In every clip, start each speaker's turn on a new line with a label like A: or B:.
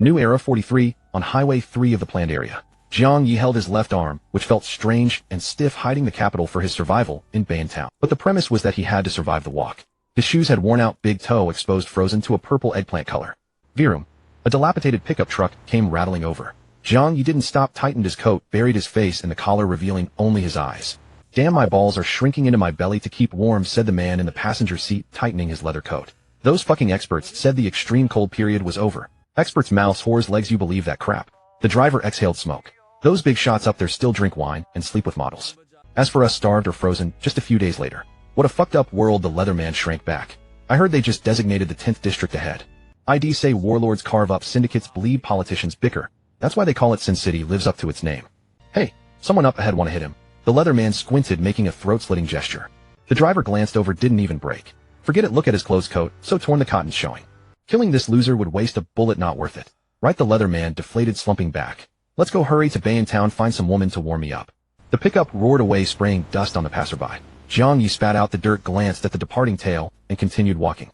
A: New Era 43, on Highway 3 of the planned area. Jiang Ye held his left arm, which felt strange and stiff, hiding the capital for his survival in Bayantown. But the premise was that he had to survive the walk. His shoes had worn out, big toe exposed, frozen to a purple eggplant color. Virum. A dilapidated pickup truck came rattling over. Jiang Ye didn't stop, tightened his coat, buried his face in the collar, revealing only his eyes. Damn, my balls are shrinking into my belly to keep warm, said the man in the passenger seat, tightening his leather coat. Those fucking experts said the extreme cold period was over. Experts' mouths, whores' legs, you believe that crap? The driver exhaled smoke. Those big shots up there still drink wine and sleep with models. As for us, starved or frozen just a few days later. What a fucked up world, the leatherman shrank back. I heard they just designated the 10th district ahead. I'd say warlords carve up syndicates, bleed politicians bicker. That's why they call it Sin City, lives up to its name. Hey, someone up ahead wanna hit him. The leatherman squinted, making a throat-slitting gesture. The driver glanced over, didn't even break. Forget it, look at his closed coat, so torn the cotton's showing. Killing this loser would waste a bullet, not worth it. Right, the leatherman deflated, slumping back. Let's go, hurry to Bayantown, find some woman to warm me up. The pickup roared away, spraying dust on the passerby. Jiang Ye spat out the dirt, glanced at the departing tail, and continued walking.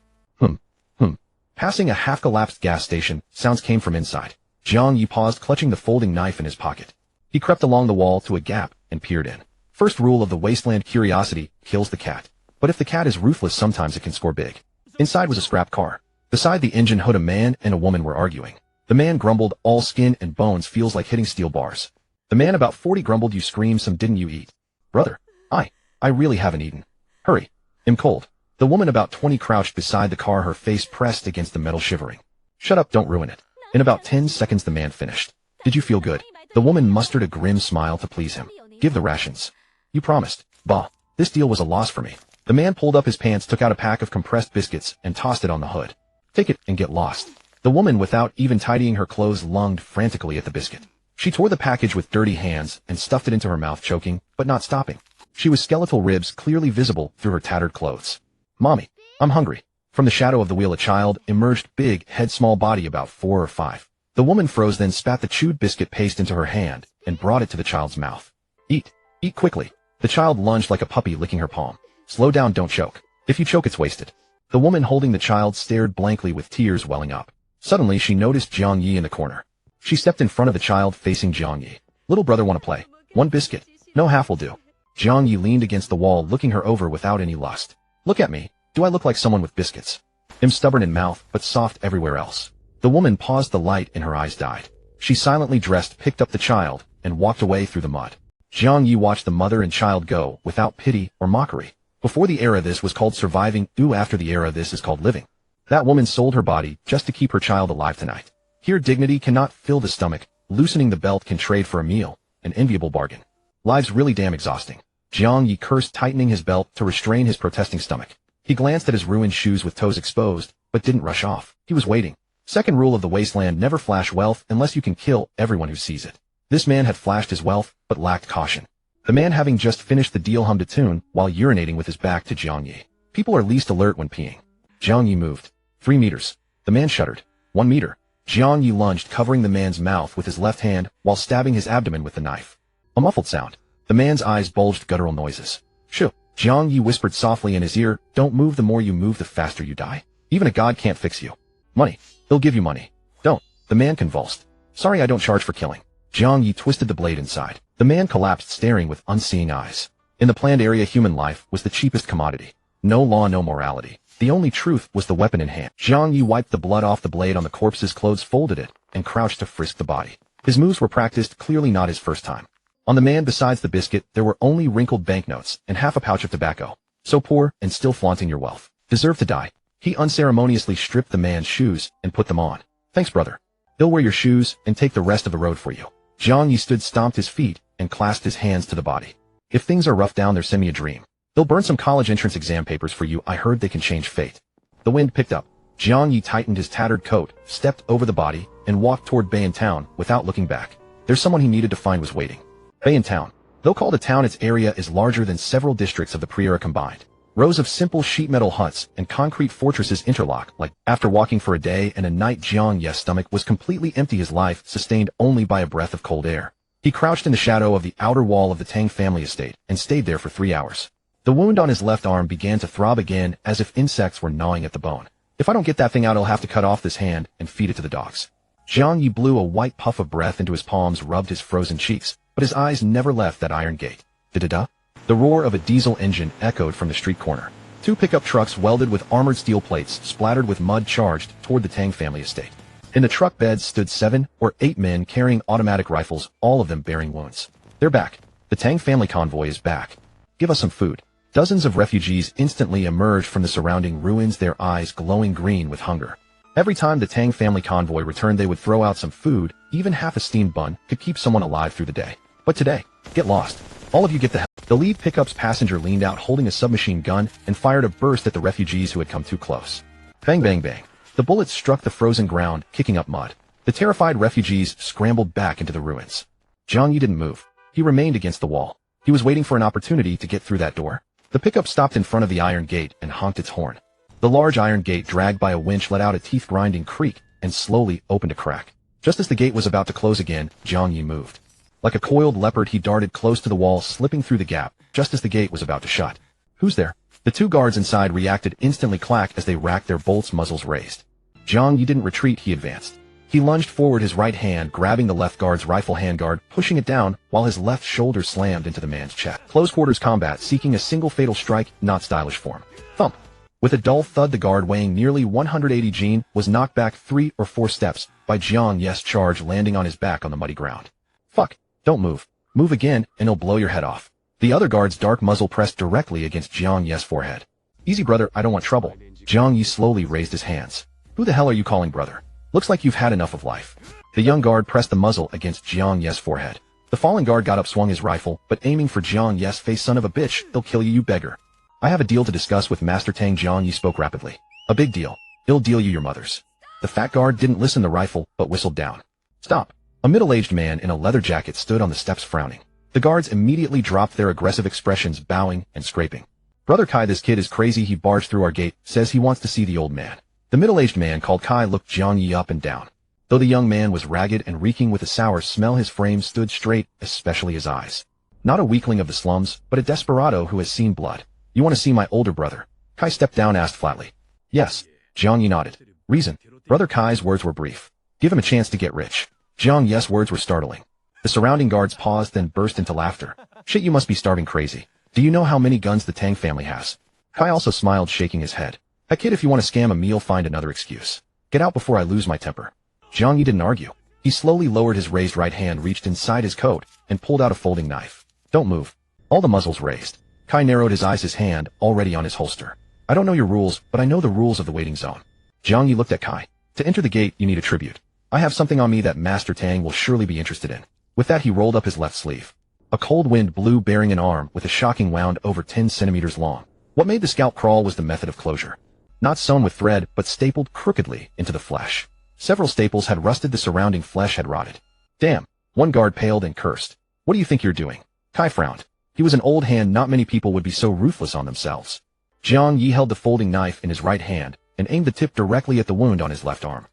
A: Passing a half-collapsed gas station, sounds came from inside. Jiang Ye paused, clutching the folding knife in his pocket. He crept along the wall to a gap and peered in. First rule of the wasteland: curiosity kills the cat. But if the cat is ruthless, sometimes it can score big. Inside was a scrap car. Beside the engine hood, a man and a woman were arguing. The man grumbled, all skin and bones, feels like hitting steel bars. The man about 40 grumbled, you screamed some, didn't you eat? Brother, I really haven't eaten. Hurry. I'm cold. The woman about 20 crouched beside the car, her face pressed against the metal, shivering. Shut up, don't ruin it. In about 10 seconds the man finished. Did you feel good? The woman mustered a grim smile to please him. Give the rations. You promised. Bah, this deal was a loss for me. The man pulled up his pants, took out a pack of compressed biscuits, and tossed it on the hood. Take it and get lost. The woman, without even tidying her clothes, lunged frantically at the biscuit. She tore the package with dirty hands and stuffed it into her mouth, choking, but not stopping. She was skeletal, ribs clearly visible through her tattered clothes. Mommy, I'm hungry. From the shadow of the wheel a child emerged, big head, small body, about 4 or 5. The woman froze, then spat the chewed biscuit paste into her hand and brought it to the child's mouth. Eat quickly. The child lunged like a puppy, licking her palm. Slow down, don't choke. If you choke, it's wasted. The woman holding the child stared blankly with tears welling up. Suddenly she noticed Jiang Ye in the corner. She stepped in front of the child, facing Jiang Ye. Little brother, wanna play? 1 biscuit. No, half will do. Jiang Ye leaned against the wall, looking her over without any lust. Look at me. Do I look like someone with biscuits? I'm stubborn in mouth, but soft everywhere else. The woman paused, the light in her eyes died. She silently dressed, picked up the child, and walked away through the mud. Jiang Ye watched the mother and child go, without pity or mockery. Before the era this was called surviving, after the era this is called living. That woman sold her body just to keep her child alive tonight. Here dignity cannot fill the stomach, loosening the belt can trade for a meal, an enviable bargain. Life's really damn exhausting. Jiang Ye cursed, tightening his belt to restrain his protesting stomach. He glanced at his ruined shoes with toes exposed, but didn't rush off. He was waiting. Second rule of the wasteland: never flash wealth unless you can kill everyone who sees it. This man had flashed his wealth, but lacked caution. The man, having just finished the deal, hummed a tune while urinating with his back to Jiang Ye. People are least alert when peeing. Jiang Ye moved. 3 meters. The man shuddered. 1 meter. Jiang Ye lunged, covering the man's mouth with his left hand while stabbing his abdomen with the knife. A muffled sound. The man's eyes bulged, guttural noises. Shoo. Jiang Ye whispered softly in his ear, don't move. The more you move, the faster you die. Even a god can't fix you. Money. They'll give you money. Don't. The man convulsed. Sorry, I don't charge for killing. Jiang Ye twisted the blade inside. The man collapsed, staring with unseeing eyes. In the planned area, human life was the cheapest commodity. No law, no morality. The only truth was the weapon in hand. Jiang Ye wiped the blood off the blade on the corpse's clothes, folded it, and crouched to frisk the body. His moves were practiced, clearly not his first time. On the man, besides the biscuit, there were only wrinkled banknotes and half a pouch of tobacco. So poor, and still flaunting your wealth. Deserve to die. He unceremoniously stripped the man's shoes and put them on. Thanks, brother. He'll wear your shoes and take the rest of the road for you. Jiang Ye stood, stomped his feet, and clasped his hands to the body. If things are rough down there, send me a dream. They'll burn some college entrance exam papers for you. I heard they can change fate. The wind picked up. Jiang Ye tightened his tattered coat, stepped over the body, and walked toward Bayantown without looking back. There's someone he needed to find was waiting. Bayantown. Though called a town, its area is larger than several districts of the pre-era combined. Rows of simple sheet metal huts and concrete fortresses interlock, like after walking for a day and a night. Jiang Ye's stomach was completely empty, his life sustained only by a breath of cold air. He crouched in the shadow of the outer wall of the Tang family estate and stayed there for 3 hours. The wound on his left arm began to throb again, as if insects were gnawing at the bone. If I don't get that thing out, I'll have to cut off this hand and feed it to the dogs. Jiang Ye blew a white puff of breath into his palms, rubbed his frozen cheeks, but his eyes never left that iron gate. Da-da-da. The roar of a diesel engine echoed from the street corner. Two pickup trucks welded with armored steel plates splattered with mud charged toward the Tang family estate. In the truck beds stood 7 or 8 men carrying automatic rifles, all of them bearing wounds. They're back. The Tang family convoy is back. Give us some food. Dozens of refugees instantly emerged from the surrounding ruins, their eyes glowing green with hunger. Every time the Tang family convoy returned, they would throw out some food. Even half a steamed bun could keep someone alive through the day. But today, get lost. All of you get the hell. The lead pickup's passenger leaned out holding a submachine gun and fired a burst at the refugees who had come too close. Bang, bang, bang. The bullets struck the frozen ground, kicking up mud. The terrified refugees scrambled back into the ruins. Jiang Ye didn't move. He remained against the wall. He was waiting for an opportunity to get through that door. The pickup stopped in front of the iron gate and honked its horn. The large iron gate, dragged by a winch, let out a teeth-grinding creak and slowly opened a crack. Just as the gate was about to close again, Jiang Ye moved. Like a coiled leopard, he darted close to the wall, slipping through the gap, just as the gate was about to shut. Who's there? The two guards inside reacted instantly, clack, as they racked their bolts, muzzles raised. Jiang Ye didn't retreat, he advanced. He lunged forward, his right hand grabbing the left guard's rifle handguard, pushing it down, while his left shoulder slammed into the man's chest. Close quarters combat, seeking a single fatal strike, not stylish form. Thump. With a dull thud, the guard, weighing nearly 180 Jin, was knocked back 3 or 4 steps by Jiang Ye's charge, landing on his back on the muddy ground. Fuck. Don't move. Move again, and he'll blow your head off. The other guard's dark muzzle pressed directly against Jiang Ye's forehead. Easy, brother, I don't want trouble. Jiang Ye slowly raised his hands. Who the hell are you calling brother? Looks like you've had enough of life. The young guard pressed the muzzle against Jiang Ye's forehead. The fallen guard got up, swung his rifle, but aiming for Jiang Ye's face. Son of a bitch, they'll kill you, you beggar. I have a deal to discuss with Master Tang. Jiang Ye spoke rapidly. A big deal. He'll deal you your mothers. The fat guard didn't listen to the rifle, but whistled down. Stop. A middle-aged man in a leather jacket stood on the steps, frowning. The guards immediately dropped their aggressive expressions, bowing and scraping. Brother Kai, this kid is crazy. He barged through our gate, says he wants to see the old man. The middle-aged man called Kai looked Jiang Ye up and down. Though the young man was ragged and reeking with a sour smell, his frame stood straight, especially his eyes. Not a weakling of the slums, but a desperado who has seen blood. You want to see my older brother? Kai stepped down, asked flatly. Yes. Jiang Ye nodded. Reason. Brother Kai's words were brief. Give him a chance to get rich. Jiang Ye's words were startling. The surrounding guards paused, then burst into laughter. Shit, you must be starving crazy. Do you know how many guns the Tang family has? Kai also smiled, shaking his head. That kid, if you want to scam a meal, find another excuse. Get out before I lose my temper. Jiang Ye didn't argue. He slowly lowered his raised right hand, reached inside his coat, and pulled out a folding knife. Don't move. All the muzzles raised. Kai narrowed his eyes, his hand already on his holster. I don't know your rules, but I know the rules of the waiting zone. Jiang Ye looked at Kai. To enter the gate, you need a tribute. I have something on me that Master Tang will surely be interested in. With that, he rolled up his left sleeve. A cold wind blew, bearing an arm with a shocking wound over 10 centimeters long. What made the scalp crawl was the method of closure. Not sewn with thread, but stapled crookedly into the flesh. Several staples had rusted, the surrounding flesh had rotted. Damn. One guard paled and cursed. What do you think you're doing? Kai frowned. He was an old hand. Not many people would be so ruthless on themselves. Jiang Ye held the folding knife in his right hand and aimed the tip directly at the wound on his left arm.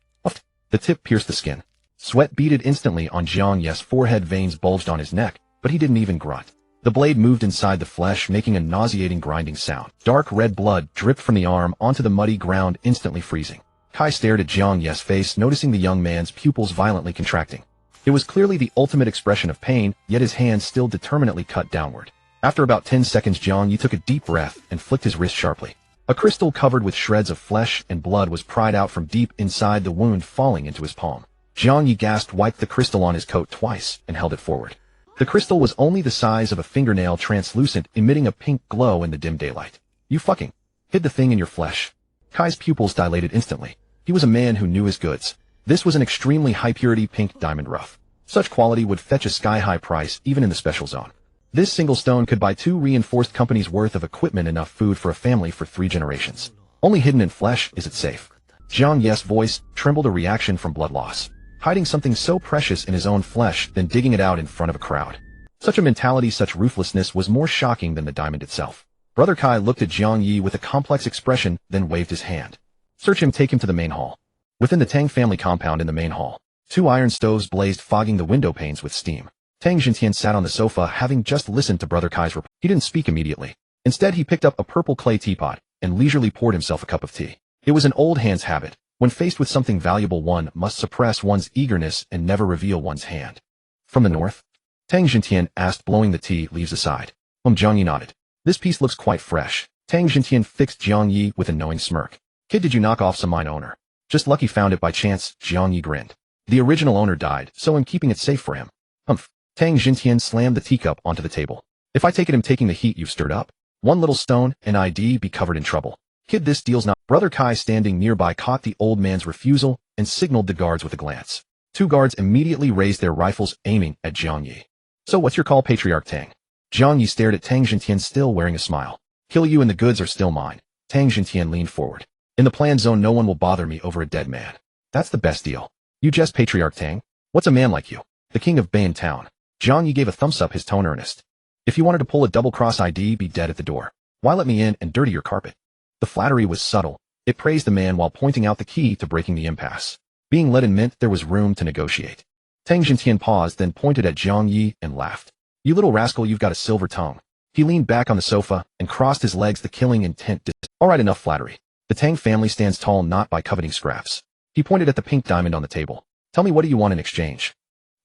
A: The tip pierced the skin. Sweat beaded instantly on Jiang Ye's forehead, veins bulged on his neck, but he didn't even grunt. The blade moved inside the flesh, making a nauseating grinding sound. Dark red blood dripped from the arm onto the muddy ground, instantly freezing. Kai stared at Jiang Ye's face, noticing the young man's pupils violently contracting. It was clearly the ultimate expression of pain, yet his hand still determinately cut downward. After about 10 seconds, Jiang Ye took a deep breath and flicked his wrist sharply. A crystal covered with shreds of flesh and blood was pried out from deep inside the wound, falling into his palm. Jiang Ye gasped, wiped the crystal on his coat twice, and held it forward. The crystal was only the size of a fingernail, translucent, emitting a pink glow in the dim daylight. You fucking hid the thing in your flesh. Kai's pupils dilated instantly. He was a man who knew his goods. This was an extremely high-purity pink diamond rough. Such quality would fetch a sky-high price, even in the special zone. This single stone could buy 2 reinforced companies' worth of equipment, enough food for a family for 3 generations. Only hidden in flesh is it safe. Jiang Ye's voice trembled, a reaction from blood loss. Hiding something so precious in his own flesh, then digging it out in front of a crowd. Such a mentality, such ruthlessness was more shocking than the diamond itself. Brother Kai looked at Jiang Ye with a complex expression, then waved his hand. Search him, take him to the main hall. Within the Tang family compound, in the main hall, 2 iron stoves blazed, fogging the window panes with steam. Tang Jintian sat on the sofa, having just listened to Brother Kai's report. He didn't speak immediately. Instead, he picked up a purple clay teapot and leisurely poured himself a cup of tea. It was an old hand's habit. When faced with something valuable, one must suppress one's eagerness and never reveal one's hand. From the north? Tang Jintian asked, blowing the tea leaves aside. Jiang Ye nodded. This piece looks quite fresh. Tang Jintian fixed Jiang Ye with a knowing smirk. Kid, did you knock off some mine owner? Just lucky found it by chance, Jiang Ye grinned. The original owner died, so I'm keeping it safe for him. Humph. Tang Jintian slammed the teacup onto the table. If I take it I'm taking the heat you've stirred up. One little stone, and I'd be covered in trouble. Kid, this deal's not. Brother Kai, standing nearby, caught the old man's refusal and signaled the guards with a glance. 2 guards immediately raised their rifles, aiming at Jiang Ye. So what's your call, Patriarch Tang? Jiang Ye stared at Tang Jintian, still wearing a smile. Kill you and the goods are still mine. Tang Jintian leaned forward. In the planned zone no one will bother me over a dead man. That's the best deal. You jest, Patriarch Tang? What's a man like you? The king of Bayan Town. Jiang Ye gave a thumbs up, his tone earnest. If you wanted to pull a double-cross, I'd be dead at the door. Why let me in and dirty your carpet? The flattery was subtle. It praised the man while pointing out the key to breaking the impasse. Being let in meant there was room to negotiate. Tang Jintian paused, then pointed at Jiang Ye and laughed. You little rascal, you've got a silver tongue. He leaned back on the sofa and crossed his legs, the killing intent. All right, enough flattery. The Tang family stands tall not by coveting scraps. He pointed at the pink diamond on the table. Tell me, what do you want in exchange?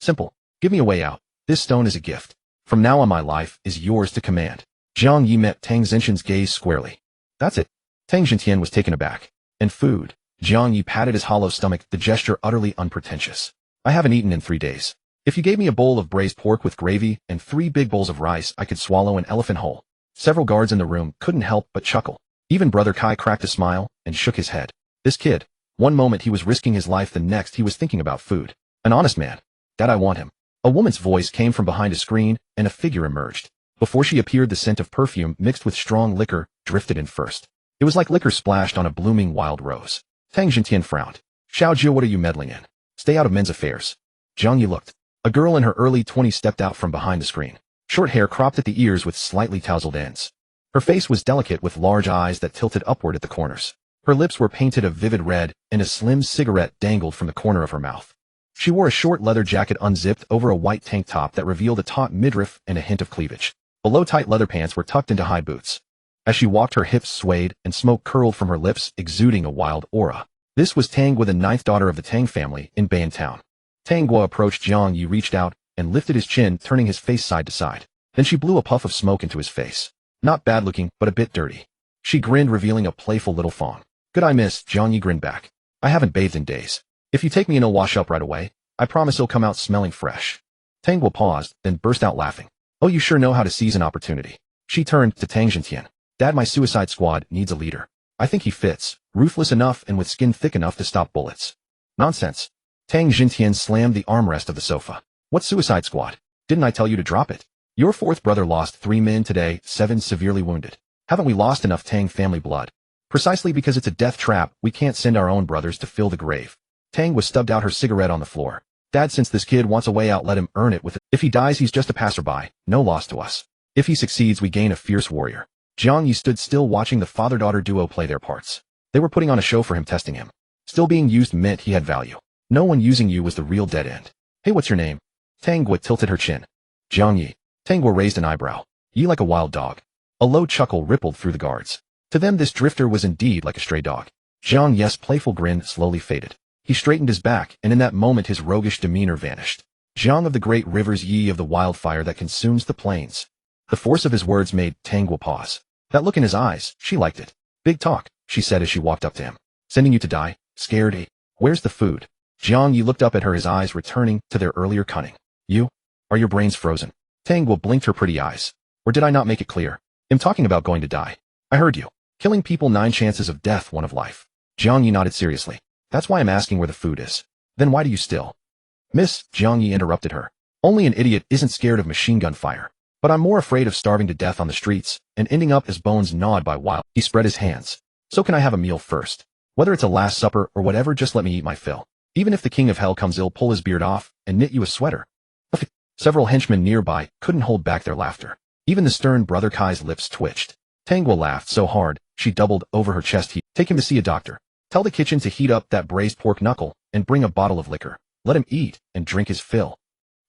A: Simple. Give me a way out. This stone is a gift. From now on my life is yours to command. Jiang Ye met Tang Jintian's gaze squarely. That's it. Tang Jintian was taken aback. And food. Jiang Ye patted his hollow stomach, the gesture utterly unpretentious. I haven't eaten in 3 days. If you gave me a bowl of braised pork with gravy and 3 big bowls of rice, I could swallow an elephant whole. Several guards in the room couldn't help but chuckle. Even Brother Kai cracked a smile and shook his head. This kid. One moment he was risking his life, the next he was thinking about food. An honest man. Dad, I want him. A woman's voice came from behind a screen, and a figure emerged. Before she appeared, the scent of perfume mixed with strong liquor drifted in first. It was like liquor splashed on a blooming wild rose. Tang Jintian frowned. Xiaojia, what are you meddling in? Stay out of men's affairs. Jiang Ye looked. A girl in her early 20s stepped out from behind the screen. Short hair cropped at the ears with slightly tousled ends. Her face was delicate with large eyes that tilted upward at the corners. Her lips were painted a vivid red, and a slim cigarette dangled from the corner of her mouth. She wore a short leather jacket unzipped over a white tank top that revealed a taut midriff and a hint of cleavage. Below, tight leather pants were tucked into high boots. As she walked, her hips swayed and smoke curled from her lips, exuding a wild aura. This was Tang Guo, the 9th daughter of the Tang family in Bayan Town. Tang Guo approached Jiang Ye, reached out, and lifted his chin, turning his face side to side. Then she blew a puff of smoke into his face. Not bad looking, but a bit dirty. She grinned, revealing a playful little fawn. Good eye, miss, Jiang Ye grinned back. I haven't bathed in days. If you take me in, I'll wash up right away. I promise it'll come out smelling fresh. Tang Guo paused, then burst out laughing. Oh, you sure know how to seize an opportunity. She turned to Tang Jintian. Dad, my suicide squad needs a leader. I think he fits, ruthless enough and with skin thick enough to stop bullets. Nonsense. Tang Jintian slammed the armrest of the sofa. What suicide squad? Didn't I tell you to drop it? Your 4th brother lost 3 men today, 7 severely wounded. Haven't we lost enough Tang family blood? Precisely because it's a death trap, we can't send our own brothers to fill the grave. Tang was stubbed out her cigarette on the floor. Dad, since this kid wants a way out, let him earn it with it. If he dies, he's just a passerby, no loss to us. If he succeeds, we gain a fierce warrior. Jiang Ye stood still, watching the father-daughter duo play their parts. They were putting on a show for him, testing him. Still being used meant he had value. No one using you was the real dead end. Hey, what's your name? Tang Guo tilted her chin. Jiang Ye. Tang Guo raised an eyebrow. Ye like a wild dog. A low chuckle rippled through the guards. To them, this drifter was indeed like a stray dog. Jiang Ye's playful grin slowly faded. He straightened his back, and in that moment his roguish demeanor vanished. Jiang of the great rivers, Ye of the wildfire that consumes the plains. The force of his words made Tang Guo pause. That look in his eyes, she liked it. Big talk, she said as she walked up to him. Sending you to die? Scared, eh? Where's the food? Jiang Ye looked up at her, his eyes returning to their earlier cunning. You? Are your brains frozen? Tang Guo blinked her pretty eyes. Or did I not make it clear? I'm talking about going to die. I heard you. Killing people, 9 chances of death, 1 of life. Jiang Ye nodded seriously. That's why I'm asking where the food is. Then why do you still? Miss, Jiang Ye interrupted her. Only an idiot isn't scared of machine gun fire. But I'm more afraid of starving to death on the streets and ending up as bones gnawed by wild. He spread his hands. So can I have a meal first? Whether it's a last supper or whatever, just let me eat my fill. Even if the king of hell comes, he'll pull his beard off and knit you a sweater. Several henchmen nearby couldn't hold back their laughter. Even the stern Brother Kai's lips twitched. Tang Guo laughed so hard, she doubled over her chest. Take him to see a doctor. Tell the kitchen to heat up that braised pork knuckle and bring a bottle of liquor. Let him eat and drink his fill.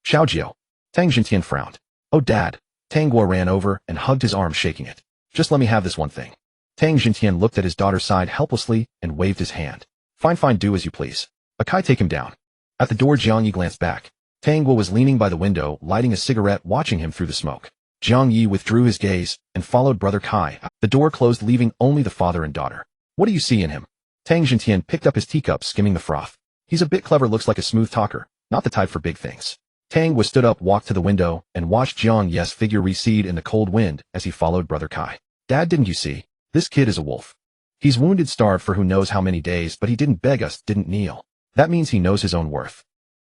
A: Xiaojia. Tang Jintian frowned. Oh, Dad. Tang Guo ran over and hugged his arm, shaking it. Just let me have this one thing. Tang Jintian looked at his daughter, sighed helplessly, and waved his hand. Fine, fine, do as you please. Akai, take him down. At the door, Jiang Ye glanced back. Tang Guo was leaning by the window, lighting a cigarette, watching him through the smoke. Jiang Ye withdrew his gaze and followed Brother Kai. The door closed, leaving only the father and daughter. What do you see in him? Tang Jintian picked up his teacup, skimming the froth. He's a bit clever, looks like a smooth talker, not the type for big things. Tang Guo stood up, walked to the window, and watched Jiang Ye's figure recede in the cold wind as he followed Brother Kai. Dad, didn't you see? This kid is a wolf. He's wounded, starved for who knows how many days, but he didn't beg us, didn't kneel. That means he knows his own worth.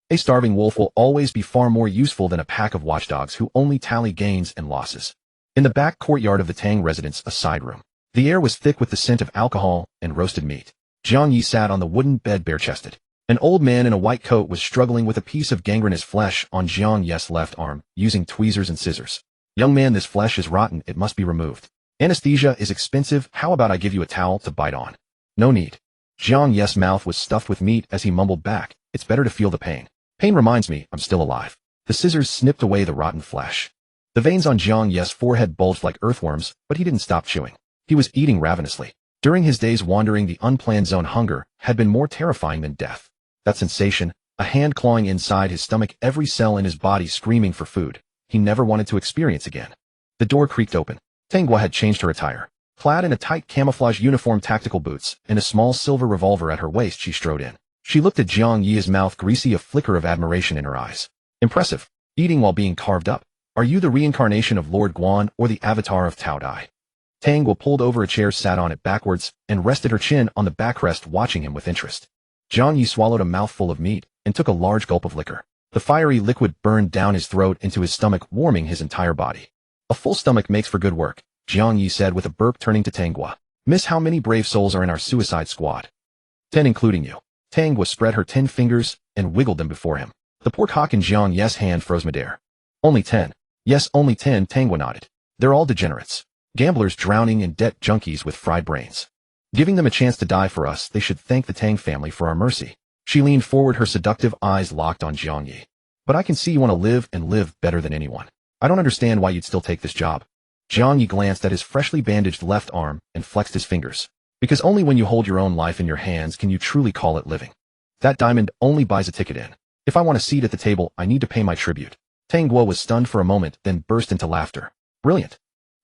A: A starving wolf will always be far more useful than a pack of watchdogs who only tally gains and losses. In the back courtyard of the Tang residence, a side room. The air was thick with the scent of alcohol and roasted meat. Jiang Ye sat on the wooden bed bare-chested. An old man in a white coat was struggling with a piece of gangrenous flesh on Jiang Ye's left arm, using tweezers and scissors. Young man, this flesh is rotten, it must be removed. Anesthesia is expensive, how about I give you a towel to bite on? No need. Jiang Ye's mouth was stuffed with meat as he mumbled back, it's better to feel the pain. Pain reminds me, I'm still alive. The scissors snipped away the rotten flesh. The veins on Jiang Ye's forehead bulged like earthworms, but he didn't stop chewing. He was eating ravenously. During his days wandering the unplanned zone, hunger had been more terrifying than death. That sensation, a hand clawing inside his stomach, every cell in his body screaming for food, he never wanted to experience again. The door creaked open. Tang Guo had changed her attire. Clad in a tight camouflage uniform, tactical boots, and a small silver revolver at her waist, she strode in. She looked at Jiang Ye, his mouth greasy, a flicker of admiration in her eyes. Impressive. Eating while being carved up. Are you the reincarnation of Lord Guan or the avatar of Tao Dai? Tang Guo pulled over a chair, sat on it backwards, and rested her chin on the backrest, watching him with interest. Jiang Ye swallowed a mouthful of meat and took a large gulp of liquor. The fiery liquid burned down his throat into his stomach, warming his entire body. A full stomach makes for good work, Jiang Ye said with a burp, turning to Tang Guo. Miss, how many brave souls are in our suicide squad? 10, including you. Tang Guo spread her 10 fingers and wiggled them before him. The pork hock in Jiang Ye's hand froze midair. Only 10. Yes, only 10, Tang Guo nodded. They're all degenerates. Gamblers drowning in debt, junkies with fried brains. Giving them a chance to die for us, they should thank the Tang family for our mercy. She leaned forward, her seductive eyes locked on Jiang Ye. But I can see you want to live and live better than anyone. I don't understand why you'd still take this job. Jiang Ye glanced at his freshly bandaged left arm and flexed his fingers. Because only when you hold your own life in your hands can you truly call it living. That diamond only buys a ticket in. If I want a seat at the table, I need to pay my tribute. Tang Guo was stunned for a moment, then burst into laughter. Brilliant.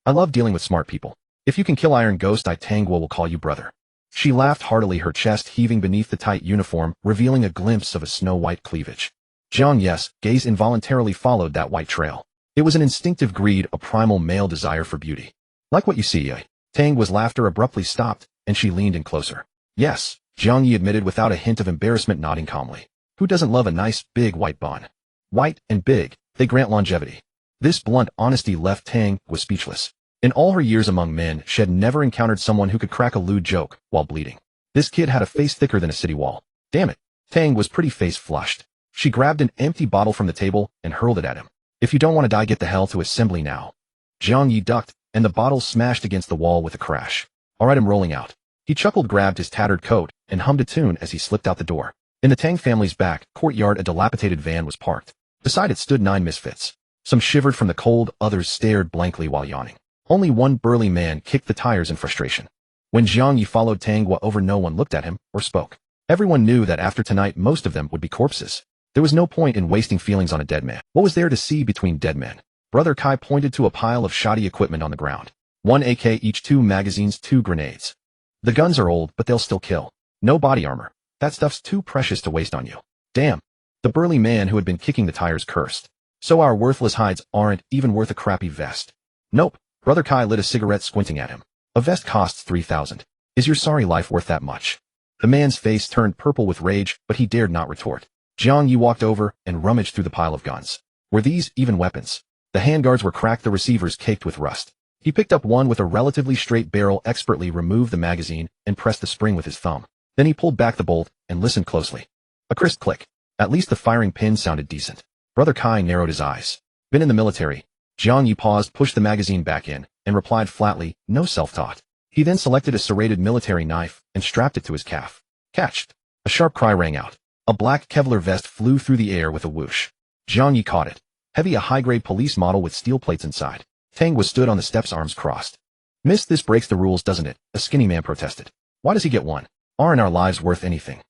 A: I love dealing with smart people. If you can kill Iron Ghost, Tang Guo will call you brother. She laughed heartily, her chest heaving beneath the tight uniform, revealing a glimpse of a snow-white cleavage. Jiang Ye's gaze involuntarily followed that white trail. It was an instinctive greed, a primal male desire for beauty. Like what you see, Tang Guo's laughter abruptly stopped, and she leaned in closer. Yes, Jiang Ye admitted without a hint of embarrassment, nodding calmly. Who doesn't love a nice, big white bun? White and big, they grant longevity. This blunt honesty left Tang Guo speechless. In all her years among men, she had never encountered someone who could crack a lewd joke while bleeding. This kid had a face thicker than a city wall. Damn it. Tang was pretty face flushed. She grabbed an empty bottle from the table and hurled it at him. If you don't want to die, get the hell to assembly now. Jiang Ye ducked, and the bottle smashed against the wall with a crash. All right, I'm rolling out. He chuckled, grabbed his tattered coat, and hummed a tune as he slipped out the door. In the Tang family's back courtyard, a dilapidated van was parked. Beside it stood 9 misfits. Some shivered from the cold, others stared blankly while yawning. Only one burly man kicked the tires in frustration. When Jiang Ye followed Tang Guo over, no one looked at him or spoke. Everyone knew that after tonight most of them would be corpses. There was no point in wasting feelings on a dead man. What was there to see between dead men? Brother Kai pointed to a pile of shoddy equipment on the ground. 1 AK each, 2 magazines, 2 grenades. The guns are old, but they'll still kill. No body armor. That stuff's too precious to waste on you. Damn. The burly man who had been kicking the tires cursed. So our worthless hides aren't even worth a crappy vest. Nope. Brother Kai lit a cigarette, squinting at him. A vest costs 3,000. Is your sorry life worth that much? The man's face turned purple with rage, but he dared not retort. Jiang Ye walked over and rummaged through the pile of guns. Were these even weapons? The handguards were cracked, the receivers caked with rust. He picked up one with a relatively straight barrel, expertly removed the magazine, and pressed the spring with his thumb. Then he pulled back the bolt and listened closely. A crisp click. At least the firing pin sounded decent. Brother Kai narrowed his eyes. Been in the military. Jiang Ye paused, pushed the magazine back in, and replied flatly, no self-taught. He then selected a serrated military knife and strapped it to his calf. Catched. A sharp cry rang out. A black Kevlar vest flew through the air with a whoosh. Jiang Ye caught it. Heavy, a high-grade police model with steel plates inside. Tang was stood on the steps, arms crossed. Miss, this breaks the rules, doesn't it? A skinny man protested. Why does he get one? Aren't our lives worth anything?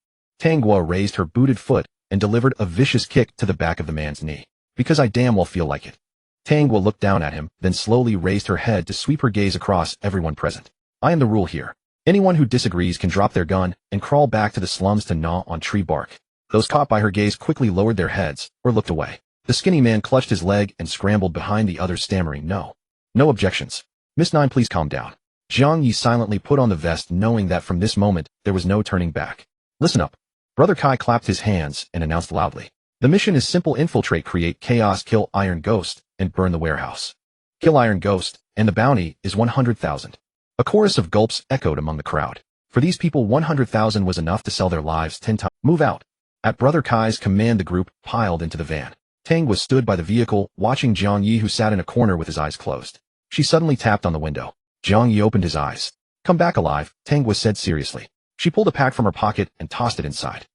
A: Tang Guo raised her booted foot and delivered a vicious kick to the back of the man's knee. Because I damn well feel like it. Tang Guo looked down at him, then slowly raised her head to sweep her gaze across everyone present. I am the rule here. Anyone who disagrees can drop their gun and crawl back to the slums to gnaw on tree bark. Those caught by her gaze quickly lowered their heads or looked away. The skinny man clutched his leg and scrambled behind the others, stammering, "No. No objections. Miss Nine, please calm down." Jiang Ye silently put on the vest, knowing that from this moment there was no turning back. "Listen up." Brother Kai clapped his hands and announced loudly. "The mission is simple: infiltrate, create chaos, kill Iron Ghost, and burn the warehouse. Kill Iron Ghost, and the bounty is 100,000. A chorus of gulps echoed among the crowd. For these people, 100,000 was enough to sell their lives 10 times. "Move out." At Brother Kai's command, the group piled into the van. Tang was stood by the vehicle, watching Jiang Ye, who sat in a corner with his eyes closed. She suddenly tapped on the window. Jiang Ye opened his eyes. "Come back alive," Tang was said seriously. She pulled a pack from her pocket and tossed it inside.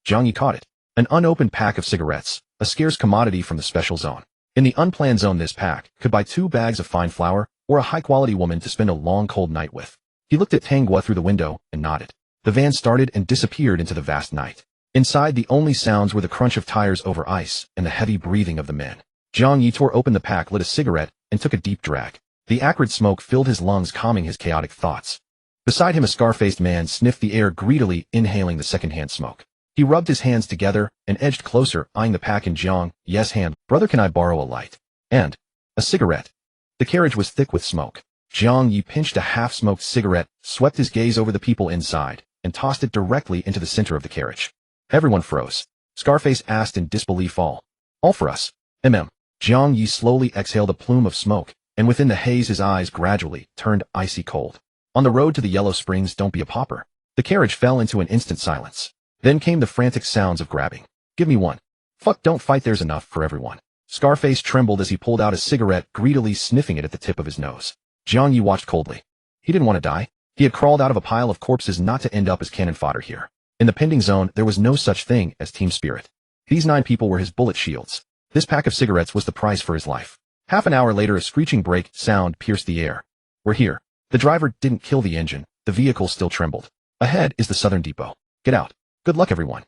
A: Jiang Ye caught it. An unopened pack of cigarettes, a scarce commodity from the special zone. In the unplanned zone, this pack could buy 2 bags of fine flour or a high-quality woman to spend a long cold night with. He looked at Tang Guo through the window and nodded. The van started and disappeared into the vast night. Inside, the only sounds were the crunch of tires over ice and the heavy breathing of the men. Jiang Ye tore open the pack, lit a cigarette, and took a deep drag. The acrid smoke filled his lungs, calming his chaotic thoughts. Beside him, a scar-faced man sniffed the air greedily, inhaling the secondhand smoke. He rubbed his hands together and edged closer, eyeing the pack in Jiang Ye's hand. "Brother, can I borrow a light? And a cigarette?" The carriage was thick with smoke. Jiang Ye pinched a half-smoked cigarette, swept his gaze over the people inside, and tossed it directly into the center of the carriage. Everyone froze. Scarface asked in disbelief, All for us? Jiang Ye slowly exhaled a plume of smoke, and within the haze his eyes gradually turned icy cold. "On the road to the Yellow Springs, don't be a pauper." The carriage fell into an instant silence. Then came the frantic sounds of grabbing. "Give me one." "Fuck, don't fight, there's enough for everyone." Scarface trembled as he pulled out a cigarette, greedily sniffing it at the tip of his nose. Jiang Ye watched coldly. He didn't want to die. He had crawled out of a pile of corpses not to end up as cannon fodder here. In the pending zone, there was no such thing as team spirit. These 9 people were his bullet shields. This pack of cigarettes was the price for his life. Half an hour later, a screeching brake sound pierced the air. "We're here." The driver didn't kill the engine. The vehicle still trembled. "Ahead is the southern depot. Get out. Good luck, everyone."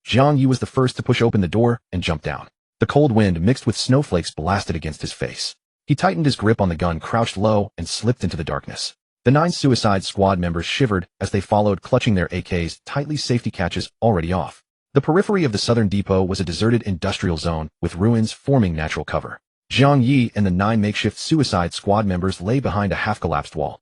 A: Jiang Ye was the first to push open the door and jump down. The cold wind mixed with snowflakes blasted against his face. He tightened his grip on the gun, crouched low, and slipped into the darkness. The 9 Suicide Squad members shivered as they followed, clutching their AKs tightly, safety catches already off. The periphery of the southern depot was a deserted industrial zone with ruins forming natural cover. Jiang Ye and the 9 makeshift Suicide Squad members lay behind a half-collapsed wall.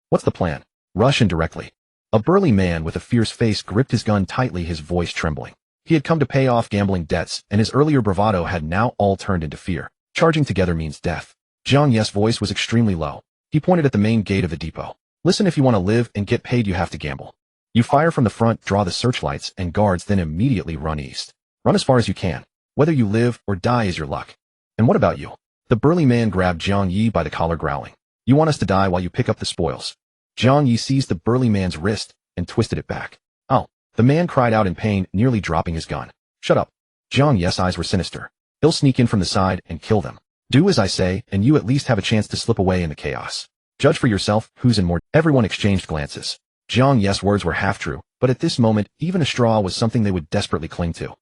A: What's the plan?" "Rush in directly." A burly man with a fierce face gripped his gun tightly, his voice trembling. He had come to pay off gambling debts, and his earlier bravado had now all turned into fear. Charging together means death. Jiang Ye's voice was extremely low. He pointed at the main gate of the depot. "Listen, if you want to live and get paid, you have to gamble. You fire from the front, draw the searchlights and guards, then immediately run east. Run as far as you can. Whether you live or die is your luck." "And what about you?" The burly man grabbed Jiang Ye by the collar, growling. "You want us to die while you pick up the spoils." Jiang Ye seized the burly man's wrist and twisted it back. "Ow." The man cried out in pain, nearly dropping his gun. "Shut up." Jiang Ye's eyes were sinister. "He'll sneak in from the side and kill them. Do as I say, and you at least have a chance to slip away in the chaos. Judge for yourself who's in more." Everyone exchanged glances. Jiang Ye's words were half true, but at this moment, even a straw was something they would desperately cling to.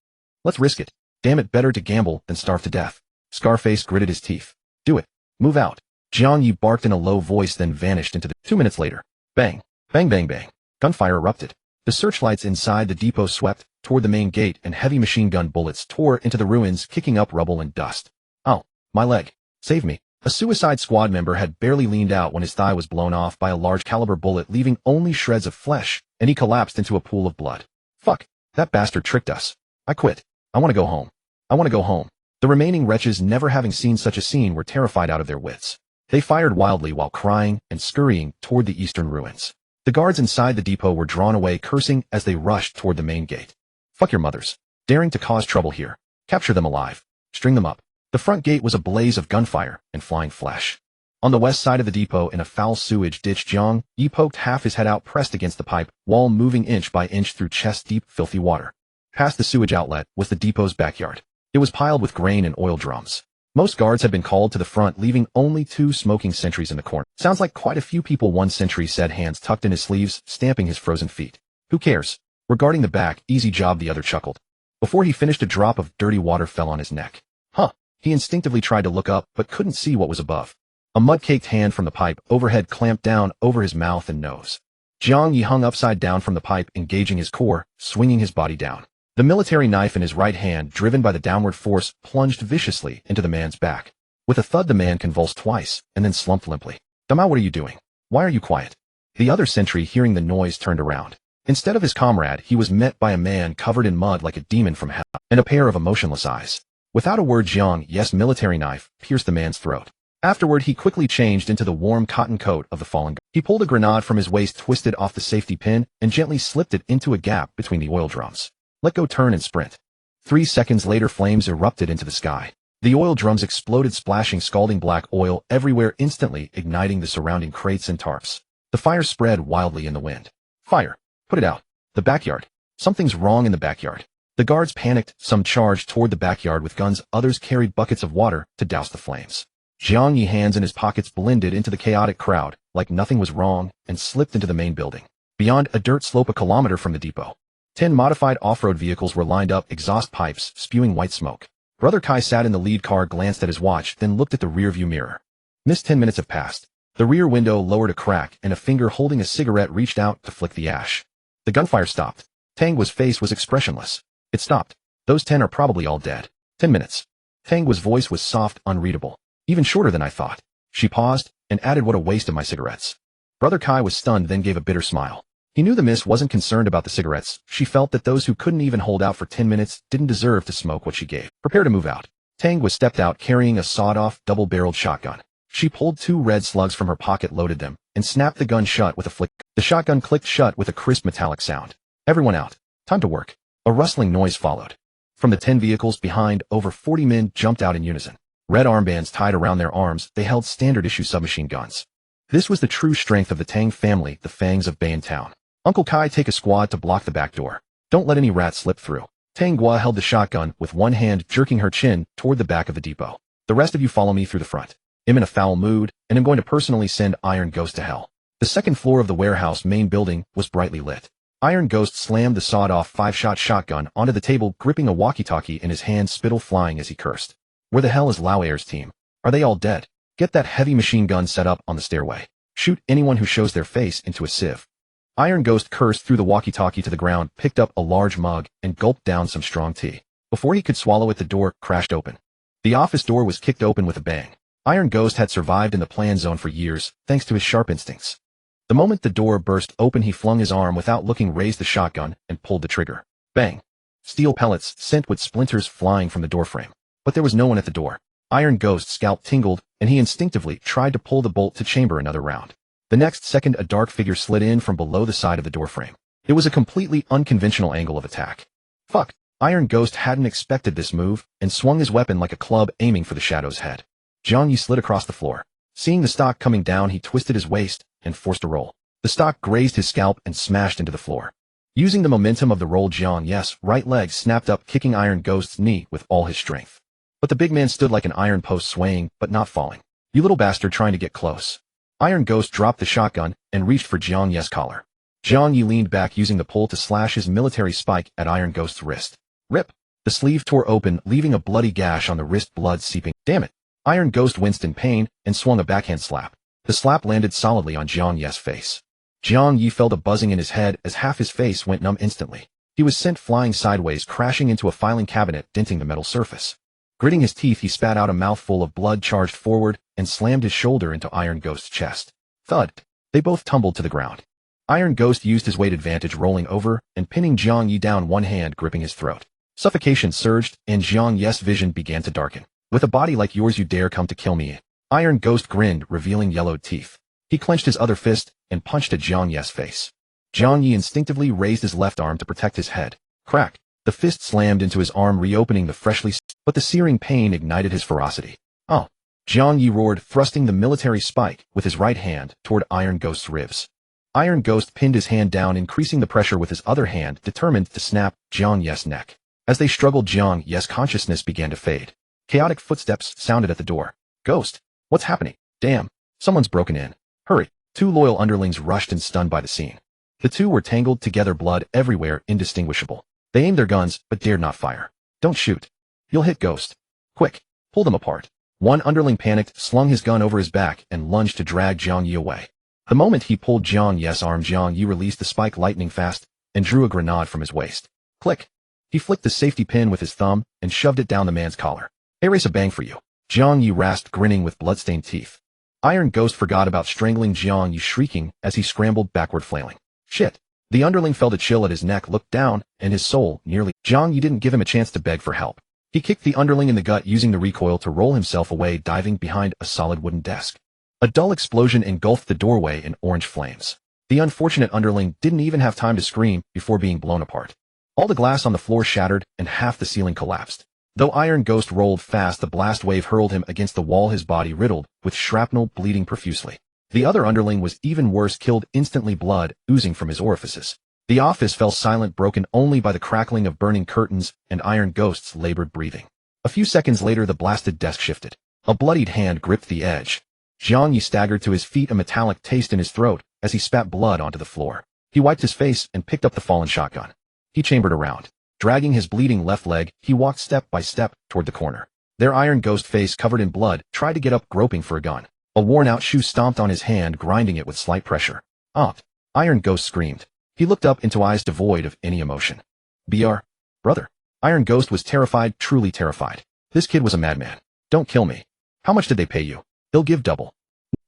A: "Let's risk it. Damn it, better to gamble than starve to death." Scarface gritted his teeth. "Do it. Move out." Jiang Ye barked in a low voice, then vanished into the... 2 minutes later. Bang. Bang bang bang. Gunfire erupted. The searchlights inside the depot swept toward the main gate, and heavy machine gun bullets tore into the ruins, kicking up rubble and dust. "Ow. My leg. Save me." A Suicide Squad member had barely leaned out when his thigh was blown off by a large caliber bullet, leaving only shreds of flesh, and he collapsed into a pool of blood. "Fuck. That bastard tricked us. I quit. I want to go home. I want to go home." The remaining wretches, never having seen such a scene, were terrified out of their wits. They fired wildly while crying and scurrying toward the eastern ruins. The guards inside the depot were drawn away, cursing as they rushed toward the main gate. "Fuck your mothers. Daring to cause trouble here. Capture them alive. String them up." The front gate was a blaze of gunfire and flying flesh. On the west side of the depot, in a foul sewage ditch, Jiang Ye poked half his head out, pressed against the pipe wall, moving inch by inch through chest-deep, filthy water. Past the sewage outlet was the depot's backyard. It was piled with grain and oil drums. Most guards had been called to the front, leaving only 2 smoking sentries in the corner. "Sounds like quite a few people," one sentry said, hands tucked in his sleeves, stamping his frozen feet. "Who cares? Regarding the back, easy job, the other chuckled. Before he finished, a drop of dirty water fell on his neck. Huh. He instinctively tried to look up, but couldn't see what was above. A mud-caked hand from the pipe overhead clamped down over his mouth and nose. Jiang Ye hung upside down from the pipe, engaging his core, swinging his body down. The military knife in his right hand, driven by the downward force, plunged viciously into the man's back. With a thud, the man convulsed twice, and then slumped limply. Dama, what are you doing? Why are you quiet? The other sentry, hearing the noise, turned around. Instead of his comrade, he was met by a man covered in mud like a demon from hell, and a pair of emotionless eyes. Without a word, Jiang Ye's military knife pierced the man's throat. Afterward, he quickly changed into the warm cotton coat of the fallen guard. He pulled a grenade from his waist, twisted off the safety pin, and gently slipped it into a gap between the oil drums. Let go, turn, and sprint. 3 seconds later, flames erupted into the sky. The oil drums exploded, splashing scalding black oil everywhere, instantly igniting the surrounding crates and tarps. The fire spread wildly in the wind. Fire! Put it out. The backyard. Something's wrong in the backyard. The guards panicked, some charged toward the backyard with guns, others carried buckets of water to douse the flames. Jiang Ye's hands in his pockets blended into the chaotic crowd like nothing was wrong and slipped into the main building. Beyond, a dirt slope a kilometer from the depot. 10 modified off-road vehicles were lined up, exhaust pipes spewing white smoke. Brother Kai sat in the lead car, glanced at his watch, then looked at the rearview mirror. Missed 10 minutes have passed. The rear window lowered a crack, and a finger holding a cigarette reached out to flick the ash. The gunfire stopped. Tangwa's face was expressionless. It stopped. Those 10 are probably all dead. 10 minutes. Tangwa's voice was soft, unreadable. Even shorter than I thought. She paused, and added, what a waste of my cigarettes. Brother Kai was stunned, then gave a bitter smile. He knew the miss wasn't concerned about the cigarettes. She felt that those who couldn't even hold out for 10 minutes didn't deserve to smoke what she gave. Prepare to move out. Tangwa stepped out, carrying a sawed-off, double-barreled shotgun. She pulled 2 red slugs from her pocket, loaded them, and snapped the gun shut with a flick. The shotgun clicked shut with a crisp metallic sound. Everyone out. Time to work. A rustling noise followed. From the 10 vehicles behind, over 40 men jumped out in unison. Red armbands tied around their arms, they held standard-issue submachine guns. This was the true strength of the Tang family, the fangs of Bayan Town. Uncle Kai, take a squad to block the back door. Don't let any rats slip through. Tangwa held the shotgun with one hand, jerking her chin toward the back of the depot. The rest of you follow me through the front. I'm in a foul mood, and I'm going to personally send Iron Ghost to hell. The second floor of the warehouse main building was brightly lit. Iron Ghost slammed the sawed-off 5-shot shotgun onto the table, gripping a walkie-talkie in his hand, spittle flying as he cursed. Where the hell is Lao Air's team? Are they all dead? Get that heavy machine gun set up on the stairway. Shoot anyone who shows their face into a sieve. Iron Ghost cursed through the walkie-talkie to the ground, picked up a large mug, and gulped down some strong tea. Before he could swallow it, the door crashed open. The office door was kicked open with a bang. Iron Ghost had survived in the plan zone for years, thanks to his sharp instincts. The moment the door burst open, he flung his arm without looking, raised the shotgun, and pulled the trigger. Bang! Steel pellets sent with splinters flying from the doorframe. But there was no one at the door. Iron Ghost's scalp tingled, and he instinctively tried to pull the bolt to chamber another round. The next second, a dark figure slid in from below the side of the doorframe. It was a completely unconventional angle of attack. Fuck! Iron Ghost hadn't expected this move, and swung his weapon like a club, aiming for the Shadow's head. Jiang Ye slid across the floor. Seeing the stock coming down, he twisted his waist and forced a roll. The stock grazed his scalp and smashed into the floor. Using the momentum of the roll, Jiang Ye's right leg snapped up, kicking Iron Ghost's knee with all his strength. But the big man stood like an iron post, swaying, but not falling. You little bastard, trying to get close. Iron Ghost dropped the shotgun and reached for Jiang Ye's collar. Jiang Ye leaned back, using the pull to slash his military spike at Iron Ghost's wrist. Rip! The sleeve tore open, leaving a bloody gash on the wrist, blood seeping. Damn it! Iron Ghost winced in pain and swung a backhand slap. The slap landed solidly on Jiang Ye's face. Jiang Ye felt a buzzing in his head as half his face went numb instantly. He was sent flying sideways, crashing into a filing cabinet, denting the metal surface. Gritting his teeth, he spat out a mouthful of blood, charged forward, and slammed his shoulder into Iron Ghost's chest. Thud! They both tumbled to the ground. Iron Ghost used his weight advantage, rolling over and pinning Jiang Ye down, one hand gripping his throat. Suffocation surged, and Jiang Ye's vision began to darken. With a body like yours, you dare come to kill me? Iron Ghost grinned, revealing yellowed teeth. He clenched his other fist and punched at Jiang Ye's face. Jiang Ye instinctively raised his left arm to protect his head. Crack! The fist slammed into his arm, reopening the freshly, but the searing pain ignited his ferocity. Oh! Jiang Ye roared, thrusting the military spike with his right hand toward Iron Ghost's ribs. Iron Ghost pinned his hand down, increasing the pressure with his other hand, determined to snap Jiang Ye's neck. As they struggled, Jiang Ye's consciousness began to fade. Chaotic footsteps sounded at the door. Ghost! What's happening? Damn! Someone's broken in. Hurry! 2 loyal underlings rushed in, stunned by the scene. The two were tangled together, blood everywhere, indistinguishable. They aimed their guns, but dared not fire. Don't shoot. You'll hit Ghost. Quick, pull them apart. One underling panicked, slung his gun over his back, and lunged to drag Jiang Ye away. The moment he pulled Jiang Ye's arm, Jiang Ye released the spike lightning fast and drew a grenade from his waist. Click. He flicked the safety pin with his thumb and shoved it down the man's collar. Hey, race a bang for you. Jiang Ye rasped, grinning with bloodstained teeth. Iron Ghost forgot about strangling Jiang Ye, shrieking as he scrambled backward, flailing. Shit. The underling felt a chill at his neck, looked down, and his soul nearly. Jiang Ye didn't give him a chance to beg for help. He kicked the underling in the gut, using the recoil to roll himself away, diving behind a solid wooden desk. A dull explosion engulfed the doorway in orange flames. The unfortunate underling didn't even have time to scream before being blown apart. All the glass on the floor shattered, and half the ceiling collapsed. Though Iron Ghost rolled fast, the blast wave hurled him against the wall, his body riddled with shrapnel, bleeding profusely. The other underling was even worse, killed instantly, blood oozing from his orifices. The office fell silent, broken only by the crackling of burning curtains and Iron Ghost's labored breathing. A few seconds later, the blasted desk shifted. A bloodied hand gripped the edge. Jiang Ye staggered to his feet, a metallic taste in his throat as he spat blood onto the floor. He wiped his face and picked up the fallen shotgun. He chambered around. Dragging his bleeding left leg, he walked step by step toward the corner. Their Iron Ghost, face covered in blood, tried to get up, groping for a gun. A worn-out shoe stomped on his hand, grinding it with slight pressure. Opt! Iron Ghost screamed. He looked up into eyes devoid of any emotion. Brother. Iron Ghost was terrified, truly terrified. This kid was a madman. Don't kill me. How much did they pay you? They'll give double.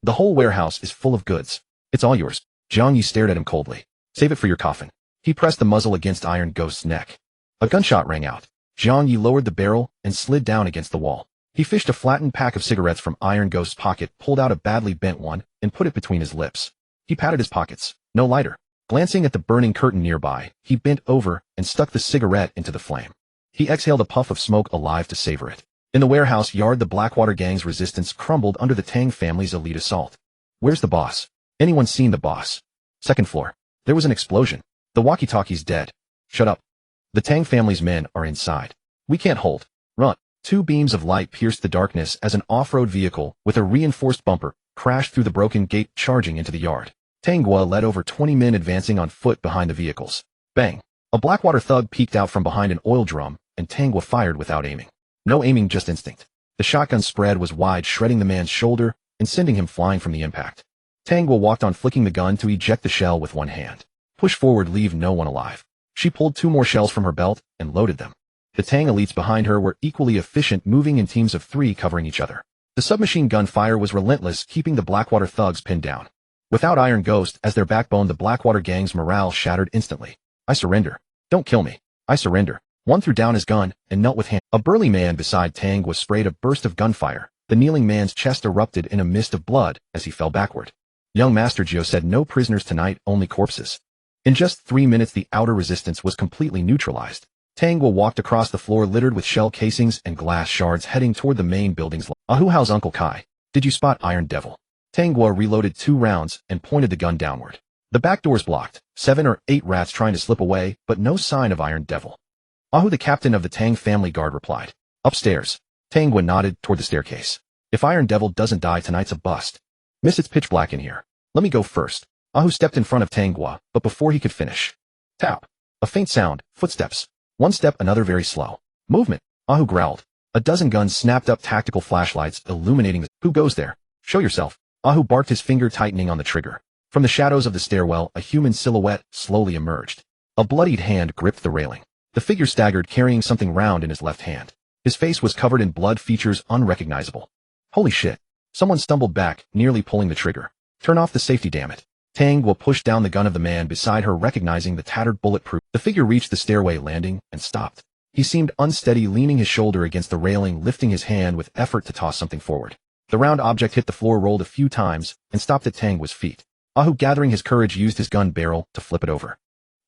A: The whole warehouse is full of goods. It's all yours. Jiang Ye stared at him coldly. Save it for your coffin. He pressed the muzzle against Iron Ghost's neck. A gunshot rang out. Jiang Ye lowered the barrel and slid down against the wall. He fished a flattened pack of cigarettes from Iron Ghost's pocket, pulled out a badly bent one, and put it between his lips. He patted his pockets. No lighter. Glancing at the burning curtain nearby, he bent over and stuck the cigarette into the flame. He exhaled a puff of smoke, alive to savor it. In the warehouse yard, the Blackwater gang's resistance crumbled under the Tang family's elite assault. Where's the boss? Anyone seen the boss? Second floor. There was an explosion. The walkie-talkie's dead. Shut up. The Tang family's men are inside. We can't hold. Run. Two beams of light pierced the darkness as an off-road vehicle with a reinforced bumper crashed through the broken gate, charging into the yard. Tangua led over 20 men advancing on foot behind the vehicles. Bang! A Blackwater thug peeked out from behind an oil drum, and Tangua fired without aiming. No aiming, just instinct. The shotgun spread was wide, shredding the man's shoulder and sending him flying from the impact. Tangua walked on, flicking the gun to eject the shell with one hand. Push forward, leave no one alive. She pulled 2 more shells from her belt and loaded them. The Tang elites behind her were equally efficient, moving in teams of 3, covering each other. The submachine gun fire was relentless, keeping the Blackwater thugs pinned down. Without Iron Ghost as their backbone, the Blackwater gang's morale shattered instantly. I surrender. Don't kill me. I surrender. One threw down his gun and knelt with hand. A burly man beside Tang was sprayed a burst of gunfire. The kneeling man's chest erupted in a mist of blood as he fell backward. Young Master Gio said, no prisoners tonight, only corpses. In just 3 minutes, the outer resistance was completely neutralized. Tangwa walked across the floor littered with shell casings and glass shards, heading toward the main building's. How's Uncle Kai? Did you spot Iron Devil? Tangwa reloaded 2 rounds and pointed the gun downward. The back door's blocked. 7 or 8 rats trying to slip away, but no sign of Iron Devil. The captain of the Tang family guard, replied. Upstairs. Tangwa nodded toward the staircase. If Iron Devil doesn't die, tonight's a bust. Miss, it's pitch black in here. Let me go first. Ahu stepped in front of Tangwa, but before he could finish. Tap. A faint sound. Footsteps. 1 step, another very slow. Movement. Ahu growled. A dozen guns snapped up, tactical flashlights illuminating the. Who goes there? Show yourself. Ahu barked, his finger tightening on the trigger. From the shadows of the stairwell, a human silhouette slowly emerged. A bloodied hand gripped the railing. The figure staggered, carrying something round in his left hand. His face was covered in blood, features unrecognizable. Holy shit. Someone stumbled back, nearly pulling the trigger. Turn off the safety, damn it. Tangwa pushed down the gun of the man beside her, recognizing the tattered bulletproof. The figure reached the stairway landing and stopped. He seemed unsteady, leaning his shoulder against the railing, lifting his hand with effort to toss something forward. The round object hit the floor, rolled a few times, and stopped at Tangwa's feet. Ahu, gathering his courage, used his gun barrel to flip it over.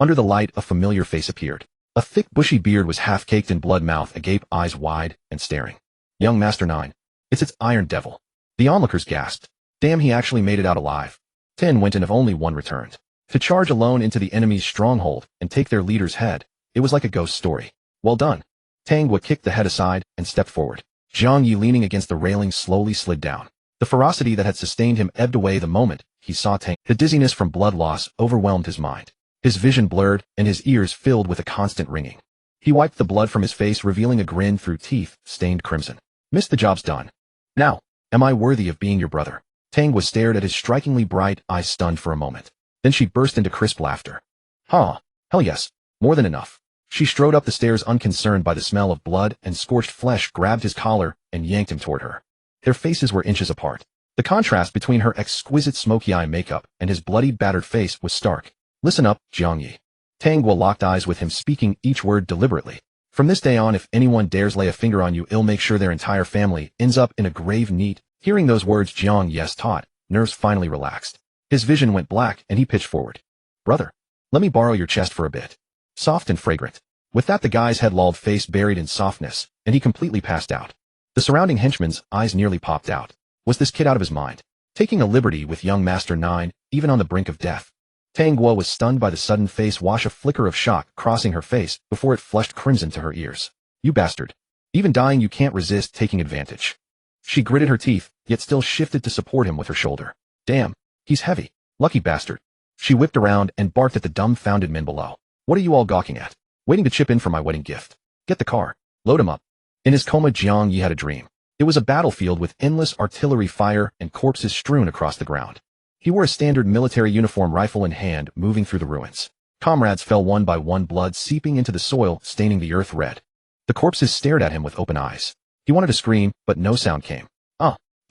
A: Under the light, a familiar face appeared. A thick, bushy beard was half-caked in blood, mouth agape, eyes wide and staring. Young Master 9. It's Iron Devil. The onlookers gasped. Damn, he actually made it out alive. 10 went, and if only 1 returned. To charge alone into the enemy's stronghold and take their leader's head, it was like a ghost story. Well done. Tangwa kicked the head aside and stepped forward. Jiang Ye, leaning against the railing, slowly slid down. The ferocity that had sustained him ebbed away the moment he saw Tang. The dizziness from blood loss overwhelmed his mind. His vision blurred, and his ears filled with a constant ringing. He wiped the blood from his face, revealing a grin through teeth stained crimson. Miss, the job's done. Now, am I worthy of being your brother? Tang was stared at his strikingly bright eyes, stunned for a moment. Then she burst into crisp laughter. Huh, hell yes, more than enough. She strode up the stairs, unconcerned by the smell of blood and scorched flesh, grabbed his collar, and yanked him toward her. Their faces were inches apart. The contrast between her exquisite smoky eye makeup and his bloody, battered face was stark. Listen up, Jiang Ye. Tang locked eyes with him, speaking each word deliberately. From this day on, if anyone dares lay a finger on you, I'll make sure their entire family ends up in a grave neat. Hearing those words, Jiang Ye's taut nerves finally relaxed. His vision went black, and he pitched forward. Brother, let me borrow your chest for a bit. Soft and fragrant. With that, the guy's head lolled, face buried in softness, and he completely passed out. The surrounding henchman's eyes nearly popped out. Was this kid out of his mind? Taking a liberty with young Master 9, even on the brink of death? Tang Guo was stunned by the sudden face wash, a flicker of shock crossing her face before it flushed crimson to her ears. You bastard. Even dying, you can't resist taking advantage. She gritted her teeth, yet still shifted to support him with her shoulder. Damn, he's heavy. Lucky bastard. She whipped around and barked at the dumbfounded men below. What are you all gawking at? Waiting to chip in for my wedding gift. Get the car. Load him up. In his coma, Jiang Ye had a dream. It was a battlefield with endless artillery fire and corpses strewn across the ground. He wore a standard military uniform, rifle in hand, moving through the ruins. Comrades fell one by one, blood seeping into the soil, staining the earth red. The corpses stared at him with open eyes. He wanted to scream, but no sound came.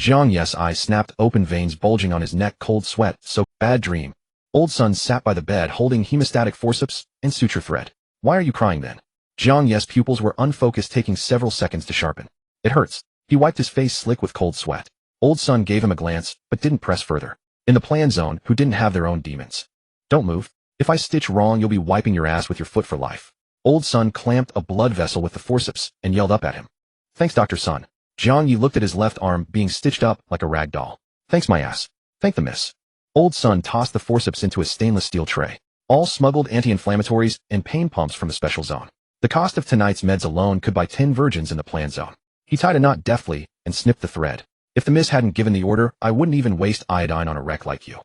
A: Jiang Ye's eyes snapped open, veins bulging on his neck, cold sweat, so bad dream. Old Sun sat by the bed, holding hemostatic forceps and suture thread. Why are you crying then? Jiang Ye's pupils were unfocused, taking several seconds to sharpen. It hurts. He wiped his face slick with cold sweat. Old Sun gave him a glance, but didn't press further. In the plan zone, who didn't have their own demons? Don't move. If I stitch wrong, you'll be wiping your ass with your foot for life. Old Sun clamped a blood vessel with the forceps and yelled up at him. Thanks, Dr. Sun. Jiang Ye looked at his left arm being stitched up like a rag doll. Thanks, my ass. Thank the miss. Old Sun tossed the forceps into a stainless steel tray. All smuggled anti-inflammatories and pain pumps from the special zone. The cost of tonight's meds alone could buy 10 virgins in the plan zone. He tied a knot deftly and snipped the thread. If the miss hadn't given the order, I wouldn't even waste iodine on a wreck like you.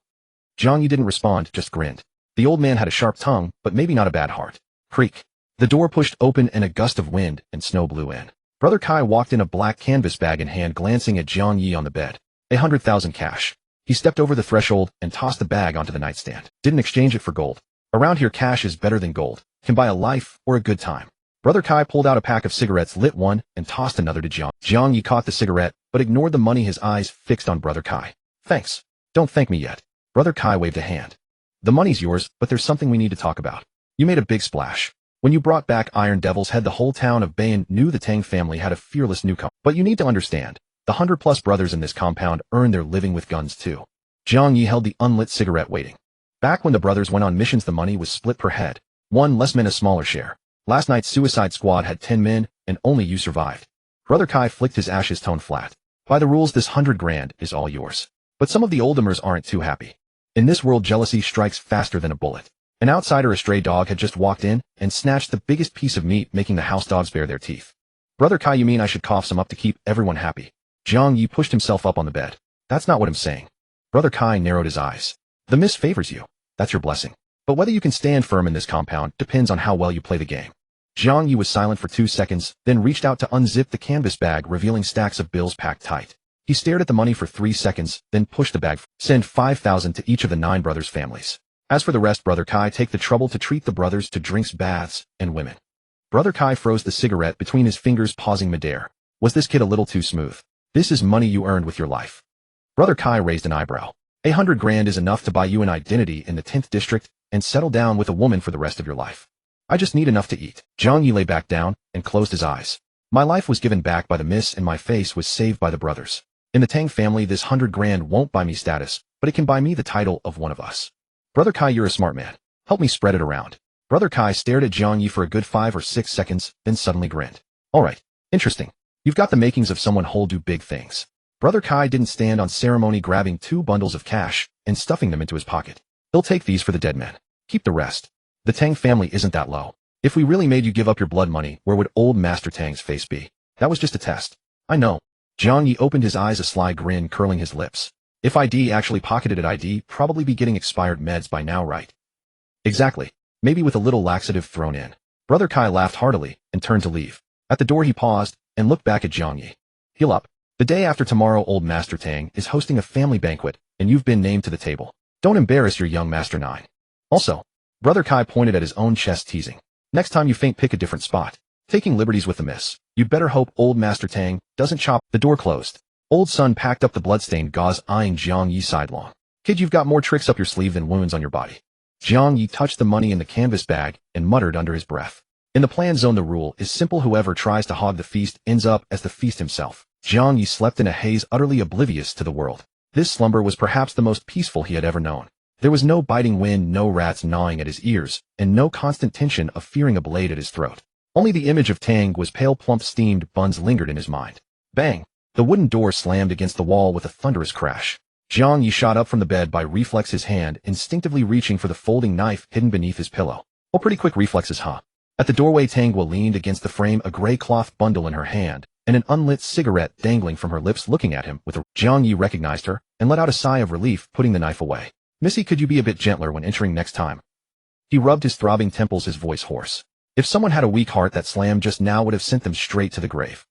A: Jiang Ye didn't respond, just grinned. The old man had a sharp tongue, but maybe not a bad heart. Creak. The door pushed open and a gust of wind and snow blew in. Brother Kai walked in, a black canvas bag in hand, glancing at Jiang Ye on the bed. 100,000 cash. He stepped over the threshold and tossed the bag onto the nightstand. Didn't exchange it for gold. Around here, cash is better than gold. Can buy a life or a good time. Brother Kai pulled out a pack of cigarettes, lit one, and tossed another to Jiang. Jiang Ye caught the cigarette, but ignored the money, his eyes fixed on Brother Kai. Thanks. Don't thank me yet. Brother Kai waved a hand. The money's yours, but there's something we need to talk about. You made a big splash. When you brought back Iron Devil's head, the whole town of Bayan knew the Tang family had a fearless newcomer. But you need to understand, the 100+ brothers in this compound earn their living with guns too. Jiang Ye held the unlit cigarette, waiting. Back when the brothers went on missions, the money was split per head. One less men, a smaller share. Last night's suicide squad had 10 men, and only you survived. Brother Kai flicked his ashes, tone flat. By the rules, this 100 grand is all yours. But some of the oldtimers aren't too happy. In this world, jealousy strikes faster than a bullet. An outsider, a stray dog, had just walked in and snatched the biggest piece of meat, making the house dogs bare their teeth. Brother Kai, you mean I should cough some up to keep everyone happy? Jiang Ye pushed himself up on the bed. That's not what I'm saying. Brother Kai narrowed his eyes. The miss favors you. That's your blessing. But whether you can stand firm in this compound depends on how well you play the game. Jiang Ye was silent for 2 seconds, then reached out to unzip the canvas bag, revealing stacks of bills packed tight. He stared at the money for 3 seconds, then pushed the bag. Send 5,000 to each of the 9 brothers' families. As for the rest, Brother Kai, take the trouble to treat the brothers to drinks, baths, and women. Brother Kai froze the cigarette between his fingers, pausing midair. Was this kid a little too smooth? This is money you earned with your life. Brother Kai raised an eyebrow. 100 grand is enough to buy you an identity in the 10th district and settle down with a woman for the rest of your life. I just need enough to eat. Jiang Ye lay back down and closed his eyes. My life was given back by the miss, and my face was saved by the brothers. In the Tang family, this 100 grand won't buy me status, but it can buy me the title of one of us. Brother Kai, you're a smart man. Help me spread it around. Brother Kai stared at Jiang Ye for a good 5 or 6 seconds, then suddenly grinned. All right. Interesting. You've got the makings of someone who'll do big things. Brother Kai didn't stand on ceremony, grabbing 2 bundles of cash and stuffing them into his pocket. He'll take these for the dead men. Keep the rest. The Tang family isn't that low. If we really made you give up your blood money, where would old Master Tang's face be? That was just a test. I know. Jiang Ye opened his eyes, a sly grin curling his lips. If ID actually pocketed at ID, probably be getting expired meds by now, right? Exactly. Maybe with a little laxative thrown in. Brother Kai laughed heartily and turned to leave. At the door he paused and looked back at Jiang Ye. Heal up. The day after tomorrow old Master Tang is hosting a family banquet, and you've been named to the table. Don't embarrass your young Master 9. Also, Brother Kai pointed at his own chest, teasing. Next time you faint, pick a different spot. Taking liberties with the miss. You'd better hope old Master Tang doesn't chop. The door closed. Old Sun packed up the bloodstained gauze, eyeing Jiang Ye sidelong. Kid, you've got more tricks up your sleeve than wounds on your body. Jiang Ye touched the money in the canvas bag and muttered under his breath. In the plan zone the rule is simple, whoever tries to hog the feast ends up as the feast himself. Jiang Ye slept in a haze, utterly oblivious to the world. This slumber was perhaps the most peaceful he had ever known. There was no biting wind, no rats gnawing at his ears, and no constant tension of fearing a blade at his throat. Only the image of Tang was pale, plump steamed buns lingered in his mind. Bang! The wooden door slammed against the wall with a thunderous crash. Jiang Ye shot up from the bed by reflex, his hand instinctively reaching for the folding knife hidden beneath his pillow. Oh, pretty quick reflexes, huh? At the doorway, Tangwa leaned against the frame, a gray cloth bundle in her hand, and an unlit cigarette dangling from her lips, looking at him with a... Jiang Ye recognized her, and let out a sigh of relief, putting the knife away. Missy, could you be a bit gentler when entering next time? He rubbed his throbbing temples, his voice hoarse. If someone had a weak heart, that slam just now would have sent them straight to the grave.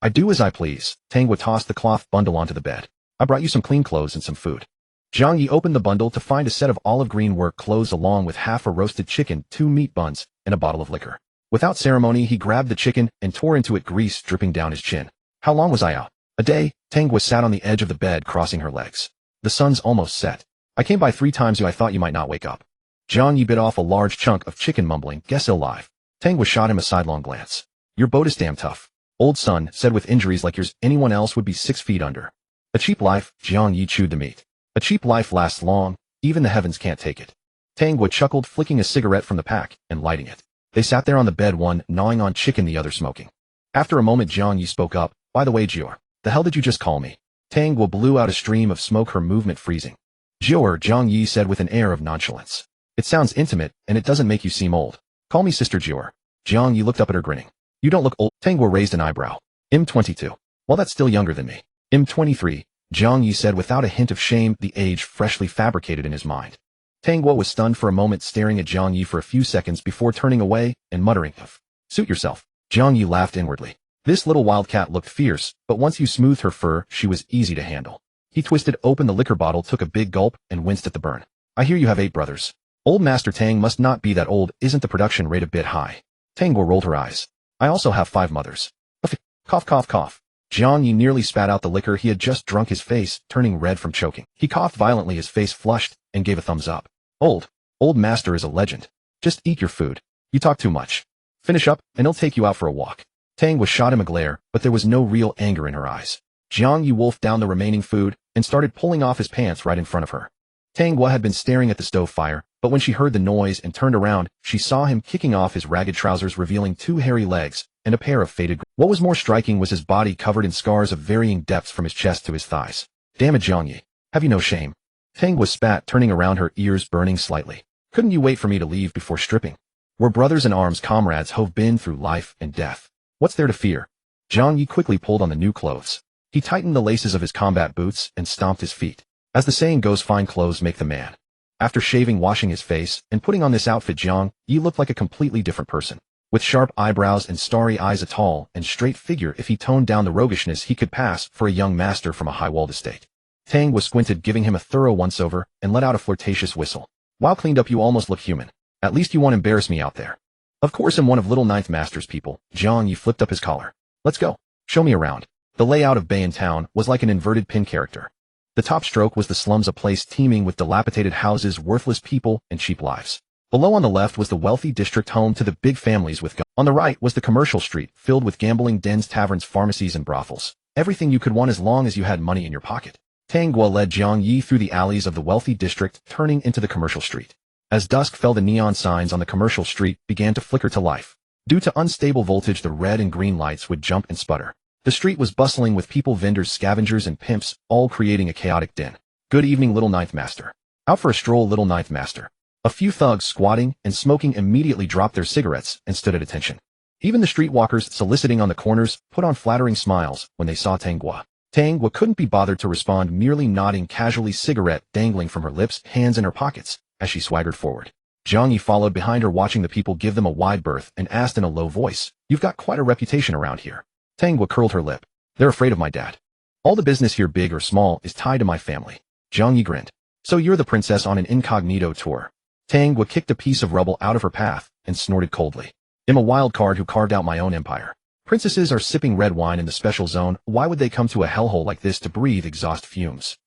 A: I do as I please. Tangwa tossed the cloth bundle onto the bed. I brought you some clean clothes and some food. Jiang Ye opened the bundle to find a set of olive green work clothes along with half a roasted chicken, 2 meat buns, and a bottle of liquor. Without ceremony, he grabbed the chicken and tore into it, grease dripping down his chin. How long was I out? A day. Tangwa sat on the edge of the bed, crossing her legs. The sun's almost set. I came by 3 times. I thought you might not wake up. Jiang Ye bit off a large chunk of chicken, mumbling, guess he'll live. Tangwa shot him a sidelong glance. Your boat is damn tough. Old Sun said, with injuries like yours, anyone else would be 6 feet under. A cheap life. Jiang Ye chewed the meat. A cheap life lasts long. Even the heavens can't take it. Tangwa chuckled, flicking a cigarette from the pack and lighting it. They sat there on the bed, one gnawing on chicken, the other smoking. After a moment, Jiang Ye spoke up. By the way, Jior, the hell did you just call me? Tangwa blew out a stream of smoke, her movement freezing. Jior, Jiang Ye said with an air of nonchalance. It sounds intimate, and it doesn't make you seem old. Call me Sister Jior. Jiang Ye looked up at her, grinning. You don't look old. Tangwa raised an eyebrow. I'm 22. Well, that's still younger than me. I'm 23, Jiang Ye said without a hint of shame, the age freshly fabricated in his mind. Tangwa was stunned for a moment, staring at Jiang Ye for a few seconds before turning away and muttering, suit yourself. Jiang Ye laughed inwardly. This little wildcat looked fierce, but once you smoothed her fur, she was easy to handle. He twisted open the liquor bottle, took a big gulp, and winced at the burn. I hear you have 8 brothers. Old Master Tang must not be that old. Isn't the production rate a bit high? Tangwa rolled her eyes. I also have 5 mothers. Cough, cough, cough. Jiang Ye nearly spat out the liquor he had just drunk, his face turning red from choking. He coughed violently, his face flushed, and gave a thumbs up. Old Master is a legend. Just eat your food. You talk too much. Finish up, and he'll take you out for a walk. Tangwa shot him a glare, but there was no real anger in her eyes. Jiang Ye wolfed down the remaining food and started pulling off his pants right in front of her. Tangwa had been staring at the stove fire, but when she heard the noise and turned around, she saw him kicking off his ragged trousers, revealing 2 hairy legs and a pair of faded. What was more striking was his body, covered in scars of varying depths from his chest to his thighs. Damn it, Jiang Ye. Have you no shame? Tangwa spat, turning around, her ears burning slightly. Couldn't you wait for me to leave before stripping? We're brothers in arms, comrades who've been through life and death. What's there to fear? Jiang Ye quickly pulled on the new clothes. He tightened the laces of his combat boots and stomped his feet. As the saying goes, fine clothes make the man. After shaving, washing his face, and putting on this outfit, Jiang Ye looked like a completely different person. With sharp eyebrows and starry eyes, a tall and straight figure, if he toned down the roguishness, he could pass for a young master from a high-walled estate. Tangwa squinted, giving him a thorough once-over, and let out a flirtatious whistle. While cleaned up, you almost look human. At least you won't embarrass me out there. Of course I'm one of little Ninth Master's people. Jiang Ye flipped up his collar. Let's go. Show me around. The layout of Bayan Town was like an inverted pin character. The top stroke was the slums, a place teeming with dilapidated houses, worthless people, and cheap lives. Below on the left was the wealthy district, home to the big families with guns. On the right was the commercial street, filled with gambling dens, taverns, pharmacies, and brothels. Everything you could want as long as you had money in your pocket. Tangwa led Jiang Ye through the alleys of the wealthy district, turning into the commercial street. As dusk fell, the neon signs on the commercial street began to flicker to life. Due to unstable voltage, the red and green lights would jump and sputter. The street was bustling with people, vendors, scavengers, and pimps, all creating a chaotic din. Good evening, little Ninth Master. Out for a stroll, little Ninth Master. A few thugs, squatting and smoking, immediately dropped their cigarettes and stood at attention. Even the streetwalkers soliciting on the corners put on flattering smiles when they saw Tangwa. Tang Wa couldn't be bothered to respond, merely nodding casually, cigarette dangling from her lips, hands in her pockets, as she swaggered forward. Jiang Ye followed behind her, watching the people give them a wide berth, and asked in a low voice, "You've got quite a reputation around here." Tang Wa curled her lip. "They're afraid of my dad. All the business here, big or small, is tied to my family." Jiang Ye grinned. "So you're the princess on an incognito tour." Tang Wa kicked a piece of rubble out of her path and snorted coldly. "I'm a wild card who carved out my own empire. Princesses are sipping red wine in the special zone. Why would they come to a hellhole like this to breathe exhaust fumes?"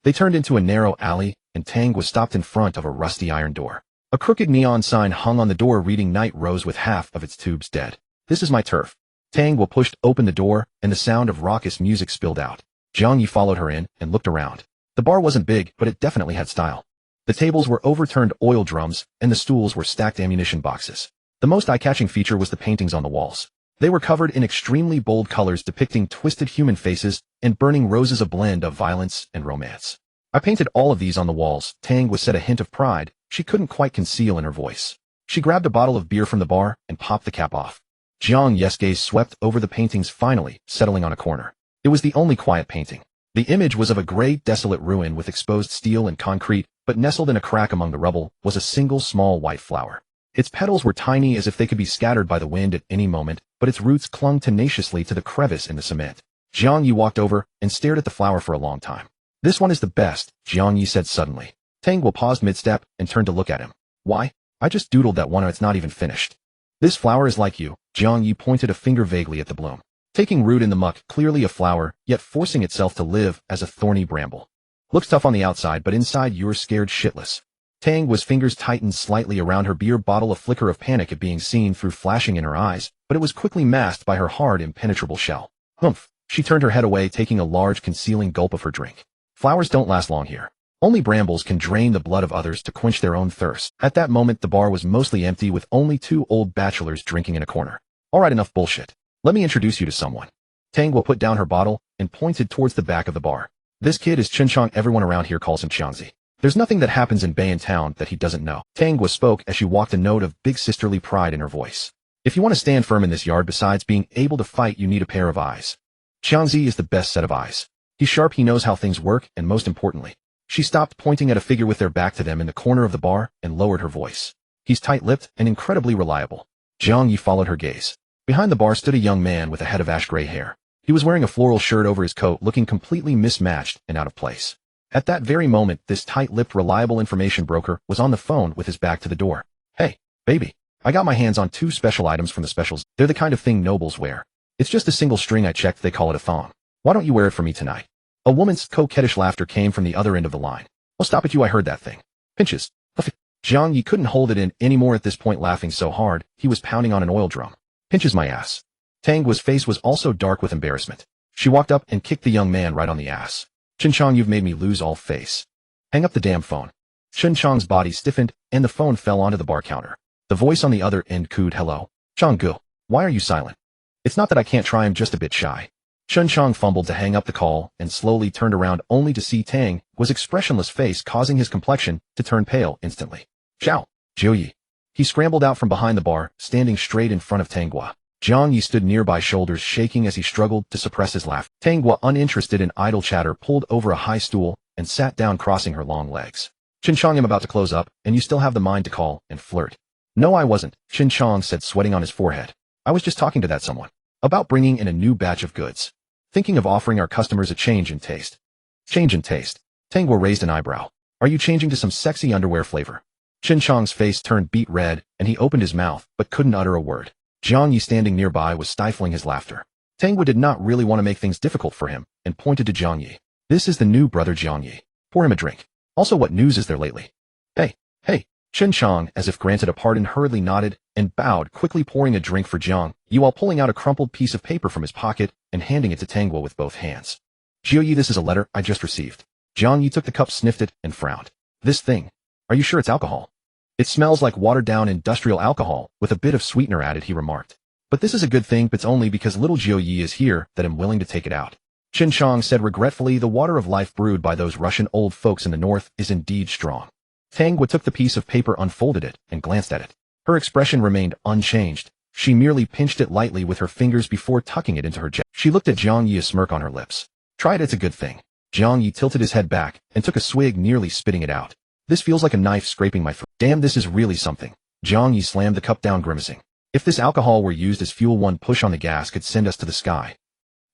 A: They turned into a narrow alley, and Tang was stopped in front of a rusty iron door. A crooked neon sign hung on the door reading "Night Rose" with half of its tubes dead. "This is my turf." Tang Wa pushed open the door, and the sound of raucous music spilled out. Jiang Ye followed her in and looked around. The bar wasn't big, but it definitely had style. The tables were overturned oil drums, and the stools were stacked ammunition boxes. The most eye-catching feature was the paintings on the walls. They were covered in extremely bold colors depicting twisted human faces and burning roses, a blend of violence and romance. "I painted all of these on the walls," Tang was said, a hint of pride she couldn't quite conceal in her voice. She grabbed a bottle of beer from the bar and popped the cap off. Jiang Ye's gaze swept over the paintings, finally settling on a corner. It was the only quiet painting. The image was of a gray, desolate ruin with exposed steel and concrete, but nestled in a crack among the rubble was a single small white flower. Its petals were tiny, as if they could be scattered by the wind at any moment, but its roots clung tenaciously to the crevice in the cement. Jiang Ye walked over and stared at the flower for a long time. "This one is the best," Jiang Ye said suddenly. Tang Wa paused mid-step and turned to look at him. "Why? I just doodled that one, and it's not even finished." "This flower is like you." Jiang Ye pointed a finger vaguely at the bloom. "Taking root in the muck, clearly a flower, yet forcing itself to live as a thorny bramble. Looks tough on the outside, but inside you're scared shitless." Tang Wa's fingers tightened slightly around her beer bottle, a flicker of panic at being seen through flashing in her eyes, but it was quickly masked by her hard, impenetrable shell. "Humph." She turned her head away, taking a large, concealing gulp of her drink. "Flowers don't last long here. Only brambles can drain the blood of others to quench their own thirst." At that moment, the bar was mostly empty, with only two old bachelors drinking in a corner. "All right, enough bullshit. Let me introduce you to someone." Tang Wa put down her bottle and pointed towards the back of the bar. "This kid is Chong. Everyone around here calls him Xiangzi. There's nothing that happens in Bayan Town that he doesn't know." Tang Wa spoke as she walked, a note of big sisterly pride in her voice. "If you want to stand firm in this yard, besides being able to fight, you need a pair of eyes. Xiangzi is the best set of eyes. He's sharp, he knows how things work, and most importantly..." She stopped, pointing at a figure with their back to them in the corner of the bar, and lowered her voice. "He's tight-lipped and incredibly reliable." Jiang Ye followed her gaze. Behind the bar stood a young man with a head of ash-gray hair. He was wearing a floral shirt over his coat, looking completely mismatched and out of place. At that very moment, this tight-lipped, reliable information broker was on the phone with his back to the door. "Hey, baby. I got my hands on 2 special items from the specials. They're the kind of thing nobles wear. It's just a single string. I checked, they call it a thong. Why don't you wear it for me tonight?" A woman's coquettish laughter came from the other end of the line. "I'll stop at you, I heard that thing. Pinches." Jiang Ye couldn't hold it in anymore at this point, laughing so hard he was pounding on an oil drum. "Pinches my ass." Tang Wa's face was also dark with embarrassment. She walked up and kicked the young man right on the ass. "Chong, you've made me lose all face. Hang up the damn phone." Chong's body stiffened, and the phone fell onto the bar counter. The voice on the other end cooed, "Hello? Chong-gu, why are you silent?" "It's not that I can't try, I'm just a bit shy." Chong fumbled to hang up the call and slowly turned around, only to see Tang Wa's expressionless face, causing his complexion to turn pale instantly. "Xiao, Jiang Ye." He scrambled out from behind the bar, standing straight in front of Tang Wa. Jiang Ye stood nearby, shoulders shaking as he struggled to suppress his laugh. Tang Wa, uninterested in idle chatter, pulled over a high stool and sat down, crossing her long legs. "Chong, I'm about to close up, and you still have the mind to call and flirt." "No, I wasn't," Chong said, sweating on his forehead. "I was just talking to that someone about bringing in a new batch of goods. Thinking of offering our customers a change in taste." "Change in taste?" Tang Wa raised an eyebrow. "Are you changing to some sexy underwear flavor?" Chong's face turned beet red, and he opened his mouth, but couldn't utter a word. Jiang Ye, standing nearby, was stifling his laughter. Tang Wa did not really want to make things difficult for him, and pointed to Jiang Ye. "This is the new brother Jiang Ye. Pour him a drink. Also, what news is there lately?" Hey, Chong, as if granted a pardon, hurriedly nodded and bowed, quickly pouring a drink for Jiang Ye while pulling out a crumpled piece of paper from his pocket and handing it to Tang Wa with both hands. "Jiang Ye, this is a letter I just received." Jiang Ye took the cup, sniffed it, and frowned. "This thing. Are you sure it's alcohol?" "It smells like watered-down industrial alcohol with a bit of sweetener added," he remarked. "But this is a good thing, but it's only because little Jiang Ye is here that I'm willing to take it out." Chong said regretfully, "The water of life brewed by those Russian old folks in the north is indeed strong." Tang Wa took the piece of paper, unfolded it, and glanced at it. Her expression remained unchanged. She merely pinched it lightly with her fingers before tucking it into her jacket. She looked at Jiang Ye, a smirk on her lips. Try it, it's a good thing. Jiang Ye tilted his head back and took a swig, nearly spitting it out. This feels like a knife scraping my throat. Damn, this is really something. Jiang Ye slammed the cup down, grimacing. If this alcohol were used as fuel, one push on the gas could send us to the sky.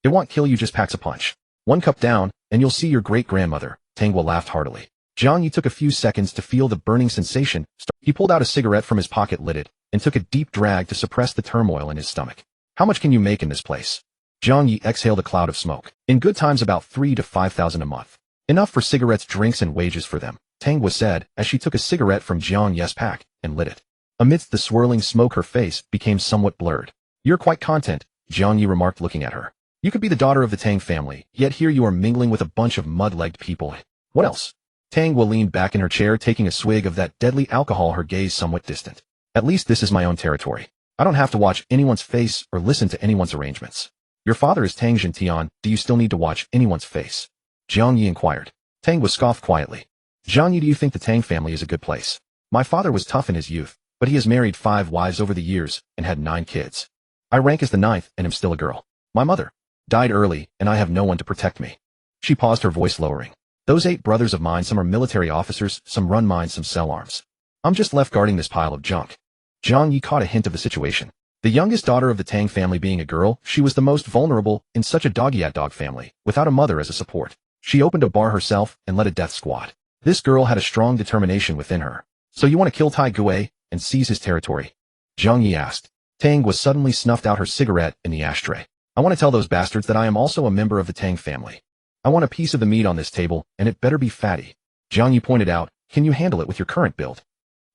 A: It won't kill you, just packs a punch. One cup down, and you'll see your great-grandmother. Tanghua laughed heartily. Jiang Ye took a few seconds to feel the burning sensation. He pulled out a cigarette from his pocket, lit it, and took a deep drag to suppress the turmoil in his stomach. How much can you make in this place? Jiang Ye exhaled a cloud of smoke. In good times, about 3,000 to 5,000 a month. Enough for cigarettes, drinks, and wages for them, Tanghua said as she took a cigarette from Jiang Ye's pack and lit it. Amidst the swirling smoke, her face became somewhat blurred. You're quite content, Jiang Ye remarked, looking at her. You could be the daughter of the Tang family, yet here you are mingling with a bunch of mud-legged people. What else? Tanghua leaned back in her chair, taking a swig of that deadly alcohol, her gaze somewhat distant. At least this is my own territory. I don't have to watch anyone's face or listen to anyone's arrangements. Your father is Tang Zhentian, do you still need to watch anyone's face? Jiang Ye inquired. Tanghua scoffed quietly. Jiang Ye, do you think the Tang family is a good place? My father was tough in his youth, but he has married 5 wives over the years and had 9 kids. I rank as the 9th and am still a girl. My mother died early, and I have no one to protect me. She paused, her voice lowering. Those 8 brothers of mine, some are military officers, some run mines, some sell arms. I'm just left guarding this pile of junk. Jiang Ye caught a hint of the situation. The youngest daughter of the Tang family being a girl, she was the most vulnerable in such a dog-eat-dog family, without a mother as a support. She opened a bar herself and led a death squad. This girl had a strong determination within her. So you want to kill Tai Gui and seize his territory? Jiang Ye asked. Tanghua suddenly snuffed out her cigarette in the ashtray. I want to tell those bastards that I am also a member of the Tang family. I want a piece of the meat on this table, and it better be fatty. Jiang Ye pointed out, can you handle it with your current build?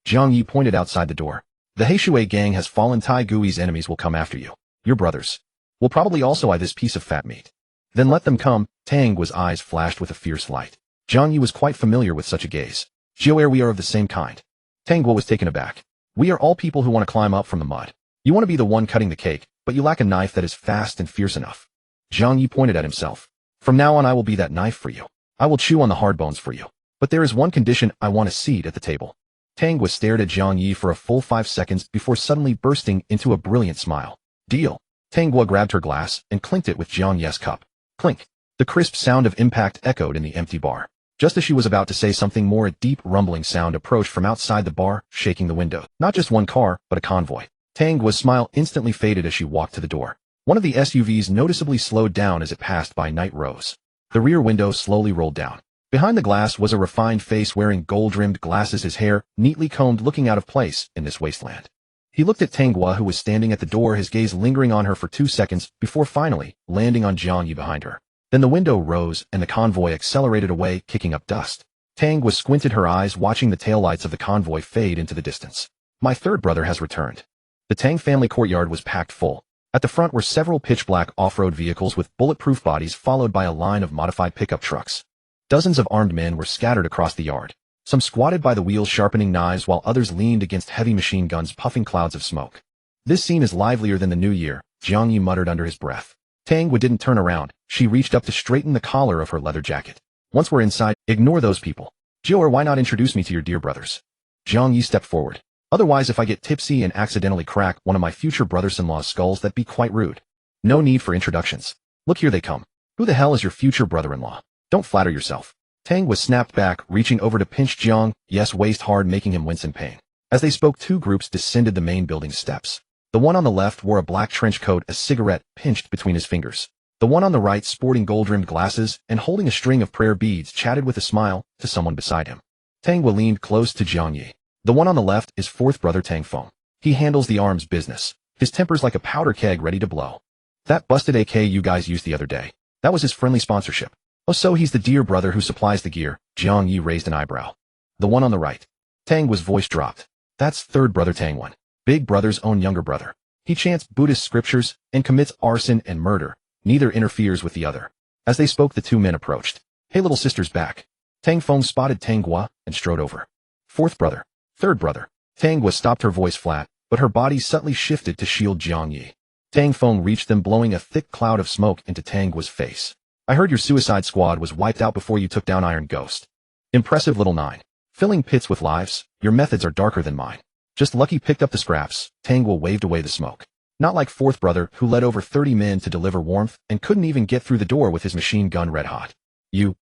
A: Jiang Ye pointed outside the door. The Heishui gang has fallen. Tai Gui's enemies will come after you. Your brothers will probably also eye this piece of fat meat. Then let them come. Tanghua's eyes flashed with a fierce light. Jiang Ye was quite familiar with such a gaze. Jiao, we are of the same kind. Tanghua was taken aback. We are all people who want to climb up from the mud. You want to be the one cutting the cake, but you lack a knife that is fast and fierce enough. Jiang Ye pointed at himself. From now on I will be that knife for you. I will chew on the hard bones for you. But there is one condition, I want a seat at the table. Tanghua stared at Jiang Ye for a full 5 seconds before suddenly bursting into a brilliant smile. Deal. Tanghua grabbed her glass and clinked it with Jiang Ye's cup. Clink. The crisp sound of impact echoed in the empty bar. Just as she was about to say something more, a deep rumbling sound approached from outside the bar, shaking the window. Not just one car, but a convoy. Tanghua's smile instantly faded as she walked to the door. One of the SUVs noticeably slowed down as it passed by Night Rose. The rear window slowly rolled down. Behind the glass was a refined face wearing gold-rimmed glasses, his hair neatly combed, looking out of place in this wasteland. He looked at Tanghua, who was standing at the door, his gaze lingering on her for 2 seconds before finally landing on Jiang Ye behind her. Then the window rose and the convoy accelerated away, kicking up dust. Tanghua squinted her eyes, watching the taillights of the convoy fade into the distance. My third brother has returned. The Tang family courtyard was packed full. At the front were several pitch-black off-road vehicles with bulletproof bodies, followed by a line of modified pickup trucks. Dozens of armed men were scattered across the yard. Some squatted by the wheels sharpening knives, while others leaned against heavy machine guns puffing clouds of smoke. This scene is livelier than the new year, Jiang Ye muttered under his breath. Tanghua didn't turn around. She reached up to straighten the collar of her leather jacket. Once we're inside, ignore those people. Jiao, or why not introduce me to your dear brothers? Jiang Ye stepped forward. Otherwise, if I get tipsy and accidentally crack one of my future brothers-in-law's skulls, that'd be quite rude. No need for introductions. Look, here they come. Who the hell is your future brother-in-law? Don't flatter yourself. Tanghua snapped back, reaching over to pinch Jiang Ye's waist hard, making him wince in pain. As they spoke, 2 groups descended the main building's steps. The one on the left wore a black trench coat, a cigarette pinched between his fingers. The one on the right, sporting gold-rimmed glasses and holding a string of prayer beads, chatted with a smile to someone beside him. Tanghua leaned close to Jiang Ye. The one on the left is 4th brother Tang Feng. He handles the arms business. His temper's like a powder keg ready to blow. That busted AK you guys used the other day, that was his friendly sponsorship. Oh, so he's the dear brother who supplies the gear. Jiang Ye raised an eyebrow. The one on the right. Tanghua's voice dropped. That's 3rd brother Tangwan. Big brother's own younger brother. He chants Buddhist scriptures and commits arson and murder. Neither interferes with the other. As they spoke, the 2 men approached. Hey, little sister's back. Tang Feng spotted Tanghua and strode over. 4th brother. 3rd brother. Tanghua stopped, her voice flat, but her body subtly shifted to shield Jiang Ye. Tang Feng reached them, blowing a thick cloud of smoke into Tanghua's face. I heard your suicide squad was wiped out before you took down Iron Ghost. Impressive, little 9. Filling pits with lives, your methods are darker than mine. Just lucky picked up the scraps. Tanghua waved away the smoke. Not like fourth brother who led over 30 men to deliver warmth and couldn't even get through the door with his machine gun red hot.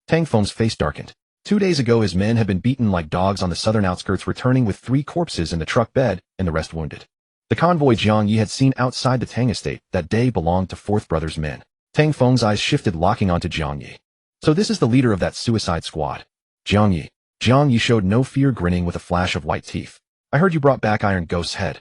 A: Tang Feng's face darkened. 2 days ago his men had been beaten like dogs on the southern outskirts, returning with 3 corpses in the truck bed and the rest wounded. The convoy Jiang Ye had seen outside the Tang estate that day belonged to fourth brother's men. Tang Feng's eyes shifted, locking onto Jiang Ye. So this is the leader of that suicide squad. Jiang Ye. Jiang Ye showed no fear, grinning with a flash of white teeth. I heard you brought back Iron Ghost's head.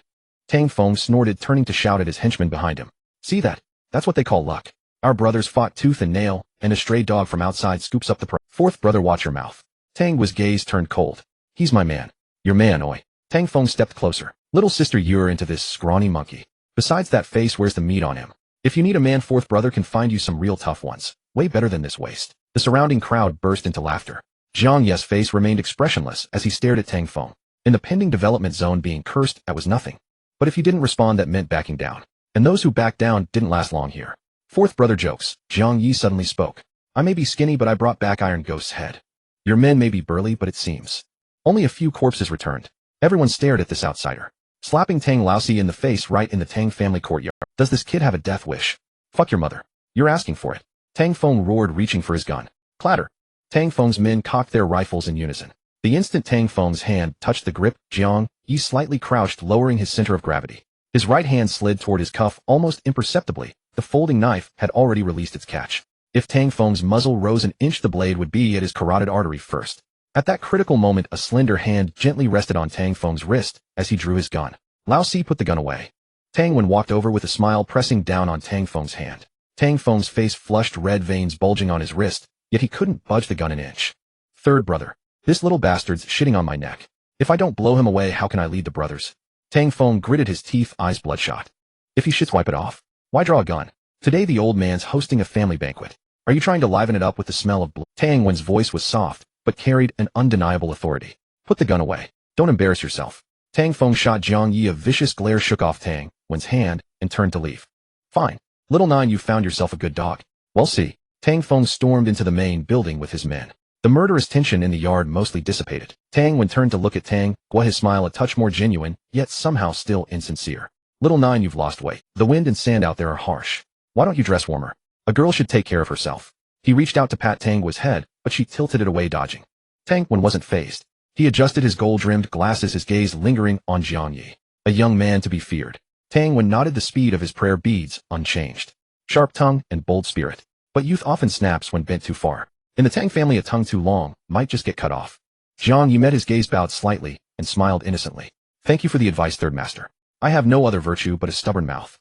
A: Tang Feng snorted, turning to shout at his henchman behind him. See that? That's what they call luck. Our brothers fought tooth and nail, and a stray dog from outside scoops up the prey. Fourth brother, watch your mouth. Tang was gaze turned cold. He's my man. Your man, oi. Tang Feng stepped closer. Little sister, you're into this scrawny monkey. Besides that face, where's the meat on him? If you need a man, fourth brother can find you some real tough ones. Way better than this waste. The surrounding crowd burst into laughter. Jiang Ye's face remained expressionless as he stared at Tang Feng. In the pending development zone, being cursed at was nothing. But if you didn't respond, that meant backing down. And those who backed down didn't last long here. Fourth brother jokes. Jiang Ye suddenly spoke. I may be skinny, but I brought back Iron Ghost's head. Your men may be burly, but it seems only a few corpses returned. Everyone stared at this outsider. Slapping Tang Laosi in the face right in the Tang family courtyard. Does this kid have a death wish? Fuck your mother. You're asking for it. Tang Feng roared, reaching for his gun. Clatter. Tang Feng's men cocked their rifles in unison. The instant Tang Feng's hand touched the grip, Jiang Ye slightly crouched, lowering his center of gravity. His right hand slid toward his cuff almost imperceptibly. The folding knife had already released its catch. If Tang Feng's muzzle rose an inch, the blade would be at his carotid artery first. At that critical moment, a slender hand gently rested on Tang Feng's wrist as he drew his gun. Lao Si put the gun away. Tang Wen walked over with a smile, pressing down on Tang Feng's hand. Tang Feng's face flushed, red veins bulging on his wrist, yet he couldn't budge the gun an inch. Third brother. This little bastard's shitting on my neck. If I don't blow him away, how can I lead the brothers? Tang Feng gritted his teeth, eyes bloodshot. If he shits, wipe it off. Why draw a gun? Today the old man's hosting a family banquet. Are you trying to liven it up with the smell of blood? Tang Wen's voice was soft, but carried an undeniable authority. Put the gun away. Don't embarrass yourself. Tang Feng shot Jiang Ye a vicious glare, shook off Tang Wen's hand, and turned to leave. Fine. Little nine, you found yourself a good dog. Well, see. Tang Feng stormed into the main building with his men. The murderous tension in the yard mostly dissipated. Tang Wen turned to look at Tang Gua, his smile a touch more genuine, yet somehow still insincere. Little nine, you've lost weight. The wind and sand out there are harsh. Why don't you dress warmer? A girl should take care of herself. He reached out to pat Tang Gua's head, but she tilted it away, dodging. Tang Wen wasn't fazed. He adjusted his gold-rimmed glasses, his gaze lingering on Jiang Ye. A young man to be feared. Tang Wen nodded, the speed of his prayer beads unchanged. Sharp tongue and bold spirit. But youth often snaps when bent too far. In the Tang family, a tongue too long might just get cut off. Jiang Ye met his gaze, bowed slightly, and smiled innocently. Thank you for the advice, third master. I have no other virtue but a stubborn mouth.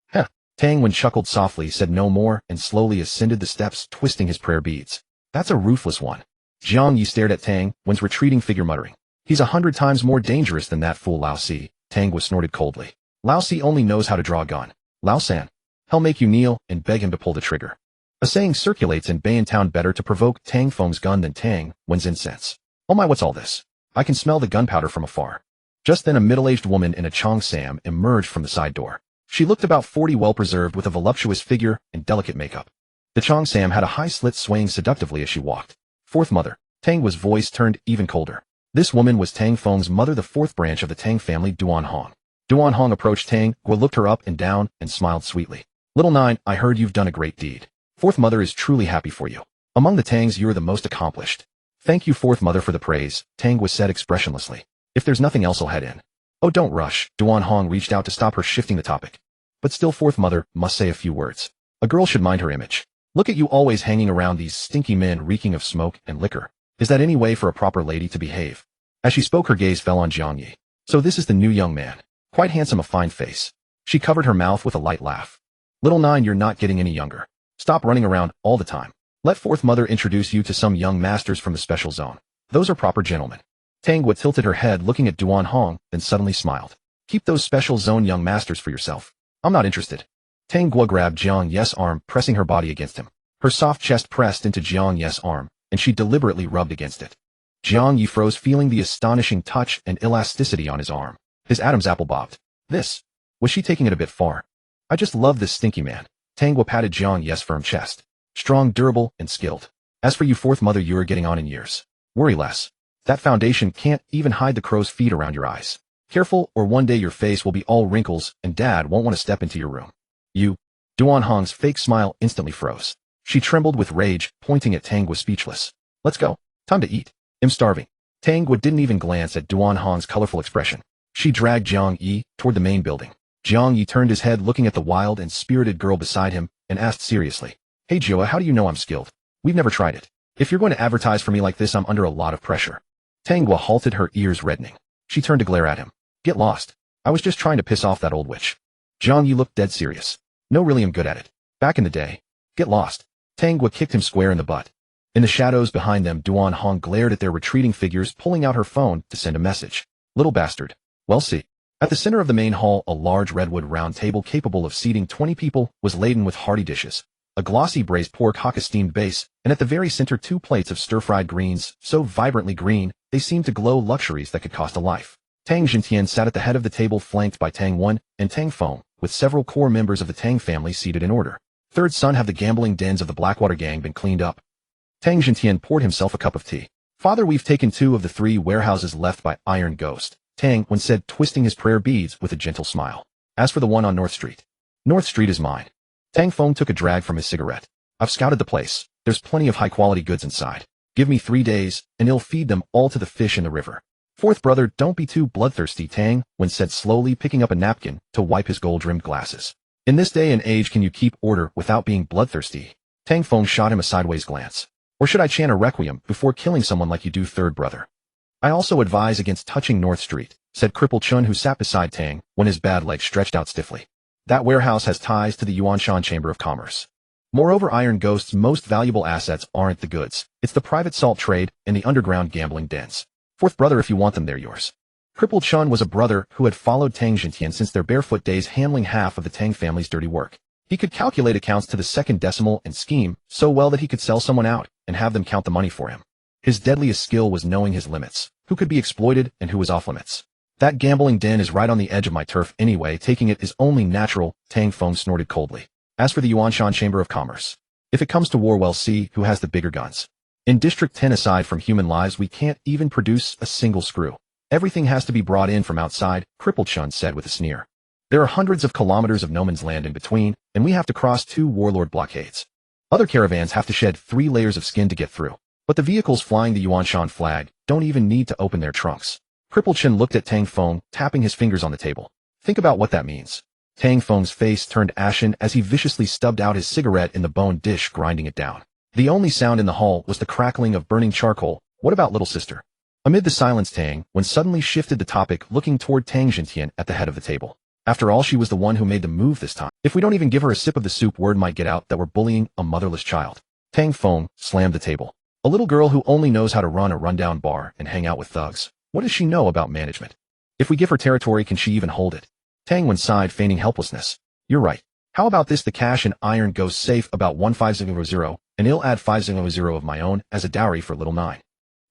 A: Heh. Tang Wen chuckled softly, said no more, and slowly ascended the steps, twisting his prayer beads. That's a ruthless one. Jiang Ye stared at Tang Wen's retreating figure, muttering. He's 100 times more dangerous than that fool Lao Si. Tang was snorted coldly. Lao Si only knows how to draw a gun. Lao San. He'll make you kneel and beg him to pull the trigger. A saying circulates in Bayan Town, better to provoke Tang Feng's gun than Tang Wen's incense. Oh my, what's all this? I can smell the gunpowder from afar. Just then a middle-aged woman in a cheongsam emerged from the side door. She looked about 40, well-preserved, with a voluptuous figure and delicate makeup. The cheongsam had a high slit, swaying seductively as she walked. Fourth mother. Tang was voice turned even colder. This woman was Tang Feng's mother, the fourth branch of the Tang family, Duan Hong. Duan Hong approached Tang Gua, looked her up and down, and smiled sweetly. Little nine, I heard you've done a great deed. Fourth mother is truly happy for you. Among the Tangs, you're the most accomplished. Thank you, fourth mother, for the praise, Tang Gua said expressionlessly. If there's nothing else, I'll head in. Oh, don't rush. Duan Hong reached out to stop her, shifting the topic. But still, fourth mother must say a few words. A girl should mind her image. Look at you, always hanging around these stinky men reeking of smoke and liquor. Is that any way for a proper lady to behave? As she spoke, her gaze fell on Jiang Ye. So this is the new young man. Quite handsome, a fine face. She covered her mouth with a light laugh. Little nine, you're not getting any younger. Stop running around all the time. Let fourth mother introduce you to some young masters from the special zone. Those are proper gentlemen. Tang Gua tilted her head, looking at Duan Hong, then suddenly smiled. Keep those special zone young masters for yourself. I'm not interested. Tang Gua grabbed Jiang Ye's arm, pressing her body against him. Her soft chest pressed into Jiang Ye's arm, and she deliberately rubbed against it. Jiang Ye froze, feeling the astonishing touch and elasticity on his arm. His Adam's apple bobbed. This. Was she taking it a bit far? I just love this stinky man. Tang Gua patted Jiang Ye's firm chest. Strong, durable, and skilled. As for you, fourth mother, you are getting on in years. Worry less. That foundation can't even hide the crow's feet around your eyes. Careful, or one day your face will be all wrinkles and Dad won't want to step into your room. You. Duan Hong's fake smile instantly froze. She trembled with rage, pointing at Tang was speechless. Let's go. Time to eat. I'm starving. Tang didn't even glance at Duan Hong's colorful expression. She dragged Jiang Ye toward the main building. Jiang Ye turned his head looking at the wild and spirited girl beside him and asked seriously, Hey Joa, how do you know I'm skilled? We've never tried it. If you're going to advertise for me like this, I'm under a lot of pressure. Tangwa halted, her ears reddening. She turned to glare at him. Get lost. I was just trying to piss off that old witch. Jiang Ye looked dead serious. No, really, I'm good at it. Back in the day. Get lost. Tangwa kicked him square in the butt. In the shadows behind them, Duan Hong glared at their retreating figures, pulling out her phone to send a message. Little bastard. Well, see. At the center of the main hall, a large redwood round table capable of seating 20 people was laden with hearty dishes. A glossy braised pork hock steamed base, and at the very center 2 plates of stir-fried greens, so vibrantly green, they seemed to glow, luxuries that could cost a life. Tang Jintian sat at the head of the table, flanked by Tang Wen and Tang Feng, with several core members of the Tang family seated in order. Third son, have the gambling dens of the Blackwater gang been cleaned up? Tang Jintian poured himself a cup of tea. Father, we've taken 2 of the 3 warehouses left by Iron Ghost, Tang Wen said, twisting his prayer beads with a gentle smile. As for the one on North Street is mine. Tang Feng took a drag from his cigarette. I've scouted the place. There's plenty of high-quality goods inside. Give me 3 days, and I'll feed them all to the fish in the river. Fourth brother, don't be too bloodthirsty, Tang Wen said slowly, picking up a napkin to wipe his gold-rimmed glasses. In this day and age, can you keep order without being bloodthirsty? Tang Feng shot him a sideways glance. Or should I chant a requiem before killing someone like you do, third brother? I also advise against touching North Street, said Cripple Chun, who sat beside Tang when his bad leg stretched out stiffly. That warehouse has ties to the Yuanshan Chamber of Commerce. Moreover, Iron Ghost's most valuable assets aren't the goods. It's the private salt trade and the underground gambling dens. Fourth brother, if you want them, they're yours. Cripple Chun was a brother who had followed Tang Jintian since their barefoot days, handling half of the Tang family's dirty work. He could calculate accounts to the second decimal and scheme so well that he could sell someone out and have them count the money for him. His deadliest skill was knowing his limits, who could be exploited and who was off limits. That gambling den is right on the edge of my turf anyway, taking it is only natural, Tang Feng snorted coldly. As for the Yuanshan Chamber of Commerce, if it comes to war, we'll see who has the bigger guns. In District 10, aside from human lives, we can't even produce a single screw. Everything has to be brought in from outside, Cripple Chun said with a sneer. There are hundreds of kilometers of no man's land in between, and we have to cross 2 warlord blockades. Other caravans have to shed 3 layers of skin to get through. But the vehicles flying the Yuanshan flag don't even need to open their trunks. Cripple Chun looked at Tang Feng, tapping his fingers on the table. Think about what that means. Tang Feng's face turned ashen as he viciously stubbed out his cigarette in the bone dish, grinding it down. The only sound in the hall was the crackling of burning charcoal. What about little sister? Amid the silence, Tang Wen suddenly shifted the topic, looking toward Tang Jintian at the head of the table. After all, she was the one who made the move this time. If we don't even give her a sip of the soup, word might get out that we're bullying a motherless child. Tang Feng slammed the table. A little girl who only knows how to run a rundown bar and hang out with thugs. What does she know about management? If we give her territory, can she even hold it? Tang Wen sighed, feigning helplessness. You're right. How about this? The cash in Iron Ghost safe, about 1500, and I'll add 500 of my own as a dowry for little 9.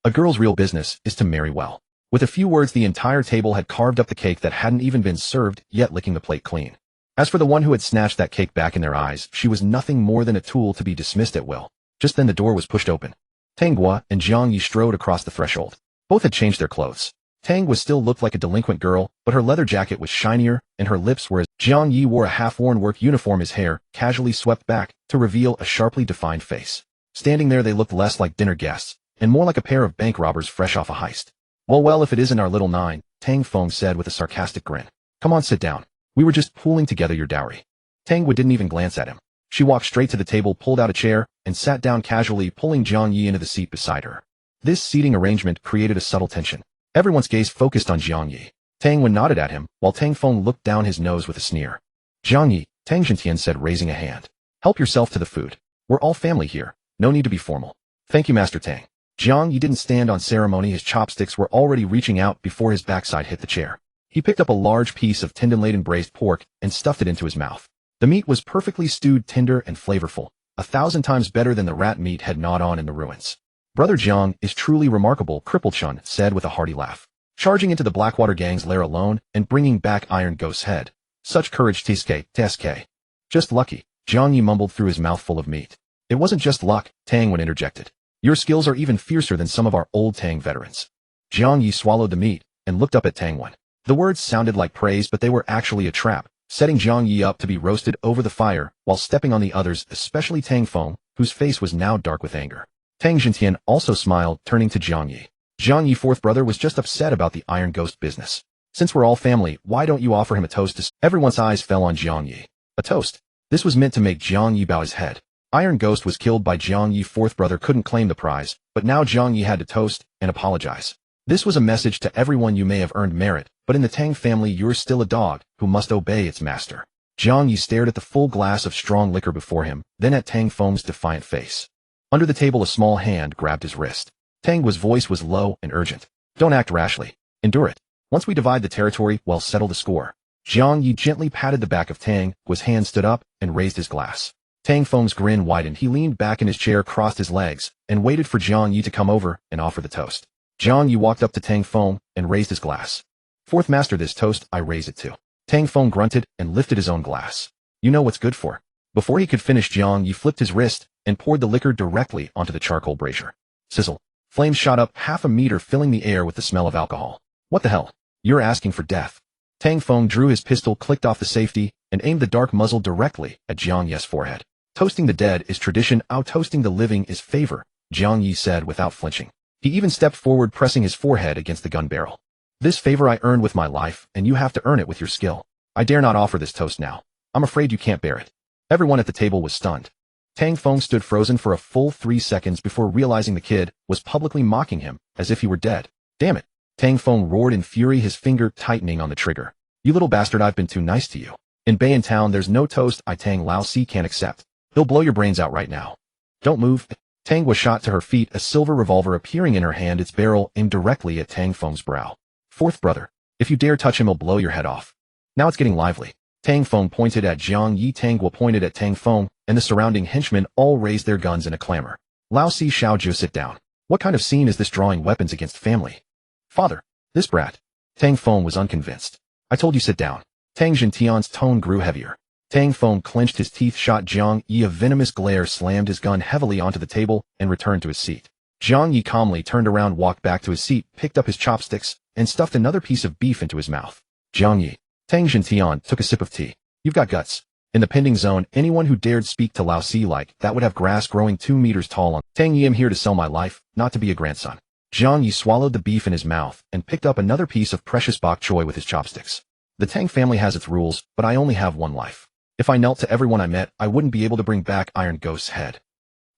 A: A girl's real business is to marry well. With a few words, the entire table had carved up the cake that hadn't even been served yet, licking the plate clean. As for the one who had snatched that cake back in their eyes, she was nothing more than a tool to be dismissed at will. Just then the door was pushed open. Tangwa and Jiang Ye strode across the threshold. Both had changed their clothes. Tang still looked like a delinquent girl, but her leather jacket was shinier, and her lips were as Jiang Ye wore a half-worn work uniform, his hair casually swept back to reveal a sharply defined face. Standing there, they looked less like dinner guests, and more like a pair of bank robbers fresh off a heist. Well, if it isn't our little 9, Tang Feng said with a sarcastic grin. Come on, sit down. We were just pooling together your dowry. Tangwa didn't even glance at him. She walked straight to the table, pulled out a chair, and sat down casually, pulling Jiang Ye into the seat beside her. This seating arrangement created a subtle tension. Everyone's gaze focused on Jiang Ye. Tang Wen nodded at him, while Tang Feng looked down his nose with a sneer. Jiang Ye, Tang Jintian said, raising a hand. Help yourself to the food. We're all family here. No need to be formal. Thank you, Master Tang. Jiang Ye didn't stand on ceremony. His chopsticks were already reaching out before his backside hit the chair. He picked up a large piece of tendon-laden braised pork and stuffed it into his mouth. The meat was perfectly stewed, tender and flavorful, 1,000 times better than the rat meat had gnawed on in the ruins. Brother Jiang is truly remarkable, Cripple Chun said with a hearty laugh. Charging into the Blackwater gang's lair alone and bringing back Iron Ghost's head. Such courage, TSK. Just lucky, Jiang Ye mumbled through his mouthful of meat. It wasn't just luck, Tang Wen interjected. Your skills are even fiercer than some of our old Tang veterans. Jiang Ye swallowed the meat and looked up at Tang Wen. The words sounded like praise, but they were actually a trap, setting Jiang Ye up to be roasted over the fire while stepping on the others, especially Tang Feng, whose face was now dark with anger. Tang Jintian also smiled, turning to Jiang Ye. Jiang Ye, fourth brother, was just upset about the Iron Ghost business. Since we're all family, why don't you offer him a toast? Everyone's eyes fell on Jiang Ye. A toast? This was meant to make Jiang Ye bow his head. Iron Ghost was killed by Jiang Ye, fourth brother couldn't claim the prize, but now Jiang Ye had to toast and apologize. This was a message to everyone: you may have earned merit, but in the Tang family you're still a dog who must obey its master. Jiang Ye stared at the full glass of strong liquor before him, then at Tang Feng's defiant face. Under the table a small hand grabbed his wrist. Tang's voice was low and urgent. Don't act rashly. Endure it. Once we divide the territory, we'll settle the score. Jiang Ye gently patted the back of Tang, whose hand stood up, and raised his glass. Tang Feng's grin widened. He leaned back in his chair, crossed his legs, and waited for Jiang Ye to come over and offer the toast. Jiang Ye walked up to Tang Feng and raised his glass. Fourth master, this toast I raise it to. Tang Feng grunted and lifted his own glass. You know what's good for. Before he could finish, Jiang Ye flipped his wrist and poured the liquor directly onto the charcoal brazier. Sizzle. Flames shot up half a meter, filling the air with the smell of alcohol. What the hell? You're asking for death. Tang Feng drew his pistol, clicked off the safety, and aimed the dark muzzle directly at Jiang Ye's forehead. Toasting the dead is tradition, out-toasting the living is favor, Jiang Ye said without flinching. He even stepped forward, pressing his forehead against the gun barrel. This favor I earned with my life, and you have to earn it with your skill. I dare not offer this toast now. I'm afraid you can't bear it. Everyone at the table was stunned. Tang Feng stood frozen for a full 3 seconds before realizing the kid was publicly mocking him as if he were dead. Damn it. Tang Feng roared in fury, his finger tightening on the trigger. You little bastard, I've been too nice to you. In Bayan Town there's no toast I Tang Lao Si can't accept. He'll blow your brains out right now. Don't move. Tang was shot to her feet, a silver revolver appearing in her hand, its barrel aimed directly at Tang Feng's brow. Fourth brother, if you dare touch him, he'll blow your head off. Now it's getting lively. Tang Feng pointed at Jiang Ye, Tang Gua pointed at Tang Feng, and the surrounding henchmen all raised their guns in a clamor. Lao Si Xiaojiu, sit down. What kind of scene is this, drawing weapons against family? Father, this brat. Tang Feng was unconvinced. I told you sit down. Tang Jintian's tone grew heavier. Tang Feng clenched his teeth, shot Jiang Ye a venomous glare, slammed his gun heavily onto the table, and returned to his seat. Jiang Ye calmly turned around, walked back to his seat, picked up his chopsticks, and stuffed another piece of beef into his mouth. Jiang Ye. Tang Jintian took a sip of tea. You've got guts. In the pending zone, anyone who dared speak to Lao Si like that would have grass growing 2 meters tall on. Tang Ye, I'm here to sell my life, not to be a grandson. Jiang Ye swallowed the beef in his mouth and picked up another piece of precious bok choy with his chopsticks. The Tang family has its rules, but I only have one life. If I knelt to everyone I met, I wouldn't be able to bring back Iron Ghost's head.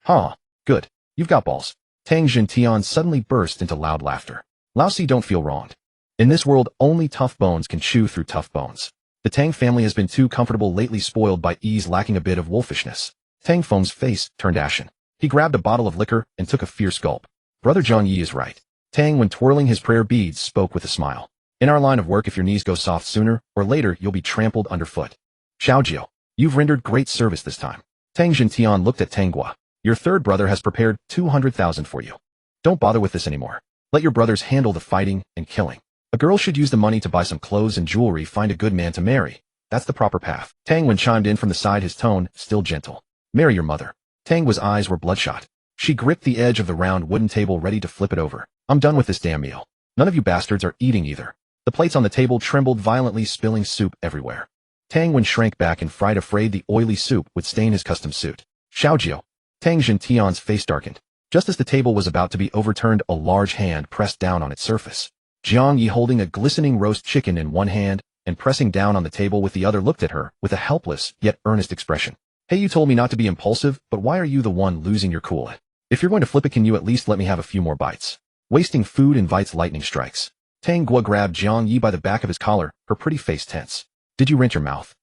A: Huh. Good. You've got balls. Tang Jintian suddenly burst into loud laughter. Lao Si, don't feel wronged. In this world, only tough bones can chew through tough bones. The Tang family has been too comfortable lately, spoiled by ease, lacking a bit of wolfishness. Tang Feng's face turned ashen. He grabbed a bottle of liquor and took a fierce gulp. Brother Jiang Ye is right. Tang, when twirling his prayer beads, spoke with a smile. In our line of work, if your knees go soft sooner or later, you'll be trampled underfoot. Xiaojiu, you've rendered great service this time. Tang Jintian looked at Tang Gua. Your third brother has prepared 200,000 for you. Don't bother with this anymore. Let your brothers handle the fighting and killing. A girl should use the money to buy some clothes and jewelry, find a good man to marry. That's the proper path. Tang Wen chimed in from the side, his tone still gentle. Marry your mother. Tang Gua's eyes were bloodshot. She gripped the edge of the round wooden table, ready to flip it over. I'm done with this damn meal. None of you bastards are eating either. The plates on the table trembled violently, spilling soup everywhere. Tang Wen shrank back in fright, afraid the oily soup would stain his custom suit. Xiaojiu. Tang Jintian's face darkened. Just as the table was about to be overturned, a large hand pressed down on its surface. Jiang Ye, holding a glistening roast chicken in one hand and pressing down on the table with the other, looked at her with a helpless yet earnest expression. Hey, you told me not to be impulsive, but why are you the one losing your cool? If you're going to flip it, can you at least let me have a few more bites? Wasting food invites lightning strikes. Tang Gua grabbed Jiang Ye by the back of his collar, her pretty face tense. Did you rinse your mouth?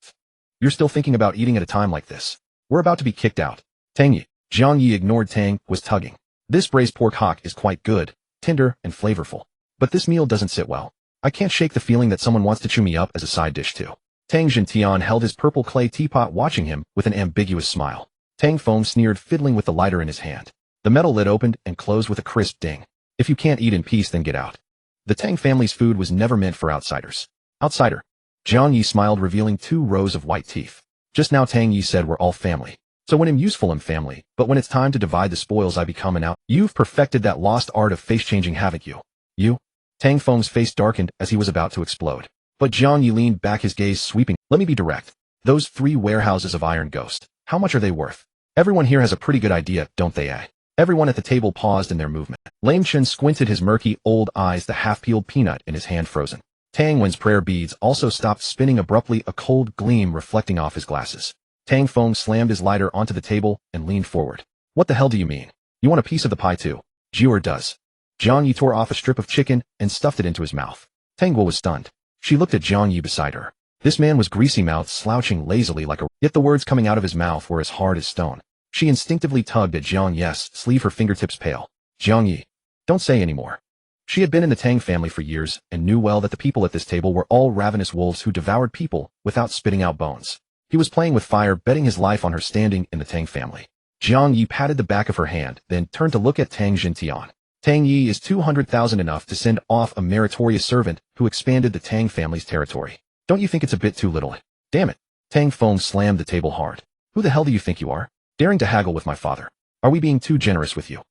A: You're still thinking about eating at a time like this? We're about to be kicked out. Tang Ye. Jiang Ye ignored Tang was tugging. This braised pork hock is quite good, tender and flavorful. But this meal doesn't sit well. I can't shake the feeling that someone wants to chew me up as a side dish too. Tang Jintian held his purple clay teapot, watching him with an ambiguous smile. Tang Feng sneered, fiddling with the lighter in his hand. The metal lid opened and closed with a crisp ding. If you can't eat in peace, then get out. The Tang family's food was never meant for outsiders. Outsider. Jiang Ye smiled, revealing 2 rows of white teeth. Just now Tang Ye said we're all family. So when I'm useful, I'm family, but when it's time to divide the spoils, I become an out. You've perfected that lost art of face changing, haven't you? You? Tang Feng's face darkened as he was about to explode. But Jiang Ye leaned back, his gaze sweeping. Let me be direct. Those 3 warehouses of Iron Ghost, how much are they worth? Everyone here has a pretty good idea, don't they, eh? Everyone at the table paused in their movement. Lame Chen squinted his murky, old eyes, the half-peeled peanut in his hand frozen. Tang Wen's prayer beads also stopped spinning abruptly, a cold gleam reflecting off his glasses. Tang Feng slammed his lighter onto the table and leaned forward. What the hell do you mean? You want a piece of the pie too? Jiuer does. Jiang Ye tore off a strip of chicken and stuffed it into his mouth. Tang Guo was stunned. She looked at Jiang Ye beside her. This man was greasy-mouthed, slouching lazily like a... Yet the words coming out of his mouth were as hard as stone. She instinctively tugged at Jiang Ye's sleeve, her fingertips pale. Jiang Ye, don't say any more. She had been in the Tang family for years and knew well that the people at this table were all ravenous wolves who devoured people without spitting out bones. He was playing with fire, betting his life on her standing in the Tang family. Jiang Ye patted the back of her hand, then turned to look at Tang Jintian. Tang Yi is 200,000 enough to send off a meritorious servant who expanded the Tang family's territory. Don't you think it's a bit too little? Damn it. Tang Feng slammed the table hard. Who the hell do you think you are? Daring to haggle with my father. Are we being too generous with you?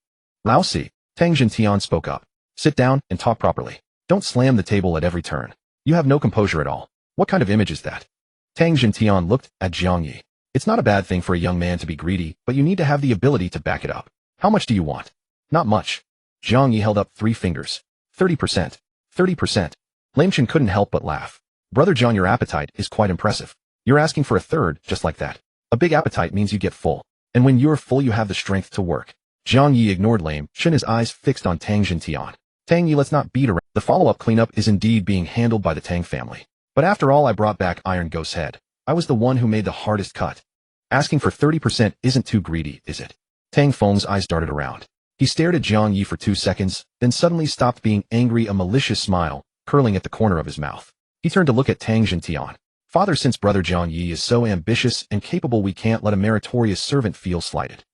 A: Lao Si, Tang Jintian spoke up. Sit down and talk properly. Don't slam the table at every turn. You have no composure at all. What kind of image is that? Tang Jintian looked at Jiang Ye. It's not a bad thing for a young man to be greedy, but you need to have the ability to back it up. How much do you want? Not much. Jiang Ye held up 3 fingers. 30%. 30%. Lame Chen couldn't help but laugh. Brother John, your appetite is quite impressive. You're asking for a third, just like that. A big appetite means you get full. And when you're full, you have the strength to work. Jiang Ye ignored Lame Chen, his eyes fixed on Tang Jintian. Tang Ye, let's not beat around. The follow-up cleanup is indeed being handled by the Tang family. But after all, I brought back Iron Ghost's head. I was the one who made the hardest cut. Asking for 30% isn't too greedy, is it? Tang Feng's eyes darted around. He stared at Jiang Ye for 2 seconds, then suddenly stopped being angry, a malicious smile curling at the corner of his mouth. He turned to look at Tang Jintian. Father, since Brother Jiang Ye is so ambitious and capable, we can't let a meritorious servant feel slighted.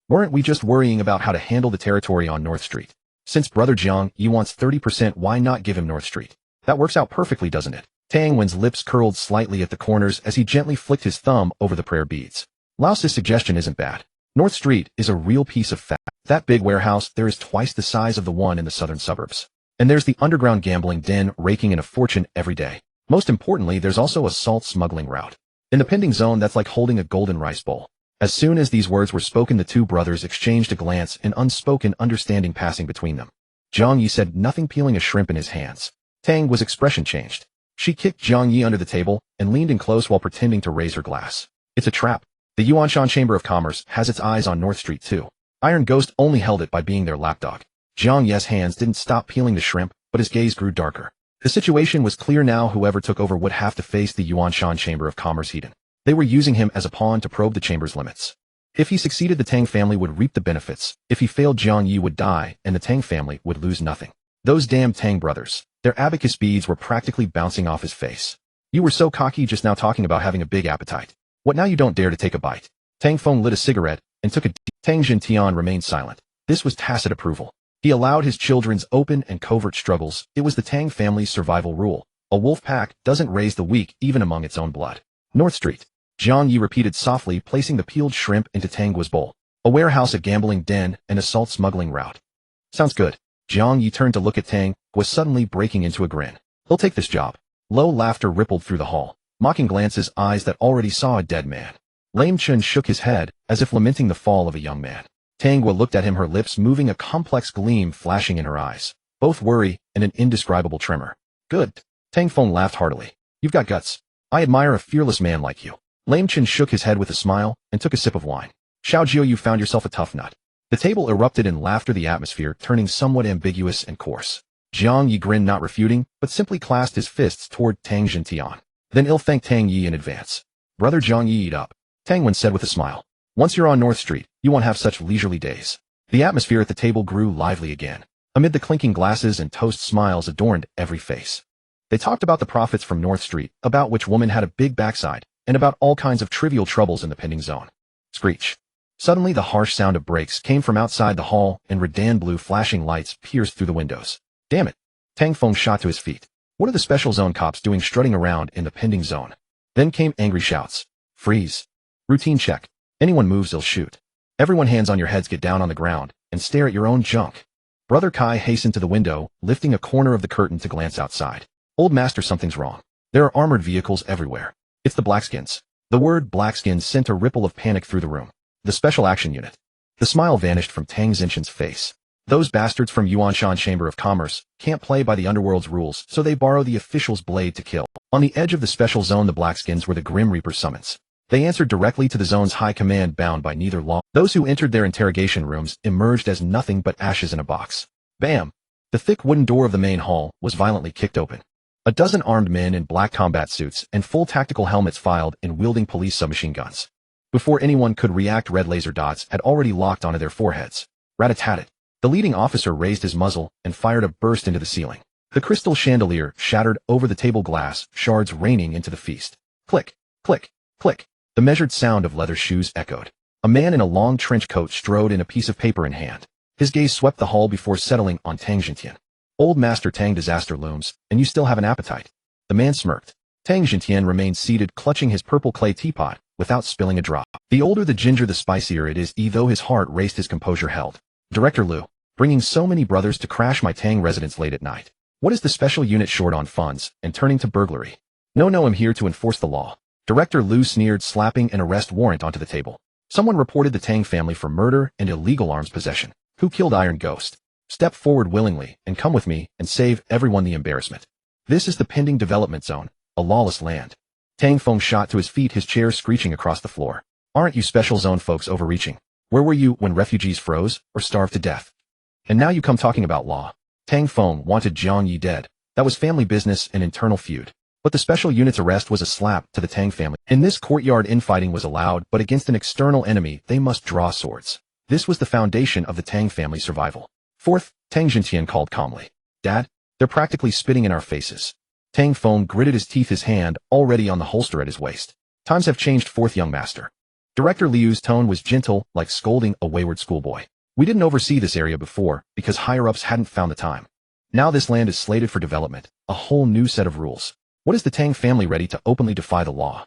A: Weren't we just worrying about how to handle the territory on North Street? Since Brother Jiang Ye wants 30%, why not give him North Street? That works out perfectly, doesn't it? Tang Wen's lips curled slightly at the corners as he gently flicked his thumb over the prayer beads. Lao's suggestion isn't bad. North Street is a real piece of fat. That big warehouse there is twice the size of the one in the southern suburbs. And there's the underground gambling den raking in a fortune every day. Most importantly, there's also a salt smuggling route. In the pending zone, that's like holding a golden rice bowl. As soon as these words were spoken, the 2 brothers exchanged a glance, an unspoken understanding passing between them. Jiang Ye said nothing, peeling a shrimp in his hands. Tang was expression changed. She kicked Jiang Ye under the table and leaned in close while pretending to raise her glass. It's a trap. The Yuanshan Chamber of Commerce has its eyes on North Street too. Iron Ghost only held it by being their lapdog. Jiang Ye's hands didn't stop peeling the shrimp, but his gaze grew darker. The situation was clear now. Whoever took over would have to face the Yuanshan Chamber of Commerce Heathen. They were using him as a pawn to probe the chamber's limits. If he succeeded, the Tang family would reap the benefits. If he failed, Jiang Ye would die, and the Tang family would lose nothing. Those damn Tang brothers. Their abacus beads were practically bouncing off his face. You were so cocky just now, talking about having a big appetite. What now, you don't dare to take a bite? Tang Feng lit a cigarette and took a deep. Tang Jintian remained silent. This was tacit approval. He allowed his children's open and covert struggles. It was the Tang family's survival rule. A wolf pack doesn't raise the weak even among its own blood. North Street. Jiang Ye repeated softly, placing the peeled shrimp into Tang Guo's bowl. A warehouse, a gambling den, and a salt smuggling route. Sounds good. Jiang Ye turned to look at Tang, was suddenly breaking into a grin. He'll take this job. Low laughter rippled through the hall. Mocking glances, eyes that already saw a dead man. Lame Chen shook his head, as if lamenting the fall of a young man. Tang Guo looked at him, her lips moving, a complex gleam flashing in her eyes. Both worry and an indescribable tremor. Good. Tang Feng laughed heartily. You've got guts. I admire a fearless man like you. Lame Chen shook his head with a smile and took a sip of wine. Xiao Jiu, you found yourself a tough nut. The table erupted in laughter, the atmosphere turning somewhat ambiguous and coarse. Jiang Ye grinned, not refuting, but simply clasped his fists toward Tang Jintian. Then ill-thanked Tang Ye in advance. Brother Jiang Ye, eat up. Tang Wen said with a smile. Once you're on North Street, you won't have such leisurely days. The atmosphere at the table grew lively again. Amid the clinking glasses and toast, smiles adorned every face. They talked about the profits from North Street, about which woman had a big backside, and about all kinds of trivial troubles in the pending zone. Screech. Suddenly the harsh sound of brakes came from outside the hall, and redan blue flashing lights pierced through the windows. Damn it. Tang Feng shot to his feet. What are the special zone cops doing strutting around in the pending zone? Then came angry shouts. Freeze. Routine check. Anyone moves, they'll shoot. Everyone, hands on your heads, get down on the ground and stare at your own junk. Brother Kai hastened to the window, lifting a corner of the curtain to glance outside. Old master, something's wrong. There are armored vehicles everywhere. It's the Blackskins. The word Blackskins sent a ripple of panic through the room. The Special Action Unit. The smile vanished from Tang Xinshan's face. Those bastards from Yuanshan Chamber of Commerce can't play by the underworld's rules, so they borrow the official's blade to kill. On the edge of the special zone, the Blackskins were the Grim Reaper summons. They answered directly to the zone's high command, bound by neither law. Those who entered their interrogation rooms emerged as nothing but ashes in a box. Bam! The thick wooden door of the main hall was violently kicked open. A dozen armed men in black combat suits and full tactical helmets filed in, wielding police submachine guns. Before anyone could react, red laser dots had already locked onto their foreheads. Rat-a-tat-tat. The leading officer raised his muzzle and fired a burst into the ceiling. The crystal chandelier shattered over the table, glass shards raining into the feast. Click, click, click. The measured sound of leather shoes echoed. A man in a long trench coat strode in, a piece of paper in hand. His gaze swept the hall before settling on Tang Xintian. Old Master Tang, disaster looms, and you still have an appetite. The man smirked. Tang Xintian remained seated, clutching his purple clay teapot, without spilling a drop. The older the ginger, the spicier it is, though his heart raced, his composure held. Director Liu, bringing so many brothers to crash my Tang residence late at night. What is the special unit short on funds, and turning to burglary? No, I'm here to enforce the law. Director Liu sneered, slapping an arrest warrant onto the table. Someone reported the Tang family for murder and illegal arms possession. Who killed Iron Ghost? Step forward willingly and come with me and save everyone the embarrassment. This is the pending development zone, a lawless land. Tang Feng shot to his feet, his chair screeching across the floor. Aren't you special zone folks overreaching? Where were you when refugees froze or starved to death? And now you come talking about law. Tang Feng wanted Jiang Ye dead. That was family business, an internal feud. But the special unit's arrest was a slap to the Tang family. In this courtyard, infighting was allowed, but against an external enemy, they must draw swords. This was the foundation of the Tang family's survival. Fourth, Tang Xintian called calmly. Dad, they're practically spitting in our faces. Tang Feng gritted his teeth, his hand already on the holster at his waist. Times have changed, fourth young master. Director Liu's tone was gentle, like scolding a wayward schoolboy. We didn't oversee this area before, because higher-ups hadn't found the time. Now this land is slated for development, a whole new set of rules. What is the Tang family ready to openly defy the law?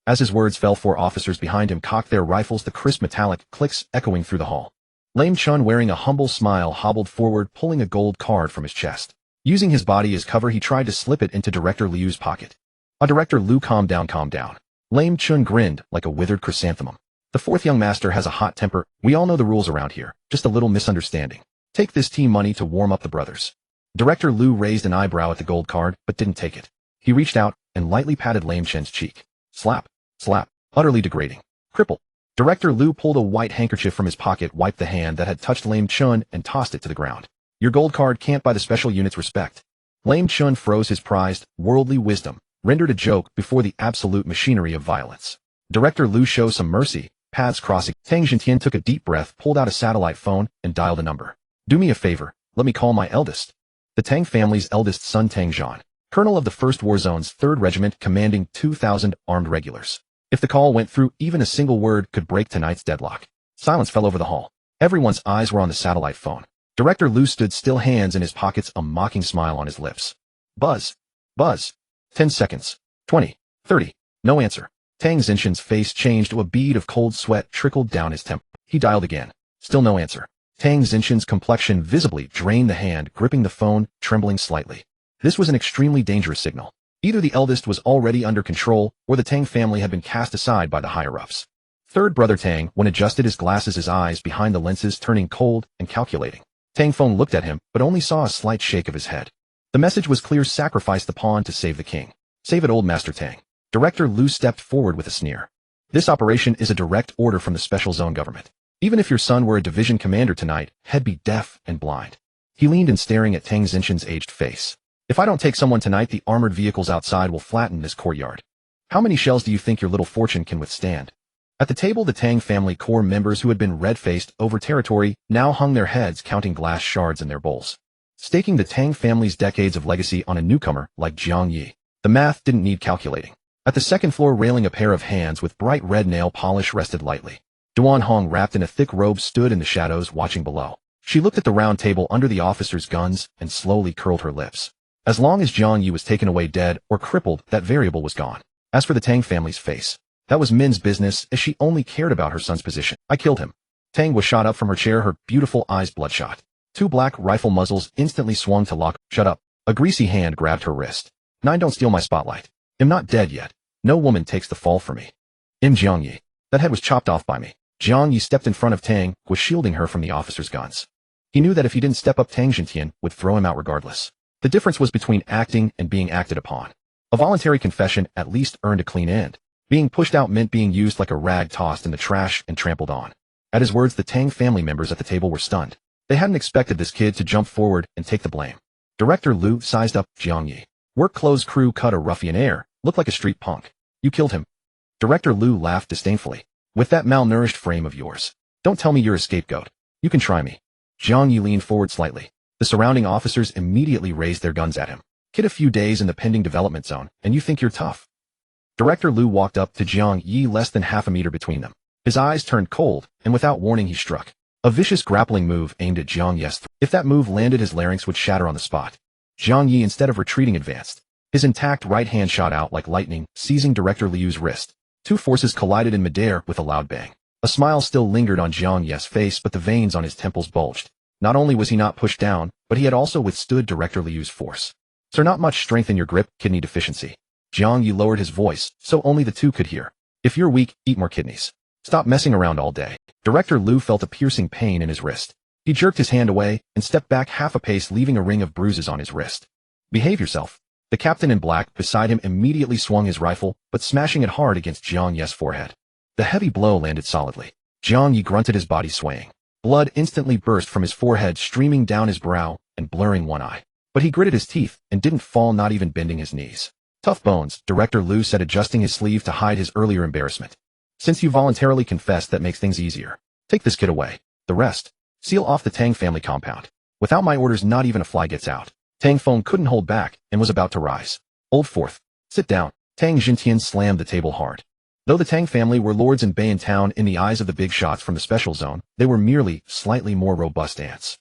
A: As his words fell, 4 officers behind him cocked their rifles, the crisp metallic clicks echoing through the hall. Lame Chun, wearing a humble smile, hobbled forward, pulling a gold card from his chest. Using his body as cover, he tried to slip it into Director Liu's pocket. Director Liu, calm down, calm down. Lame Chun grinned like a withered chrysanthemum. The fourth young master has a hot temper. We all know the rules around here, just a little misunderstanding. Take this tea money to warm up the brothers. Director Liu raised an eyebrow at the gold card, but didn't take it. He reached out and lightly patted Lame Chen's cheek. Slap, slap, utterly degrading. Cripple. Director Liu pulled a white handkerchief from his pocket, wiped the hand that had touched Lame Chun, and tossed it to the ground. Your gold card can't buy the special unit's respect. Lame Chun froze, his prized, worldly wisdom, rendered a joke before the absolute machinery of violence. Director Liu shows some mercy, paths crossing. Tang Xintian took a deep breath, pulled out a satellite phone, and dialed a number. Do me a favor, let me call my eldest. The Tang family's eldest son, Tang Zhan, colonel of the 1st War Zone's 3rd Regiment, commanding 2,000 armed regulars. If the call went through, even a single word could break tonight's deadlock. Silence fell over the hall. Everyone's eyes were on the satellite phone. Director Liu stood still, hands in his pockets, a mocking smile on his lips. Buzz. Buzz. 10 seconds. 20. 30. No answer. Tang Xinshan's face changed to a bead of cold sweat trickled down his temple. He dialed again. Still no answer. Tang Xinshan's complexion visibly drained, the hand gripping the phone trembling slightly. This was an extremely dangerous signal. Either the eldest was already under control, or the Tang family had been cast aside by the higher-ups. Third brother Tang, when adjusted his glasses, his eyes behind the lenses turning cold and calculating. Tang Feng looked at him, but only saw a slight shake of his head. The message was clear: sacrifice the pawn to save the king. Save it, old Master Tang. Director Liu stepped forward with a sneer. This operation is a direct order from the special zone government. Even if your son were a division commander tonight, he'd be deaf and blind. He leaned in, staring at Tang Xinshan's aged face. If I don't take someone tonight, the armored vehicles outside will flatten this courtyard. How many shells do you think your little fortune can withstand? At the table, the Tang family core members, who had been red-faced over territory, now hung their heads, counting glass shards in their bowls. Staking the Tang family's decades of legacy on a newcomer like Jiang Ye. The math didn't need calculating. At the second floor railing, a pair of hands with bright red nail polish rested lightly. Duan Hong, wrapped in a thick robe, stood in the shadows, watching below. She looked at the round table under the officers' guns and slowly curled her lips. As long as Jiang Ye was taken away dead or crippled, that variable was gone. As for the Tang family's face, that was Min's business, as she only cared about her son's position. I killed him. Tang was shot up from her chair, her beautiful eyes bloodshot. 2 black rifle muzzles instantly swung to lock. Shut up. A greasy hand grabbed her wrist. 9, don't steal my spotlight. I'm not dead yet. No woman takes the fall for me. I'm Jiang Ye. That head was chopped off by me. Jiang Ye stepped in front of Tang, was shielding her from the officer's guns. He knew that if he didn't step up, Tang Jintian would throw him out regardless. The difference was between acting and being acted upon. A voluntary confession at least earned a clean end. Being pushed out meant being used like a rag tossed in the trash and trampled on. At his words, the Tang family members at the table were stunned. They hadn't expected this kid to jump forward and take the blame. Director Liu sized up Jiang Ye. Work clothes crew cut a ruffian air, looked like a street punk. You killed him. Director Liu laughed disdainfully. With that malnourished frame of yours. Don't tell me you're a scapegoat. You can try me. Jiang Ye leaned forward slightly. The surrounding officers immediately raised their guns at him. Kid, a few days in the pending development zone, and you think you're tough. Director Liu walked up to Jiang Ye, less than half a meter between them. His eyes turned cold, and without warning he struck. A vicious grappling move aimed at Jiang Ye's throat. If that move landed, his larynx would shatter on the spot. Jiang Ye, instead of retreating, advanced. His intact right hand shot out like lightning, seizing Director Liu's wrist. Two forces collided in midair with a loud bang. A smile still lingered on Jiang Ye's face, but the veins on his temples bulged. Not only was he not pushed down, but he had also withstood Director Liu's force. Sir, not much strength in your grip, kidney deficiency. Jiang Ye lowered his voice, so only the two could hear. If you're weak, eat more kidneys. Stop messing around all day. Director Liu felt a piercing pain in his wrist. He jerked his hand away and stepped back half a pace, leaving a ring of bruises on his wrist. Behave yourself. The captain in black beside him immediately swung his rifle, but smashing it hard against Jiang Ye's forehead. The heavy blow landed solidly. Jiang Ye grunted, his body swaying. Blood instantly burst from his forehead, streaming down his brow and blurring one eye. But he gritted his teeth and didn't fall, not even bending his knees. Tough bones, Director Liu said, adjusting his sleeve to hide his earlier embarrassment. Since you voluntarily confessed, that makes things easier. Take this kid away. The rest. Seal off the Tang family compound. Without my orders, not even a fly gets out. Tang Feng couldn't hold back and was about to rise. Old Fourth. Sit down. Tang Jintian slammed the table hard. Though the Tang family were lords in Bayan Town in the eyes of the big shots from the special zone, they were merely slightly more robust ants.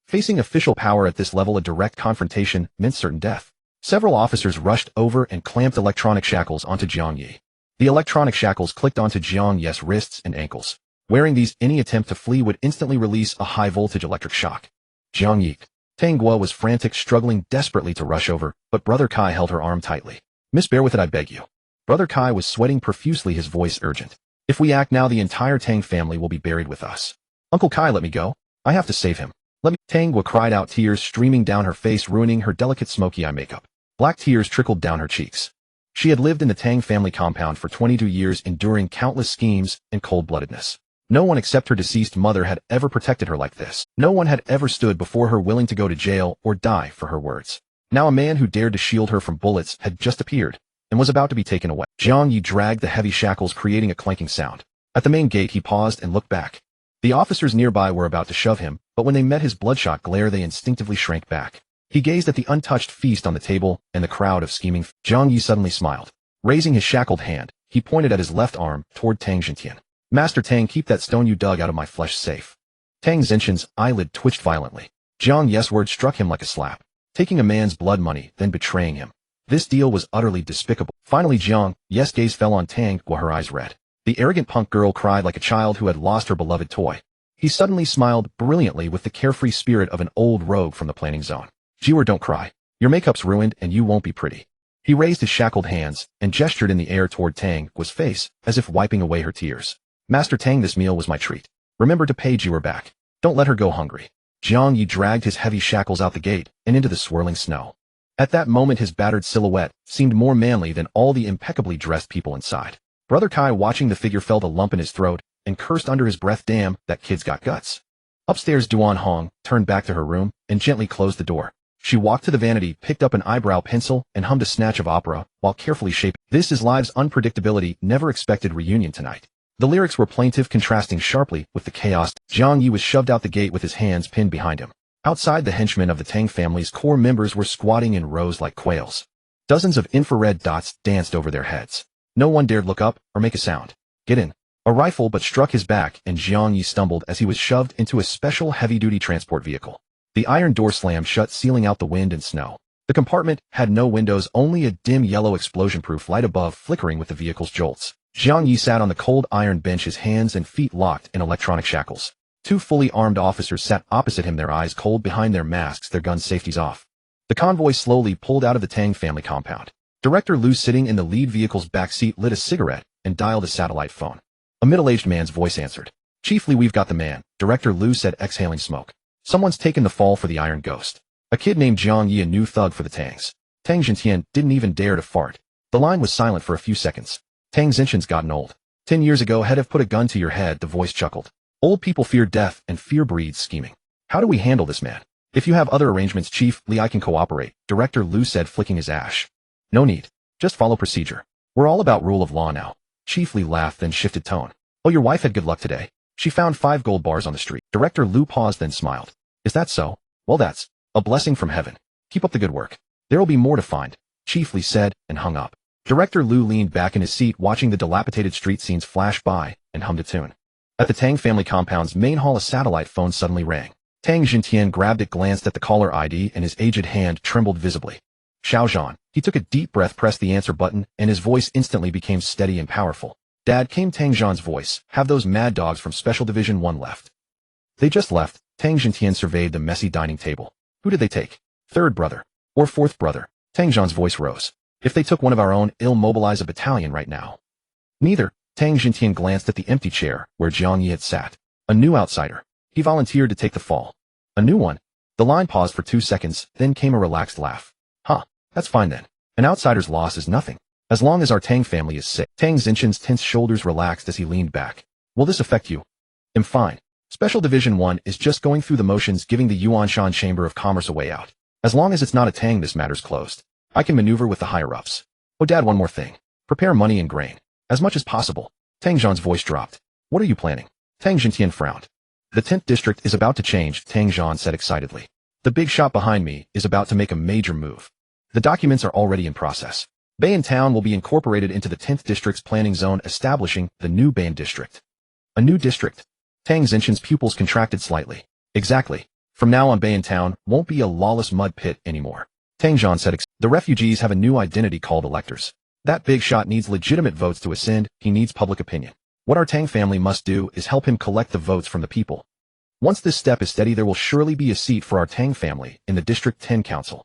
A: Facing official power at this level, a direct confrontation meant certain death. Several officers rushed over and clamped electronic shackles onto Jiang Ye. The electronic shackles clicked onto Jiang Ye's wrists and ankles. Wearing these, any attempt to flee would instantly release a high-voltage electric shock. Jiang Ye. Tang Guo was frantic, struggling desperately to rush over, but Brother Kai held her arm tightly. Miss, bear with it, I beg you. Brother Kai was sweating profusely, his voice urgent. If we act now, the entire Tang family will be buried with us. Uncle Kai, let me go. I have to save him. Let me. Tang Guo cried out, tears streaming down her face, ruining her delicate smoky eye makeup. Black tears trickled down her cheeks. She had lived in the Tang family compound for 22 years, enduring countless schemes and cold-bloodedness. No one except her deceased mother had ever protected her like this. No one had ever stood before her willing to go to jail or die for her words. Now a man who dared to shield her from bullets had just appeared and was about to be taken away. Jiang Ye dragged the heavy shackles, creating a clanking sound. At the main gate, he paused and looked back. The officers nearby were about to shove him, but when they met his bloodshot glare, they instinctively shrank back. He gazed at the untouched feast on the table and the crowd of scheming. Jiang Ye suddenly smiled. Raising his shackled hand, he pointed at his left arm toward Tang Jintian. Master Tang, keep that stone you dug out of my flesh safe. Tang Xinshan's eyelid twitched violently. Jiang Ye's word struck him like a slap. Taking a man's blood money, then betraying him. This deal was utterly despicable. Finally, Jiang Ye's gaze fell on Tang Guo, her eyes red. The arrogant punk girl cried like a child who had lost her beloved toy. He suddenly smiled brilliantly with the carefree spirit of an old rogue from the planning zone. Jiwer, don't cry. Your makeup's ruined and you won't be pretty. He raised his shackled hands and gestured in the air toward Tang Guo's face, as if wiping away her tears. Master Tang, this meal was my treat. Remember to pay Jiwer back. Don't let her go hungry. Jiang Ye dragged his heavy shackles out the gate and into the swirling snow. At that moment, his battered silhouette seemed more manly than all the impeccably dressed people inside. Brother Kai, watching the figure, felt a lump in his throat and cursed under his breath, damn, that kid's got guts. Upstairs, Duan Hong turned back to her room and gently closed the door. She walked to the vanity, picked up an eyebrow pencil, and hummed a snatch of opera while carefully shaping. This is life's unpredictability, never expected reunion tonight. The lyrics were plaintive, contrasting sharply with the chaos. Jiang Ye was shoved out the gate with his hands pinned behind him. Outside, the henchmen of the Tang family's core members were squatting in rows like quails. Dozens of infrared dots danced over their heads. No one dared look up or make a sound. Get in. A rifle but struck his back, and Jiang Ye stumbled as he was shoved into a special heavy-duty transport vehicle. The iron door slammed shut, sealing out the wind and snow. The compartment had no windows, only a dim yellow explosion-proof light above flickering with the vehicle's jolts. Jiang Ye sat on the cold iron bench, his hands and feet locked in electronic shackles. Two fully armed officers sat opposite him, their eyes cold behind their masks, their gun safeties off. The convoy slowly pulled out of the Tang family compound. Director Lu, sitting in the lead vehicle's backseat, lit a cigarette and dialed a satellite phone. A middle-aged man's voice answered. Chiefly, we've got the man, Director Lu said, exhaling smoke. Someone's taken the fall for the Iron Ghost. A kid named Jiang Ye, a new thug for the Tangs. Tang Jintian didn't even dare to fart. The line was silent for a few seconds. Tang Zinchen's gotten old. 10 years ago, he'd have put a gun to your head, the voice chuckled. Old people fear death, and fear breeds scheming. How do we handle this man? If you have other arrangements, Chief Li, I can cooperate, Director Lu said, flicking his ash. No need. Just follow procedure. We're all about rule of law now. Chief Li laughed, then shifted tone. Oh, your wife had good luck today. She found 5 gold bars on the street. Director Lu paused, then smiled. Is that so? Well, that's a blessing from heaven. Keep up the good work. There'll be more to find, Chief Li said, and hung up. Director Lu leaned back in his seat, watching the dilapidated street scenes flash by, and hummed a tune. At the Tang family compound's main hall, a satellite phone suddenly rang. Tang Jintian grabbed it, glanced at the caller ID, and his aged hand trembled visibly. Xiaozhan. He took a deep breath, pressed the answer button, and his voice instantly became steady and powerful. Dad, came Tang Zhan's voice. Have those mad dogs from Special Division 1 left? They just left. Tang Jintian surveyed the messy dining table. Who did they take? Third brother. Or fourth brother? Tang Zhan's voice rose. If they took one of our own, it'll mobilize a battalion right now. Neither. Tang Jintian glanced at the empty chair where Jiang Ye had sat. A new outsider. He volunteered to take the fall. A new one. The line paused for 2 seconds, then came a relaxed laugh. Huh. That's fine then. An outsider's loss is nothing. As long as our Tang family is safe. Tang Zinchen's tense shoulders relaxed as he leaned back. Will this affect you? I'm fine. Special Division 1 is just going through the motions, giving the Yuanshan Chamber of Commerce a way out. As long as it's not a Tang, this matter's closed. I can maneuver with the higher-ups. Oh, Dad, one more thing. Prepare money and grain. As much as possible. Tang Zhan's voice dropped. What are you planning? Tang Jintian frowned. The 10th district is about to change, Tang Zhan said excitedly. The big shot behind me is about to make a major move. The documents are already in process. Bayan Town will be incorporated into the 10th district's planning zone, establishing the new Bayan district. A new district? Tang Zinchen's pupils contracted slightly. Exactly. From now on, Bayan Town won't be a lawless mud pit anymore. Tang Zhan said, the refugees have a new identity called electors. That big shot needs legitimate votes to ascend. He needs public opinion. What our Tang family must do is help him collect the votes from the people. Once this step is steady, there will surely be a seat for our Tang family in the District 10 Council.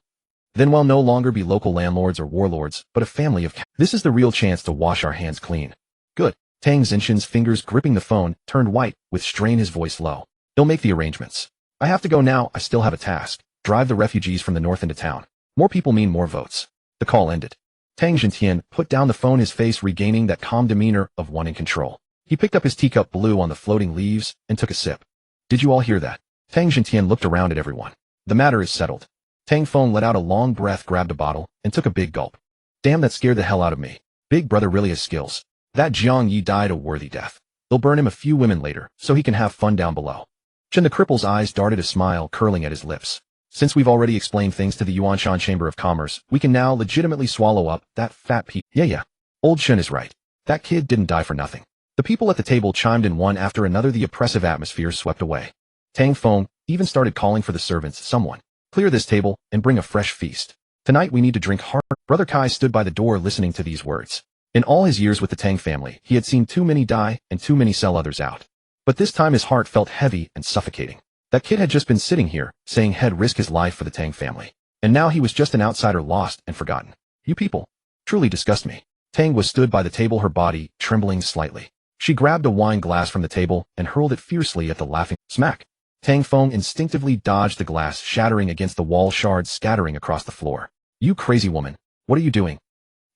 A: Then we'll no longer be local landlords or warlords, but a family of... This is the real chance to wash our hands clean. Good. Tang Zinchen's fingers gripping the phone turned white, with strain, his voice low. He'll make the arrangements. I have to go now. I still have a task. Drive the refugees from the north into town. More people mean more votes. The call ended. Tang Jintian put down the phone, his face regaining that calm demeanor of one in control. He picked up his teacup, blew on the floating leaves, and took a sip. Did you all hear that? Tang Jintian looked around at everyone. The matter is settled. Tang Feng let out a long breath, grabbed a bottle, and took a big gulp. Damn, that scared the hell out of me. Big brother really has skills. That Jiang Ye died a worthy death. They'll burn him a few women later, so he can have fun down below. Chen, the cripple's eyes darted a smile curling at his lips. Since we've already explained things to the Yuanshan Chamber of Commerce, we can now legitimately swallow up that fat piece. Yeah. Old Chen is right. That kid didn't die for nothing. The people at the table chimed in one after another. The oppressive atmosphere swept away. Tang Feng even started calling for the servants. Someone, clear this table and bring a fresh feast. Tonight we need to drink hard. Brother Kai stood by the door listening to these words. In all his years with the Tang family, he had seen too many die and too many sell others out. But this time his heart felt heavy and suffocating. That kid had just been sitting here, saying he'd risk his life for the Tang family. And now he was just an outsider, lost and forgotten. You people truly disgust me. Tang was stood by the table, her body trembling slightly. She grabbed a wine glass from the table and hurled it fiercely at the laughing. Smack! Tang Feng instinctively dodged the glass, shattering against the wall, shards scattering across the floor. You crazy woman! What are you doing?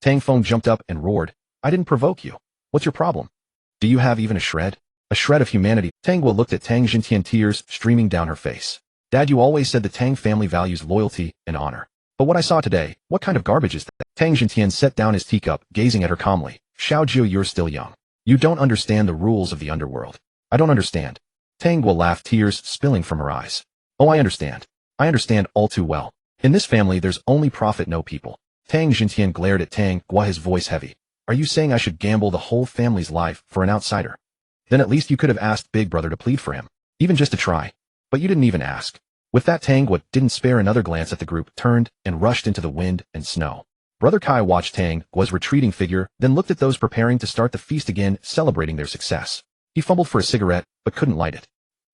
A: Tang Feng jumped up and roared. I didn't provoke you. What's your problem? Do you have even a shred? A shred of humanity? Tang Guo looked at Tang Jintian, tears streaming down her face. Dad, you always said the Tang family values loyalty and honor. But what I saw today, what kind of garbage is that? Tang Jintian set down his teacup, gazing at her calmly. Xiaojiu, you're still young. You don't understand the rules of the underworld. I don't understand. Tang Guo laughed, tears spilling from her eyes. Oh, I understand. I understand all too well. In this family there's only profit, no people. Tang Jintian glared at Tang Guo, his voice heavy. Are you saying I should gamble the whole family's life for an outsider? Then at least you could have asked Big Brother to plead for him. Even just to try. But you didn't even ask. With that, Tang Guo didn't spare another glance at the group, turned and rushed into the wind and snow. Brother Kai watched Tang Guo's retreating figure, then looked at those preparing to start the feast again, celebrating their success. He fumbled for a cigarette, but couldn't light it.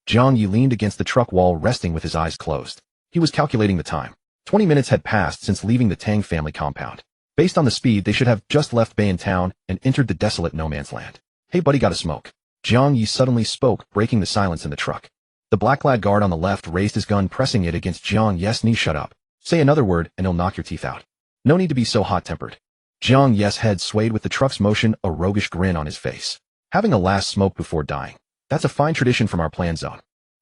A: Jiang Ye leaned against the truck wall, resting with his eyes closed. He was calculating the time. 20 minutes had passed since leaving the Tang family compound. Based on the speed, they should have just left Bayan town and entered the desolate no man's land. Hey buddy, got a smoke? Jiang Ye suddenly spoke, breaking the silence in the truck. The black-clad guard on the left raised his gun, pressing it against Jiang Ye's knee. Shut up. Say another word and he'll knock your teeth out. No need to be so hot-tempered. Jiang Ye's head swayed with the truck's motion, a roguish grin on his face. Having a last smoke before dying. That's a fine tradition from our plan zone.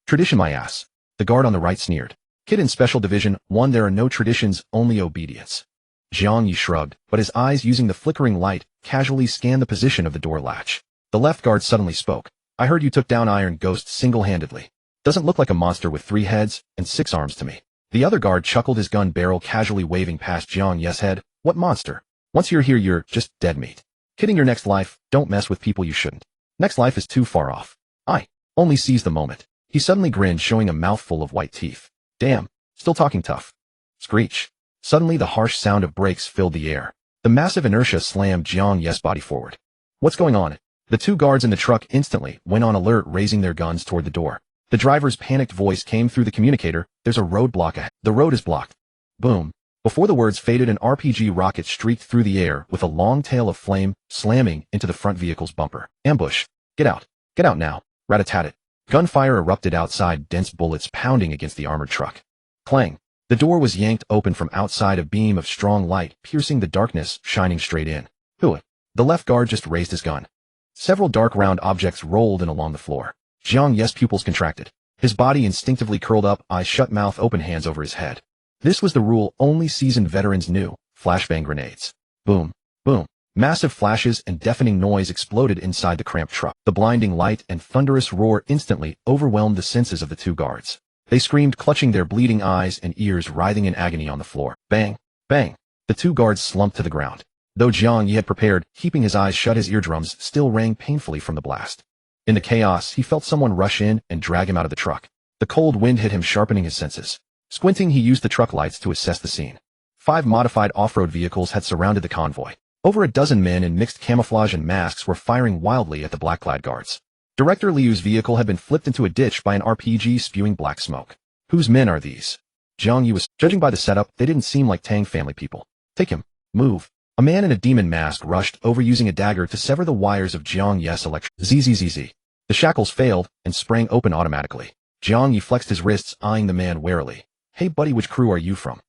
A: Tradition my ass. The guard on the right sneered. Kid in Special Division 1, there are no traditions, only obedience. Jiang Ye shrugged, but his eyes, using the flickering light, casually scanned the position of the door latch. The left guard suddenly spoke. I heard you took down Iron Ghost single-handedly. Doesn't look like a monster with 3 heads and 6 arms to me. The other guard chuckled, his gun barrel casually waving past Jiang Ye's head. What monster? Once you're here, you're just dead meat. Kidding, your next life, don't mess with people you shouldn't. Next life is too far off. I only seize the moment. He suddenly grinned, showing a mouthful of white teeth. Damn, still talking tough. Screech. Suddenly the harsh sound of brakes filled the air. The massive inertia slammed Jiang Ye's body forward. What's going on? The 2 guards in the truck instantly went on alert, raising their guns toward the door. The driver's panicked voice came through the communicator. There's a roadblock ahead. The road is blocked. Boom. Before the words faded, an RPG rocket streaked through the air with a long tail of flame, slamming into the front vehicle's bumper. Ambush. Get out. Get out now. Rat-a-tat-tat. Gunfire erupted outside, dense bullets pounding against the armored truck. Clang. The door was yanked open from outside, a beam of strong light piercing the darkness, shining straight in. Who? The left guard just raised his gun. Several dark round objects rolled in along the floor. Jiang Ye's pupils contracted. His body instinctively curled up, eyes shut, mouth open, hands over his head. This was the rule only seasoned veterans knew. Flashbang grenades. Boom. Boom. Massive flashes and deafening noise exploded inside the cramped truck. The blinding light and thunderous roar instantly overwhelmed the senses of the 2 guards. They screamed, clutching their bleeding eyes and ears, writhing in agony on the floor. Bang. Bang. The 2 guards slumped to the ground. Though Jiang Ye had prepared, keeping his eyes shut, his eardrums still rang painfully from the blast. In the chaos, he felt someone rush in and drag him out of the truck. The cold wind hit him, sharpening his senses. Squinting, he used the truck lights to assess the scene. 5 modified off-road vehicles had surrounded the convoy. Over a dozen men in mixed camouflage and masks were firing wildly at the black-clad guards. Director Liu's vehicle had been flipped into a ditch by an RPG spewing black smoke. Whose men are these? Jiang Ye was. Judging by the setup, they didn't seem like Tang family people. Take him. Move. A man in a demon mask rushed over, using a dagger to sever the wires of Jiang Ye's electric. Zzz. The shackles failed and sprang open automatically. Jiang Ye flexed his wrists, eyeing the man warily. Hey buddy, which crew are you from?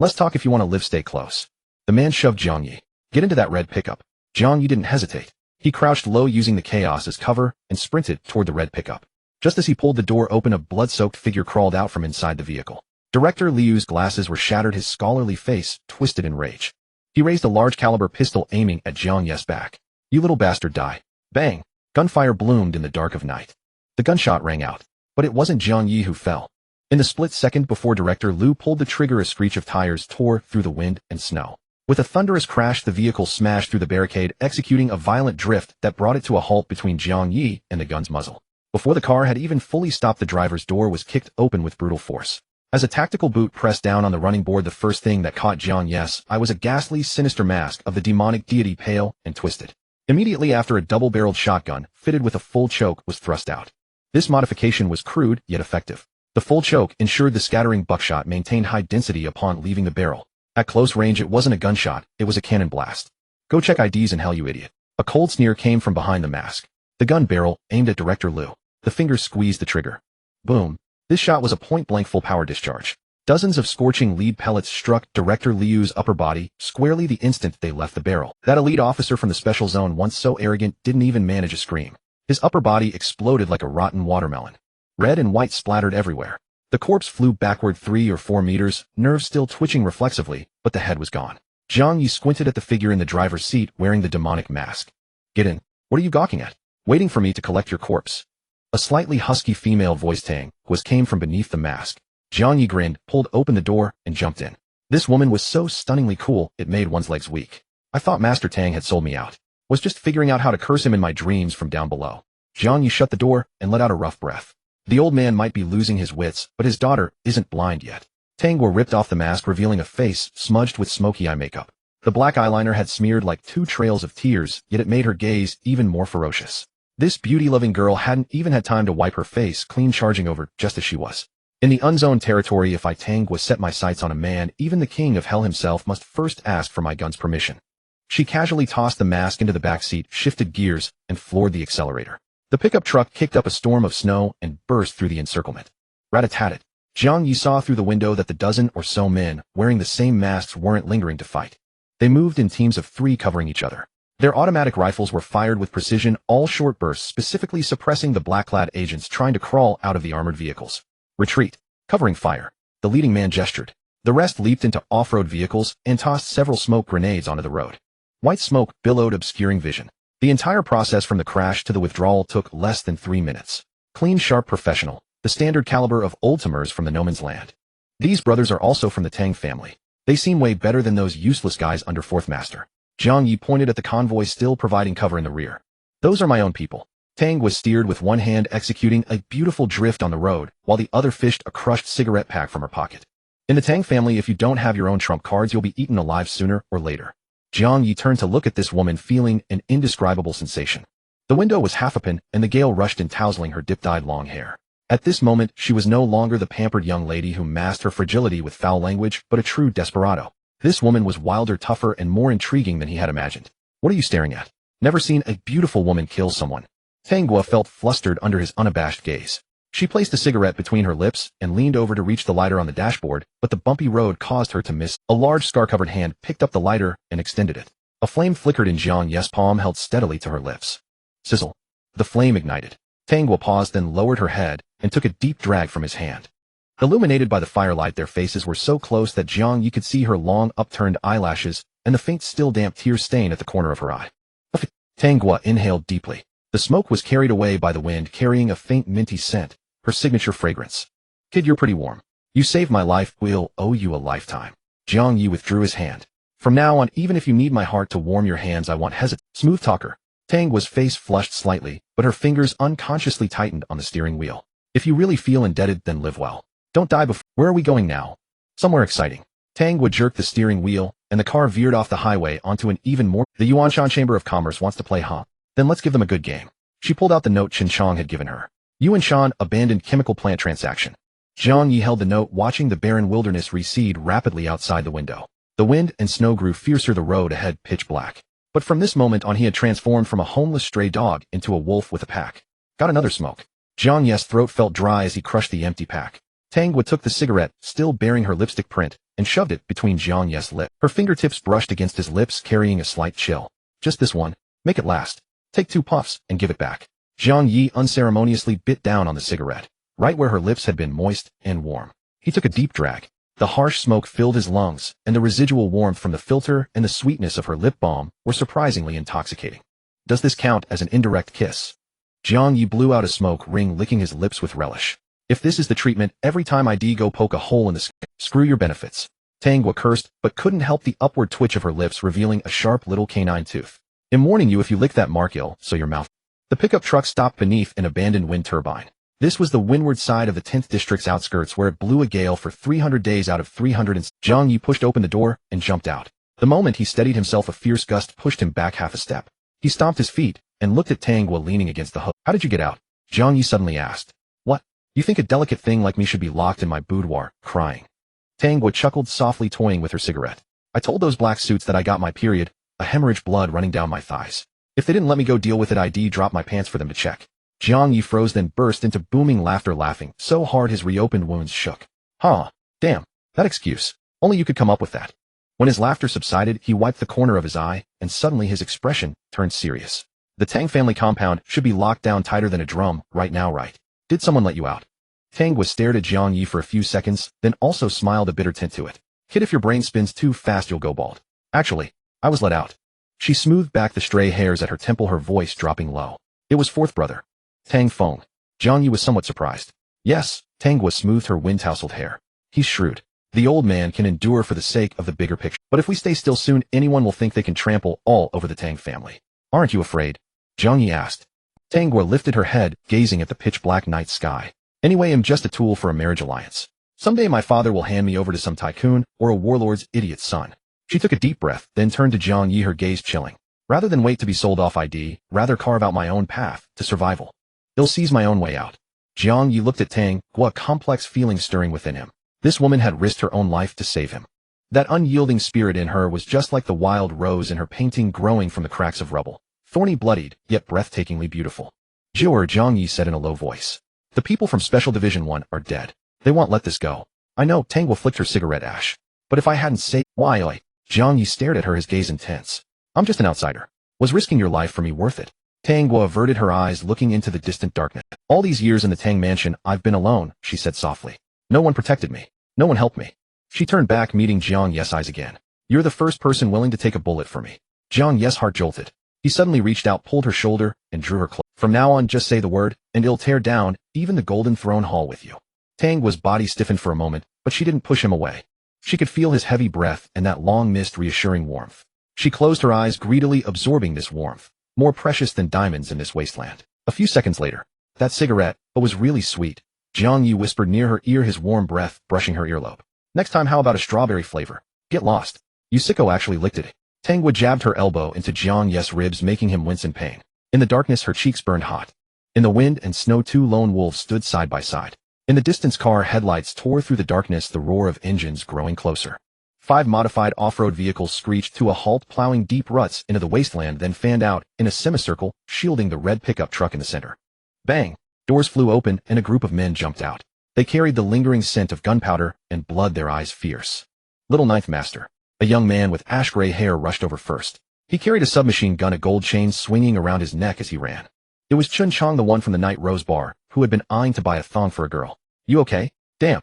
A: Let's talk if you want to live, stay close. The man shoved Jiang Ye. Get into that red pickup. Jiang Ye didn't hesitate. He crouched low, using the chaos as cover, and sprinted toward the red pickup. Just as he pulled the door open, a blood-soaked figure crawled out from inside the vehicle. Director Liu's glasses were shattered, his scholarly face twisted in rage. He raised a large-caliber pistol, aiming at Jiang Ye's back. You little bastard, die. Bang! Gunfire bloomed in the dark of night. The gunshot rang out, but it wasn't Jiang Ye who fell. In the split second before Director Liu pulled the trigger, a screech of tires tore through the wind and snow. With a thunderous crash, the vehicle smashed through the barricade, executing a violent drift that brought it to a halt between Jiang Ye and the gun's muzzle. Before the car had even fully stopped, the driver's door was kicked open with brutal force. As a tactical boot pressed down on the running board, the first thing that caught Jiang Ye's eye was a ghastly, sinister mask of the demonic deity, pale and twisted. Immediately after, a double-barreled shotgun, fitted with a full choke, was thrust out. This modification was crude, yet effective. The full choke ensured the scattering buckshot maintained high density upon leaving the barrel. At close range, it wasn't a gunshot, it was a cannon blast. Go check IDs in hell, you idiot. A cold sneer came from behind the mask. The gun barrel aimed at Director Liu. The fingers squeezed the trigger. Boom. This shot was a point-blank full-power discharge. Dozens of scorching lead pellets struck Director Liu's upper body squarely the instant they left the barrel. That elite officer from the special zone, once so arrogant, didn't even manage a scream. His upper body exploded like a rotten watermelon. Red and white splattered everywhere. The corpse flew backward 3 or 4 meters, nerves still twitching reflexively, but the head was gone. Jiang Ye squinted at the figure in the driver's seat wearing the demonic mask. Get in. What are you gawking at? Waiting for me to collect your corpse. A slightly husky female voice came from beneath the mask. Jiang Ye grinned, pulled open the door, and jumped in. This woman was so stunningly cool, it made one's legs weak. I thought Master Tang had sold me out. Was just figuring out how to curse him in my dreams from down below. Jiang Ye shut the door and let out a rough breath. The old man might be losing his wits, but his daughter isn't blind yet. Tangor ripped off the mask, revealing a face smudged with smoky eye makeup. The black eyeliner had smeared like 2 trails of tears, yet it made her gaze even more ferocious. This beauty-loving girl hadn't even had time to wipe her face clean, charging over just as she was. In the unzoned territory, if I Tangwa set my sights on a man, even the king of hell himself must first ask for my gun's permission. She casually tossed the mask into the back seat, shifted gears, and floored the accelerator. The pickup truck kicked up a storm of snow and burst through the encirclement. Rat-a-tat-tat. Jiang Ye saw through the window that the dozen or so men wearing the same masks weren't lingering to fight. They moved in teams of 3 covering each other. Their automatic rifles were fired with precision, all short bursts, specifically suppressing the black-clad agents trying to crawl out of the armored vehicles. Retreat. Covering fire. The leading man gestured. The rest leaped into off-road vehicles and tossed several smoke grenades onto the road. White smoke billowed, obscuring vision. The entire process from the crash to the withdrawal took less than 3 minutes. Clean, sharp, professional. The standard caliber of old-timers from the no man's land. These brothers are also from the Tang family. They seem way better than those useless guys under Fourth Master. Jiang Ye pointed at the convoy still providing cover in the rear. Those are my own people. Tang was steered with one hand, executing a beautiful drift on the road, while the other fished a crushed cigarette pack from her pocket. In the Tang family, if you don't have your own trump cards, you'll be eaten alive sooner or later. Jiang Ye turned to look at this woman, feeling an indescribable sensation. The window was half open, and the gale rushed in, tousling her dip-dyed long hair. At this moment, she was no longer the pampered young lady who masked her fragility with foul language, but a true desperado. This woman was wilder, tougher, and more intriguing than he had imagined. What are you staring at? Never seen a beautiful woman kill someone. Tangwa felt flustered under his unabashed gaze. She placed a cigarette between her lips and leaned over to reach the lighter on the dashboard, but the bumpy road caused her to miss. A large scar-covered hand picked up the lighter and extended it. A flame flickered in Jiang Ye's palm, held steadily to her lips. Sizzle. The flame ignited. Tangwa paused, then lowered her head and took a deep drag from his hand. Illuminated by the firelight, their faces were so close that Jiang Ye could see her long, upturned eyelashes and the faint, still damp tear stain at the corner of her eye. Tangwa inhaled deeply. The smoke was carried away by the wind, carrying a faint minty scent, her signature fragrance. Kid, you're pretty warm. You saved my life. We'll owe you a lifetime. Jiang Ye withdrew his hand. From now on, even if you need my heart to warm your hands, I won't hesitate. Smooth talker. Tangwa's face flushed slightly, but her fingers unconsciously tightened on the steering wheel. If you really feel indebted, then live well. Don't die before. Where are we going now? Somewhere exciting. Tangwa jerked the steering wheel, and the car veered off the highway onto an even more. The Yuanshan Chamber of Commerce wants to play, huh? Then let's give them a good game. She pulled out the note Chen Chong had given her. Yuanshan abandoned chemical plant transaction. Jiang Ye held the note, watching the barren wilderness recede rapidly outside the window. The wind and snow grew fiercer, the road ahead pitch black. But from this moment on, he had transformed from a homeless stray dog into a wolf with a pack. Got another smoke. Jiang Ye's throat felt dry as he crushed the empty pack. Tangwa took the cigarette, still bearing her lipstick print, and shoved it between Jiang Ye's lips. Her fingertips brushed against his lips, carrying a slight chill. Just this one. Make it last. Take 2 puffs and give it back. Jiang Ye unceremoniously bit down on the cigarette, right where her lips had been moist and warm. He took a deep drag. The harsh smoke filled his lungs, and the residual warmth from the filter and the sweetness of her lip balm were surprisingly intoxicating. Does this count as an indirect kiss? Jiang Ye blew out a smoke ring, licking his lips with relish. If this is the treatment, every time I go poke a hole in the sky, screw your benefits. Tangwa cursed, but couldn't help the upward twitch of her lips, revealing a sharp little canine tooth. I'm warning you, if you lick that mark, so your mouth. The pickup truck stopped beneath an abandoned wind turbine. This was the windward side of the 10th District's outskirts, where it blew a gale for 300 days out of 300. Jiang Ye pushed open the door and jumped out. The moment he steadied himself, a fierce gust pushed him back half a step. He stomped his feet and looked at Tangwa leaning against the hook. How did you get out? Jiang Ye suddenly asked. What? You think a delicate thing like me should be locked in my boudoir, crying? Tangwa chuckled softly, toying with her cigarette. I told those black suits that I got my period, a hemorrhage, blood running down my thighs. If they didn't let me go deal with it, I'd drop my pants for them to check. Jiang Ye froze, then burst into booming laughter, laughing so hard his reopened wounds shook. Huh. Damn. That excuse. Only you could come up with that. When his laughter subsided, he wiped the corner of his eye, and suddenly his expression turned serious. The Tang family compound should be locked down tighter than a drum right now, right? Did someone let you out? Tangwa stared at Jiang Ye for a few seconds, then also smiled, a bitter tint to it. Kid, if your brain spins too fast, you'll go bald. Actually, I was let out. She smoothed back the stray hairs at her temple, her voice dropping low. It was fourth brother. Tang Feng. Jiang Ye was somewhat surprised. Yes, Tangwa smoothed her wind-tousled hair. He's shrewd. The old man can endure for the sake of the bigger picture. But if we stay still, soon anyone will think they can trample all over the Tang family. Aren't you afraid? Jiang Ye asked. Tangwa lifted her head, gazing at the pitch-black night sky. Anyway, I'm just a tool for a marriage alliance. Someday my father will hand me over to some tycoon or a warlord's idiot son. She took a deep breath, then turned to Jiang Ye, her gaze chilling. Rather than wait to be sold off, rather carve out my own path to survival. I'll seize my own way out. Jiang Ye looked at Tang, a complex feeling stirring within him. This woman had risked her own life to save him. That unyielding spirit in her was just like the wild rose in her painting growing from the cracks of rubble. Thorny, bloodied, yet breathtakingly beautiful. Jiang Ye said in a low voice. The people from Special Division 1 are dead. They won't let this go. I know, Tang flicked her cigarette ash. But if I hadn't saved— Why, oi? Jiang Ye stared at her, his gaze intense. I'm just an outsider. Was risking your life for me worth it? Tang averted her eyes, looking into the distant darkness. All these years in the Tang mansion, I've been alone, she said softly. No one protected me. No one helped me. She turned back, meeting Jiang Ye's eyes again. You're the first person willing to take a bullet for me. Jiang Ye's heart jolted. He suddenly reached out, pulled her shoulder, and drew her close. From now on, just say the word, and it'll tear down even the Golden Throne Hall with you. Tang's body stiffened for a moment, but she didn't push him away. She could feel his heavy breath and that long mist reassuring warmth. She closed her eyes, greedily absorbing this warmth, more precious than diamonds in this wasteland. A few seconds later, that cigarette, but was really sweet. Jiang Ye whispered near her ear, his warm breath brushing her earlobe. Next time, how about a strawberry flavor? Get lost. You sicko actually licked it. Tang jabbed her elbow into Jiang Ye's ribs, making him wince in pain. In the darkness, her cheeks burned hot. In the wind and snow, two lone wolves stood side by side. In the distance, car headlights tore through the darkness, the roar of engines growing closer. 5 modified off-road vehicles screeched to a halt, plowing deep ruts into the wasteland, then fanned out in a semicircle, shielding the red pickup truck in the center. Bang! Doors flew open and a group of men jumped out. They carried the lingering scent of gunpowder and blood, their eyes fierce. Little Ninth Master, a young man with ash-gray hair, rushed over first. He carried a submachine gun, a gold chain swinging around his neck as he ran. It was Chun Chong, the one from the Night Rose Bar, who had been eyeing to buy a thong for a girl. You okay? Damn.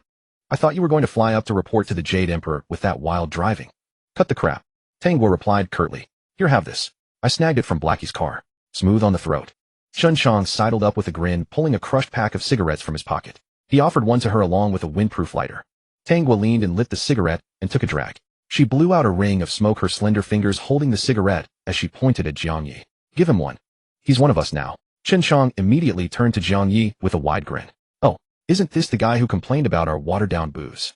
A: I thought you were going to fly up to report to the Jade Emperor with that wild driving. Cut the crap. Tang replied curtly. Here, have this. I snagged it from Blackie's car. Smooth on the throat. Chun Chong sidled up with a grin, pulling a crushed pack of cigarettes from his pocket. He offered one to her along with a windproof lighter. Tang leaned and lit the cigarette and took a drag. She blew out a ring of smoke, her slender fingers holding the cigarette as she pointed at Jiang Ye. Give him one. He's one of us now. Chun Chong immediately turned to Jiang Ye with a wide grin. Oh, isn't this the guy who complained about our watered-down booze?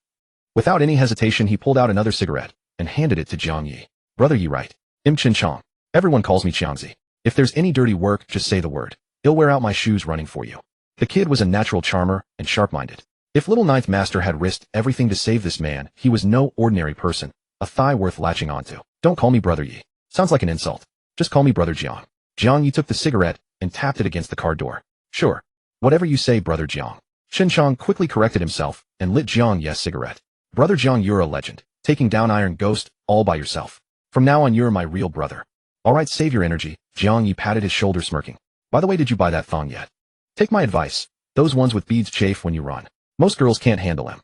A: Without any hesitation, he pulled out another cigarette and handed it to Jiang Ye. Brother Ye, right? Chun Chong. Everyone calls me Chiangzi. If there's any dirty work, just say the word. He'll wear out my shoes running for you. The kid was a natural charmer and sharp-minded. If Little Ninth Master had risked everything to save this man, he was no ordinary person, a thigh worth latching onto. Don't call me Brother Ye. Sounds like an insult. Just call me Brother Jiang. Jiang Ye took the cigarette and tapped it against the car door. Sure. Whatever you say, Brother Jiang. Chun Chong quickly corrected himself and lit Jiang Ye's cigarette. Brother Jiang, you're a legend, taking down Iron Ghost all by yourself. From now on, you're my real brother. All right, save your energy. Jiang Ye patted his shoulder, smirking. By the way, did you buy that thong yet? Take my advice. Those ones with beads chafe when you run. Most girls can't handle them.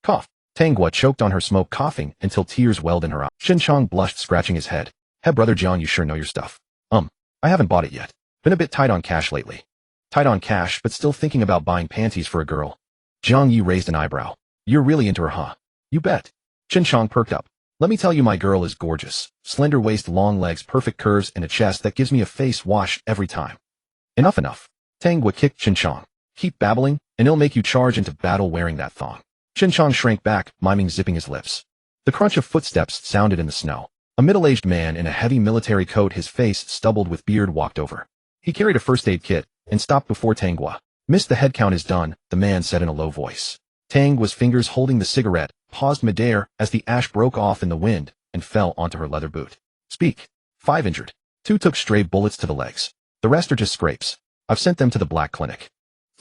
A: Cough. Tang choked on her smoke, coughing until tears welled in her eyes. Chun Chong blushed, scratching his head. Hey, Brother Jiang, you sure know your stuff. I haven't bought it yet. Been a bit tight on cash lately. Tight on cash, but still thinking about buying panties for a girl. Jiang Ye raised an eyebrow. You're really into her, huh? You bet. Chun Chong perked up. Let me tell you, my girl is gorgeous. Slender waist, long legs, perfect curves, and a chest that gives me a face wash every time. Enough. Tang kicked Chun Chong. Keep babbling, and it'll make you charge into battle wearing that thong. Chun Chong shrank back, miming zipping his lips. The crunch of footsteps sounded in the snow. A middle-aged man in a heavy military coat, his face stubbled with beard, walked over. He carried a first aid kit and stopped before Tang. Miss, the head count is done, the man said in a low voice. Tang's fingers holding the cigarette paused midair as the ash broke off in the wind and fell onto her leather boot. Speak. 5 injured. 2 took stray bullets to the legs. The rest are just scrapes. I've sent them to the Black Clinic.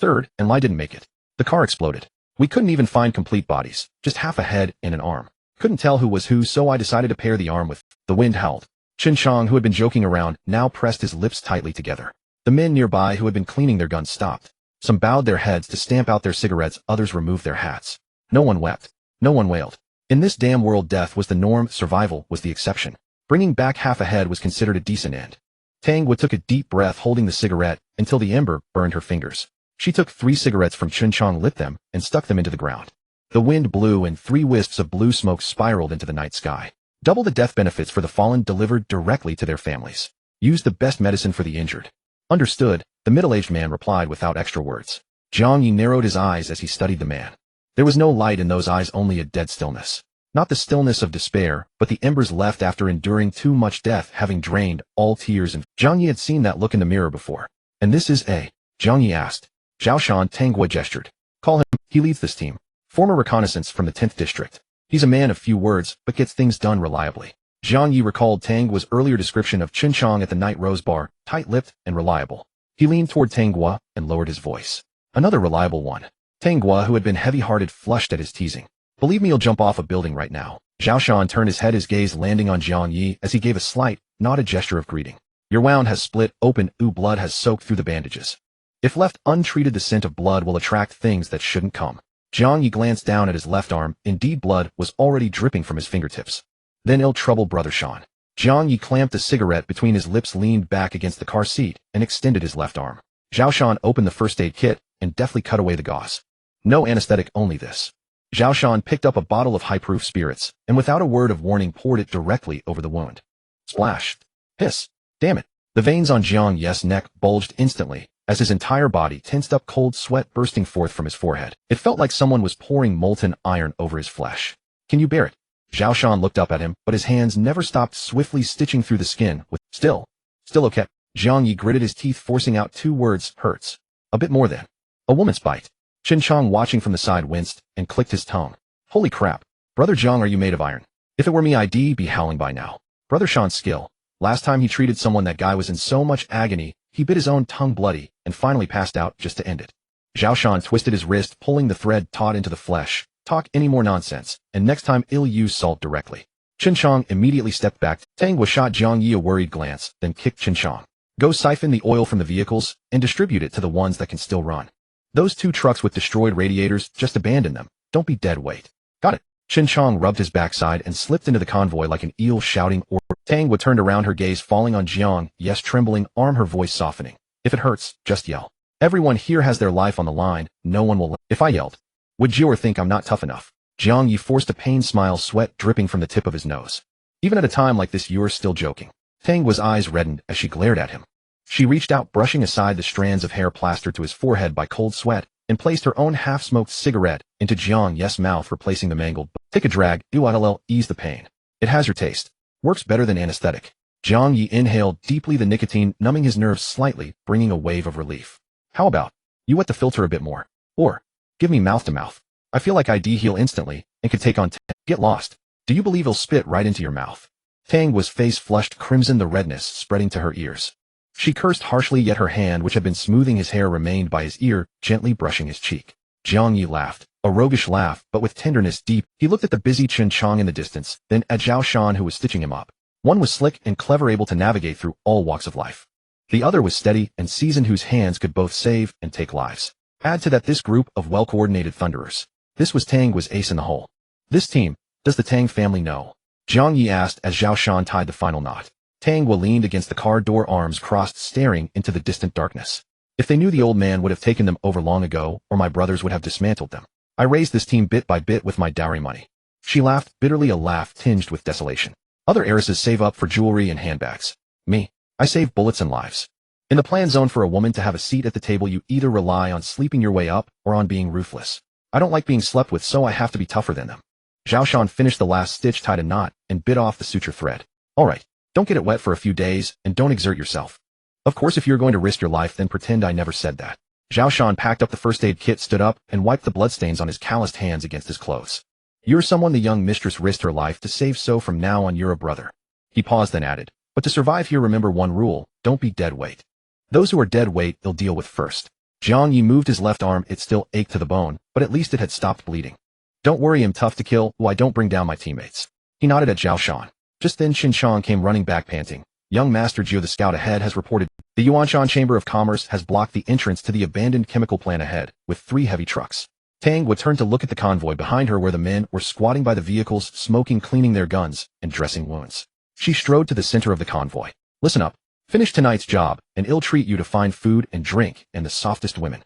A: 3rd and Lai didn't make it. The car exploded. We couldn't even find complete bodies, just half a head and an arm. Couldn't tell who was who, so I decided to pair the arm with. The wind howled. Chun Chong, who had been joking around, now pressed his lips tightly together. The men nearby who had been cleaning their guns stopped. Some bowed their heads to stamp out their cigarettes, others removed their hats. No one wept. No one wailed. In this damn world, death was the norm, survival was the exception. Bringing back half a head was considered a decent end. Tang took a deep breath, holding the cigarette until the ember burned her fingers. She took 3 cigarettes from Chun Chong, lit them, and stuck them into the ground. The wind blew and 3 wisps of blue smoke spiraled into the night sky. Double the death benefits for the fallen, delivered directly to their families. Use the best medicine for the injured. Understood, the middle-aged man replied without extra words. Jiang Ye narrowed his eyes as he studied the man. There was no light in those eyes, only a dead stillness. Not the stillness of despair, but the embers left after enduring too much death, having drained all tears. And Jiang Ye had seen that look in the mirror before. And this is a? Jiang Ye asked. Zhao Shan, Tang Gui gestured. Call him. He leads this team. Former reconnaissance from the 10th district. He's a man of few words, but gets things done reliably. Jiang Ye recalled Tang Gui's earlier description of Chen Chong at the Night Rose Bar, tight-lipped and reliable. He leaned toward Tang Gui and lowered his voice. Another reliable one. Tang Gui, who had been heavy-hearted, flushed at his teasing. Believe me, you'll jump off a building right now. Zhao Shan turned his head, his gaze landing on Jiang Ye as he gave a slight, not a gesture of greeting. Your wound has split open, blood has soaked through the bandages. If left untreated, the scent of blood will attract things that shouldn't come. Jiang Ye glanced down at his left arm. Indeed, blood was already dripping from his fingertips. Then ill trouble, Brother Shan. Jiang Ye clamped a cigarette between his lips, leaned back against the car seat, and extended his left arm. Zhao Shan opened the first aid kit and deftly cut away the gauze. No anesthetic, only this. Zhao Shan picked up a bottle of high-proof spirits, and without a word of warning poured it directly over the wound. Splash. Hiss. Damn it. The veins on Jiang Ye's neck bulged instantly, as his entire body tensed up, cold sweat bursting forth from his forehead. It felt like someone was pouring molten iron over his flesh. Can you bear it? Zhao Shan looked up at him, but his hands never stopped swiftly stitching through the skin with, Still okay. Jiang Ye gritted his teeth, forcing out two words, hurts. A bit more than. A woman's bite. Chen Chong, watching from the side, winced and clicked his tongue. Holy crap. Brother Jiang, are you made of iron? If it were me, I'd be howling by now. Brother Shan's skill. Last time he treated someone, that guy was in so much agony, he bit his own tongue bloody and finally passed out just to end it. Zhao Shan twisted his wrist, pulling the thread taut into the flesh. Talk any more nonsense, and next time use salt directly. Chen Chong immediately stepped back. Tang Gui shot Jiang Ye a worried glance, then kicked Chen Chong. Go siphon the oil from the vehicles and distribute it to the ones that can still run. Those two trucks with destroyed radiators, just abandon them. Don't be dead weight. Got it. Chen Chong rubbed his backside and slipped into the convoy like an eel, shouting order. Tang Gui turned around, her gaze falling on Jiang Ye's trembling arm, her voice softening. If it hurts, just yell. Everyone here has their life on the line. No one will. If I yelled, would Jior think I'm not tough enough? Jiang Ye forced a pained smile, sweat dripping from the tip of his nose. Even at a time like this, you're still joking. Tang Gui's eyes reddened as she glared at him. She reached out, brushing aside the strands of hair plastered to his forehead by cold sweat, and placed her own half-smoked cigarette into Jiang Ye's mouth, replacing the mangled. Take a drag. Ease the pain. It has your taste. Works better than anesthetic. Jiang Ye inhaled deeply, the nicotine numbing his nerves slightly, bringing a wave of relief. How about you wet the filter a bit more? Or give me mouth to mouth. I feel like I'd heal instantly and could take on 10. Get lost. Do you believe he'll spit right into your mouth? Tang Gui's face flushed crimson, the redness spreading to her ears. She cursed harshly, yet her hand, which had been smoothing his hair, remained by his ear, gently brushing his cheek. Jiang Ye laughed, a roguish laugh, but with tenderness deep. He looked at the busy Chen Chong in the distance, then at Zhao Shan, who was stitching him up. One was slick and clever, able to navigate through all walks of life. The other was steady and seasoned, whose hands could both save and take lives. Add to that this group of well-coordinated thunderers. This was Tang Gui's ace in the hole. This team, does the Tang family know? Jiang Ye asked as Zhao Shan tied the final knot. Tang Gui leaned against the car door, arms crossed, staring into the distant darkness. If they knew, the old man would have taken them over long ago, or my brothers would have dismantled them. I raised this team bit by bit with my dowry money. She laughed bitterly, a laugh tinged with desolation. Other heiresses save up for jewelry and handbags. Me, I save bullets and lives. In the plan zone, for a woman to have a seat at the table, you either rely on sleeping your way up or on being ruthless. I don't like being slept with, so I have to be tougher than them. Zhao Shan finished the last stitch, tied a knot, and bit off the suture thread. All right. Don't get it wet for a few days, and don't exert yourself. Of course, if you're going to risk your life, then pretend I never said that. Zhao Shan packed up the first aid kit, stood up, and wiped the bloodstains on his calloused hands against his clothes. You're someone the young mistress risked her life to save, so from now on you're a brother. He paused, then added, but to survive here, remember one rule, don't be dead weight. Those who are dead weight, they'll deal with first. Jiang Ye moved his left arm, it still ached to the bone, but at least it had stopped bleeding. Don't worry, I'm tough to kill, I don't bring down my teammates. He nodded at Zhao Shan. Just then Chen Chong came running back, panting. Young Master Jiu, the scout ahead, has reported. The Yuanshan Chamber of Commerce has blocked the entrance to the abandoned chemical plant ahead, with 3 heavy trucks. Tang would turn to look at the convoy behind her, where the men were squatting by the vehicles, smoking, cleaning their guns, and dressing wounds. She strode to the center of the convoy. Listen up. Finish tonight's job, and it'll treat you to fine food and drink and the softest women.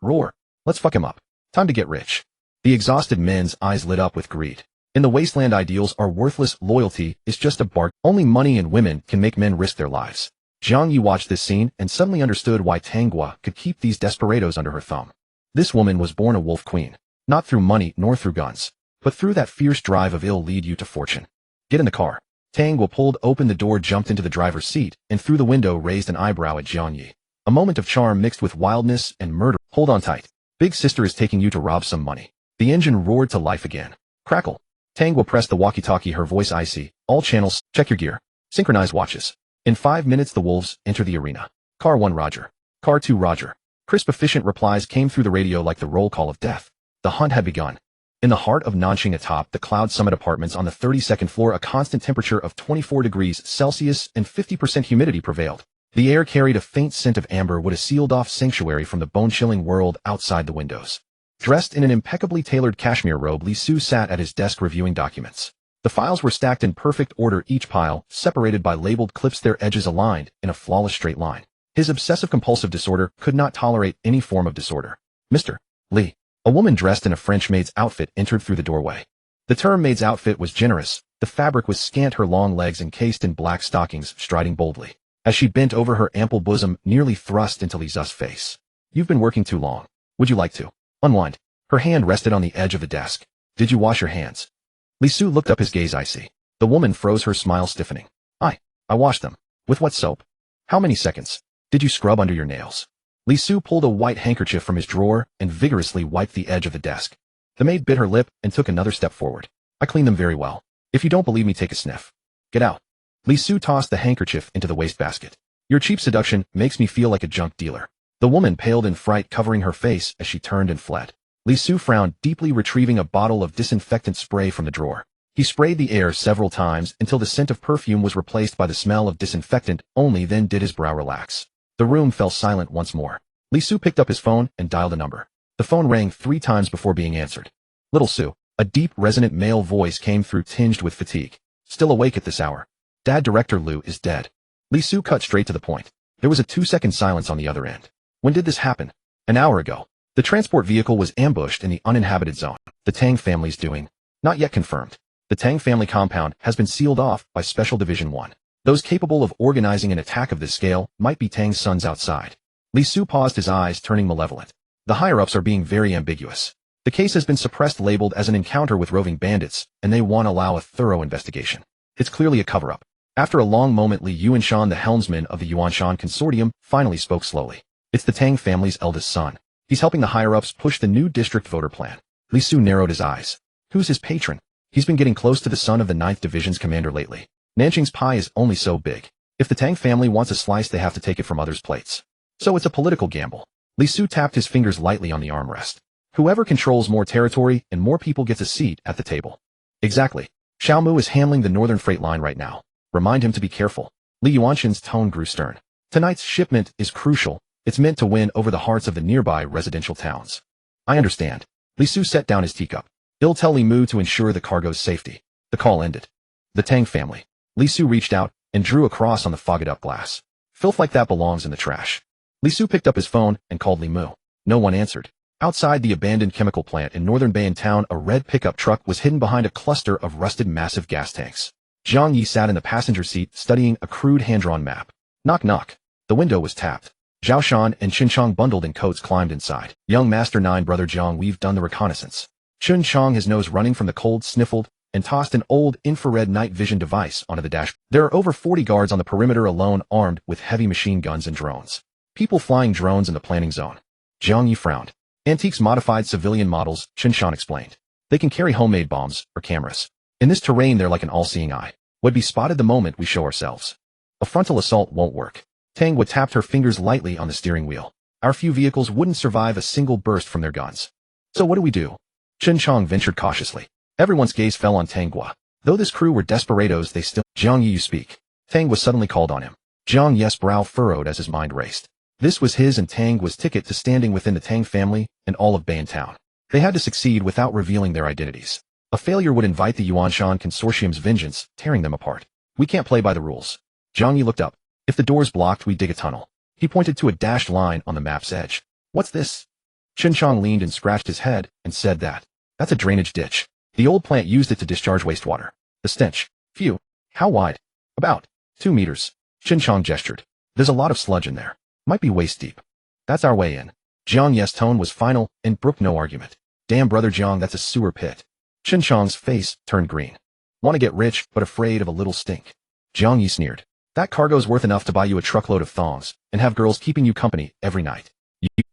A: Roar. Let's fuck him up. Time to get rich. The exhausted men's eyes lit up with greed. In the wasteland, ideals are worthless, loyalty is just a bargain. Only money and women can make men risk their lives. Jiang Ye watched this scene and suddenly understood why Tang Gui could keep these desperados under her thumb. This woman was born a wolf queen, not through money nor through guns, but through that fierce drive of ill lead you to fortune. Get in the car. Tang Gui pulled open the door, jumped into the driver's seat, and through the window raised an eyebrow at Jiang Ye. A moment of charm mixed with wildness and murder. Hold on tight. Big sister is taking you to rob some money. The engine roared to life again. Crackle. Tangwa pressed the walkie-talkie, her voice icy. All channels, check your gear. Synchronize watches. In 5 minutes the wolves enter the arena. Car 1 Roger. Car 2 Roger. Crisp efficient replies came through the radio like the roll call of death. The hunt had begun. In the heart of Nanjing atop the Cloud Summit apartments on the 32nd floor, a constant temperature of 24 degrees Celsius and 50% humidity prevailed. The air carried a faint scent of amber, what a sealed-off sanctuary from the bone-chilling world outside the windows. Dressed in an impeccably tailored cashmere robe, Li Su sat at his desk reviewing documents. The files were stacked in perfect order, each pile separated by labeled clips, their edges aligned in a flawless straight line. His obsessive-compulsive disorder could not tolerate any form of disorder. Mr. Li. A woman dressed in a French maid's outfit entered through the doorway. The term maid's outfit was generous. The fabric was scant, her long legs encased in black stockings, striding boldly. As she bent over, her ample bosom nearly thrust into Li Su's face. You've been working too long. Would you like to unwind? Her hand rested on the edge of the desk. Did you wash your hands? Li Su looked up, his gaze icy. The woman froze, her smile stiffening. I washed them. With what soap? How many seconds? Did you scrub under your nails? Li Su pulled a white handkerchief from his drawer and vigorously wiped the edge of the desk. The maid bit her lip and took another step forward. I cleaned them very well. If you don't believe me, take a sniff. Get out. Li Su tossed the handkerchief into the wastebasket. Your cheap seduction makes me feel like a junk dealer. The woman paled in fright, covering her face as she turned and fled. Li Su frowned deeply, retrieving a bottle of disinfectant spray from the drawer. He sprayed the air several times until the scent of perfume was replaced by the smell of disinfectant. Only then did his brow relax. The room fell silent once more. Li Su picked up his phone and dialed a number. The phone rang 3 times before being answered. Little Su. A deep, resonant male voice came through, tinged with fatigue. Still awake at this hour? Dad, Director Liu is dead. Li Su cut straight to the point. There was a 2-second silence on the other end. When did this happen? An hour ago. The transport vehicle was ambushed in the uninhabited zone. The Tang family's doing. Not yet confirmed. The Tang family compound has been sealed off by Special Division 1. Those capable of organizing an attack of this scale might be Tang's sons outside. Li Su paused, his eyes turning malevolent. The higher-ups are being very ambiguous. The case has been suppressed, labeled as an encounter with roving bandits, and they won't allow a thorough investigation. It's clearly a cover-up. After a long moment, Li Yuanshan, the helmsman of the Yuanshan Consortium, finally spoke slowly. It's the Tang family's eldest son. He's helping the higher-ups push the new district voter plan. Li Su narrowed his eyes. Who's his patron? He's been getting close to the son of the 9th Division's commander lately. Nanjing's pie is only so big. If the Tang family wants a slice, they have to take it from others' plates. So it's a political gamble. Li Su tapped his fingers lightly on the armrest. Whoever controls more territory and more people gets a seat at the table. Exactly. Xiao Mu is handling the northern freight line right now. Remind him to be careful. Li Yuanshan's tone grew stern. Tonight's shipment is crucial. It's meant to win over the hearts of the nearby residential towns. I understand. Li Su set down his teacup. He'll tell Li Mu to ensure the cargo's safety. The call ended. The Tang family. Li Su reached out and drew a cross on the fogged-up glass. Filth like that belongs in the trash. Li Su picked up his phone and called Li Mu. No one answered. Outside the abandoned chemical plant in northern Bayan town, a red pickup truck was hidden behind a cluster of rusted massive gas tanks. Jiang Ye sat in the passenger seat, studying a crude hand-drawn map. Knock knock. The window was tapped. Zhao Shan and Chen Chong, bundled in coats, climbed inside. Young Master 9, Brother Jiang, we've done the reconnaissance. Chen Chong, his nose running from the cold, sniffled and tossed an old infrared night vision device onto the dash. There are over 40 guards on the perimeter alone, armed with heavy machine guns and drones. People flying drones in the planning zone. Jiang Ye frowned. Antiques, modified civilian models, Chen Shan explained. They can carry homemade bombs or cameras. In this terrain, they're like an all-seeing eye. Would be spotted the moment we show ourselves. A frontal assault won't work. Tangwa tapped her fingers lightly on the steering wheel. Our few vehicles wouldn't survive a single burst from their guns. So what do we do? Chen Chong ventured cautiously. Everyone's gaze fell on Tangwa. Though this crew were desperados, they still— Jiang Ye, you speak. Tangwa suddenly called on him. Jiang Ye's brow furrowed as his mind raced. This was his and Tangwa's ticket to standing within the Tang family and all of Bayan town. They had to succeed without revealing their identities. A failure would invite the Yuanshan Consortium's vengeance, tearing them apart. We can't play by the rules. Jiang Ye looked up. If the door's blocked, we dig a tunnel. He pointed to a dashed line on the map's edge. What's this? Chen Chong leaned and scratched his head and said that's a drainage ditch. The old plant used it to discharge wastewater. The stench. Phew. How wide? About 2 meters. Chen Chong gestured. There's a lot of sludge in there. Might be waist deep. That's our way in. Jiang Ye's tone was final and brooked no argument. Damn, Brother Jiang, that's a sewer pit. Chen Chong's face turned green. Want to get rich, but afraid of a little stink. Jiang Ye sneered. That cargo's worth enough to buy you a truckload of thongs and have girls keeping you company every night.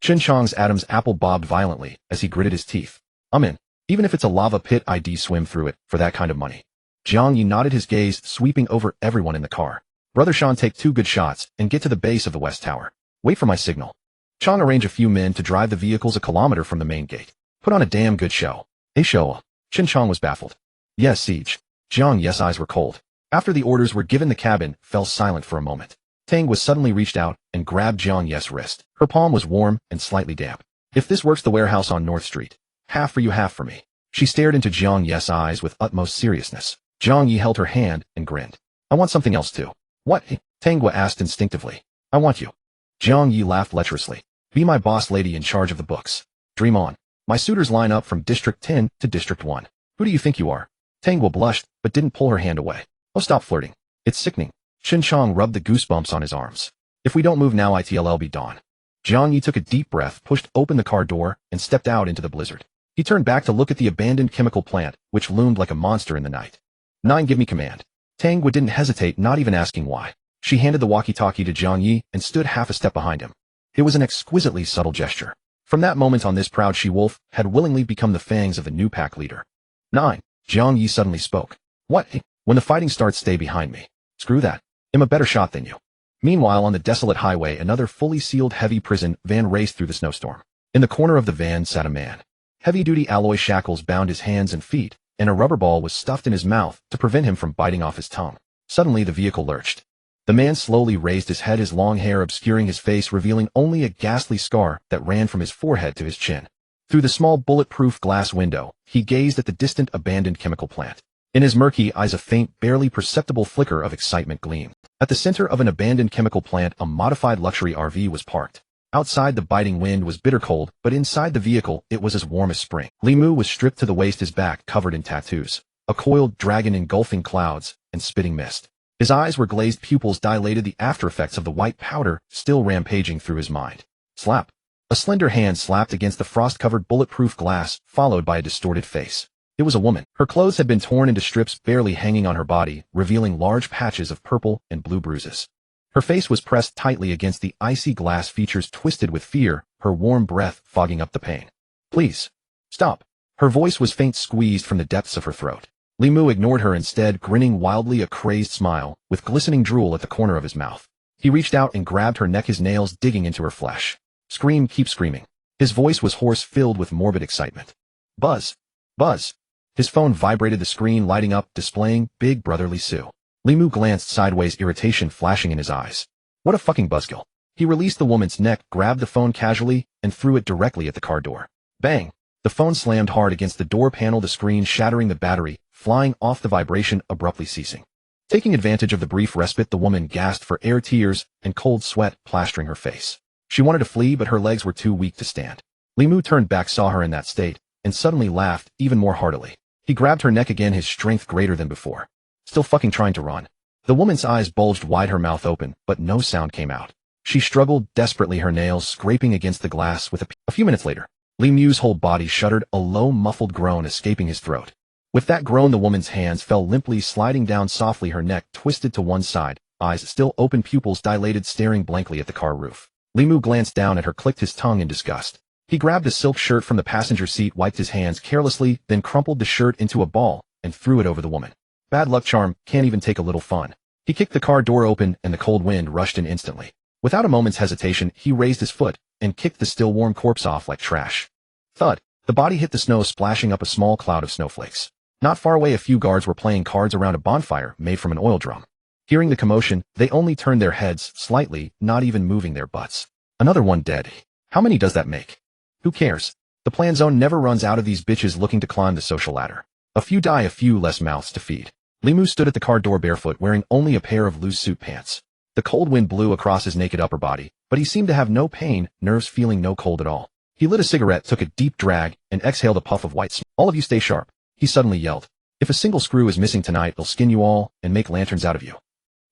A: Chen Chong's Adam's apple bobbed violently as he gritted his teeth. I'm in. Even if it's a lava pit, I'd swim through it for that kind of money. Jiang Ye nodded, his gaze sweeping over everyone in the car. Brother Sean, take 2 good shots and get to the base of the West Tower. Wait for my signal. Chong arranged a few men to drive the vehicles a kilometer from the main gate. Put on a damn good show. A show. Chen Chong was baffled. Yes, Siege. Jiang Ye's eyes were cold. After the orders were given, the cabin fell silent for a moment. Tang was suddenly reached out and grabbed Jiang Ye's wrist. Her palm was warm and slightly damp. If this works, the warehouse on North Street. Half for you, half for me. She stared into Jiang Ye's eyes with utmost seriousness. Jiang Ye held her hand and grinned. I want something else too. What? Tangwa asked instinctively. I want you. Jiang Ye laughed lecherously. Be my boss lady in charge of the books. Dream on. My suitors line up from District 10 to District 1. Who do you think you are? Tangwa blushed, but didn't pull her hand away. Oh, stop flirting. It's sickening. Shin Chong rubbed the goosebumps on his arms. If we don't move now, it'll be dawn. Jiang Ye took a deep breath, pushed open the car door, and stepped out into the blizzard. He turned back to look at the abandoned chemical plant, which loomed like a monster in the night. 9, give me command. Tangwa didn't hesitate, not even asking why. She handed the walkie-talkie to Jiang Ye and stood half a step behind him. It was an exquisitely subtle gesture. From that moment on, this proud she-wolf had willingly become the fangs of the new pack leader. 9. Jiang Ye suddenly spoke. What? When the fighting starts, stay behind me. Screw that. I'm a better shot than you. Meanwhile, on the desolate highway, another fully sealed heavy prison van raced through the snowstorm. In the corner of the van sat a man. Heavy-duty alloy shackles bound his hands and feet, and a rubber ball was stuffed in his mouth to prevent him from biting off his tongue. Suddenly, the vehicle lurched. The man slowly raised his head, his long hair obscuring his face, revealing only a ghastly scar that ran from his forehead to his chin. Through the small bulletproof glass window, he gazed at the distant abandoned chemical plant. In his murky eyes, a faint, barely perceptible flicker of excitement gleamed. At the center of an abandoned chemical plant, a modified luxury RV was parked. Outside, the biting wind was bitter cold, but inside the vehicle, it was as warm as spring. Li Mu was stripped to the waist, his back covered in tattoos, a coiled dragon engulfing clouds and spitting mist. His eyes were glazed, pupils dilated, the after effects of the white powder still rampaging through his mind. Slap. A slender hand slapped against the frost-covered bulletproof glass, followed by a distorted face. It was a woman. Her clothes had been torn into strips, barely hanging on her body, revealing large patches of purple and blue bruises. Her face was pressed tightly against the icy glass, features twisted with fear, her warm breath fogging up the pain. Please. Stop. Her voice was faint, squeezed from the depths of her throat. Li Mu ignored her instead, grinning wildly, a crazed smile, with glistening drool at the corner of his mouth. He reached out and grabbed her neck, his nails digging into her flesh. Scream, keep screaming. His voice was hoarse, filled with morbid excitement. Buzz. Buzz. His phone vibrated, the screen lighting up, displaying Big Brotherly Sue. Li Mu glanced sideways, irritation flashing in his eyes. What a fucking buzzkill. He released the woman's neck, grabbed the phone casually, and threw it directly at the car door. Bang! The phone slammed hard against the door panel, the screen shattering, the battery flying off, the vibration abruptly ceasing. Taking advantage of the brief respite, the woman gasped for air, tears and cold sweat plastering her face. She wanted to flee, but her legs were too weak to stand. Li Mu turned back, saw her in that state, and suddenly laughed even more heartily. He grabbed her neck again, his strength greater than before. Still fucking trying to run. The woman's eyes bulged wide, her mouth open, but no sound came out. She struggled desperately, her nails scraping against the glass with a few minutes later. Li Mu's whole body shuddered, a low muffled groan escaping his throat. With that groan, the woman's hands fell limply, sliding down softly, her neck twisted to one side, eyes still open, pupils dilated, staring blankly at the car roof. Li Mu glanced down at her, clicked his tongue in disgust. He grabbed a silk shirt from the passenger seat, wiped his hands carelessly, then crumpled the shirt into a ball and threw it over the woman. Bad luck charm, can't even take a little fun. He kicked the car door open and the cold wind rushed in instantly. Without a moment's hesitation, he raised his foot and kicked the still warm corpse off like trash. Thud. The body hit the snow, splashing up a small cloud of snowflakes. Not far away, a few guards were playing cards around a bonfire made from an oil drum. Hearing the commotion, they only turned their heads slightly, not even moving their butts. Another one dead. How many does that make? Who cares? The plan zone never runs out of these bitches looking to climb the social ladder. A few die, a few less mouths to feed. Li Mu stood at the car door barefoot, wearing only a pair of loose suit pants. The cold wind blew across his naked upper body, but he seemed to have no pain, nerves feeling no cold at all. He lit a cigarette, took a deep drag, and exhaled a puff of white smoke. All of you stay sharp. He suddenly yelled. If a single screw is missing tonight, they'll skin you all and make lanterns out of you.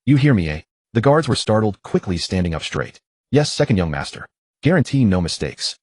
A: You hear me, eh? The guards were startled, quickly standing up straight. Yes, second young master. Guarantee no mistakes.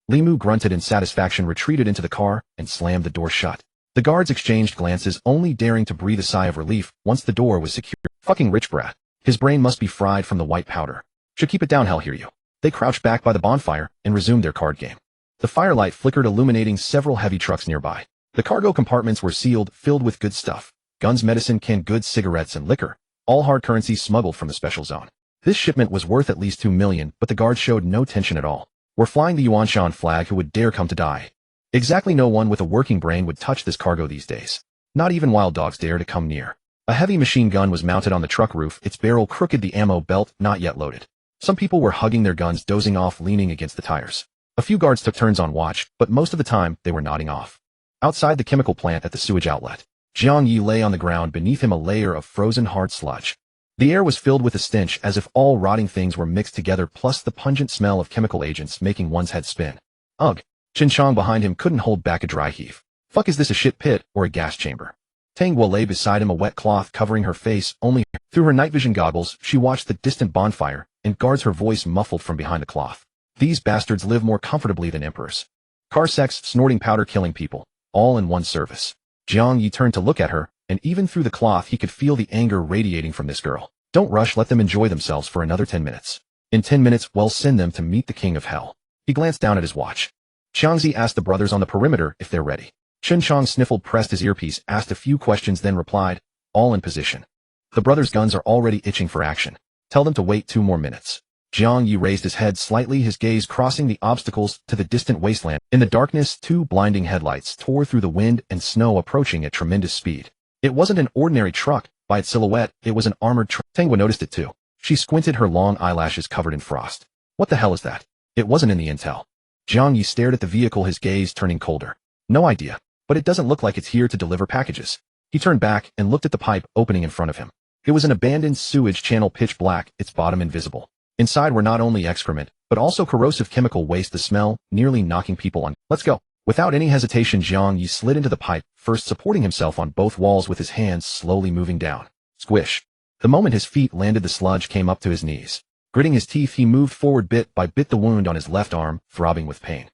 A: Li Mu grunted in satisfaction, retreated into the car, and slammed the door shut. The guards exchanged glances, only daring to breathe a sigh of relief once the door was secured. Fucking rich brat. His brain must be fried from the white powder. Should keep it down, hell hear you. They crouched back by the bonfire and resumed their card game. The firelight flickered, illuminating several heavy trucks nearby. The cargo compartments were sealed, filled with good stuff. Guns, medicine, canned goods, cigarettes, and liquor. All hard currency smuggled from the special zone. This shipment was worth at least 2 million, but the guards showed no tension at all. We're flying the Yuanshan flag. Who would dare come to die? Exactly, no one with a working brain would touch this cargo these days. Not even wild dogs dare to come near. A heavy machine gun was mounted on the truck roof, its barrel crooked, the ammo belt not yet loaded. Some people were hugging their guns, dozing off, leaning against the tires. A few guards took turns on watch, but most of the time they were nodding off. Outside the chemical plant at the sewage outlet, Jiang Ye lay on the ground, beneath him a layer of frozen hard sludge. The air was filled with a stench, as if all rotting things were mixed together, plus the pungent smell of chemical agents making one's head spin. Ugh! Chin-Chong behind him couldn't hold back a dry heave. Fuck, is this a shit pit or a gas chamber? Tang Guo lay beside him, a wet cloth covering her face. Only through her night vision goggles she watched the distant bonfire, and guards, her voice muffled from behind the cloth. These bastards live more comfortably than emperors. Car sex, snorting powder, killing people, all in one service. Jiang Ye turned to look at her, and even through the cloth he could feel the anger radiating from this girl. Don't rush, let them enjoy themselves for another 10 minutes. In 10 minutes, we'll send them to meet the king of hell. He glanced down at his watch. Xiangzi asked the brothers on the perimeter if they're ready. Chen-Chong sniffled, pressed his earpiece, asked a few questions, then replied, all in position. The brothers' guns are already itching for action. Tell them to wait 2 more minutes. Jiang Ye raised his head slightly, his gaze crossing the obstacles to the distant wasteland. In the darkness, 2 blinding headlights tore through the wind and snow, approaching at tremendous speed. It wasn't an ordinary truck. By its silhouette, it was an armored truck. Tang Guo noticed it too. She squinted, her long eyelashes covered in frost. What the hell is that? It wasn't in the intel. Jiang Ye stared at the vehicle, his gaze turning colder. No idea, but it doesn't look like it's here to deliver packages. He turned back and looked at the pipe opening in front of him. It was an abandoned sewage channel, pitch black, its bottom invisible. Inside were not only excrement, but also corrosive chemical waste, the smell nearly knocking people on. Let's go. Without any hesitation, Jiang Ye slid into the pipe, first supporting himself on both walls with his hands slowly moving down. Squish. The moment his feet landed, the sludge came up to his knees. Gritting his teeth, he moved forward bit by bit, the wound on his left arm throbbing with pain.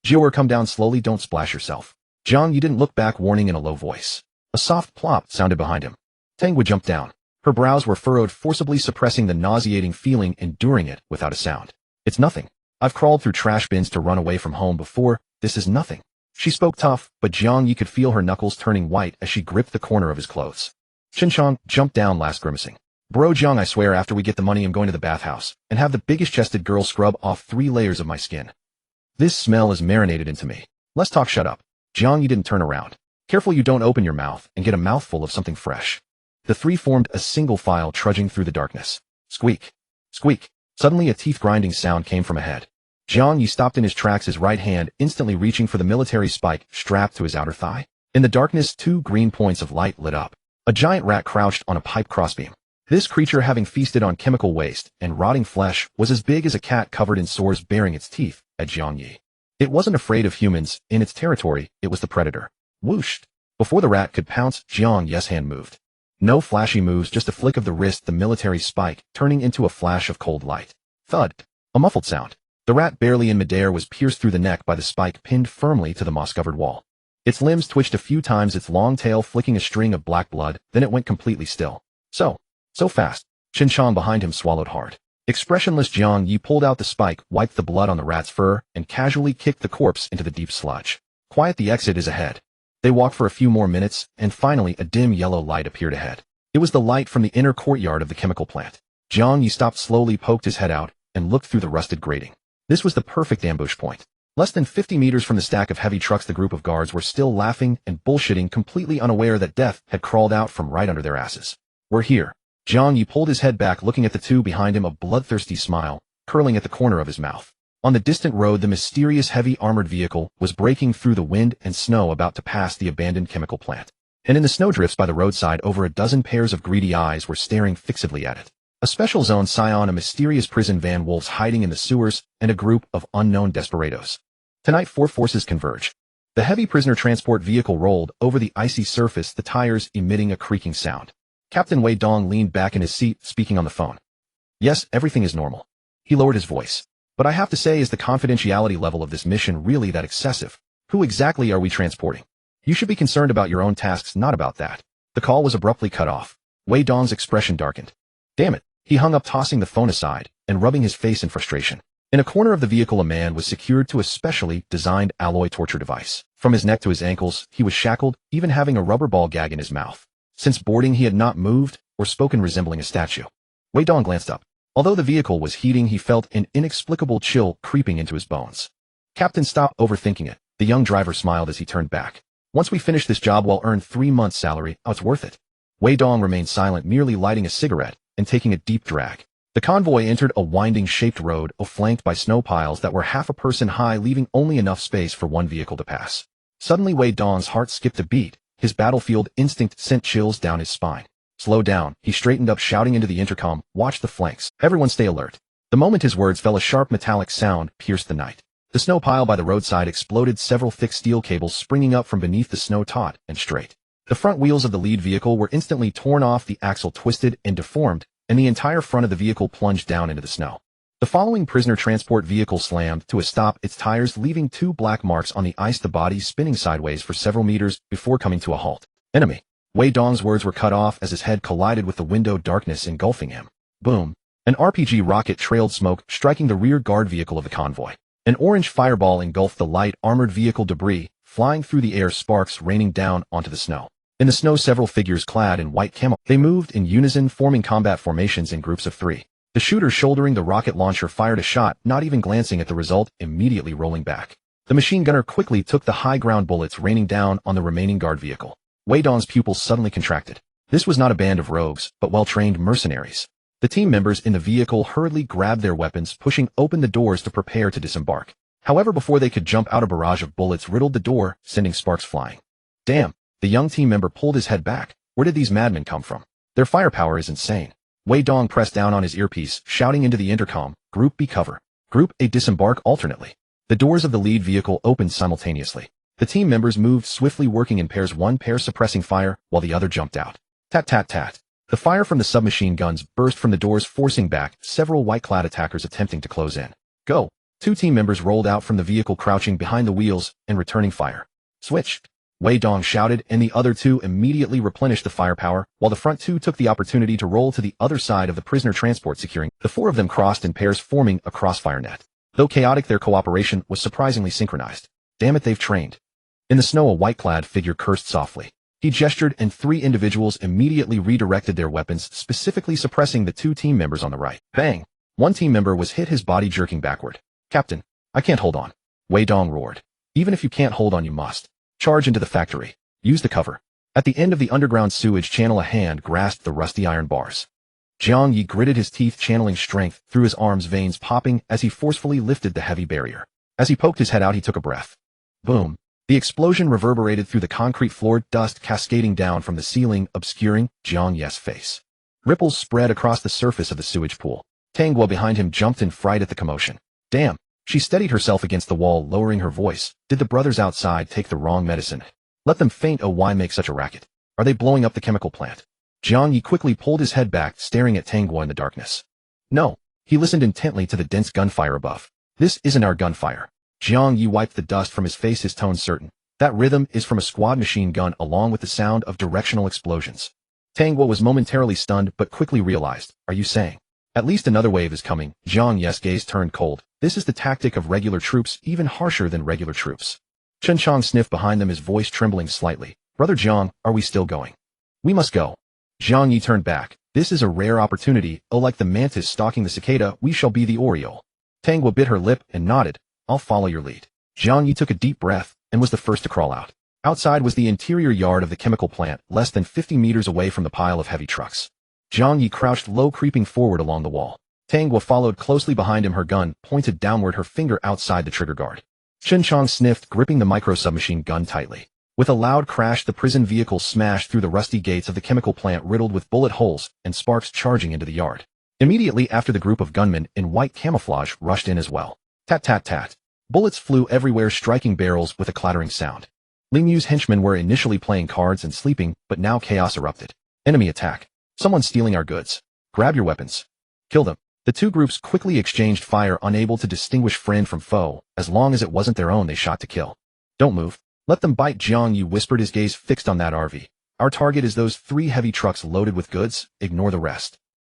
A: Jiawer, come down slowly, don't splash yourself. Jiang Ye didn't look back, warning in a low voice. A soft plop sounded behind him. Tang Guo jumped down. Her brows were furrowed, forcibly suppressing the nauseating feeling, enduring it without a sound. It's nothing. I've crawled through trash bins to run away from home before. This is nothing. She spoke tough, but Jiang Ye could feel her knuckles turning white as she gripped the corner of his clothes. Chen-Chong jumped down last, grimacing. Bro Jiang, I swear after we get the money I'm going to the bathhouse and have the biggest chested girl scrub off 3 layers of my skin. This smell is marinated into me. Let's talk, shut up. Jiang Ye didn't turn around. Careful you don't open your mouth and get a mouthful of something fresh. The 3 formed a single file, trudging through the darkness. Squeak. Squeak. Suddenly a teeth-grinding sound came from ahead. Jiang Ye stopped in his tracks, his right hand instantly reaching for the military spike strapped to his outer thigh. In the darkness, 2 green points of light lit up. A giant rat crouched on a pipe crossbeam. This creature, having feasted on chemical waste and rotting flesh, was as big as a cat covered in sores, baring its teeth at Jiang Ye. It wasn't afraid of humans. In its territory, it was the predator. Whooshed. Before the rat could pounce, Jiang Ye's hand moved. No flashy moves, just a flick of the wrist, the military spike turning into a flash of cold light. Thud. A muffled sound. The rat, barely in midair, was pierced through the neck by the spike, pinned firmly to the moss-covered wall. Its limbs twitched a few times, its long tail flicking a string of black blood, then it went completely still. So fast. Chen-Chong behind him swallowed hard. Expressionless, Jiang Ye pulled out the spike, wiped the blood on the rat's fur, and casually kicked the corpse into the deep sludge. Quiet, the exit is ahead. They walked for a few more minutes, and finally a dim yellow light appeared ahead. It was the light from the inner courtyard of the chemical plant. Jiang Ye stopped slowly, poked his head out, and looked through the rusted grating. This was the perfect ambush point. Less than 50 meters from the stack of heavy trucks, the group of guards were still laughing and bullshitting, completely unaware that death had crawled out from right under their asses. We're here. Jiang Ye pulled his head back, looking at the 2 behind him, a bloodthirsty smile curling at the corner of his mouth. On the distant road, the mysterious heavy armored vehicle was breaking through the wind and snow, about to pass the abandoned chemical plant. And in the snowdrifts by the roadside, over a dozen pairs of greedy eyes were staring fixedly at it. A special zone scion, a mysterious prison van, wolves hiding in the sewers, and a group of unknown desperados. Tonight 4 forces converge. The heavy prisoner transport vehicle rolled over the icy surface, the tires emitting a creaking sound. Captain Wei Dong leaned back in his seat, speaking on the phone. Yes, everything is normal. He lowered his voice. But I have to say, is the confidentiality level of this mission really that excessive? Who exactly are we transporting? You should be concerned about your own tasks, not about that. The call was abruptly cut off. Wei Dong's expression darkened. Damn it. He hung up, tossing the phone aside and rubbing his face in frustration. In a corner of the vehicle, a man was secured to a specially designed alloy torture device. From his neck to his ankles, he was shackled, even having a rubber ball gag in his mouth. Since boarding, he had not moved or spoken, resembling a statue. Wei Dong glanced up. Although the vehicle was heating, he felt an inexplicable chill creeping into his bones. Captain, stop overthinking it. The young driver smiled as he turned back. Once we finish this job, we'll earn 3 months' salary. Oh, it's worth it. Wei Dong remained silent, merely lighting a cigarette and taking a deep drag. The convoy entered a winding-shaped road flanked by snow piles that were half a person high, leaving only enough space for one vehicle to pass. Suddenly, Wei Dong's heart skipped a beat. His battlefield instinct sent chills down his spine. Slow down, he straightened up, shouting into the intercom, watch the flanks. Everyone stay alert. The moment his words fell, a sharp metallic sound pierced the night. The snow pile by the roadside exploded, several thick steel cables springing up from beneath the snow, taut and straight. The front wheels of the lead vehicle were instantly torn off, the axle twisted and deformed, and the entire front of the vehicle plunged down into the snow. The following prisoner transport vehicle slammed to a stop, its tires leaving 2 black marks on the ice, the body spinning sideways for several meters before coming to a halt. Enemy. Wei Dong's words were cut off as his head collided with the window, darkness engulfing him. Boom. An RPG rocket trailed smoke, striking the rear guard vehicle of the convoy. An orange fireball engulfed the light armored vehicle, debris flying through the air, sparks raining down onto the snow. In the snow, several figures clad in white camo. They moved in unison, forming combat formations in groups of 3. The shooter shouldering the rocket launcher fired a shot, not even glancing at the result, immediately rolling back. The machine gunner quickly took the high ground, bullets raining down on the remaining guard vehicle. Wei Dong's pupils suddenly contracted. This was not a band of rogues, but well-trained mercenaries. The team members in the vehicle hurriedly grabbed their weapons, pushing open the doors to prepare to disembark. However, before they could jump out, a barrage of bullets riddled the door, sending sparks flying. Damn! The young team member pulled his head back. Where did these madmen come from? Their firepower is insane. Wei Dong pressed down on his earpiece, shouting into the intercom, Group B cover. Group A disembark alternately. The doors of the lead vehicle opened simultaneously. The team members moved swiftly, working in pairs, one pair suppressing fire, while the other jumped out. Tat tat tat. The fire from the submachine guns burst from the doors, forcing back several white-clad attackers attempting to close in. Go! 2 team members rolled out from the vehicle, crouching behind the wheels and returning fire. Switch! Wei Dong shouted, and the other 2 immediately replenished the firepower, while the front 2 took the opportunity to roll to the other side of the prisoner transport, securing. The 4 of them crossed in pairs, forming a crossfire net. Though chaotic, their cooperation was surprisingly synchronized. Damn it, they've trained. In the snow, a white-clad figure cursed softly. He gestured, and 3 individuals immediately redirected their weapons, specifically suppressing the 2 team members on the right. Bang! One team member was hit, his body jerking backward. Captain, I can't hold on. Wei Dong roared. Even if you can't hold on, you must. Charge into the factory. Use the cover. At the end of the underground sewage channel, a hand grasped the rusty iron bars. Jiang Ye gritted his teeth, channeling strength through his arms, veins popping as he forcefully lifted the heavy barrier. As he poked his head out, he took a breath. Boom. The explosion reverberated through the concrete floor, dust cascading down from the ceiling, obscuring Jiang Ye's face. Ripples spread across the surface of the sewage pool. Tang Guo behind him jumped in fright at the commotion. Damn! She steadied herself against the wall, lowering her voice. Did the brothers outside take the wrong medicine? Let them faint. Oh, why make such a racket? Are they blowing up the chemical plant? Jiang Ye quickly pulled his head back, staring at Tang Guo in the darkness. No. He listened intently to the dense gunfire above. This isn't our gunfire. Jiang Ye wiped the dust from his face, his tone certain. That rhythm is from a squad machine gun, along with the sound of directional explosions. Tang Guo was momentarily stunned, but quickly realized. Are you saying? At least another wave is coming. Jiang Ye's gaze turned cold. This is the tactic of regular troops, even harsher than regular troops. Chen Chong sniffed behind them, his voice trembling slightly. Brother Jiang, are we still going? We must go. Jiang Ye turned back. This is a rare opportunity. Oh, like the mantis stalking the cicada, we shall be the Oriole. Tang Guo bit her lip and nodded. I'll follow your lead. Jiang Ye took a deep breath and was the first to crawl out. Outside was the interior yard of the chemical plant, less than 50 meters away from the pile of heavy trucks. Jiang Ye crouched low, creeping forward along the wall. Tang Guo followed closely behind him, her gun pointed downward, her finger outside the trigger guard. Chen Chong sniffed, gripping the micro-submachine gun tightly. With a loud crash, the prison vehicle smashed through the rusty gates of the chemical plant, riddled with bullet holes and sparks charging into the yard. Immediately after, the group of gunmen in white camouflage rushed in as well. Tat tat tat. Bullets flew everywhere, striking barrels with a clattering sound. Ling Yu's henchmen were initially playing cards and sleeping, but now chaos erupted. Enemy attack. Someone stealing our goods. Grab your weapons. Kill them. The 2 groups quickly exchanged fire, unable to distinguish friend from foe. As long as it wasn't their own, they shot to kill. Don't move. Let them bite. Jiang Ye whispered, his gaze fixed on that RV. Our target is those 3 heavy trucks loaded with goods. Ignore the rest.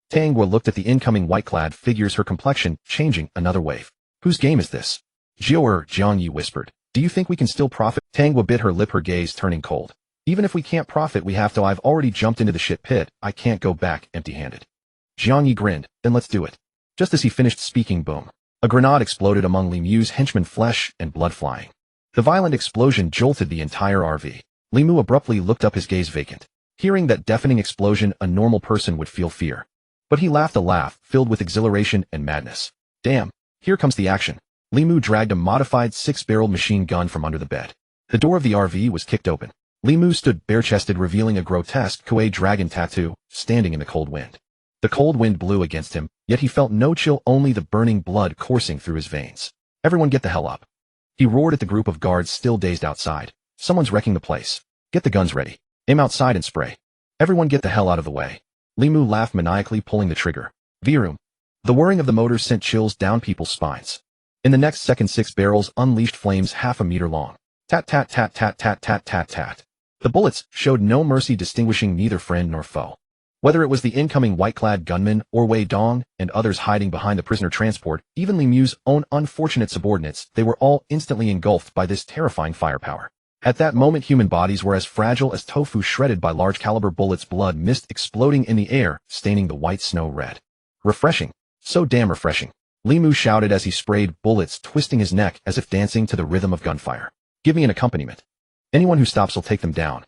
A: Tang Guo looked at the incoming white-clad figures, her complexion changing. Another wave. Whose game is this? Jiang Ye whispered. Do you think we can still profit? Tangwa bit her lip, her gaze turning cold. Even if we can't profit, we have to. I've already jumped into the shit pit. I can't go back empty-handed. Jiang Ye grinned. Then let's do it. Just as he finished speaking, boom. A grenade exploded among Li Mu's henchmen, flesh and blood flying. The violent explosion jolted the entire RV. Li Mu abruptly looked up, his gaze vacant. Hearing that deafening explosion, a normal person would feel fear. But he laughed a laugh, filled with exhilaration and madness. Damn, here comes the action. Li Mu dragged a modified 6-barreled machine gun from under the bed. The door of the RV was kicked open. Li Mu stood bare-chested, revealing a grotesque Koei dragon tattoo, standing in the cold wind. The cold wind blew against him, yet he felt no chill, only the burning blood coursing through his veins. Everyone get the hell up. He roared at the group of guards still dazed outside. Someone's wrecking the place. Get the guns ready. Aim outside and spray. Everyone get the hell out of the way. Li Mu laughed maniacally, pulling the trigger. Vroom. The whirring of the motors sent chills down people's spines. In the next second, 6 barrels unleashed flames half a meter long. Tat tat tat tat tat tat tat tat. The bullets showed no mercy, distinguishing neither friend nor foe. Whether it was the incoming white-clad gunmen or Wei Dong and others hiding behind the prisoner transport, even Li Mu's own unfortunate subordinates, they were all instantly engulfed by this terrifying firepower. At that moment, human bodies were as fragile as tofu shredded by large-caliber bullets, blood mist exploding in the air, staining the white snow red. Refreshing. So damn refreshing. Li Mu shouted as he sprayed bullets, twisting his neck as if dancing to the rhythm of gunfire. Give me an accompaniment. Anyone who stops will take them down.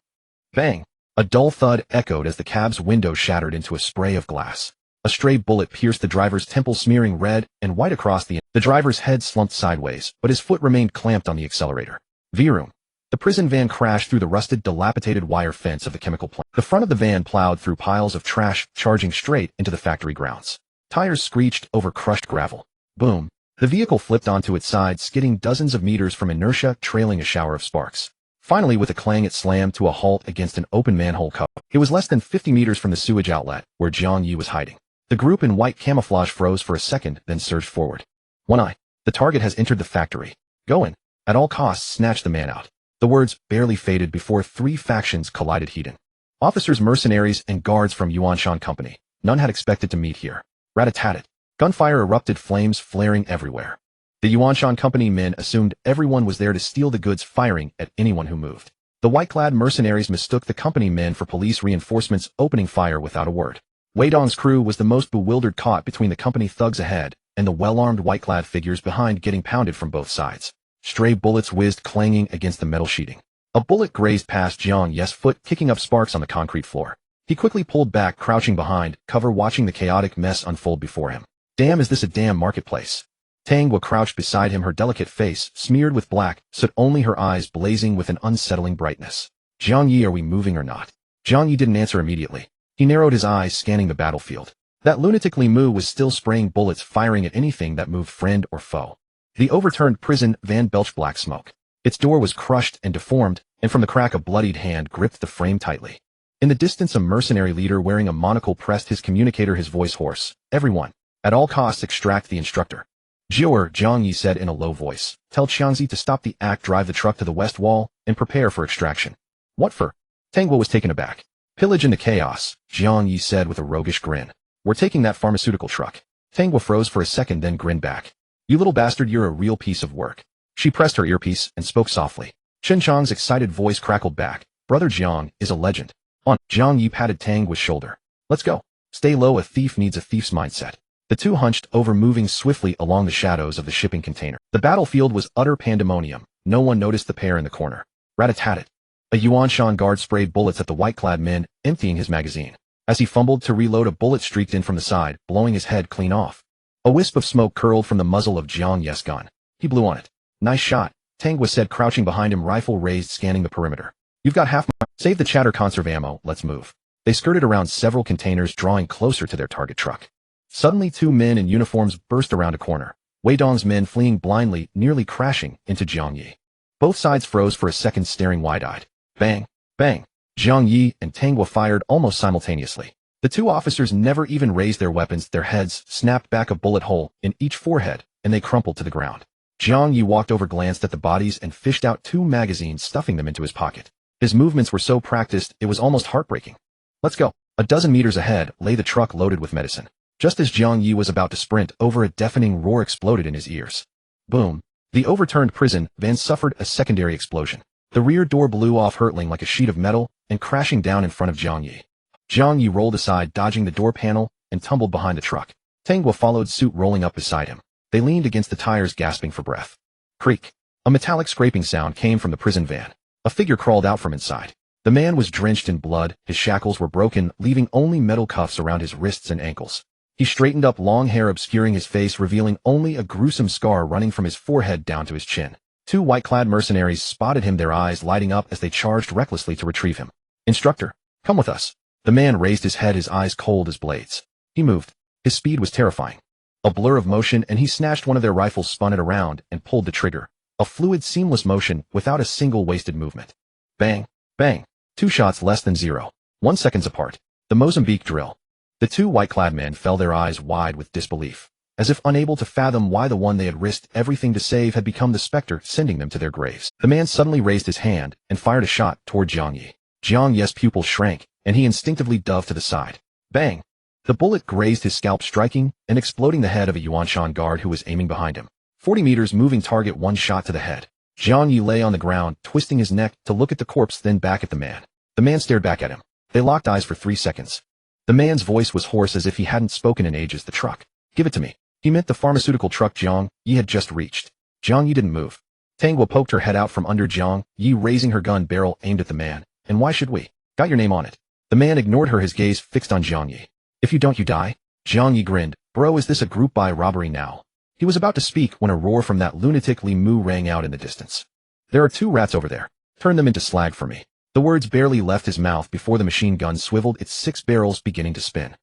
A: Bang. A dull thud echoed as the cab's window shattered into a spray of glass. A stray bullet pierced the driver's temple, smearing red and white across the driver's head slumped sideways, but his foot remained clamped on the accelerator. Vroom. The prison van crashed through the rusted, dilapidated wire fence of the chemical plant. The front of the van plowed through piles of trash, charging straight into the factory grounds. Tires screeched over crushed gravel. Boom. The vehicle flipped onto its side, skidding dozens of meters from inertia, trailing a shower of sparks. Finally, with a clang, it slammed to a halt against an open manhole cover. It was less than 50 meters from the sewage outlet, where Jiang Ye was hiding. The group in white camouflage froze for a second, then surged forward. One eye. The target has entered the factory. Go in. At all costs, snatch the man out. The words barely faded before 3 factions collided heat-in. Officers, mercenaries, and guards from Yuanshan Company. None had expected to meet here. Rat-a-tat-tat. Gunfire erupted, flames flaring everywhere. The Yuanshan Company men assumed everyone was there to steal the goods, firing at anyone who moved. The white-clad mercenaries mistook the company men for police reinforcements, opening fire without a word. Wei Dong's crew was the most bewildered, caught between the company thugs ahead and the well-armed white-clad figures behind, getting pounded from both sides. Stray bullets whizzed, clanging against the metal sheeting. A bullet grazed past Jiang Ye's foot, kicking up sparks on the concrete floor. He quickly pulled back, crouching behind cover, watching the chaotic mess unfold before him. Damn, is this a damn marketplace? Tangwa crouched beside him, her delicate face smeared with black soot, only her eyes blazing with an unsettling brightness. Jiang Ye, are we moving or not? Jiang Ye didn't answer immediately. He narrowed his eyes, scanning the battlefield. That lunatic Li Mu was still spraying bullets, firing at anything that moved, friend or foe. The overturned prison van belched black smoke. Its door was crushed and deformed, and from the crack a bloodied hand gripped the frame tightly. In the distance, a mercenary leader wearing a monocle pressed his communicator, his voice hoarse. Everyone, at all costs, extract the instructor. Jiang Ye said in a low voice. Tell Qiangzi to stop the act, drive the truck to the west wall, and prepare for extraction. What for? Tangwa was taken aback. Pillage into chaos, Jiang Ye said with a roguish grin. We're taking that pharmaceutical truck. Tangwa froze for a second, then grinned back. You little bastard, you're a real piece of work. She pressed her earpiece and spoke softly. Chen Chang's excited voice crackled back. Brother Jiang is a legend. On. Jiang Ye patted Tangwa's shoulder. Let's go. Stay low, a thief needs a thief's mindset. The two hunched over, moving swiftly along the shadows of the shipping container. The battlefield was utter pandemonium. No one noticed the pair in the corner. Rat-a-tat-tat. A Yuanshan guard sprayed bullets at the white-clad men, emptying his magazine. As he fumbled to reload, a bullet streaked in from the side, blowing his head clean off. A wisp of smoke curled from the muzzle of Jiang Ye's gun. He blew on it. Nice shot, Tangwa said, crouching behind him, rifle raised, scanning the perimeter. You've got half my— Save the chatter, conserve ammo, let's move. They skirted around several containers, drawing closer to their target truck. Suddenly 2 men in uniforms burst around a corner. Wei Dong's men fleeing blindly, nearly crashing into Jiang Ye. Both sides froze for a second, staring wide-eyed. Bang! Bang! Jiang Ye and Tangwa fired almost simultaneously. The 2 officers never even raised their weapons. Their heads snapped back, a bullet hole in each forehead, and they crumpled to the ground. Jiang Ye walked over, glanced at the bodies, and fished out 2 magazines, stuffing them into his pocket. His movements were so practiced, it was almost heartbreaking. Let's go. A dozen meters ahead lay the truck loaded with medicine. Just as Jiang Ye was about to sprint over, a deafening roar exploded in his ears. Boom. The overturned prison van suffered a secondary explosion. The rear door blew off, hurtling like a sheet of metal and crashing down in front of Jiang Ye. Jiang Ye rolled aside, dodging the door panel, and tumbled behind the truck. Tang Guo followed suit, rolling up beside him. They leaned against the tires, gasping for breath. Creak. A metallic scraping sound came from the prison van. A figure crawled out from inside. The man was drenched in blood, his shackles were broken, leaving only metal cuffs around his wrists and ankles. He straightened up, long hair obscuring his face, revealing only a gruesome scar running from his forehead down to his chin. Two white-clad mercenaries spotted him, their eyes lighting up as they charged recklessly to retrieve him. Instructor, come with us. The man raised his head, his eyes cold as blades. He moved. His speed was terrifying. A blur of motion, and he snatched one of their rifles, spun it around, and pulled the trigger. A fluid, seamless motion without a single wasted movement. Bang, bang. 2 shots less than 0.1 seconds apart. The Mozambique drill. The two white-clad men fell, their eyes wide with disbelief, as if unable to fathom why the one they had risked everything to save had become the specter sending them to their graves. The man suddenly raised his hand and fired a shot toward Jiang Ye. Jiang Ye's pupils shrank, and he instinctively dove to the side. Bang! The bullet grazed his scalp, striking and exploding the head of a Yuanshan guard who was aiming behind him. 40 meters, moving target, 1 shot to the head. Jiang Ye lay on the ground, twisting his neck to look at the corpse, then back at the man. The man stared back at him. They locked eyes for 3 seconds. The man's voice was hoarse, as if he hadn't spoken in ages. The truck. Give it to me. He meant the pharmaceutical truck Jiang Ye had just reached. Jiang Ye didn't move. Tang Guo poked her head out from under Jiang Ye, raising her gun barrel aimed at the man. And why should we? Got your name on it. The man ignored her, his gaze fixed on Jiang Ye. If you don't, you die? Jiang Ye grinned. Bro, is this a group buy robbery now? He was about to speak when a roar from that lunatic Li Mu rang out in the distance. There are 2 rats over there. Turn them into slag for me. The words barely left his mouth before the machine gun swiveled, its 6 barrels beginning to spin.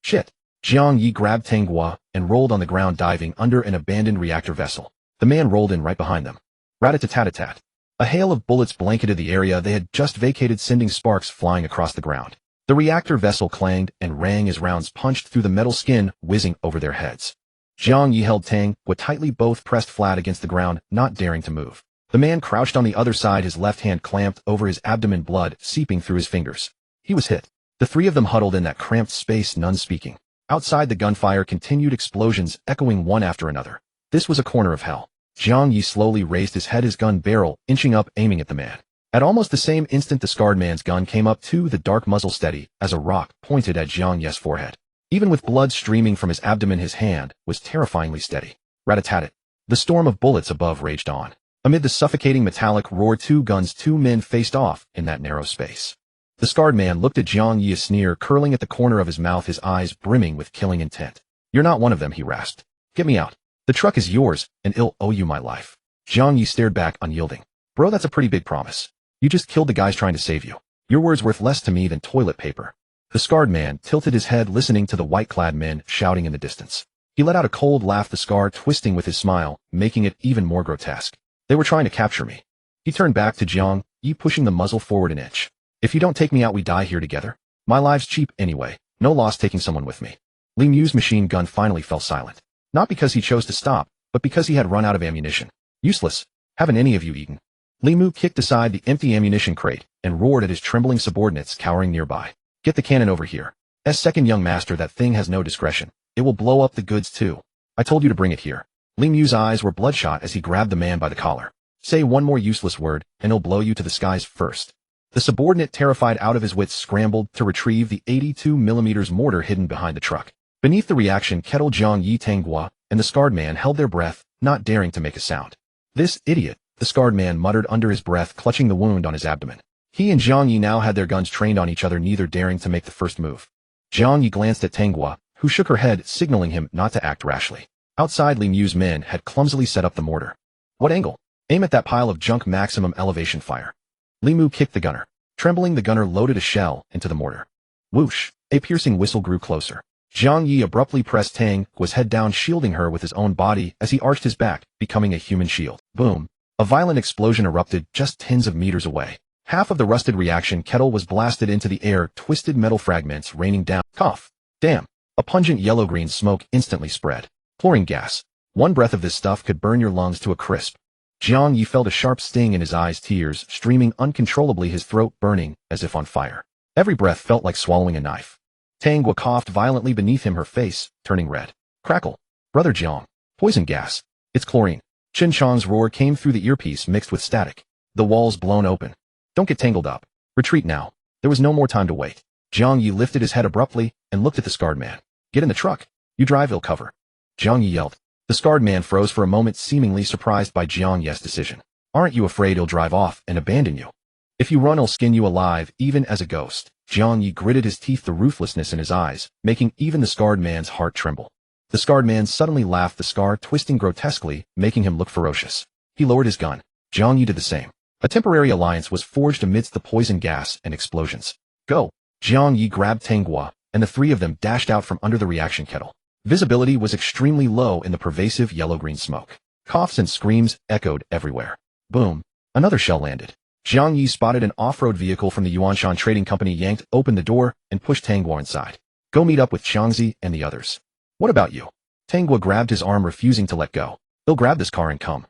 A: Shit. Jiang Ye grabbed Tang Guo and rolled on the ground, diving under an abandoned reactor vessel. The man rolled in right behind them. Rat-a-tat-tat-tat. A hail of bullets blanketed the area they had just vacated, sending sparks flying across the ground. The reactor vessel clanged and rang as rounds punched through the metal skin, whizzing over their heads. Jiang Ye held Tang Guo tightly, both pressed flat against the ground, not daring to move. The man crouched on the other side, his left hand clamped over his abdomen, blood seeping through his fingers. He was hit. The 3 of them huddled in that cramped space, none speaking. Outside, the gunfire continued, explosions echoing one after another. This was a corner of hell. Jiang Ye slowly raised his head, his gun barrel inching up, aiming at the man. At almost the same instant, the scarred man's gun came up too, the dark muzzle steady as a rock pointed at Jiang Ye's forehead. Even with blood streaming from his abdomen, his hand was terrifyingly steady. Rat-a-tat-tat. The storm of bullets above raged on. Amid the suffocating metallic roar, 2 guns, 2 men faced off in that narrow space. The scarred man looked at Jiang Ye, a sneer curling at the corner of his mouth, his eyes brimming with killing intent. You're not one of them, he rasped. Get me out. The truck is yours, and I'll owe you my life. Jiang Ye stared back, unyielding. Bro, that's a pretty big promise. You just killed the guys trying to save you. Your word's worth less to me than toilet paper. The scarred man tilted his head, listening to the white-clad men shouting in the distance. He let out a cold laugh, the scar twisting with his smile, making it even more grotesque. They were trying to capture me. He turned back to Jiang Ye, pushing the muzzle forward an inch. If you don't take me out, we die here together. My life's cheap anyway. No loss taking someone with me. Li Mu's machine gun finally fell silent. Not because he chose to stop, but because he had run out of ammunition. Useless. Haven't any of you eaten? Li Mu kicked aside the empty ammunition crate and roared at his trembling subordinates cowering nearby. Get the cannon over here. Second young master, that thing has no discretion. It will blow up the goods too. I told you to bring it here. Li Mu's eyes were bloodshot as he grabbed the man by the collar. Say one more useless word, and he'll blow you to the skies first. The subordinate, terrified out of his wits, scrambled to retrieve the 82mm mortar hidden behind the truck. Beneath the reaction kettle, Jiang Ye, Tang Guo, and the scarred man held their breath, not daring to make a sound. This idiot, the scarred man muttered under his breath, clutching the wound on his abdomen. He and Jiang Ye now had their guns trained on each other, neither daring to make the first move. Jiang Ye glanced at Tang Guo, who shook her head, signaling him not to act rashly. Outside, Li Mu's men had clumsily set up the mortar. What angle? Aim at that pile of junk, maximum elevation fire. Li Mu kicked the gunner. Trembling, the gunner loaded a shell into the mortar. Whoosh! A piercing whistle grew closer. Jiang Ye abruptly pressed Tang Guo's head down, shielding her with his own body as he arched his back, becoming a human shield. Boom! A violent explosion erupted just tens of meters away. Half of the rusted reaction kettle was blasted into the air, twisted metal fragments raining down. Cough! Damn! A pungent yellow-green smoke instantly spread. Chlorine gas. One breath of this stuff could burn your lungs to a crisp. Jiang Ye felt a sharp sting in his eyes, tears streaming uncontrollably, his throat burning as if on fire. Every breath felt like swallowing a knife. Tang Guo coughed violently beneath him, her face turning red. Crackle. Brother Jiang. Poison gas. It's chlorine. Chen Chang's roar came through the earpiece mixed with static. The walls blown open. Don't get tangled up. Retreat now. There was no more time to wait. Jiang Ye lifted his head abruptly and looked at the scarred man. Get in the truck. You drive, he'll cover. Jiang Ye yelled. The scarred man froze for a moment, seemingly surprised by Jiang Ye's decision. Aren't you afraid he'll drive off and abandon you? If you run, he'll skin you alive, even as a ghost. Jiang Ye gritted his teeth, the ruthlessness in his eyes, making even the scarred man's heart tremble. The scarred man suddenly laughed, the scar twisting grotesquely, making him look ferocious. He lowered his gun. Jiang Ye did the same. A temporary alliance was forged amidst the poison gas and explosions. Go! Jiang Ye grabbed Tang Gua, and the three of them dashed out from under the reaction kettle. Visibility was extremely low in the pervasive yellow-green smoke. Coughs and screams echoed everywhere. Boom! Another shell landed. Jiang Ye spotted an off-road vehicle from the Yuanshan Trading Company, yanked open the door, and pushed Tang Gua inside. Go meet up with Xiangzi and the others. What about you? Tang Gua grabbed his arm, refusing to let go. They'll grab this car and come.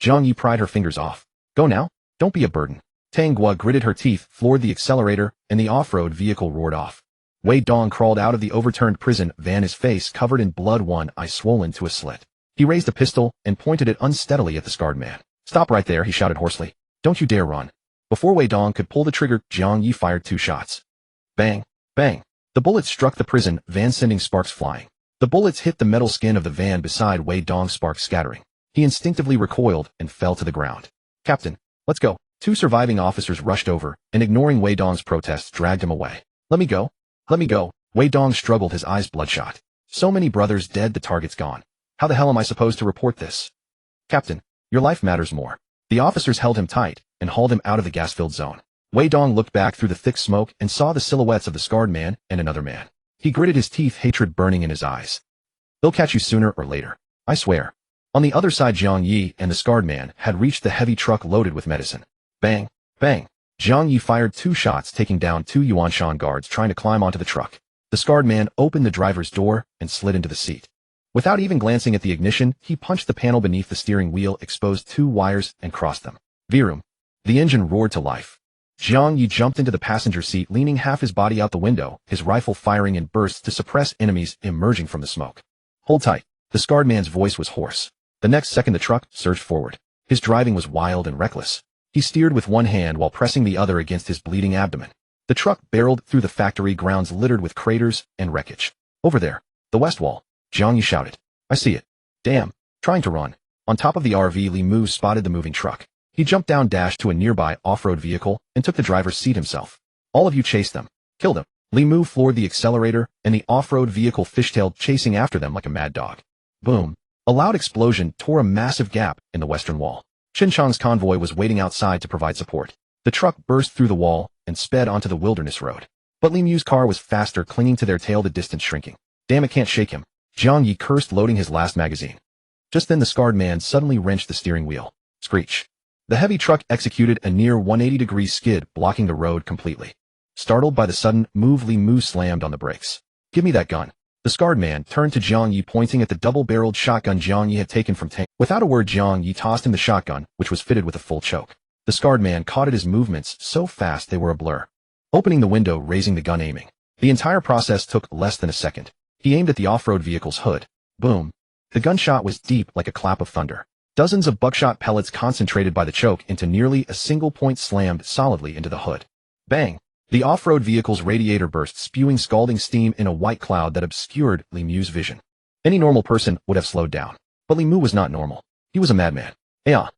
A: Jiang Ye pried her fingers off. Go now. Don't be a burden. Tang Gua gritted her teeth, floored the accelerator, and the off-road vehicle roared off. Wei Dong crawled out of the overturned prison van, his face covered in blood, one eye swollen to a slit. He raised a pistol and pointed it unsteadily at the scarred man. Stop right there, he shouted hoarsely. Don't you dare run. Before Wei Dong could pull the trigger, Jiang Ye fired 2 shots. Bang! Bang! The bullets struck the prison van, sending sparks flying. The bullets hit the metal skin of the van beside Wei Dong, sparks scattering. He instinctively recoiled and fell to the ground. Captain, let's go. 2 surviving officers rushed over, and ignoring Wei Dong's protests, dragged him away. Let me go. Let me go. Wei Dong struggled, his eyes bloodshot. So many brothers dead, the target's gone. How the hell am I supposed to report this? Captain, your life matters more. The officers held him tight and hauled him out of the gas-filled zone. Wei Dong looked back through the thick smoke and saw the silhouettes of the scarred man and another man. He gritted his teeth, hatred burning in his eyes. They'll catch you sooner or later. I swear. On the other side, Jiang Ye and the scarred man had reached the heavy truck loaded with medicine. Bang! Bang! Jiang Ye fired 2 shots, taking down 2 Yuanshan guards trying to climb onto the truck. The scarred man opened the driver's door and slid into the seat. Without even glancing at the ignition, he punched the panel beneath the steering wheel, exposed 2 wires, and crossed them. Virum. The engine roared to life. Jiang Ye jumped into the passenger seat, leaning half his body out the window, his rifle firing in bursts to suppress enemies emerging from the smoke. Hold tight. The scarred man's voice was hoarse. The next second, the truck surged forward. His driving was wild and reckless. He steered with one hand while pressing the other against his bleeding abdomen. The truck barreled through the factory grounds littered with craters and wreckage. Over there. The west wall. Jiang Ye shouted. I see it. Damn. Trying to run. On top of the RV, Li Mu spotted the moving truck. He jumped down, dashed to a nearby off-road vehicle, and took the driver's seat himself. All of you chased them. Killed them. Li Mu floored the accelerator, and the off-road vehicle fishtailed, chasing after them like a mad dog. Boom. A loud explosion tore a massive gap in the western wall. Chen Chang's convoy was waiting outside to provide support. The truck burst through the wall and sped onto the wilderness road. But Li Mu's car was faster, clinging to their tail, the distance shrinking. Damn, it can't shake him. Jiang Ye cursed, loading his last magazine. Just then the scarred man suddenly wrenched the steering wheel. Screech. The heavy truck executed a near 180-degree skid, blocking the road completely. Startled by the sudden move, Li Mu slammed on the brakes. Give me that gun. The scarred man turned to Jiang Ye, pointing at the double-barreled shotgun Jiang Ye had taken from Tang. Without a word, Jiang Ye tossed him the shotgun, which was fitted with a full choke. The scarred man caught at his movements so fast they were a blur. Opening the window, raising the gun, aiming. The entire process took less than a second. He aimed at the off-road vehicle's hood. Boom. The gunshot was deep, like a clap of thunder. Dozens of buckshot pellets concentrated by the choke into nearly a single point slammed solidly into the hood. Bang. The off-road vehicle's radiator burst, spewing scalding steam in a white cloud that obscured Li Mu's vision. Any normal person would have slowed down. But Li Mu was not normal. He was a madman. Yeah.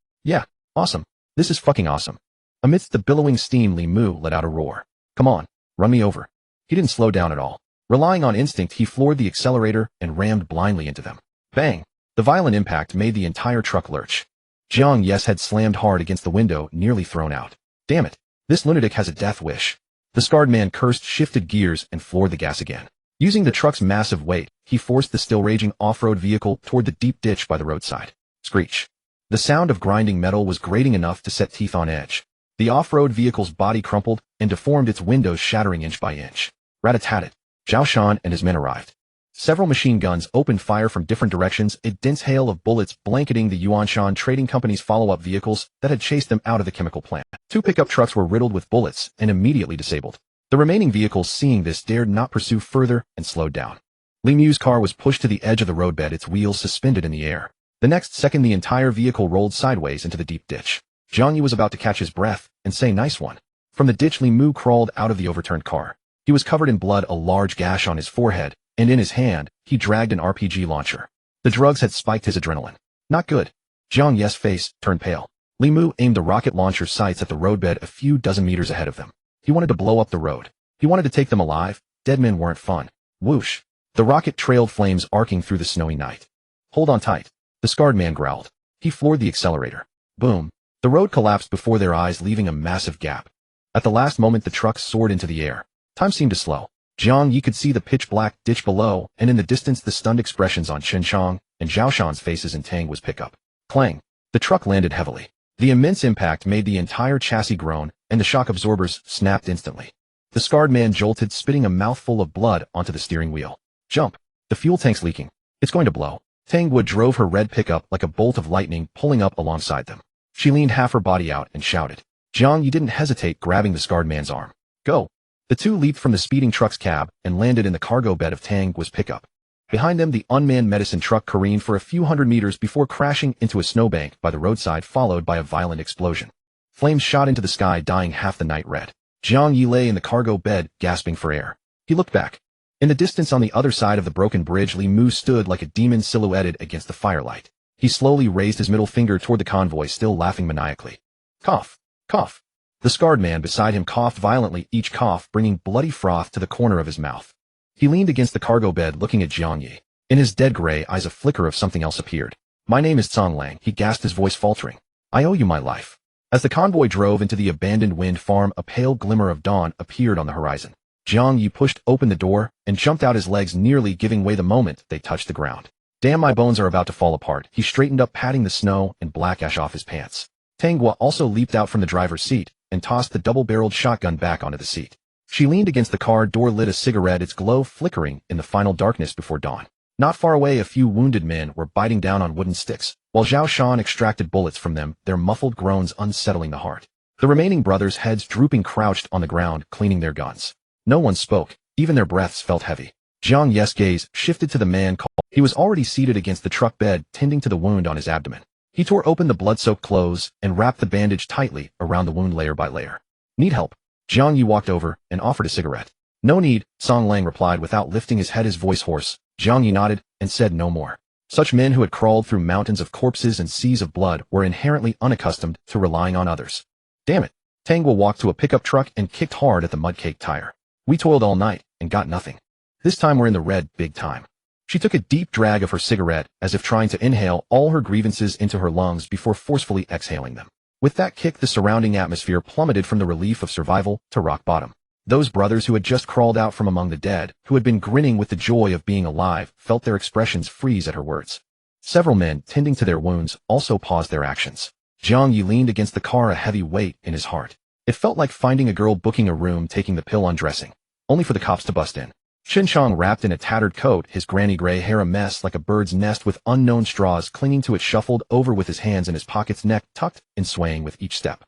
A: Awesome. This is fucking awesome. Amidst the billowing steam, Li Mu let out a roar. Come on. Run me over. He didn't slow down at all. Relying on instinct, he floored the accelerator and rammed blindly into them. Bang. The violent impact made the entire truck lurch. Jiang Ye's head slammed hard against the window, nearly thrown out. Damn it. This lunatic has a death wish. The scarred man cursed, shifted gears, and floored the gas again. Using the truck's massive weight, he forced the still raging off-road vehicle toward the deep ditch by the roadside. Screech. The sound of grinding metal was grating enough to set teeth on edge. The off-road vehicle's body crumpled and deformed, its windows shattering inch by inch. Rat-a-tat-tat. Zhao Shan and his men arrived. Several machine guns opened fire from different directions, a dense hail of bullets blanketing the Yuanshan Trading Company's follow-up vehicles that had chased them out of the chemical plant. 2 pickup trucks were riddled with bullets and immediately disabled. The remaining vehicles, seeing this, dared not pursue further and slowed down. Li Mu's car was pushed to the edge of the roadbed, its wheels suspended in the air. The next second the entire vehicle rolled sideways into the deep ditch. Jiang Ye was about to catch his breath and say nice one. From the ditch Li Mu crawled out of the overturned car. He was covered in blood, a large gash on his forehead, and in his hand, he dragged an RPG launcher. The drugs had spiked his adrenaline. Not good. Jiang Ye's face turned pale. Li Mu aimed the rocket launcher sights at the roadbed a few dozen meters ahead of them. He wanted to blow up the road. He wanted to take them alive. Dead men weren't fun. Whoosh. The rocket trailed flames arcing through the snowy night. Hold on tight. The scarred man growled. He floored the accelerator. Boom. The road collapsed before their eyes, leaving a massive gap. At the last moment the truck soared into the air. Time seemed to slow. Jiang Ye could see the pitch-black ditch below, and in the distance the stunned expressions on Chen Chong and Zhao Shan's faces in Tang was pickup. Clang. The truck landed heavily. The immense impact made the entire chassis groan, and the shock absorbers snapped instantly. The scarred man jolted, spitting a mouthful of blood onto the steering wheel. Jump. The fuel tank's leaking. It's going to blow. Tang Wood drove her red pickup like a bolt of lightning, pulling up alongside them. She leaned half her body out and shouted. Jiang Ye didn't hesitate, grabbing the scarred man's arm. Go. The two leaped from the speeding truck's cab and landed in the cargo bed of Tang Wood's pickup. Behind them the unmanned medicine truck careened for a few hundred meters before crashing into a snowbank by the roadside, followed by a violent explosion. Flames shot into the sky, dyeing half the night red. Jiang Ye lay in the cargo bed, gasping for air. He looked back. In the distance on the other side of the broken bridge, Li Mu stood like a demon silhouetted against the firelight. He slowly raised his middle finger toward the convoy, still laughing maniacally. Cough. Cough. The scarred man beside him coughed violently, each cough bringing bloody froth to the corner of his mouth. He leaned against the cargo bed, looking at Jiang Ye. In his dead gray eyes a flicker of something else appeared. My name is Tsang Lang, he gasped, his voice faltering. I owe you my life. As the convoy drove into the abandoned wind farm, a pale glimmer of dawn appeared on the horizon. Jiang Ye pushed open the door and jumped out, his legs nearly giving way the moment they touched the ground. Damn, my bones are about to fall apart. He straightened up, patting the snow and black ash off his pants. Tang Gua also leaped out from the driver's seat and tossed the double-barreled shotgun back onto the seat. She leaned against the car door, lit a cigarette, its glow flickering in the final darkness before dawn. Not far away, a few wounded men were biting down on wooden sticks, while Zhao Shan extracted bullets from them, their muffled groans unsettling the heart. The remaining brothers, heads drooping, crouched on the ground, cleaning their guns. No one spoke. Even their breaths felt heavy. Jiang Ye's gaze shifted to the man called. He was already seated against the truck bed, tending to the wound on his abdomen. He tore open the blood-soaked clothes and wrapped the bandage tightly around the wound layer by layer. Need help? Jiang Ye walked over and offered a cigarette. No need, Tsang Lang replied without lifting his head, his voice hoarse. Jiang Ye nodded and said no more. Such men who had crawled through mountains of corpses and seas of blood were inherently unaccustomed to relying on others. Damn it. Tang Gua walked to a pickup truck and kicked hard at the mud-caked tire. We toiled all night and got nothing. This time we're in the red, big time. She took a deep drag of her cigarette, as if trying to inhale all her grievances into her lungs before forcefully exhaling them. With that kick, the surrounding atmosphere plummeted from the relief of survival to rock bottom. Those brothers who had just crawled out from among the dead, who had been grinning with the joy of being alive, felt their expressions freeze at her words. Several men, tending to their wounds, also paused their actions. Jiang Ye leaned against the car, a heavy weight in his heart. It felt like finding a girl booking a room, taking the pill, undressing, only for the cops to bust in. Chen Chong, wrapped in a tattered coat, his granny gray hair a mess like a bird's nest with unknown straws clinging to it, shuffled over with his hands in his pockets, neck tucked and swaying with each step.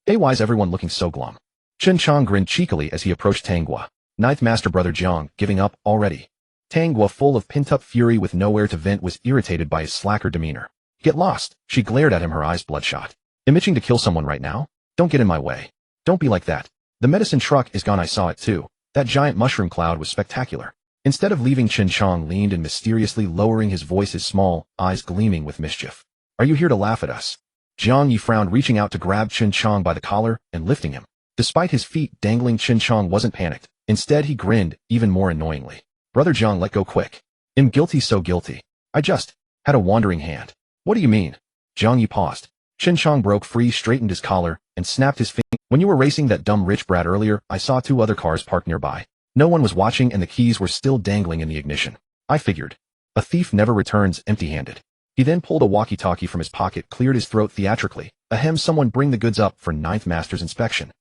A: Hey, why's everyone looking so glum? Chen Chong grinned cheekily as he approached Tang Gua. Ninth Master Brother Jiang, giving up already? Tang Gua, full of pent-up fury with nowhere to vent, was irritated by his slacker demeanor. Get lost. She glared at him, her eyes bloodshot. Am itching to kill someone right now? Don't get in my way. Don't be like that. The medicine truck is gone, I saw it too. That giant mushroom cloud was spectacular. Instead of leaving, Chen Chong leaned and mysteriously lowering his voice, his small eyes gleaming with mischief. Are you here to laugh at us? Jiang Ye frowned, reaching out to grab Chen Chong by the collar and lifting him. Despite his feet dangling, Chen Chong wasn't panicked. Instead, he grinned even more annoyingly. Brother Jiang, let go quick. I'm guilty, so guilty. I just had a wandering hand. What do you mean? Jiang Ye paused. Chen Chong broke free, straightened his collar, and snapped his finger. When you were racing that dumb rich brat earlier, I saw 2 other cars parked nearby. No one was watching and the keys were still dangling in the ignition. I figured. A thief never returns empty-handed. He then pulled a walkie-talkie from his pocket, cleared his throat theatrically. Ahem, someone bring the goods up for Ninth Master's inspection.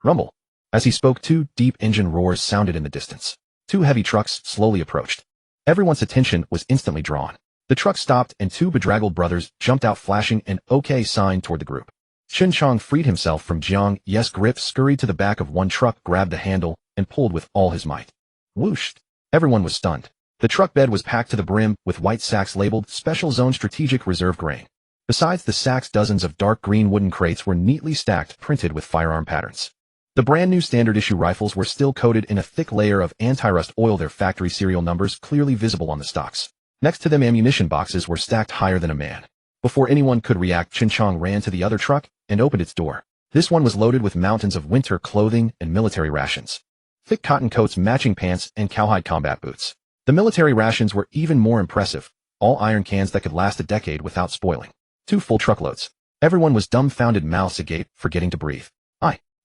A: Rumble. As he spoke, 2 deep engine roars sounded in the distance. 2 heavy trucks slowly approached. Everyone's attention was instantly drawn. The truck stopped and 2 bedraggled brothers jumped out, flashing an OK sign toward the group. Chen Chong freed himself from Jiang Ye's grip, scurried to the back of one truck, grabbed the handle, and pulled with all his might. Whoosh! Everyone was stunned. The truck bed was packed to the brim with white sacks labeled Special Zone Strategic Reserve Grain. Besides the sacks, dozens of dark green wooden crates were neatly stacked, printed with firearm patterns. The brand new standard issue rifles were still coated in a thick layer of anti-rust oil, their factory serial numbers clearly visible on the stocks. Next to them, ammunition boxes were stacked higher than a man. Before anyone could react, Ching ran to the other truck and opened its door. This one was loaded with mountains of winter clothing and military rations. Thick cotton coats, matching pants, and cowhide combat boots. The military rations were even more impressive, all iron cans that could last a decade without spoiling. 2 full truckloads. Everyone was dumbfounded, mouths agape, forgetting to breathe.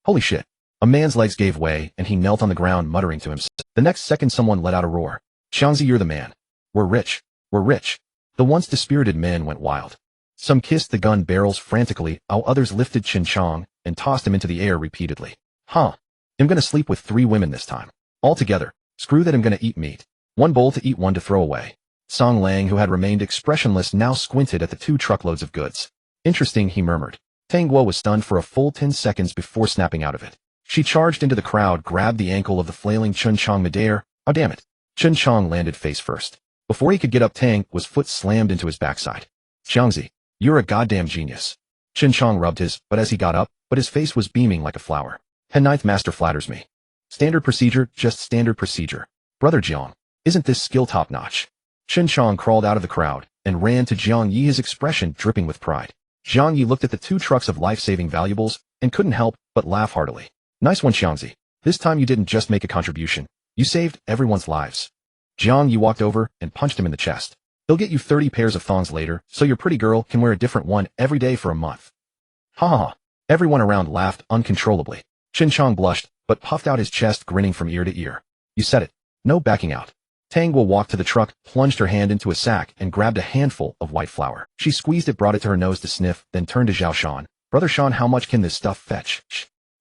A: Holy shit. A man's legs gave way, and he knelt on the ground, muttering to himself. The next second, someone let out a roar. Jiang Ye, you're the man. We're rich. We're rich. The once dispirited men went wild. Some kissed the gun barrels frantically, while others lifted Ching and tossed him into the air repeatedly. I'm gonna sleep with 3 women this time. All together. Screw that, I'm gonna eat meat. 1 bowl to eat, 1 to throw away. Song Lang, who had remained expressionless, now squinted at the 2 truckloads of goods. Interesting, he murmured. Tang Guo was stunned for a full 10 seconds before snapping out of it. She charged into the crowd, grabbed the ankle of the flailing Ching midair. Oh damn it. Ching landed face first. Before he could get up, Tang was foot slammed into his backside. Jiang, you're a goddamn genius. Ching rubbed his, but as he got up, but his face was beaming like a flower. Ninth master flatters me. Standard procedure, just standard procedure. Brother Jiang, isn't this skill top-notch? Ching crawled out of the crowd and ran to Jiang Ye, his expression dripping with pride. Jiang Ye looked at the 2 trucks of life-saving valuables and couldn't help but laugh heartily. Nice one, Jiang. This time you didn't just make a contribution. You saved everyone's lives. Jiang Ye walked over and punched him in the chest. They'll get you 30 pairs of thongs later, so your pretty girl can wear a different one every day for a month. Ha ha ha. Everyone around laughed uncontrollably. Ching blushed, but puffed out his chest, grinning from ear to ear. You said it. No backing out. Tang Guo walked to the truck, plunged her hand into a sack, and grabbed a handful of white flour. She squeezed it, brought it to her nose to sniff, then turned to Zhao Shan. Brother Shan, how much can this stuff fetch?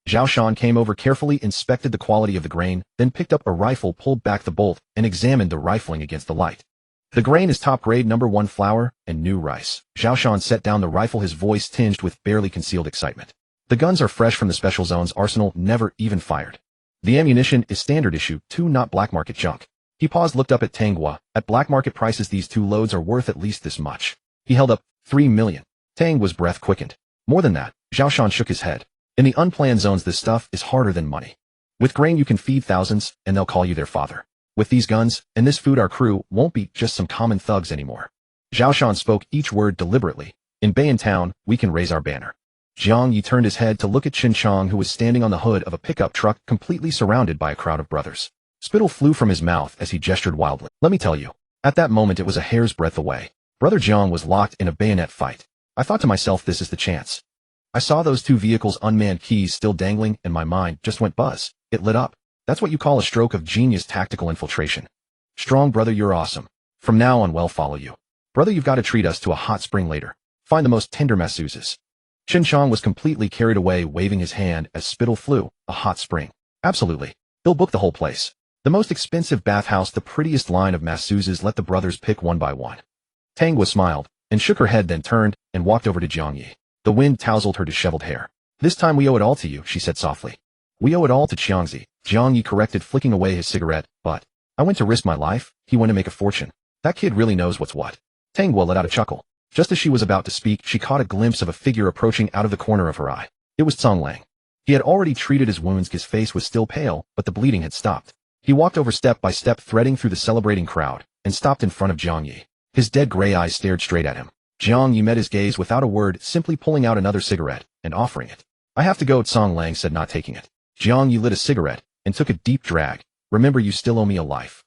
A: Zhao Shan came over, carefully inspected the quality of the grain, then picked up a rifle, pulled back the bolt, and examined the rifling against the light. The grain is top grade number 1 flour and new rice. Zhao Shan set down the rifle, his voice tinged with barely concealed excitement. The guns are fresh from the Special Zone's arsenal, never even fired. The ammunition is standard issue 2, not black market junk. He paused, looked up at Tang Guo. At black market prices, these 2 loads are worth at least this much. He held up 3 million. Tang was breath quickened. More than that. Zhao Shan shook his head. In the unplanned zones, this stuff is harder than money. With grain you can feed thousands, and they'll call you their father. With these guns and this food, our crew won't be just some common thugs anymore. Zhao Shan spoke each word deliberately. In Bayan Town, we can raise our banner. Jiang Ye turned his head to look at Ching, who was standing on the hood of a pickup truck, completely surrounded by a crowd of brothers. Spittle flew from his mouth as he gestured wildly. Let me tell you. At that moment, it was a hair's breadth away. Brother Jiang was locked in a bayonet fight. I thought to myself, this is the chance. I saw those 2 vehicles' unmanned keys still dangling, and my mind just went buzz. It lit up. That's what you call a stroke of genius, tactical infiltration. Strong, brother, you're awesome. From now on, we'll follow you. Brother, you've got to treat us to a hot spring later. Find the most tender masseuses. Ching was completely carried away, waving his hand as spittle flew. A hot spring. Absolutely. They'll book the whole place. The most expensive bathhouse, the prettiest line of masseuses, let the brothers pick one by one. Tang Guo smiled and shook her head, then turned and walked over to Jiang Ye. The wind tousled her disheveled hair. This time we owe it all to you, she said softly. We owe it all to Jiang Ye corrected, flicking away his cigarette. But I went to risk my life. He went to make a fortune. That kid really knows what's what. Tang Guo let out a chuckle. Just as she was about to speak, she caught a glimpse of a figure approaching out of the corner of her eye. It was Song Lang. He had already treated his wounds. His face was still pale, but the bleeding had stopped. He walked over step by step, threading through the celebrating crowd, and stopped in front of Jiang Ye. His dead gray eyes stared straight at him. Jiang Ye met his gaze without a word, simply pulling out another cigarette and offering it. I have to go, Song Lang said, not taking it. Jiang Ye lit a cigarette and took a deep drag. Remember, you still owe me a life.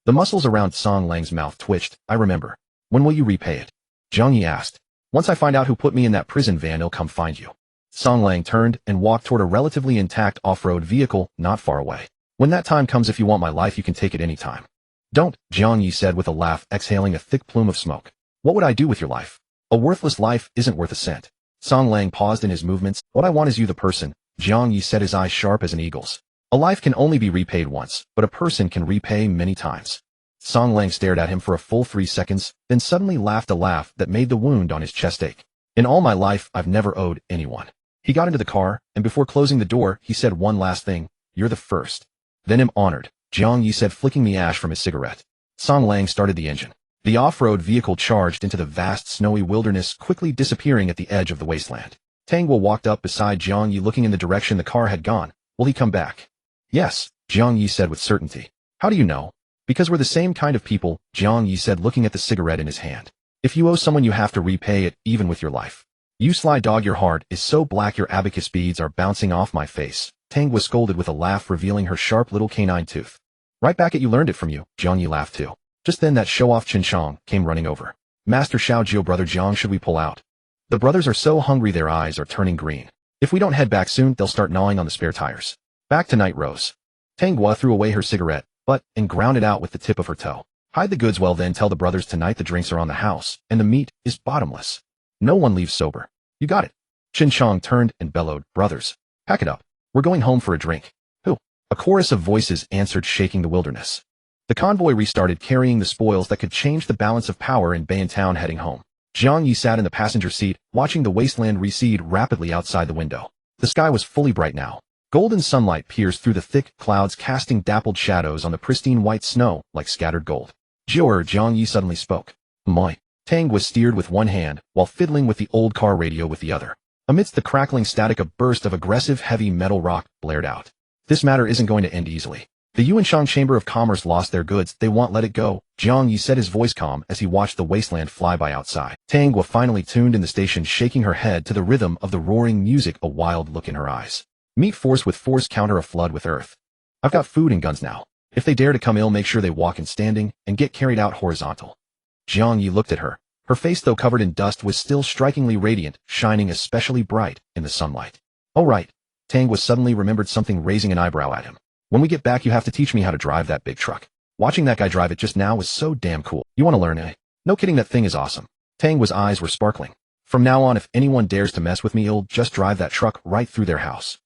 A: The muscles around Song Lang's mouth twitched. I remember. When will you repay it? Jiang Ye asked. Once I find out who put me in that prison van, I'll come find you. Song Lang turned and walked toward a relatively intact off-road vehicle not far away. When that time comes, if you want my life, you can take it any time. Don't, Jiang Ye said with a laugh, exhaling a thick plume of smoke. What would I do with your life? A worthless life isn't worth a cent. Song Lang paused in his movements. What I want is you, the person. Jiang Ye set his eyes sharp as an eagle's. A life can only be repaid once, but a person can repay many times. Song Lang stared at him for a full 3 seconds, then suddenly laughed a laugh that made the wound on his chest ache. In all my life, I've never owed anyone. He got into the car, and before closing the door, he said one last thing. You're the first. Then I'm honored, Jiang Ye said, flicking the ash from his cigarette. Song Lang started the engine. The off-road vehicle charged into the vast snowy wilderness, quickly disappearing at the edge of the wasteland. Tang Guo walked up beside Jiang Ye, looking in the direction the car had gone. Will he come back? Yes, Jiang Ye said with certainty. How do you know? Because we're the same kind of people, Jiang Ye said, looking at the cigarette in his hand. If you owe someone, you have to repay it, even with your life. You sly dog, your heart is so black your abacus beads are bouncing off my face. Tang was scolded with a laugh, revealing her sharp little canine tooth. Right back at you, learned it from you, Jiang Ye laughed too. Just then that show-off Chen Shang came running over. Master Xiao Jiu, brother Jiang, should we pull out? The brothers are so hungry their eyes are turning green. If we don't head back soon, they'll start gnawing on the spare tires. Back to Night Rose. Tang Guo threw away her cigarette, and ground it out with the tip of her toe. Hide the goods well, then tell the brothers tonight the drinks are on the house, and the meat is bottomless. No one leaves sober. You got it. Chen Shang turned and bellowed, brothers, pack it up. We're going home for a drink. Who? A chorus of voices answered, shaking the wilderness. The convoy restarted, carrying the spoils that could change the balance of power in Bayan Town, heading home. Jiang Ye sat in the passenger seat, watching the wasteland recede rapidly outside the window. The sky was fully bright now. Golden sunlight pierced through the thick clouds, casting dappled shadows on the pristine white snow like scattered gold. Jiang Ye suddenly spoke. Moi. Tang was steered with one hand, while fiddling with the old car radio with the other. Amidst the crackling static, a burst of aggressive heavy metal rock blared out. This matter isn't going to end easily. The Yuanshan Chamber of Commerce lost their goods, they won't let it go, Jiang Ye said, his voice calm as he watched the wasteland fly by outside. Tang Guo finally tuned in the station, shaking her head to the rhythm of the roaring music, a wild look in her eyes. Meet force with force, counter a flood with earth. I've got food and guns now. If they dare to come ill, make sure they walk in standing and get carried out horizontal. Jiang Ye looked at her. Her face, though covered in dust, was still strikingly radiant, shining especially bright in the sunlight. Oh right. Tang was suddenly remembered something, raising an eyebrow at him. When we get back, you have to teach me how to drive that big truck. Watching that guy drive it just now was so damn cool. You want to learn, eh? No kidding, that thing is awesome. Tang's eyes were sparkling. From now on, if anyone dares to mess with me, I'll just drive that truck right through their house.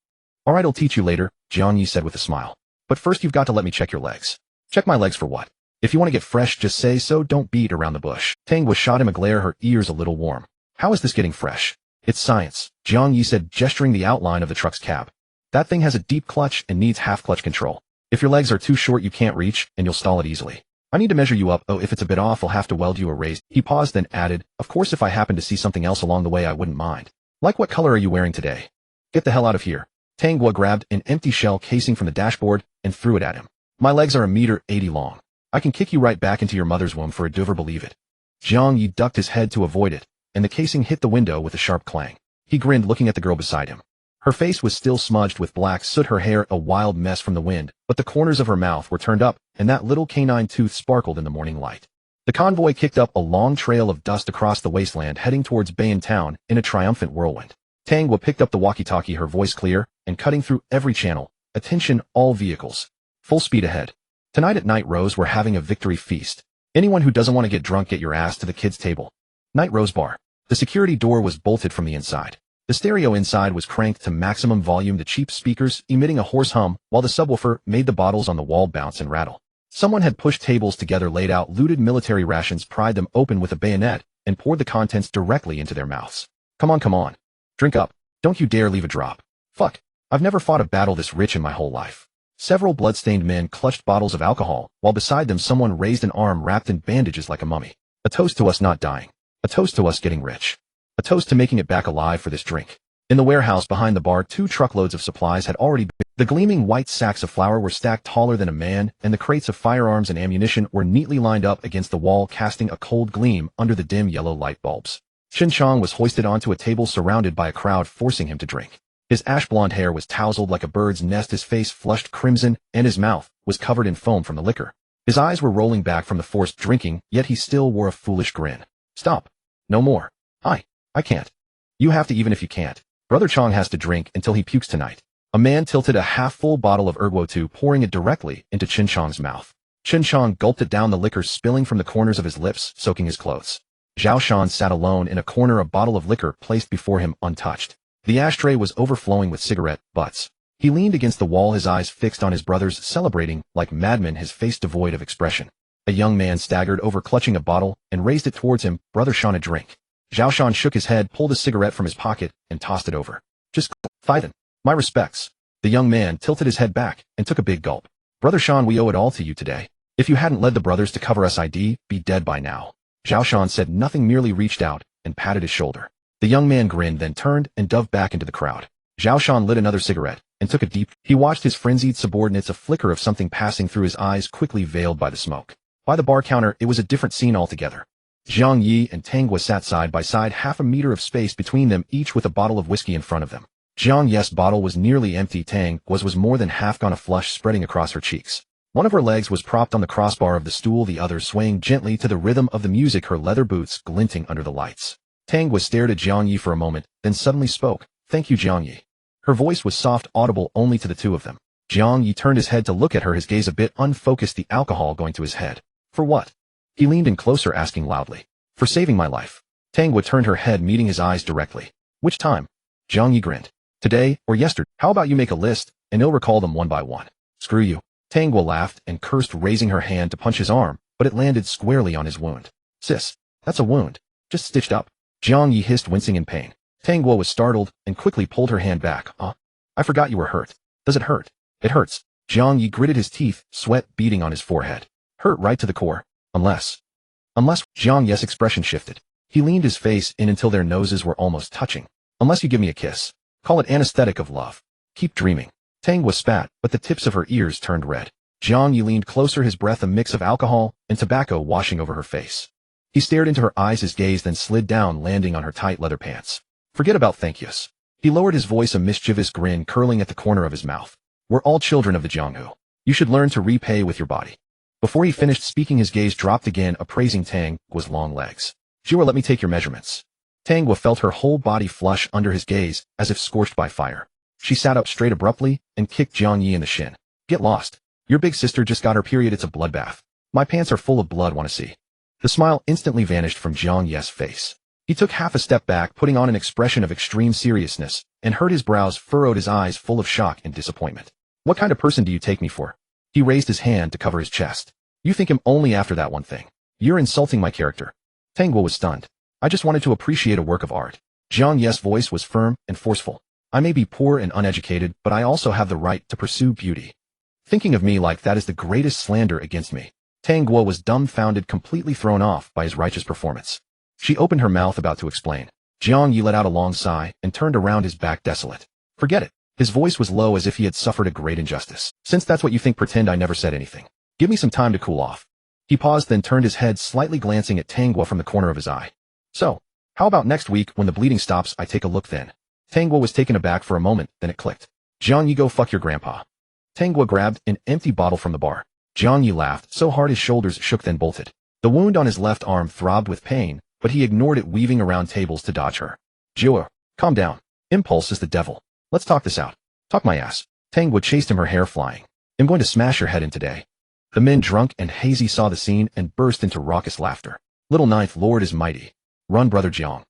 A: All right, I'll teach you later, Jiang Ye said with a smile. But first you've got to let me check your legs. Check my legs for what? If you want to get fresh, just say so, don't beat around the bush. Tang was shot him a glare, her ears a little warm. How is this getting fresh? It's science, Jiang Ye said, gesturing the outline of the truck's cab. That thing has a deep clutch and needs half-clutch control. If your legs are too short, you can't reach, and you'll stall it easily. I need to measure you up. Oh, if it's a bit off, I'll have to weld you a raise. He paused, then added, of course if I happen to see something else along the way, I wouldn't mind. Like what color are you wearing today? Get the hell out of here. Tang Guo grabbed an empty shell casing from the dashboard and threw it at him. My legs are 1.80 meters long. I can kick you right back into your mother's womb for a dover, believe it. Jiang Ye ducked his head to avoid it, and the casing hit the window with a sharp clang. He grinned, looking at the girl beside him. Her face was still smudged with black soot, her hair a wild mess from the wind, but the corners of her mouth were turned up, and that little canine tooth sparkled in the morning light. The convoy kicked up a long trail of dust across the wasteland, heading towards Bayan Town in a triumphant whirlwind. Tang Guo picked up the walkie-talkie, her voice clear and cutting through every channel. Attention, all vehicles. Full speed ahead. Tonight at Night Rose, we're having a victory feast. Anyone who doesn't want to get drunk, get your ass to the kids' table. Night Rose Bar. The security door was bolted from the inside. The stereo inside was cranked to maximum volume, the cheap speakers emitting a hoarse hum, while the subwoofer made the bottles on the wall bounce and rattle. Someone had pushed tables together, laid out looted military rations, pried them open with a bayonet, and poured the contents directly into their mouths. Come on. Drink up. Don't you dare leave a drop. Fuck. I've never fought a battle this rich in my whole life. Several blood-stained men clutched bottles of alcohol, while beside them someone raised an arm wrapped in bandages like a mummy. A toast to us not dying. A toast to us getting rich. A toast to making it back alive for this drink. In the warehouse behind the bar, 2 truckloads of supplies had already been. The gleaming white sacks of flour were stacked taller than a man, and the crates of firearms and ammunition were neatly lined up against the wall, casting a cold gleam under the dim yellow light bulbs. Chen Shang was hoisted onto a table, surrounded by a crowd forcing him to drink. His ash-blonde hair was tousled like a bird's nest, his face flushed crimson, and his mouth was covered in foam from the liquor. His eyes were rolling back from the forced drinking, yet he still wore a foolish grin. Stop. No more. I can't. You have to, even if you can't. Brother Chong has to drink until he pukes tonight. A man tilted a half-full bottle of Erguo, pouring it directly into Chen Chang's mouth. Chen Chang gulped it down, the liquor spilling from the corners of his lips, soaking his clothes. Zhao Shan sat alone in a corner, a bottle of liquor placed before him untouched. The ashtray was overflowing with cigarette butts. He leaned against the wall, his eyes fixed on his brothers, celebrating like Madman, his face devoid of expression. A young man staggered over, clutching a bottle, and raised it towards him. Brother Shan, a drink. Zhao Shan shook his head, pulled a cigarette from his pocket, and tossed it over. Just fightin'. My respects. The young man tilted his head back and took a big gulp. Brother Shan, we owe it all to you today. If you hadn't led the brothers to cover us, I'd be dead by now. Zhao Shan said nothing, merely reached out and patted his shoulder. The young man grinned, then turned and dove back into the crowd. Zhao Shan lit another cigarette and took a deep. He watched his frenzied subordinates, a flicker of something passing through his eyes quickly veiled by the smoke. By the bar counter, it was a different scene altogether. Jiang Ye and Tang Gua sat side by side, half a meter of space between them, each with a bottle of whiskey in front of them. Jiang Ye's bottle was nearly empty. Tang Gua's was more than half gone, a flush spreading across her cheeks. One of her legs was propped on the crossbar of the stool, the other swaying gently to the rhythm of the music, her leather boots glinting under the lights. Tang Gua stared at Jiang Ye for a moment, then suddenly spoke. "Thank you, Jiang Ye." Her voice was soft, audible only to the two of them. Jiang Ye turned his head to look at her, his gaze a bit unfocused, the alcohol going to his head. "For what?" He leaned in closer, asking loudly. "For saving my life." Tang Gua turned her head, meeting his eyes directly. "Which time?" Jiang Ye grinned. "Today or yesterday? How about you make a list, and he'll recall them one by one." "Screw you." Tang Gua laughed and cursed, raising her hand to punch his arm, but it landed squarely on his wound. "Sis, that's a wound. Just stitched up." Jiang Ye hissed, wincing in pain. Tang Gua was startled and quickly pulled her hand back. I forgot you were hurt." "Does it hurt?" "It hurts." Jiang Ye gritted his teeth, sweat beading on his forehead. "Hurt right to the core. Unless. Jiang Ye's expression shifted. He leaned his face in until their noses were almost touching. "Unless you give me a kiss. Call it anesthetic of love. Keep dreaming." Tang Gua spat, but the tips of her ears turned red. Jiang Ye leaned closer, his breath a mix of alcohol and tobacco washing over her face. He stared into her eyes, his gaze then slid down, landing on her tight leather pants. "Forget about thank yous." He lowered his voice, a mischievous grin curling at the corner of his mouth. "We're all children of the Jianghu. You should learn to repay with your body." Before he finished speaking, his gaze dropped again, appraising Tang Gua's long legs. "Jiwa, let me take your measurements." Tang Gua felt her whole body flush under his gaze, as if scorched by fire. She sat up straight abruptly and kicked Jiang Ye in the shin. "Get lost. Your big sister just got her period. It's a bloodbath. My pants are full of blood. Want to see?" The smile instantly vanished from Jiang Ye's face. He took half a step back, putting on an expression of extreme seriousness, and hurt his brows, furrowed, his eyes full of shock and disappointment. "What kind of person do you take me for?" He raised his hand to cover his chest. "You think him only after that one thing. You're insulting my character." Tang Gua was stunned. "I just wanted to appreciate a work of art." Jiang Ye's voice was firm and forceful. "I may be poor and uneducated, but I also have the right to pursue beauty. Thinking of me like that is the greatest slander against me." Tang Gua was dumbfounded, completely thrown off by his righteous performance. She opened her mouth about to explain. Jiang Ye let out a long sigh and turned around, his back desolate. "Forget it." His voice was low, as if he had suffered a great injustice. "Since that's what you think, pretend I never said anything. Give me some time to cool off." He paused, then turned his head, slightly glancing at Tang Gua from the corner of his eye. "So, how about next week, when the bleeding stops, I take a look then?" Tang Gua was taken aback for a moment, then it clicked. "Jiang Ye, go fuck your grandpa." Tang Gua grabbed an empty bottle from the bar. Jiang Ye laughed so hard his shoulders shook, then bolted. The wound on his left arm throbbed with pain, but he ignored it, weaving around tables to dodge her. "Jiwa, calm down. Impulse is the devil. Let's talk this out." "Talk my ass." Tang Gua chased him, her hair flying. "I'm going to smash your head in today." The men, drunk and hazy, saw the scene and burst into raucous laughter. "Little Ninth Lord is mighty. Run, brother Jiang."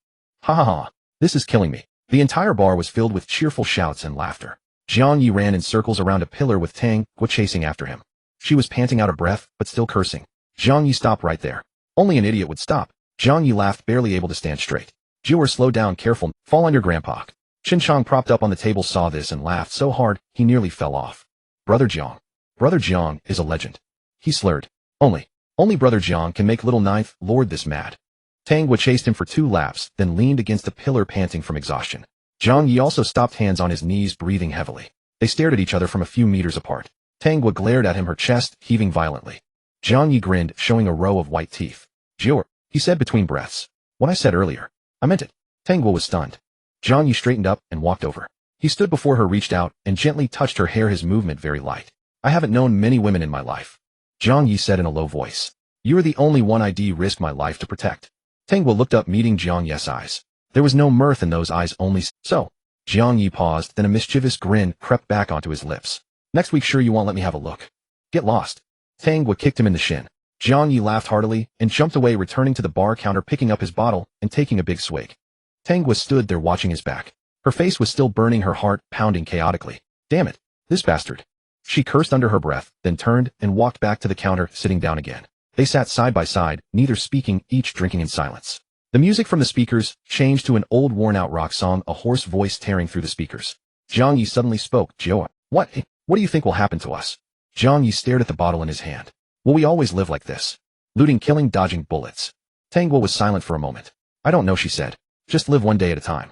A: "Ha ha ha. This is killing me." The entire bar was filled with cheerful shouts and laughter. Jiang Ye ran in circles around a pillar with Tang Gua chasing after him. She was panting, out of breath, but still cursing. "Jiang Ye, stop right there. Only an idiot would stop." Jiang Ye laughed, barely able to stand straight. "Jiwa, slow down, careful. Fall on your grandpa." Shin Chang, propped up on the table, saw this and laughed so hard he nearly fell off. Brother Jiang is a legend." He slurred. Only Brother Jiang can make Little Ninth Lord this mad." Tang Gua chased him for 2 laps, then leaned against the pillar, panting from exhaustion. Jiang Ye also stopped, hands on his knees, breathing heavily. They stared at each other from a few meters apart. Tang Gua glared at him, her chest heaving violently. Jiang Ye grinned, showing a row of white teeth. "Jiwa," he said between breaths. "What I said earlier, I meant it." Tang Gua was stunned. Jiang Ye straightened up and walked over. He stood before her, reached out, and gently touched her hair, his movement very light. "I haven't known many women in my life," Jiang Ye said in a low voice. "You are the only one I'd risk my life to protect." Tang Gua looked up, meeting Jiang Ye's eyes. There was no mirth in those eyes, only so. Jiang Ye paused, then a mischievous grin crept back onto his lips. "Next week, sure you won't let me have a look?" "Get lost." Tang Gua kicked him in the shin. Jiang Ye laughed heartily and jumped away, returning to the bar counter, picking up his bottle and taking a big swig. Tang Gua stood there watching his back. Her face was still burning, her heart pounding chaotically. "Damn it, this bastard." She cursed under her breath, then turned and walked back to the counter, sitting down again. They sat side by side, neither speaking, each drinking in silence. The music from the speakers changed to an old worn-out rock song, a hoarse voice tearing through the speakers. Jiang Ye suddenly spoke. "Jiwa, what do you think will happen to us?" Jiang Ye stared at the bottle in his hand. Will we always live like this? Looting, killing, dodging bullets. Tang Guo was silent for a moment. I don't know, she said. Just live one day at a time.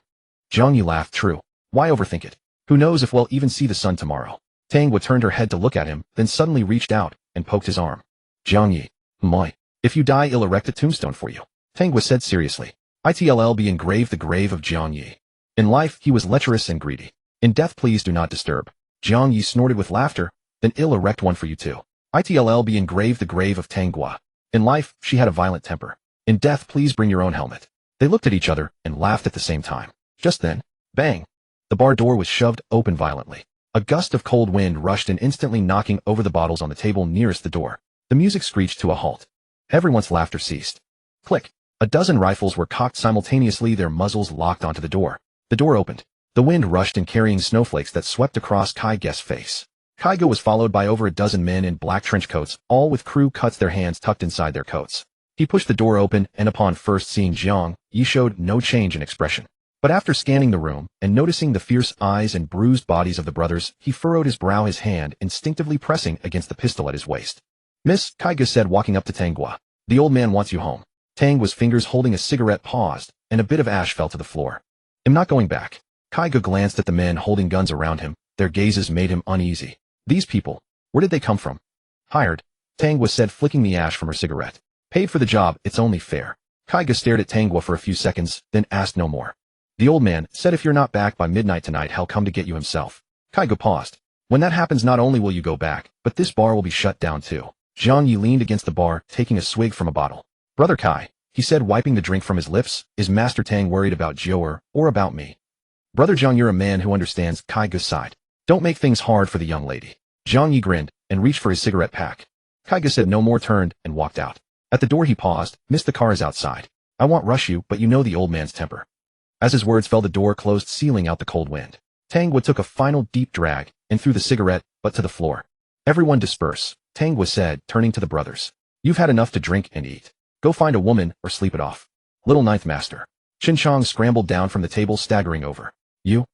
A: Jiang Ye laughed. True. Why overthink it? Who knows if we'll even see the sun tomorrow? Tang Guo turned her head to look at him, then suddenly reached out and poked his arm. Jiang Ye. Moi. If you die, I'll erect a tombstone for you. Tang Guo said seriously. It'll be engraved the grave of Jiang Ye. In life, he was lecherous and greedy. In death, please do not disturb. Jiang Ye snorted with laughter. Then I'll erect one for you too. It'll be engraved the grave of Tang Guo. In life, she had a violent temper. In death, please bring your own helmet. They looked at each other and laughed at the same time. Just then, bang! The bar door was shoved open violently. A gust of cold wind rushed in, instantly knocking over the bottles on the table nearest the door. The music screeched to a halt. Everyone's laughter ceased. Click! A dozen rifles were cocked simultaneously, their muzzles locked onto the door. The door opened. The wind rushed in, carrying snowflakes that swept across Kai Ge's face. Kai Ge was followed by over a dozen men in black trench coats, all with crew cuts, their hands tucked inside their coats. He pushed the door open, and upon first seeing Jiang Ye showed no change in expression. But after scanning the room and noticing the fierce eyes and bruised bodies of the brothers, he furrowed his brow, his hand instinctively pressing against the pistol at his waist. Miss, Kai Ge said, walking up to Tang Guo. The old man wants you home. Tang Guo's fingers holding a cigarette paused, and a bit of ash fell to the floor. I'm not going back. Kai Ge glanced at the men holding guns around him. Their gazes made him uneasy. These people, where did they come from? Hired, Tang Guo said, flicking the ash from her cigarette. Paid for the job, it's only fair. Kai Ge stared at Tang Guo for a few seconds, then asked no more. The old man said, if you're not back by midnight tonight, he'll come to get you himself. Kai Ge paused. When that happens, not only will you go back, but this bar will be shut down too. Jiang Ye leaned against the bar, taking a swig from a bottle. Brother Kai, he said, wiping the drink from his lips, is Master Tang worried about Jiao or about me? Brother Jiang, you're a man who understands. Kai Ge sighed. Don't make things hard for the young lady. Jiang Ye grinned and reached for his cigarette pack. Kai Ge said no more, turned and walked out. At the door he paused. Miss, the car is outside. I won't rush you, but you know the old man's temper. As his words fell, the door closed, sealing out the cold wind. Tang Guo took a final deep drag and threw the cigarette butt to the floor. Everyone disperse, Tang Guo said, turning to the brothers. You've had enough to drink and eat. Go find a woman or sleep it off. Little Ninth Master. Qin Chong scrambled down from the table, staggering over. You're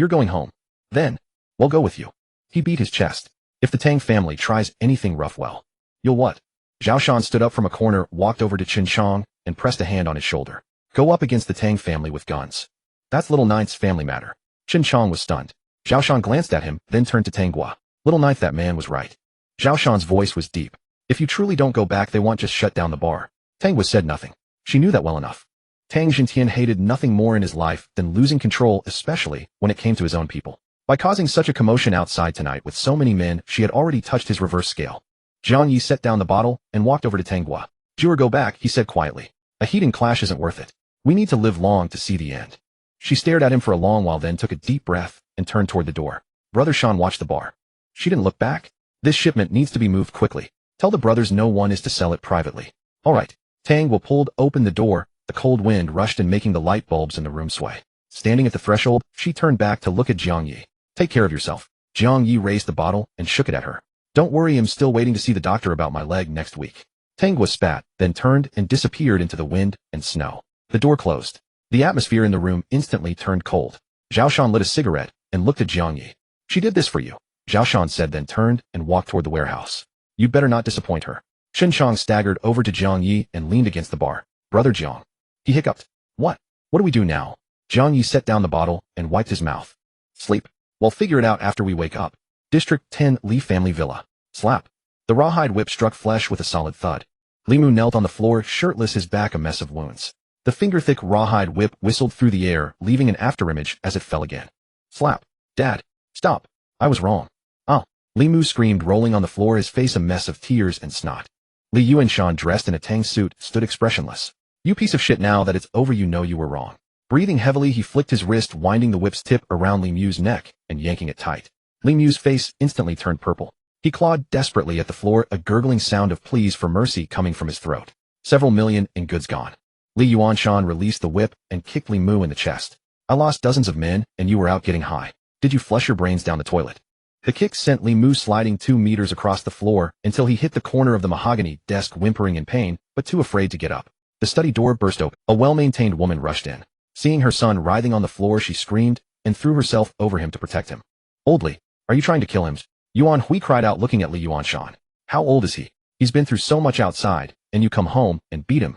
A: going home. Then, we'll go with you. He beat his chest. If the Tang family tries anything rough, well, you'll what? Zhao Shan stood up from a corner, walked over to Qin Chong, and pressed a hand on his shoulder. Go up against the Tang family with guns. That's Little Ninth's family matter. Qin Chong was stunned. Zhao Shan glanced at him, then turned to Tang Guo. Little Ninth, that man was right. Zhao Shan's voice was deep. If you truly don't go back, they won't just shut down the bar. Tang Guo said nothing. She knew that well enough. Tang Jintian hated nothing more in his life than losing control, especially when it came to his own people. By causing such a commotion outside tonight with so many men, she had already touched his reverse scale. Jiang Ye set down the bottle and walked over to Tang Guo. Jiao, go back, he said quietly. A heating clash isn't worth it. We need to live long to see the end. She stared at him for a long while, then took a deep breath and turned toward the door. Brother Shan watched the bar. She didn't look back. This shipment needs to be moved quickly. Tell the brothers no one is to sell it privately. All right. Tang Guo pulled open the door. The cold wind rushed in, making the light bulbs in the room sway. Standing at the threshold, she turned back to look at Jiang Ye. Take care of yourself. Jiang Ye raised the bottle and shook it at her. Don't worry, I'm still waiting to see the doctor about my leg next week. Tang Guo spat, then turned and disappeared into the wind and snow. The door closed. The atmosphere in the room instantly turned cold. Zhao Shan lit a cigarette and looked at Jiang Ye. She did this for you, Zhao Shan said, then turned and walked toward the warehouse. You better not disappoint her. Qin Chong staggered over to Jiang Ye and leaned against the bar. Brother Jiang. He hiccuped. What do we do now? Jiang Ye set down the bottle and wiped his mouth. Sleep. We'll figure it out after we wake up. District 10, Li Family Villa. Slap. The rawhide whip struck flesh with a solid thud. Li Mu knelt on the floor, shirtless, his back a mess of wounds. The finger-thick rawhide whip whistled through the air, leaving an afterimage as it fell again. Slap. Dad. Stop. I was wrong. Oh. Li Mu screamed, rolling on the floor, his face a mess of tears and snot. Li Yuanshan, dressed in a Tang suit, stood expressionless. You piece of shit, now that it's over you know you were wrong. Breathing heavily, he flicked his wrist, winding the whip's tip around Li Mu's neck and yanking it tight. Li Mu's face instantly turned purple. He clawed desperately at the floor, a gurgling sound of pleas for mercy coming from his throat. Several million in goods gone. Li Yuanshan released the whip and kicked Li Mu in the chest. I lost dozens of men, and you were out getting high. Did you flush your brains down the toilet? The kick sent Li Mu sliding 2 meters across the floor until he hit the corner of the mahogany desk, whimpering in pain, but too afraid to get up. The study door burst open. A well-maintained woman rushed in. Seeing her son writhing on the floor, she screamed and threw herself over him to protect him. Old Li, are you trying to kill him? Yuan Hui cried out, looking at Li Yuanshan. How old is he? He's been through so much outside, and you come home and beat him.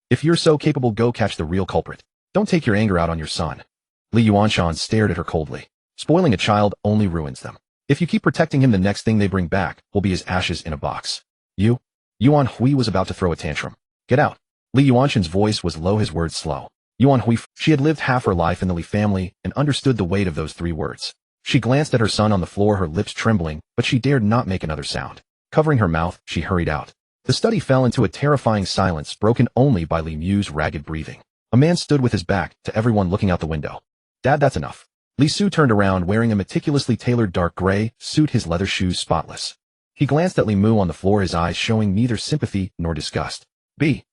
A: If you're so capable, go catch the real culprit. Don't take your anger out on your son. Li Yuanshan stared at her coldly. Spoiling a child only ruins them. If you keep protecting him, the next thing they bring back will be his ashes in a box. Yuan Hui was about to throw a tantrum. Get out. Li Yuanshan's voice was low, his words slow. Yuan Hui, she had lived half her life in the Li family and understood the weight of those 3 words. She glanced at her son on the floor, her lips trembling, but she dared not make another sound. Covering her mouth, she hurried out. The study fell into a terrifying silence, broken only by Li Mu's ragged breathing. A man stood with his back to everyone, looking out the window. Dad, that's enough. Li Su turned around, wearing a meticulously tailored dark gray suit, his leather shoes spotless. He glanced at Li Mu on the floor, his eyes showing neither sympathy nor disgust. Big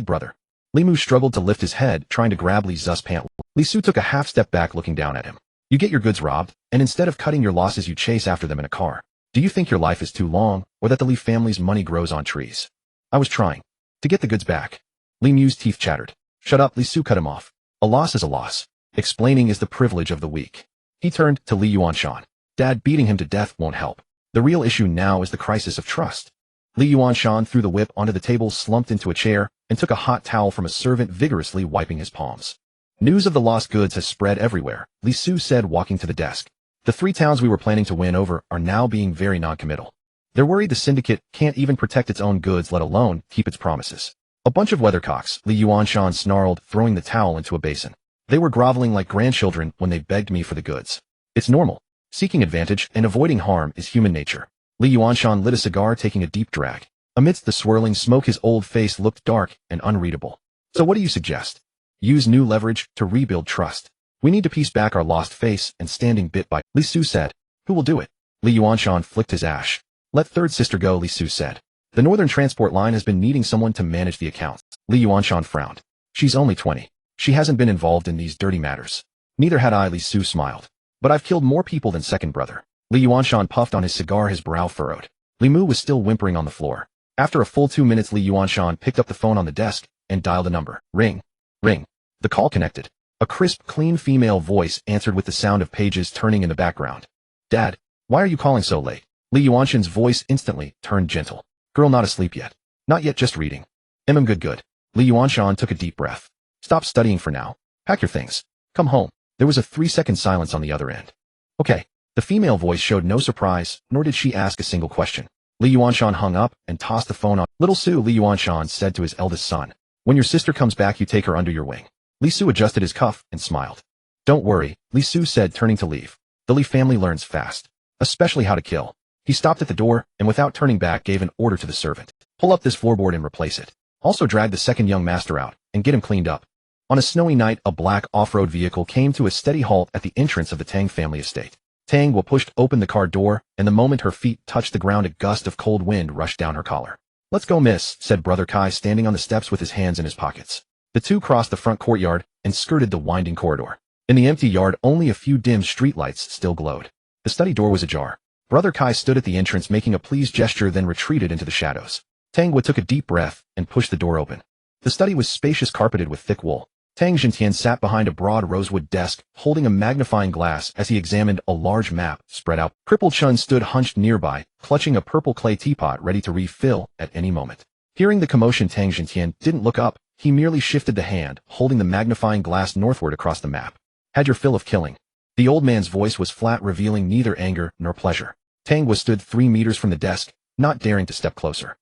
A: brother. Li Mu struggled to lift his head, trying to grab Li Zu's pant. Li Su took a half step back, looking down at him. You get your goods robbed, and instead of cutting your losses, you chase after them in a car. Do you think your life is too long, or that the Li family's money grows on trees? I was trying to get the goods back. Li Mu's teeth chattered. Shut up, Li Su cut him off. A loss is a loss. Explaining is the privilege of the weak. He turned to Li Yuanshan. Dad, beating him to death won't help. The real issue now is the crisis of trust. Li Yuanshan threw the whip onto the table, slumped into a chair, and took a hot towel from a servant, vigorously wiping his palms. News of the lost goods has spread everywhere, Li Su said, walking to the desk. The 3 towns we were planning to win over are now being very non-committal. They're worried the syndicate can't even protect its own goods, let alone keep its promises. A bunch of weathercocks, Li Yuanshan snarled, throwing the towel into a basin. They were groveling like grandchildren when they begged me for the goods. It's normal. Seeking advantage and avoiding harm is human nature. Li Yuanshan lit a cigar, taking a deep drag. Amidst the swirling smoke, his old face looked dark and unreadable. So what do you suggest? Use new leverage to rebuild trust. We need to piece back our lost face and standing bit by. Li Su said. Who will do it? Li Yuanshan flicked his ash. Let third sister go, Li Su said. The Northern Transport Line has been needing someone to manage the accounts. Li Yuanshan frowned. She's only 20. She hasn't been involved in these dirty matters. Neither had I, Li Su smiled. But I've killed more people than second brother. Li Yuanshan puffed on his cigar, his brow furrowed. Li Mu was still whimpering on the floor. After a full 2 minutes, Li Yuanshan picked up the phone on the desk and dialed a number. Ring. The call connected. A crisp, clean female voice answered with the sound of pages turning in the background. Dad, why are you calling so late? Li Yuanshan's voice instantly turned gentle. Girl, not asleep yet. Not yet, just reading. Good. Li Yuanshan took a deep breath. Stop studying for now. Pack your things. Come home. There was a 3-second silence on the other end. Okay. The female voice showed no surprise, nor did she ask a single question. Li Yuanshan hung up and tossed the phone on. Little Su, Li Yuanshan said to his eldest son. When your sister comes back, you take her under your wing. Li Su adjusted his cuff and smiled. Don't worry, Li Su said, turning to leave. The Li family learns fast. Especially how to kill. He stopped at the door, and without turning back gave an order to the servant. Pull up this floorboard and replace it. Also drag the second young master out, and get him cleaned up. On a snowy night, a black off-road vehicle came to a steady halt at the entrance of the Tang family estate. Tang Ye pushed open the car door, and the moment her feet touched the ground, a gust of cold wind rushed down her collar. Let's go, miss, said Brother Kai, standing on the steps with his hands in his pockets. The two crossed the front courtyard and skirted the winding corridor. In the empty yard, only a few dim streetlights still glowed. The study door was ajar. Brother Kai stood at the entrance, making a pleased gesture, then retreated into the shadows. Tang Ye took a deep breath and pushed the door open. The study was spacious, carpeted with thick wool. Tang Jintian sat behind a broad rosewood desk, holding a magnifying glass as he examined a large map spread out. Crippled Chun stood hunched nearby, clutching a purple clay teapot ready to refill at any moment. Hearing the commotion, Tang Jintian didn't look up. He merely shifted the hand, holding the magnifying glass northward across the map. Had your fill of killing. The old man's voice was flat, revealing neither anger nor pleasure. Tang Ye stood 3 meters from the desk, not daring to step closer.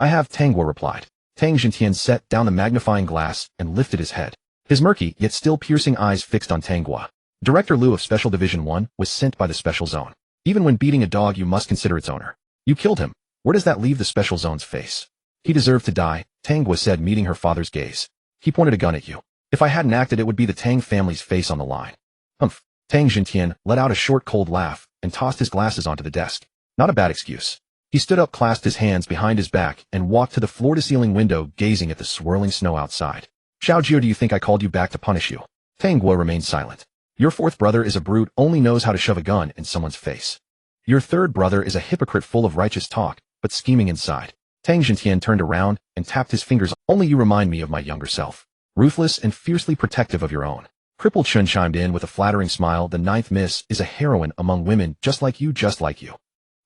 A: I have, Tang Ye replied. Tang Jintian set down the magnifying glass and lifted his head. His murky, yet still piercing eyes fixed on Tang Ye. Director Liu of Special Division 1 was sent by the Special Zone. Even when beating a dog, you must consider its owner. You killed him. Where does that leave the Special Zone's face? He deserved to die, Tang Ye said, meeting her father's gaze. He pointed a gun at you. If I hadn't acted, it would be the Tang family's face on the line. Humph. Tang Jintian let out a short, cold laugh and tossed his glasses onto the desk. Not a bad excuse. He stood up, clasped his hands behind his back, and walked to the floor-to-ceiling window, gazing at the swirling snow outside. Xiao Jiu, do you think I called you back to punish you? Tang Ye remained silent. Your fourth brother is a brute, only knows how to shove a gun in someone's face. Your third brother is a hypocrite, full of righteous talk, but scheming inside. Tang Jintian turned around and tapped his fingers. Only you remind me of my younger self. Ruthless and fiercely protective of your own. Crippled Chun chimed in with a flattering smile. The ninth miss is a heroine among women, just like you, just like you.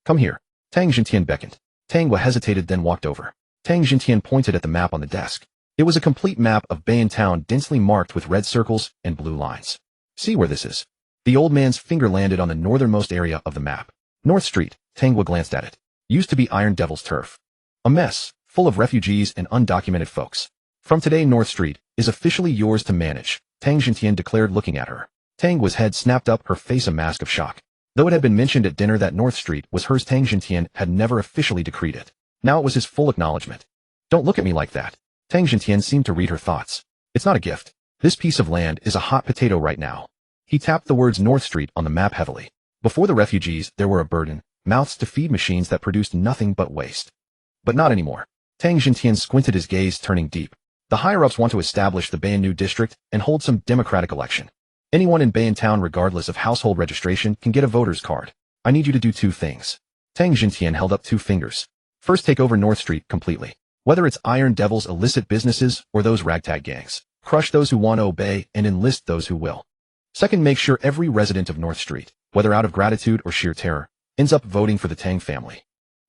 A: Come here. Tang Jintian beckoned. Tang Ye hesitated, then walked over. Tang Jintian pointed at the map on the desk. It was a complete map of Bayan Town, densely marked with red circles and blue lines. See where this is? The old man's finger landed on the northernmost area of the map. North Street. Tang Ye glanced at it. Used to be Iron Devil's turf. A mess, full of refugees and undocumented folks. From today, North Street is officially yours to manage, Tang Jintian declared, looking at her. Tang Ye's head snapped up, her face a mask of shock. Though it had been mentioned at dinner that North Street was hers, Tang Jintian had never officially decreed it. Now it was his full acknowledgement. Don't look at me like that. Tang Jintian seemed to read her thoughts. It's not a gift. This piece of land is a hot potato right now. He tapped the words North Street on the map heavily. Before the refugees, there were a burden, mouths to feed, machines that produced nothing but waste. But not anymore. Tang Jintian squinted, his gaze turning deep. The higher-ups want to establish the Bayan New District and hold some democratic election. Anyone in Bayan Town, regardless of household registration, can get a voter's card. I need you to do two things. Tang Jintian held up two fingers. First, take over North Street completely. Whether it's Iron Devil's illicit businesses or those ragtag gangs. Crush those who want to obey and enlist those who will. Second, make sure every resident of North Street, whether out of gratitude or sheer terror, ends up voting for the Tang family.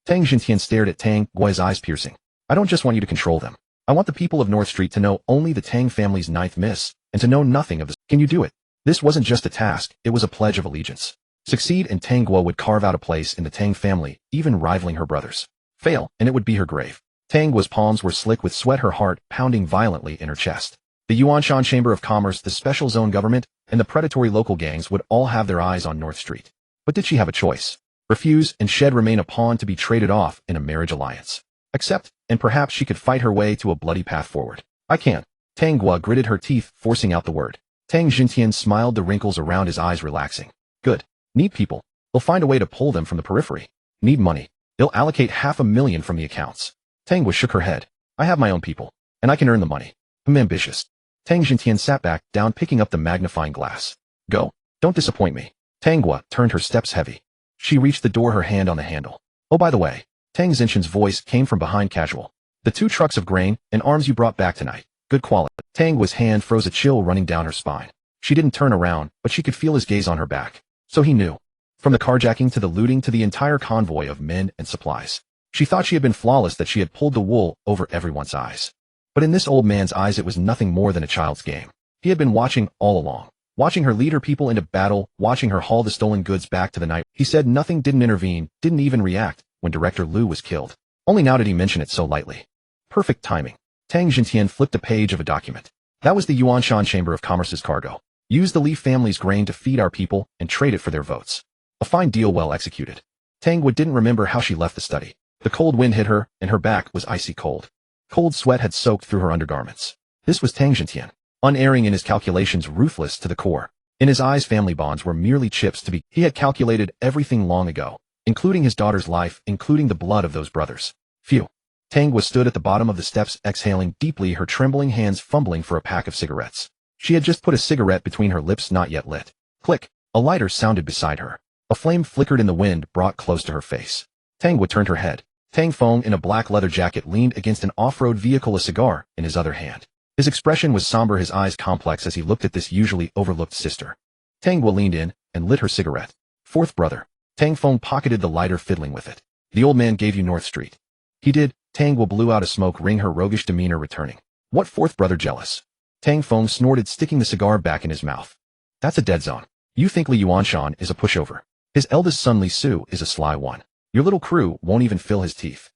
A: Tang Jintian stared at Tang Ye's eyes piercing. I don't just want you to control them. I want the people of North Street to know only the Tang family's ninth miss, and to know nothing of this. Can you do it? This wasn't just a task, it was a pledge of allegiance. Succeed and Tang Ye would carve out a place in the Tang family, even rivaling her brothers. Fail, and it would be her grave. Tang Ye's palms were slick with sweat, her heart pounding violently in her chest. The Yuanshan Chamber of Commerce, the Special Zone Government, and the predatory local gangs would all have their eyes on North Street. But did she have a choice? Refuse and shed, remain a pawn to be traded off in a marriage alliance. Accept, and perhaps she could fight her way to a bloody path forward. I can't. Tang Ye gritted her teeth, forcing out the word. Tang Jintian smiled, the wrinkles around his eyes relaxing. Good. Need people. They'll find a way to pull them from the periphery. Need money. They'll allocate $500,000 from the accounts. Tang Ye shook her head. I have my own people, and I can earn the money. I'm ambitious. Tang Jintian sat back down, picking up the magnifying glass. Go. Don't disappoint me. Tang Ye turned, her steps heavy. She reached the door, her hand on the handle. Oh, by the way, Tang Xinshan's voice came from behind, casual. The 2 trucks of grain and arms you brought back tonight. Good quality. Tang Ye's hand froze, a chill running down her spine. She didn't turn around, but she could feel his gaze on her back. So he knew. From the carjacking to the looting to the entire convoy of men and supplies. She thought she had been flawless, that she had pulled the wool over everyone's eyes. But in this old man's eyes, it was nothing more than a child's game. He had been watching all along. Watching her lead her people into battle, watching her haul the stolen goods back to the night. He said nothing, didn't intervene, didn't even react when Director Liu was killed. Only now did he mention it so lightly. Perfect timing. Tang Jintian flipped a page of a document. That was the Yuanshan Chamber of Commerce's cargo. Use the Li family's grain to feed our people and trade it for their votes. A fine deal, well executed. Tang Ye didn't remember how she left the study. The cold wind hit her, and her back was icy cold. Cold sweat had soaked through her undergarments. This was Tang Jintian. Unerring in his calculations, ruthless to the core. In his eyes, family bonds were merely chips to be. He had calculated everything long ago, including his daughter's life, including the blood of those brothers. Phew. Tang Ye stood at the bottom of the steps, exhaling deeply, her trembling hands fumbling for a pack of cigarettes. She had just put a cigarette between her lips, not yet lit. Click. A lighter sounded beside her. A flame flickered in the wind, brought close to her face. Tang Ye turned her head. Tang Feng, in a black leather jacket, leaned against an off-road vehicle, a cigar in his other hand. His expression was somber, his eyes complex as he looked at this usually overlooked sister. Tang Ye leaned in and lit her cigarette. 4th brother. Tang Feng pocketed the lighter, fiddling with it. The old man gave you North Street. He did. Tang Ye blew out a smoke ring, her roguish demeanor returning. What 4th brother? Jealous? Tang Feng snorted, sticking the cigar back in his mouth. That's a dead zone. You think Li Yuanshan is a pushover. His eldest son Li Su is a sly one. Your little crew won't even fill his teeth.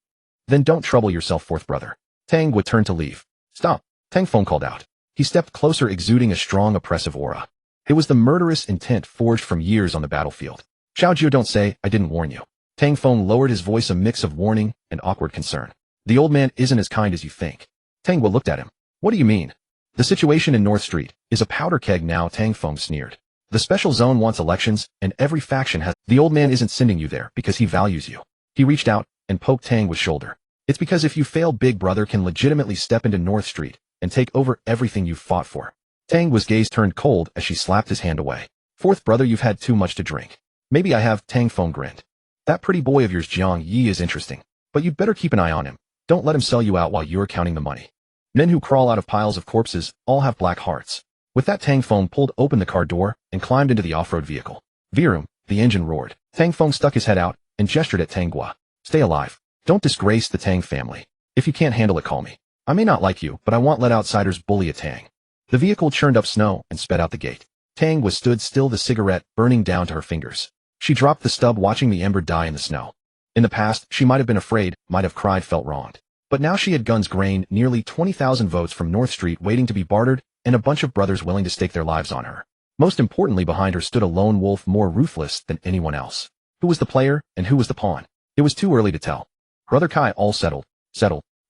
A: Then don't trouble yourself, 4th brother. Tang Ye turned to leave. Stop. Tang Feng called out. He stepped closer, exuding a strong, oppressive aura. It was the murderous intent forged from years on the battlefield. Xiao Jiu, don't say I didn't warn you. Tang Feng lowered his voice, a mix of warning and awkward concern. The old man isn't as kind as you think. Tang Ye looked at him. What do you mean? The situation in North Street is a powder keg now, Tang Feng sneered. The special zone wants elections, and every faction has. The old man isn't sending you there because he values you. He reached out and poked Tang Ye's shoulder. It's because if you fail, Big Brother can legitimately step into North Street and take over everything you've fought for. Tang Ye's gaze turned cold as she slapped his hand away. 4th brother, you've had too much to drink. Maybe I have. Tang Feng grinned. That pretty boy of yours, Jiang Ye, is interesting, but you'd better keep an eye on him. Don't let him sell you out while you're counting the money. Men who crawl out of piles of corpses all have black hearts. With that, Tang Feng pulled open the car door and climbed into the off-road vehicle. Virum, the engine roared. Tang Feng stuck his head out and gestured at Tang Ye. Stay alive. Don't disgrace the Tang family. If you can't handle it, call me. I may not like you, but I won't let outsiders bully a Tang. The vehicle churned up snow and sped out the gate. Tang was stood still, the cigarette burning down to her fingers. She dropped the stub, watching the ember die in the snow. In the past, she might have been afraid, might have cried, felt wronged. But now she had guns, grain, nearly 20,000 votes from North Street waiting to be bartered, and a bunch of brothers willing to stake their lives on her. Most importantly, behind her stood a lone wolf more ruthless than anyone else. Who was the player, and who was the pawn? It was too early to tell. Brother Kai, all settled.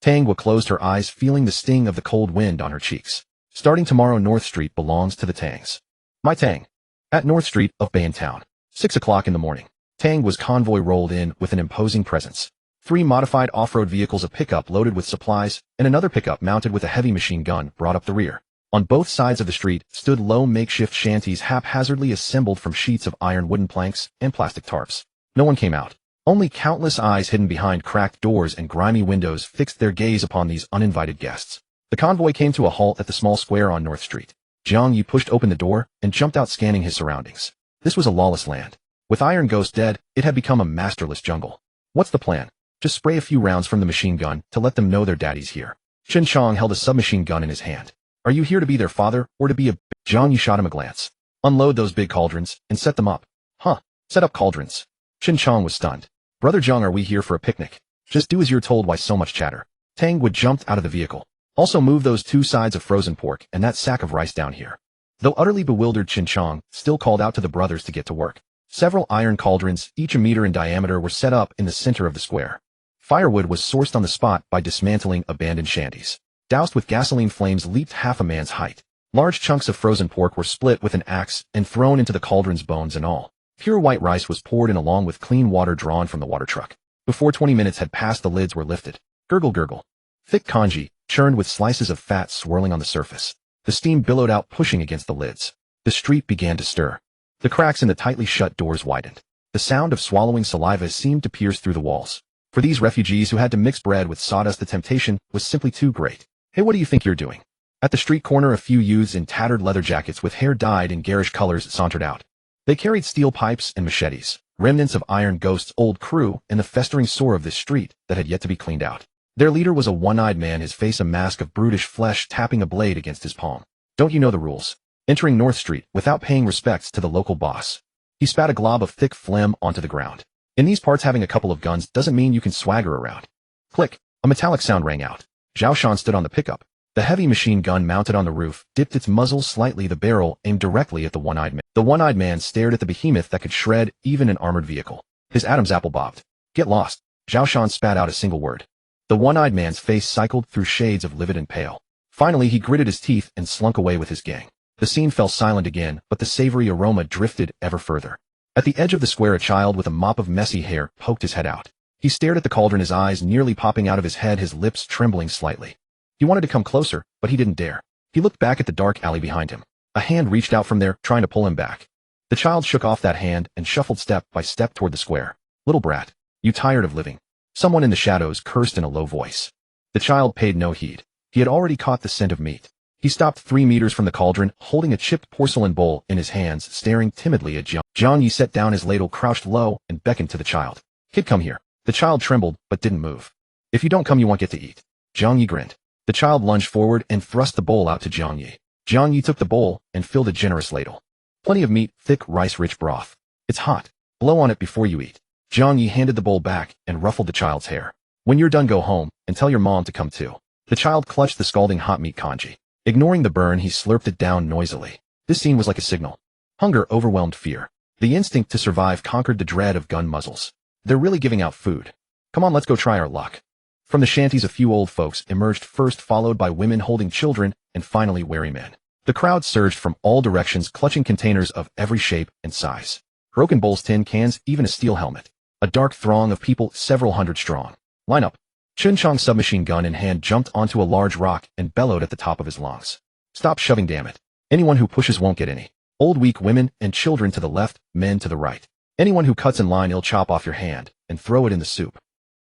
A: Tang closed her eyes, feeling the sting of the cold wind on her cheeks. Starting tomorrow, North Street belongs to the Tangs. My Tang. At North Street of Baintown. 6 o'clock in the morning. Tang's convoy rolled in with an imposing presence. 3 modified off-road vehicles, a pickup loaded with supplies, and another pickup mounted with a heavy machine gun brought up the rear. On both sides of the street stood low makeshift shanties haphazardly assembled from sheets of iron, wooden planks, and plastic tarps. No one came out. Only countless eyes hidden behind cracked doors and grimy windows fixed their gaze upon these uninvited guests. The convoy came to a halt at the small square on North Street. Jiang Ye pushed open the door and jumped out, scanning his surroundings. This was a lawless land. With Iron Ghost dead, it had become a masterless jungle. What's the plan? Just spray a few rounds from the machine gun to let them know their daddy's here. Chen Chong held a submachine gun in his hand. Are you here to be their father, or to be a... Jiang Ye shot him a glance. Unload those big cauldrons, and set them up. Huh, set up cauldrons. Chen Chong was stunned. Brother Jiang, are we here for a picnic? Just do as you're told. Why so much chatter? Tang would jumped out of the vehicle. Also move those 2 sides of frozen pork and that sack of rice down here. Though utterly bewildered, Chen Chong still called out to the brothers to get to work. Several iron cauldrons, each a meter in diameter, were set up in the center of the square. Firewood was sourced on the spot by dismantling abandoned shanties. Doused with gasoline, flames leaped half a man's height. Large chunks of frozen pork were split with an axe and thrown into the cauldrons, bones and all. Pure white rice was poured in along with clean water drawn from the water truck. Before 20 minutes had passed, the lids were lifted. Gurgle, gurgle. Thick congee, churned with slices of fat swirling on the surface. The steam billowed out, pushing against the lids. The street began to stir. The cracks in the tightly shut doors widened. The sound of swallowing saliva seemed to pierce through the walls. For these refugees who had to mix bread with sawdust, the temptation was simply too great. Hey, what do you think you're doing? At the street corner, a few youths in tattered leather jackets with hair dyed in garish colors sauntered out. They carried steel pipes and machetes, remnants of Iron Ghost's old crew in the festering sore of this street that had yet to be cleaned out. Their leader was a one-eyed man, his face a mask of brutish flesh, tapping a blade against his palm. Don't you know the rules? Entering North Street without paying respects to the local boss. He spat a glob of thick phlegm onto the ground. In these parts, having a couple of guns doesn't mean you can swagger around. Click. A metallic sound rang out. Zhao Shan stood on the pickup. The heavy machine gun mounted on the roof dipped its muzzle slightly, the barrel aimed directly at the one-eyed man. The one-eyed man stared at the behemoth that could shred even an armored vehicle. His Adam's apple bobbed. Get lost. Zhao Shan spat out a single word. The one-eyed man's face cycled through shades of livid and pale. Finally, he gritted his teeth and slunk away with his gang. The scene fell silent again, but the savory aroma drifted ever further. At the edge of the square, a child with a mop of messy hair poked his head out. He stared at the cauldron, his eyes nearly popping out of his head, his lips trembling slightly. He wanted to come closer, but he didn't dare. He looked back at the dark alley behind him. A hand reached out from there, trying to pull him back. The child shook off that hand and shuffled step by step toward the square. Little brat, you tired of living? Someone in the shadows cursed in a low voice. The child paid no heed. He had already caught the scent of meat. He stopped 3 meters from the cauldron, holding a chipped porcelain bowl in his hands, staring timidly at Jiang. Jiang Ye set down his ladle, crouched low, and beckoned to the child. Kid, come here. The child trembled, but didn't move. If you don't come, you won't get to eat. Jiang Ye grinned. The child lunged forward and thrust the bowl out to Jiang Ye. Jiang Ye took the bowl and filled a generous ladle. Plenty of meat, thick, rice-rich broth. It's hot. Blow on it before you eat. Jiang Ye handed the bowl back and ruffled the child's hair. When you're done, go home and tell your mom to come too. The child clutched the scalding hot meat congee. Ignoring the burn, he slurped it down noisily. This scene was like a signal. Hunger overwhelmed fear. The instinct to survive conquered the dread of gun muzzles. They're really giving out food. Come on, let's go try our luck. From the shanties, a few old folks emerged first, followed by women holding children, and finally wary men. The crowd surged from all directions, clutching containers of every shape and size. Broken bowls, tin cans, even a steel helmet. A dark throng of people, several hundred strong. Line up. Chun Chong's submachine gun in hand jumped onto a large rock and bellowed at the top of his lungs. Stop shoving, damn it. Anyone who pushes won't get any. Old weak women and children to the left, men to the right. Anyone who cuts in line, I'll chop off your hand and throw it in the soup.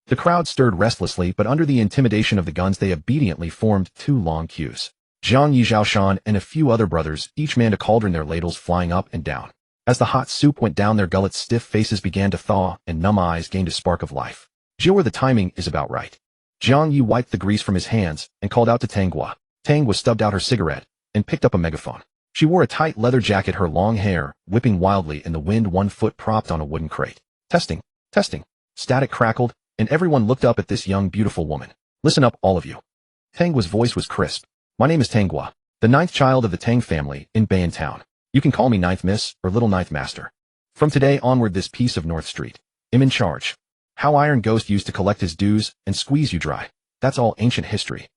A: The crowd stirred restlessly, but under the intimidation of the guns they obediently formed 2 long queues. Jiang Ye, Zhao Shan, and a few other brothers each manned a cauldron, their ladles flying up and down. As the hot soup went down their gullets, stiff faces began to thaw and numb eyes gained a spark of life. Jiang, the timing is about right. Jiang Ye wiped the grease from his hands and called out to Tang Gua. Tang was stubbed out her cigarette and picked up a megaphone. She wore a tight leather jacket, her long hair whipping wildly in the wind, 1 foot propped on a wooden crate. Testing, testing. Static crackled, and everyone looked up at this young, beautiful woman. Listen up, all of you. Tang Gua's voice was crisp. My name is Tang Gua, the 9th child of the Tang family in Bayan Town. You can call me 9th Miss or Little 9th Master. From today onward, this piece of North Street, I'm in charge. How Iron Ghost used to collect his dues and squeeze you dry. That's all ancient history.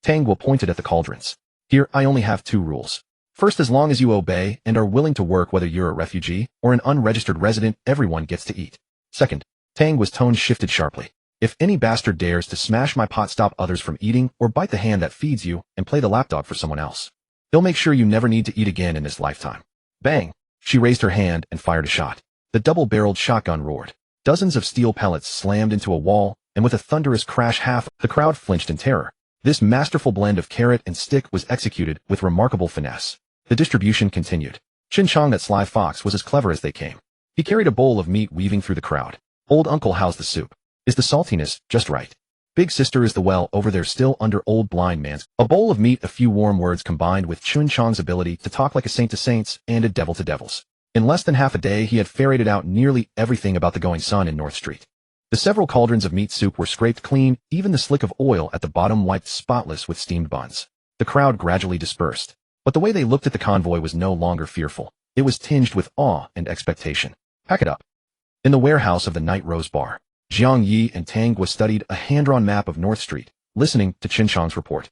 A: Tang Gua pointed at the cauldrons. Here, I only have 2 rules. First, as long as you obey and are willing to work, whether you're a refugee or an unregistered resident, everyone gets to eat. Second, Tang Gua's tone shifted sharply. If any bastard dares to smash my pot, stop others from eating, or bite the hand that feeds you and play the lapdog for someone else, they'll make sure you never need to eat again in this lifetime. Bang! She raised her hand and fired a shot. The double-barreled shotgun roared. Dozens of steel pellets slammed into a wall, and with a thunderous crash, half the crowd flinched in terror. This masterful blend of carrot and stick was executed with remarkable finesse. The distribution continued. Chin Chong, that sly fox, was as clever as they came. He carried a bowl of meat weaving through the crowd. Old uncle, how's the soup? Is the saltiness just right? Big sister, is the well over there still under old blind man's? A bowl of meat, a few warm words combined with Chin Chong's ability to talk like a saint to saints and a devil to devils. In less than half a day, he had ferreted out nearly everything about the going-sun in North Street. The several cauldrons of meat soup were scraped clean, even the slick of oil at the bottom wiped spotless with steamed buns. The crowd gradually dispersed. But the way they looked at the convoy was no longer fearful. It was tinged with awe and expectation. Pack it up. In the warehouse of the Night Rose Bar, Jiang Ye and Tang Gua studied a hand-drawn map of North Street, listening to Chin Chong's report.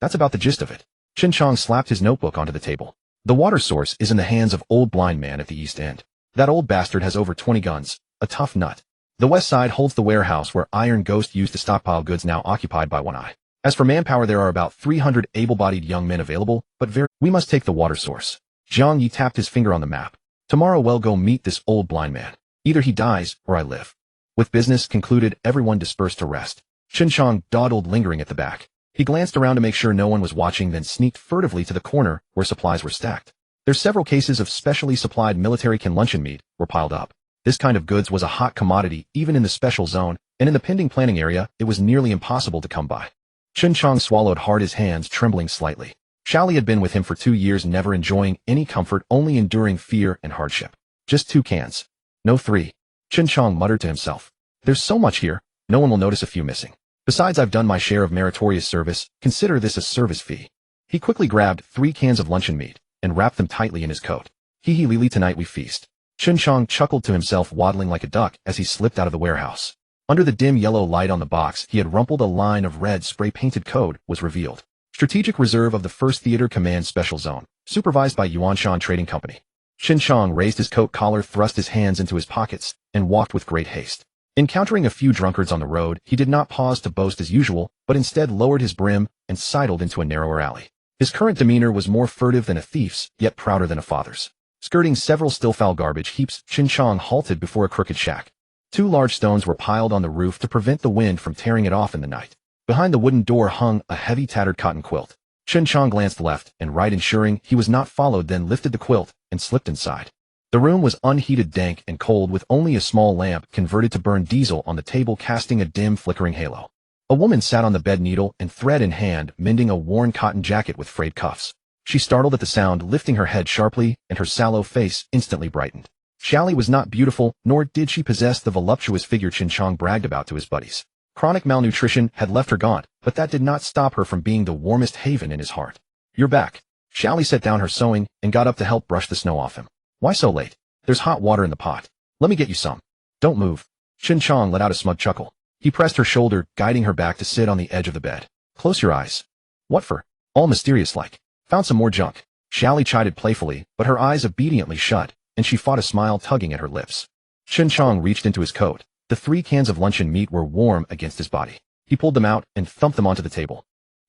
A: That's about the gist of it. Chin Chong slapped his notebook onto the table. The water source is in the hands of old blind man at the east end. That old bastard has over 20 guns, a tough nut. The west side holds the warehouse where Iron Ghost used to stockpile goods, now occupied by One Eye. As for manpower, there are about 300 able-bodied young men available, but we must take the water source. Jiang Ye tapped his finger on the map. Tomorrow we'll go meet this old blind man. Either he dies or I live. With business concluded, everyone dispersed to rest. Chin Chong dawdled, lingering at the back. He glanced around to make sure no one was watching, then sneaked furtively to the corner where supplies were stacked. There's several cases of specially supplied military can luncheon meat were piled up. This kind of goods was a hot commodity even in the special zone, and in the pending planning area, it was nearly impossible to come by. Chin Chong swallowed hard, his hands trembling slightly. Xiaoli had been with him for 2 years, never enjoying any comfort, only enduring fear and hardship. Just 2 cans. No 3. Chin Chong muttered to himself. There's so much here, no one will notice a few missing. Besides, I've done my share of meritorious service, consider this a service fee. He quickly grabbed 3 cans of luncheon meat and wrapped them tightly in his coat. Hee hee Lili, tonight we feast. Chin Chong chuckled to himself, waddling like a duck as he slipped out of the warehouse. Under the dim yellow light on the box he had rumpled, a line of red spray-painted code was revealed. Strategic Reserve of the 1st Theater Command Special Zone, supervised by Yuanshan Trading Company. Chin Chong raised his coat collar, thrust his hands into his pockets, and walked with great haste. Encountering a few drunkards on the road, he did not pause to boast as usual, but instead lowered his brim and sidled into a narrower alley. His current demeanor was more furtive than a thief's, yet prouder than a father's. Skirting several still foul garbage heaps, Chin Chong halted before a crooked shack. 2 large stones were piled on the roof to prevent the wind from tearing it off in the night. Behind the wooden door hung a heavy tattered cotton quilt. Chin Chong glanced left and right, ensuring he was not followed, then lifted the quilt and slipped inside. The room was unheated, dank, and cold, with only a small lamp converted to burn diesel on the table casting a dim flickering halo. A woman sat on the bed, needle and thread in hand, mending a worn cotton jacket with frayed cuffs. She startled at the sound, lifting her head sharply, and her sallow face instantly brightened. Xiaoli was not beautiful, nor did she possess the voluptuous figure Chin Chong bragged about to his buddies. Chronic malnutrition had left her gaunt, but that did not stop her from being the warmest haven in his heart. You're back. Xiaoli set down her sewing and got up to help brush the snow off him. Why so late? There's hot water in the pot. Let me get you some. Don't move. Chin Chong let out a smug chuckle. He pressed her shoulder, guiding her back to sit on the edge of the bed. Close your eyes. What for? All mysterious-like. Found some more junk. Xiaoli chided playfully, but her eyes obediently shut, and she fought a smile tugging at her lips. Chin Chong reached into his coat. The 3 cans of luncheon meat were warm against his body. He pulled them out and thumped them onto the table.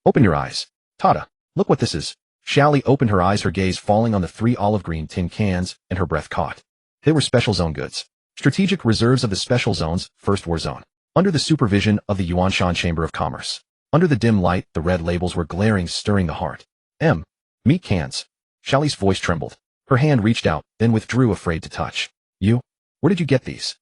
A: Open your eyes. Tada, look what this is. Xiaoli opened her eyes, her gaze falling on the 3 olive green tin cans, and her breath caught. They were special zone goods. Strategic reserves of the special zone's 1st war zone. Under the supervision of the Yuanshan Chamber of Commerce. Under the dim light, the red labels were glaring, stirring the heart. Meat cans. Xiaoli's voice trembled. Her hand reached out, then withdrew, afraid to touch. You? Where did you get these?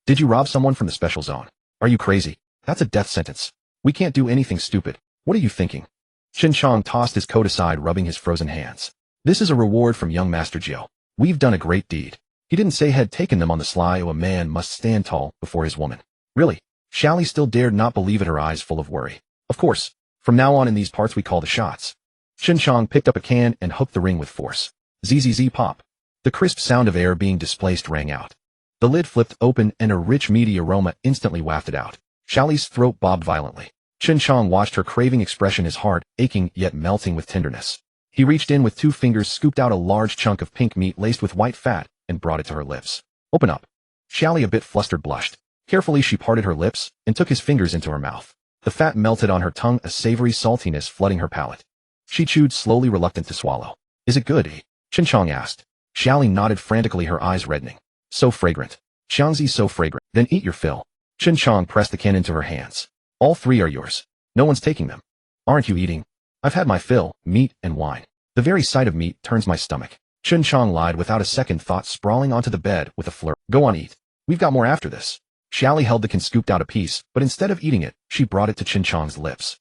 A: Did you rob someone from the special zone? Are you crazy? That's a death sentence. We can't do anything stupid. What are you thinking? Chen Chong tossed his coat aside, rubbing his frozen hands. This is a reward from young Master Jiao. We've done a great deed. He didn't say had taken them on the sly. A man must stand tall before his woman. Really? Xiaoli still dared not believe it, her eyes full of worry. Of course. From now on in these parts we call the shots. Chen Chong picked up a can and hooked the ring with force. Zzz pop. The crisp sound of air being displaced rang out. The lid flipped open and a rich meaty aroma instantly wafted out. Xiaoli's throat bobbed violently. Chen Chong watched her craving expression, his heart aching yet melting with tenderness. He reached in with 2 fingers, scooped out a large chunk of pink meat laced with white fat, and brought it to her lips. Open up. Xiaoli, a bit flustered, blushed. Carefully she parted her lips and took his fingers into her mouth. The fat melted on her tongue, a savory saltiness flooding her palate. She chewed slowly, reluctant to swallow. Is it good, eh? Chen Chong asked. Xiaoli nodded frantically, her eyes reddening. So fragrant. Xiangzi, so fragrant. Then eat your fill. Chen Chong pressed the can into her hands. All 3 are yours. No one's taking them. Aren't you eating? I've had my fill, meat and wine. The very sight of meat turns my stomach. Chen Chong lied without a second thought, sprawling onto the bed with a flirt. Go on, eat. We've got more after this. Xiaoli held the can, scooped out a piece, but instead of eating it, she brought it to Chen Chong's lips.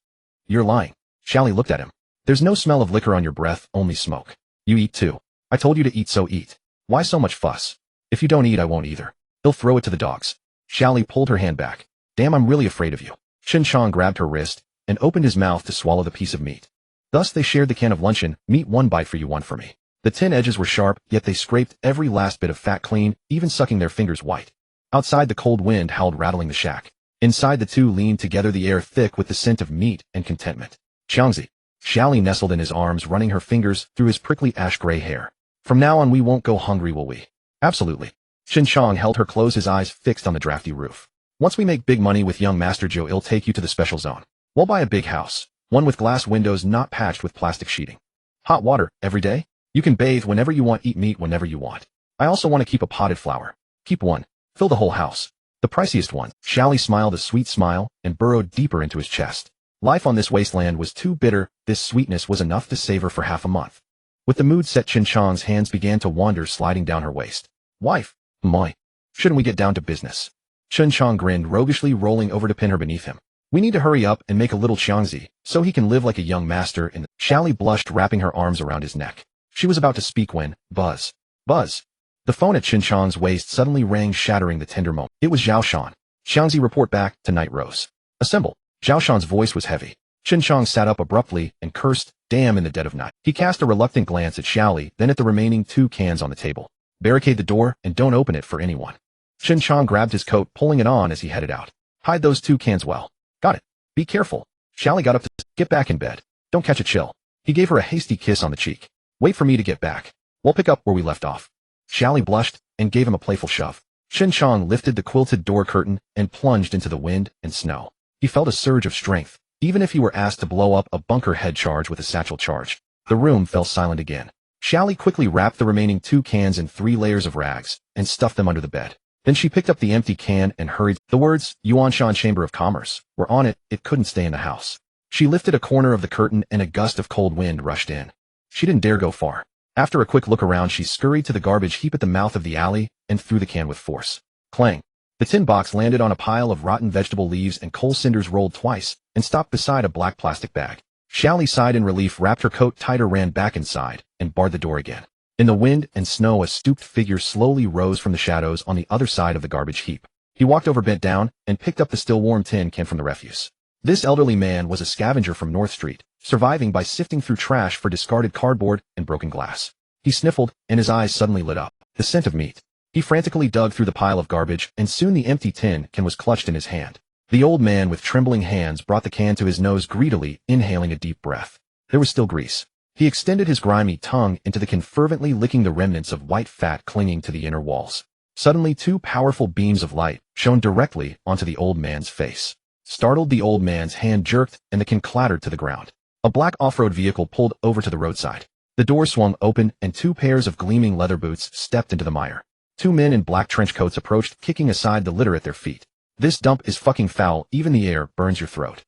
A: You're lying. Xiaoli looked at him. There's no smell of liquor on your breath, only smoke. You eat too. I told you to eat, so eat. Why so much fuss? If you don't eat, I won't either. He'll throw it to the dogs. Xiaoli pulled her hand back. Damn, I'm really afraid of you. Chen Chong grabbed her wrist and opened his mouth to swallow the piece of meat. Thus they shared the can of luncheon, meat 1 bite for you, 1 for me. The tin edges were sharp, yet they scraped every last bit of fat clean, even sucking their fingers white. Outside, the cold wind howled, rattling the shack. Inside, the 2 leaned together, the air thick with the scent of meat and contentment. Xiangzi. Xiaoli nestled in his arms, running her fingers through his prickly ash-gray hair. From now on we won't go hungry, will we? Absolutely. Chen Chong held her close, his eyes fixed on the drafty roof. Once we make big money with young Master Jiao, he'll take you to the special zone. We'll buy a big house, one with glass windows not patched with plastic sheeting. Hot water, every day. You can bathe whenever you want, eat meat whenever you want. I also want to keep a potted flower. Keep 1. Fill the whole house. The priciest one. Xiaoli smiled a sweet smile and burrowed deeper into his chest. Life on this wasteland was too bitter. This sweetness was enough to savor for half a month. With the mood set, Chen Chong's hands began to wander, sliding down her waist. Wife. Moi. Shouldn't we get down to business? Chen Chong grinned roguishly, rolling over to pin her beneath him. We need to hurry up and make a little Xiangzi, so he can live like a young master in the... Xiaoli blushed, wrapping her arms around his neck. She was about to speak when, buzz. Buzz. The phone at Chen Chong's waist suddenly rang, shattering the tender moment. It was Zhao Shan. Xiangzi, report back to Night Rose. Assemble. Zhao Shan's voice was heavy. Chen Chong sat up abruptly and cursed, damn, in the dead of night. He cast a reluctant glance at Xiaoli, then at the remaining 2 cans on the table. Barricade the door and don't open it for anyone. Chen Chong grabbed his coat, pulling it on as he headed out. Hide those 2 cans well. Got it. Be careful. Xiaoli got up to get back in bed. Don't catch a chill. He gave her a hasty kiss on the cheek. Wait for me to get back. We'll pick up where we left off. Xiaoli blushed and gave him a playful shove. Chen Chong lifted the quilted door curtain and plunged into the wind and snow. He felt a surge of strength, even if he were asked to blow up a bunker head charge with a satchel charge. The room fell silent again. Xiaoli quickly wrapped the remaining 2 cans in 3 layers of rags and stuffed them under the bed. Then she picked up the empty can and hurried. The words, Yuanshan Chamber of Commerce, were on it. It couldn't stay in the house. She lifted a corner of the curtain and a gust of cold wind rushed in. She didn't dare go far. After a quick look around, she scurried to the garbage heap at the mouth of the alley and threw the can with force. Clang. The tin box landed on a pile of rotten vegetable leaves and coal cinders, rolled twice, and stopped beside a black plastic bag. Xiaoli sighed in relief, wrapped her coat tighter, ran back inside, and barred the door again. In the wind and snow, a stooped figure slowly rose from the shadows on the other side of the garbage heap. He walked over, bent down, and picked up the still warm tin can from the refuse. This elderly man was a scavenger from North Street, surviving by sifting through trash for discarded cardboard and broken glass. He sniffled, and his eyes suddenly lit up. The scent of meat. He frantically dug through the pile of garbage, and soon the empty tin can was clutched in his hand. The old man with trembling hands brought the can to his nose, greedily inhaling a deep breath. There was still grease. He extended his grimy tongue into the can, fervently licking the remnants of white fat clinging to the inner walls. Suddenly 2 powerful beams of light shone directly onto the old man's face. Startled, the old man's hand jerked, and the can clattered to the ground. A black off-road vehicle pulled over to the roadside. The door swung open, and 2 pairs of gleaming leather boots stepped into the mire. 2 men in black trench coats approached, kicking aside the litter at their feet. This dump is fucking foul, even the air burns your throat.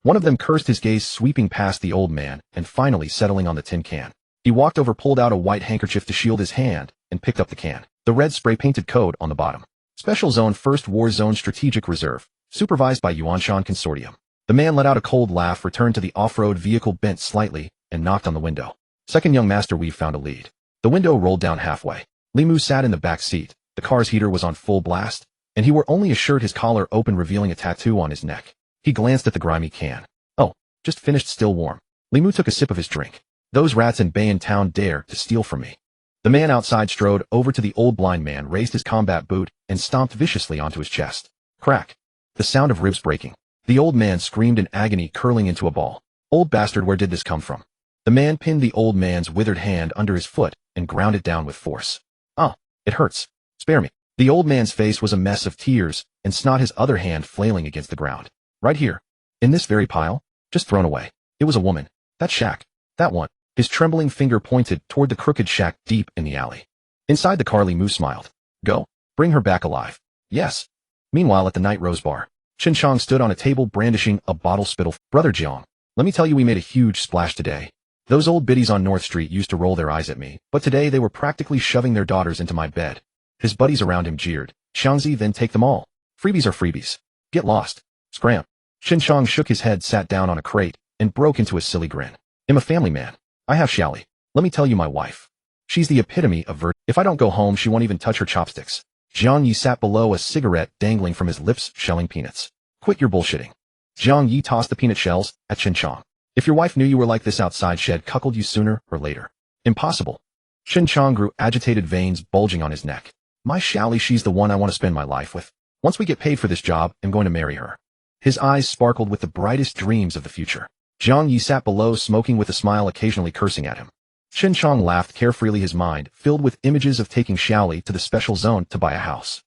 A: One of them cursed, his gaze sweeping past the old man and finally settling on the tin can. He walked over, pulled out a white handkerchief to shield his hand, and picked up the can. The red spray-painted code on the bottom. Special Zone, First War Zone, Strategic Reserve, supervised by Yuanshan Consortium. The man let out a cold laugh, returned to the off-road vehicle, bent slightly, and knocked on the window. Second young master, we've found a lead. The window rolled down halfway. Limu sat in the back seat. The car's heater was on full blast, and he wore only a shirt, his collar open, revealing a tattoo on his neck. He glanced at the grimy can. Oh, just finished, still warm. Limu took a sip of his drink. Those rats in Bayan Town dare to steal from me. The man outside strode over to the old blind man, raised his combat boot, and stomped viciously onto his chest. Crack. The sound of ribs breaking. The old man screamed in agony, curling into a ball. Old bastard, where did this come from? The man pinned the old man's withered hand under his foot and ground it down with force. Ah, it hurts. Spare me. The old man's face was a mess of tears and snot, his other hand flailing against the ground. Right here. In this very pile? Just thrown away. It was a woman. That shack. That one. His trembling finger pointed toward the crooked shack deep in the alley. Inside the car, Limu smiled. Go. Bring her back alive. Yes. Meanwhile, at the Night Rose bar, Chen Chong stood on a table brandishing a bottle spittle. Brother Jiang, let me tell you, we made a huge splash today. Those old biddies on North Street used to roll their eyes at me, but today they were practically shoving their daughters into my bed. His buddies around him jeered. Xiangzi, then take them all. Freebies are freebies. Get lost. Scram. Chen Chong shook his head, sat down on a crate, and broke into a silly grin. I'm a family man. I have Xiaoli. Let me tell you, my wife. She's the epitome of virtue. If I don't go home, she won't even touch her chopsticks. Jiang Ye sat below, a cigarette dangling from his lips, shelling peanuts. Quit your bullshitting. Jiang Ye tossed the peanut shells at Chen Chong. If your wife knew you were like this outside, she'd cuckold you sooner or later. Impossible. Chen Chong grew agitated, veins bulging on his neck. My Xiaoli, she's the one I want to spend my life with. Once we get paid for this job, I'm going to marry her. His eyes sparkled with the brightest dreams of the future. Jiang Ye sat below, smoking with a smile, occasionally cursing at him. Chen Chong laughed carefreely, his mind filled with images of taking Xiaoli to the special zone to buy a house.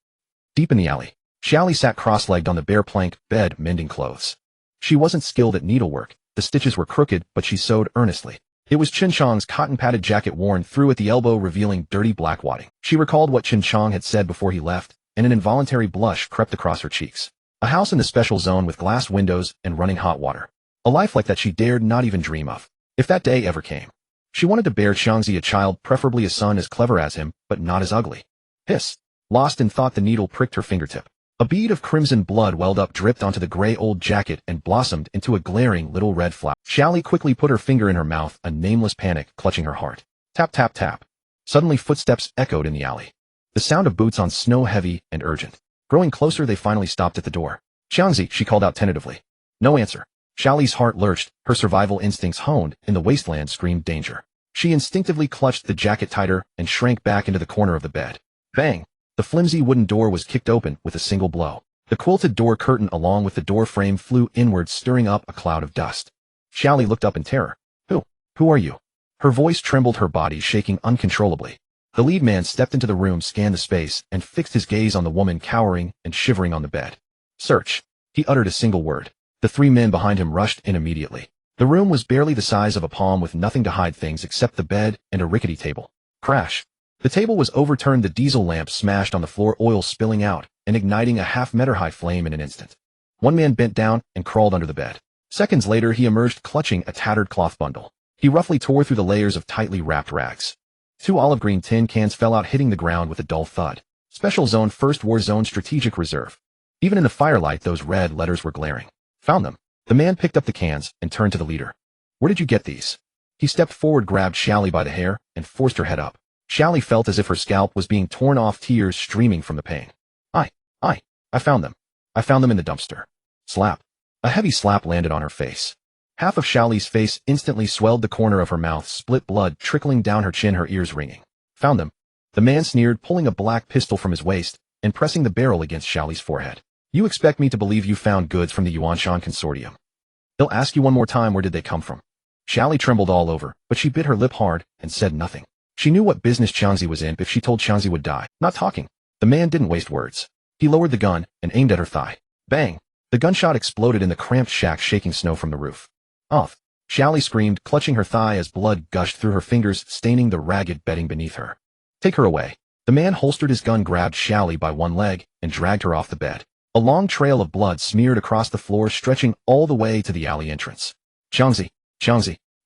A: Deep in the alley, Xiaoli sat cross-legged on the bare plank bed, mending clothes. She wasn't skilled at needlework. The stitches were crooked, but she sewed earnestly. It was Chen Chong's cotton-padded jacket, worn through at the elbow, revealing dirty black wadding. She recalled what Chen Chong had said before he left, and an involuntary blush crept across her cheeks. A house in the special zone with glass windows and running hot water. A life like that she dared not even dream of. If that day ever came. She wanted to bear Xiangzi a child, preferably a son as clever as him, but not as ugly. Hiss. Lost in thought, the needle pricked her fingertip. A bead of crimson blood welled up, dripped onto the gray old jacket, and blossomed into a glaring little red flower. Xiaoli quickly put her finger in her mouth, a nameless panic clutching her heart. Tap, tap, tap. Suddenly footsteps echoed in the alley. The sound of boots on snow, heavy and urgent. Growing closer, they finally stopped at the door. Xiangzi, she called out tentatively. No answer. Xiaoli's heart lurched, her survival instincts honed in the wasteland screamed danger. She instinctively clutched the jacket tighter and shrank back into the corner of the bed. Bang! The flimsy wooden door was kicked open with a single blow. The quilted door curtain along with the door frame flew inward, stirring up a cloud of dust. Xiaoli looked up in terror. Who are you? Her voice trembled, her body shaking uncontrollably. The lead man stepped into the room, scanned the space, and fixed his gaze on the woman cowering and shivering on the bed. Search. He uttered a single word. The three men behind him rushed in immediately. The room was barely the size of a palm, with nothing to hide things except the bed and a rickety table. Crash. The table was overturned, the diesel lamp smashed on the floor, oil spilling out and igniting a half-meter-high flame in an instant. One man bent down and crawled under the bed. Seconds later, he emerged clutching a tattered cloth bundle. He roughly tore through the layers of tightly wrapped rags. 2 olive green tin cans fell out, hitting the ground with a dull thud. Special Zone, First War Zone, Strategic Reserve. Even in the firelight, those red letters were glaring. Found them. The man picked up the cans and turned to the leader. Where did you get these? He stepped forward, grabbed Xiaoli by the hair, and forced her head up. Xiaoli felt as if her scalp was being torn off, tears streaming from the pain. I found them. I found them in the dumpster. Slap. A heavy slap landed on her face. Half of Xiaoli's face instantly swelled, the corner of her mouth split, blood trickling down her chin, her ears ringing. Found them. The man sneered, pulling a black pistol from his waist and pressing the barrel against Xiaoli's forehead. You expect me to believe you found goods from the Yuanshan Consortium? They'll ask you one more time, where did they come from? Xiaoli trembled all over, but she bit her lip hard and said nothing. She knew what business Xiangzi was in. If she told, Xiangzi would die. Not talking. The man didn't waste words. He lowered the gun and aimed at her thigh. Bang! The gunshot exploded in the cramped shack, shaking snow from the roof. Off! Xiaoli screamed, clutching her thigh as blood gushed through her fingers, staining the ragged bedding beneath her. Take her away. The man holstered his gun, grabbed Xiaoli by one leg, and dragged her off the bed. A long trail of blood smeared across the floor, stretching all the way to the alley entrance. Xiangzi!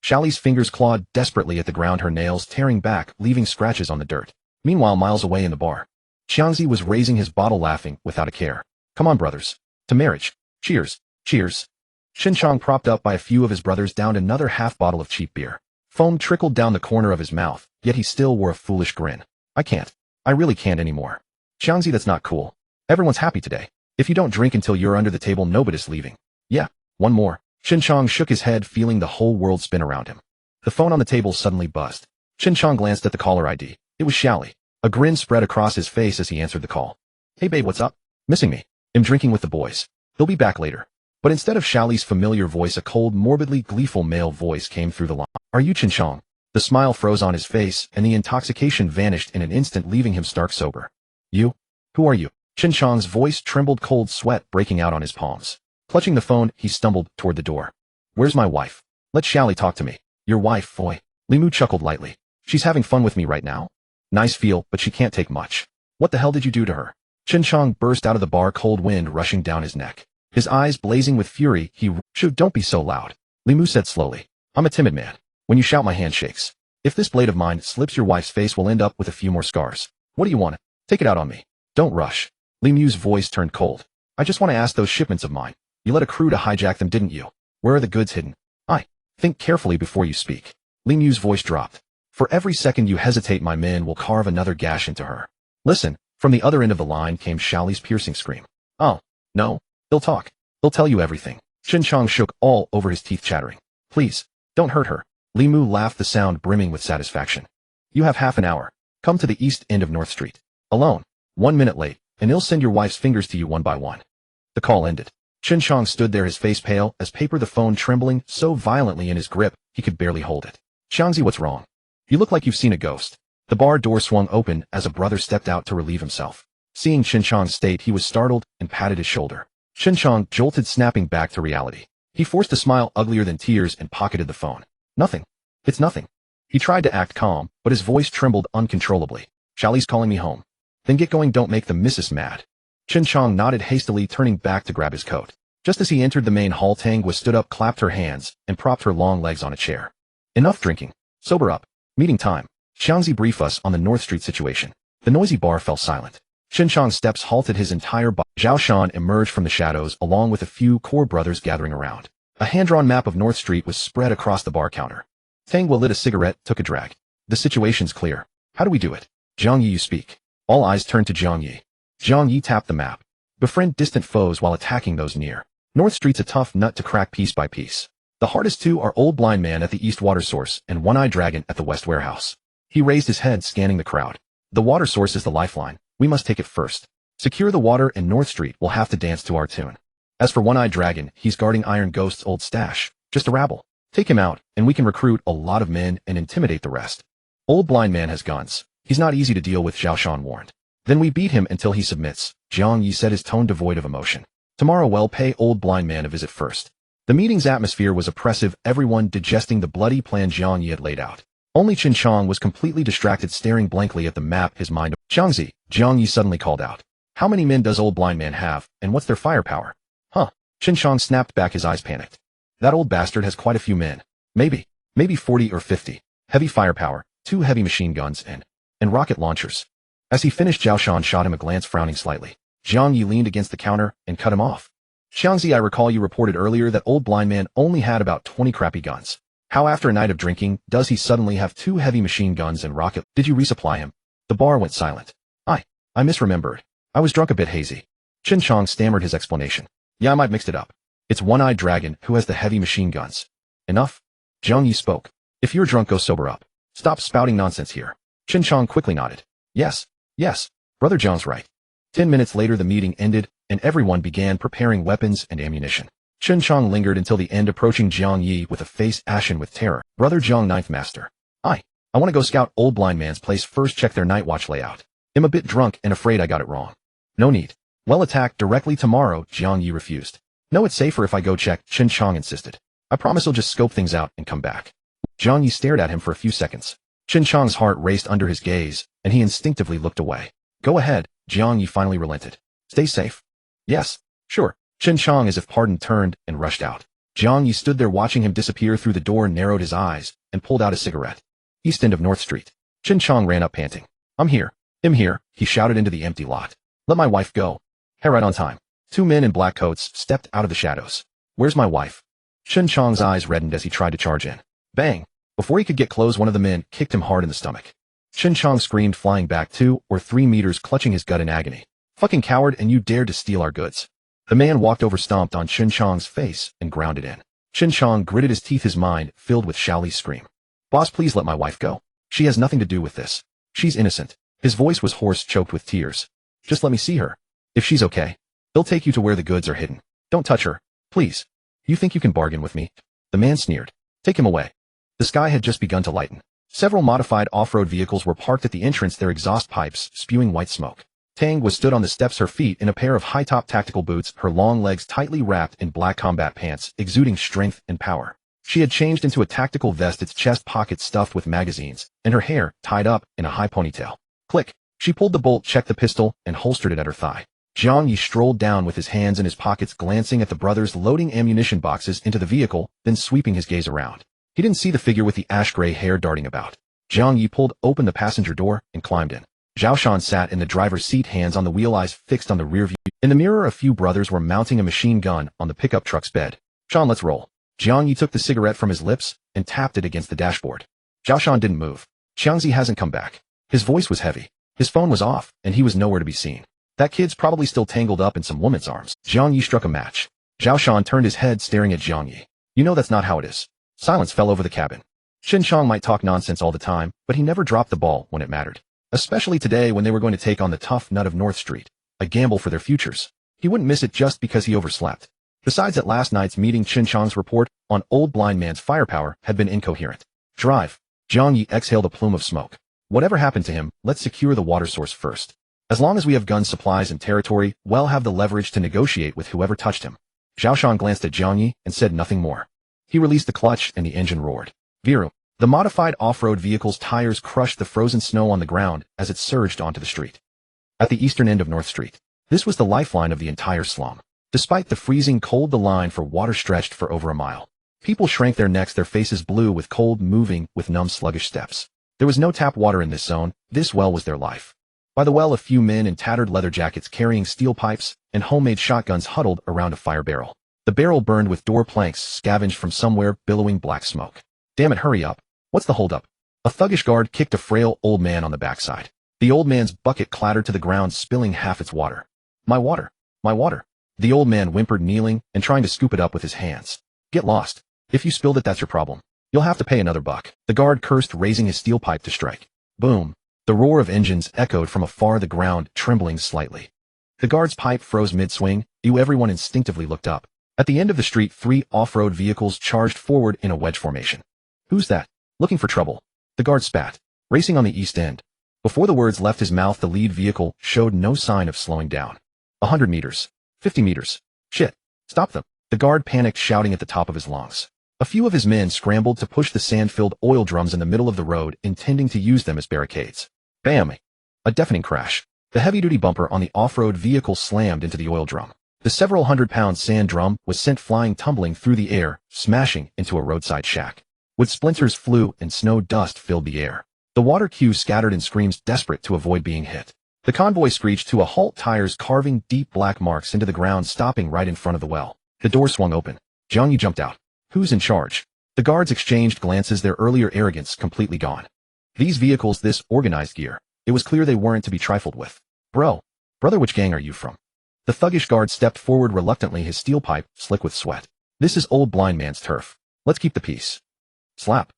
A: Xiaoli's fingers clawed desperately at the ground, her nails tearing back, leaving scratches on the dirt. Meanwhile, miles away in the bar, Xiangzi was raising his bottle, laughing without a care. Come on, brothers. To marriage. Cheers. Cheers. Shin Chong, propped up by a few of his brothers, downed another half bottle of cheap beer. Foam trickled down the corner of his mouth, yet he still wore a foolish grin. I can't. I really can't anymore. Jiang Ye, that's not cool. Everyone's happy today. If you don't drink until you're under the table, nobody's leaving. Yeah, one more. Shin Chong shook his head, feeling the whole world spin around him. The phone on the table suddenly buzzed. Shin Chong glanced at the caller ID. It was Xiaoli. A grin spread across his face as he answered the call. Hey babe, what's up? Missing me? I'm drinking with the boys. They'll be back later. But instead of Xiaoli's familiar voice, a cold, morbidly gleeful male voice came through the line. Are you Shin Chong? The smile froze on his face, and the intoxication vanished in an instant, leaving him stark sober. You? Who are you? Shin Chong's voice trembled, cold sweat breaking out on his palms. Clutching the phone, he stumbled toward the door. Where's my wife? Let Xiaoli talk to me. Your wife, boy. Limu chuckled lightly. She's having fun with me right now. Nice feel, but she can't take much. What the hell did you do to her? Shin Chong burst out of the bar, cold wind rushing down his neck. His eyes blazing with fury, don't be so loud. Limu said slowly. I'm a timid man. When you shout, my hand shakes. If this blade of mine slips, your wife's face will end up with a few more scars. What do you want? Take it out on me. Don't rush. Limu's voice turned cold. I just want to ask, those shipments of mine. You let a crew to hijack them, didn't you? Where are the goods hidden? Think carefully before you speak. Limu's voice dropped. For every second you hesitate, my men will carve another gash into her. Listen. From the other end of the line came Xiaoli's piercing scream. Oh, no. They'll talk. They'll tell you everything. Shin Chong shook all over his teeth, chattering. Please, don't hurt her. Limu laughed, the sound brimming with satisfaction. You have half an hour. Come to the east end of North Street. Alone. 1 minute late, and he'll send your wife's fingers to you one by one. The call ended. Shin Chong stood there, his face pale as paper, the phone trembling so violently in his grip he could barely hold it. Jiang Ye, what's wrong? You look like you've seen a ghost. The bar door swung open as a brother stepped out to relieve himself. Seeing Shin Chong's state, he was startled and patted his shoulder. Shin Chong jolted, snapping back to reality. He forced a smile uglier than tears and pocketed the phone. Nothing. It's nothing. He tried to act calm, but his voice trembled uncontrollably. Xiaoli's calling me home. Then get going, don't make the missus mad. Shin Chong nodded hastily, turning back to grab his coat. Just as he entered the main hall, Tang was stood up, clapped her hands, and propped her long legs on a chair. Enough drinking. Sober up. Meeting time. Jiang Ye, brief us on the North Street situation. The noisy bar fell silent. Shin Chong's steps halted, his entire body. Zhao Shan emerged from the shadows along with a few core brothers gathering around. A hand-drawn map of North Street was spread across the bar counter. Tang lit a cigarette, took a drag. The situation's clear. How do we do it? Jiang Ye, you speak. All eyes turned to Jiang Ye. Jiang Ye tapped the map. Befriend distant foes while attacking those near. North Street's a tough nut to crack piece by piece. The hardest two are Old Blind Man at the East Water Source and One-Eyed Dragon at the West Warehouse. He raised his head, scanning the crowd. The water source is the lifeline. We must take it first. Secure the water, and North Street will have to dance to our tune. As for One-Eyed Dragon, he's guarding Iron Ghost's old stash. Just a rabble. Take him out, and we can recruit a lot of men and intimidate the rest. Old Blind Man has guns. He's not easy to deal with, Zhao Shan warned. Then we beat him until he submits, Jiang Ye said, his tone devoid of emotion. Tomorrow we'll pay Old Blind Man a visit first. The meeting's atmosphere was oppressive, everyone digesting the bloody plan Jiang Ye had laid out. Only Shin Chong was completely distracted, staring blankly at the map, his mind. Jiang Ye suddenly called out. How many men does Old Blind Man have, and what's their firepower? Huh. Shin Chong snapped back, his eyes panicked. That old bastard has quite a few men. Maybe 40 or 50. Heavy firepower, 2 heavy machine guns, and rocket launchers. As he finished, Zhao Shan shot him a glance, frowning slightly. Jiang Ye leaned against the counter and cut him off. Jiang Ye, I recall you reported earlier that Old Blind Man only had about 20 crappy guns. How after a night of drinking does he suddenly have 2 heavy machine guns and rocket? Did you resupply him? The bar went silent. I misremembered. I was drunk, a bit hazy. Shin Chong stammered his explanation. Yeah, I might mixed it up. It's One-Eyed Dragon who has the heavy machine guns. Enough? Jiang Ye spoke. If you're drunk, go sober up. Stop spouting nonsense here. Shin Chong quickly nodded. Yes. Brother Jiang's right. 10 minutes later the meeting ended, and everyone began preparing weapons and ammunition. Shin Chong lingered until the end, approaching Jiang Ye with a face ashen with terror. Brother Jiang, Ninth Master. I want to go scout Old Blind Man's place first, check their night watch layout. I'm a bit drunk and afraid I got it wrong. No need. We'll attack directly tomorrow, Jiang Ye refused. No, it's safer if I go check, Shin Chong insisted. I promise I'll just scope things out and come back. Jiang Ye stared at him for a few seconds. Shin Chong's heart raced under his gaze, and he instinctively looked away. Go ahead, Jiang Ye finally relented. Stay safe. Yes, sure. Shin Chong, as if pardoned, turned and rushed out. Jiang Ye stood there watching him disappear through the door, narrowed his eyes, and pulled out a cigarette. East end of North Street. Shin Chong ran up, panting. I'm here, he shouted into the empty lot. Let my wife go. Hey, right on time. Two men in black coats stepped out of the shadows. "Where's my wife?" Chen Chong's eyes reddened as he tried to charge in. Bang! Before he could get close, one of the men kicked him hard in the stomach. Chen Chong screamed, flying back 2 or 3 meters, clutching his gut in agony. "Fucking coward, and you dared to steal our goods." The man walked over, stomped on Chen Chong's face, and grounded in. Chen Chong gritted his teeth, his mind filled with Shaoli's scream. "Boss, please let my wife go. She has nothing to do with this. She's innocent." His voice was hoarse, choked with tears. "Just let me see her. If she's okay, they'll take you to where the goods are hidden. Don't touch her, please. You think you can bargain with me?" The man sneered. "Take him away." The sky had just begun to lighten. Several modified off-road vehicles were parked at the entrance, their exhaust pipes spewing white smoke. Tang was stood on the steps, her feet in a pair of high-top tactical boots, her long legs tightly wrapped in black combat pants, exuding strength and power. She had changed into a tactical vest, its chest pockets stuffed with magazines, and her hair tied up in a high ponytail. Click. She pulled the bolt, checked the pistol, and holstered it at her thigh. Jiang Ye strolled down with his hands in his pockets, glancing at the brothers loading ammunition boxes into the vehicle, then sweeping his gaze around. He didn't see the figure with the ash-gray hair darting about. Jiang Ye pulled open the passenger door and climbed in. Zhao Shan sat in the driver's seat, hands on the wheel, eyes fixed on the rear view. In the mirror, a few brothers were mounting a machine gun on the pickup truck's bed. "Shan, let's roll." Jiang Ye took the cigarette from his lips and tapped it against the dashboard. Zhao Shan didn't move. "Xiangzi hasn't come back." His voice was heavy. His phone was off, and he was nowhere to be seen. "That kid's probably still tangled up in some woman's arms." Jiang Ye struck a match. Zhao Shan turned his head, staring at Jiang Ye. "You know that's not how it is." Silence fell over the cabin. Shin Chong might talk nonsense all the time, but he never dropped the ball when it mattered. Especially today, when they were going to take on the tough nut of North Street. A gamble for their futures. He wouldn't miss it just because he overslept. Besides, at last night's meeting, Shin Chong's report on Old Blind Man's firepower had been incoherent. "Drive." Jiang Ye exhaled a plume of smoke. "Whatever happened to him, let's secure the water source first. As long as we have guns, supplies, and territory, we'll have the leverage to negotiate with whoever touched him." Zhao Shan glanced at Jiang Ye and said nothing more. He released the clutch and the engine roared. Viru. The modified off-road vehicle's tires crushed the frozen snow on the ground as it surged onto the street. At the eastern end of North Street, this was the lifeline of the entire slum. Despite the freezing cold, the line for water stretched for over a mile. People shrank their necks, their faces blue with cold, moving with numb, sluggish steps. There was no tap water in this zone. This well was their life. By the well, a few men in tattered leather jackets carrying steel pipes and homemade shotguns huddled around a fire barrel. The barrel burned with door planks scavenged from somewhere, billowing black smoke. "Damn it, hurry up. What's the holdup?" A thuggish guard kicked a frail old man on the backside. The old man's bucket clattered to the ground, spilling half its water. My water. My water." The old man whimpered, kneeling and trying to scoop it up with his hands. "Get lost. If you spilled it, that's your problem. You'll have to pay another $1." The guard cursed, raising his steel pipe to strike. Boom. The roar of engines echoed from afar, the ground trembling slightly. The guard's pipe froze mid-swing. Everyone instinctively looked up. At the end of the street, 3 off-road vehicles charged forward in a wedge formation. "Who's that? Looking for trouble?" The guard spat. "Racing on the east end." Before the words left his mouth, the lead vehicle showed no sign of slowing down. 100 meters. 50 meters. "Shit. Stop them." The guard panicked, shouting at the top of his lungs. A few of his men scrambled to push the sand-filled oil drums in the middle of the road, intending to use them as barricades. Bam! A deafening crash. The heavy-duty bumper on the off-road vehicle slammed into the oil drum. The several hundred-pound sand drum was sent flying, tumbling through the air, smashing into a roadside shack. Wood splinters flew and snow dust filled the air. The water queues scattered in screams, desperate to avoid being hit. The convoy screeched to a halt, tires carving deep black marks into the ground, stopping right in front of the well. The door swung open. Jiang Ye jumped out. "Who's in charge?" The guards exchanged glances, their earlier arrogance completely gone. These vehicles, this organized gear, it was clear they weren't to be trifled with. Brother, which gang are you from?" The thuggish guard stepped forward reluctantly, his steel pipe slick with sweat. "This is Old Blind Man's turf. Let's keep the peace." Slap.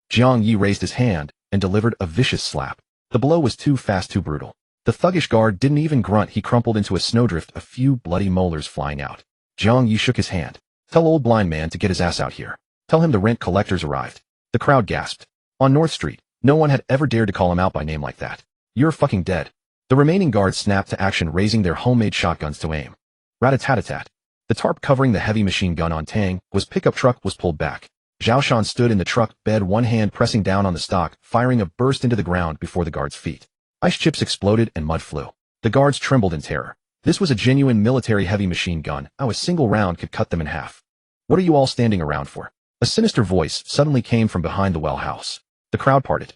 A: Jiang Ye raised his hand and delivered a vicious slap. The blow was too fast, too brutal. The thuggish guard didn't even grunt. He crumpled into a snowdrift, a few bloody molars flying out. Jiang Ye shook his hand. "Tell Old Blind Man to get his ass out here. Tell him the rent collectors arrived." The crowd gasped. On North Street, no one had ever dared to call him out by name like that. "You're fucking dead." The remaining guards snapped to action, raising their homemade shotguns to aim. Rat-a-tat-a-tat. The tarp covering the heavy machine gun on Tang's pickup truck was pulled back. Zhao Shan stood in the truck bed, one hand pressing down on the stock, firing a burst into the ground before the guard's feet. Ice chips exploded and mud flew. The guards trembled in terror. This was a genuine military heavy machine gun. How a single round could cut them in half. "What are you all standing around for?" A sinister voice suddenly came from behind the well house. The crowd parted.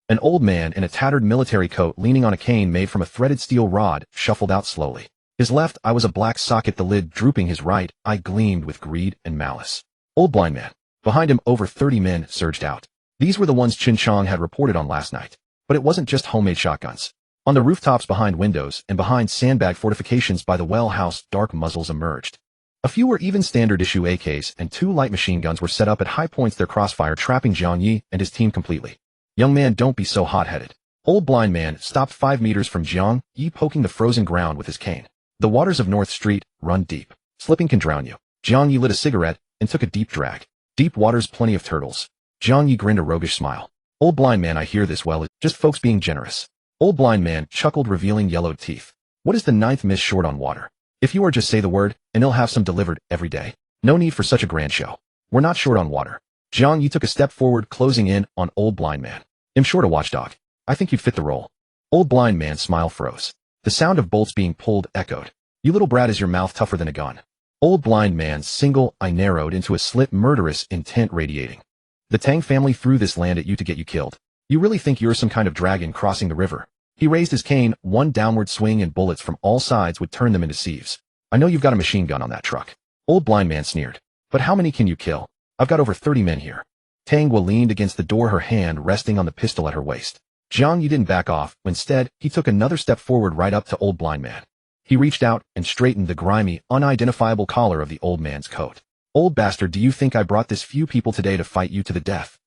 A: An old man in a tattered military coat, leaning on a cane made from a threaded steel rod, shuffled out slowly. His left eye was a black socket, the lid drooping. His right eye gleamed with greed and malice. Old blind man. Behind him, over 30 men surged out. These were the ones Chin Chong had reported on last night. But it wasn't just homemade shotguns. On the rooftops, behind windows, and behind sandbag fortifications by the well house, dark muzzles emerged. A few were even standard-issue AKs, and 2 light machine guns were set up at high points, their crossfire trapping Jiang Ye and his team completely. Young man, don't be so hot-headed. Old blind man stopped 5 meters from Jiang Ye, poking the frozen ground with his cane. The waters of North Street run deep. Slipping can drown you. Jiang Ye lit a cigarette and took a deep drag. Deep waters, plenty of turtles. Jiang Ye grinned a roguish smile. Old blind man, I hear this well, it's just folks being generous. Old blind man chuckled, revealing yellowed teeth. What is the 9th miss short on water? If you are, just say the word, and he'll have some delivered every day. No need for such a grand show. We're not short on water. Jiang Ye took a step forward, closing in on old blind man. I'm short a watchdog. I think you'd fit the role. Old blind man's smile froze. The sound of bolts being pulled echoed. You little brat, is your mouth tougher than a gun? Old blind man's single eye narrowed into a slit, murderous intent radiating. The Tang family threw this land at you to get you killed. You really think you're some kind of dragon crossing the river? He raised his cane, one downward swing and bullets from all sides would turn them into sieves. I know you've got a machine gun on that truck. Old blind man sneered. But how many can you kill? I've got over 30 men here. Tang Wa leaned against the door, her hand resting on the pistol at her waist. Jiang Ye didn't back off. Instead, he took another step forward, right up to old blind man. He reached out and straightened the grimy, unidentifiable collar of the old man's coat. Old bastard, do you think I brought this few people today to fight you to the death?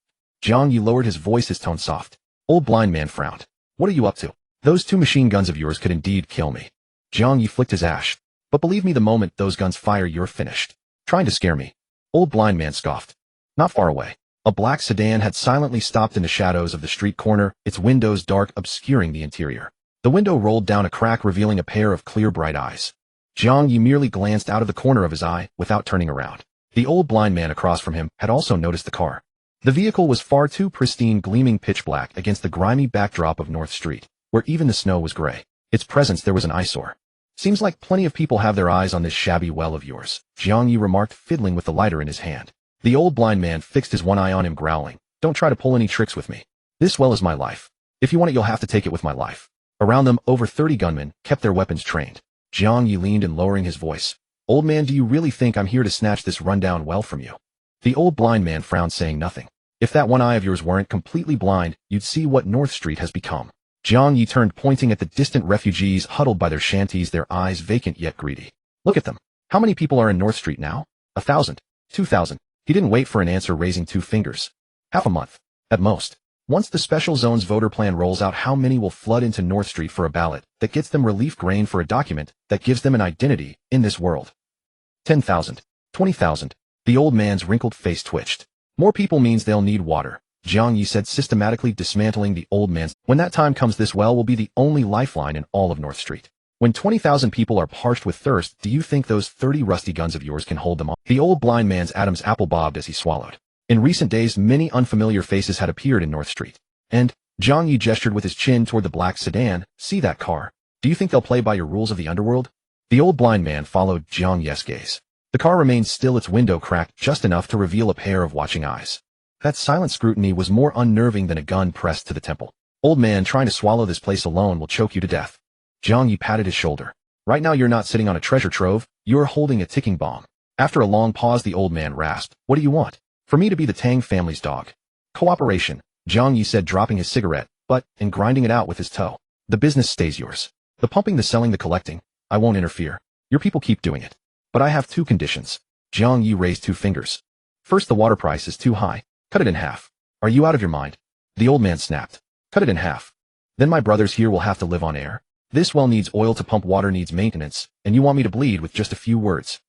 A: Jiang Ye lowered his voice, his tone soft. Old blind man frowned. What are you up to? Those 2 machine guns of yours could indeed kill me. Jiang Ye flicked his ash. But believe me, the moment those guns fire, you're finished. Trying to scare me. Old blind man scoffed. Not far away. A black sedan had silently stopped in the shadows of the street corner, its windows dark, obscuring the interior. The window rolled down a crack, revealing a pair of clear, bright eyes. Jiang Ye merely glanced out of the corner of his eye without turning around. The old blind man across from him had also noticed the car. The vehicle was far too pristine, gleaming pitch black against the grimy backdrop of North Street, where even the snow was gray. Its presence there was an eyesore. Seems like plenty of people have their eyes on this shabby well of yours, Jiang Ye remarked, fiddling with the lighter in his hand. The old blind man fixed his one eye on him, growling. Don't try to pull any tricks with me. This well is my life. If you want it, you'll have to take it with my life. Around them, over 30 gunmen kept their weapons trained. Jiang Ye leaned and lowering his voice. Old man, do you really think I'm here to snatch this rundown well from you? The old blind man frowned, saying nothing. If that one eye of yours weren't completely blind, you'd see what North Street has become. Jiang Ye turned, pointing at the distant refugees huddled by their shanties, their eyes vacant yet greedy. Look at them. How many people are in North Street now? 1,000. 2,000. He didn't wait for an answer, raising 2 fingers. Half a month. At most. Once the special zones voter plan rolls out, how many will flood into North Street for a ballot that gets them relief grain, for a document that gives them an identity in this world? 10,000. 20,000. The old man's wrinkled face twitched. More people means they'll need water, Jiang Ye said, systematically dismantling the old man's. When that time comes, this well will be the only lifeline in all of North Street. When 20,000 people are parched with thirst, do you think those 30 rusty guns of yours can hold them all? The old blind man's Adam's apple bobbed as he swallowed. In recent days, many unfamiliar faces had appeared in North Street. And, Jiang Ye gestured with his chin toward the black sedan, see that car? Do you think they'll play by your rules of the underworld? The old blind man followed Jiang Ye's gaze. The car remained still, its window cracked just enough to reveal a pair of watching eyes. That silent scrutiny was more unnerving than a gun pressed to the temple. Old man, trying to swallow this place alone will choke you to death. Jiang Ye patted his shoulder. Right now you're not sitting on a treasure trove, you're holding a ticking bomb. After a long pause, the old man rasped, what do you want? For me to be the Tang family's dog. Cooperation, Jiang Ye said, dropping his cigarette, but, and grinding it out with his toe. The business stays yours. The pumping, the selling, the collecting, I won't interfere. Your people keep doing it. But I have 2 conditions. Jiang Ye raised 2 fingers. First, the water price is too high. Cut it in half. Are you out of your mind? The old man snapped. Cut it in half. Then my brothers here will have to live on air. This well needs oil to pump, water needs maintenance, and you want me to bleed with just a few words.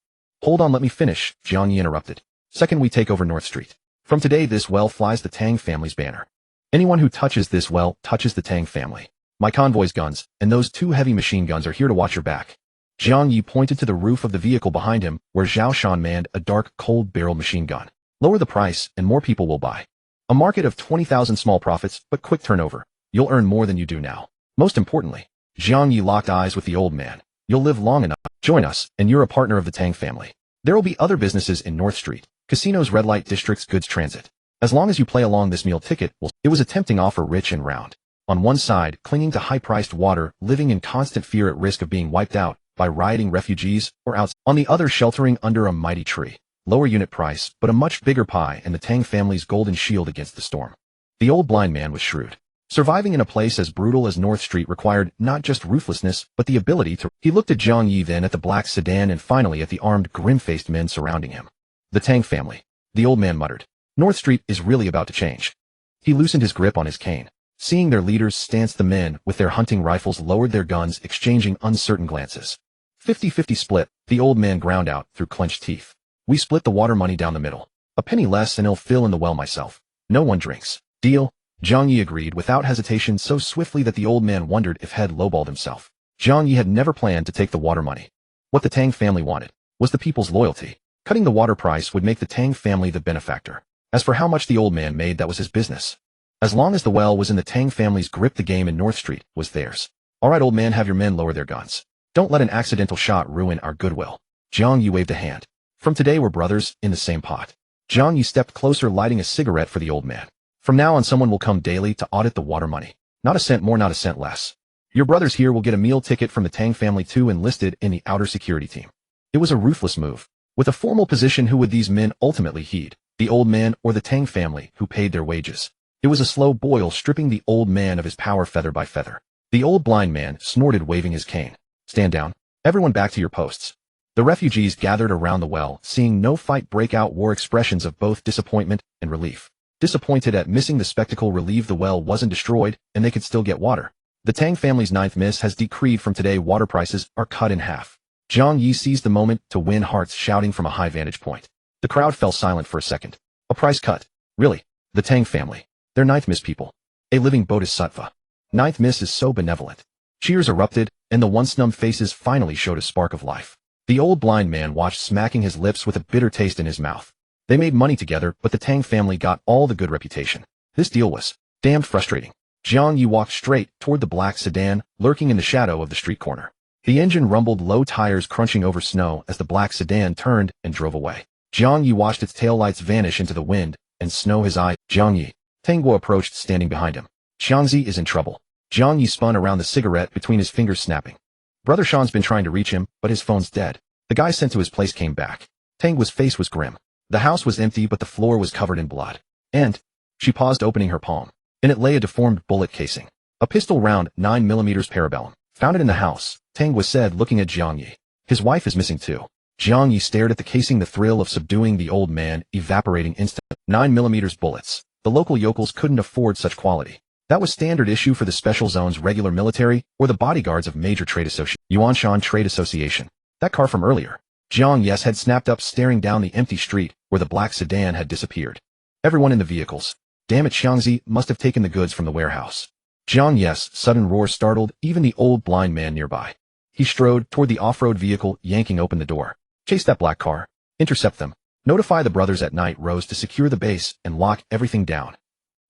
A: Hold on, let me finish, Jiang Ye interrupted. Second, we take over North Street. From today, this well flies the Tang family's banner. Anyone who touches this well touches the Tang family. My convoy's guns, and those 2 heavy machine guns are here to watch your back. Jiang Ye pointed to the roof of the vehicle behind him, where Zhao Shan manned a dark, cold-barreled machine gun. Lower the price, and more people will buy. A market of 20,000, small profits, but quick turnover. You'll earn more than you do now. Most importantly, Jiang Ye locked eyes with the old man. You'll live long enough. Join us, and you're a partner of the Tang family. There will be other businesses in North Street, casinos, red light districts, goods transit. As long as you play along, this meal ticket will. It was a tempting offer, rich and round. On one side, clinging to high-priced water, living in constant fear at risk of being wiped out by rioting refugees or outside. On the other, sheltering under a mighty tree. Lower unit price, but a much bigger pie and the Tang family's golden shield against the storm. The old blind man was shrewd. Surviving in a place as brutal as North Street required not just ruthlessness, but the ability to... He looked at Jiang Ye, then at the black sedan, and finally at the armed, grim-faced men surrounding him. The Tang family. The old man muttered. North Street is really about to change. He loosened his grip on his cane. Seeing their leaders stance, the men with their hunting rifles lowered their guns, exchanging uncertain glances. 50-50 split, the old man ground out through clenched teeth. We split the water money down the middle. A penny less and I'll fill in the well myself. No one drinks. Deal? Jiang Ye agreed without hesitation, so swiftly that the old man wondered if he'd lowballed himself. Jiang Ye had never planned to take the water money. What the Tang family wanted was the people's loyalty. Cutting the water price would make the Tang family the benefactor. As for how much the old man made, that was his business. As long as the well was in the Tang family's grip, the game in North Street was theirs. All right, old man, have your men lower their guns. Don't let an accidental shot ruin our goodwill. Jiang Ye waved a hand. From today, we're brothers in the same pot. Jiang Ye stepped closer, lighting a cigarette for the old man. From now on, someone will come daily to audit the water money. Not a cent more, not a cent less. Your brothers here will get a meal ticket from the Tang family too, enlisted in the outer security team. It was a ruthless move. With a formal position, who would these men ultimately heed? The old man or the Tang family, who paid their wages? It was a slow boil, stripping the old man of his power feather by feather. The old blind man snorted, waving his cane. Stand down. Everyone back to your posts. The refugees gathered around the well, seeing no fight break out, wore expressions of both disappointment and relief. Disappointed at missing the spectacle, relieved the well wasn't destroyed and they could still get water. The Tang family's ninth miss has decreed from today water prices are cut in half. Jiang Ye seized the moment to win hearts, shouting from a high vantage point. The crowd fell silent for a second. A price cut? Really? The Tang family. They're ninth miss people. A living bodhisattva. Ninth miss is so benevolent. Cheers erupted, and the once numb faces finally showed a spark of life. The old blind man watched, smacking his lips with a bitter taste in his mouth. They made money together, but the Tang family got all the good reputation. This deal was damned frustrating. Jiang Ye walked straight toward the black sedan, lurking in the shadow of the street corner. The engine rumbled, low tires crunching over snow as the black sedan turned and drove away. Jiang Ye watched its taillights vanish into the wind and snow his eye. Jiang Ye. Tang Guo approached, standing behind him. Xiangzi is in trouble. Jiang Ye spun around, the cigarette between his fingers snapping. Brother Sean's been trying to reach him, but his phone's dead. The guy sent to his place came back. Tang Guo's face was grim. The house was empty, but the floor was covered in blood. And she paused, opening her palm. In it lay a deformed bullet casing. A pistol round, 9mm parabellum. Found it in the house, Tang Guo said, looking at Jiang Ye. His wife is missing too. Jiang Ye stared at the casing, the thrill of subduing the old man evaporating instantly. 9mm bullets. The local yokels couldn't afford such quality. That was standard issue for the Special Zone's regular military or the bodyguards of major trade associations. Yuanshan Trade Association. That car from earlier. Jiang Ye's head snapped up, staring down the empty street where the black sedan had disappeared. Everyone in the vehicles. Damn it, Xiangzi must have taken the goods from the warehouse. Jiang Ye's sudden roar startled even the old blind man nearby. He strode toward the off-road vehicle, yanking open the door. Chase that black car. Intercept them. Notify the brothers at night rows to secure the base and lock everything down.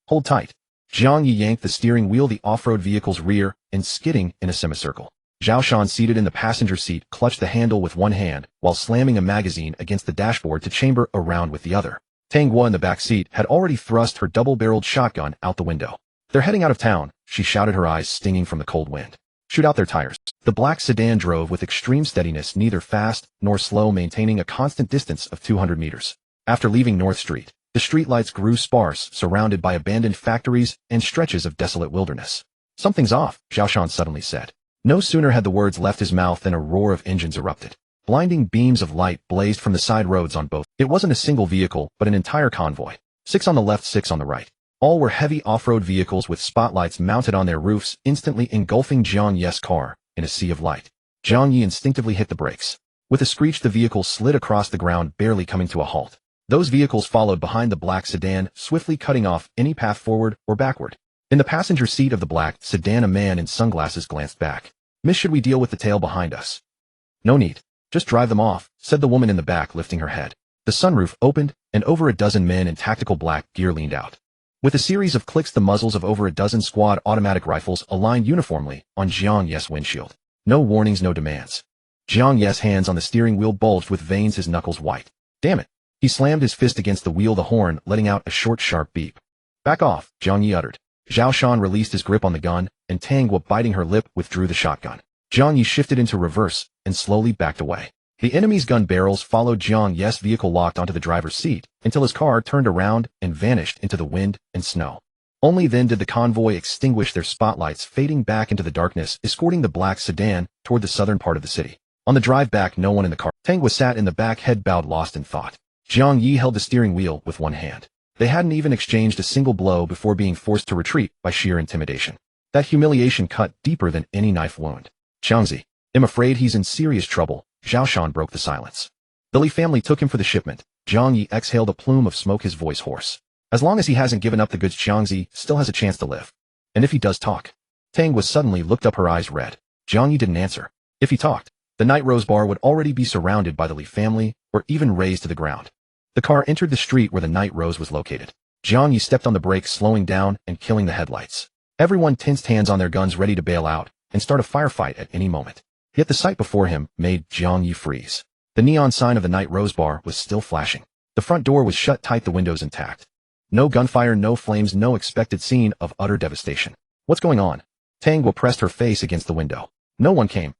A: Hold tight. Jiang Ye yanked the steering wheel, the off-road vehicle's rear, and skidding in a semicircle. Zhao Shan, seated in the passenger seat, clutched the handle with one hand while slamming a magazine against the dashboard to chamber a round with the other. Tang Guo in the back seat had already thrust her double-barreled shotgun out the window. They're heading out of town, she shouted, her eyes stinging from the cold wind. Shoot out their tires. The black sedan drove with extreme steadiness, neither fast nor slow, maintaining a constant distance of 200 meters. After leaving North Street, the streetlights grew sparse, surrounded by abandoned factories and stretches of desolate wilderness. Something's off, Zhao Shan suddenly said. No sooner had the words left his mouth than a roar of engines erupted. Blinding beams of light blazed from the side roads on both. It wasn't a single vehicle, but an entire convoy. 6 on the left, 6 on the right. All were heavy off-road vehicles with spotlights mounted on their roofs, instantly engulfing Jiang Ye's car in a sea of light. Jiang Ye instinctively hit the brakes. With a screech, the vehicle slid across the ground, barely coming to a halt. Those vehicles followed behind the black sedan, swiftly cutting off any path forward or backward. In the passenger seat of the black sedan, a man in sunglasses glanced back. Miss, should we deal with the tail behind us? No need. Just drive them off, said the woman in the back, lifting her head. The sunroof opened, and over a dozen men in tactical black gear leaned out. With a series of clicks, the muzzles of over a dozen squad automatic rifles aligned uniformly on Jiang Ye's windshield. No warnings, no demands. Jiang Ye's hands on the steering wheel bulged with veins, his knuckles white. Damn it. He slammed his fist against the wheel, the horn letting out a short, sharp beep. Back off, Jiang Ye uttered. Zhao Shan released his grip on the gun, and Tang Guo, biting her lip, withdrew the shotgun. Jiang Ye shifted into reverse, and slowly backed away. The enemy's gun barrels followed Jiang Ye's vehicle locked onto the driver's seat until his car turned around and vanished into the wind and snow. Only then did the convoy extinguish their spotlights, fading back into the darkness, escorting the black sedan toward the southern part of the city. On the drive back, no one in the car. Tang was sat in the back, head bowed, lost in thought. Jiang Ye held the steering wheel with one hand. They hadn't even exchanged a single blow before being forced to retreat by sheer intimidation. That humiliation cut deeper than any knife wound. Jiangzi, I'm afraid he's in serious trouble. Zhao Shan broke the silence. The Li family took him for the shipment. Jiang Ye exhaled a plume of smoke, his voice hoarse. As long as he hasn't given up the goods, Jiangzi still has a chance to live. And if he does talk? Tang was suddenly looked up, her eyes red. Jiang Ye didn't answer. If he talked, the Night Rose bar would already be surrounded by the Li family, or even razed to the ground. The car entered the street where the Night Rose was located. Jiang Ye stepped on the brakes, slowing down and killing the headlights. Everyone tensed, hands on their guns, ready to bail out and start a firefight at any moment. Yet the sight before him made Jiang Ye freeze. The neon sign of the Night Rose bar was still flashing. The front door was shut tight, the windows intact. No gunfire, no flames, no expected scene of utter devastation. What's going on? Tangwa pressed her face against the window. No one came.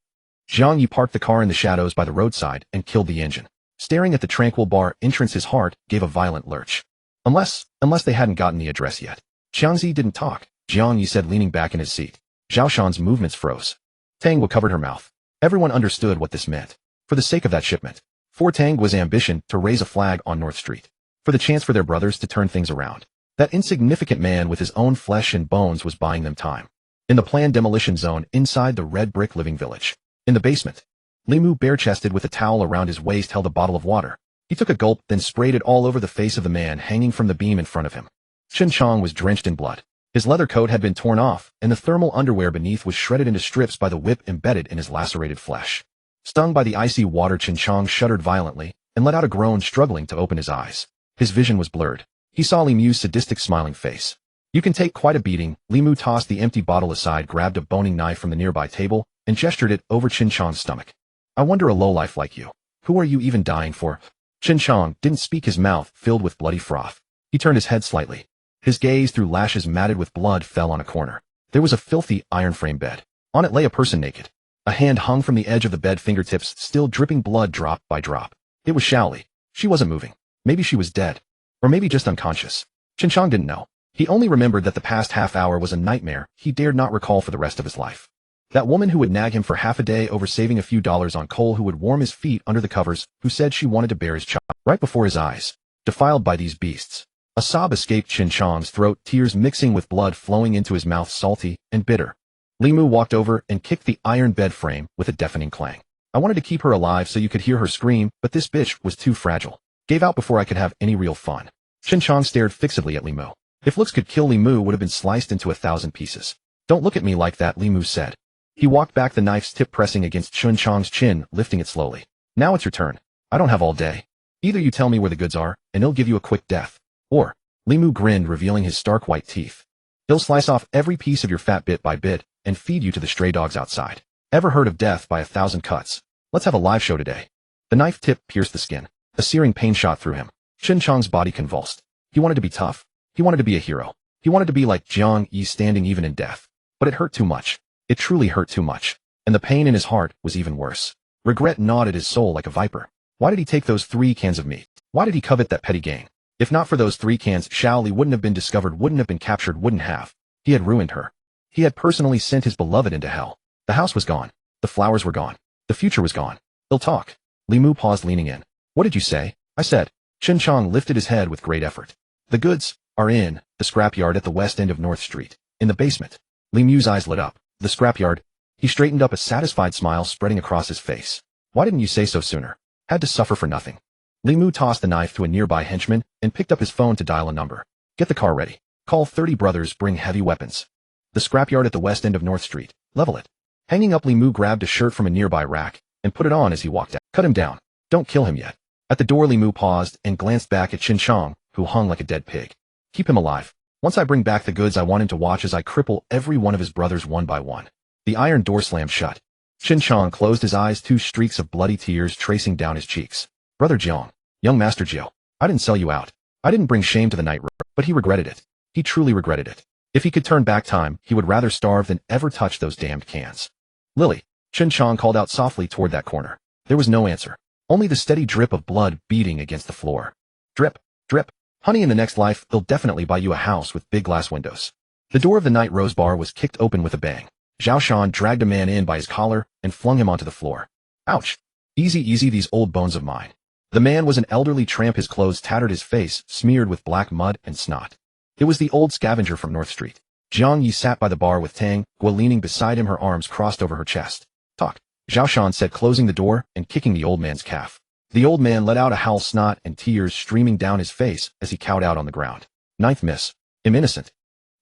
A: Jiang Ye parked the car in the shadows by the roadside and killed the engine. Staring at the tranquil bar entrance, his heart gave a violent lurch. Unless they hadn't gotten the address yet. Jiangzi didn't talk, Jiang Ye said, leaning back in his seat. Zhao Shan's movements froze. Tangwa covered her mouth. Everyone understood what this meant. For the sake of that shipment. For Tangwa's ambition to raise a flag on North Street. For the chance for their brothers to turn things around. That insignificant man with his own flesh and bones was buying them time. In the planned demolition zone inside the red brick living village. In the basement. Limu, bare-chested with a towel around his waist, held a bottle of water. He took a gulp, then sprayed it all over the face of the man hanging from the beam in front of him. Chen Chong was drenched in blood. His leather coat had been torn off, and the thermal underwear beneath was shredded into strips by the whip embedded in his lacerated flesh. Stung by the icy water, Chen Chong shuddered violently and let out a groan, struggling to open his eyes. His vision was blurred. He saw Limu's sadistic smiling face. You can take quite a beating. Limu tossed the empty bottle aside, grabbed a boning knife from the nearby table, and gestured it over Chen Chong's stomach. I wonder, a lowlife like you. Who are you even dying for? Chen Chong didn't speak, his mouth filled with bloody froth. He turned his head slightly. His gaze, through lashes matted with blood, fell on a corner. There was a filthy iron frame bed. On it lay a person naked. A hand hung from the edge of the bed, fingertips still dripping blood drop by drop. It was Xiaoli. She wasn't moving. Maybe she was dead. Or maybe just unconscious. Chen Chong didn't know. He only remembered that the past half hour was a nightmare he dared not recall for the rest of his life. That woman who would nag him for half a day over saving a few dollars on coal, who would warm his feet under the covers, who said she wanted to bear his child right before his eyes. Defiled by these beasts. A sob escaped Chen Chong's throat, tears mixing with blood flowing into his mouth, salty and bitter. Limu walked over and kicked the iron bed frame with a deafening clang. I wanted to keep her alive so you could hear her scream, but this bitch was too fragile. Gave out before I could have any real fun. Chen Chong stared fixedly at Limu. If looks could kill, Limu would have been sliced into 1,000 pieces. Don't look at me like that, Limu said. He walked back, the knife's tip pressing against Chen Chong's chin, lifting it slowly. Now it's your turn. I don't have all day. Either you tell me where the goods are, and he'll give you a quick death. Or, Limu grinned, revealing his stark white teeth. He'll slice off every piece of your fat bit by bit, and feed you to the stray dogs outside. Ever heard of death by 1,000 cuts? Let's have a live show today. The knife tip pierced the skin. A searing pain shot through him. Chen Chong's body convulsed. He wanted to be tough. He wanted to be a hero. He wanted to be like Jiang Ye, standing even in death. But it hurt too much. It truly hurt too much. And the pain in his heart was even worse. Regret gnawed at his soul like a viper. Why did he take those 3 cans of meat? Why did he covet that petty gain? If not for those 3 cans, Xiaoli wouldn't have been discovered, wouldn't have been captured, wouldn't have. He had ruined her. He had personally sent his beloved into hell. The house was gone. The flowers were gone. The future was gone. He'll talk. Limu paused, leaning in. What did you say? I said. Chen Chong lifted his head with great effort. The goods are in the scrapyard at the west end of North Street, in the basement. Limu's eyes lit up. The scrapyard. He straightened up, a satisfied smile spreading across his face. Why didn't you say so sooner? Had to suffer for nothing. Limu tossed the knife to a nearby henchman and picked up his phone to dial a number. Get the car ready. Call 30 brothers, bring heavy weapons. The scrapyard at the west end of North Street. Level it. Hanging up, Limu grabbed a shirt from a nearby rack and put it on as he walked out. Cut him down. Don't kill him yet. At the door, Limu paused and glanced back at Chen Chong, who hung like a dead pig. Keep him alive. Once I bring back the goods, I want him to watch as I cripple every one of his brothers one by one. The iron door slammed shut. Chen Chong closed his eyes, 2 streaks of bloody tears tracing down his cheeks. Brother Jiang, young Master Jiao, I didn't sell you out. I didn't bring shame to the night, but he regretted it. He truly regretted it. If he could turn back time, he would rather starve than ever touch those damned cans. Lily, Chen Chong called out softly toward that corner. There was no answer. Only the steady drip of blood beating against the floor. Drip, drip. Honey, in the next life, they'll definitely buy you a house with big glass windows. The door of the Night Rose bar was kicked open with a bang. Zhao Shan dragged a man in by his collar and flung him onto the floor. Ouch. Easy, easy, these old bones of mine. The man was an elderly tramp. His clothes tattered, his face smeared with black mud and snot. It was the old scavenger from North Street. Jiang Ye sat by the bar with Tang Guo leaning beside him, her arms crossed over her chest. Talk, Zhao Shan said, closing the door and kicking the old man's calf. The old man let out a howl, snot and tears streaming down his face as he cowed out on the ground. Ninth miss. I'm innocent.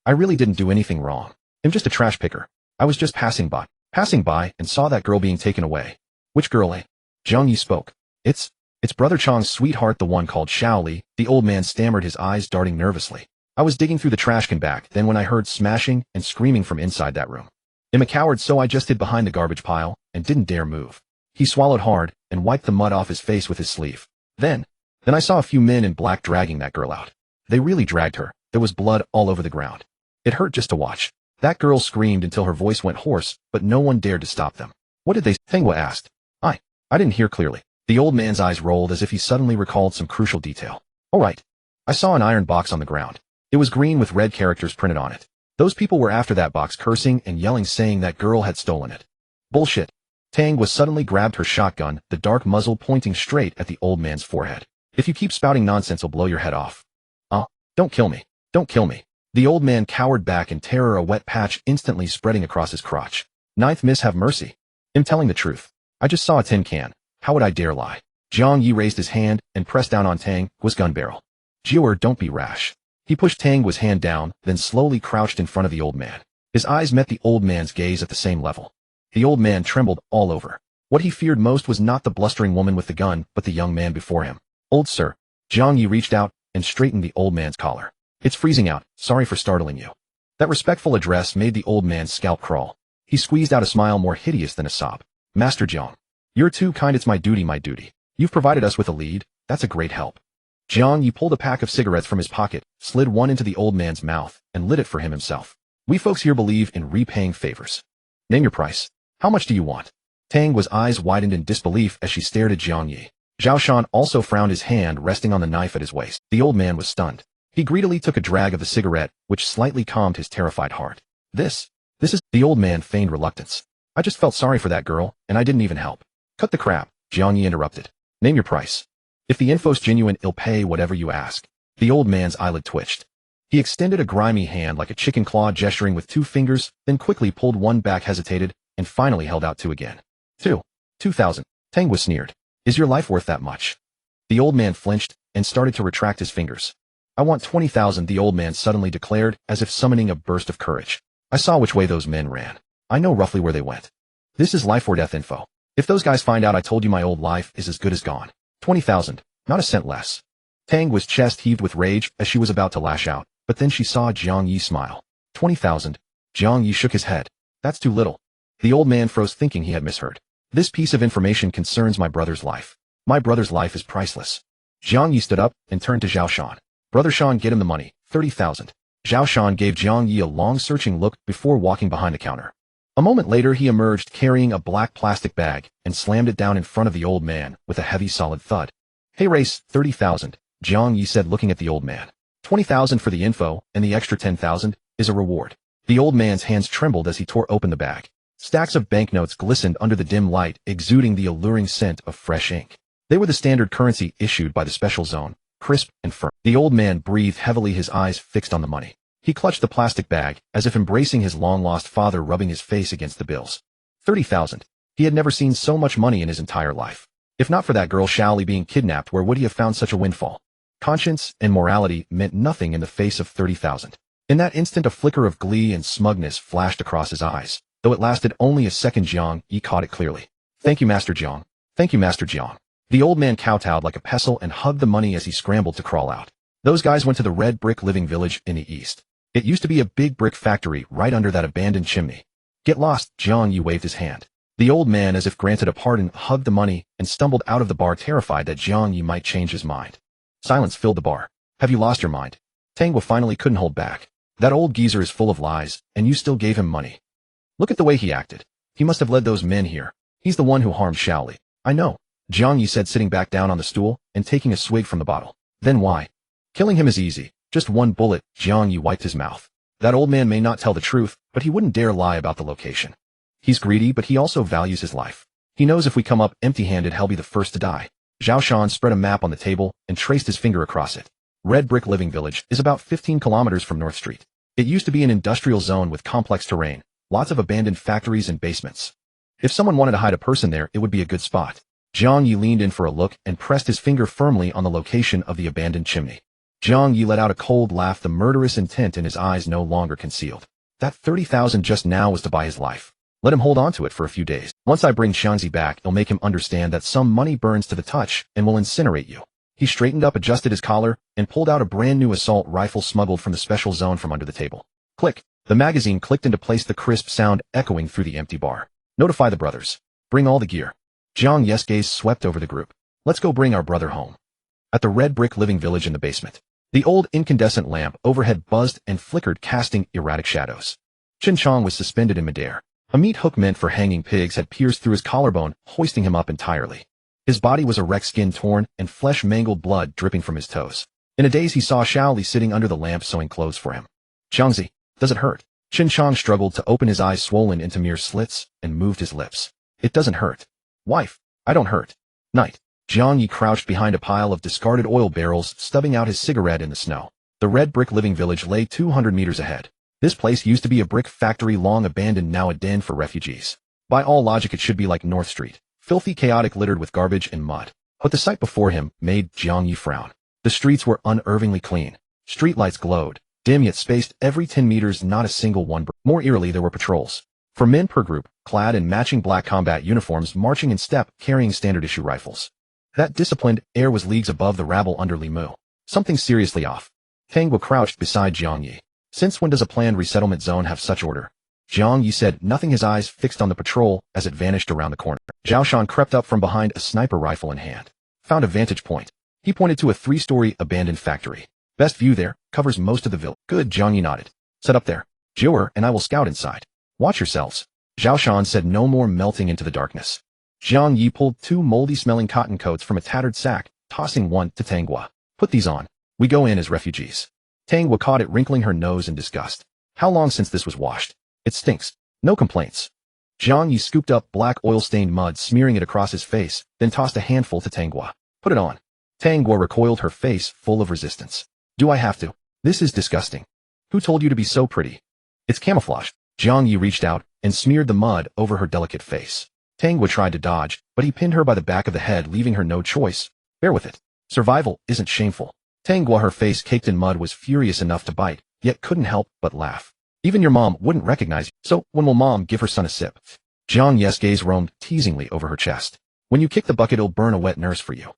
A: I really didn't do anything wrong. I'm just a trash picker. I was just passing by and saw that girl being taken away. Which girl, eh? Jiang Ye spoke. It's Brother Chang's sweetheart, the one called Shaoli, the old man stammered, his eyes darting nervously. I was digging through the trash can back then when I heard smashing and screaming from inside that room. I'm a coward, so I just hid behind the garbage pile and didn't dare move. He swallowed hard and wiped the mud off his face with his sleeve. Then I saw a few men in black dragging that girl out. They really dragged her. There was blood all over the ground. It hurt just to watch. That girl screamed until her voice went hoarse, but no one dared to stop them. What did they say? Tengwa asked. I didn't hear clearly. The old man's eyes rolled as if he suddenly recalled some crucial detail. All right. I saw an iron box on the ground. It was green with red characters printed on it. Those people were after that box, cursing and yelling, saying that girl had stolen it. Bullshit. Tang was suddenly grabbed her shotgun, the dark muzzle pointing straight at the old man's forehead. If you keep spouting nonsense, I'll blow your head off. Don't kill me. Don't kill me. The old man cowered back in terror, a wet patch instantly spreading across his crotch. Ninth miss, have mercy. I'm telling the truth. I just saw a tin can. How would I dare lie? Jiang Ye raised his hand and pressed down on Tang Guo's gun barrel. Jiuer, don't be rash. He pushed Tang Guo's hand down, then slowly crouched in front of the old man. His eyes met the old man's gaze at the same level. The old man trembled all over. What he feared most was not the blustering woman with the gun, but the young man before him. Old sir. Jiang Ye reached out and straightened the old man's collar. It's freezing out. Sorry for startling you. That respectful address made the old man's scalp crawl. He squeezed out a smile more hideous than a sob. Master Jiang. You're too kind. It's my duty, my duty. You've provided us with a lead. That's a great help. Jiang Ye pulled a pack of cigarettes from his pocket, slid one into the old man's mouth, and lit it for him himself. We folks here believe in repaying favors. Name your price. How much do you want? Tang Guo's eyes widened in disbelief as she stared at Jiang Ye. Zhao Shan also frowned, his hand resting on the knife at his waist. The old man was stunned. He greedily took a drag of the cigarette, which slightly calmed his terrified heart. This is... The old man feigned reluctance. I just felt sorry for that girl, and I didn't even help. Cut the crap, Jiang Ye interrupted. Name your price. If the info's genuine, I'll pay whatever you ask. The old man's eyelid twitched. He extended a grimy hand like a chicken claw, gesturing with 2 fingers, then quickly pulled one back, hesitated, and finally held out 2 again. 2,000. Tang Guo sneered. Is your life worth that much? The old man flinched and started to retract his fingers. I want 20,000, the old man suddenly declared, as if summoning a burst of courage. I saw which way those men ran. I know roughly where they went. This is life or death info. If those guys find out I told you, my old life is as good as gone. 20,000, not a cent less. Tang Guo's chest heaved with rage as she was about to lash out, but then she saw Jiang Ye smile. 20,000. Jiang Ye shook his head. That's too little. The old man froze, thinking he had misheard. This piece of information concerns my brother's life. My brother's life is priceless. Jiang Ye stood up and turned to Zhao Shan. Brother Shan, get him the money. 30,000. Zhao Shan gave Jiang Ye a long searching look before walking behind the counter. A moment later he emerged carrying a black plastic bag and slammed it down in front of the old man with a heavy solid thud. Hey Race, 30,000, Jiang Ye said, looking at the old man. 20,000 for the info, and the extra 10,000 is a reward. The old man's hands trembled as he tore open the bag. Stacks of banknotes glistened under the dim light, exuding the alluring scent of fresh ink. They were the standard currency issued by the special zone, crisp and firm. The old man breathed heavily, his eyes fixed on the money. He clutched the plastic bag, as if embracing his long-lost father, rubbing his face against the bills. 30,000. He had never seen so much money in his entire life. If not for that girl Shaoli being kidnapped, where would he have found such a windfall? Conscience and morality meant nothing in the face of 30,000. In that instant a flicker of glee and smugness flashed across his eyes. Though it lasted only a second, Jiang Ye caught it clearly. Thank you, Master Jiang. Thank you, Master Jiang. The old man kowtowed like a pestle and hugged the money as he scrambled to crawl out. Those guys went to the red brick living village in the east. It used to be a big brick factory right under that abandoned chimney. Get lost, Jiang Ye waved his hand. The old man, as if granted a pardon, hugged the money and stumbled out of the bar, terrified that Jiang Ye might change his mind. Silence filled the bar. Have you lost your mind? Tang Guo finally couldn't hold back. That old geezer is full of lies, and you still gave him money. Look at the way he acted. He must have led those men here. He's the one who harmed Shaoli. I know, Jiang Ye said, sitting back down on the stool and taking a swig from the bottle. Then why? Killing him is easy. Just one bullet. Jiang Ye wiped his mouth. That old man may not tell the truth, but he wouldn't dare lie about the location. He's greedy, but he also values his life. He knows if we come up empty-handed, he'll be the first to die. Zhao Shan spread a map on the table and traced his finger across it. Red Brick Living Village is about 15 kilometers from North Street. It used to be an industrial zone with complex terrain, lots of abandoned factories and basements. If someone wanted to hide a person there, it would be a good spot. Jiang Ye leaned in for a look and pressed his finger firmly on the location of the abandoned chimney. Jiang Ye let out a cold laugh, the murderous intent in his eyes no longer concealed. That 30,000 just now was to buy his life. Let him hold on to it for a few days. Once I bring Xiangzi back, it'll make him understand that some money burns to the touch and will incinerate you. He straightened up, adjusted his collar, and pulled out a brand new assault rifle smuggled from the special zone from under the table. Click. The magazine clicked into place, the crisp sound echoing through the empty bar. Notify the brothers. Bring all the gear. Jiang Ye's gaze swept over the group. Let's go bring our brother home. At the Red Brick Living Village in the basement, the old incandescent lamp overhead buzzed and flickered, casting erratic shadows. Chin Chong was suspended in midair. A meat hook meant for hanging pigs had pierced through his collarbone, hoisting him up entirely. His body was a wreck, skin torn and flesh mangled, blood dripping from his toes. In a daze, he saw Shaoli sitting under the lamp sewing clothes for him. Xiangzi, does it hurt? Chin Chong struggled to open, his eyes swollen into mere slits, and moved his lips. It doesn't hurt. Wife, I don't hurt. Night. Jiang Ye crouched behind a pile of discarded oil barrels, stubbing out his cigarette in the snow. The Red Brick Living Village lay 200 meters ahead. This place used to be a brick factory, long abandoned, now a den for refugees. By all logic, it should be like North Street, filthy, chaotic, littered with garbage and mud. But the sight before him made Jiang Ye frown. The streets were unervingly clean. Streetlights glowed, dim yet spaced every 10 meters, not a single one. More eerily, there were patrols. 4 men per group, clad in matching black combat uniforms, marching in step, carrying standard-issue rifles. That disciplined air was leagues above the rabble under Li Mu. Something seriously off. Tang Guo crouched beside Jiang Ye. Since when does a planned resettlement zone have such order? Jiang Ye said nothing, his eyes fixed on the patrol as it vanished around the corner. Zhao Shan crept up from behind, a sniper rifle in hand. Found a vantage point. He pointed to a 3-story abandoned factory. Best view there, covers most of the village. Good, Jiang Ye nodded. Set up there. Jiu'er and I will scout inside. Watch yourselves. Zhao Shan said, no more melting into the darkness. Jiang Ye pulled 2 moldy-smelling cotton coats from a tattered sack, tossing one to Tang Guo. Put these on. We go in as refugees. Tang Guo caught it, wrinkling her nose in disgust. How long since this was washed? It stinks. No complaints. Jiang Ye scooped up black oil-stained mud, smearing it across his face, then tossed a handful to Tang Guo. Put it on. Tang Guo recoiled, her face full of resistance. Do I have to? This is disgusting. Who told you to be so pretty? It's camouflage. Jiang Ye reached out and smeared the mud over her delicate face. Tang Guo tried to dodge, but he pinned her by the back of the head, leaving her no choice. Bear with it. Survival isn't shameful. Tang Guo, her face caked in mud, was furious enough to bite, yet couldn't help but laugh. Even your mom wouldn't recognize you, so when will mom give her son a sip? Jiang Ye's gaze roamed teasingly over her chest. When you kick the bucket, it'll burn a wet nurse for you.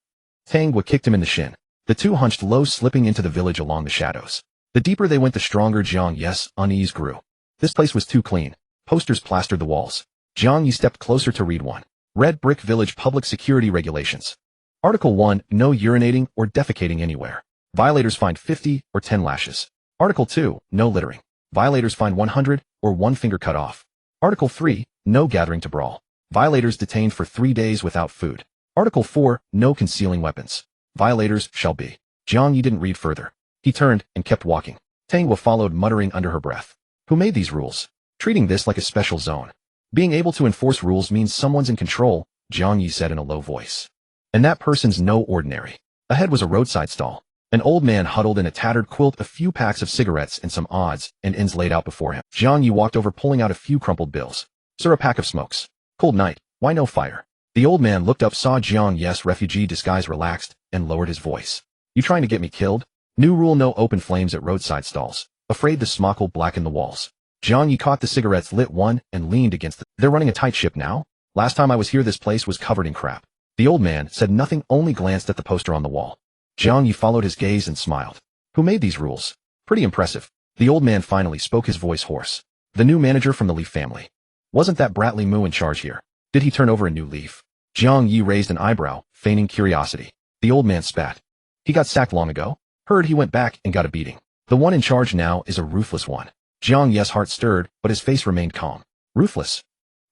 A: Tang Guo kicked him in the shin. The two hunched low, slipping into the village along the shadows. The deeper they went, the stronger Jiang Ye's unease grew. This place was too clean. Posters plastered the walls. Jiang Ye stepped closer to read one. Red Brick Village Public Security Regulations. Article 1, no urinating or defecating anywhere. Violators fined 50 or 10 lashes. Article 2, no littering. Violators fined 100 or 1 finger cut off. Article 3, no gathering to brawl. Violators detained for 3 days without food. Article 4, no concealing weapons. Violators shall be. Jiang Ye didn't read further. He turned and kept walking. Tang Guo followed, muttering under her breath. Who made these rules? Treating this like a special zone. Being able to enforce rules means someone's in control, Jiang Ye said in a low voice. And that person's no ordinary. Ahead was a roadside stall. An old man huddled in a tattered quilt, a few packs of cigarettes and some odds and ends laid out before him. Jiang Ye walked over, pulling out a few crumpled bills. Sir, a pack of smokes. Cold night. Why no fire? The old man looked up, saw Jiang Ye's refugee disguise, relaxed, and lowered his voice. You trying to get me killed? New rule, no open flames at roadside stalls. Afraid the smoke will blacken the walls. Jiang Ye caught the cigarettes, lit one, and leaned against it. They're running a tight ship now? Last time I was here, this place was covered in crap. The old man said nothing, only glanced at the poster on the wall. Jiang Ye followed his gaze and smiled. Who made these rules? Pretty impressive. The old man finally spoke, his voice hoarse. The new manager from the Li family. Wasn't that brat Li Mu in charge here? Did he turn over a new leaf? Jiang Ye raised an eyebrow, feigning curiosity. The old man spat. He got sacked long ago. Heard he went back and got a beating. The one in charge now is a ruthless one. Jiang Ye's heart stirred, but his face remained calm. Ruthless.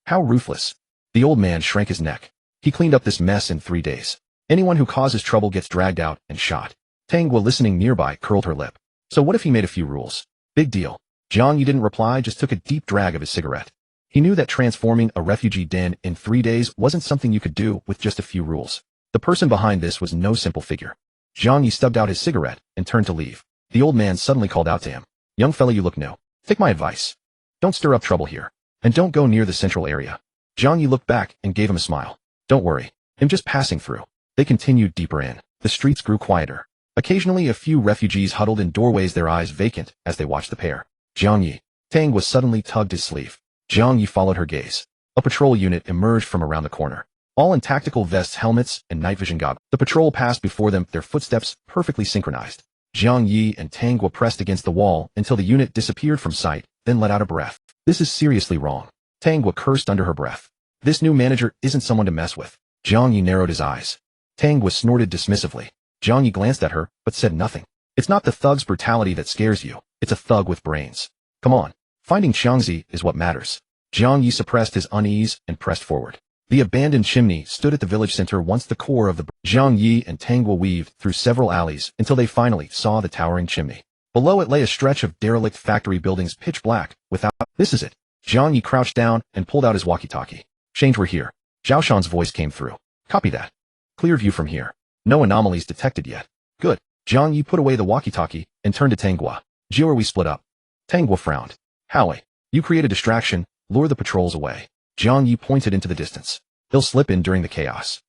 A: How ruthless. The old man shrank his neck. He cleaned up this mess in 3 days. Anyone who causes trouble gets dragged out and shot. Tang Ye, listening nearby, curled her lip. So what if he made a few rules? Big deal. Jiang Ye didn't reply, just took a deep drag of his cigarette. He knew that transforming a refugee den in 3 days wasn't something you could do with just a few rules. The person behind this was no simple figure. Jiang Ye stubbed out his cigarette and turned to leave. The old man suddenly called out to him. Young fella, you look new. Take my advice. Don't stir up trouble here. And don't go near the central area. Jiang Ye looked back and gave him a smile. Don't worry. I'm just passing through. They continued deeper in. The streets grew quieter. Occasionally a few refugees huddled in doorways, their eyes vacant as they watched the pair. Jiang Ye. Tang was suddenly tugged his sleeve. Jiang Ye followed her gaze. A patrol unit emerged from around the corner. All in tactical vests, helmets, and night vision goggles. The patrol passed before them, their footsteps perfectly synchronized. Jiang Ye and Tang were pressed against the wall until the unit disappeared from sight, then let out a breath. This is seriously wrong. Tang Ye cursed under her breath. This new manager isn't someone to mess with. Jiang Ye narrowed his eyes. Tang Ye snorted dismissively. Jiang Ye glanced at her, but said nothing. It's not the thug's brutality that scares you. It's a thug with brains. Come on. Finding Xiangzi is what matters. Jiang Ye suppressed his unease and pressed forward. The abandoned chimney stood at the village center, once the core of the... Jiang Ye and Tang Ye weaved through several alleys until they finally saw the towering chimney. Below it lay a stretch of derelict factory buildings, pitch black, without... This is it. Jiang Ye crouched down and pulled out his walkie-talkie. Change, we're here. Zhao Shan's voice came through. Copy that. Clear view from here. No anomalies detected yet. Good. Jiang Ye put away the walkie-talkie and turned to Tang Ye. Jiu, are we split up? Tang Ye frowned. Howie, you create a distraction, lure the patrols away. Jiang Ye pointed into the distance. They'll slip in during the chaos.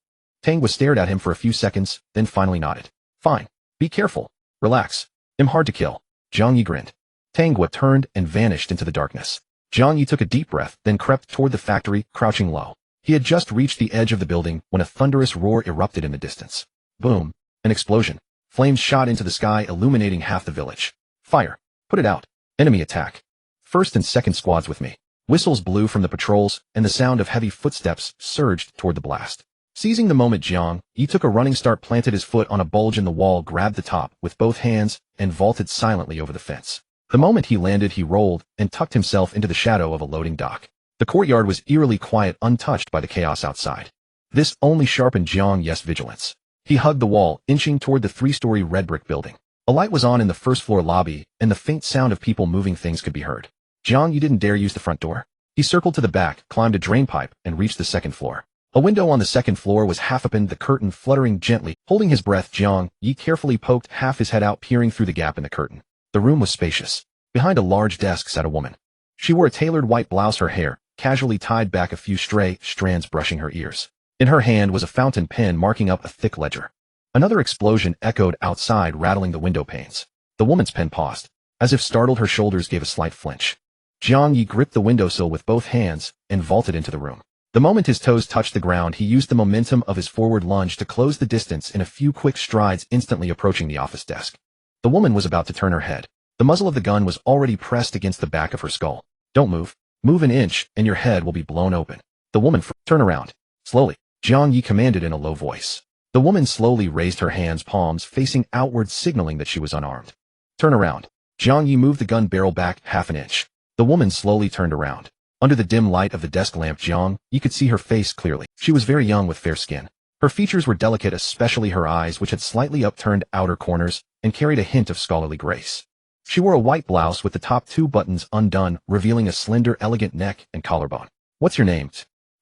A: Tang Ye stared at him for a few seconds, then finally nodded. Fine. Be careful. Relax. I'm hard to kill. Jiang Ye grinned. Tang Ye turned and vanished into the darkness. Jiang Ye took a deep breath, then crept toward the factory, crouching low. He had just reached the edge of the building when a thunderous roar erupted in the distance. Boom. An explosion. Flames shot into the sky, illuminating half the village. Fire. Put it out. Enemy attack. First and second squads with me. Whistles blew from the patrols, and the sound of heavy footsteps surged toward the blast. Seizing the moment, Jiang Ye took a running start, planted his foot on a bulge in the wall, grabbed the top with both hands, and vaulted silently over the fence. The moment he landed, he rolled and tucked himself into the shadow of a loading dock. The courtyard was eerily quiet, untouched by the chaos outside. This only sharpened Jiang Ye's vigilance. He hugged the wall, inching toward the 3-story red brick building. A light was on in the first-floor lobby, and the faint sound of people moving things could be heard. Jiang Ye didn't dare use the front door. He circled to the back, climbed a drain pipe, and reached the second floor. A window on the second floor was half open, the curtain fluttering gently. Holding his breath, Jiang Ye carefully poked half his head out, peering through the gap in the curtain. The room was spacious. Behind a large desk sat a woman. She wore a tailored white blouse, her hair casually tied back, a few stray strands brushing her ears. In her hand was a fountain pen marking up a thick ledger. Another explosion echoed outside, rattling the window panes. The woman's pen paused. As if startled, her shoulders gave a slight flinch. Jiang Ye gripped the windowsill with both hands and vaulted into the room. The moment his toes touched the ground, he used the momentum of his forward lunge to close the distance in a few quick strides, instantly approaching the office desk. The woman was about to turn her head. The muzzle of the gun was already pressed against the back of her skull. Don't move. Move an inch, and your head will be blown open. The woman Turn around. Slowly. Jiang Ye commanded in a low voice. The woman slowly raised her hands, palms facing outward, signaling that she was unarmed. Turn around. Jiang Ye moved the gun barrel back half an inch. The woman slowly turned around. Under the dim light of the desk lamp, Jiang Ye could see her face clearly. She was very young with fair skin. Her features were delicate, especially her eyes, which had slightly upturned outer corners and carried a hint of scholarly grace. She wore a white blouse with the top 2 buttons undone, revealing a slender, elegant neck and collarbone. What's your name?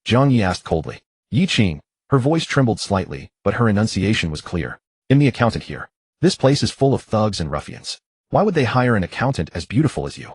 A: Jiang Ye asked coldly. Yi Qing. Her voice trembled slightly, but her enunciation was clear. I'm the accountant here. This place is full of thugs and ruffians. Why would they hire an accountant as beautiful as you?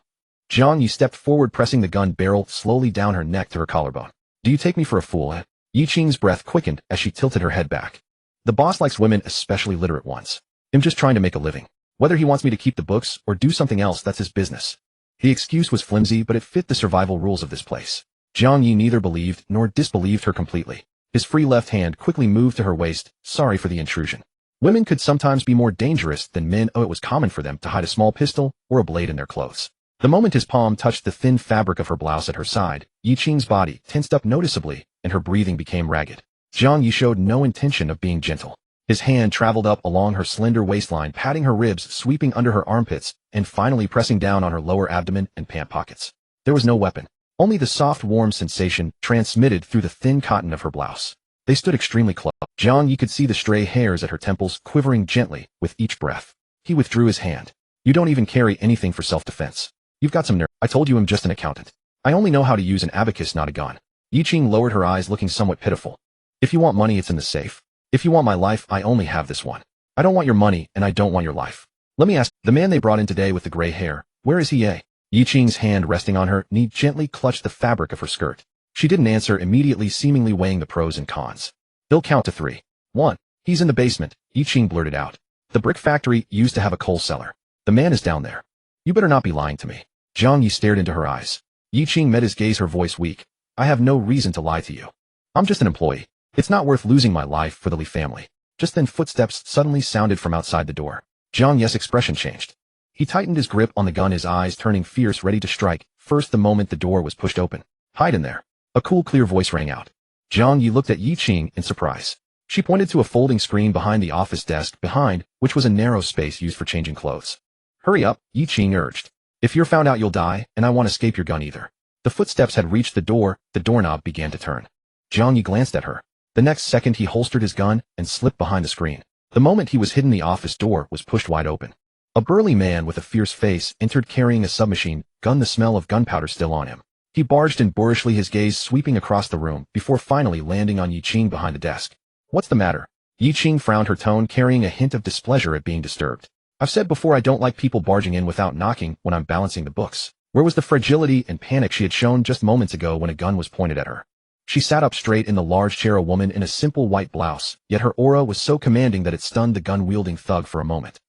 A: Jiang Ye stepped forward, pressing the gun barrel slowly down her neck to her collarbone. Do you take me for a fool? Yi Qing's breath quickened as she tilted her head back. The boss likes women, especially literate ones. I'm just trying to make a living. Whether he wants me to keep the books or do something else, that's his business. The excuse was flimsy, but it fit the survival rules of this place. Jiang Ye neither believed nor disbelieved her completely. His free left hand quickly moved to her waist, sorry for the intrusion. Women could sometimes be more dangerous than men. It was common for them to hide a small pistol or a blade in their clothes. The moment his palm touched the thin fabric of her blouse at her side, Yi Qing's body tensed up noticeably, and her breathing became ragged. Jiang Ye showed no intention of being gentle. His hand traveled up along her slender waistline, patting her ribs, sweeping under her armpits, and finally pressing down on her lower abdomen and pant pockets. There was no weapon. Only the soft, warm sensation transmitted through the thin cotton of her blouse. They stood extremely close. Jiang Ye could see the stray hairs at her temples quivering gently with each breath. He withdrew his hand. You don't even carry anything for self-defense. You've got some nerve. I told you I'm just an accountant. I only know how to use an abacus, not a gun. Yiqing lowered her eyes, looking somewhat pitiful. If you want money, it's in the safe. If you want my life, I only have this one. I don't want your money, and I don't want your life. Let me ask, the man they brought in today with the gray hair, where is he? Yiqing's hand resting on her knee gently clutched the fabric of her skirt. She didn't answer immediately, seemingly weighing the pros and cons. They'll count to 3. 1. He's in the basement, Yiqing blurted out. The brick factory used to have a coal cellar. The man is down there. You better not be lying to me. Jiang Ye stared into her eyes. Yiqing met his gaze, her voice weak. I have no reason to lie to you. I'm just an employee. It's not worth losing my life for the Li family. Just then footsteps suddenly sounded from outside the door. Jiang Ye's expression changed. He tightened his grip on the gun, his eyes turning fierce, ready to strike, first the moment the door was pushed open. Hide in there. A cool, clear voice rang out. Jiang Ye looked at Yiqing in surprise. She pointed to a folding screen behind the office desk behind, which was a narrow space used for changing clothes. Hurry up, Yiqing urged. If you're found out, you'll die, and I won't escape your gun either. The footsteps had reached the door, the doorknob began to turn. Jiang Ye glanced at her. The next second he holstered his gun and slipped behind the screen. The moment he was hidden, the office door was pushed wide open. A burly man with a fierce face entered carrying a submachine gun, the smell of gunpowder still on him. He barged in boorishly, his gaze sweeping across the room before finally landing on Yiqing behind the desk. What's the matter? Yiqing frowned, her tone carrying a hint of displeasure at being disturbed. I've said before I don't like people barging in without knocking when I'm balancing the books. Where was the fragility and panic she had shown just moments ago when a gun was pointed at her? She sat up straight in the large chair, a woman in a simple white blouse, yet her aura was so commanding that it stunned the gun-wielding thug for a moment.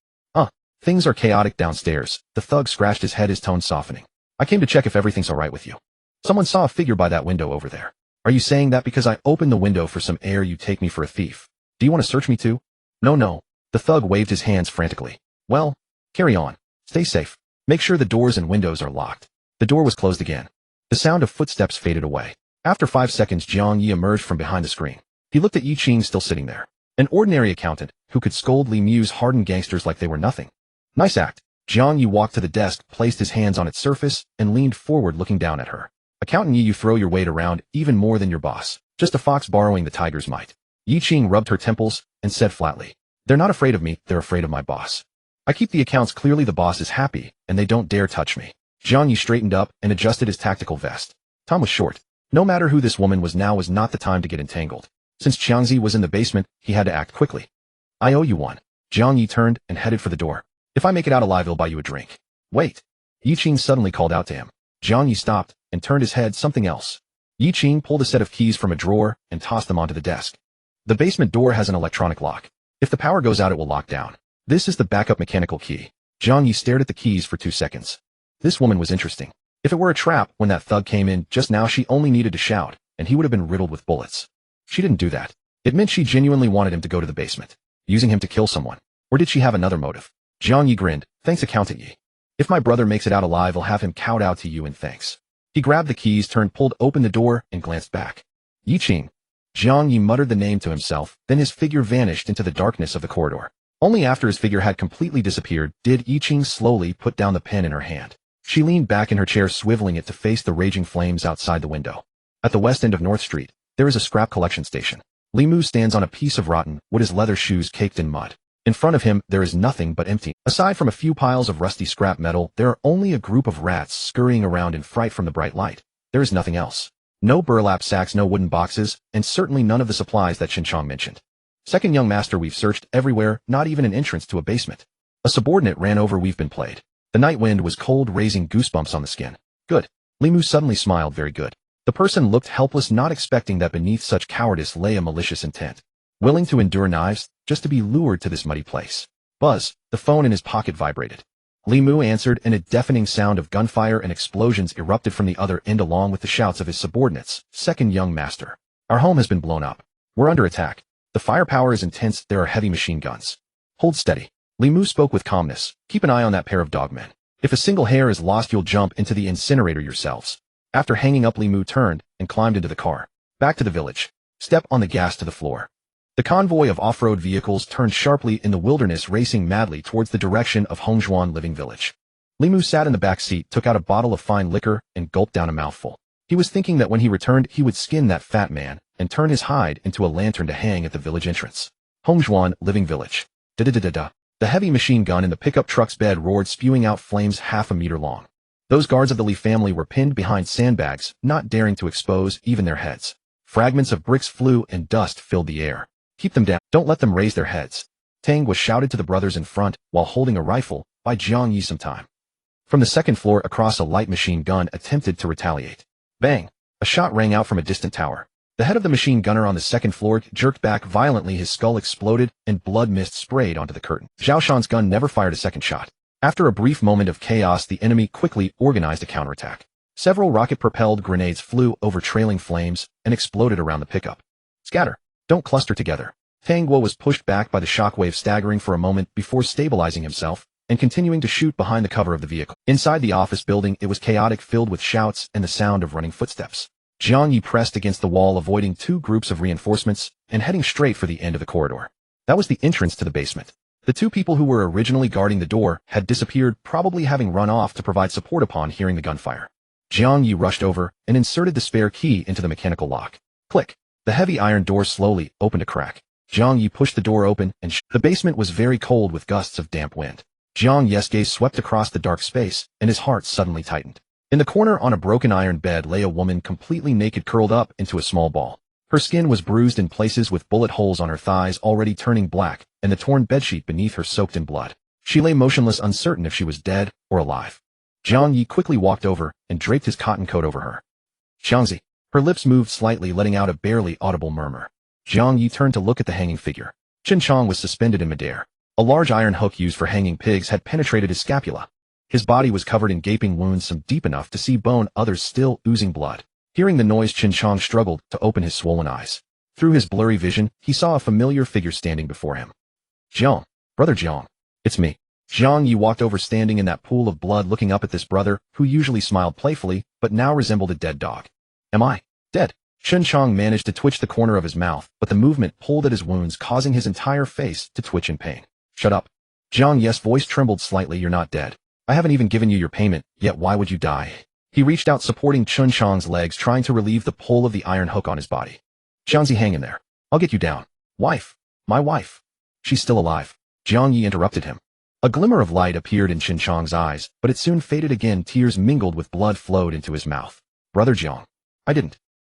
A: Things are chaotic downstairs. The thug scratched his head, his tone softening. I came to check if everything's all right with you. Someone saw a figure by that window over there. Are you saying that because I opened the window for some air you take me for a thief? Do you want to search me too? No. The thug waved his hands frantically. Well, carry on. Stay safe. Make sure the doors and windows are locked. The door was closed again. The sound of footsteps faded away. After 5 seconds, Jiang Ye emerged from behind the screen. He looked at Yiqing still sitting there. An ordinary accountant who could scold Li Mu's hardened gangsters like they were nothing. Nice act. Jiang Ye walked to the desk, placed his hands on its surface, and leaned forward looking down at her. Accountant Ye, you throw your weight around even more than your boss. Just a fox borrowing the tiger's might. Yiqing rubbed her temples and said flatly. They're not afraid of me, they're afraid of my boss. I keep the accounts, clearly the boss is happy, and they don't dare touch me. Jiang Ye straightened up and adjusted his tactical vest. Time was short. No matter who this woman was, now was not the time to get entangled. Since Jiangzi was in the basement, he had to act quickly. I owe you one. Jiang Ye turned and headed for the door. If I make it out alive, I'll buy you a drink. Wait. Yiqing suddenly called out to him. Jiang Ye stopped and turned his head something else. Yiqing pulled a set of keys from a drawer and tossed them onto the desk. The basement door has an electronic lock. If the power goes out, it will lock down. This is the backup mechanical key. Jiang Ye stared at the keys for 2 seconds. This woman was interesting. If it were a trap, when that thug came in just now, she only needed to shout, and he would have been riddled with bullets. She didn't do that. It meant she genuinely wanted him to go to the basement, using him to kill someone. Or did she have another motive? Jiang Ye grinned. Thanks, Accountant Ye. If my brother makes it out alive, I'll have him kowed out to you in thanks. He grabbed the keys, pulled open the door, and glanced back. Yiqing. Jiang Ye muttered the name to himself, then his figure vanished into the darkness of the corridor. Only after his figure had completely disappeared did Yiqing slowly put down the pen in her hand. She leaned back in her chair, swiveling it to face the raging flames outside the window. At the west end of North Street, there is a scrap collection station. Li Mu stands on a piece of rotten wood, his leather shoes caked in mud. In front of him, there is nothing but empty. Aside from a few piles of rusty scrap metal, there are only a group of rats scurrying around in fright from the bright light. There is nothing else. No burlap sacks, no wooden boxes, and certainly none of the supplies that Xinchang mentioned. Second young master, we've searched everywhere, not even an entrance to a basement. A subordinate ran over, we've been played. The night wind was cold, raising goosebumps on the skin. Good. Li Mu suddenly smiled, very good. The person looked helpless, not expecting that beneath such cowardice lay a malicious intent. Willing to endure knives, just to be lured to this muddy place. Buzz, the phone in his pocket vibrated. Li Mu answered, and a deafening sound of gunfire and explosions erupted from the other end along with the shouts of his subordinates. Second young master. Our home has been blown up. We're under attack. The firepower is intense, there are heavy machine guns. Hold steady. Li Mu spoke with calmness. Keep an eye on that pair of dogmen. If a single hair is lost, you'll jump into the incinerator yourselves. After hanging up, Li Mu turned and climbed into the car. Back to the village. Step on the gas to the floor. The convoy of off-road vehicles turned sharply in the wilderness, racing madly towards the direction of Hongzhuan Living Village. Li Mu sat in the back seat, took out a bottle of fine liquor, and gulped down a mouthful. He was thinking that when he returned, he would skin that fat man and turn his hide into a lantern to hang at the village entrance. Hongzhuan, living village. Da-da-da-da-da. The heavy machine gun in the pickup truck's bed roared, spewing out flames half a meter long. Those guards of the Li family were pinned behind sandbags, not daring to expose even their heads. Fragments of bricks flew and dust filled the air. Keep them down. Don't let them raise their heads. Tang was shouted to the brothers in front while holding a rifle by Jiang Ye sometime. From the second floor across, a light machine gun attempted to retaliate. Bang! A shot rang out from a distant tower. The head of the machine gunner on the second floor jerked back violently, his skull exploded, and blood mist sprayed onto the curtain. Zhao Shan's gun never fired a second shot. After a brief moment of chaos, the enemy quickly organized a counterattack. Several rocket-propelled grenades flew over trailing flames and exploded around the pickup. Scatter! Don't cluster together. Tang Guo was pushed back by the shockwave, staggering for a moment before stabilizing himself and continuing to shoot behind the cover of the vehicle. Inside the office building, it was chaotic, filled with shouts and the sound of running footsteps. Jiang Ye pressed against the wall, avoiding two groups of reinforcements and heading straight for the end of the corridor. That was the entrance to the basement. The two people who were originally guarding the door had disappeared, probably having run off to provide support upon hearing the gunfire. Jiang Ye rushed over and inserted the spare key into the mechanical lock. Click. The heavy iron door slowly opened a crack. Jiang Ye pushed the door open and the basement was very cold with gusts of damp wind. Jiang Ye's gaze swept across the dark space and his heart suddenly tightened. In the corner on a broken iron bed lay a woman, completely naked, curled up into a small ball. Her skin was bruised in places with bullet holes on her thighs already turning black, and the torn bedsheet beneath her soaked in blood. She lay motionless, uncertain if she was dead or alive. Jiang Ye quickly walked over and draped his cotton coat over her. Xiangzi. Her lips moved slightly, letting out a barely audible murmur. Jiang Ye turned to look at the hanging figure. Chen Chong was suspended in midair. A large iron hook used for hanging pigs had penetrated his scapula. His body was covered in gaping wounds, some deep enough to see bone, others still oozing blood. Hearing the noise, Chen Chong struggled to open his swollen eyes. Through his blurry vision, he saw a familiar figure standing before him. Jiang. Brother Jiang. It's me. Jiang Ye walked over, standing in that pool of blood, looking up at this brother, who usually smiled playfully, but now resembled a dead dog. Am I dead? Chen Chong managed to twitch the corner of his mouth, but the movement pulled at his wounds, causing his entire face to twitch in pain. Shut up. Jiang Ye's voice trembled slightly. You're not dead. I haven't even given you your payment, yet why would you die? He reached out, supporting Chen Chong's legs, trying to relieve the pull of the iron hook on his body. Xiangzi, hang in there. I'll get you down. Wife. My wife. She's still alive. Jiang Ye interrupted him. A glimmer of light appeared in Chen Chong's eyes, but it soon faded again. Tears mingled with blood flowed into his mouth. Brother Jiang.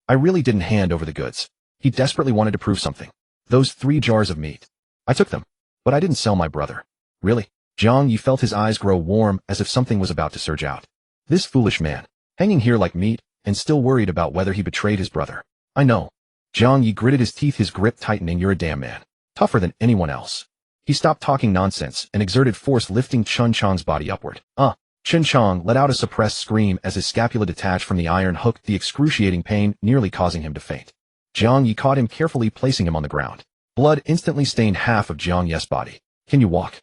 A: I really didn't hand over the goods. He desperately wanted to prove something. Those 3 jars of meat. I took them. But I didn't sell my brother. Really? Jiang Ye felt his eyes grow warm, as if something was about to surge out. This foolish man. Hanging here like meat, and still worried about whether he betrayed his brother. I know. Jiang Ye gritted his teeth, his grip tightening. You're a damn man. Tougher than anyone else. He stopped talking nonsense and exerted force, lifting Chen Chong's body upward. Chen Chong let out a suppressed scream as his scapula detached from the iron hook, the excruciating pain nearly causing him to faint. Jiang Ye caught him, carefully placing him on the ground. Blood instantly stained half of Jiang Ye's body. Can you walk?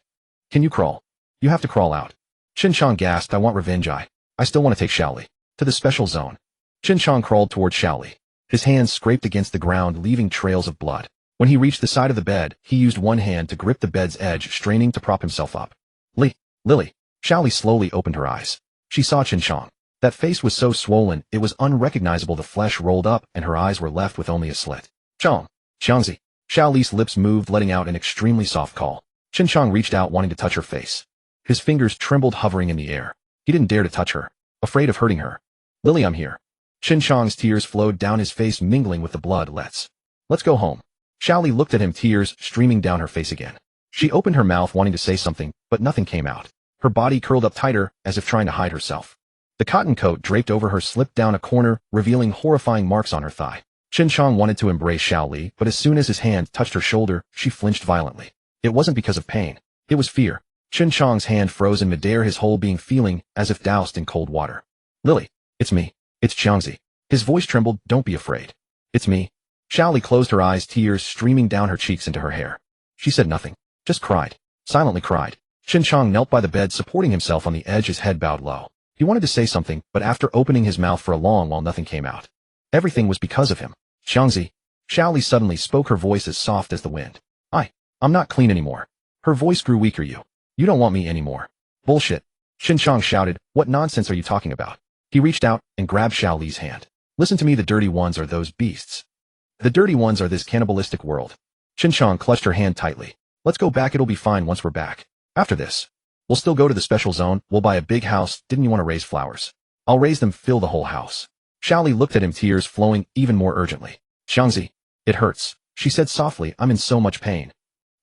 A: Can you crawl? You have to crawl out. Chen Chong gasped. I want revenge. I still want to take Xiaoli to the special zone. Chen Chong crawled toward Xiaoli. His hands scraped against the ground, leaving trails of blood. When he reached the side of the bed, he used one hand to grip the bed's edge, straining to prop himself up. Lily. Xiaoli slowly opened her eyes. She saw Chen Chong. That face was so swollen, it was unrecognizable. The flesh rolled up, and her eyes were left with only a slit. Xiangzi. Xiaoli's lips moved, letting out an extremely soft call. Chen Chong reached out, wanting to touch her face. His fingers trembled, hovering in the air. He didn't dare to touch her, afraid of hurting her. Lily, I'm here. Chen Chong's tears flowed down his face, mingling with the blood. Let's go home. Xiaoli looked at him, tears streaming down her face again. She opened her mouth, wanting to say something, but nothing came out. Her body curled up tighter, as if trying to hide herself. The cotton coat draped over her slipped down a corner, revealing horrifying marks on her thigh. Chen Chong wanted to embrace Xiaoli, but as soon as his hand touched her shoulder, she flinched violently. It wasn't because of pain. It was fear. Chen Chong's hand froze in midair, his whole being feeling as if doused in cold water. Lily. It's me. It's Xiangzi. His voice trembled. Don't be afraid. It's me. Xiaoli closed her eyes, tears streaming down her cheeks into her hair. She said nothing. Just cried. Silently cried. Chen Chong knelt by the bed, supporting himself on the edge, his head bowed low. He wanted to say something, but after opening his mouth for a long while, nothing came out. Everything was because of him. Xiangzi. Xiaoli suddenly spoke, her voice as soft as the wind. I'm not clean anymore. Her voice grew weaker. You don't want me anymore. Bullshit. Chen Chong shouted. What nonsense are you talking about? He reached out and grabbed Xiaoli's hand. Listen to me, the dirty ones are those beasts. The dirty ones are this cannibalistic world. Chin-Chong clutched her hand tightly. Let's go back, it'll be fine once we're back. After this, we'll still go to the special zone, we'll buy a big house, didn't you want to raise flowers? I'll raise them, fill the whole house. Xiaoli looked at him, tears flowing even more urgently. Xiangzi, it hurts, she said softly, I'm in so much pain.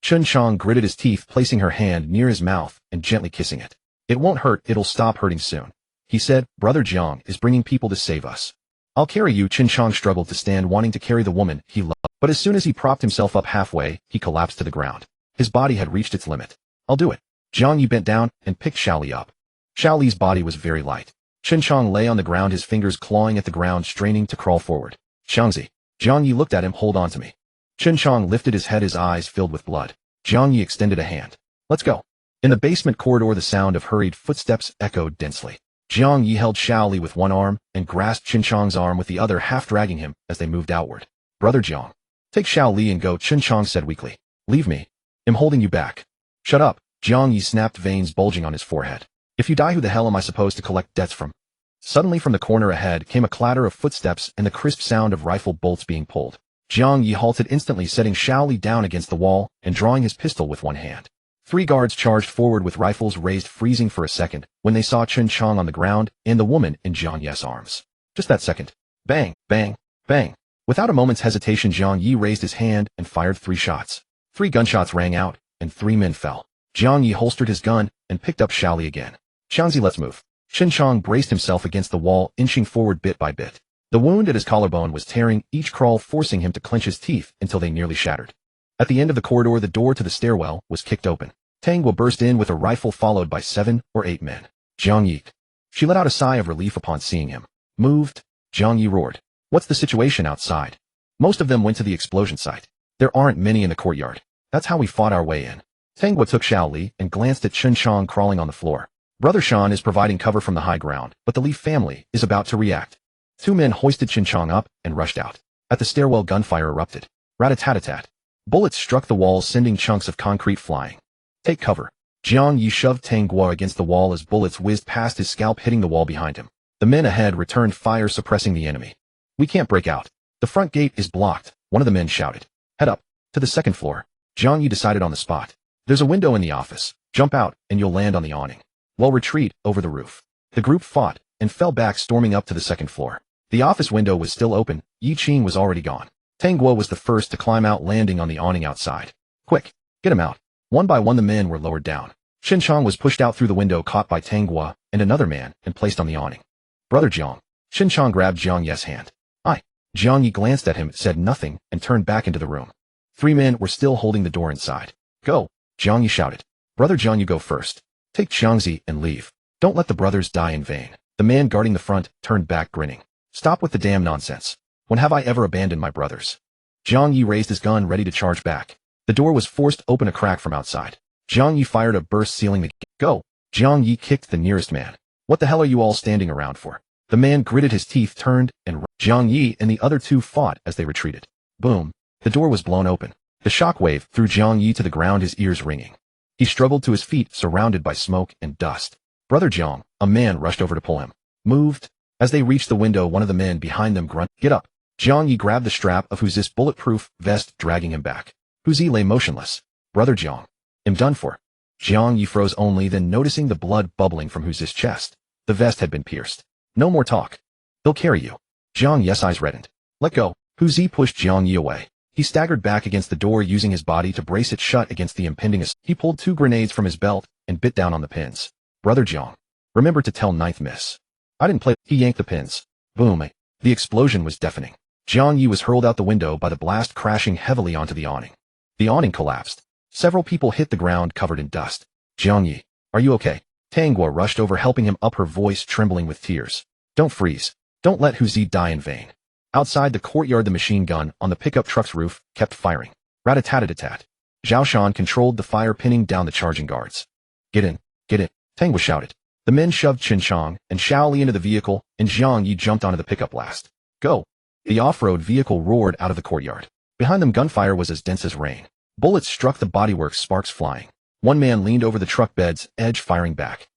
A: Chin-Chong gritted his teeth, placing her hand near his mouth and gently kissing it. It won't hurt, it'll stop hurting soon. He said, Brother Jiang is bringing people to save us. I'll carry you. Chin-Chong struggled to stand, wanting to carry the woman he loved. But as soon as he propped himself up halfway, he collapsed to the ground. His body had reached its limit. I'll do it. Jiang Ye bent down and picked Xiaoli up. Xiaoli's body was very light. Chin-Chong lay on the ground, his fingers clawing at the ground, straining to crawl forward. Xiangzi. Jiang Ye looked at him, hold on to me. Chin-Chong lifted his head, his eyes filled with blood. Jiang Ye extended a hand. Let's go. In the basement corridor, the sound of hurried footsteps echoed densely. Jiang Ye held Xiaoli with one arm and grasped Chin-Chong's arm with the other, half dragging him as they moved outward. Brother Jiang. Take Xiaoli and go, Chin-Chong said weakly. Leave me. I'm holding you back. Shut up. Jiang Ye snapped, veins bulging on his forehead. If you die, who the hell am I supposed to collect debts from? Suddenly from the corner ahead came a clatter of footsteps and the crisp sound of rifle bolts being pulled. Jiang Ye halted instantly, setting Xiaoli down against the wall and drawing his pistol with one hand. 3 guards charged forward with rifles raised, freezing for a second when they saw Chin-Chong on the ground and the woman in Jiang Ye's arms. Just that second. Bang, bang, bang. Without a moment's hesitation, Jiang Ye raised his hand and fired 3 shots. 3 gunshots rang out, and 3 men fell. Jiang Ye holstered his gun and picked up Xiaoli again. Xiangzi, let's move. Chin-Chong braced himself against the wall, inching forward bit by bit. The wound at his collarbone was tearing each crawl, forcing him to clench his teeth until they nearly shattered. At the end of the corridor, the door to the stairwell was kicked open. Tang Guo burst in with a rifle, followed by 7 or 8 men. Jiang Ye. She let out a sigh of relief upon seeing him. Moved? Jiang Ye roared. What's the situation outside? Most of them went to the explosion site. There aren't many in the courtyard. That's how we fought our way in. Tang Guo took Xiaoli and glanced at Chin-Chong crawling on the floor. Brother Shan is providing cover from the high ground, but the Li family is about to react. 2 men hoisted Chin-Chong up and rushed out. At the stairwell, gunfire erupted. Rat-a-tat-a-tat. Bullets struck the walls, sending chunks of concrete flying. Take cover. Jiang Ye shoved Tang Guo against the wall as bullets whizzed past his scalp, hitting the wall behind him. The men ahead returned fire, suppressing the enemy. We can't break out. The front gate is blocked, one of the men shouted. Head up. To the 2nd floor. Jiang Ye decided on the spot. There's a window in the office. Jump out, and you'll land on the awning. Well, retreat over the roof. The group fought and fell back, storming up to the 2nd floor. The office window was still open. Yi Qing was already gone. Tang Guo was the first to climb out, landing on the awning outside. Quick, get him out. One by one, the men were lowered down. Chin-Chong was pushed out through the window, caught by Tang Guo and another man, and placed on the awning. Brother Jiang. Chin-Chong grabbed Jiang Ye's hand. Aye. Jiang Ye glanced at him, said nothing, and turned back into the room. 3 men were still holding the door inside. Go. Jiang Ye shouted. Brother Jiang, you go first. Take Xiangzi and leave. Don't let the brothers die in vain. The man guarding the front turned back, grinning. Stop with the damn nonsense. When have I ever abandoned my brothers? Jiang Ye raised his gun, ready to charge back. The door was forced open a crack from outside. Jiang Ye fired a burst, sealing the gate. Go. Jiang Ye kicked the nearest man. What the hell are you all standing around for? The man gritted his teeth, turned, and Jiang Ye and the other 2 fought as they retreated. Boom. The door was blown open. The shockwave threw Jiang Ye to the ground, his ears ringing. He struggled to his feet, surrounded by smoke and dust. Brother Jiang, a man rushed over to pull him. Moved? As they reached the window, one of the men behind them grunted. Get up. Jiang Ye grabbed the strap of Huzi's bulletproof vest, dragging him back. Huzi lay motionless. Brother Jiang. I'm done for. Jiang Ye froze, only then noticing the blood bubbling from Huzi's chest. The vest had been pierced. No more talk. They'll carry you. Jiang Ye's eyes reddened. Let go. Huzi pushed Jiang Ye away. He staggered back against the door, using his body to brace it shut against the impending assault. He pulled 2 grenades from his belt and bit down on the pins. Brother Jiang. Remember to tell 9th Miss. I didn't play. He yanked the pins. Boom. The explosion was deafening. Jiang Ye was hurled out the window by the blast, crashing heavily onto the awning. The awning collapsed. Several people hit the ground, covered in dust. Jiang Ye, are you okay? Tang Guo rushed over, helping him up, her voice trembling with tears. Don't freeze. Don't let Huzi die in vain. Outside the courtyard, the machine gun on the pickup truck's roof kept firing. Rat-a-tat-a-tat. Zhao Shan controlled the fire, pinning down the charging guards. Get in. Get in. Tang Guo shouted. The men shoved Chin-Chong and Xiaoli into the vehicle, and Jiang Ye jumped onto the pickup blast. Go. The off-road vehicle roared out of the courtyard. Behind them, gunfire was as dense as rain. Bullets struck the bodywork, sparks flying. One man leaned over the truck bed's edge, firing back.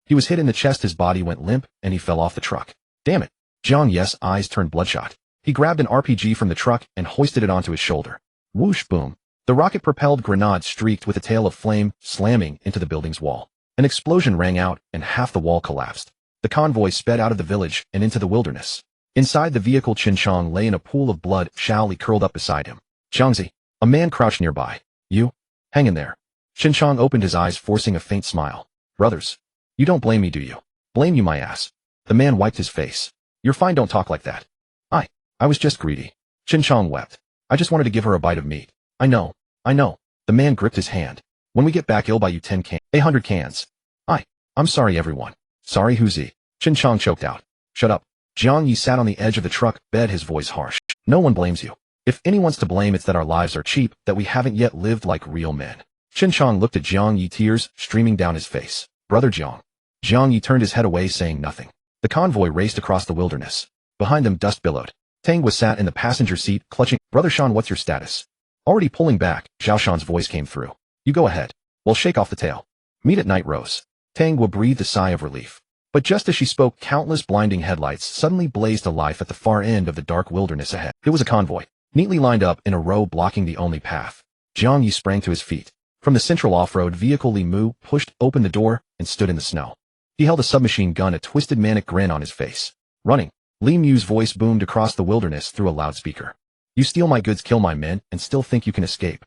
A: He was hit in the chest, his body went limp, and he fell off the truck. Damn it. Jiang Ye's eyes turned bloodshot. He grabbed an RPG from the truck and hoisted it onto his shoulder. Whoosh, boom. The rocket-propelled grenade streaked with a tail of flame, slamming into the building's wall. An explosion rang out, and half the wall collapsed. The convoy sped out of the village and into the wilderness. Inside the vehicle, Qin Chong lay in a pool of blood, Xiao Li curled up beside him. Jiangzi, a man crouched nearby. You? Hang in there. Qin Chong opened his eyes, forcing a faint smile. Brothers. You don't blame me, do you? Blame you, my ass. The man wiped his face. You're fine, don't talk like that. I was just greedy. Qin Chong wept. I just wanted to give her a bite of meat. I know. The man gripped his hand. When we get back, I'll buy you 100 cans. I'm sorry, everyone. Sorry, who's he? Qin Chong choked out. Shut up. Jiang Ye sat on the edge of the truck bed, his voice harsh. No one blames you. If anyone's to blame, it's that our lives are cheap, that we haven't yet lived like real men. Qin Chong looked at Jiang Ye, tears streaming down his face. Brother Jiang. Jiang Ye turned his head away, saying nothing. The convoy raced across the wilderness. Behind them, dust billowed. Tang sat in the passenger seat, clutching. Brother Shan, what's your status? Already pulling back, Zhao Shan's voice came through. You go ahead. We'll shake off the tail. Meet at night, Rose. Tang breathed a sigh of relief. But just as she spoke, countless blinding headlights suddenly blazed alive at the far end of the dark wilderness ahead. It was a convoy, neatly lined up in a row, blocking the only path. Jiang Ye sprang to his feet. From the central off-road vehicle, Li Mu pushed open the door and stood in the snow. He held a submachine gun, a twisted manic grin on his face. Running. Li Mu's voice boomed across the wilderness through a loudspeaker. You steal my goods, kill my men, and still think you can escape.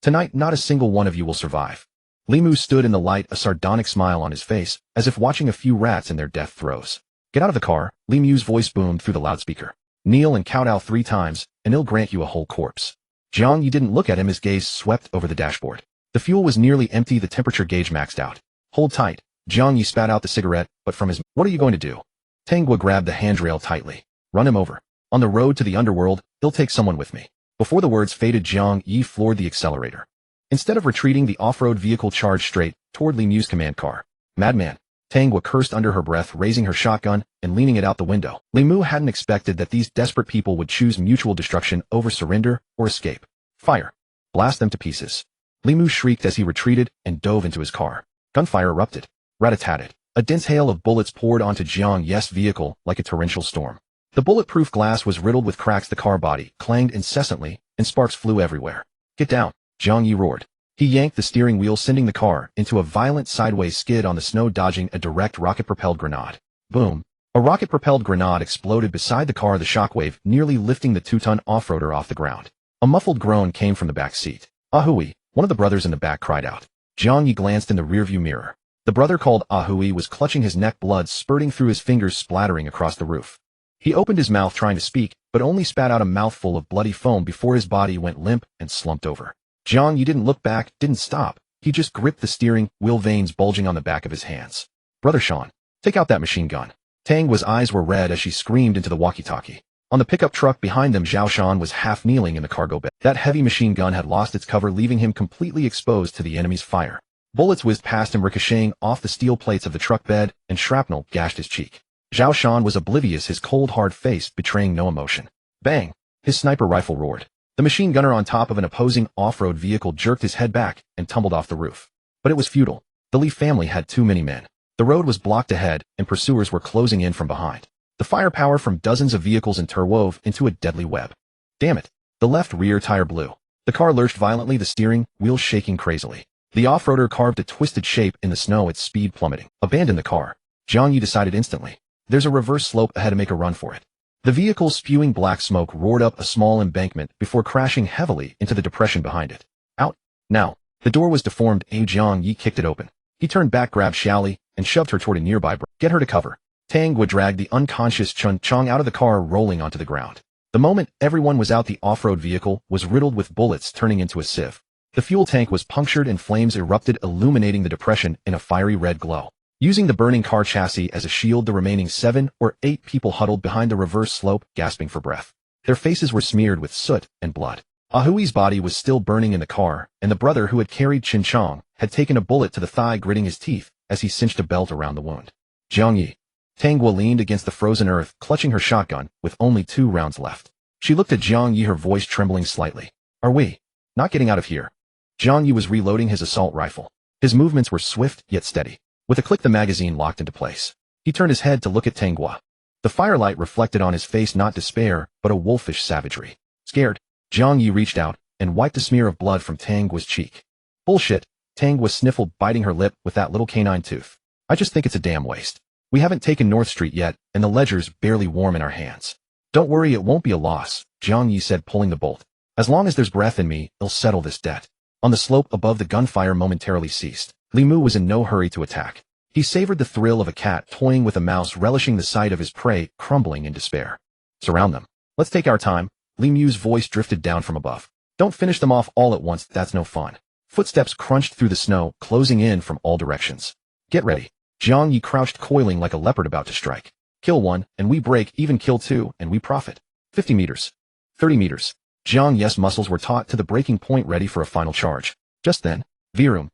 A: Tonight, not a single one of you will survive. Li Mu stood in the light, a sardonic smile on his face, as if watching a few rats in their death throes. Get out of the car, Li Mu's voice boomed through the loudspeaker. Kneel and kowtow 3 times, and he'll grant you a whole corpse. Jiang Ye didn't look at him, his gaze swept over the dashboard. The fuel was nearly empty, the temperature gauge maxed out. Hold tight. Jiang Ye spat out the cigarette, but from his what are you going to do? Tangwa grabbed the handrail tightly. Run him over. On the road to the underworld, he'll take someone with me. Before the words faded, Jiang Ye floored the accelerator. Instead of retreating, the off-road vehicle charged straight toward Li Mu's command car. Madman. Tangwa cursed under her breath, raising her shotgun and leaning it out the window. Li Mu hadn't expected that these desperate people would choose mutual destruction over surrender or escape. Fire. Blast them to pieces. Li Mu shrieked as he retreated and dove into his car. Gunfire erupted. Rat-a-tat-tat. A dense hail of bullets poured onto Jiang Ye's vehicle like a torrential storm. The bulletproof glass was riddled with cracks, the car body clanged incessantly, and sparks flew everywhere. Get down, Jiang Ye roared. He yanked the steering wheel, sending the car into a violent sideways skid on the snow, dodging a direct rocket-propelled grenade. Boom. A rocket-propelled grenade exploded beside the car, the shockwave nearly lifting the 2-ton off-roader off the ground. A muffled groan came from the back seat. Ahui, one of the brothers in the back cried out. Jiang Ye glanced in the rearview mirror. The brother called Ahui was clutching his neck, blood spurting through his fingers, splattering across the roof. He opened his mouth trying to speak, but only spat out a mouthful of bloody foam before his body went limp and slumped over. Jiang Ye didn't look back, didn't stop. He just gripped the steering wheel, veins bulging on the back of his hands. Brother Sean, take out that machine gun. Tangwa's eyes were red as she screamed into the walkie-talkie. On the pickup truck behind them, Zhao Shan was half kneeling in the cargo bay. That heavy machine gun had lost its cover, leaving him completely exposed to the enemy's fire. Bullets whizzed past him, ricocheting off the steel plates of the truck bed, and shrapnel gashed his cheek. Zhao Shan was oblivious, his cold, hard face betraying no emotion. Bang! His sniper rifle roared. The machine gunner on top of an opposing off-road vehicle jerked his head back and tumbled off the roof. But it was futile. The Li family had too many men. The road was blocked ahead, and pursuers were closing in from behind. The firepower from dozens of vehicles interwove into a deadly web. Damn it! The left rear tire blew. The car lurched violently, the steering wheel shaking crazily. The off-roader carved a twisted shape in the snow, its speed plummeting. Abandon the car. Jiang Ye decided instantly. There's a reverse slope ahead, to make a run for it. The vehicle, spewing black smoke, roared up a small embankment before crashing heavily into the depression behind it. Out. Now. The door was deformed. Jiang Ye kicked it open. He turned back, grabbed Xiaoli, and shoved her toward a nearby branch. Get her to cover. Tangwa dragged the unconscious Chun Chong out of the car, rolling onto the ground. The moment everyone was out, the off-road vehicle was riddled with bullets, turning into a sieve. The fuel tank was punctured and flames erupted, illuminating the depression in a fiery red glow. Using the burning car chassis as a shield, the remaining 7 or 8 people huddled behind the reverse slope, gasping for breath. Their faces were smeared with soot and blood. Ahui's body was still burning in the car, and the brother who had carried Qin Chong had taken a bullet to the thigh, gritting his teeth as he cinched a belt around the wound. Jiang Ye. Tangwa leaned against the frozen earth, clutching her shotgun, with only 2 rounds left. She looked at Jiang Ye, her voice trembling slightly. Are we not getting out of here? Jiang Ye was reloading his assault rifle. His movements were swift yet steady. With a click, the magazine locked into place. He turned his head to look at Tangwa. The firelight reflected on his face not despair, but a wolfish savagery. Scared, Jiang Ye reached out and wiped a smear of blood from Tang Guo's cheek. Bullshit, Tang Guo sniffled, biting her lip with that little canine tooth. I just think it's a damn waste. We haven't taken North Street yet, and the ledger's barely warm in our hands. Don't worry, it won't be a loss, Jiang Ye said, pulling the bolt. As long as there's breath in me, it'll settle this debt. On the slope above, the gunfire momentarily ceased. Li Mu was in no hurry to attack. He savored the thrill of a cat toying with a mouse, relishing the sight of his prey crumbling in despair. Surround them. Let's take our time. Li Mu's voice drifted down from above. Don't finish them off all at once, that's no fun. Footsteps crunched through the snow, closing in from all directions. Get ready. Jiang Ye crouched, coiling like a leopard about to strike. Kill one, and we break even. Kill two, and we profit. 50 meters. 30 meters. Jiang Ye's muscles were taut to the breaking point, ready for a final charge. Just then, Virum.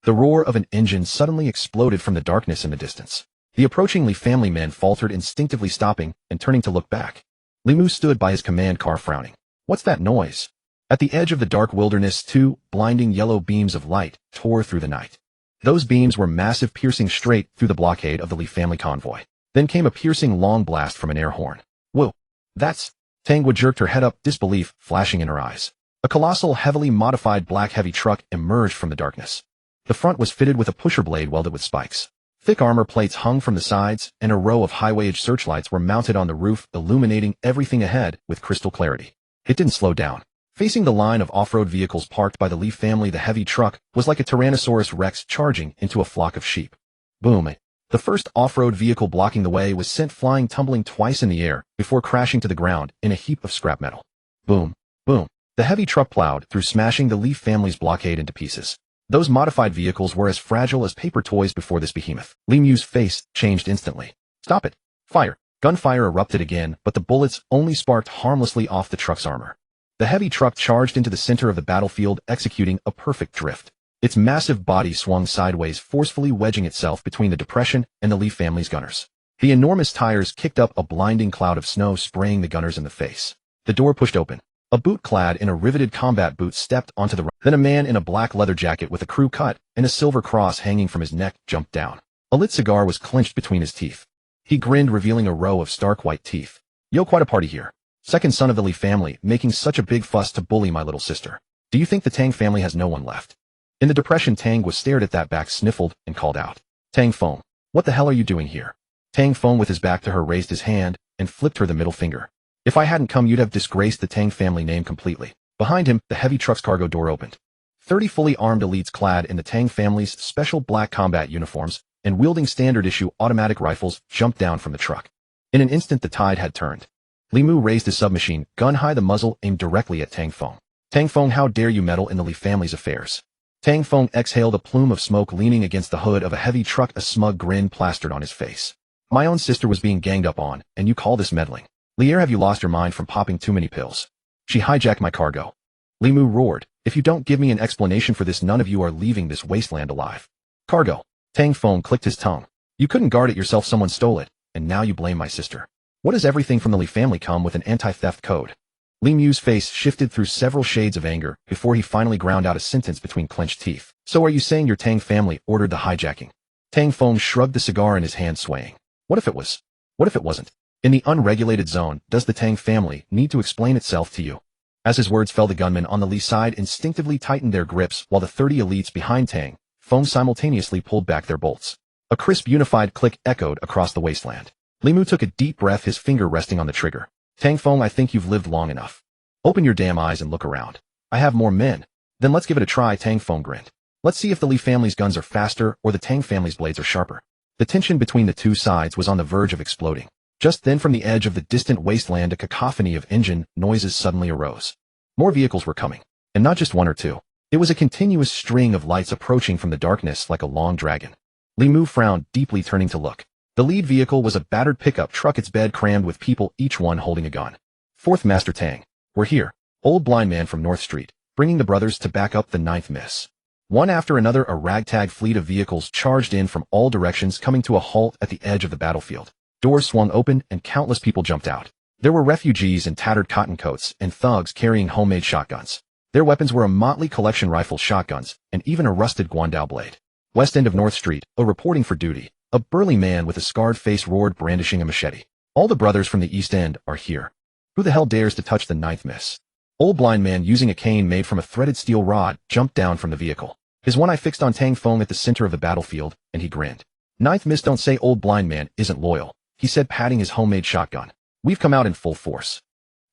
A: The roar of an engine suddenly exploded from the darkness in the distance. The approaching Li family men faltered, instinctively stopping and turning to look back. Li Mu stood by his command car, frowning. What's that noise? At the edge of the dark wilderness, two blinding yellow beams of light tore through the night. Those beams were massive, piercing straight through the blockade of the Li family convoy. Then came a piercing long blast from an air horn. Whoa! That's... Tang Guo jerked her head up, disbelief flashing in her eyes. A colossal, heavily modified black heavy truck emerged from the darkness. The front was fitted with a pusher blade welded with spikes. Thick armor plates hung from the sides, and a row of highway-edge searchlights were mounted on the roof, illuminating everything ahead with crystal clarity. It didn't slow down. Facing the line of off-road vehicles parked by the Li family, the heavy truck was like a Tyrannosaurus Rex charging into a flock of sheep. Boom! The first off-road vehicle blocking the way was sent flying, tumbling twice in the air before crashing to the ground in a heap of scrap metal. Boom! Boom! The heavy truck plowed through, smashing the Li family's blockade into pieces. Those modified vehicles were as fragile as paper toys before this behemoth. Li Mu's face changed instantly. Stop it! Fire! Gunfire erupted again, but the bullets only sparked harmlessly off the truck's armor. The heavy truck charged into the center of the battlefield, executing a perfect drift. Its massive body swung sideways, forcefully wedging itself between the depression and the Li family's gunners. The enormous tires kicked up a blinding cloud of snow, spraying the gunners in the face. The door pushed open. A boot clad in a riveted combat boot stepped onto the... Then a man in a black leather jacket with a crew cut and a silver cross hanging from his neck jumped down. A lit cigar was clenched between his teeth. He grinned, revealing a row of stark white teeth. Yo, quite a party here. Second son of the Li family, making such a big fuss to bully my little sister. Do you think the Tang family has no one left? In the depression, Tang was stared at that back, sniffled, and called out. Tang Feng, what the hell are you doing here? Tang Feng, with his back to her, raised his hand and flipped her the middle finger. If I hadn't come, you'd have disgraced the Tang family name completely. Behind him, the heavy truck's cargo door opened. 30 fully armed elites clad in the Tang family's special black combat uniforms and wielding standard-issue automatic rifles jumped down from the truck. In an instant, the tide had turned. Li Mu raised his submachine gun high, the muzzle aimed directly at Tang Feng. Tang Feng, how dare you meddle in the Li family's affairs? Tang Feng exhaled a plume of smoke, leaning against the hood of a heavy truck, a smug grin plastered on his face. My own sister was being ganged up on, and you call this meddling? Lier, have you lost your mind from popping too many pills? She hijacked my cargo. Li Mu roared. If you don't give me an explanation for this, none of you are leaving this wasteland alive. Cargo. Tang Feng clicked his tongue. You couldn't guard it yourself, someone stole it, and now you blame my sister. What does everything from the Li family come with an anti-theft code? Li Mu's face shifted through several shades of anger before he finally ground out a sentence between clenched teeth. So are you saying your Tang family ordered the hijacking? Tang Feng shrugged, the cigar in his hand swaying. What if it was? What if it wasn't? In the unregulated zone, does the Tang family need to explain itself to you? As his words fell, the gunmen on the Li side instinctively tightened their grips, while the 30 elites behind Tang Feng simultaneously pulled back their bolts. A crisp, unified click echoed across the wasteland. Li Mu took a deep breath, his finger resting on the trigger. Tang Feng, I think you've lived long enough. Open your damn eyes and look around. I have more men. Then let's give it a try, Tang Feng grinned. Let's see if the Li family's guns are faster or the Tang family's blades are sharper. The tension between the two sides was on the verge of exploding. Just then, from the edge of the distant wasteland, a cacophony of engine noises suddenly arose. More vehicles were coming, and not just one or two. It was a continuous string of lights approaching from the darkness like a long dragon. Li Mu frowned deeply, turning to look. The lead vehicle was a battered pickup truck, its bed crammed with people, each one holding a gun. Fourth Master Tang. We're here. Old blind man from North Street, bringing the brothers to back up the ninth miss. One after another, a ragtag fleet of vehicles charged in from all directions, coming to a halt at the edge of the battlefield. Doors swung open and countless people jumped out. There were refugees in tattered cotton coats and thugs carrying homemade shotguns. Their weapons were a motley collection: rifles, shotguns, and even a rusted guandao blade. West end of North Street, reporting for duty, a burly man with a scarred face roared, brandishing a machete. All the brothers from the East End are here. Who the hell dares to touch the ninth miss? Old blind man using a cane made from a threaded steel rod jumped down from the vehicle. His one eye fixed on Tang Feng at the center of the battlefield, and he grinned. Ninth miss, don't say old blind man isn't loyal, he said, patting his homemade shotgun. We've come out in full force.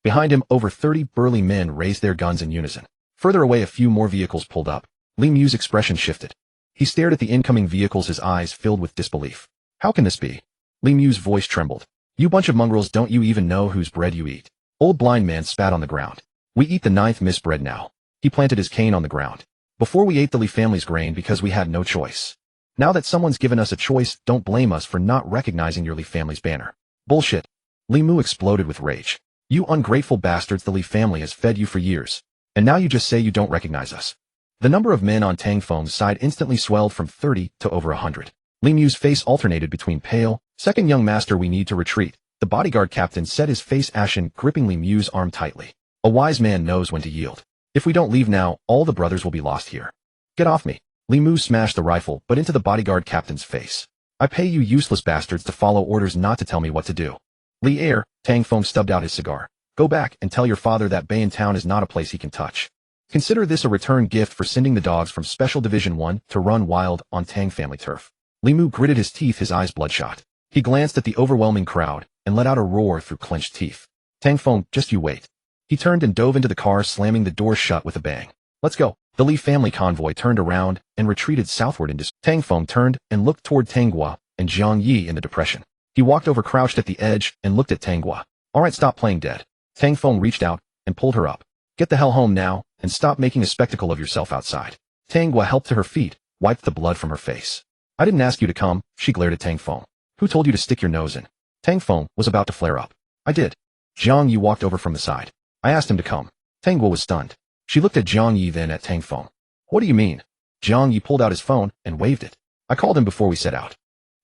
A: Behind him, over 30 burly men raised their guns in unison. Further away, a few more vehicles pulled up. Li Mu's expression shifted. He stared at the incoming vehicles, his eyes filled with disbelief. How can this be? Li Mu's voice trembled. You bunch of mongrels, don't you even know whose bread you eat? Old blind man spat on the ground. We eat the ninth miss bread now. He planted his cane on the ground. Before we ate the Li family's grain because we had no choice. Now that someone's given us a choice, don't blame us for not recognizing your Li family's banner. Bullshit. Li Mu exploded with rage. You ungrateful bastards, the Li family has fed you for years. And now you just say you don't recognize us. The number of men on Tang Feng's side instantly swelled from 30 to over 100. Li Mu's face alternated between pale, second young master, we need to retreat. The bodyguard captain set his face ashen, gripping Li Mu's arm tightly. A wise man knows when to yield. If we don't leave now, all the brothers will be lost here. Get off me. Li Mu smashed the rifle, but into the bodyguard captain's face. I pay you useless bastards to follow orders, not to tell me what to do. Li Air, Tang Feng stubbed out his cigar. Go back and tell your father that Bayan Town is not a place he can touch. Consider this a return gift for sending the dogs from Special Division 1 to run wild on Tang family turf. Li Mu gritted his teeth, his eyes bloodshot. He glanced at the overwhelming crowd and let out a roar through clenched teeth. Tang Feng, just you wait. He turned and dove into the car, slamming the door shut with a bang. Let's go. The Li family convoy turned around and retreated southward into Tang Feng turned and looked toward Tanghua and Jiang Ye in the depression. He walked over, crouched at the edge, and looked at Tanghua. All right, stop playing dead. Tang Feng reached out and pulled her up. Get the hell home now and stop making a spectacle of yourself outside. Tanghua helped to her feet, wiped the blood from her face. I didn't ask you to come, she glared at Tang Feng. Who told you to stick your nose in? Tang Feng was about to flare up. I did. Jiang Ye walked over from the side. I asked him to come. Tanghua was stunned. She looked at Jiang Ye, then at Tang Feng. What do you mean? Jiang Ye pulled out his phone and waved it. I called him before we set out.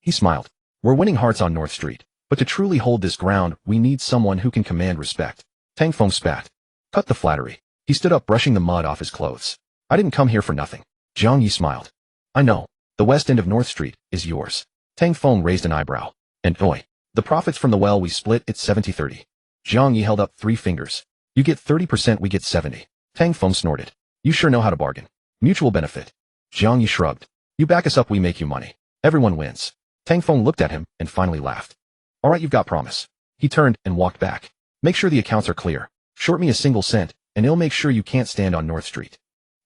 A: He smiled. We're winning hearts on North Street, but to truly hold this ground, we need someone who can command respect. Tang Feng spat. Cut the flattery. He stood up, brushing the mud off his clothes. I didn't come here for nothing. Jiang Ye smiled. I know. The west end of North Street is yours. Tang Feng raised an eyebrow. And oi. The profits from the well we split, it's 70-30. Jiang Ye held up 3 fingers. You get 30%, we get 70. Tang Feng snorted. You sure know how to bargain. Mutual benefit. Jiang Ye shrugged. You back us up, we make you money. Everyone wins. Tang Feng looked at him and finally laughed. All right, you've got promise. He turned and walked back. Make sure the accounts are clear. Short me a single cent, and he'll make sure you can't stand on North Street.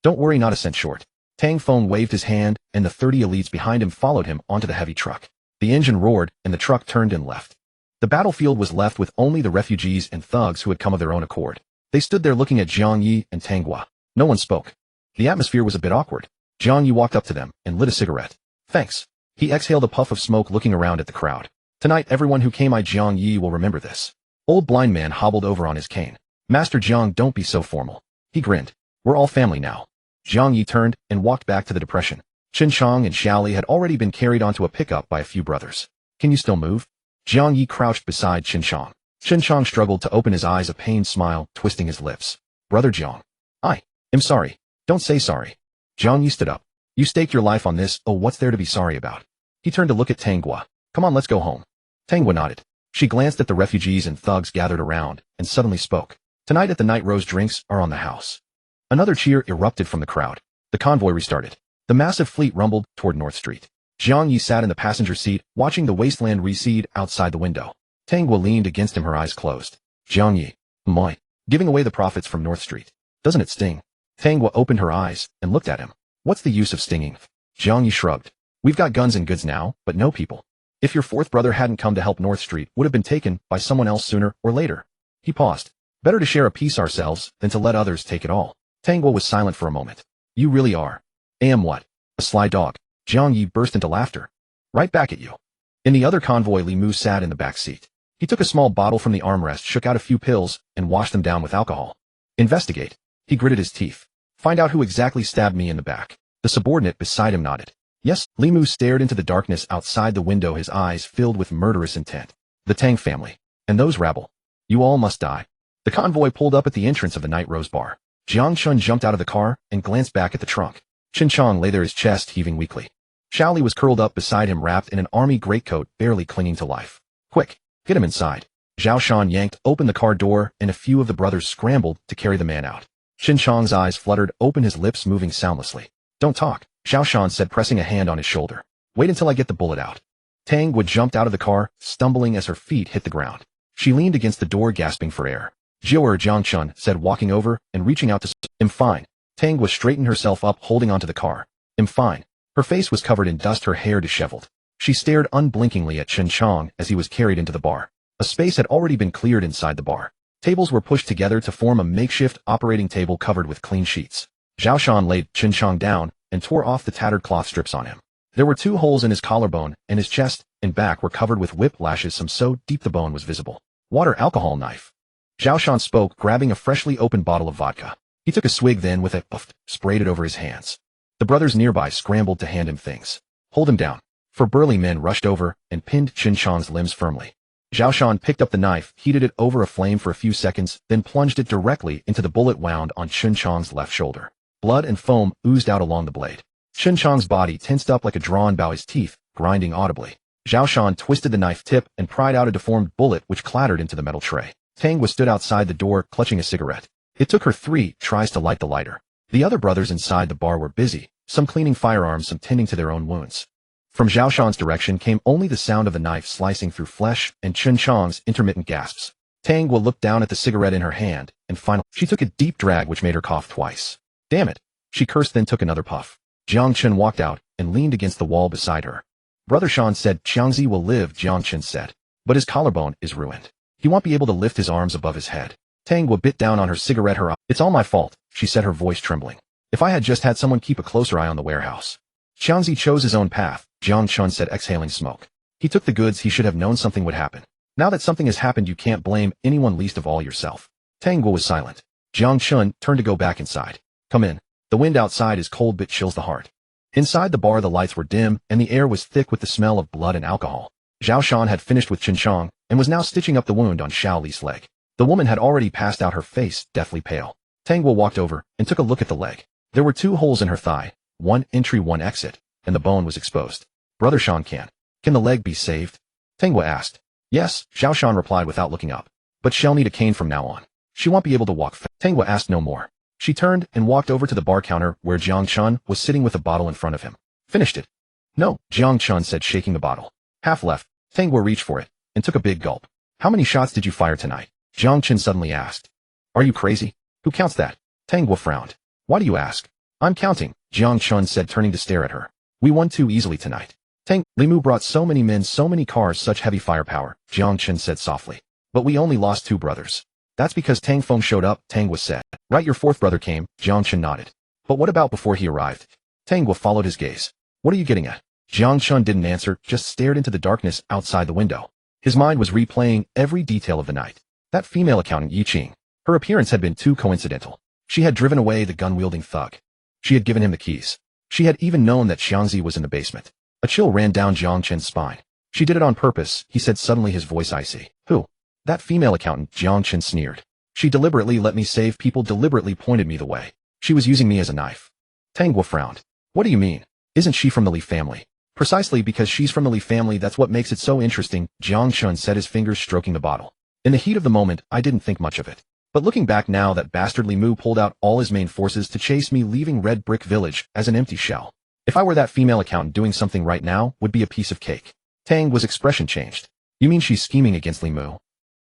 A: Don't worry, not a cent short. Tang Feng waved his hand, and the 30 elites behind him followed him onto the heavy truck. The engine roared, and the truck turned and left. The battlefield was left with only the refugees and thugs who had come of their own accord. They stood there looking at Jiang Ye and Tanghua. No one spoke. The atmosphere was a bit awkward. Jiang Ye walked up to them and lit a cigarette. Thanks. He exhaled a puff of smoke, looking around at the crowd. Tonight, everyone who came, Jiang Ye will remember this. Old blind man hobbled over on his cane. Master Jiang, don't be so formal. He grinned. We're all family now. Jiang Ye turned and walked back to the depression. Chen Chong and Xiaoli had already been carried onto a pickup by a few brothers. Can you still move? Jiang Ye crouched beside Chen Chong. Chen Chong struggled to open his eyes, a pained smile twisting his lips. Brother Jiang. I am sorry. Don't say sorry. Jiang Ye stood up. You staked your life on this, oh, what's there to be sorry about? He turned to look at Tanghua. Come on, let's go home. Tanghua nodded. She glanced at the refugees and thugs gathered around and suddenly spoke. Tonight at the night, rose drinks are on the house. Another cheer erupted from the crowd. The convoy restarted. The massive fleet rumbled toward North Street. Jiang Ye sat in the passenger seat, watching the wasteland recede outside the window. Tanghua leaned against him, her eyes closed. Jiang Ye. My. Giving away the profits from North Street. Doesn't it sting? Tanghua opened her eyes and looked at him. What's the use of stinging? Jiang Ye shrugged. We've got guns and goods now, but no people. If your fourth brother hadn't come to help, North Street would have been taken by someone else sooner or later. He paused. Better to share a piece ourselves than to let others take it all. Tanghua was silent for a moment. You really are. Am what? A sly dog. Jiang Ye burst into laughter. Right back at you. In the other convoy, Li Mu sat in the back seat. He took a small bottle from the armrest, shook out a few pills, and washed them down with alcohol. Investigate. He gritted his teeth. Find out who exactly stabbed me in the back. The subordinate beside him nodded. Yes. Li Mu stared into the darkness outside the window, his eyes filled with murderous intent. The Tang family. And those rabble. You all must die. The convoy pulled up at the entrance of the Night Rose bar. Jiang Chun jumped out of the car and glanced back at the trunk. Chen Chong lay there, his chest heaving weakly. Xiaoli was curled up beside him, wrapped in an army greatcoat, barely clinging to life. Quick. Get him inside. Zhao Shan yanked open the car door, and a few of the brothers scrambled to carry the man out. Qin Chang's eyes fluttered open, his lips moving soundlessly. Don't talk, Zhao Shan said, pressing a hand on his shoulder. Wait until I get the bullet out. Tang Wu jumped out of the car, stumbling as her feet hit the ground. She leaned against the door, gasping for air. Jiao Jiangchun said, walking over and reaching out to I'm fine. Tang Wu straightened herself up, holding onto the car. I'm fine. Her face was covered in dust, her hair disheveled. She stared unblinkingly at Qin Chang as he was carried into the bar. A space had already been cleared inside the bar. Tables were pushed together to form a makeshift operating table covered with clean sheets. Zhao Shan laid Qin Chang down and tore off the tattered cloth strips on him. There were 2 holes in his collarbone, and his chest and back were covered with whip lashes, some so deep the bone was visible. Water alcohol knife. Zhao Shan spoke, grabbing a freshly opened bottle of vodka. He took a swig, then with a puff, sprayed it over his hands. The brothers nearby scrambled to hand him things. Hold him down. 4 burly men rushed over and pinned Qin Chang's limbs firmly. Zhao Shan picked up the knife, heated it over a flame for a few seconds, then plunged it directly into the bullet wound on Qin Chang's left shoulder. Blood and foam oozed out along the blade. Qin Chang's body tensed up like a drawn bow, his teeth grinding audibly. Zhao Shan twisted the knife tip and pried out a deformed bullet which clattered into the metal tray. Tang Wu stood outside the door, clutching a cigarette. It took her 3 tries to light the lighter. The other brothers inside the bar were busy, some cleaning firearms, some tending to their own wounds. From Zhao Shan's direction came only the sound of the knife slicing through flesh and Qin Chang's intermittent gasps. Tang Wu looked down at the cigarette in her hand, and finally, she took a deep drag which made her cough twice. Damn it! She cursed, then took another puff. Jiang Chen walked out and leaned against the wall beside her. Brother Shan said, Xiangzi will live, Jiang Chen said. But his collarbone is ruined. He won't be able to lift his arms above his head. Tang Wu bit down on her cigarette. It's all my fault, she said, her voice trembling. If I had just had someone keep a closer eye on the warehouse. Xiangzi chose his own path, Jiang Chen said, exhaling smoke. He took the goods. He should have known something would happen. Now that something has happened, you can't blame anyone, least of all yourself. Tang Wu was silent. Jiang Chen turned to go back inside. Come in. The wind outside is cold, but chills the heart. Inside the bar, the lights were dim, and the air was thick with the smell of blood and alcohol. Zhao Shan had finished with Qin Chang and was now stitching up the wound on Xiao Li's leg. The woman had already passed out, her face deathly pale. Tang Wu walked over and took a look at the leg. There were 2 holes in her thigh, 1 entry, 1 exit, and the bone was exposed. Brother Shan, can the leg be saved? Tang Wu asked. Yes, Zhao Shan replied without looking up. But she'll need a cane from now on. She won't be able to walk. Tang Wu asked no more. She turned and walked over to the bar counter where Jiang Chen was sitting with a bottle in front of him. Finished it? No, Jiang Chen said, shaking the bottle. Half left. Tang Wu reached for it and took a big gulp. How many shots did you fire tonight? Jiang Chen suddenly asked. Are you crazy? Who counts that? Tang Wu frowned. Why do you ask? I'm counting, Jiang Chen said, turning to stare at her. We won too easily tonight. Li Mu brought so many men, so many cars, such heavy firepower, Jiang Chen said softly. But we only lost 2 brothers. That's because Tang Feng showed up, Tang Wu said. Right, your 4th brother came, Jiang Chen nodded. But what about before he arrived? Tang Wu followed his gaze. What are you getting at? Jiang Chen didn't answer, just stared into the darkness outside the window. His mind was replaying every detail of the night. That female accountant, Yi Qing. Her appearance had been too coincidental. She had driven away the gun-wielding thug. She had given him the keys. She had even known that Xiangzi was in the basement. A chill ran down Jiang Chen's spine. She did it on purpose, he said, suddenly, his voice icy. Who? That female accountant, Jiang Chen sneered. She deliberately let me save people, deliberately pointed me the way. She was using me as a knife. Tang Wu frowned. What do you mean? Isn't she from the Li family? Precisely because she's from the Li family, that's what makes it so interesting, Jiang Chen said, his fingers stroking the bottle. In the heat of the moment, I didn't think much of it. But looking back now, that bastard Li Mu pulled out all his main forces to chase me, leaving Red Brick Village as an empty shell. If I were that female accountant, doing something right now would be a piece of cake. Tang Wu's expression changed. You mean she's scheming against Li Mu?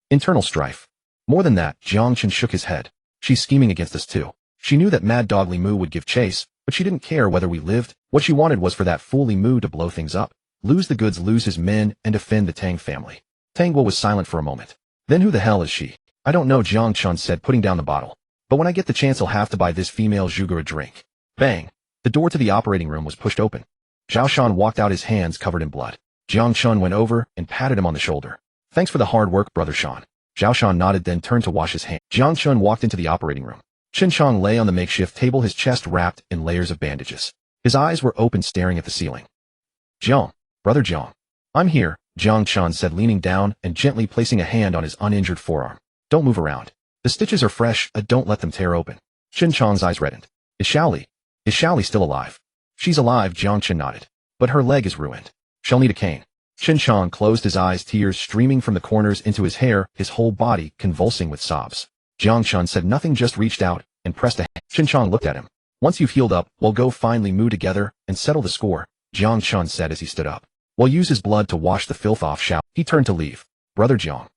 A: Internal strife. More than that, Jiang Chen shook his head. She's scheming against us too. She knew that Mad Dog Li Mu would give chase, but she didn't care whether we lived. What she wanted was for that fool Li Mu to blow things up, lose the goods, lose his men, and defend the Tang family. Tang Wu was silent for a moment. Then who the hell is she? I don't know, Jiang Chen said, putting down the bottle. But when I get the chance, I'll have to buy this female zhuge a drink. Bang! The door to the operating room was pushed open. Zhao Shan walked out, his hands covered in blood. Jiang Chen went over and patted him on the shoulder. Thanks for the hard work, Brother Shan. Zhao Shan nodded, then turned to wash his hands. Jiang Chen walked into the operating room. Qin Chang lay on the makeshift table, his chest wrapped in layers of bandages. His eyes were open, staring at the ceiling. Jiang, Brother Jiang. I'm here, Jiang Chen said, leaning down and gently placing a hand on his uninjured forearm. Don't move around. The stitches are fresh, don't let them tear open. Qin Chang's eyes reddened. Is Xiao Li still alive? She's alive, Jiang Chen nodded. But her leg is ruined. She'll need a cane. Chen Chong closed his eyes, tears streaming from the corners into his hair, his whole body convulsing with sobs. Jiang Chun said nothing, just reached out and pressed a hand. Chen Chong looked at him. Once you've healed up, we'll go finally moo together and settle the score, Jiang Chun said as he stood up. We'll use his blood to wash the filth off, shall he? Turned to leave. Brother Jiang.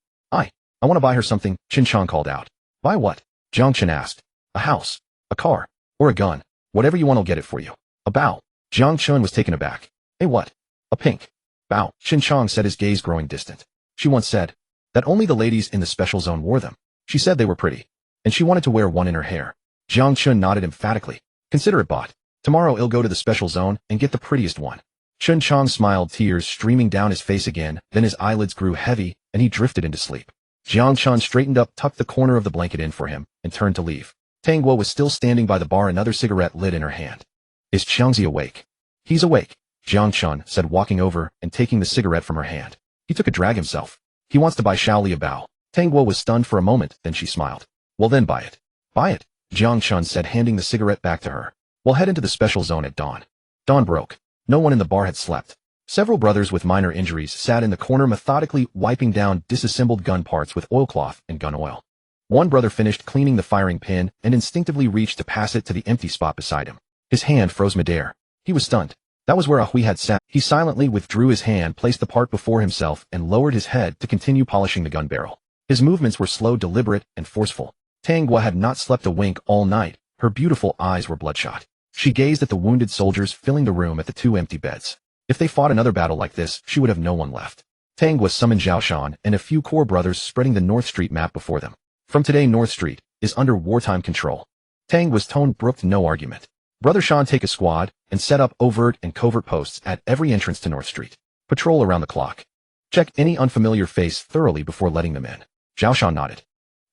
A: I want to buy her something, Chen Chong called out. Buy what? Jiang Chen asked. A house, a car, or a gun. Whatever you want, I'll get it for you. A bow. Jiang Chun was taken aback. A what? A pink bow, Chen Chong said, his gaze growing distant. She once said that only the ladies in the special zone wore them. She said they were pretty, and she wanted to wear one in her hair. Jiang Chun nodded emphatically. Consider it bought. Tomorrow he'll go to the special zone and get the prettiest one. Chen Chong smiled, tears streaming down his face again, then his eyelids grew heavy, and he drifted into sleep. Jiang Chun straightened up, tucked the corner of the blanket in for him, and turned to leave. Tang Guo was still standing by the bar, another cigarette lit in her hand. Is Xiangzi awake? He's awake, Jiang Chun said, walking over and taking the cigarette from her hand. He took a drag himself. He wants to buy Shaoli a bow. Tang Guo was stunned for a moment, then she smiled. Well then buy it. Buy it, Jiang Chun said, handing the cigarette back to her. We'll head into the special zone at dawn. Dawn broke. No one in the bar had slept. Several brothers with minor injuries sat in the corner, methodically wiping down disassembled gun parts with oilcloth and gun oil. One brother finished cleaning the firing pin and instinctively reached to pass it to the empty spot beside him. His hand froze midair. He was stunned. That was where Ahui had sat. He silently withdrew his hand, placed the part before himself, and lowered his head to continue polishing the gun barrel. His movements were slow, deliberate, and forceful. Tang Guo had not slept a wink all night. Her beautiful eyes were bloodshot. She gazed at the wounded soldiers filling the room, at the two empty beds. If they fought another battle like this, she would have no one left. Tang Guo summoned Zhao Shan and a few core brothers, spreading the North Street map before them. From today, North Street is under wartime control. Tang Guo's tone brooked no argument. Brother Shan, take a squad and set up overt and covert posts at every entrance to North Street. Patrol around the clock. Check any unfamiliar face thoroughly before letting them in. Zhao Shan nodded.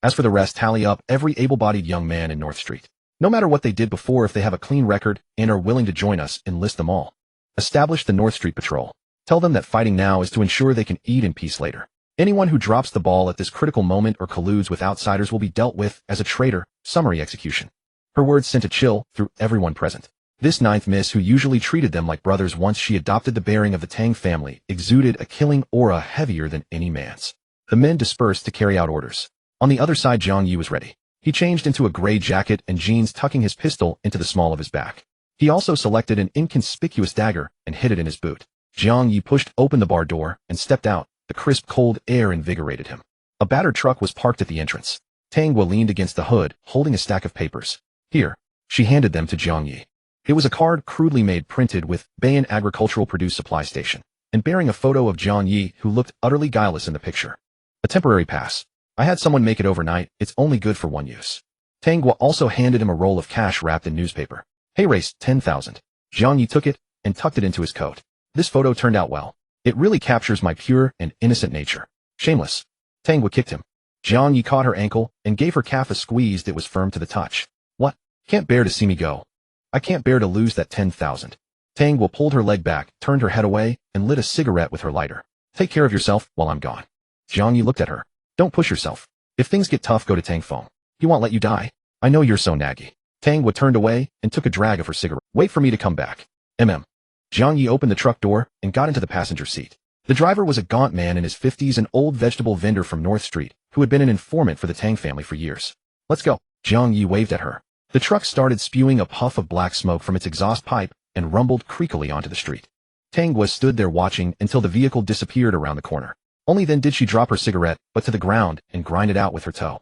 A: As for the rest, tally up every able-bodied young man in North Street. No matter what they did before, if they have a clean record and are willing to join us, enlist them all. Establish the North Street Patrol. Tell them that fighting now is to ensure they can eat in peace later. Anyone who drops the ball at this critical moment or colludes with outsiders will be dealt with as a traitor. Summary execution. Her words sent a chill through everyone present. This ninth miss, who usually treated them like brothers once she adopted the bearing of the Tang family, exuded a killing aura heavier than any man's. The men dispersed to carry out orders. On the other side, Jiang Ye was ready. He changed into a gray jacket and jeans, tucking his pistol into the small of his back. He also selected an inconspicuous dagger and hid it in his boot. Jiang Ye pushed open the bar door and stepped out. The crisp, cold air invigorated him. A battered truck was parked at the entrance. Tang Guo leaned against the hood, holding a stack of papers. Here. She handed them to Jiang Ye. It was a card crudely made, printed with Bayan Agricultural Produce Supply Station, and bearing a photo of Jiang Ye, who looked utterly guileless in the picture. A temporary pass. I had someone make it overnight. It's only good for one use. Tang Guo also handed him a roll of cash wrapped in newspaper. Hey, race, 10,000. Jiang Ye took it and tucked it into his coat. This photo turned out well. It really captures my pure and innocent nature. Shameless. Tang Guo kicked him. Jiang Ye caught her ankle and gave her calf a squeeze that was firm to the touch. What? Can't bear to see me go. I can't bear to lose that 10,000. Tang Guo pulled her leg back, turned her head away, and lit a cigarette with her lighter. Take care of yourself while I'm gone. Jiang Ye looked at her. Don't push yourself. If things get tough, go to Tang Feng. He won't let you die. I know you're so naggy. Tang Guo turned away and took a drag of her cigarette. Wait for me to come back. Jiang Ye opened the truck door and got into the passenger seat. The driver was a gaunt man in his 50s, an old vegetable vendor from North Street, who had been an informant for the Tang family for years. Let's go. Jiang Ye waved at her. The truck started spewing a puff of black smoke from its exhaust pipe and rumbled creakily onto the street. Tang Guo stood there watching until the vehicle disappeared around the corner. Only then did she drop her cigarette, but to the ground, and grind it out with her toe.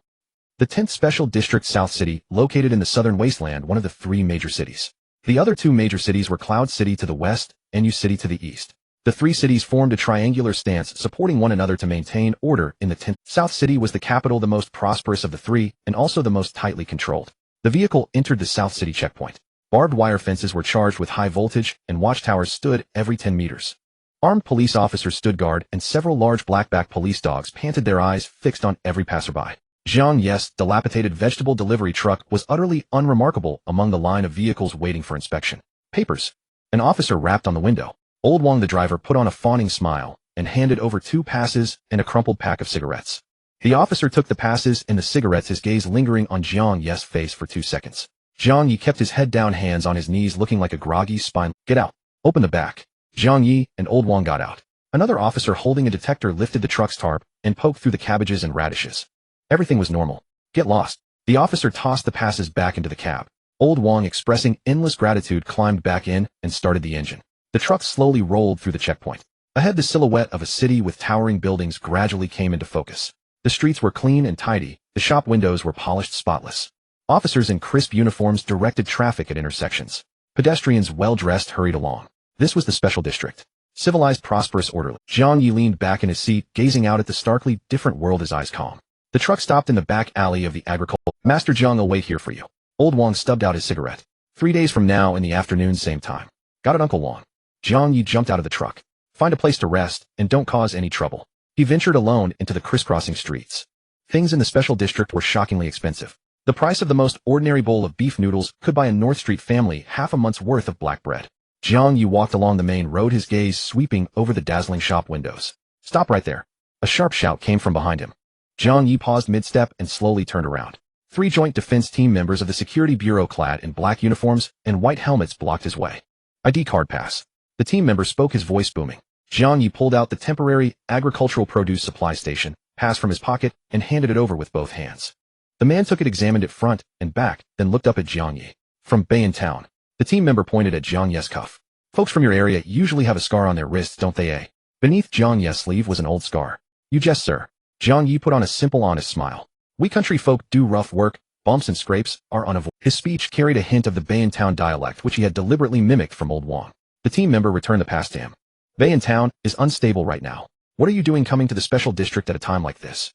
A: The 10th Special District, South City, located in the southern wasteland, one of the three major cities. The other two major cities were Cloud City to the west and Yu City to the east. The three cities formed a triangular stance, supporting one another to maintain order in the 10th. South City was the capital, the most prosperous of the three, and also the most tightly controlled. The vehicle entered the South City checkpoint. Barbed wire fences were charged with high voltage, and watchtowers stood every 10 meters. Armed police officers stood guard, and several large blackback police dogs panted, their eyes fixed on every passerby. Jiang Ye's dilapidated vegetable delivery truck was utterly unremarkable among the line of vehicles waiting for inspection. Papers. An officer rapped on the window. Old Wang, the driver, put on a fawning smile and handed over 2 passes and a crumpled pack of cigarettes. The officer took the passes and the cigarettes, his gaze lingering on Jiang Ye's face for 2 seconds. Jiang Ye kept his head down, hands on his knees, looking like a groggy spine. Get out. Open the back. Jiang Ye and Old Wang got out. Another officer holding a detector lifted the truck's tarp and poked through the cabbages and radishes. Everything was normal. Get lost. The officer tossed the passes back into the cab. Old Wong, expressing endless gratitude, climbed back in and started the engine. The truck slowly rolled through the checkpoint. Ahead, the silhouette of a city with towering buildings gradually came into focus. The streets were clean and tidy. The shop windows were polished spotless. Officers in crisp uniforms directed traffic at intersections. Pedestrians well-dressed hurried along. This was the special district. Civilized, prosperous, orderly. Jiang Ye leaned back in his seat, gazing out at the starkly different world, his eyes calm. The truck stopped in the back alley of the agricultural. Master Jiang, I'll wait here for you. Old Wong stubbed out his cigarette. 3 days from now in the afternoon, same time. Got it, Uncle Wong. Jiang Ye jumped out of the truck. Find a place to rest, and don't cause any trouble. He ventured alone into the crisscrossing streets. Things in the special district were shockingly expensive. The price of the most ordinary bowl of beef noodles could buy a North Street family half a month's worth of black bread. Jiang Ye walked along the main road, his gaze sweeping over the dazzling shop windows. Stop right there. A sharp shout came from behind him. Jiang Ye paused mid-step and slowly turned around. 3 Joint Defense Team members of the Security Bureau clad in black uniforms and white helmets blocked his way. ID card pass. The team member spoke, his voice booming. Jiang Ye pulled out the temporary agricultural produce supply station pass from his pocket and handed it over with both hands. The man took it, examined it front and back, then looked up at Jiang Ye. From Bay in town. The team member pointed at Jiang Ye's cuff. Folks from your area usually have a scar on their wrists, don't they, eh? Beneath Jiang Ye's sleeve was an old scar. You jest, sir. Jiang Ye put on a simple, honest smile. We country folk do rough work. Bumps and scrapes are unavoidable. His speech carried a hint of the Bay in town dialect, which he had deliberately mimicked from Old Wong. The team member returned the pass to him. Bay in town is unstable right now. What are you doing coming to the special district at a time like this?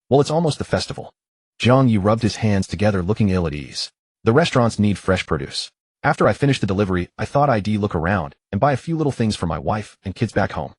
A: Well, it's almost the festival. Jiang Ye rubbed his hands together, looking ill at ease. The restaurants need fresh produce. After I finished the delivery, I thought I'd look around and buy a few little things for my wife and kids back home.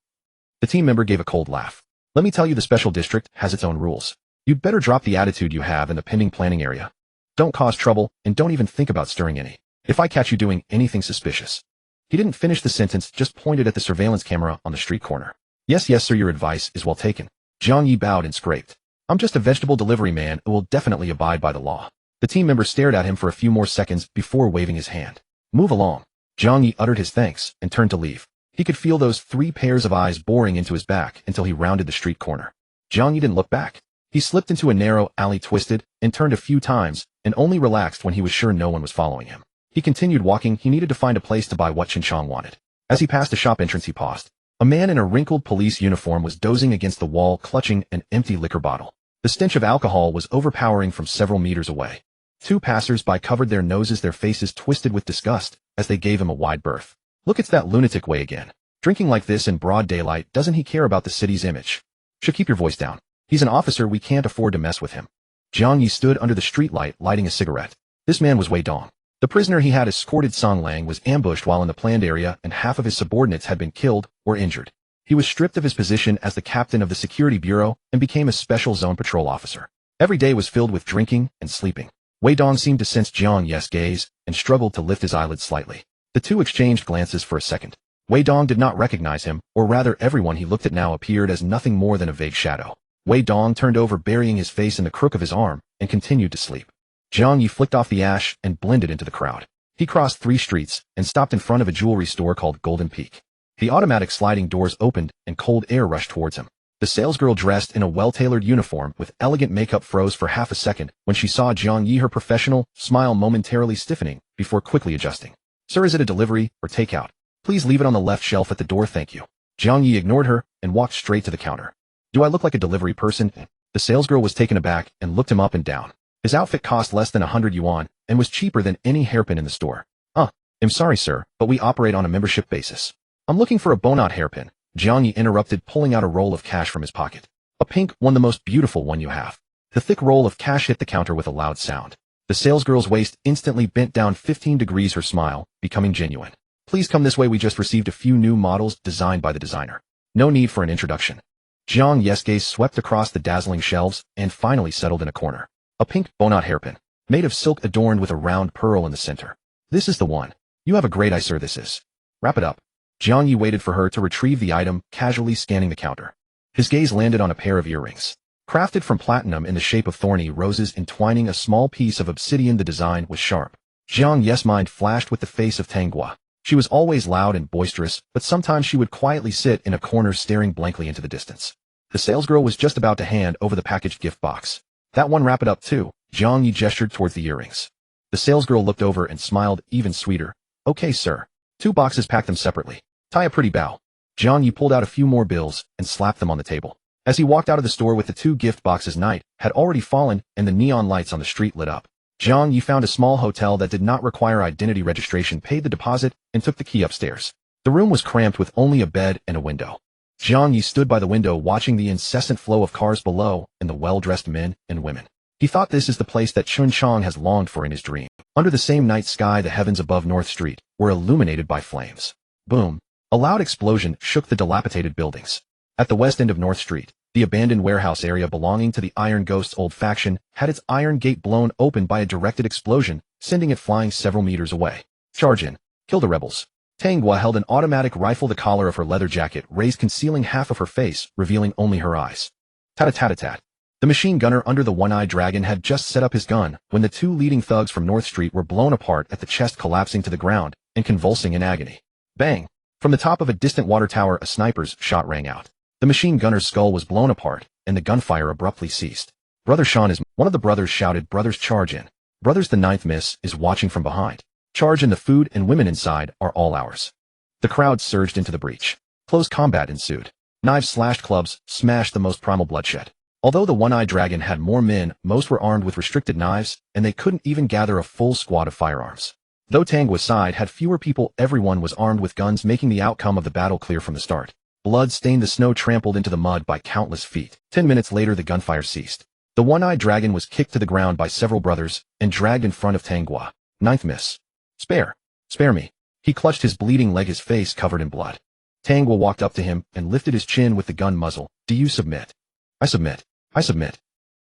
A: The team member gave a cold laugh. Let me tell you, the special district has its own rules. You'd better drop the attitude you have in the pending planning area. Don't cause trouble, and don't even think about stirring any. If I catch you doing anything suspicious. He didn't finish the sentence, just pointed at the surveillance camera on the street corner. Yes, sir, your advice is well taken. Jiang Ye bowed and scraped. I'm just a vegetable delivery man who will definitely abide by the law. The team member stared at him for a few more seconds before waving his hand. Move along. Jiang Ye uttered his thanks and turned to leave. He could feel those 3 pairs of eyes boring into his back until he rounded the street corner. Jiang Ye didn't look back. He slipped into a narrow alley, twisted, and turned a few times, and only relaxed when he was sure no one was following him. He continued walking. He needed to find a place to buy what Chin Chong wanted. As he passed a shop entrance, he paused. A man in a wrinkled police uniform was dozing against the wall, clutching an empty liquor bottle. The stench of alcohol was overpowering from several meters away. 2 passers-by covered their noses, their faces twisted with disgust, as they gave him a wide berth. Look, it's that lunatic way again. Drinking like this in broad daylight. Doesn't he care about the city's image? Should keep your voice down. He's an officer, we can't afford to mess with him. Jiang Ye stood under the streetlight, lighting a cigarette. This man was Wei Dong. The prisoner he had escorted. Song Lang was ambushed while in the planned area, and half of his subordinates had been killed or injured. He was stripped of his position as the captain of the Security Bureau and became a special zone patrol officer. Every day was filled with drinking and sleeping. Wei Dong seemed to sense Jiang Ye's gaze and struggled to lift his eyelids slightly. The two exchanged glances for a second. Wei Dong did not recognize him, or rather everyone he looked at now appeared as nothing more than a vague shadow. Wei Dong turned over, burying his face in the crook of his arm, and continued to sleep. Jiang Ye flicked off the ash and blended into the crowd. He crossed 3 streets and stopped in front of a jewelry store called Golden Peak. The automatic sliding doors opened and cold air rushed towards him. The salesgirl, dressed in a well-tailored uniform with elegant makeup, froze for half a second when she saw Jiang Ye, her professional smile momentarily stiffening before quickly adjusting. Sir, is it a delivery or takeout? Please leave it on the left shelf at the door, thank you. Jiang Ye ignored her and walked straight to the counter. Do I look like a delivery person? The salesgirl was taken aback and looked him up and down. His outfit cost less than 100 yuan and was cheaper than any hairpin in the store. I'm sorry, sir, but we operate on a membership basis. I'm looking for a Bonot hairpin. Jiang Ye interrupted, pulling out a roll of cash from his pocket. A pink one, the most beautiful one you have. The thick roll of cash hit the counter with a loud sound. The salesgirl's waist instantly bent down 15 degrees, her smile becoming genuine. Please come this way, we just received a few new models designed by the designer. No need for an introduction. Jiang Ye's gaze swept across the dazzling shelves and finally settled in a corner. A pink Bonot hairpin, made of silk adorned with a round pearl in the center. This is the one. You have a great eye, sir, this is. Wrap it up. Jiang Ye waited for her to retrieve the item, casually scanning the counter. His gaze landed on a pair of earrings. Crafted from platinum in the shape of thorny roses entwining a small piece of obsidian, the design was sharp. Jiang Ye's mind flashed with the face of Tang Gua. She was always loud and boisterous, but sometimes she would quietly sit in a corner staring blankly into the distance. The salesgirl was just about to hand over the packaged gift box. That one, wrap it up too. Jiang Ye gestured towards the earrings. The salesgirl looked over and smiled even sweeter. Okay, sir. 2 boxes, pack them separately. Tie a pretty bow. Jiang Ye pulled out a few more bills and slapped them on the table. As he walked out of the store with the 2 gift boxes, night had already fallen and the neon lights on the street lit up. Jiang Ye found a small hotel that did not require identity registration, paid the deposit, and took the key upstairs. The room was cramped with only a bed and a window. Jiang Ye stood by the window watching the incessant flow of cars below and the well-dressed men and women. He thought, this is the place that Chun Chang has longed for in his dream. Under the same night sky, the heavens above North Street were illuminated by flames. Boom! A loud explosion shook the dilapidated buildings. At the west end of North Street, the abandoned warehouse area belonging to the Iron Ghost's old faction had its iron gate blown open by a directed explosion, sending it flying several meters away. Charge in. Kill the rebels. Tang Gua held an automatic rifle. The collar of her leather jacket raised, concealing half of her face, revealing only her eyes. Tat-a-tat-a-tat. The machine gunner under the one-eyed dragon had just set up his gun when the 2 leading thugs from North Street were blown apart at the chest, collapsing to the ground and convulsing in agony. Bang! From the top of a distant water tower, a sniper's shot rang out. The machine gunner's skull was blown apart, and the gunfire abruptly ceased. Brother Sean is... One of the brothers shouted, brothers, charge in. Brothers, the 9th Miss is watching from behind. Charge in, the food and women inside are all ours. The crowd surged into the breach. Close combat ensued. Knives slashed, clubs smashed, the most primal bloodshed. Although the one-eyed dragon had more men, most were armed with restricted knives, and they couldn't even gather a full squad of firearms. Though Tang Gua's side had fewer people, everyone was armed with guns, making the outcome of the battle clear from the start. Blood stained the snow, trampled into the mud by countless feet. 10 minutes later, the gunfire ceased. The one-eyed dragon was kicked to the ground by several brothers and dragged in front of Tang Gua. 9th Miss. Spare me. He clutched his bleeding leg, his face covered in blood. Tang Gua walked up to him and lifted his chin with the gun muzzle. Do you submit? I submit.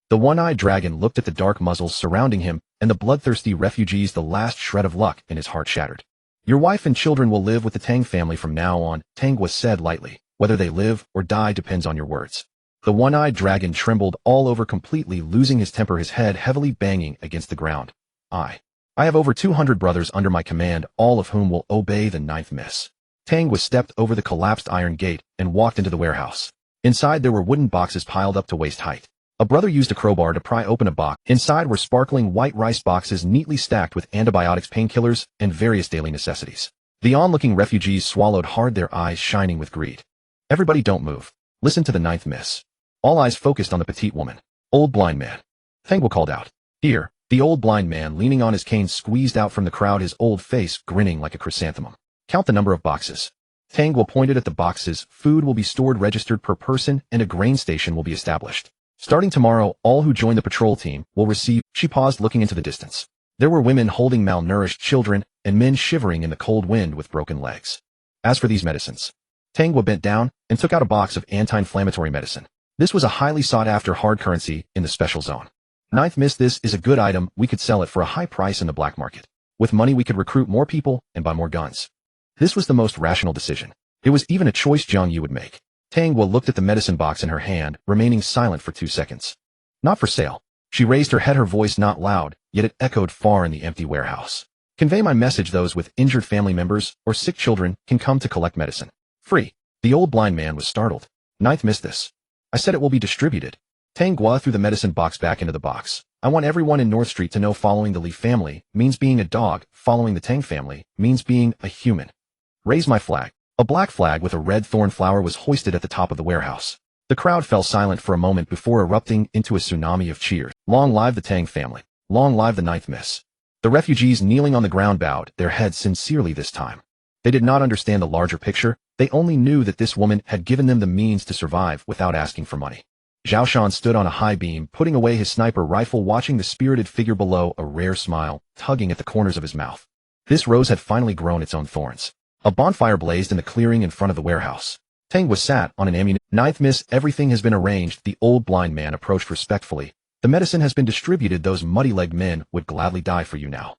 A: The one-eyed dragon looked at the dark muzzles surrounding him and the bloodthirsty refugees, the last shred of luck in his heart shattered. Your wife and children will live with the Tang family from now on, Tang Gua said lightly. Whether they live or die depends on your words. The one-eyed dragon trembled all over, completely losing his temper, his head heavily banging against the ground. I have over 200 brothers under my command, all of whom will obey the 9th Miss. Tang Gua stepped over the collapsed iron gate and walked into the warehouse. Inside there were wooden boxes piled up to waist height. A brother used a crowbar to pry open a box. Inside were sparkling white rice boxes neatly stacked with antibiotics, painkillers, and various daily necessities. The onlooking refugees swallowed hard, their eyes shining with greed. Everybody don't move. Listen to the 9th Miss. All eyes focused on the petite woman. Old blind man. Tang Gua called out. Here. The old blind man, leaning on his cane, squeezed out from the crowd, his old face grinning like a chrysanthemum. Count the number of boxes. Tang Gua pointed at the boxes. Food will be stored, registered per person, and a grain station will be established. Starting tomorrow, all who join the patrol team will receive... She paused, looking into the distance. There were women holding malnourished children and men shivering in the cold wind with broken legs. As for these medicines, Tang Gua bent down and took out a box of anti-inflammatory medicine. This was a highly sought-after hard currency in the special zone. 9th Miss, this is a good item. We could sell it for a high price in the black market. With money we could recruit more people and buy more guns. This was the most rational decision. It was even a choice Jiang Ye would make. Tang Gua looked at the medicine box in her hand, remaining silent for 2 seconds. Not for sale. She raised her head, her voice not loud, yet it echoed far in the empty warehouse. Convey my message. Those with injured family members or sick children can come to collect medicine. Free. The old blind man was startled. 9th Miss, this. I said it will be distributed. Tang Gua threw the medicine box back into the box. I want everyone in North Street to know following the Li family means being a dog, following the Tang family means being a human. Raise my flag. A black flag with a red thorn flower was hoisted at the top of the warehouse. The crowd fell silent for a moment before erupting into a tsunami of cheers. Long live the Tang family. Long live the 9th Miss. The refugees kneeling on the ground bowed their heads sincerely this time. They did not understand the larger picture. They only knew that this woman had given them the means to survive without asking for money. Zhao Shan stood on a high beam, putting away his sniper rifle, watching the spirited figure below, a rare smile tugging at the corners of his mouth. This rose had finally grown its own thorns. A bonfire blazed in the clearing in front of the warehouse. Tang Gua sat on an ammunition. 9th Miss, everything has been arranged. The old blind man approached respectfully. The medicine has been distributed. Those muddy-legged men would gladly die for you now.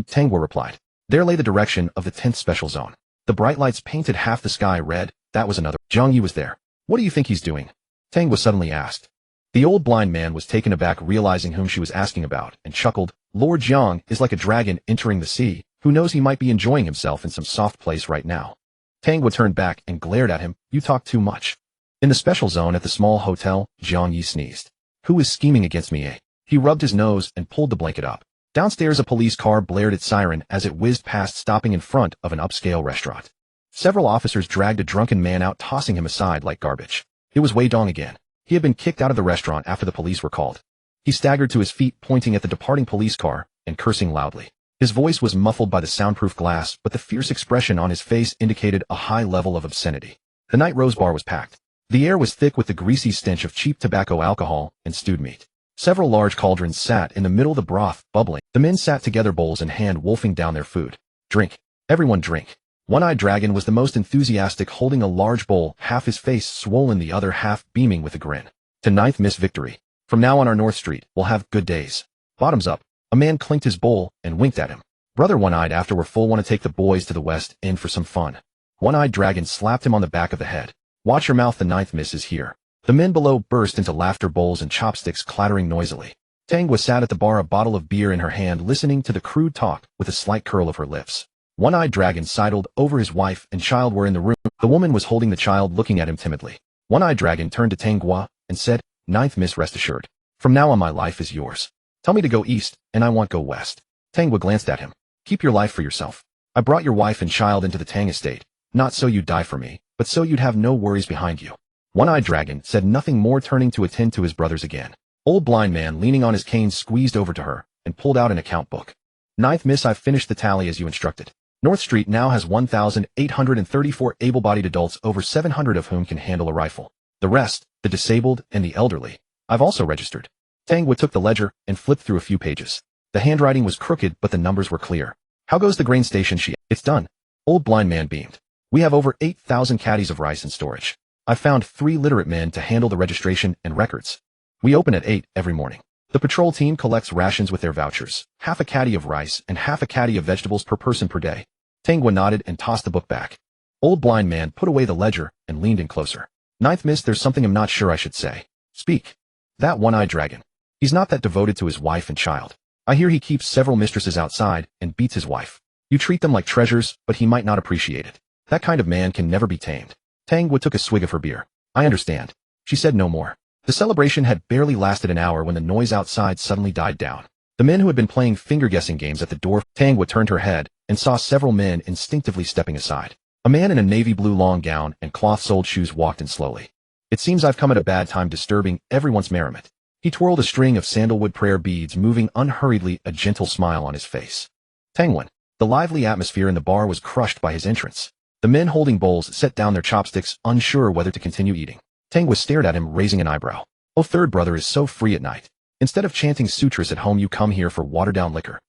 A: Tang Gua replied. There lay the direction of the 10th special zone. The bright lights painted half the sky red. That was another. Jiang Ye was there. What do you think he's doing? Tang Gua suddenly asked. The old blind man was taken aback, realizing whom she was asking about, and chuckled. Lord Jiang is like a dragon entering the sea, Who knows, he might be enjoying himself in some soft place right now. Tangwa turned back and glared at him. You talk too much. In the special zone at the small hotel, Jiang Ye sneezed. Who is scheming against me, eh? He rubbed his nose and pulled the blanket up. Downstairs, a police car blared its siren as it whizzed past, stopping in front of an upscale restaurant. Several officers dragged a drunken man out, tossing him aside like garbage. It was Wei Dong again. He had been kicked out of the restaurant after the police were called. He staggered to his feet, pointing at the departing police car and cursing loudly. His voice was muffled by the soundproof glass, but the fierce expression on his face indicated a high level of obscenity. The Night Rose bar was packed. The air was thick with the greasy stench of cheap tobacco, alcohol, and stewed meat. Several large cauldrons sat in the middle of the broth, bubbling. The men sat together, bowls in hand, wolfing down their food. Drink. Everyone drink. One-Eyed Dragon was the most enthusiastic, holding a large bowl, half his face swollen, the other half beaming with a grin. To Ninth Miss Victory. From now on our North Street, we'll have good days. Bottoms up. A man clinked his bowl and winked at him. Brother One-Eyed, after we're full, want to take the boys to the West End for some fun. One-Eyed Dragon slapped him on the back of the head. Watch your mouth, the Ninth Miss is here. The men below burst into laughter, bowls and chopsticks clattering noisily. Tangwa sat at the bar, a bottle of beer in her hand, listening to the crude talk with a slight curl of her lips. One-Eyed Dragon sidled over. His wife and child were in the room. The woman was holding the child, looking at him timidly. One-Eyed Dragon turned to Tangwa and said, Ninth Miss, rest assured. From now on my life is yours. Tell me to go east, and I won't go west. Tangwa glanced at him. Keep your life for yourself. I brought your wife and child into the Tang estate, not so you'd die for me, but so you'd have no worries behind you. One-Eyed Dragon said nothing more, turning to attend to his brothers again. Old Blind Man, leaning on his cane, squeezed over to her and pulled out an account book. Ninth Miss, I've finished the tally as you instructed. North Street now has 1,834 able-bodied adults, over 700 of whom can handle a rifle. The rest, the disabled and the elderly, I've also registered. Tangwa took the ledger and flipped through a few pages. The handwriting was crooked, but the numbers were clear. How goes the grain station? It's done. Old Blind Man beamed. We have over 8,000 caddies of rice in storage. I found 3 literate men to handle the registration and records. We open at 8 every morning. The patrol team collects rations with their vouchers, half a caddy of rice and half a caddy of vegetables per person per day. Tangwa nodded and tossed the book back. Old Blind Man put away the ledger and leaned in closer. Ninth Miss, there's something I'm not sure I should say. Speak. That One-Eyed Dragon. He's not that devoted to his wife and child. I hear he keeps several mistresses outside and beats his wife. You treat them like treasures, but he might not appreciate it. That kind of man can never be tamed. Tangwa took a swig of her beer. I understand. She said no more. The celebration had barely lasted an hour when the noise outside suddenly died down. The men who had been playing finger-guessing games at the door. Tangwa turned her head and saw several men instinctively stepping aside. A man in a navy blue long gown and cloth-soled shoes walked in slowly. It seems I've come at a bad time, disturbing everyone's merriment. He twirled a string of sandalwood prayer beads, moving unhurriedly, a gentle smile on his face. Tangwan. The lively atmosphere in the bar was crushed by his entrance. The men holding bowls set down their chopsticks, unsure whether to continue eating. Tangwa stared at him, raising an eyebrow. Oh, third brother is so free at night. Instead of chanting sutras at home, you come here for watered-down liquor.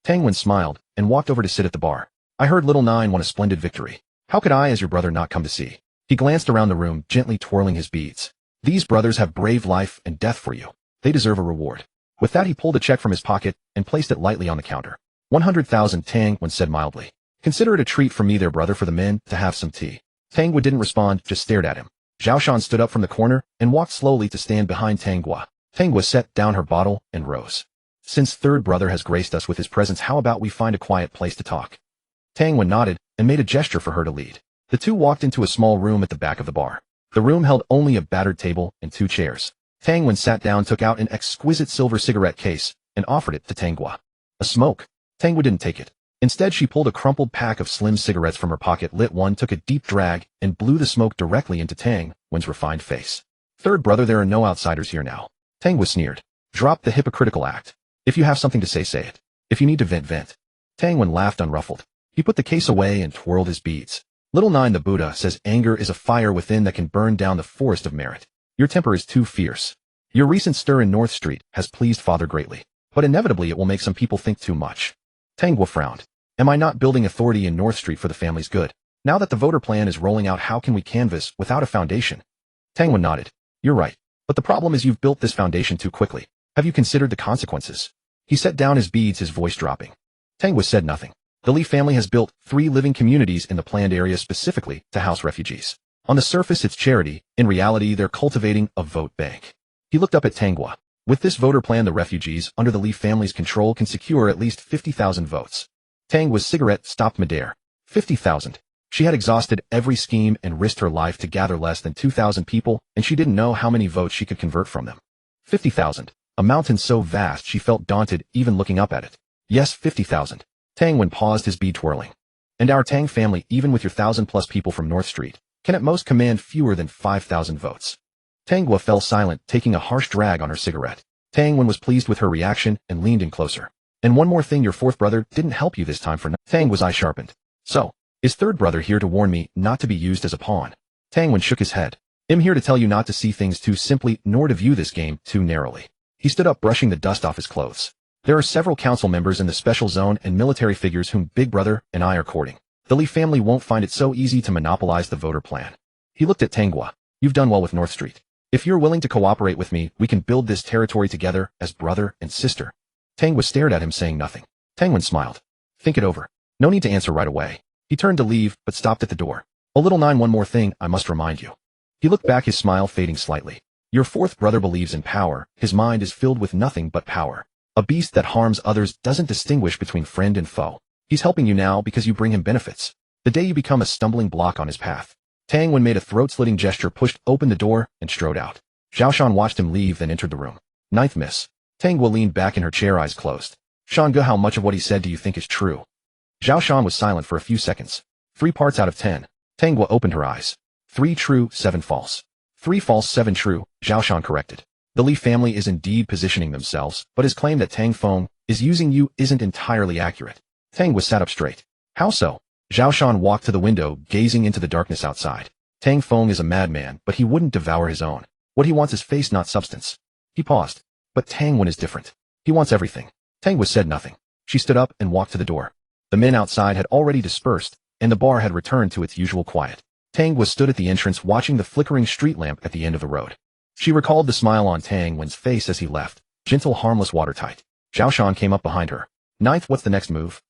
A: Tangwan smiled and walked over to sit at the bar. I heard little Nine won a splendid victory. How could I, as your brother, not come to see? He glanced around the room, gently twirling his beads. These brothers have braved life and death for you. They deserve a reward. With that, he pulled a check from his pocket and placed it lightly on the counter. 100,000, Tangwan said mildly. Consider it a treat from me, their brother, for the men to have some tea. Tangwa didn't respond, just stared at him. Zhao Shan stood up from the corner and walked slowly to stand behind Tangwa. Tangwa set down her bottle and rose. Since third brother has graced us with his presence, how about we find a quiet place to talk? Tangwa nodded and made a gesture for her to lead. The two walked into a small room at the back of the bar. The room held only a battered table and 2 chairs. Tangwan sat down, took out an exquisite silver cigarette case, and offered it to Tangwa. A smoke. Tangwa didn't take it. Instead, she pulled a crumpled pack of slim cigarettes from her pocket, lit one, took a deep drag, and blew the smoke directly into Tangwan's refined face. Third brother, there are no outsiders here now. Tangwa sneered. Drop the hypocritical act. If you have something to say, say it. If you need to vent, vent. Tangwan laughed unruffled. He put the case away and twirled his beads. Little Nine, the Buddha, says anger is a fire within that can burn down the forest of merit. Your temper is too fierce. Your recent stir in North Street has pleased Father greatly, but inevitably it will make some people think too much. Tangwa frowned. Am I not building authority in North Street for the family's good? Now that the voter plan is rolling out, how can we canvass without a foundation? Tangwa nodded. You're right. But the problem is you've built this foundation too quickly. Have you considered the consequences? He set down his beads, his voice dropping. Tangwa said nothing. The Li family has built 3 living communities in the planned area specifically to house refugees. On the surface, it's charity. In reality, they're cultivating a vote bank. He looked up at Tangwa. With this voter plan, the refugees under the Li family's control can secure at least 50,000 votes. Tang was cigarette stopped midair. 50,000. She had exhausted every scheme and risked her life to gather less than 2,000 people, and she didn't know how many votes she could convert from them. 50,000. A mountain so vast she felt daunted even looking up at it. Yes, 50,000. Tang Wen paused, his bead twirling. And our Tang family, even with your 1,000+ people from North Street, can at most command fewer than 5,000 votes. Tang Gua fell silent, taking a harsh drag on her cigarette. Tang Wen was pleased with her reaction and leaned in closer. And one more thing, your fourth brother didn't help you this time for Tang was eye sharpened. So, is third brother here to warn me not to be used as a pawn? Tang Wen shook his head. I'm here to tell you not to see things too simply, nor to view this game too narrowly. He stood up, brushing the dust off his clothes. There are several council members in the special zone and military figures whom Big Brother and I are courting. The Li family won't find it so easy to monopolize the voter plan. He looked at Tang Gua. You've done well with North Street. If you're willing to cooperate with me, we can build this territory together as brother and sister. Tang Gua stared at him, saying nothing. Tang Wen smiled. Think it over. No need to answer right away. He turned to leave, but stopped at the door. A little 9, one more thing I must remind you. He looked back, his smile fading slightly. Your fourth brother believes in power. His mind is filled with nothing but power. A beast that harms others doesn't distinguish between friend and foe. He's helping you now because you bring him benefits. The day you become a stumbling block on his path. Tang Wen made a throat-slitting gesture, pushed open the door, and strode out. Zhao Shan watched him leave, then entered the room. 9th miss. Tang Gua leaned back in her chair, eyes closed. Shanga, how much of what he said do you think is true? Zhao Shan was silent for a few seconds. 3 parts out of 10. Tang Gua opened her eyes. 3 true, 7 false. 3 false, 7 true, Zhao Shan corrected. The Li family is indeed positioning themselves, but his claim that Tang Feng is using you isn't entirely accurate. Tang Gua sat up straight. How so? Zhao Shan walked to the window, gazing into the darkness outside. Tang Feng is a madman, but he wouldn't devour his own. What he wants is face, not substance. He paused. But Tang Wen is different. He wants everything. Tang Gua said nothing. She stood up and walked to the door. The men outside had already dispersed, and the bar had returned to its usual quiet. Tang Gua stood at the entrance, watching the flickering street lamp at the end of the road. She recalled the smile on Tang Wen's face as he left, gentle, harmless, watertight. Zhao Shan came up behind her. 9th, what's the next move?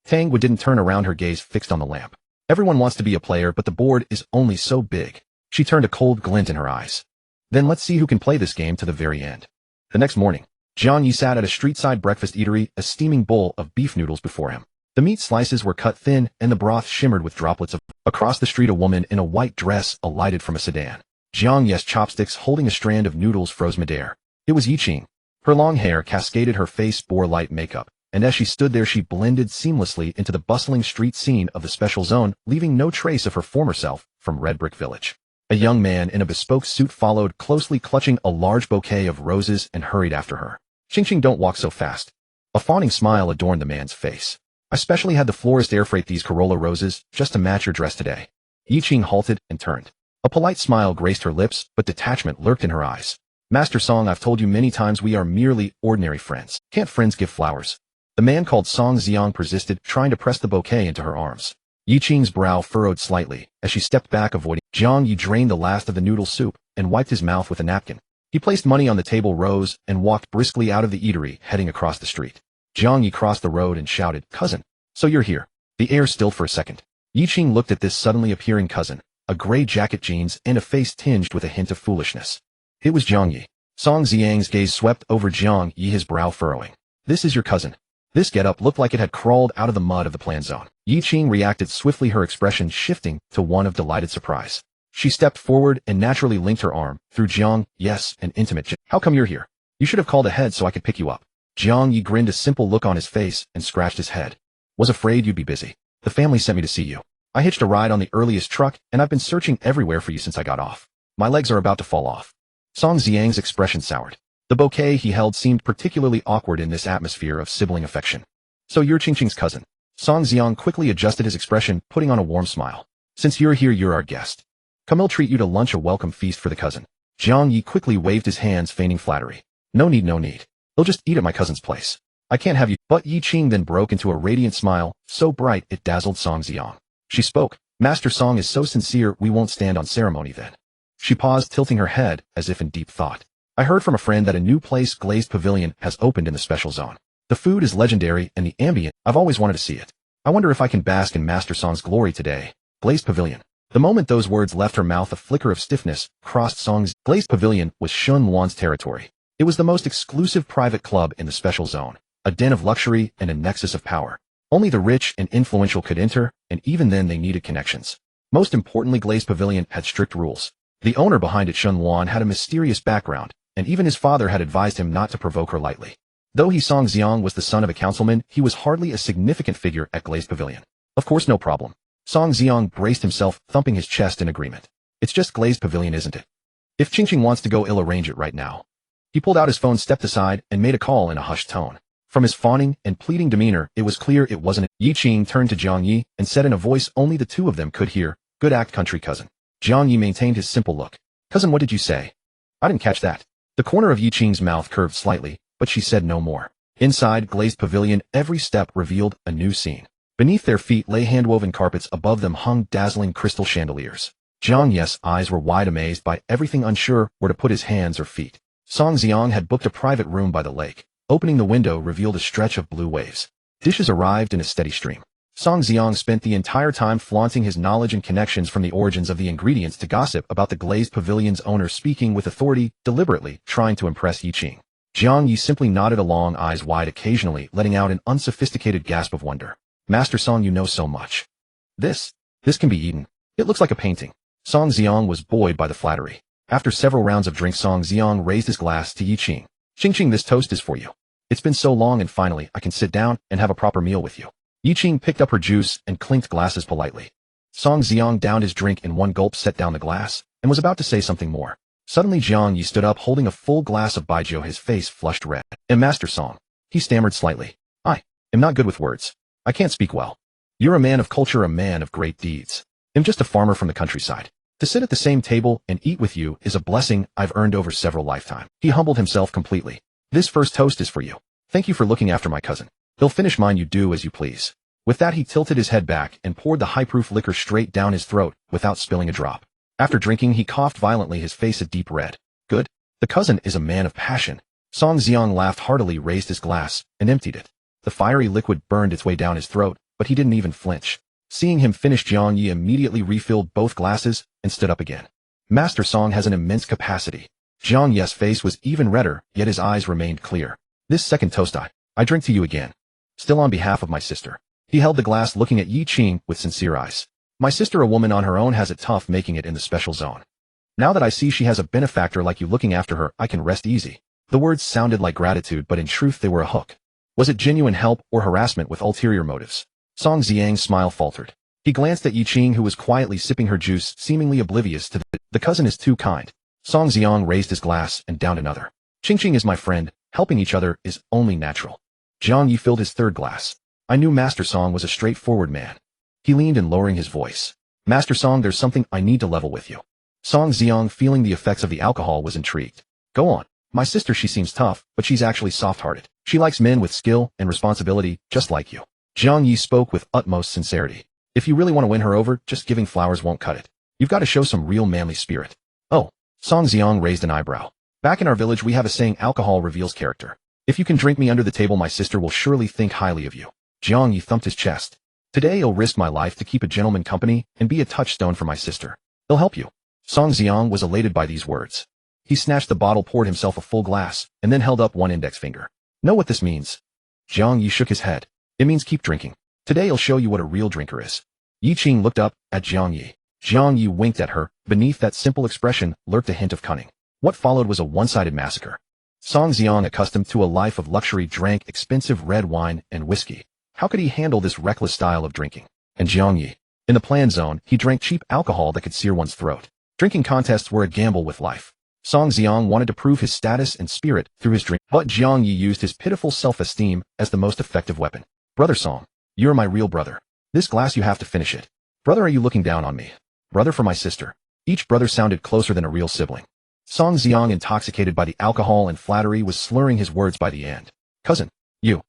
A: Tang Gua didn't turn around, her gaze fixed on the lamp. Everyone wants to be a player, but the board is only so big. She turned a cold glint in her eyes. Then let's see who can play this game to the very end. The next morning, Jiang Ye sat at a street-side breakfast eatery, a steaming bowl of beef noodles before him. The meat slices were cut thin, and the broth shimmered with droplets of. Across the street, a woman in a white dress alighted from a sedan. Jiang Ye's chopsticks holding a strand of noodles froze midair. It was Yiqing. Her long hair cascaded, her face bore light makeup, and as she stood there she blended seamlessly into the bustling street scene of the special zone, leaving no trace of her former self from Red Brick Village. A young man in a bespoke suit followed, closely clutching a large bouquet of roses, and hurried after her. Ching, don't walk so fast. A fawning smile adorned the man's face. I specially had the florist air freight these Corolla roses just to match your dress today. Yiqing halted and turned. A polite smile graced her lips, but detachment lurked in her eyes. Master Song, I've told you many times we are merely ordinary friends. Can't friends give flowers? The man called Song Xiang persisted, trying to press the bouquet into her arms. Yiqing's brow furrowed slightly as she stepped back, avoiding. Jiang Ye drained the last of the noodle soup and wiped his mouth with a napkin. He placed money on the table, rose, and walked briskly out of the eatery, heading across the street. Jiang Ye crossed the road and shouted, Cousin, so you're here. The air stilled for a second. Yiqing looked at this suddenly appearing cousin, a gray jacket, jeans, and a face tinged with a hint of foolishness. It was Jiang Ye. Song Xiang's gaze swept over Jiang Ye, his brow furrowing. This is your cousin. This getup looked like it had crawled out of the mud of the plan zone. Yiqing reacted swiftly, her expression shifting to one of delighted surprise. She stepped forward and naturally linked her arm through Jiang. Yes, an intimate. How come you're here? You should have called ahead so I could pick you up. Jiang Ye grinned, a simple look on his face, and scratched his head. Was afraid you'd be busy. The family sent me to see you. I hitched a ride on the earliest truck, and I've been searching everywhere for you since I got off. My legs are about to fall off. Song Xiang's expression soured. The bouquet he held seemed particularly awkward in this atmosphere of sibling affection. So you're Qing's cousin. Song Xiang quickly adjusted his expression, putting on a warm smile. Since you're here, you're our guest. Come, I'll treat you to lunch, a welcome feast for the cousin. Jiang Ye quickly waved his hands, feigning flattery. No need, no need. They'll just eat at my cousin's place. I can't have you. But Yiqing then broke into a radiant smile, so bright it dazzled Song Xiang. She spoke. Master Song is so sincere, we won't stand on ceremony then. She paused, tilting her head as if in deep thought. I heard from a friend that a new place, glazed pavilion, has opened in the special zone. The food is legendary, and the ambient, I've always wanted to see it. I wonder if I can bask in Master Song's glory today. Glazed pavilion. The moment those words left her mouth, a flicker of stiffness crossed Song's. Glazed pavilion was Shun Luan's territory. It was the most exclusive private club in the special zone, a den of luxury and a nexus of power. Only the rich and influential could enter, and even then they needed connections. Most importantly, Glazed Pavilion had strict rules. The owner behind it, Shun Wan, had a mysterious background, and even his father had advised him not to provoke her lightly. Though Song Xiang was the son of a councilman, he was hardly a significant figure at Glazed Pavilion. Of course, no problem. Song Xiang braced himself, thumping his chest in agreement. It's just Glazed Pavilion, isn't it? If Qingqing wants to go, he'll arrange it right now. He pulled out his phone, stepped aside, and made a call in a hushed tone. From his fawning and pleading demeanor, it was clear it wasn't it. Yi Qing turned to Jiang Ye and said in a voice only the two of them could hear, "Good act, country cousin." Jiang Ye maintained his simple look. "Cousin, what did you say?" "I didn't catch that." The corner of Yi Qing's mouth curved slightly, but she said no more. Inside Glazed Pavilion, every step revealed a new scene. Beneath their feet lay hand-woven carpets, above them hung dazzling crystal chandeliers. Jiang Ye's eyes were wide, amazed by everything, unsure where to put his hands or feet. Song Xiang had booked a private room by the lake. Opening the window revealed a stretch of blue waves. Dishes arrived in a steady stream. Song Xiang spent the entire time flaunting his knowledge and connections from the origins of the ingredients to gossip about the Glazed Pavilion's owner, speaking with authority, deliberately trying to impress Yi Qing. Jiang Ye simply nodded along, eyes wide, occasionally letting out an unsophisticated gasp of wonder. "Master Song, you know so much. This can be eaten. It looks like a painting." Song Xiang was buoyed by the flattery. After several rounds of drinks, Song Xiang raised his glass to Yi Qing. "Qingqing, this toast is for you. It's been so long, and finally I can sit down and have a proper meal with you." Yi Qing picked up her juice and clinked glasses politely. Song Xiang downed his drink in one gulp, set down the glass, and was about to say something more. Suddenly Jiang Ye stood up, holding a full glass of baijiu, his face flushed red. "Master Song," he stammered slightly. "I am not good with words. I can't speak well. You're a man of culture, a man of great deeds. I'm just a farmer from the countryside. To sit at the same table and eat with you is a blessing I've earned over several lifetimes." He humbled himself completely. "This first toast is for you. Thank you for looking after my cousin. He'll finish mine, you do as you please." With that, he tilted his head back and poured the high-proof liquor straight down his throat without spilling a drop. After drinking, he coughed violently, his face a deep red. "Good. The cousin is a man of passion." Song Xiang laughed heartily, raised his glass, and emptied it. The fiery liquid burned its way down his throat, but he didn't even flinch. Seeing him finish, Jiang Ye immediately refilled both glasses and stood up again. "Master Song has an immense capacity." Jiang Ye's face was even redder, yet his eyes remained clear. "This second toast I drink to you again. Still on behalf of my sister." He held the glass, looking at Yi Qing with sincere eyes. "My sister, a woman on her own, has it tough making it in the special zone. Now that I see she has a benefactor like you looking after her, I can rest easy." The words sounded like gratitude, but in truth they were a hook. Was it genuine help or harassment with ulterior motives? Song Xiang's smile faltered. He glanced at Yi Qing, who was quietly sipping her juice, seemingly oblivious to the cousin is too kind. Song Xiang raised his glass and downed another. "Qingqing is my friend. Helping each other is only natural." Jiang Ye filled his third glass. "I knew Master Song was a straightforward man." He leaned in, lowering his voice. "Master Song, there's something I need to level with you." Song Xiang, feeling the effects of the alcohol, was intrigued. "Go on. My sister, she seems tough, but she's actually soft-hearted. She likes men with skill and responsibility, just like you." Jiang Ye spoke with utmost sincerity. "If you really want to win her over, just giving flowers won't cut it. You've got to show some real manly spirit." "Oh." Song Xiang raised an eyebrow. "Back in our village we have a saying, alcohol reveals character. If you can drink me under the table, my sister will surely think highly of you." Jiang Ye thumped his chest. "Today I'll risk my life to keep a gentleman company and be a touchstone for my sister. He'll help you." Song Xiang was elated by these words. He snatched the bottle, poured himself a full glass, and then held up one index finger. "Know what this means?" Jiang Ye shook his head. "It means keep drinking. Today I'll show you what a real drinker is." Yi Qing looked up at Jiang Ye. Jiang Ye winked at her. Beneath that simple expression lurked a hint of cunning. What followed was a one-sided massacre. Song Xiang, accustomed to a life of luxury, drank expensive red wine and whiskey. How could he handle this reckless style of drinking? And Jiang Ye? In the planned zone, he drank cheap alcohol that could sear one's throat. Drinking contests were a gamble with life. Song Xiang wanted to prove his status and spirit through his drink, but Jiang Ye used his pitiful self-esteem as the most effective weapon. "Brother Song, you're my real brother. This glass, you have to finish it. Brother, are you looking down on me? Brother for my sister." Each brother sounded closer than a real sibling. Song Xiang, intoxicated by the alcohol and flattery, was slurring his words by the end. "Cousin, you're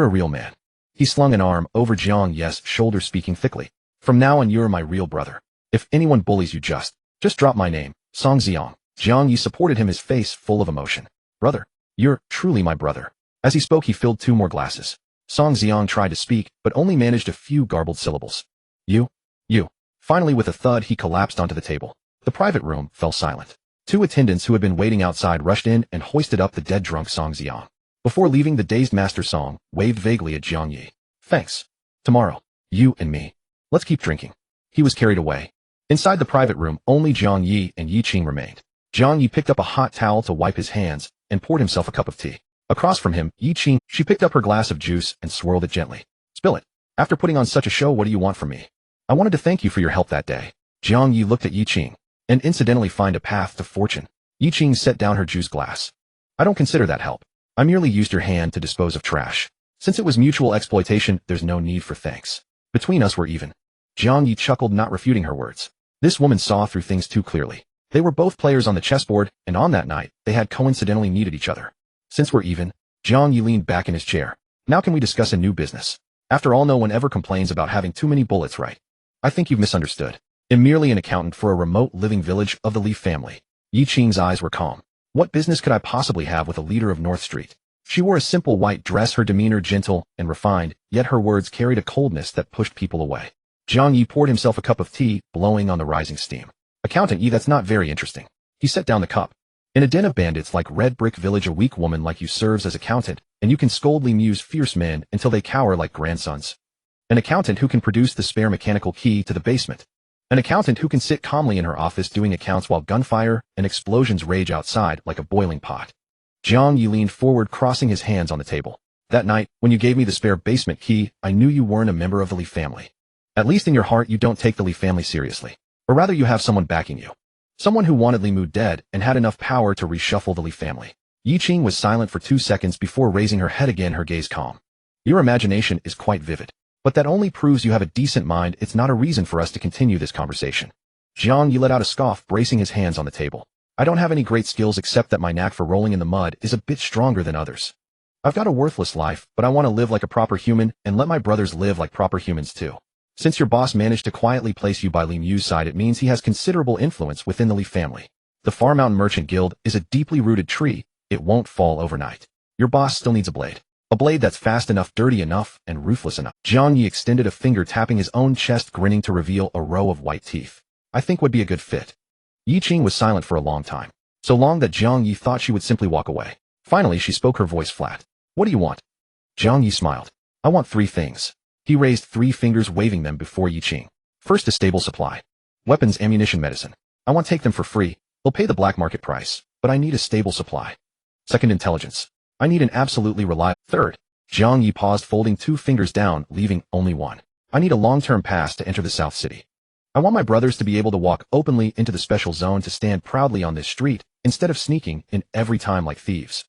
A: a real man." He slung an arm over Jiang Ye's shoulder, speaking thickly. "From now on, you're my real brother. If anyone bullies you, just drop my name, Song Xiang." Jiang Ye supported him, his face full of emotion. "Brother, you're truly my brother." As he spoke, he filled 2 more glasses. Song Xiang tried to speak, but only managed a few garbled syllables. You. Finally, with a thud, he collapsed onto the table. The private room fell silent. 2 attendants who had been waiting outside rushed in and hoisted up the dead-drunk Song Xiang. Before leaving, the dazed Master Song waved vaguely at Jiang Ye. "Thanks." Tomorrow, you and me. Let's keep drinking. He was carried away. Inside the private room, only Jiang Ye and Yi Qing remained. Jiang Ye picked up a hot towel to wipe his hands and poured himself a cup of tea. Across from him, Yi Qing, she picked up her glass of juice and swirled it gently. Spill it. After putting on such a show, what do you want from me? I wanted to thank you for your help that day. Jiang Ye looked at Yi Qing and incidentally find a path to fortune. Yi Qing set down her juice glass. I don't consider that help. I merely used your hand to dispose of trash. Since it was mutual exploitation, there's no need for thanks. Between us we're even. Jiang Ye chuckled, not refuting her words. This woman saw through things too clearly. They were both players on the chessboard, and on that night, they had coincidentally needed each other. Since we're even, Jiang Ye leaned back in his chair. Now can we discuss a new business? After all, no one ever complains about having too many bullets, right? I think you've misunderstood. I'm merely an accountant for a remote living village of the Li family. Yi Qing's eyes were calm. What business could I possibly have with a leader of North Street? She wore a simple white dress, her demeanor gentle and refined, yet her words carried a coldness that pushed people away. Jiang Ye poured himself a cup of tea, blowing on the rising steam. Accountant Yi, that's not very interesting. He set down the cup. In a den of bandits like Red Brick Village, a weak woman like you serves as accountant, and you can scoldly muse fierce men until they cower like grandsons. An accountant who can produce the spare mechanical key to the basement. An accountant who can sit calmly in her office doing accounts while gunfire and explosions rage outside like a boiling pot. Jiang Ye leaned forward, crossing his hands on the table. That night, when you gave me the spare basement key, I knew you weren't a member of the Li family. At least in your heart, you don't take the Li family seriously. Or rather, you have someone backing you. Someone who wanted Li Mu dead and had enough power to reshuffle the Li family. Yi Qing was silent for 2 seconds before raising her head again, her gaze calm. Your imagination is quite vivid. But that only proves you have a decent mind. It's not a reason for us to continue this conversation. Jiang Ye let out a scoff, bracing his hands on the table. I don't have any great skills except that my knack for rolling in the mud is a bit stronger than others. I've got a worthless life, but I want to live like a proper human and let my brothers live like proper humans too. Since your boss managed to quietly place you by Li Mu's side, it means he has considerable influence within the Li family. The Far Mountain Merchant Guild is a deeply rooted tree. It won't fall overnight. Your boss still needs a blade. A blade that's fast enough, dirty enough, and ruthless enough. Jiang Ye extended a finger, tapping his own chest, grinning to reveal a row of white teeth. I think would be a good fit. Yi Qing was silent for a long time. So long that Jiang Ye thought she would simply walk away. Finally, she spoke, her voice flat. What do you want? Jiang Ye smiled. I want 3 things. He raised 3 fingers, waving them before Yi Qing. First, a stable supply. Weapons, ammunition, medicine. I want to take them for free. They'll pay the black market price, but I need a stable supply. Second, intelligence. I need an absolutely reliable. Third, Jiang Ye paused, folding 2 fingers down, leaving only one. I need a long-term pass to enter the South City. I want my brothers to be able to walk openly into the special zone, to stand proudly on this street, instead of sneaking in every time like thieves.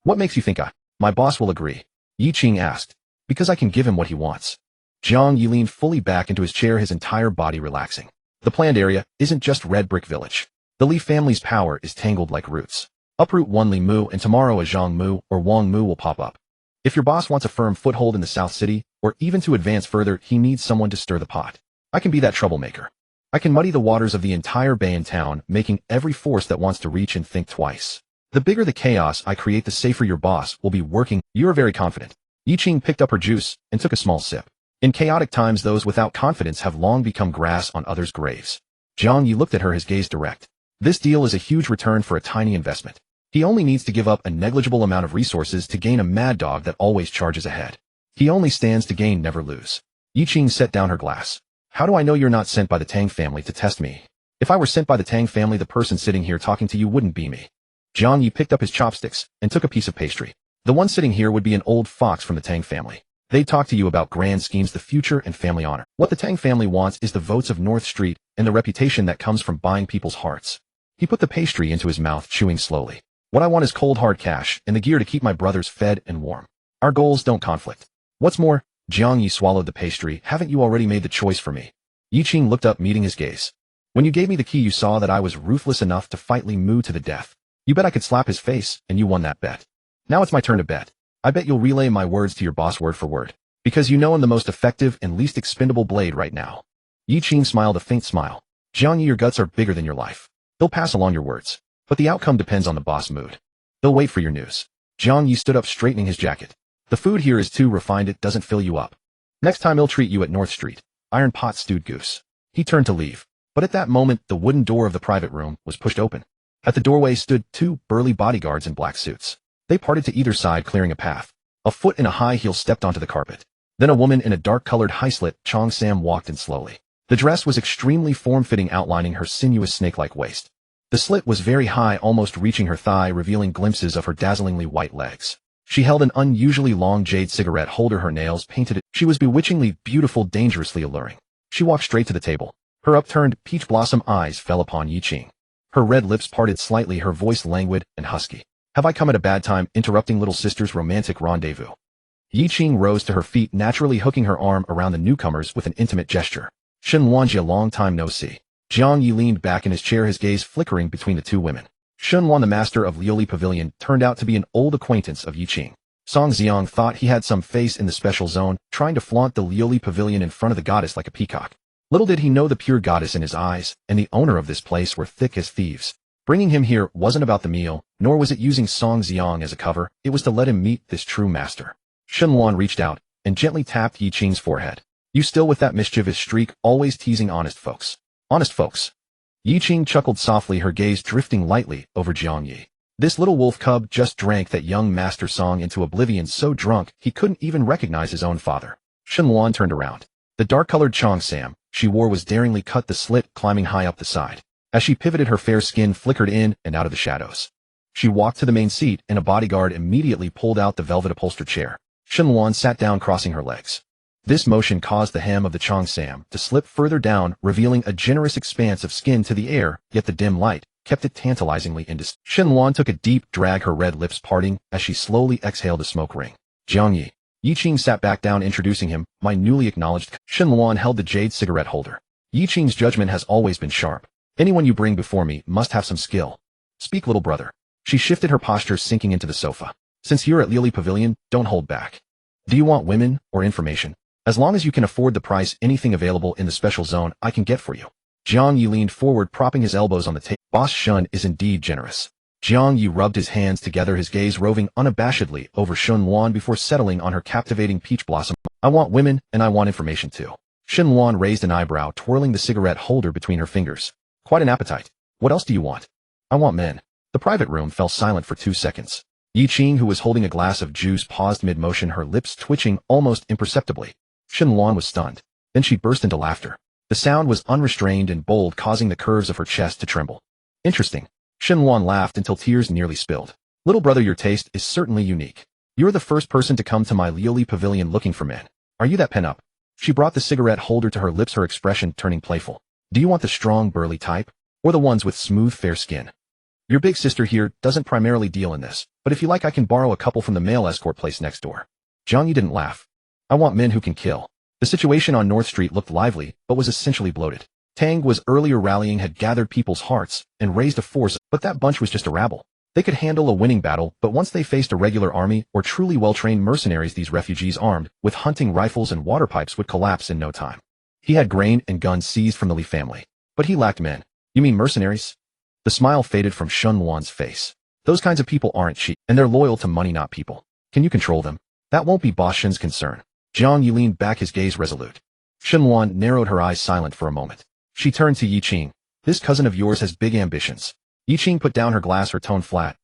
A: What makes you think my boss will agree? Yi Qing asked. Because I can give him what he wants. Jiang Ye leaned fully back into his chair, his entire body relaxing. The planned area isn't just Red Brick Village. The Li family's power is tangled like roots. Uproot one Li Mu and tomorrow a Zhang Mu or Wang Mu will pop up. If your boss wants a firm foothold in the South City, or even to advance further, he needs someone to stir the pot. I can be that troublemaker. I can muddy the waters of the entire bay and town, making every force that wants to reach and think twice. The bigger the chaos I create, the safer your boss will be working. You are very confident. Yi Qing picked up her juice and took a small sip. In chaotic times, those without confidence have long become grass on others' graves. Jiang Ye looked at her, his gaze direct. This deal is a huge return for a tiny investment. He only needs to give up a negligible amount of resources to gain a mad dog that always charges ahead. He only stands to gain, never lose. Yi Qing set down her glass. How do I know you're not sent by the Tang family to test me? If I were sent by the Tang family, the person sitting here talking to you wouldn't be me. Jiang Ye picked up his chopsticks and took a piece of pastry. The one sitting here would be an old fox from the Tang family. They'd talk to you about grand schemes, the future, and family honor. What the Tang family wants is the votes of North Street and the reputation that comes from buying people's hearts. He put the pastry into his mouth, chewing slowly. What I want is cold hard cash and the gear to keep my brothers fed and warm. Our goals don't conflict. What's more, Jiang Ye swallowed the pastry. Haven't you already made the choice for me? Yi Qing looked up, meeting his gaze. When you gave me the key, you saw that I was ruthless enough to fight Li Mu to the death. You bet I could slap his face, and you won that bet. Now it's my turn to bet. I bet you'll relay my words to your boss word for word. Because you know I'm the most effective and least expendable blade right now. Yi Qing smiled a faint smile. Jiang Ye, your guts are bigger than your life. They'll pass along your words. But the outcome depends on the boss' mood. They'll wait for your news. Jiang Ye stood up, straightening his jacket. The food here is too refined, it doesn't fill you up. Next time I'll treat you at North Street. Iron pot stewed goose. He turned to leave. But at that moment, the wooden door of the private room was pushed open. At the doorway stood 2 burly bodyguards in black suits. They parted to either side, clearing a path. A foot in a high heel stepped onto the carpet. Then a woman in a dark-colored high-slit Chong Sam walked in slowly. The dress was extremely form-fitting, outlining her sinuous snake-like waist. The slit was very high, almost reaching her thigh, revealing glimpses of her dazzlingly white legs. She held an unusually long jade cigarette holder, her nails painted. She was bewitchingly beautiful, dangerously alluring. She walked straight to the table. Her upturned, peach blossom eyes fell upon Yi Qing. Her red lips parted slightly, her voice languid and husky. "Have I come at a bad time, interrupting little sister's romantic rendezvous?" Yi Qing rose to her feet, naturally hooking her arm around the newcomers with an intimate gesture. "Shen Luanjie, long time no see." Jiang Ye leaned back in his chair, his gaze flickering between the two women. Shen Luan, the master of Liuli Pavilion, turned out to be an old acquaintance of Yi Qing. Song Xiang thought he had some face in the special zone, trying to flaunt the Liuli Pavilion in front of the goddess like a peacock. Little did he know the pure goddess in his eyes and the owner of this place were thick as thieves. Bringing him here wasn't about the meal, nor was it using Song Xiang as a cover, it was to let him meet this true master. Shen Luan reached out and gently tapped Yi Qing's forehead. "You still with that mischievous streak, always teasing honest folks?" "Honest folks?" Yi Qing chuckled softly, her gaze drifting lightly over Jiang Ye. This little wolf cub just drank that young master Song into oblivion, so drunk he couldn't even recognize his own father. Shen Luan turned around. The dark-colored Chong Sam she wore was daringly cut, the slit climbing high up the side. As she pivoted, her fair skin flickered in and out of the shadows. She walked to the main seat, and a bodyguard immediately pulled out the velvet upholstered chair. Shen Luan sat down, crossing her legs. This motion caused the hem of the Chong Sam to slip further down, revealing a generous expanse of skin to the air, yet the dim light kept it tantalizingly indistinct. Shen Luan took a deep drag, her red lips parting as she slowly exhaled a smoke ring. "Jiang Ye." Yi Qing sat back down, introducing him, "My newly acknowledged." Shen Luan held the jade cigarette holder. Yi Qing's judgment has always been sharp. "Anyone you bring before me must have some skill. Speak, little brother." She shifted her posture, sinking into the sofa. "Since you're at Liuli Pavilion, don't hold back. Do you want women or information? As long as you can afford the price, anything available in the special zone I can get for you." Jiang Ye leaned forward, propping his elbows on the table. "Boss Shun is indeed generous." Jiang Ye rubbed his hands together, his gaze roving unabashedly over Shen Luan before settling on her captivating peach blossom. "I want women, and I want information too." Shen Luan raised an eyebrow, twirling the cigarette holder between her fingers. "Quite an appetite. What else do you want?" "I want men." The private room fell silent for 2 seconds. Yi Qing, who was holding a glass of juice, paused mid-motion, her lips twitching almost imperceptibly. Shen Luan was stunned. Then she burst into laughter. The sound was unrestrained and bold, causing the curves of her chest to tremble. "Interesting." Shen Luan laughed until tears nearly spilled. "Little brother, your taste is certainly unique. You're the first person to come to my Liuli Pavilion looking for men. Are you that pent-up?" She brought the cigarette holder to her lips, her expression turning playful. "Do you want the strong, burly type, or the ones with smooth, fair skin? Your big sister here doesn't primarily deal in this, but if you like I can borrow a couple from the male escort place next door." Jiang Ye didn't laugh. "I want men who can kill." The situation on North Street looked lively, but was essentially bloated. Tang was earlier rallying, had gathered people's hearts and raised a force, but that bunch was just a rabble. They could handle a winning battle, but once they faced a regular army or truly well-trained mercenaries, these refugees armed with hunting rifles and water pipes would collapse in no time. He had grain and guns seized from the Li family, but he lacked men. "You mean mercenaries?" The smile faded from Shen Luan's face. "Those kinds of people aren't cheap, and they're loyal to money, not people. Can you control them?" "That won't be Boss Shen's concern." Jiang Ye leaned back, his gaze resolute. Shen Luan narrowed her eyes, silent for a moment. She turned to Yi Qing. "This cousin of yours has big ambitions." Yi Qing put down her glass, her tone flat.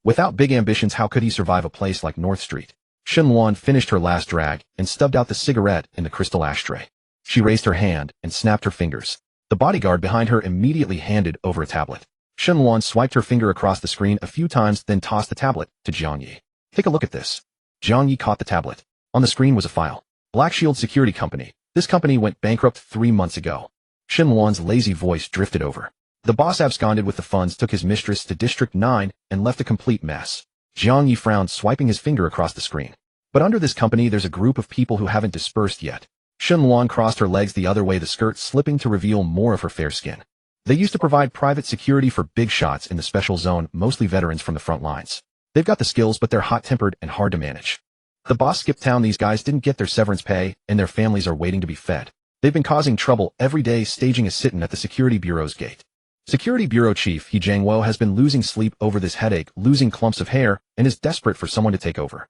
A: Without big ambitions, how could he survive a place like North Street?" Shen Luan finished her last drag and stubbed out the cigarette in the crystal ashtray. She raised her hand and snapped her fingers. The bodyguard behind her immediately handed over a tablet. Shen Luan swiped her finger across the screen a few times, then tossed the tablet to Jiang Ye. "Take a look at this." Jiang Ye caught the tablet. On the screen was a file. "Black Shield Security Company. This company went bankrupt 3 months ago." Shen Luan's lazy voice drifted over. "The boss absconded with the funds, took his mistress to District 9, and left a complete mess." Jiang Ye frowned, swiping his finger across the screen. "But under this company there's a group of people who haven't dispersed yet." Shen Luan crossed her legs the other way, the skirt slipping to reveal more of her fair skin. "They used to provide private security for big shots in the special zone, mostly veterans from the front lines. They've got the skills, but they're hot-tempered and hard to manage. The boss skipped town, these guys didn't get their severance pay, and their families are waiting to be fed. They've been causing trouble every day, staging a sit-in at the security bureau's gate. Security Bureau Chief He Jiangwo has been losing sleep over this headache, losing clumps of hair, and is desperate for someone to take over."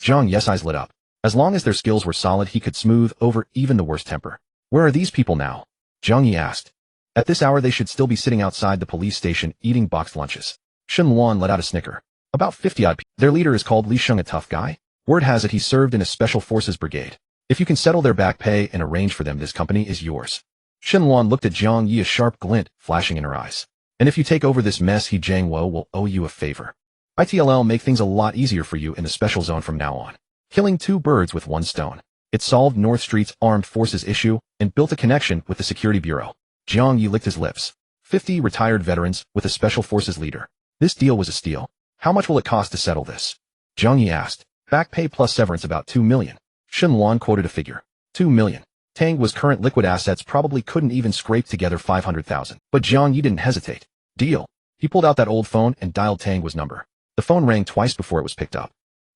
A: Jiang Ye's eyes lit up. As long as their skills were solid, he could smooth over even the worst temper. "Where are these people now?" Jiang Ye asked. "At this hour they should still be sitting outside the police station eating boxed lunches." Shen Luan let out a snicker. "About 50-odd people. Their leader is called Li Sheng, a tough guy. Word has it he served in a special forces brigade. If you can settle their back pay and arrange for them, this company is yours. Shenluan looked at Jiang Ye, a sharp glint flashing in her eyes. And if you take over this mess, he Jiang Ye will owe you a favor. ITLL make things a lot easier for you in the special zone from now on. Killing 2 birds with 1 stone. It solved North Street's armed forces issue and built a connection with the security bureau. Jiang Ye licked his lips. 50 retired veterans with a special forces leader. This deal was a steal. How much will it cost to settle this? Jiang Ye asked. Back pay plus severance about 2 million. Shenluan quoted a figure. 2 million. Tang's current liquid assets probably couldn't even scrape together 500,000. But Jiang Ye didn't hesitate. Deal. He pulled out that old phone and dialed Tang's number. The phone rang twice before it was picked up.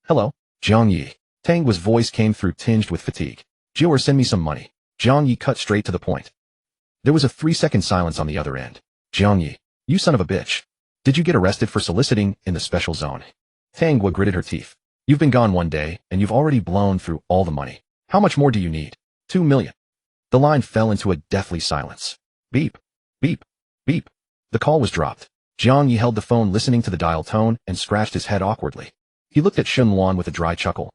A: Hello? Jiang Ye. Tang's voice came through tinged with fatigue. Jior, send me some money. Jiang Ye cut straight to the point. There was a 3-second silence on the other end. Jiang Ye. You son of a bitch. Did you get arrested for soliciting in the special zone? Tangwa gritted her teeth. You've been gone 1 day, and you've already blown through all the money. How much more do you need? 2 million. The line fell into a deathly silence. Beep. Beep. Beep. The call was dropped. Jiang Ye held the phone listening to the dial tone and scratched his head awkwardly. He looked at Shenluan with a dry chuckle.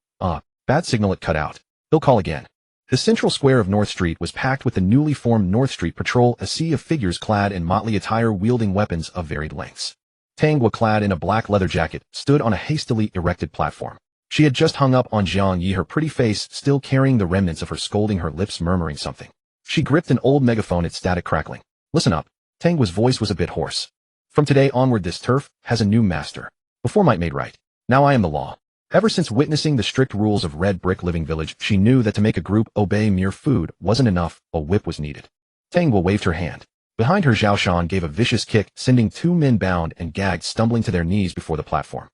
A: Bad signal, it cut out. He'll call again. The central square of North Street was packed with the newly formed North Street Patrol, a sea of figures clad in motley attire wielding weapons of varied lengths. Tangwa, clad in a black leather jacket, stood on a hastily erected platform. She had just hung up on Jiang Ye, her pretty face still carrying the remnants of her scolding, her lips murmuring something. She gripped an old megaphone, its static crackling. Listen up. Tangwa's voice was a bit hoarse. From today onward, this turf has a new master. Before might made right. Now I am the law. Ever since witnessing the strict rules of Red Brick Living Village, she knew that to make a group obey mere food wasn't enough, a whip was needed. Tangwa waved her hand. Behind her, Zhao Shan gave a vicious kick, sending 2 men bound and gagged stumbling to their knees before the platform.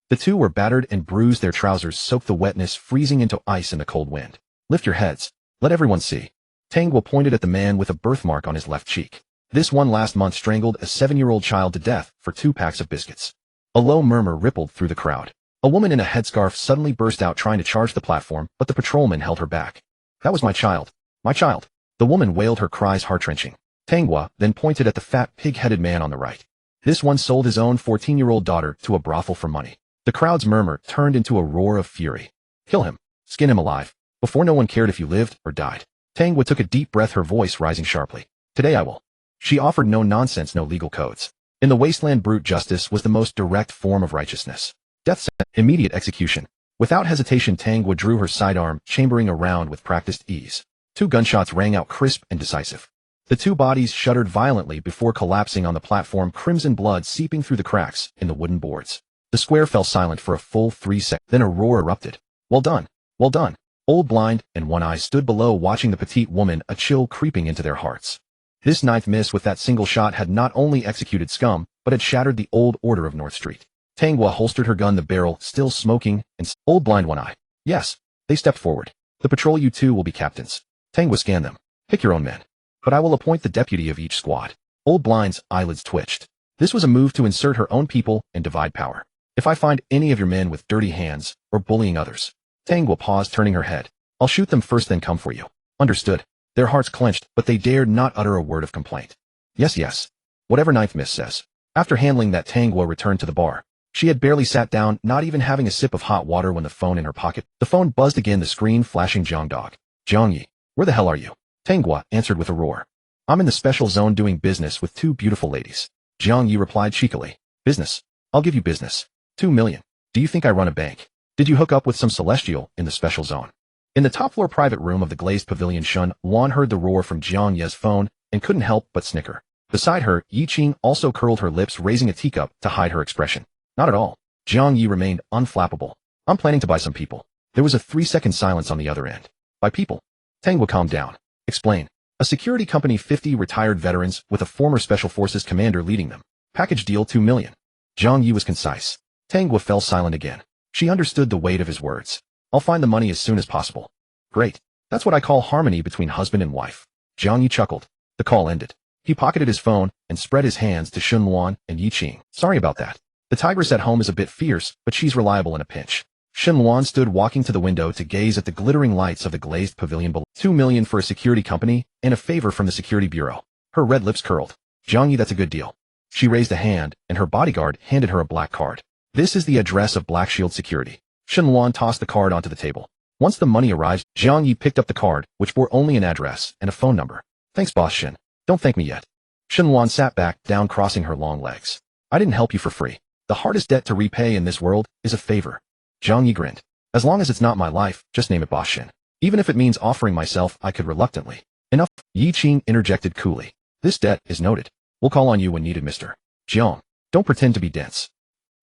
A: The 2 were battered and bruised, their trousers soaked the wetness, freezing into ice in the cold wind. Lift your heads. Let everyone see. Tangwa pointed at the man with a birthmark on his left cheek. This one last month strangled a 7-year-old child to death for 2 packs of biscuits. A low murmur rippled through the crowd. A woman in a headscarf suddenly burst out, trying to charge the platform, but the patrolman held her back. That was my child. My child. The woman wailed, her cries heart-wrenching. Tangwa then pointed at the fat, pig-headed man on the right. This one sold his own 14-year-old daughter to a brothel for money. The crowd's murmur turned into a roar of fury. Kill him. Skin him alive. Before no one cared if you lived or died. Tangwa took a deep breath, her voice rising sharply. Today I will. She offered no nonsense, no legal codes. In the wasteland, brute justice was the most direct form of righteousness. Death sentence, immediate execution. Without hesitation, Tangwa drew her sidearm, chambering around with practiced ease. 2 gunshots rang out, crisp and decisive. The 2 bodies shuddered violently before collapsing on the platform, crimson blood seeping through the cracks in the wooden boards. The square fell silent for a full 3 seconds. Then a roar erupted. Well done. Well done. Old Blind and One Eye stood below, watching the petite woman, a chill creeping into their hearts. This 9th miss with that single shot had not only executed scum, but had shattered the old order of North Street. Tangwa holstered her gun, the barrel still smoking, and Old Blind, One Eye. Yes. They stepped forward. The patrol, you 2 will be captains. Tangwa scanned them. Pick your own men. But I will appoint the deputy of each squad. Old Blind's eyelids twitched. This was a move to insert her own people and divide power. If I find any of your men with dirty hands or bullying others. Tangwa paused, turning her head. I'll shoot them first, then come for you. Understood. Their hearts clenched, but they dared not utter a word of complaint. Yes, yes. Whatever 9th miss says. After handling that, Tangwa returned to the bar. She had barely sat down, not even having a sip of hot water, when the phone in her pocket. The phone buzzed again, the screen flashing Jiang Dog. Jiang Ye, where the hell are you? Tangwa answered with a roar. I'm in the special zone doing business with 2 beautiful ladies. Jiang Ye replied cheekily. Business? I'll give you business. 2 million. Do you think I run a bank? Did you hook up with some celestial in the special zone? In the top-floor private room of the glazed pavilion, Shun Wan heard the roar from Jiang Ye's phone and couldn't help but snicker. Beside her, Yi Qing also curled her lips, raising a teacup to hide her expression. Not at all. Jiang Ye remained unflappable. I'm planning to buy some people. There was a 3-second silence on the other end. By people? Tangwa calmed down. Explain. A security company, 50 retired veterans with a former special forces commander leading them. Package deal, 2 million. Jiang Ye was concise. Tangwa fell silent again. She understood the weight of his words. I'll find the money as soon as possible. Great. That's what I call harmony between husband and wife. Jiang Ye chuckled. The call ended. He pocketed his phone and spread his hands to Shun Luan and Yi Qing. Sorry about that. The tigress at home is a bit fierce, but she's reliable in a pinch. Shun Luan stood walking to the window to gaze at the glittering lights of the glazed pavilion below. 2 million for a security company and a favor from the security bureau. Her red lips curled. Jiang Ye, that's a good deal. She raised a hand, and her bodyguard handed her a black card. This is the address of Black Shield Security. Shun Luan tossed the card onto the table. Once the money arrived, Jiang Ye picked up the card, which bore only an address and a phone number. Thanks, boss Shin. Don't thank me yet. Shin Luan sat back down, crossing her long legs. I didn't help you for free. The hardest debt to repay in this world is a favor. Jiang Ye grinned. As long as it's not my life, just name it, boss Shin. Even if it means offering myself, I could reluctantly. Enough, Yi Qing interjected coolly. This debt is noted. We'll call on you when needed, Mr. Jiang. Don't pretend to be dense.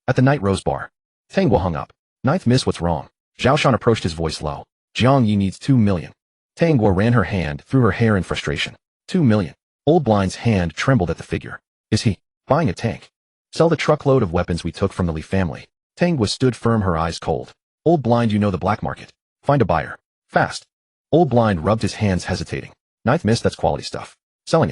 A: At the Night Rose Bar, Tang Guo hung up. Ninth miss, what's wrong? Zhao Shan approached, his voice low. Jiang Ye needs 2 million. Tang Guo ran her hand through her hair in frustration. 2 million. Old Blind's hand trembled at the figure. Is he buying a tank? Sell the truckload of weapons we took from the Li family. Tang Guo stood firm, her eyes cold. Old Blind, you know the black market. Find a buyer. Fast. Old Blind rubbed his hands, hesitating. Ninth miss, that's quality stuff. Selling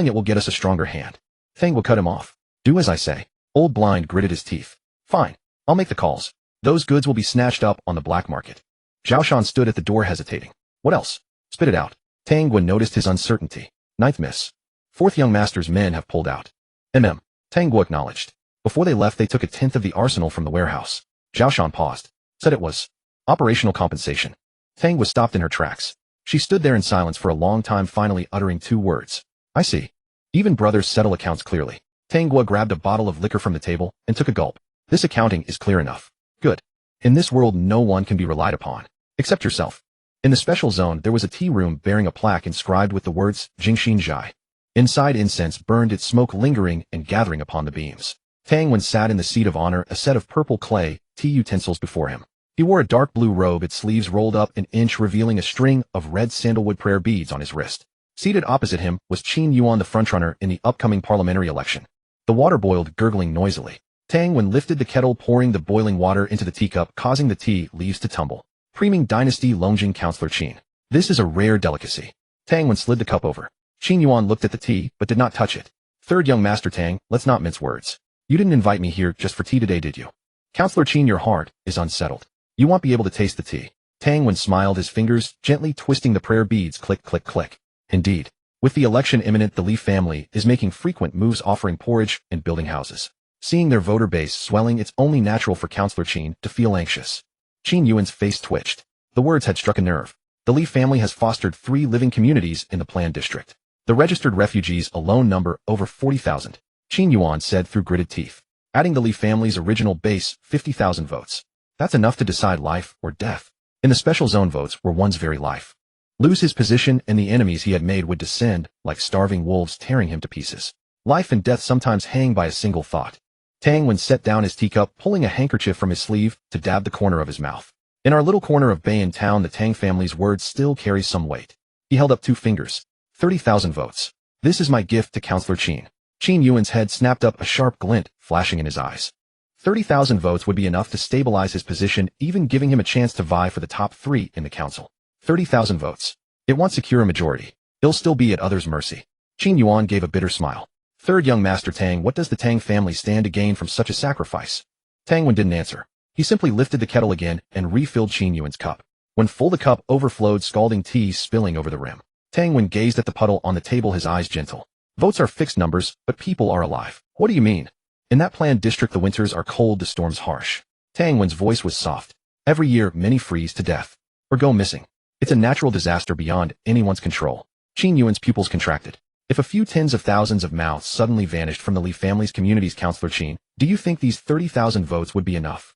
A: it will get us a stronger hand. Tang Guo cut him off. Do as I say. Old Blind gritted his teeth. Fine. I'll make the calls. Those goods will be snatched up on the black market. Zhao Shan stood at the door, hesitating. What else? Spit it out. Tang Guo noticed his uncertainty. Ninth miss. Fourth young master's men have pulled out. Tang Guo acknowledged. Before they left, they took 1/10 of the arsenal from the warehouse. Zhao Shan paused. Said it was operational compensation. Tang was stopped in her tracks. She stood there in silence for a long time, finally uttering 2 words. I see. Even brothers settle accounts clearly. Tang Guo grabbed a bottle of liquor from the table and took a gulp. This accounting is clear enough. Good. In this world, no one can be relied upon. Except yourself. In the special zone, there was a tea room bearing a plaque inscribed with the words, Jingxin Zhai. Inside, incense burned, its smoke lingering and gathering upon the beams. Tang Wen sat in the seat of honor, a set of purple clay tea utensils before him. He wore a dark blue robe, its sleeves rolled up an inch, revealing a string of red sandalwood prayer beads on his wrist. Seated opposite him was Qin Yuan, the frontrunner in the upcoming parliamentary election. The water boiled, gurgling noisily. Tang Wen lifted the kettle, pouring the boiling water into the teacup, causing the tea leaves to tumble. Creaming Dynasty Longjing Counselor Qin. This is a rare delicacy. Tang Wen slid the cup over. Qin Yuan looked at the tea, but did not touch it. Third young master Tang, let's not mince words. You didn't invite me here just for tea today, did you? Counselor Qin, your heart is unsettled. You won't be able to taste the tea. Tang Wen smiled, his fingers gently twisting the prayer beads, click, click, click. Indeed. With the election imminent, the Li family is making frequent moves, offering porridge and building houses. Seeing their voter base swelling, it's only natural for Counselor Qin to feel anxious. Qin Yuan's face twitched. The words had struck a nerve. The Li family has fostered 3 living communities in the planned district. The registered refugees alone number over 40,000. Qin Yuan said through gritted teeth. Adding the Li family's original base, 50,000 votes. That's enough to decide life or death. In the special zone, votes were one's very life. Lose his position and the enemies he had made would descend like starving wolves, tearing him to pieces. Life and death sometimes hang by a single thought. Tang Wen set down his teacup, pulling a handkerchief from his sleeve to dab the corner of his mouth. In our little corner of Bayan Town, the Tang family's words still carry some weight. He held up 2 fingers. 30,000 votes. This is my gift to Counselor Qin. Qin Yuan's head snapped up, a sharp glint flashing in his eyes. 30,000 votes would be enough to stabilize his position, even giving him a chance to vie for the top 3 in the council. 30,000 votes. It won't secure a majority. He'll still be at others' mercy. Qin Yuan gave a bitter smile. Third young master Tang, what does the Tang family stand to gain from such a sacrifice? Tang Wen didn't answer. He simply lifted the kettle again and refilled Qin Yuan's cup. When full, the cup overflowed, scalding tea spilling over the rim. Tang Wen gazed at the puddle on the table, his eyes gentle. Votes are fixed numbers, but people are alive. What do you mean? In that planned district, the winters are cold, the storms harsh. Tang Wen's voice was soft. Every year, many freeze to death or go missing. It's a natural disaster beyond anyone's control. Qin Yuan's pupils contracted. If a few tens of thousands of mouths suddenly vanished from the Li family's communities, Counselor Qin, do you think these 30,000 votes would be enough?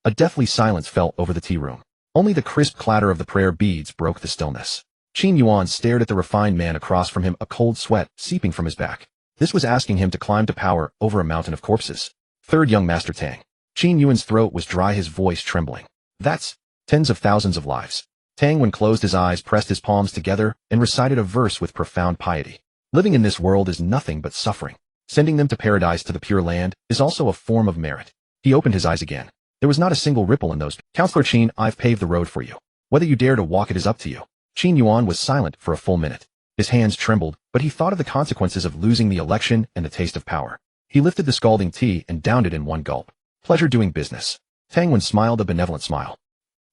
A: A deathly silence fell over the tea room. Only the crisp clatter of the prayer beads broke the stillness. Qin Yuan stared at the refined man across from him, a cold sweat seeping from his back. This was asking him to climb to power over a mountain of corpses. Third young master Tang. Qin Yuan's throat was dry, his voice trembling. That's tens of thousands of lives. Tang Wen closed his eyes, pressed his palms together, and recited a verse with profound piety. Living in this world is nothing but suffering. Sending them to paradise, to the pure land, is also a form of merit. He opened his eyes again. There was not a single ripple in those. Counselor Qin, I've paved the road for you. Whether you dare to walk it is up to you. Qin Yuan was silent for a full minute. His hands trembled, but he thought of the consequences of losing the election and the taste of power. He lifted the scalding tea and downed it in one gulp. Pleasure doing business. Tang Wen smiled a benevolent smile.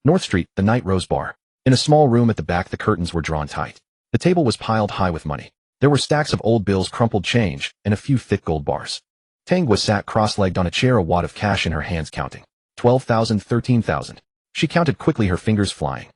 A: North Street, the Night Rose Bar. In a small room at the back, the curtains were drawn tight. The table was piled high with money. There were stacks of old bills, crumpled change, and a few thick gold bars. Tang Guo sat cross-legged on a chair, a wad of cash in her hands, counting. 12,000, 13,000. She counted quickly, her fingers flying.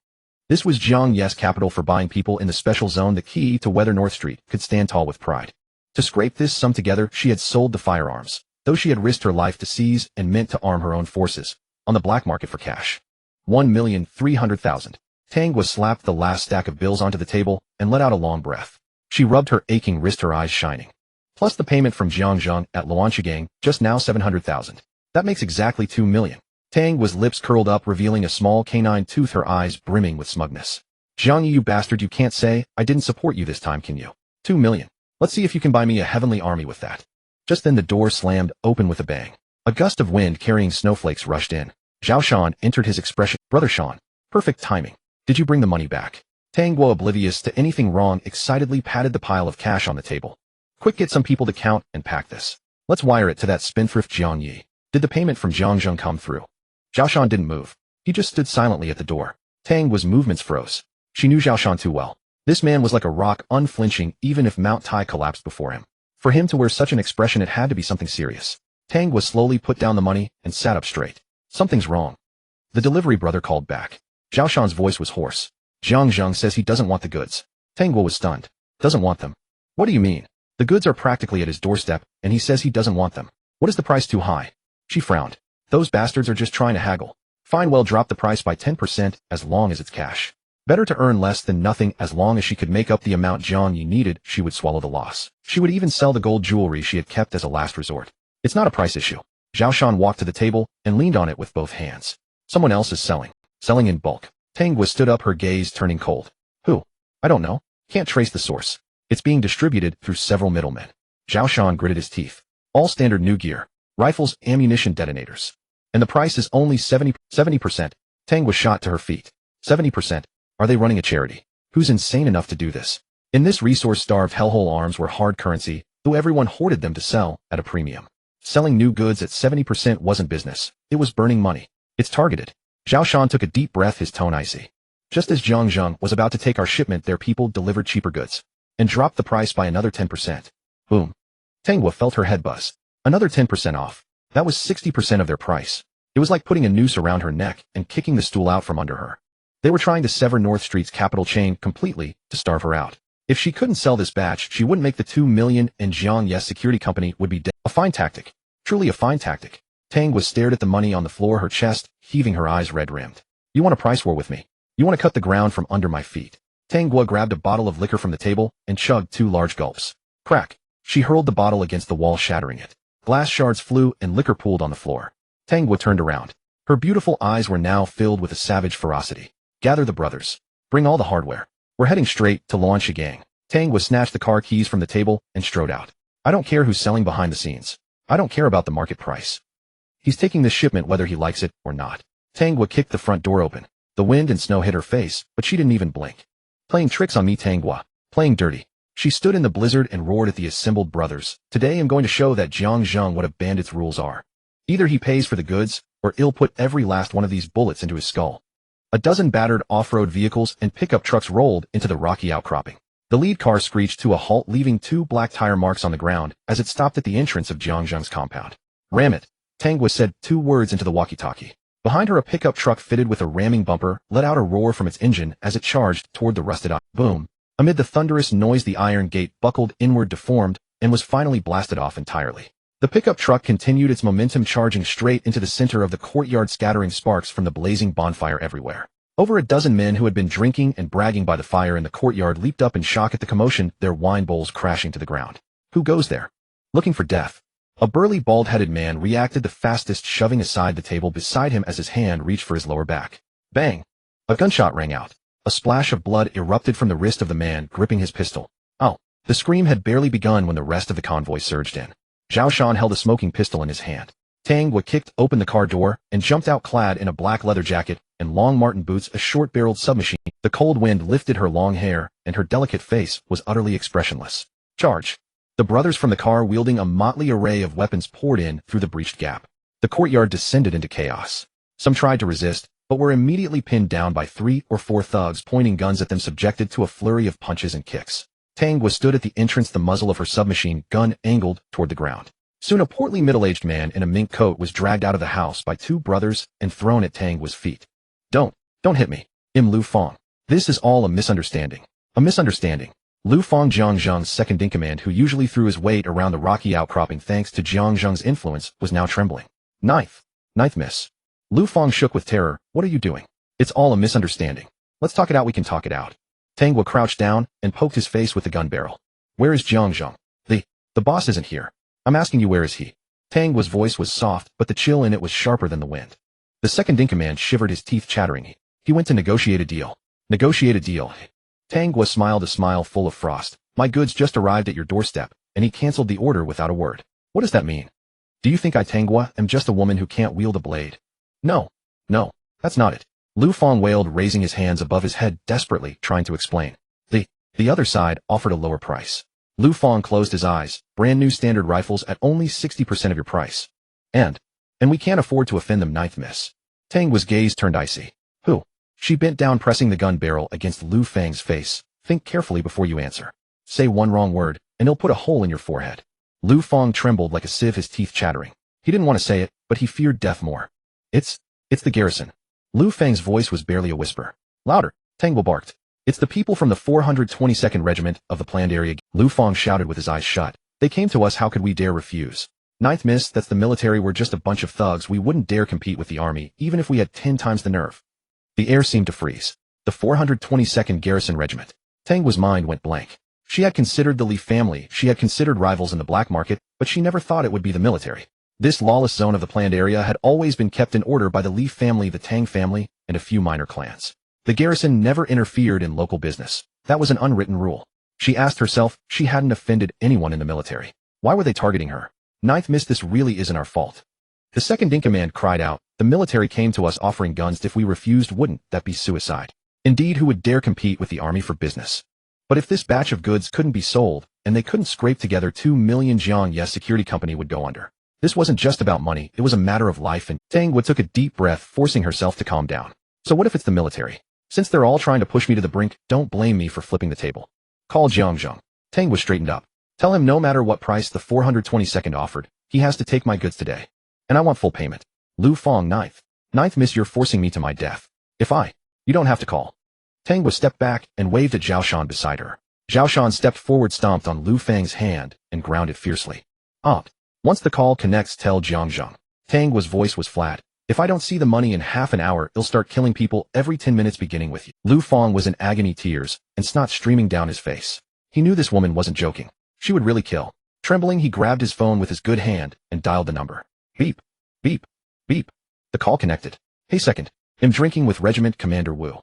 A: This was Jiang Ye's capital for buying people in the special zone, the key to whether North Street could stand tall with pride. To scrape this sum together, she had sold the firearms, though she had risked her life to seize and meant to arm her own forces, on the black market for cash. 1,300,000. Tang slapped the last stack of bills onto the table and let out a long breath. She rubbed her aching wrist, her eyes shining. Plus the payment from Jiang at Luanshigang, just now 700,000. That makes exactly 2 million. Tang's lips curled up, revealing a small canine tooth, her eyes brimming with smugness. Jiang Ye, you bastard, you can't say I didn't support you this time, can you? 2 million. Let's see if you can buy me a heavenly army with that. Just then the door slammed open with a bang. A gust of wind carrying snowflakes rushed in. Zhao Shan entered, his expression. Brother Shan. Perfect timing. Did you bring the money back? Tang, oblivious to anything wrong, excitedly patted the pile of cash on the table. Quick, get some people to count and pack this. Let's wire it to that spendthrift Jiang Ye. Did the payment from Jiang come through? Zhao Shan didn't move. He just stood silently at the door. Tang's movements froze. She knew Zhao Shan too well. This man was like a rock, unflinching even if Mount Tai collapsed before him. For him to wear such an expression, it had to be something serious. Tang slowly put down the money and sat up straight. Something's wrong. The delivery brother called back. Zhao Shan's voice was hoarse. Jiang says he doesn't want the goods. Tang was stunned. Doesn't want them? What do you mean? The goods are practically at his doorstep, and he says he doesn't want them. What is the price too high? She frowned. Those bastards are just trying to haggle. Fine, well, drop the price by 10% as long as it's cash. Better to earn less than nothing. As long as she could make up the amount Jiang Ye needed, she would swallow the loss. She would even sell the gold jewelry she had kept as a last resort. It's not a price issue. Zhao Shan walked to the table and leaned on it with both hands. Someone else is selling. Selling in bulk. Tang stood up, her gaze turning cold. Who? I don't know. Can't trace the source. It's being distributed through several middlemen. Zhao Shan gritted his teeth. All standard new gear. Rifles, ammunition, detonators. And the price is only 70%. Tang was shot to her feet. 70%? Are they running a charity? Who's insane enough to do this? In this resource-starved hellhole, arms were hard currency, though everyone hoarded them to sell at a premium. Selling new goods at 70% wasn't business. It was burning money. It's targeted. Zhao Shan took a deep breath, his tone icy. Just as Jiang was about to take our shipment, their people delivered cheaper goods and dropped the price by another 10%. Boom. Tang felt her head buzz. Another 10% off. That was 60% of their price. It was like putting a noose around her neck and kicking the stool out from under her. They were trying to sever North Street's capital chain completely to starve her out. If she couldn't sell this batch, she wouldn't make the 2 million, and Jiang Ye's security company would be dead. A fine tactic. Truly a fine tactic. Tang stared at the money on the floor, her chest heaving, her eyes red-rimmed. You want a price war with me? You want to cut the ground from under my feet? Tang grabbed a bottle of liquor from the table and chugged 2 large gulps. Crack. She hurled the bottle against the wall, shattering it. Glass shards flew and liquor pooled on the floor. Tang turned around. Her beautiful eyes were now filled with a savage ferocity. Gather the brothers. Bring all the hardware. We're heading straight to Luanshigang. Tang snatched the car keys from the table and strode out. I don't care who's selling behind the scenes. I don't care about the market price. He's taking this shipment whether he likes it or not. Tang kicked the front door open. The wind and snow hit her face, but she didn't even blink. Playing tricks on me, Tang. Playing dirty. She stood in the blizzard and roared at the assembled brothers. Today I'm going to show that Jiang what a bandit's rules are. Either he pays for the goods, or he'll put every last one of these bullets into his skull. A dozen battered off-road vehicles and pickup trucks rolled into the rocky outcropping. The lead car screeched to a halt, leaving 2 black tire marks on the ground as it stopped at the entrance of Jiang's compound. Ram it. Tang said 2 words into the walkie-talkie. Behind her, a pickup truck fitted with a ramming bumper let out a roar from its engine as it charged toward the rusted iron. Boom. Amid the thunderous noise, the iron gate buckled inward, deformed, and was finally blasted off entirely. The pickup truck continued its momentum, charging straight into the center of the courtyard, scattering sparks from the blazing bonfire everywhere. Over a dozen men who had been drinking and bragging by the fire in the courtyard leaped up in shock at the commotion, their wine bowls crashing to the ground. Who goes there? Looking for death. A burly, bald-headed man reacted the fastest, shoving aside the table beside him as his hand reached for his lower back. Bang! A gunshot rang out. A splash of blood erupted from the wrist of the man gripping his pistol. Oh! The scream had barely begun when the rest of the convoy surged in. Zhao Shan held a smoking pistol in his hand. Tang kicked open the car door and jumped out, clad in a black leather jacket and long marten boots, a short-barreled submachine. The cold wind lifted her long hair, and her delicate face was utterly expressionless. Charge! The brothers from the car, wielding a motley array of weapons, poured in through the breached gap. The courtyard descended into chaos. Some tried to resist, but were immediately pinned down by 3 or 4 thugs pointing guns at them, subjected to a flurry of punches and kicks. Tang stood at the entrance, the muzzle of her submachine gun angled toward the ground. Soon a portly middle-aged man in a mink coat was dragged out of the house by 2 brothers and thrown at Tang's feet. Don't hit me. Lu Fang. This is all a misunderstanding. A misunderstanding. Lu Fang, Jiang Zheng's second-in-command, who usually threw his weight around the rocky outcropping thanks to Jiang Zheng's influence, was now trembling. Ninth miss. Lu Fang shook with terror. What are you doing? It's all a misunderstanding. Let's talk it out. We can talk it out. Tang Guo crouched down and poked his face with the gun barrel. Where is Jiang Zheng? The boss isn't here. I'm asking you, where is he? Tang Guo's voice was soft, but the chill in it was sharper than the wind. The second-in-command shivered, his teeth chattering. He went to negotiate a deal. Negotiate a deal. Tang Guo smiled, a smile full of frost. My goods just arrived at your doorstep, and he canceled the order without a word. What does that mean? Do you think I, Tang Guo, am just a woman who can't wield a blade? No, that's not it. Lu Fang wailed, raising his hands above his head, desperately trying to explain. The other side offered a lower price. Lu Fang closed his eyes. Brand new standard rifles at only 60% of your price. And we can't afford to offend them. Ninth miss. Tang Guo's gaze turned icy. Who? She bent down, pressing the gun barrel against Lu Fang's face. Think carefully before you answer. Say one wrong word, and he'll put a hole in your forehead. Lu Fang trembled like a sieve, his teeth chattering. He didn't want to say it, but he feared death more. It's the garrison. Lu Fang's voice was barely a whisper. Louder, Tang Guo barked. It's the people from the 422nd Regiment of the planned area. Lu Fang shouted with his eyes shut. They came to us, how could we dare refuse? Ninth miss, that's the military, we're just a bunch of thugs, we wouldn't dare compete with the army, even if we had 10 times the nerve. The air seemed to freeze. The 422nd Garrison Regiment. Tang Guo's mind went blank. She had considered the Li family, she had considered rivals in the black market, but she never thought it would be the military. This lawless zone of the planned area had always been kept in order by the Li family, the Tang family, and a few minor clans. The garrison never interfered in local business. That was an unwritten rule. She asked herself, she hadn't offended anyone in the military. Why were they targeting her? Ninth miss, this really isn't our fault. The second-in-command cried out, the military came to us offering guns. If we refused, wouldn't that be suicide? Indeed, who would dare compete with the army for business? But if this batch of goods couldn't be sold, and they couldn't scrape together 2 million, Jiang Ye security company would go under. This wasn't just about money, it was a matter of life, and Tang Guo took a deep breath, forcing herself to calm down. So what if it's the military? Since they're all trying to push me to the brink, don't blame me for flipping the table. Call Jiang Zheng. Tang Guo straightened up. Tell him no matter what price the 422nd offered, he has to take my goods today. And I want full payment. Lu Fang, ninth miss, you're forcing me to my death. You don't have to call. Tang Guo stepped back and waved at Zhao Shan beside her. Zhao Shan stepped forward, stomped on Lu Fang's hand, and ground it fiercely. Once the call connects, tell Jiang Zheng. Tang Guo's voice was flat. If I don't see the money in half an hour, he'll start killing people every 10 minutes beginning with you. Lu Fang was in agony, tears and snot streaming down his face. He knew this woman wasn't joking. She would really kill. Trembling, he grabbed his phone with his good hand and dialed the number. Beep, beep, beep. The call connected. Hey, second. I'm drinking with Regiment Commander Wu.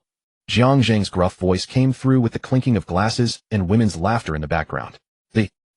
A: Jiang Zheng's gruff voice came through with the clinking of glasses and women's laughter in the background.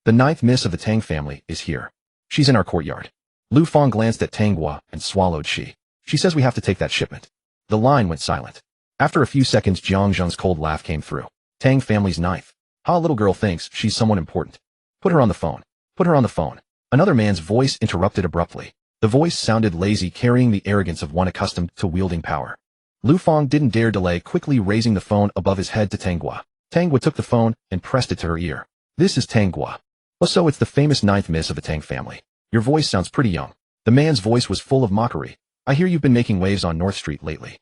A: The ninth miss of the Tang family is here. She's in our courtyard. Lu Fang glanced at Tang Guo and swallowed. She says we have to take that shipment. The line went silent. After a few seconds, Jiang Zheng's cold laugh came through. Tang family's ninth. How a little girl thinks she's someone important. Put her on the phone. Put her on the phone. Another man's voice interrupted abruptly. The voice sounded lazy, carrying the arrogance of one accustomed to wielding power. Lu Fang didn't dare delay, quickly raising the phone above his head to Tang Guo. Tang Guo took the phone and pressed it to her ear. This is Tang Guo. Oh, so it's the famous ninth miss of the Tang family. Your voice sounds pretty young. The man's voice was full of mockery. I hear you've been making waves on North Street lately.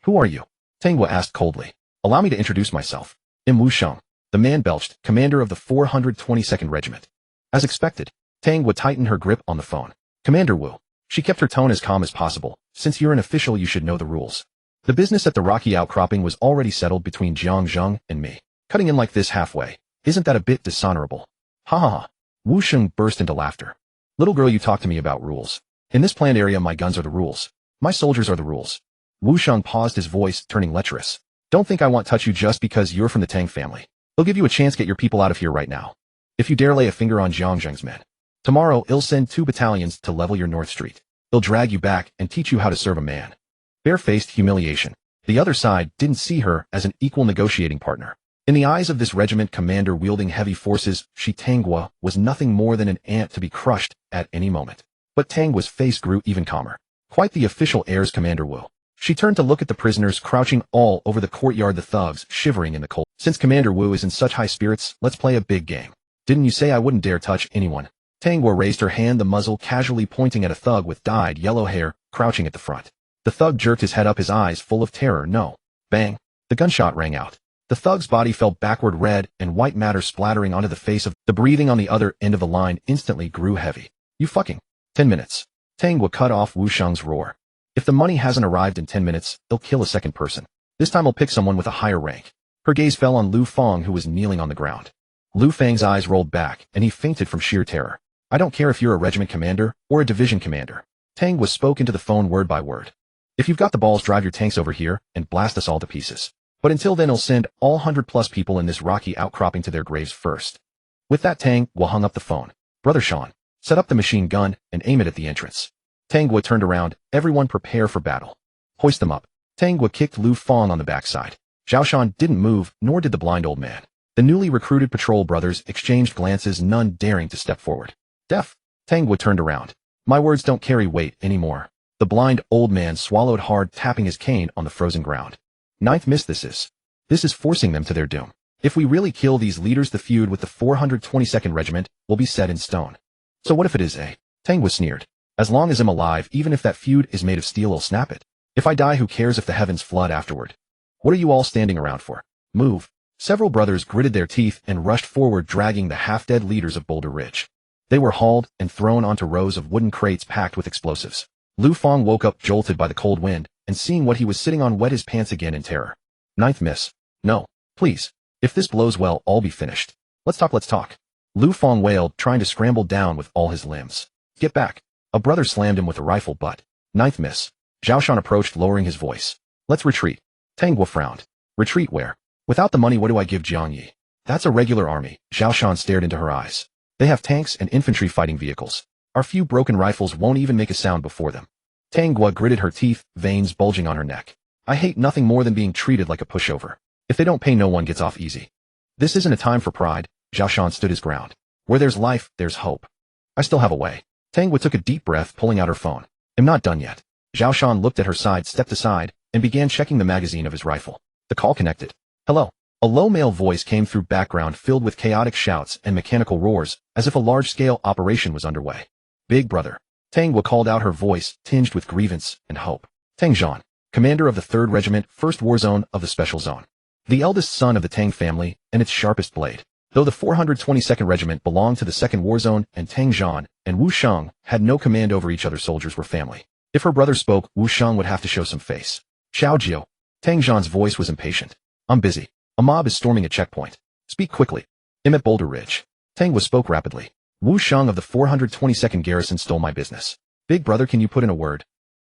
A: Who are you? Tang Guo asked coldly. Allow me to introduce myself. I'm Wu Sheng. The man belched, commander of the 422nd Regiment. As expected, Tang Guo tightened her grip on the phone. Commander Wu. She kept her tone as calm as possible. Since you're an official, you should know the rules. The business at the rocky outcropping was already settled between Jiang Zheng and me. Cutting in like this halfway, isn't that a bit dishonorable? Ha ha ha. Wu Sheng burst into laughter. Little girl, you talk to me about rules. In this planned area, my guns are the rules. My soldiers are the rules. Wu Sheng paused, his voice turning lecherous. Don't think I won't touch you just because you're from the Tang family. They'll give you a chance. Get your people out of here right now. If you dare lay a finger on Jiang Zheng's men. Tomorrow, I'll send 2 battalions to level your North Street. They'll drag you back and teach you how to serve a man. Barefaced humiliation. The other side didn't see her as an equal negotiating partner. In the eyes of this regiment commander wielding heavy forces, Tang Guo was nothing more than an ant to be crushed at any moment. But Tang Guo's face grew even calmer. Quite the official airs, Commander Wu. She turned to look at the prisoners crouching all over the courtyard, the thugs shivering in the cold. Since Commander Wu is in such high spirits, let's play a big game. Didn't you say I wouldn't dare touch anyone? Tang Guo raised her hand, the muzzle casually pointing at a thug with dyed yellow hair, crouching at the front. The thug jerked his head up, his eyes full of terror. No. Bang. The gunshot rang out. The thug's body fell backward, red and white matter splattering onto the face of the breathing on the other end of the line instantly grew heavy. You fucking 10 minutes. Tang Ye cut off Wu Sheng's roar. If the money hasn't arrived in 10 minutes, they'll kill a second person. This time I'll pick someone with a higher rank. Her gaze fell on Lu Feng, who was kneeling on the ground. Lu Feng's eyes rolled back, and he fainted from sheer terror. I don't care if you're a regiment commander or a division commander. Tang Ye spoke into the phone word by word. If you've got the balls, drive your tanks over here and blast us all to pieces. But until then, I'll send all 100+ people in this rocky outcropping to their graves first. With that, Tang Ye hung up the phone. Brother Sean, set up the machine gun and aim it at the entrance. Tang Ye turned around. Everyone prepare for battle. Hoist them up. Tang Ye kicked Lu Feng on the backside. Zhao Shan didn't move, nor did the blind old man. The newly recruited patrol brothers exchanged glances, none daring to step forward. Deaf. Tang Ye turned around. My words don't carry weight anymore. The blind old man swallowed hard, tapping his cane on the frozen ground. Ninth miss, this is forcing them to their doom. If we really kill these leaders, the feud with the 422nd Regiment will be set in stone. So what if it is a? Tang Ye sneered. As long as I'm alive, even if that feud is made of steel, I'll snap it. If I die, who cares if the heavens flood afterward? What are you all standing around for? Move. Several brothers gritted their teeth and rushed forward, dragging the half-dead leaders of Boulder Ridge. They were hauled and thrown onto rows of wooden crates packed with explosives. Lu Feng woke up, jolted by the cold wind, and seeing what he was sitting on, wet his pants again in terror. Ninth miss. No. Please. If this blows well, I'll be finished. Let's talk. Lu Feng wailed, trying to scramble down with all his limbs. Get back. A brother slammed him with a rifle butt. Ninth miss. Zhao Shan approached, lowering his voice. Let's retreat. Tang Ye frowned. Retreat where? Without the money, what do I give Jiang Ye? That's a regular army. Zhao Shan stared into her eyes. They have tanks and infantry fighting vehicles. Our few broken rifles won't even make a sound before them. Tang Ye gritted her teeth, veins bulging on her neck. I hate nothing more than being treated like a pushover. If they don't pay, no one gets off easy. This isn't a time for pride. Zhao Shan stood his ground. Where there's life, there's hope. I still have a way. Tang Ye took a deep breath, pulling out her phone. I'm not done yet. Zhao Shan looked at her side, stepped aside, and began checking the magazine of his rifle. The call connected. Hello. A low male voice came through, background filled with chaotic shouts and mechanical roars, as if a large-scale operation was underway. Big brother. Tang Ye called out, her voice tinged with grievance and hope. Tang Zhan, commander of the 3rd Regiment, 1st War Zone of the Special Zone. The eldest son of the Tang family and its sharpest blade. Though the 422nd Regiment belonged to the 2nd War Zone, and Tang Zhan and Wu Sheng had no command over each other, soldiers were family. If her brother spoke, Wu Sheng would have to show some face. Xiao Jiao. Tang Zhan's voice was impatient. I'm busy. A mob is storming a checkpoint. Speak quickly. I'm at Boulder Ridge. Tang Ye spoke rapidly. Wu Sheng of the 422nd Garrison stole my business. Big brother, can you put in a word?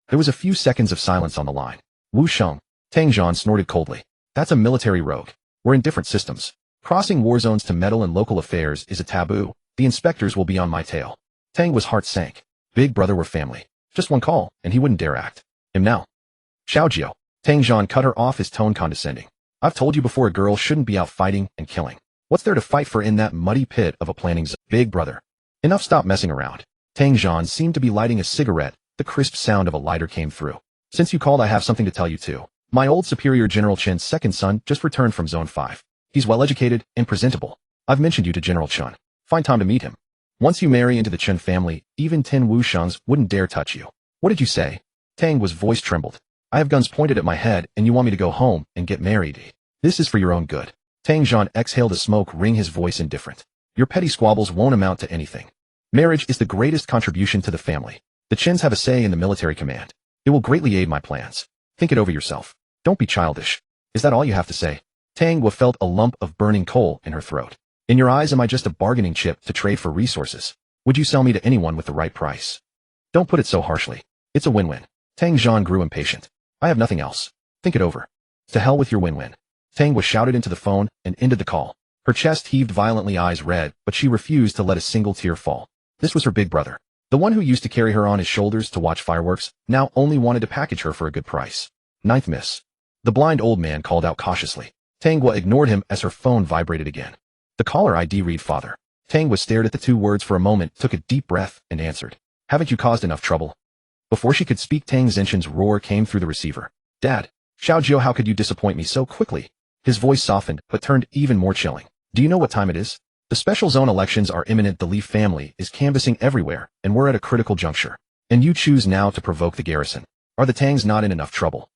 A: There was a few seconds of silence on the line. Wu Sheng. Tang Zhan snorted coldly. That's a military rogue. We're in different systems. Crossing war zones to meddle in local affairs is a taboo. The inspectors will be on my tail. Tang Ye's heart sank. Big brother, we're family. Just one call, and he wouldn't dare act. Him now. Xiao Jiao. Tang Zhan cut her off, his tone condescending. I've told you before, a girl shouldn't be out fighting and killing. What's there to fight for in that muddy pit of a planning zone? Big brother. Enough, stop messing around. Tang Zhan seemed to be lighting a cigarette. The crisp sound of a lighter came through. Since you called, I have something to tell you too. My old superior, General Chen's second son, just returned from Zone 5. He's well-educated and presentable. I've mentioned you to General Chen. Find time to meet him. Once you marry into the Chen family, even 10 Wu Shengs wouldn't dare touch you. What did you say? Tang Ye's voice trembled. I have guns pointed at my head, and you want me to go home and get married? This is for your own good. Tang Zhan exhaled a smoke ring, his voice indifferent. Your petty squabbles won't amount to anything. Marriage is the greatest contribution to the family. The Chens have a say in the military command. It will greatly aid my plans. Think it over yourself. Don't be childish. Is that all you have to say? Tang Ye felt a lump of burning coal in her throat. In your eyes, am I just a bargaining chip to trade for resources? Would you sell me to anyone with the right price? Don't put it so harshly. It's a win-win. Tang Zhan grew impatient. I have nothing else. Think it over. To hell with your win-win. Tang Ye shouted into the phone and ended the call. Her chest heaved violently, eyes red, but she refused to let a single tear fall. This was her big brother. The one who used to carry her on his shoulders to watch fireworks, now only wanted to package her for a good price. Ninth miss. The blind old man called out cautiously. Tang Ye ignored him as her phone vibrated again. The caller ID read father. Tang Ye stared at the two words for a moment, took a deep breath, and answered. Haven't you caused enough trouble? Before she could speak, Tang Zenshin's roar came through the receiver. Dad. Xiao Jiao, how could you disappoint me so quickly? His voice softened, but turned even more chilling. Do you know what time it is? The special zone elections are imminent. The Li family is canvassing everywhere, and we're at a critical juncture. And you choose now to provoke the garrison. Are the Tangs not in enough trouble?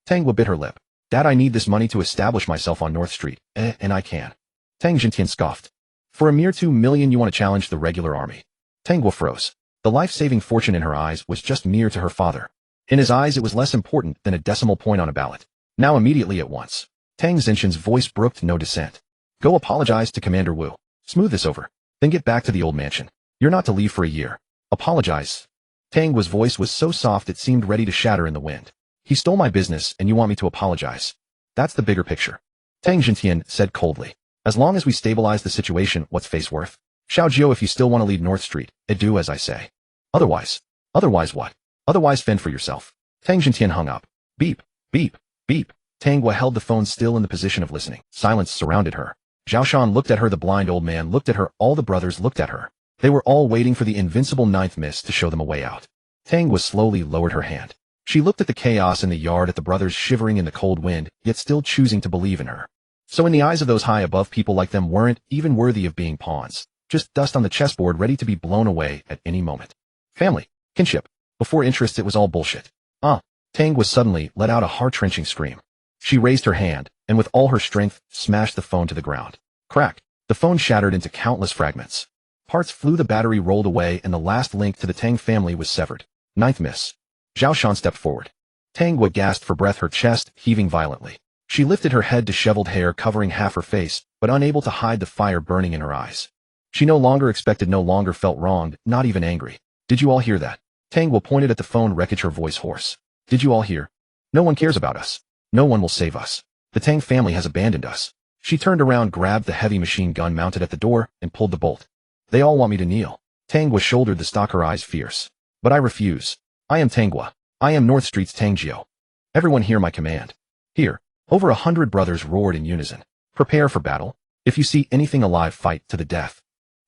A: Tangwa bit her lip. Dad, I need this money to establish myself on North Street, and I can. Tang Jintian scoffed. For a mere 2 million you want to challenge the regular army. Tangwa froze. The life-saving fortune in her eyes was just mere to her father. In his eyes it was less important than a decimal point on a ballot. Now immediately at once. Tang Xinshan's voice brooked no dissent. Go apologize to Commander Wu. Smooth this over. Then get back to the old mansion. You're not to leave for a year. Apologize. Tangwa's voice was so soft it seemed ready to shatter in the wind. He stole my business and you want me to apologize. That's the bigger picture. Tang Jintian said coldly. As long as we stabilize the situation, what's face worth? Xiao Jiao, if you still want to lead North Street, do as I say. Otherwise what? Otherwise fend for yourself. Tang Jintian hung up. Beep, beep, beep. Tangwa held the phone still in the position of listening. Silence surrounded her. Zhao Shan looked at her, the blind old man looked at her, all the brothers looked at her. They were all waiting for the invincible ninth miss to show them a way out. Tangwa slowly lowered her hand. She looked at the chaos in the yard, at the brothers shivering in the cold wind, yet still choosing to believe in her. So in the eyes of those high above, people like them weren't even worthy of being pawns. Just dust on the chessboard ready to be blown away at any moment. Family. Kinship. Before interest it was all bullshit. Tangwa suddenly let out a heart-wrenching scream. She raised her hand, and with all her strength, smashed the phone to the ground. Crack. The phone shattered into countless fragments. Parts flew, the battery rolled away, and the last link to the Tang family was severed. Ninth miss. Zhao Shan stepped forward. Tangwa gasped for breath, her chest heaving violently. She lifted her head, disheveled hair covering half her face, but unable to hide the fire burning in her eyes. She no longer expected, no longer felt wronged, not even angry. Did you all hear that? Tangwa pointed at the phone wreckage, her voice hoarse. Did you all hear? No one cares about us. No one will save us. The Tang family has abandoned us. She turned around, grabbed the heavy machine gun mounted at the door, and pulled the bolt. They all want me to kneel. Tangwa shouldered the stock, her eyes fierce. But I refuse. I am Tangwa. I am North Street's Tangjiao. Everyone hear my command. Here. Over 100 brothers roared in unison. Prepare for battle. If you see anything alive, fight to the death.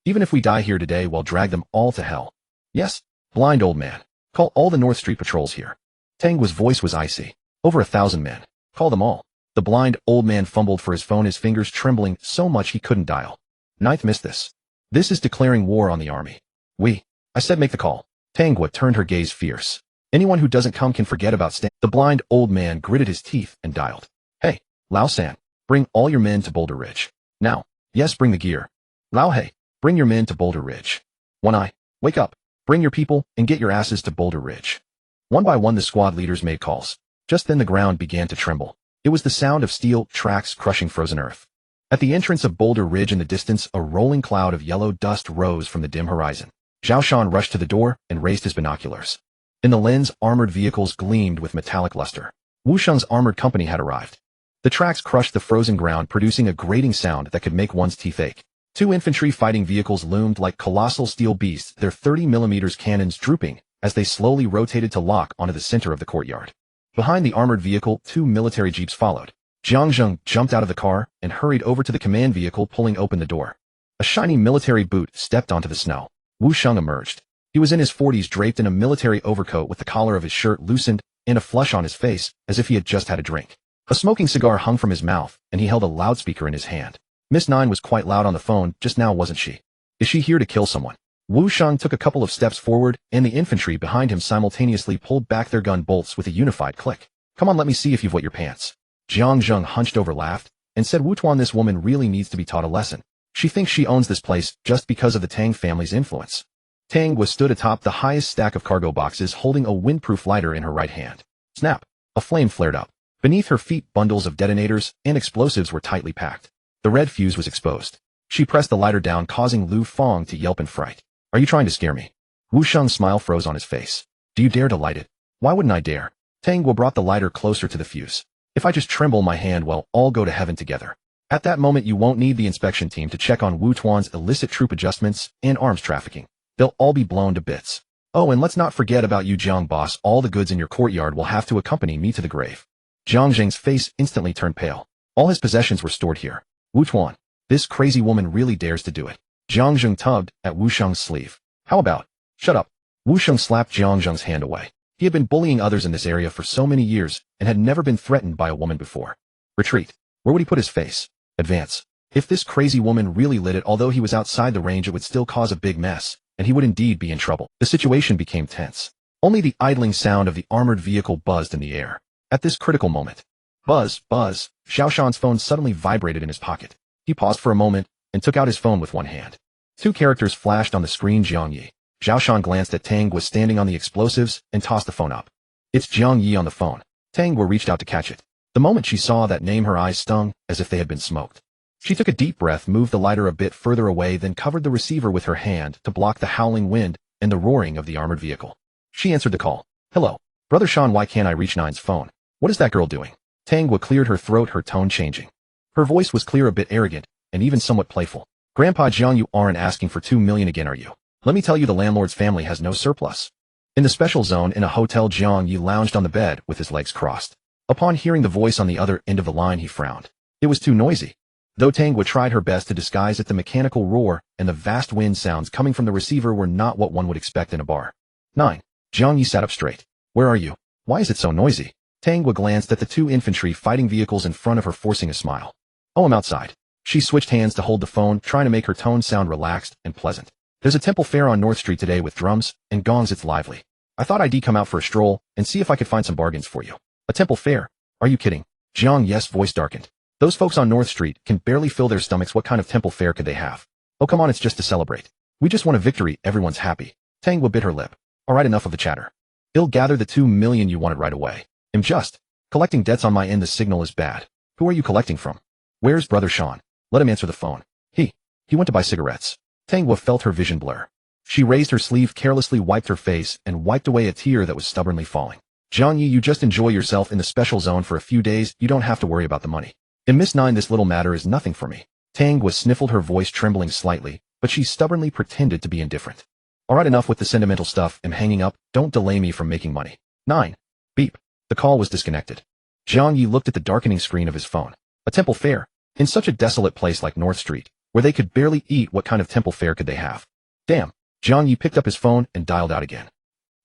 A: Even if we die here today, we'll drag them all to hell. Yes, blind old man. Call all the North Street patrols here. Tangwa's voice was icy. Over 1,000 men. Call them all. The blind old man fumbled for his phone, his fingers trembling so much he couldn't dial. Ninth missed this. This is declaring war on the army. I said make the call. Tangwa turned, her gaze fierce. Anyone who doesn't come can forget about staying. The blind old man gritted his teeth and dialed. Hey, Lao San, bring all your men to Boulder Ridge. Now. Yes, bring the gear. Lao Hey, bring your men to Boulder Ridge. One Eye, wake up. Bring your people and get your asses to Boulder Ridge. One by one the squad leaders made calls. Just then the ground began to tremble. It was the sound of steel tracks crushing frozen earth. At the entrance of Boulder Ridge in the distance, a rolling cloud of yellow dust rose from the dim horizon. Zhao Shan rushed to the door and raised his binoculars. In the lens, armored vehicles gleamed with metallic luster. Wu Sheng's armored company had arrived. The tracks crushed the frozen ground, producing a grating sound that could make one's teeth ache. 2 infantry fighting vehicles loomed like colossal steel beasts, their 30mm cannons drooping as they slowly rotated to lock onto the center of the courtyard. Behind the armored vehicle, 2 military jeeps followed. Jiang Ye jumped out of the car and hurried over to the command vehicle, pulling open the door. A shiny military boot stepped onto the snow. Wu Sheng emerged. He was in his 40s, draped in a military overcoat with the collar of his shirt loosened and a flush on his face as if he had just had a drink. A smoking cigar hung from his mouth, and he held a loudspeaker in his hand. Miss Nine was quite loud on the phone just now, wasn't she? Is she here to kill someone? Wu Sheng took a couple of steps forward, and the infantry behind him simultaneously pulled back their gun bolts with a unified click. Come on, let me see if you've wet your pants. Jiang Ye hunched over, laughed, and said, Wu Tuan, this woman really needs to be taught a lesson. She thinks she owns this place just because of the Tang family's influence. Tang was stood atop the highest stack of cargo boxes, holding a windproof lighter in her right hand. Snap! A flame flared up. Beneath her feet, bundles of detonators and explosives were tightly packed. The red fuse was exposed. She pressed the lighter down, causing Lu Fong to yelp in fright. Are you trying to scare me? Wu Sheng's smile froze on his face. Do you dare to light it? Why wouldn't I dare? Tangwa brought the lighter closer to the fuse. If I just tremble my hand, we'll all go to heaven together. At that moment you won't need the inspection team to check on Wu Tuan's illicit troop adjustments and arms trafficking. They'll all be blown to bits. Oh, and let's not forget about you, Jiang boss. All the goods in your courtyard will have to accompany me to the grave. Jiang Zheng's face instantly turned pale. All his possessions were stored here. Wu Tuan, this crazy woman really dares to do it. Jiang Zheng tugged at Wu Sheng's sleeve. How about? Shut up. Wu Sheng slapped Jiang Zheng's hand away. He had been bullying others in this area for so many years and had never been threatened by a woman before. Retreat. Where would he put his face? Advance. If this crazy woman really lit it, although he was outside the range, it would still cause a big mess, and he would indeed be in trouble. The situation became tense. Only the idling sound of the armored vehicle buzzed in the air. At this critical moment, buzz, buzz, Xiao Shan's phone suddenly vibrated in his pocket. He paused for a moment and took out his phone with one hand. Two characters flashed on the screen: Jiang Ye. Xiao Shan glanced at Tang was standing on the explosives and tossed the phone up. It's Jiang Ye on the phone. Tang reached out to catch it. The moment she saw that name, her eyes stung as if they had been smoked. She took a deep breath, moved the lighter a bit further away, then covered the receiver with her hand to block the howling wind and the roaring of the armored vehicle. She answered the call. Hello. Brother Sean, why can't I reach Nine's phone? What is that girl doing? Tang cleared her throat, her tone changing. Her voice was clear, a bit arrogant, and even somewhat playful. Grandpa Jiang, you aren't asking for 2 million again, are you? Let me tell you, the landlord's family has no surplus. In the special zone in a hotel, Jiang Ye lounged on the bed with his legs crossed. Upon hearing the voice on the other end of the line, he frowned. It was too noisy. Though Tang tried her best to disguise it, the mechanical roar and the vast wind sounds coming from the receiver were not what one would expect in a bar. 9. Jiang Ye sat up straight. Where are you? Why is it so noisy? Tang glanced at the two infantry fighting vehicles in front of her, forcing a smile. Oh, I'm outside. She switched hands to hold the phone, trying to make her tone sound relaxed and pleasant. There's a temple fair on North Street today with drums and gongs. It's lively. I thought I'd come out for a stroll and see if I could find some bargains for you. A temple fair? Are you kidding? Jiang Ye's voice darkened. Those folks on North Street can barely fill their stomachs. What kind of temple fair could they have? Oh, come on, it's just to celebrate. We just want a victory. Everyone's happy. Tang bit her lip. All right, enough of the chatter. I'll gather the 2 million you wanted right away. I'm just collecting debts on my end. The signal is bad. Who are you collecting from? Where's Brother Sean? Let him answer the phone. He went to buy cigarettes. Tang felt her vision blur. She raised her sleeve, carelessly wiped her face, and wiped away a tear that was stubbornly falling. Jiang Ye, you just enjoy yourself in the special zone for a few days. You don't have to worry about the money. And Miss Nine, this little matter is nothing for me. Tang sniffled, her voice trembling slightly, but she stubbornly pretended to be indifferent. All right, enough with the sentimental stuff. I'm hanging up. Don't delay me from making money. 9. Beep. The call was disconnected. Jiang Ye looked at the darkening screen of his phone. A temple fair? In such a desolate place like North Street, where they could barely eat, what kind of temple fair could they have? Damn. Jiang Ye picked up his phone and dialed out again.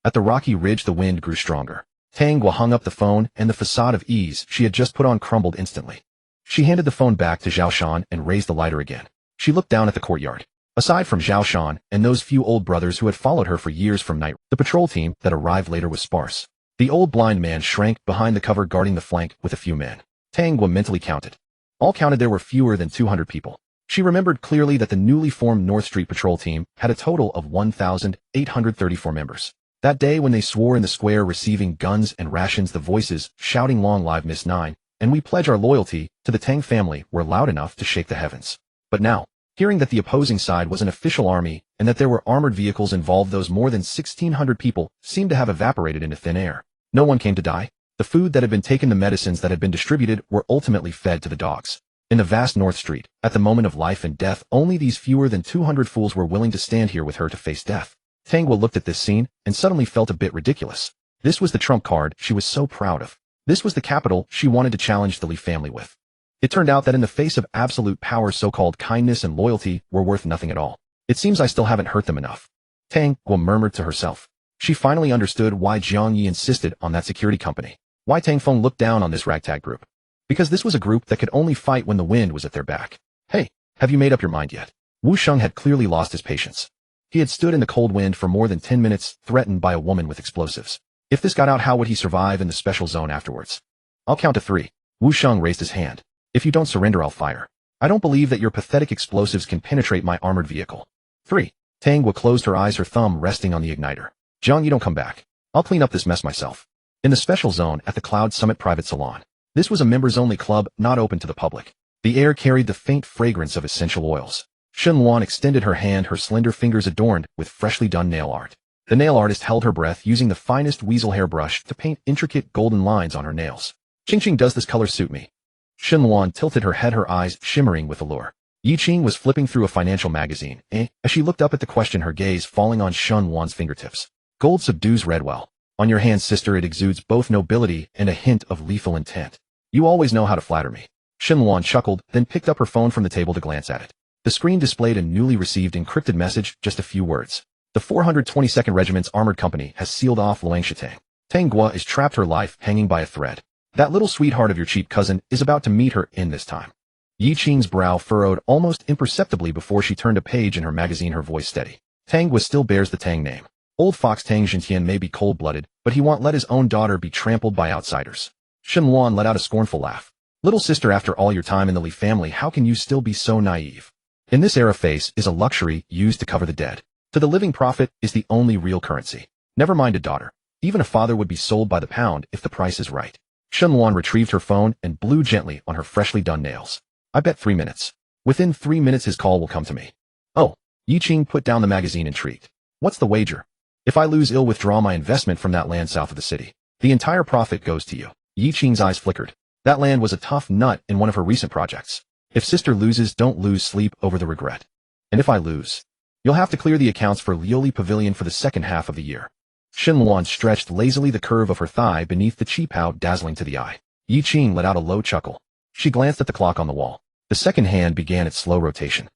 A: At the rocky ridge, the wind grew stronger. Tang hung up the phone, and the facade of ease she had just put on crumbled instantly. She handed the phone back to Xiao Shan and raised the lighter again. She looked down at the courtyard. Aside from Xiao Shan and those few old brothers who had followed her for years from night, the patrol team that arrived later was sparse. The old blind man shrank behind the cover, guarding the flank with a few men. Tang mentally counted. All counted, there were fewer than 200 people. She remembered clearly that the newly formed North Street patrol team had a total of 1,834 members. That day, when they swore in the square, receiving guns and rations, the voices shouting "Long live Miss Nine," and "We pledge our loyalty to the Tang family," were loud enough to shake the heavens. But now, hearing that the opposing side was an official army and that there were armored vehicles involved, those more than 1,600 people seemed to have evaporated into thin air. No one came to die. The food that had been taken, the medicines that had been distributed, were ultimately fed to the dogs. In the vast North Street, at the moment of life and death, only these fewer than 200 fools were willing to stand here with her to face death. Tang looked at this scene and suddenly felt a bit ridiculous. This was the trump card she was so proud of. This was the capital she wanted to challenge the Li family with. It turned out that in the face of absolute power, so-called kindness and loyalty were worth nothing at all. It seems I still haven't hurt them enough. Tang murmured to herself. She finally understood why Jiang Ye insisted on that security company. Why Tang Feng looked down on this ragtag group. Because this was a group that could only fight when the wind was at their back. Hey, have you made up your mind yet? Wu Sheng had clearly lost his patience. He had stood in the cold wind for more than 10 minutes, threatened by a woman with explosives. If this got out, how would he survive in the special zone afterwards? I'll count to 3. Wu Sheng raised his hand. If you don't surrender, I'll fire. I don't believe that your pathetic explosives can penetrate my armored vehicle. 3. Tang closed her eyes, her thumb resting on the igniter. Jiang, you don't come back. I'll clean up this mess myself. In the special zone at the Cloud Summit private salon. This was a members-only club, not open to the public. The air carried the faint fragrance of essential oils. Shen Luan extended her hand, her slender fingers adorned with freshly done nail art. The nail artist held her breath, using the finest weasel hair brush to paint intricate golden lines on her nails. Ching, does this color suit me? Shen Luan tilted her head, her eyes shimmering with allure. Yi Qing was flipping through a financial magazine, as she looked up at the question, her gaze falling on Shen Luan's fingertips. Gold subdues red well. On your hand, sister, it exudes both nobility and a hint of lethal intent. You always know how to flatter me. Shen Luan chuckled, then picked up her phone from the table to glance at it. The screen displayed a newly received encrypted message, just a few words. The 422nd Regiment's armored company has sealed off Luangshatang. Tang Gua is trapped, her life hanging by a thread. That little sweetheart of your cheap cousin is about to meet her end this time. Yi Qing's brow furrowed almost imperceptibly before she turned a page in her magazine, her voice steady. Tang Gua still bears the Tang name. Old fox Tang Jintian may be cold-blooded, but he won't let his own daughter be trampled by outsiders. Shen Luan let out a scornful laugh. Little sister, after all your time in the Li family, how can you still be so naive? In this era, face is a luxury used to cover the dead. To the living, profit is the only real currency. Never mind a daughter. Even a father would be sold by the pound if the price is right. Shen Luan retrieved her phone and blew gently on her freshly done nails. I bet 3 minutes. Within 3 minutes his call will come to me. Oh. Yi Qing put down the magazine, intrigued. What's the wager? If I lose, I'll withdraw my investment from that land south of the city. The entire profit goes to you. Yi Qing's eyes flickered. That land was a tough nut in one of her recent projects. If sister loses, don't lose sleep over the regret. And if I lose, you'll have to clear the accounts for Lioli Pavilion for the second half of the year. Shen Luan stretched lazily the curve of her thigh beneath the cheapao, dazzling to the eye. Yi Qing let out a low chuckle. She glanced at the clock on the wall. The second hand began its slow rotation.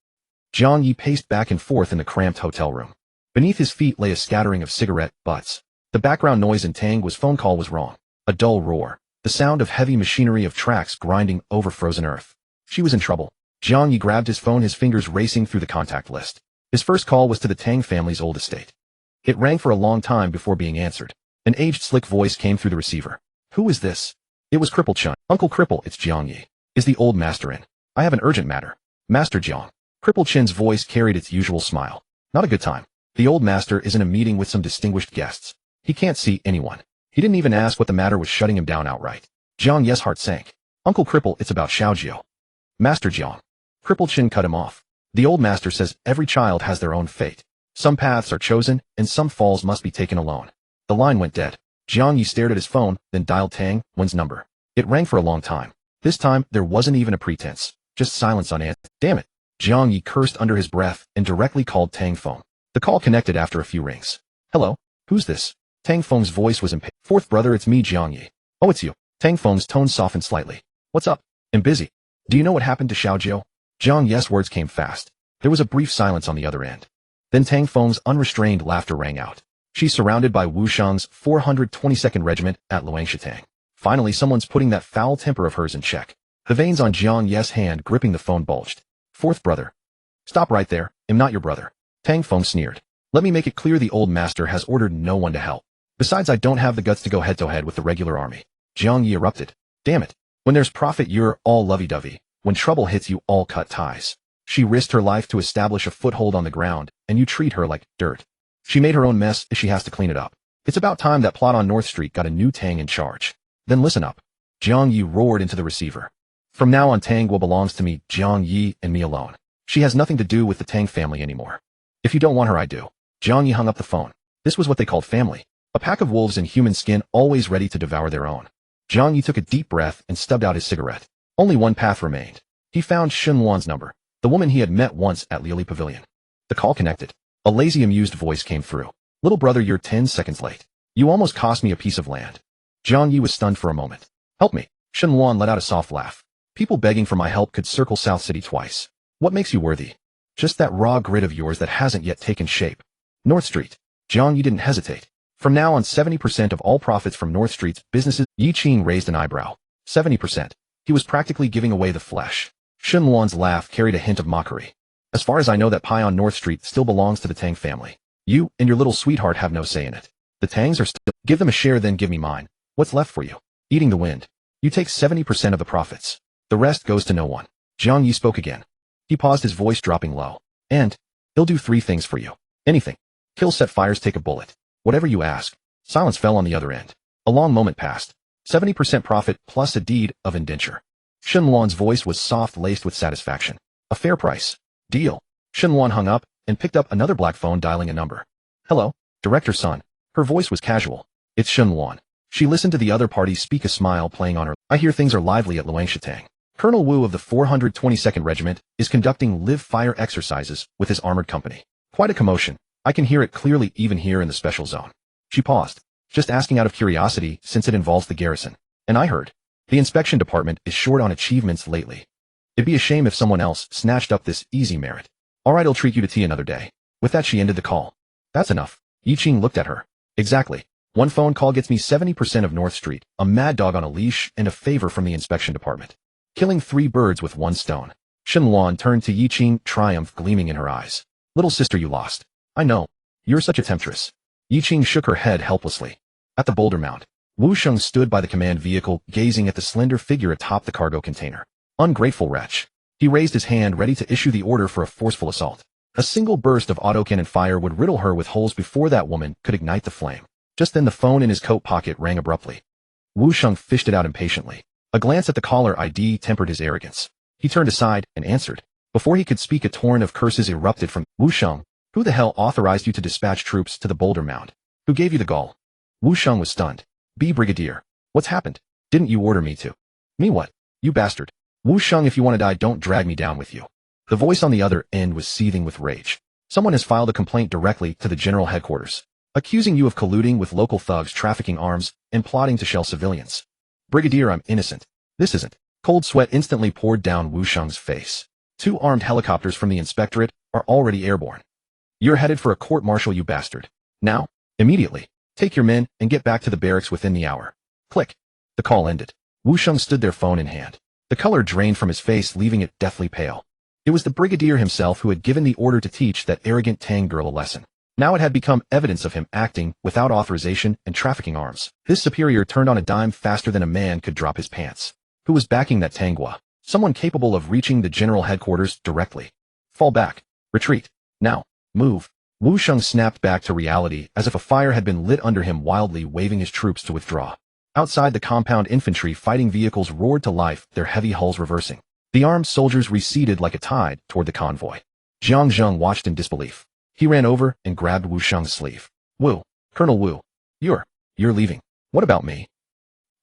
A: Jiang Ye paced back and forth in the cramped hotel room. Beneath his feet lay a scattering of cigarette butts. The background noise in Tang's phone call was wrong. A dull roar. The sound of heavy machinery of tracks grinding over frozen earth. She was in trouble. Jiang Ye grabbed his phone, his fingers racing through the contact list. His first call was to the Tang family's old estate. It rang for a long time before being answered. An aged, slick voice came through the receiver. Who is this? It was Cripple Chun. Uncle Cripple, it's Jiang Ye. Is the old master in? I have an urgent matter. Master Jiang. Cripple Chin's voice carried its usual smile. Not a good time. The old master is in a meeting with some distinguished guests. He can't see anyone. He didn't even ask what the matter was, shutting him down outright. Jiang Ye's heart sank. Uncle Cripple, it's about Xiaojiao. Master Jiang. Cripple Chin cut him off. The old master says every child has their own fate. Some paths are chosen, and some falls must be taken alone. The line went dead. Jiang Ye stared at his phone, then dialed Tang Wen's number. It rang for a long time. This time, there wasn't even a pretense. Just silence on answer. Damn it. Jiang Ye cursed under his breath and directly called Tang phone. The call connected after a few rings. Hello? Who's this? Tang Feng's voice was impatient. Fourth brother, it's me, Jiang Ye. Oh, it's you. Tang Feng's tone softened slightly. What's up? I'm busy. Do you know what happened to Xiaojiao? Jiang Ye's words came fast. There was a brief silence on the other end. Then Tang Feng's unrestrained laughter rang out. She's surrounded by Wu Shang's 422nd Regiment at Luangshatang. Finally, someone's putting that foul temper of hers in check. The veins on Jiang Ye's hand gripping the phone bulged. Fourth brother. Stop right there. I'm not your brother. Tang Feng sneered. Let me make it clear, the old master has ordered no one to help. Besides, I don't have the guts to go head-to-head with the regular army. Jiang Ye erupted. Damn it. When there's profit, you're all lovey-dovey. When trouble hits, you all cut ties. She risked her life to establish a foothold on the ground, and you treat her like dirt. She made her own mess, if she has to clean it up. It's about time that plot on North Street got a new Tang in charge. Then listen up. Jiang Ye roared into the receiver. From now on, Tang will belongs to me, Jiang Ye, and me alone. She has nothing to do with the Tang family anymore. If you don't want her, I do. Jiang Ye hung up the phone. This was what they called family. A pack of wolves in human skin, always ready to devour their own. Jiang Ye took a deep breath and stubbed out his cigarette. Only one path remained. He found Shen Luan's number, the woman he had met once at Lioli Pavilion. The call connected. A lazy, amused voice came through. Little brother, you're 10 seconds late. You almost cost me a piece of land. Jiang Ye was stunned for a moment. Help me. Shen Luan let out a soft laugh. People begging for my help could circle South City twice. What makes you worthy? Just that raw grit of yours that hasn't yet taken shape. North Street. Jiang Ye didn't hesitate. From now on, 70% of all profits from North Street's businesses. Yi Qing raised an eyebrow. 70%. He was practically giving away the flesh. Shen Luan's laugh carried a hint of mockery. As far as I know, that pie on North Street still belongs to the Tang family. You and your little sweetheart have no say in it. The Tangs are still. Give them a share, then give me mine. What's left for you? Eating the wind. You take 70% of the profits. The rest goes to no one. Jiang Ye spoke again. He paused, his voice dropping low. And he'll do 3 things for you. Anything. Kill, set fires, take a bullet. Whatever you ask. Silence fell on the other end. A long moment passed. 70% profit plus a deed of indenture. Shen Luan's voice was soft, laced with satisfaction. A fair price. Deal. Shen Luan hung up and picked up another black phone, dialing a number. Hello, Director's son. Her voice was casual. It's Shen Luan. She listened to the other party speak, a smile playing on her. I hear things are lively at Luangshatang. Colonel Wu of the 422nd Regiment is conducting live fire exercises with his armored company. Quite a commotion. I can hear it clearly even here in the special zone. She paused. Just asking out of curiosity, since it involves the garrison. And I heard. The inspection department is short on achievements lately. It'd be a shame if someone else snatched up this easy merit. Alright, I'll treat you to tea another day. With that, she ended the call. That's enough. Yi Qing looked at her. Exactly. One phone call gets me 70% of North Street, a mad dog on a leash, and a favor from the inspection department. Killing 3 birds with 1 stone. Shen Luan turned to Yi Qing, triumph gleaming in her eyes. Little sister, you lost. I know. You're such a temptress. Yiqing shook her head helplessly. At the boulder mound, Wu Sheng stood by the command vehicle, gazing at the slender figure atop the cargo container. Ungrateful wretch. He raised his hand ready to issue the order for a forceful assault. A single burst of autocannon fire would riddle her with holes before that woman could ignite the flame. Just then the phone in his coat pocket rang abruptly. Wu Sheng fished it out impatiently. A glance at the caller ID tempered his arrogance. He turned aside and answered. Before he could speak, a torrent of curses erupted from Wu Sheng. Who the hell authorized you to dispatch troops to the boulder mound? Who gave you the gall? Wu Sheng was stunned. Be Brigadier. What's happened? Didn't you order me to? Me what? You bastard. Wu Sheng, if you want to die, don't drag me down with you. The voice on the other end was seething with rage. Someone has filed a complaint directly to the general headquarters, accusing you of colluding with local thugs trafficking arms and plotting to shell civilians. Brigadier, I'm innocent. This isn't. Cold sweat instantly poured down Wu Sheng's face. 2 armed helicopters from the inspectorate are already airborne. You're headed for a court-martial, you bastard. Now, immediately, take your men and get back to the barracks within the hour. Click. The call ended. Wu Sheng stood there, phone in hand. The color drained from his face, leaving it deathly pale. It was the brigadier himself who had given the order to teach that arrogant Tang girl a lesson. Now it had become evidence of him acting without authorization and trafficking arms. This superior turned on a dime faster than a man could drop his pants. Who was backing that Tanghua? Someone capable of reaching the general headquarters directly. Fall back. Retreat. Now. Move. Wu Sheng snapped back to reality as if a fire had been lit under him, wildly waving his troops to withdraw. Outside the compound, infantry fighting vehicles roared to life, their heavy hulls reversing. The armed soldiers receded like a tide toward the convoy. Jiang Ye watched in disbelief. He ran over and grabbed Wu Sheng's sleeve. Wu, Colonel Wu, you're leaving. What about me?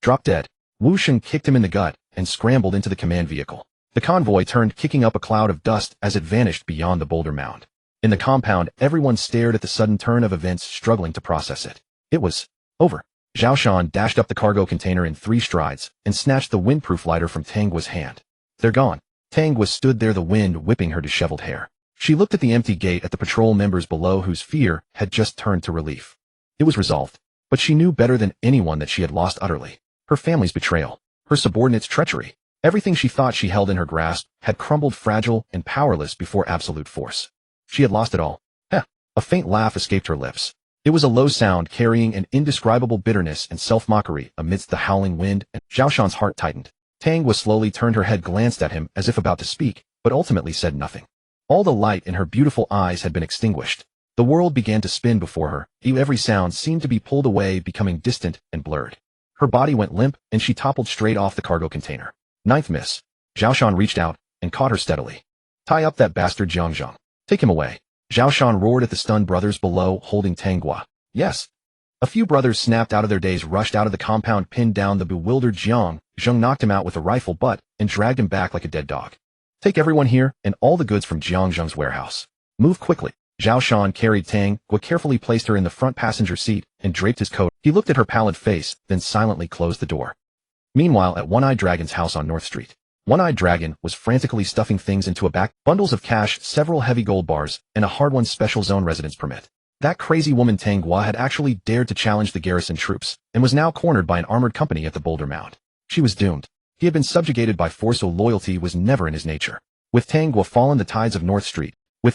A: Drop dead. Wu Sheng kicked him in the gut and scrambled into the command vehicle. The convoy turned, kicking up a cloud of dust as it vanished beyond the boulder mound. In the compound, everyone stared at the sudden turn of events, struggling to process it. It was over. Zhao Shan dashed up the cargo container in 3 strides and snatched the windproof lighter from Tanghua's hand. They're gone. Tanghua stood there, the wind whipping her disheveled hair. She looked at the empty gate, at the patrol members below whose fear had just turned to relief. It was resolved, but she knew better than anyone that she had lost utterly. Her family's betrayal, her subordinates' treachery, everything she thought she held in her grasp had crumbled, fragile and powerless before absolute force. She had lost it all. Heh! A faint laugh escaped her lips. It was a low sound carrying an indescribable bitterness and self-mockery amidst the howling wind, and Zhao Shan's heart tightened. Tanghua slowly turned her head, glanced at him as if about to speak, but ultimately said nothing. All the light in her beautiful eyes had been extinguished. The world began to spin before her. Every sound seemed to be pulled away, becoming distant and blurred. Her body went limp, and she toppled straight off the cargo container. Ninth miss. Zhao Shan reached out and caught her steadily. Tie up that bastard Jiang Ye. Take him away. Zhao Shan roared at the stunned brothers below, holding Tanghua. Yes. A few brothers snapped out of their daze, rushed out of the compound, pinned down the bewildered Jiang. Zheng knocked him out with a rifle butt and dragged him back like a dead dog. Take everyone here and all the goods from Jiang Zheng's warehouse. Move quickly. Zhao Shan carried Tanghua, carefully placed her in the front passenger seat, and draped his coat. He looked at her pallid face, then silently closed the door. Meanwhile, at One-Eyed Dragon's house on North Street, One-Eyed Dragon was frantically stuffing things into a back, bundles of cash, several heavy gold bars, and a hard-won special zone residence permit. That crazy woman Tanghua had actually dared to challenge the garrison troops, and was now cornered by an armored company at the boulder mound. She was doomed. He had been subjugated by force, so loyalty was never in his nature. With Tanghua fallen, the tides of North Street would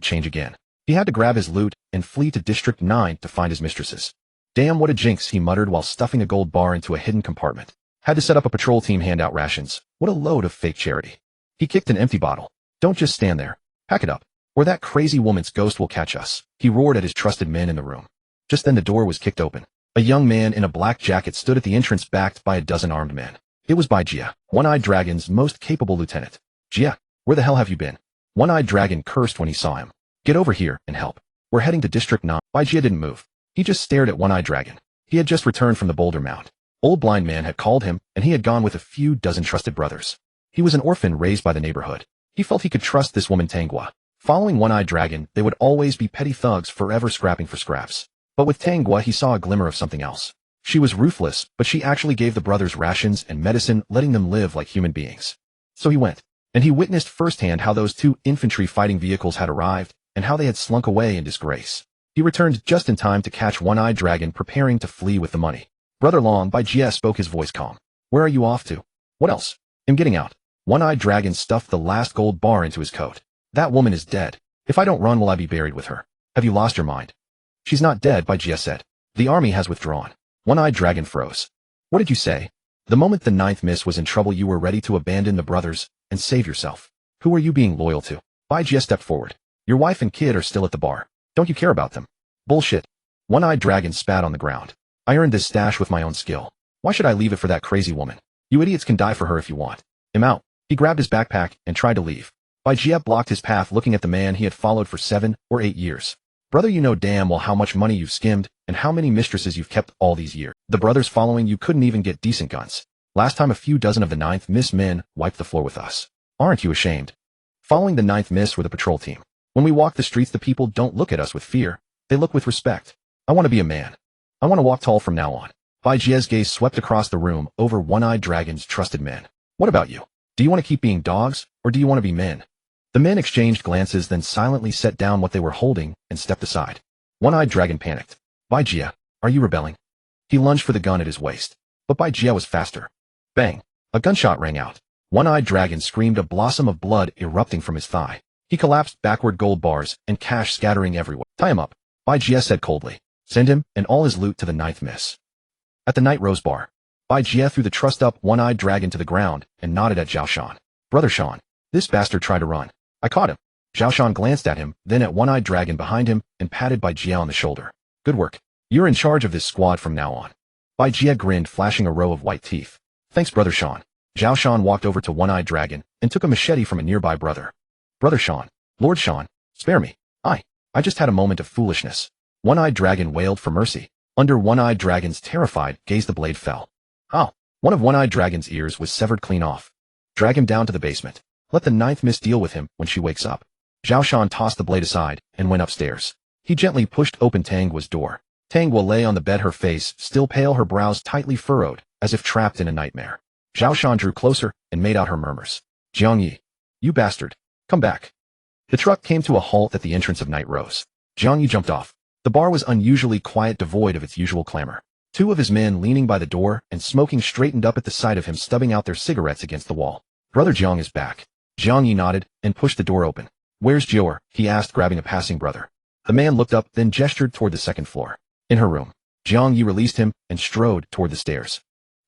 A: change again. He had to grab his loot and flee to District 9 to find his mistresses. Damn, what a jinx, he muttered while stuffing a gold bar into a hidden compartment. Had to set up a patrol team, hand out rations. What a load of fake charity. He kicked an empty bottle. Don't just stand there. Pack it up, or that crazy woman's ghost will catch us. He roared at his trusted men in the room. Just then the door was kicked open. A young man in a black jacket stood at the entrance, backed by a dozen armed men. It was Bai Jie, One-Eyed Dragon's most capable lieutenant. Jie, where the hell have you been? One-Eyed Dragon cursed when he saw him. Get over here and help. We're heading to District 9. Bai Jie didn't move. He just stared at One-Eyed Dragon. He had just returned from the boulder mound. Old Blind Man had called him, and he had gone with a few dozen trusted brothers. He was an orphan raised by the neighborhood. He felt he could trust this woman Tanghua. Following One-Eyed Dragon, they would always be petty thugs, forever scrapping for scraps. But with Tanghua, he saw a glimmer of something else. She was ruthless, but she actually gave the brothers rations and medicine, letting them live like human beings. So he went, and he witnessed firsthand how those 2 infantry fighting vehicles had arrived, and how they had slunk away in disgrace. He returned just in time to catch One-Eyed Dragon preparing to flee with the money. Brother Long, Bai Jie spoke, his voice calm. Where are you off to? What else? I'm getting out. One-Eyed Dragon stuffed the last gold bar into his coat. That woman is dead. If I don't run, will I be buried with her? Have you lost your mind? She's not dead, Bai Jie said. The army has withdrawn. One-eyed dragon froze. What did you say? The moment the ninth miss was in trouble, you were ready to abandon the brothers and save yourself. Who are you being loyal to? Bai Jie stepped forward. Your wife and kid are still at the bar. Don't you care about them? Bullshit. One-eyed dragon spat on the ground. I earned this stash with my own skill. Why should I leave it for that crazy woman? You idiots can die for her if you want. I'm out. He grabbed his backpack and tried to leave. Bai Jie blocked his path, looking at the man he had followed for 7 or 8 years. Brother, you know damn well how much money you've skimmed and how many mistresses you've kept all these years. The brothers following you couldn't even get decent guns. Last time a few dozen of the ninth miss men wiped the floor with us. Aren't you ashamed? Following the ninth miss were the patrol team. When we walk the streets, the people don't look at us with fear. They look with respect. I want to be a man. I want to walk tall from now on. Bai Jie's gaze swept across the room over One-Eyed Dragon's trusted men. What about you? Do you want to keep being dogs, or do you want to be men? The men exchanged glances, then silently set down what they were holding and stepped aside. One-Eyed Dragon panicked. Bai Jie, are you rebelling? He lunged for the gun at his waist, but Bai Jie was faster. Bang! A gunshot rang out. One-Eyed Dragon screamed, a blossom of blood erupting from his thigh. He collapsed backward, gold bars and cash scattering everywhere. Tie him up, Bai Jie said coldly. Send him and all his loot to the ninth miss. At the Night Rose Bar, Bai Jie threw the trussed-up One-Eyed Dragon to the ground and nodded at Zhao Shan. Brother Shan, this bastard tried to run. I caught him. Zhao Shan glanced at him, then at One-Eyed Dragon behind him, and patted Bai Jie on the shoulder. Good work. You're in charge of this squad from now on. Bai Jie grinned, flashing a row of white teeth. Thanks, Brother Shan. Zhao Shan walked over to One-Eyed Dragon and took a machete from a nearby brother. Brother Shan, Lord Shan, spare me. I just had a moment of foolishness. One-Eyed Dragon wailed for mercy. Under One-Eyed Dragon's terrified gaze, the blade fell. Ow! One of One-Eyed Dragon's ears was severed clean off. Drag him down to the basement. Let the ninth miss deal with him when she wakes up. Zhao Shan tossed the blade aside and went upstairs. He gently pushed open Tang Guo's door. Tang Guo lay on the bed, her face still pale, her brows tightly furrowed, as if trapped in a nightmare. Zhao Shan drew closer and made out her murmurs. Jiang Ye, you bastard. Come back. The truck came to a halt at the entrance of Night Rose. Jiang Ye jumped off. The bar was unusually quiet, devoid of its usual clamor. 2 of his men leaning by the door and smoking straightened up at the sight of him, stubbing out their cigarettes against the wall. Brother Jiang is back. Jiang Ye nodded and pushed the door open. Where's Jior? He asked, grabbing a passing brother. The man looked up, then gestured toward the second floor. In her room. Jiang Ye released him and strode toward the stairs.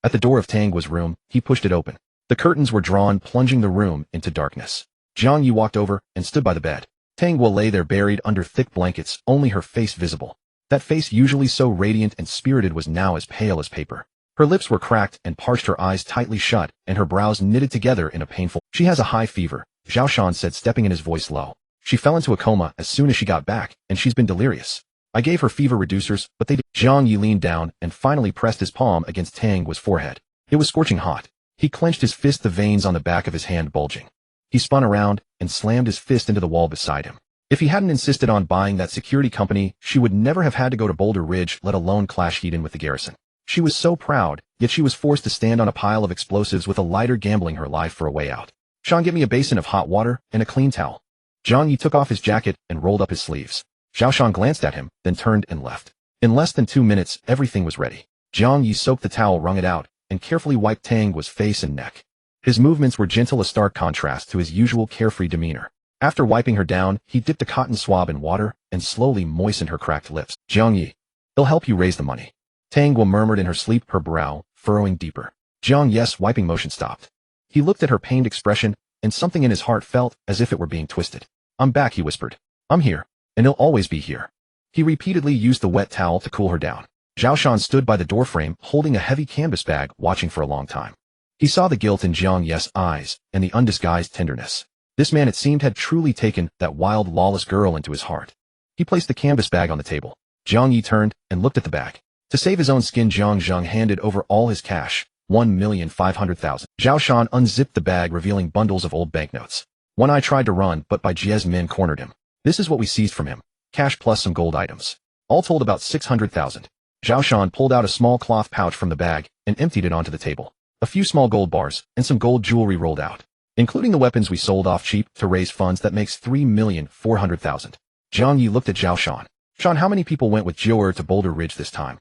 A: At the door of Tang Guo's room, he pushed it open. The curtains were drawn, plunging the room into darkness. Jiang Ye walked over and stood by the bed. Tang Guo lay there, buried under thick blankets, only her face visible. That face, usually so radiant and spirited, was now as pale as paper. Her lips were cracked and parched, her eyes tightly shut, and her brows knitted together in a painful... She has a high fever, Zhao Shan said, stepping in, his voice low. She fell into a coma as soon as she got back, and she's been delirious. I gave her fever reducers, but they did. Jiang Ye leaned down and finally pressed his palm against Tang Guo's forehead. It was scorching hot. He clenched his fist, the veins on the back of his hand bulging. He spun around and slammed his fist into the wall beside him. If he hadn't insisted on buying that security company, she would never have had to go to Boulder Ridge, let alone clash Heaton with the garrison. She was so proud, yet she was forced to stand on a pile of explosives with a lighter, gambling her life for a way out. Shan, get me a basin of hot water and a clean towel. Jiang Ye took off his jacket and rolled up his sleeves. Zhao Shan glanced at him, then turned and left. In less than 2 minutes, everything was ready. Jiang Ye soaked the towel, wrung it out, and carefully wiped Tang Guo's face and neck. His movements were gentle, a stark contrast to his usual carefree demeanor. After wiping her down, he dipped a cotton swab in water and slowly moistened her cracked lips. Jiang Ye, he'll help you raise the money. Tang Guo murmured in her sleep, her brow furrowing deeper. Jiang Ye's wiping motion stopped. He looked at her pained expression, and something in his heart felt as if it were being twisted. I'm back, he whispered. I'm here, and he'll always be here. He repeatedly used the wet towel to cool her down. Zhao Shan stood by the doorframe, holding a heavy canvas bag, watching for a long time. He saw the guilt in Jiang Ye's eyes and the undisguised tenderness. This man, it seemed, had truly taken that wild, lawless girl into his heart. He placed the canvas bag on the table. Jiang Ye turned and looked at the bag. To save his own skin, Jiang Zheng handed over all his cash, 1,500,000. Zhao Shan unzipped the bag, revealing bundles of old banknotes. One Eye tried to run, but Bai Jie's men cornered him. This is what we seized from him. Cash plus some gold items. All told about 600,000. Zhao Shan pulled out a small cloth pouch from the bag and emptied it onto the table. A few small gold bars and some gold jewelry rolled out, including the weapons we sold off cheap to raise funds. That makes 3,400,000. Jiang Ye looked at Zhao Shan. Shan, how many people went with Jior to Boulder Ridge this time?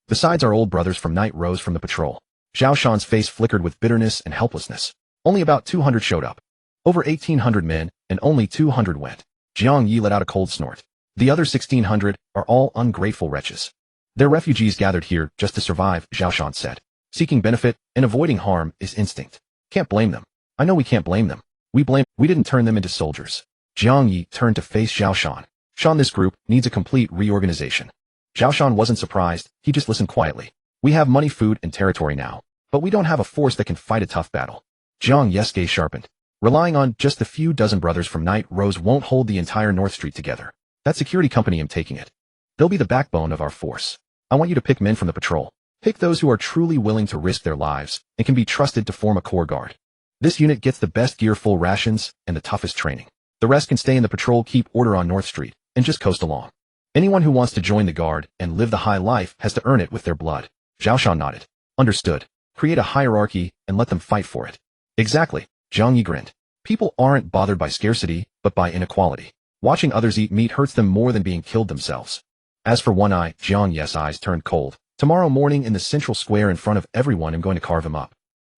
A: Besides our old brothers from Night Rose from the patrol. Zhao Shan's face flickered with bitterness and helplessness. Only about 200 showed up. Over 1,800 men, and only 200 went. Jiang Ye let out a cold snort. The other 1,600 are all ungrateful wretches. They're refugees gathered here just to survive, Zhao Shan said. Seeking benefit and avoiding harm is instinct. Can't blame them. I know we can't blame them. We didn't turn them into soldiers. Jiang Ye turned to face Zhao Shan. Shan, this group needs a complete reorganization. Zhao Shan wasn't surprised, he just listened quietly. We have money, food, and territory now, but we don't have a force that can fight a tough battle. Jiang Ye's gaze sharpened. Relying on just the few dozen brothers from Night Rose won't hold the entire North Street together. That security company, I'm taking it. They'll be the backbone of our force. I want you to pick men from the patrol. Pick those who are truly willing to risk their lives and can be trusted to form a core guard. This unit gets the best gear, full rations, and the toughest training. The rest can stay in the patrol, keep order on North Street, and just coast along. Anyone who wants to join the guard and live the high life has to earn it with their blood. Zhao Shan nodded. Understood. Create a hierarchy and let them fight for it. Exactly. Jiang Ye grinned. People aren't bothered by scarcity, but by inequality. Watching others eat meat hurts them more than being killed themselves. As for One Eye, Jiang Ye's eyes turned cold. Tomorrow morning in the central square in front of everyone, I'm going to carve him up.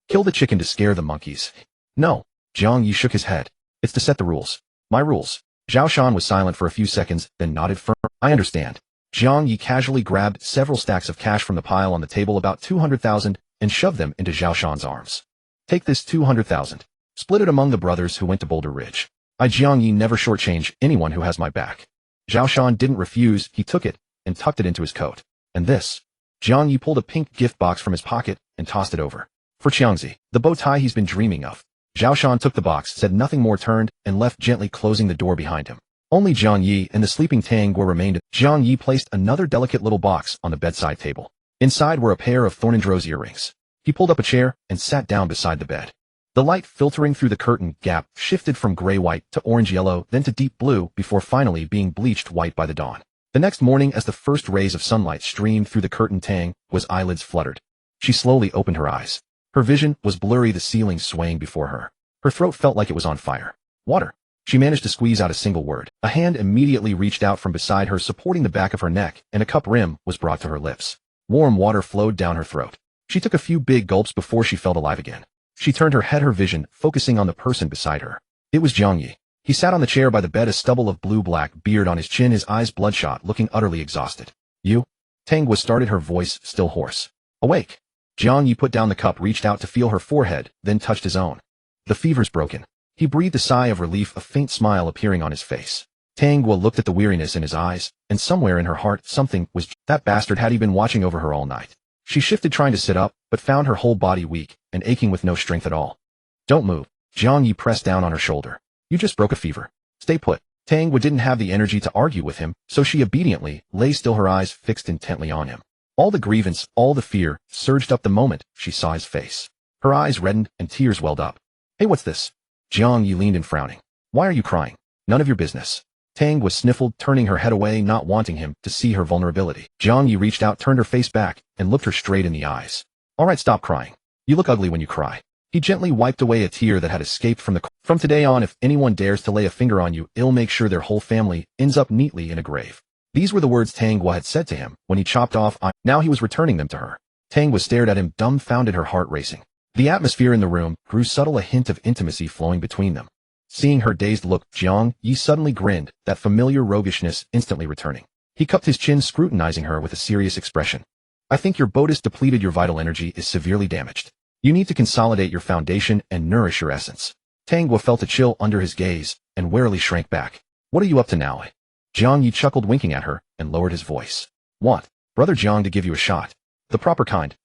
A: Kill the chicken to scare the monkeys. No. Jiang Ye shook his head. It's to set the rules. My rules. Zhao Shan was silent for a few seconds, then nodded firm. I understand. Jiang Ye casually grabbed several stacks of cash from the pile on the table, about 200,000, and shoved them into Zhao Shan's arms. Take this 200,000. Split it among the brothers who went to Boulder Ridge. I, Jiang Ye, never shortchange anyone who has my back. Zhao Shan didn't refuse, he took it and tucked it into his coat. And this? Jiang Ye pulled a pink gift box from his pocket and tossed it over. For Qiangzi, the bow tie he's been dreaming of. Zhao Shan took the box, said nothing more, turned, and left, gently closing the door behind him. Only Jiang Ye and the sleeping Tang Guo remained. Jiang Ye placed another delicate little box on the bedside table. Inside were a pair of Thornendrose earrings. He pulled up a chair and sat down beside the bed. The light filtering through the curtain gap shifted from gray-white to orange-yellow, then to deep blue, before finally being bleached white by the dawn. The next morning, as the first rays of sunlight streamed through the curtain, Tang was eyelids fluttered. She slowly opened her eyes. Her vision was blurry, the ceiling swaying before her. Her throat felt like it was on fire. Water. She managed to squeeze out a single word. A hand immediately reached out from beside her, supporting the back of her neck, and a cup rim was brought to her lips. Warm water flowed down her throat. She took a few big gulps before she felt alive again. She turned her head, her vision focusing on the person beside her. It was Jiang Ye. He sat on the chair by the bed, a stubble of blue-black beard on his chin, his eyes bloodshot, looking utterly exhausted. You? Tang was started, her voice still hoarse. Awake. Jiang Ye put down the cup, reached out to feel her forehead, then touched his own. The fever's broken. He breathed a sigh of relief, a faint smile appearing on his face. Tang Guo looked at the weariness in his eyes, and somewhere in her heart something was. That bastard, had he been watching over her all night? She shifted, trying to sit up, but found her whole body weak and aching with no strength at all. Don't move. Jiang Ye pressed down on her shoulder. You just broke a fever. Stay put. Tang Guo didn't have the energy to argue with him, so she obediently lay still, her eyes fixed intently on him. All the grievance, all the fear, surged up the moment she saw his face. Her eyes reddened and tears welled up. Hey, what's this? Jiang Ye leaned in, frowning. Why are you crying? None of your business. Tang was sniffled, turning her head away, not wanting him to see her vulnerability. Jiang Ye reached out, turned her face back, and looked her straight in the eyes. All right, stop crying. You look ugly when you cry. He gently wiped away a tear that had escaped from the. From today on, if anyone dares to lay a finger on you, it'll make sure their whole family ends up neatly in a grave. These were the words Tang Guo had said to him when he chopped off. Now he was returning them to her. Tang was stared at him, dumbfounded, her heart racing. The atmosphere in the room grew subtle, a hint of intimacy flowing between them. Seeing her dazed look, Jiang Ye suddenly grinned, that familiar roguishness instantly returning. He cupped his chin, scrutinizing her with a serious expression. I think your boat is depleted, your vital energy is severely damaged. You need to consolidate your foundation and nourish your essence. Tang Guo felt a chill under his gaze and warily shrank back. What are you up to now? Jiang Ye chuckled, winking at her, and lowered his voice. Want Brother Jiang to give you a shot? The proper kind.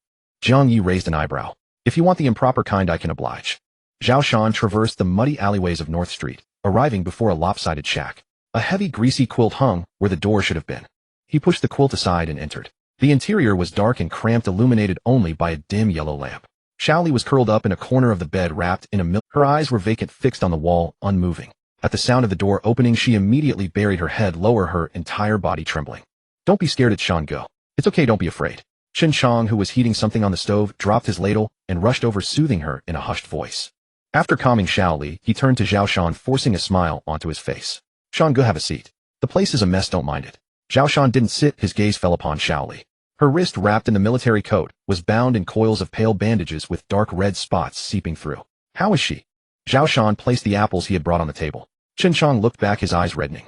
A: Jiang Ye raised an eyebrow. If you want the improper kind, I can oblige. Zhao Shan traversed the muddy alleyways of North Street, arriving before a lopsided shack. A heavy, greasy quilt hung where the door should have been. He pushed the quilt aside and entered. The interior was dark and cramped, illuminated only by a dim yellow lamp. Xiaoli was curled up in a corner of the bed, wrapped in a milk. Her eyes were vacant, fixed on the wall, unmoving. At the sound of the door opening, she immediately buried her head lower, her entire body trembling. Don't be scared, it's Shan Go. It's okay, don't be afraid. Chen Chong, who was heating something on the stove, dropped his ladle and rushed over, soothing her in a hushed voice. After calming Xiaoli, he turned to Zhao Shan, forcing a smile onto his face. Shan Go, have a seat. The place is a mess, don't mind it. Zhao Shan didn't sit, his gaze fell upon Xiaoli. Her wrist, wrapped in the military coat, was bound in coils of pale bandages with dark red spots seeping through. How is she? Zhao Shan placed the apples he had brought on the table. Chen Chong looked back, his eyes reddening.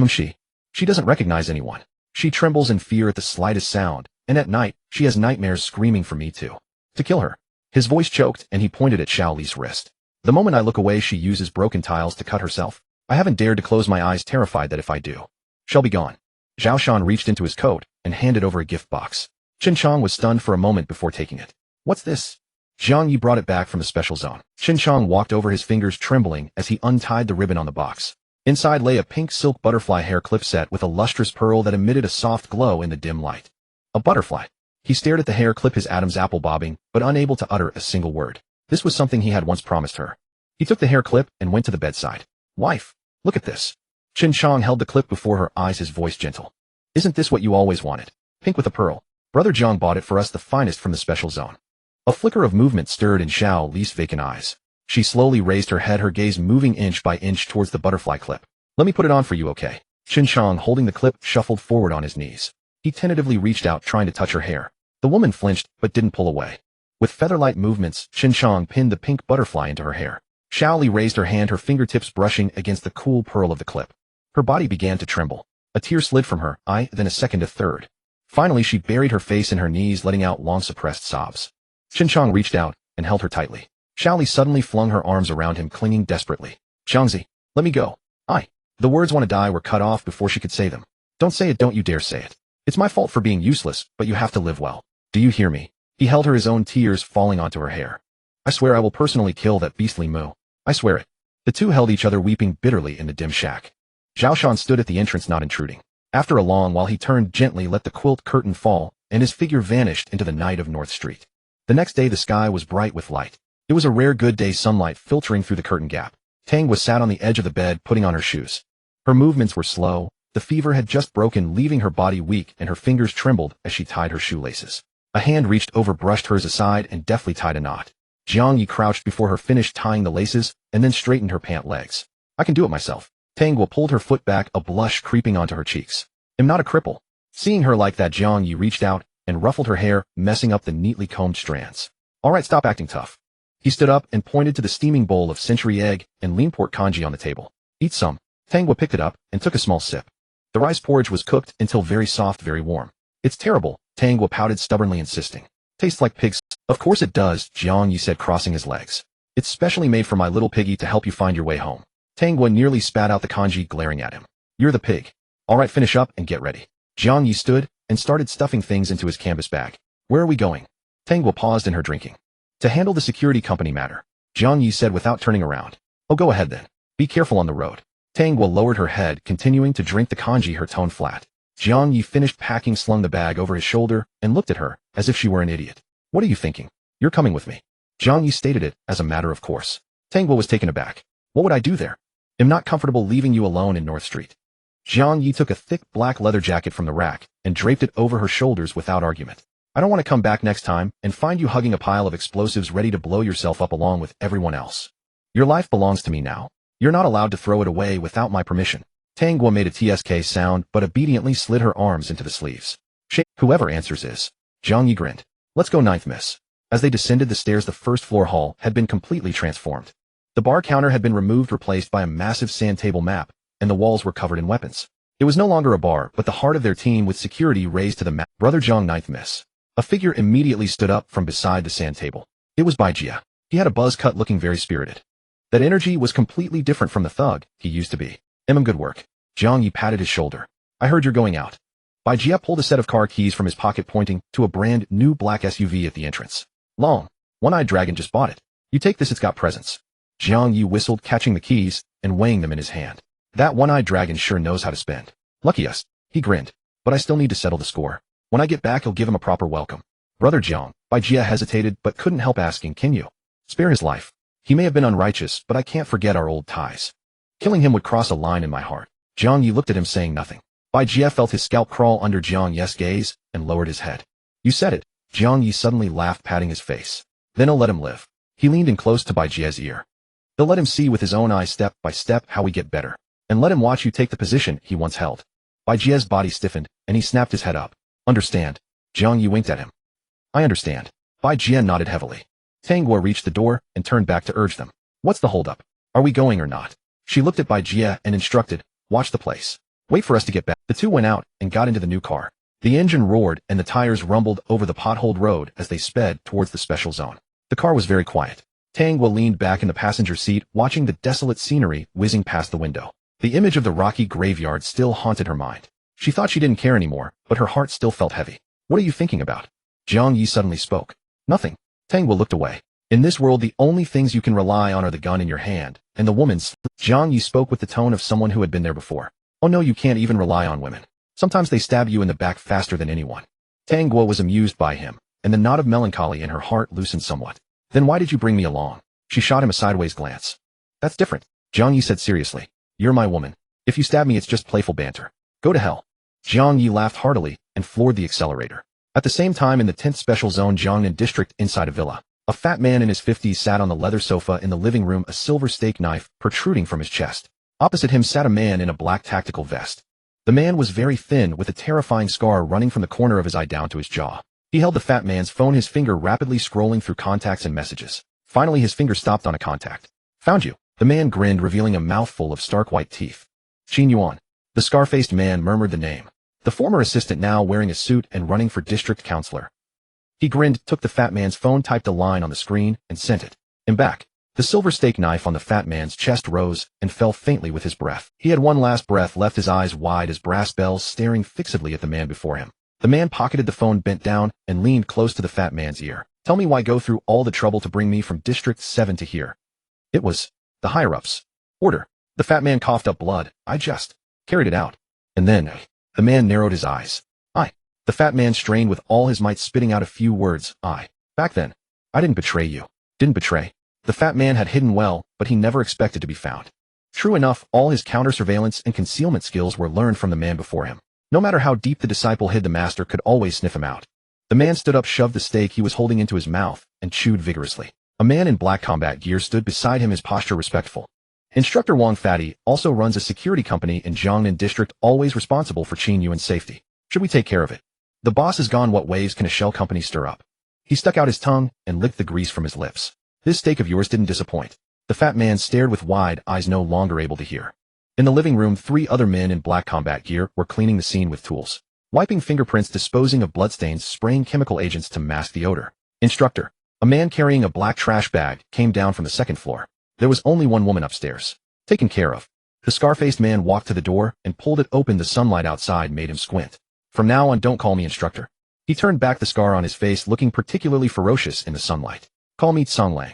A: She. She doesn't recognize anyone. She trembles in fear at the slightest sound, and at night, she has nightmares screaming for me to kill her. His voice choked, and he pointed at Xiao Li's wrist. The moment I look away, she uses broken tiles to cut herself. I haven't dared to close my eyes, terrified that if I do, she'll be gone. Zhao Shan reached into his coat and handed over a gift box. Qin Chong was stunned for a moment before taking it. What's this? Jiang Ye brought it back from the special zone. Qin Chong walked over, his fingers trembling as he untied the ribbon on the box. Inside lay a pink silk butterfly hair clip set with a lustrous pearl that emitted a soft glow in the dim light. A butterfly. He stared at the hair clip, his Adam's apple bobbing, but unable to utter a single word. This was something he had once promised her. He took the hair clip and went to the bedside. Wife, look at this. Qin Chong held the clip before her eyes, his voice gentle. Isn't this what you always wanted? Pink with a pearl. Brother Jiang bought it for us, the finest from the special zone. A flicker of movement stirred in Xiao Li's vacant eyes. She slowly raised her head, her gaze moving inch by inch towards the butterfly clip. Let me put it on for you, okay? Qin Chong, holding the clip, shuffled forward on his knees. He tentatively reached out, trying to touch her hair. The woman flinched, but didn't pull away. With feather-light movements, Qin Chong pinned the pink butterfly into her hair. Xiao Li raised her hand, her fingertips brushing against the cool pearl of the clip. Her body began to tremble. A tear slid from her eye, then a second, a third. Finally, she buried her face in her knees, letting out long-suppressed sobs. Qin Chong reached out and held her tightly. Xiao Li suddenly flung her arms around him, clinging desperately. Xiangzi, let me go. The words "want to die" were cut off before she could say them. Don't say it, don't you dare say it. It's my fault for being useless, but you have to live well. Do you hear me? He held her, his own tears falling onto her hair. I swear I will personally kill that beastly Mu. I swear it. The two held each other, weeping bitterly in the dim shack. Zhao Shan stood at the entrance, not intruding. After a long while, he turned gently, let the quilt curtain fall, and his figure vanished into the night of North Street. The next day, the sky was bright with light. It was a rare good day, sunlight filtering through the curtain gap. Tang was sat on the edge of the bed, putting on her shoes. Her movements were slow. The fever had just broken, leaving her body weak, and her fingers trembled as she tied her shoelaces. A hand reached over, brushed hers aside, and deftly tied a knot. Jiang Ye crouched before her, finished tying the laces, and then straightened her pant legs. I can do it myself. Tang pulled her foot back, a blush creeping onto her cheeks. I'm not a cripple. Seeing her like that, Jiang Ye reached out and ruffled her hair, messing up the neatly combed strands. All right, stop acting tough. He stood up and pointed to the steaming bowl of century egg and lean pork congee on the table. Eat some. Tang picked it up and took a small sip. The rice porridge was cooked until very soft, very warm. It's terrible, Tang pouted, stubbornly insisting. Tastes like pigs. Of course it does, Jiang Ye said, crossing his legs. It's specially made for my little piggy to help you find your way home. Tang nearly spat out the congee, glaring at him. You're the pig. All right, finish up and get ready. Jiang Ye stood and started stuffing things into his canvas bag. Where are we going? Tang paused in her drinking. To handle the security company matter, Jiang Ye said without turning around. Oh, go ahead then. Be careful on the road. Tang lowered her head, continuing to drink the congee, her tone flat. Jiang Ye finished packing, slung the bag over his shoulder, and looked at her as if she were an idiot. What are you thinking? You're coming with me. Jiang Ye stated it as a matter of course. Tang was taken aback. What would I do there? I'm not comfortable leaving you alone in North Street. Jiang Ye took a thick black leather jacket from the rack and draped it over her shoulders without argument. I don't want to come back next time and find you hugging a pile of explosives ready to blow yourself up along with everyone else. Your life belongs to me now. You're not allowed to throw it away without my permission. Tang made a TSK sound but obediently slid her arms into the sleeves. Whoever answers is. Jiang Ye grinned. Let's go, ninth miss. As they descended the stairs, the first floor hall had been completely transformed. The bar counter had been removed, replaced by a massive sand table map, and the walls were covered in weapons. It was no longer a bar, but the heart of their team, with security raised to the map. Brother Jiang, ninth miss. A figure immediately stood up from beside the sand table. It was Bai Jia. He had a buzz cut, looking very spirited. That energy was completely different from the thug he used to be. Good work. Jiang Ye patted his shoulder. I heard you're going out. Bai Jia pulled a set of car keys from his pocket, pointing to a brand new black SUV at the entrance. Long, one-eyed dragon just bought it. You take this, it's got presents. Jiang Ye whistled, catching the keys and weighing them in his hand. That one-eyed dragon sure knows how to spend. Lucky us. He grinned. But I still need to settle the score. When I get back, he'll give him a proper welcome. Brother Jiang. Bai Jia hesitated but couldn't help asking, can you spare his life? He may have been unrighteous, but I can't forget our old ties. Killing him would cross a line in my heart. Jiang Ye looked at him, saying nothing. Bai Jia felt his scalp crawl under Jiang Ye's gaze and lowered his head. You said it. Jiang Ye suddenly laughed, patting his face. Then I'll let him live. He leaned in close to Bai Jia's ear. They'll let him see with his own eyes, step by step, how we get better. And let him watch you take the position he once held. Bai Jia's body stiffened, and he snapped his head up. Understand? Jiang Ye winked at him. I understand. Bai Jia nodded heavily. Tang reached the door and turned back to urge them. What's the holdup? Are we going or not? She looked at Bai Jia and instructed, watch the place. Wait for us to get back. The two went out and got into the new car. The engine roared and the tires rumbled over the potholed road as they sped towards the special zone. The car was very quiet. Jiang Ye leaned back in the passenger seat, watching the desolate scenery whizzing past the window. The image of the rocky graveyard still haunted her mind. She thought she didn't care anymore, but her heart still felt heavy. What are you thinking about? Jiang Ye suddenly spoke. Nothing. Jiang Ye looked away. In this world, the only things you can rely on are the gun in your hand, and the woman's. Jiang Ye spoke with the tone of someone who had been there before. Oh no, you can't even rely on women. Sometimes they stab you in the back faster than anyone. Jiang Ye was amused by him, and the knot of melancholy in her heart loosened somewhat. Then why did you bring me along? She shot him a sideways glance. That's different. Jiang Ye said seriously. You're my woman. If you stab me, it's just playful banter. Go to hell. Jiang Ye laughed heartily and floored the accelerator. At the same time, in the 10th Special Zone Jiangnan district inside a villa, a fat man in his 50s sat on the leather sofa in the living room, a silver steak knife protruding from his chest. Opposite him sat a man in a black tactical vest. The man was very thin, with a terrifying scar running from the corner of his eye down to his jaw. He held the fat man's phone, his finger rapidly scrolling through contacts and messages. Finally, his finger stopped on a contact. Found you. The man grinned, revealing a mouthful of stark white teeth. Qin Yuan. The scar-faced man murmured the name. The former assistant, now wearing a suit and running for district councilor. He grinned, took the fat man's phone, typed a line on the screen, and sent it. And back. The silver steak knife on the fat man's chest rose and fell faintly with his breath. He had one last breath left, his eyes wide as brass bells, staring fixedly at the man before him. The man pocketed the phone, bent down, and leaned close to the fat man's ear. Tell me why go through all the trouble to bring me from District 7 to here. It was the higher-ups. Order. The fat man coughed up blood. I just carried it out. And then, the man narrowed his eyes. The fat man strained with all his might, spitting out a few words. Back then, I didn't betray you. Didn't betray. The fat man had hidden well, but he never expected to be found. True enough, all his counter-surveillance and concealment skills were learned from the man before him. No matter how deep the disciple hid, the master could always sniff him out. The man stood up, shoved the steak he was holding into his mouth, and chewed vigorously. A man in black combat gear stood beside him, his posture respectful. Instructor Wang Fatty also runs a security company in Jiangnan district, always responsible for Qin Yuan's safety. Should we take care of it? The boss is gone. What waves can a shell company stir up? He stuck out his tongue and licked the grease from his lips. This steak of yours didn't disappoint. The fat man stared with wide eyes, no longer able to hear. In the living room, 3 other men in black combat gear were cleaning the scene with tools. Wiping fingerprints, disposing of bloodstains, spraying chemical agents to mask the odor. Instructor. A man carrying a black trash bag came down from the 2nd floor. There was only one woman upstairs. Taken care of. The scar-faced man walked to the door and pulled it open. The sunlight outside made him squint. From now on, don't call me instructor. He turned back, the scar on his face looking particularly ferocious in the sunlight. Call me Song Lang.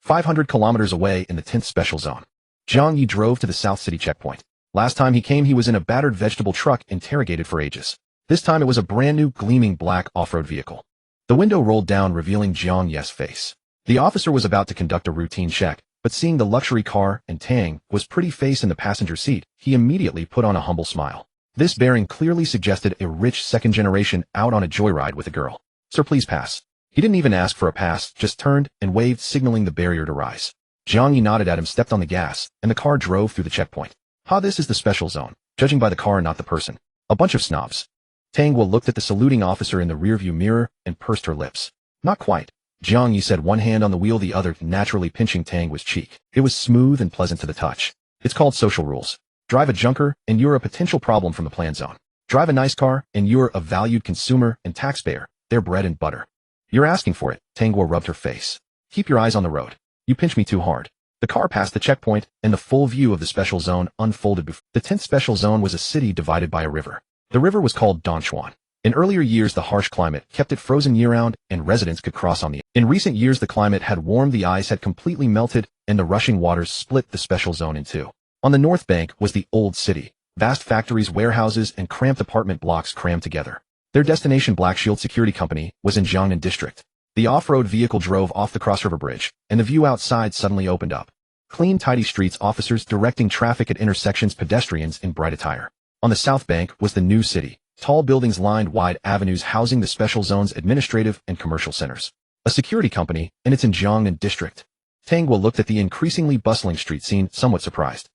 A: 500 kilometers away in the 10th Special Zone. Jiang Ye drove to the South City checkpoint. Last time he came, he was in a battered vegetable truck, interrogated for ages. This time it was a brand new, gleaming black off-road vehicle. The window rolled down, revealing Jiang Ye's face. The officer was about to conduct a routine check, but seeing the luxury car and Jiang Ye's pretty face in the passenger seat, he immediately put on a humble smile. This bearing clearly suggested a rich second generation out on a joyride with a girl. Sir, please pass. He didn't even ask for a pass, just turned and waved, signaling the barrier to rise. Jiang Ye nodded at him, stepped on the gas, and the car drove through the checkpoint. This is the special zone, judging by the car, not the person. A bunch of snobs. Jiang Ye looked at the saluting officer in the rearview mirror and pursed her lips. Not quite. Jiang Ye said, one hand on the wheel, the other naturally pinching Jiang Ye's cheek. It was smooth and pleasant to the touch. It's called social rules. Drive a junker, and you're a potential problem from the plan zone. Drive a nice car, and you're a valued consumer and taxpayer. They're bread and butter. You're asking for it. Jiang Ye rubbed her face. Keep your eyes on the road. You pinch me too hard. The car passed the checkpoint, and the full view of the special zone unfolded before. The 10th Special Zone was a city divided by a river. The river was called Dongchuan. In earlier years, the harsh climate kept it frozen year-round, and residents could cross on the. In recent years, the climate had warmed, the ice had completely melted, and the rushing waters split the special zone in two. On the north bank was the old city. Vast factories, warehouses, and cramped apartment blocks crammed together. Their destination, Black Shield Security Company, was in Jiangnan district. The off-road vehicle drove off the cross river bridge, and the view outside suddenly opened up. Clean, tidy streets, officers directing traffic at intersections, pedestrians in bright attire. On the south bank was the new city. Tall buildings lined wide avenues housing the special zone's administrative and commercial centers. A security company, and it's in Jiangnan district. Jiang Ye looked at the increasingly bustling street scene, somewhat surprised.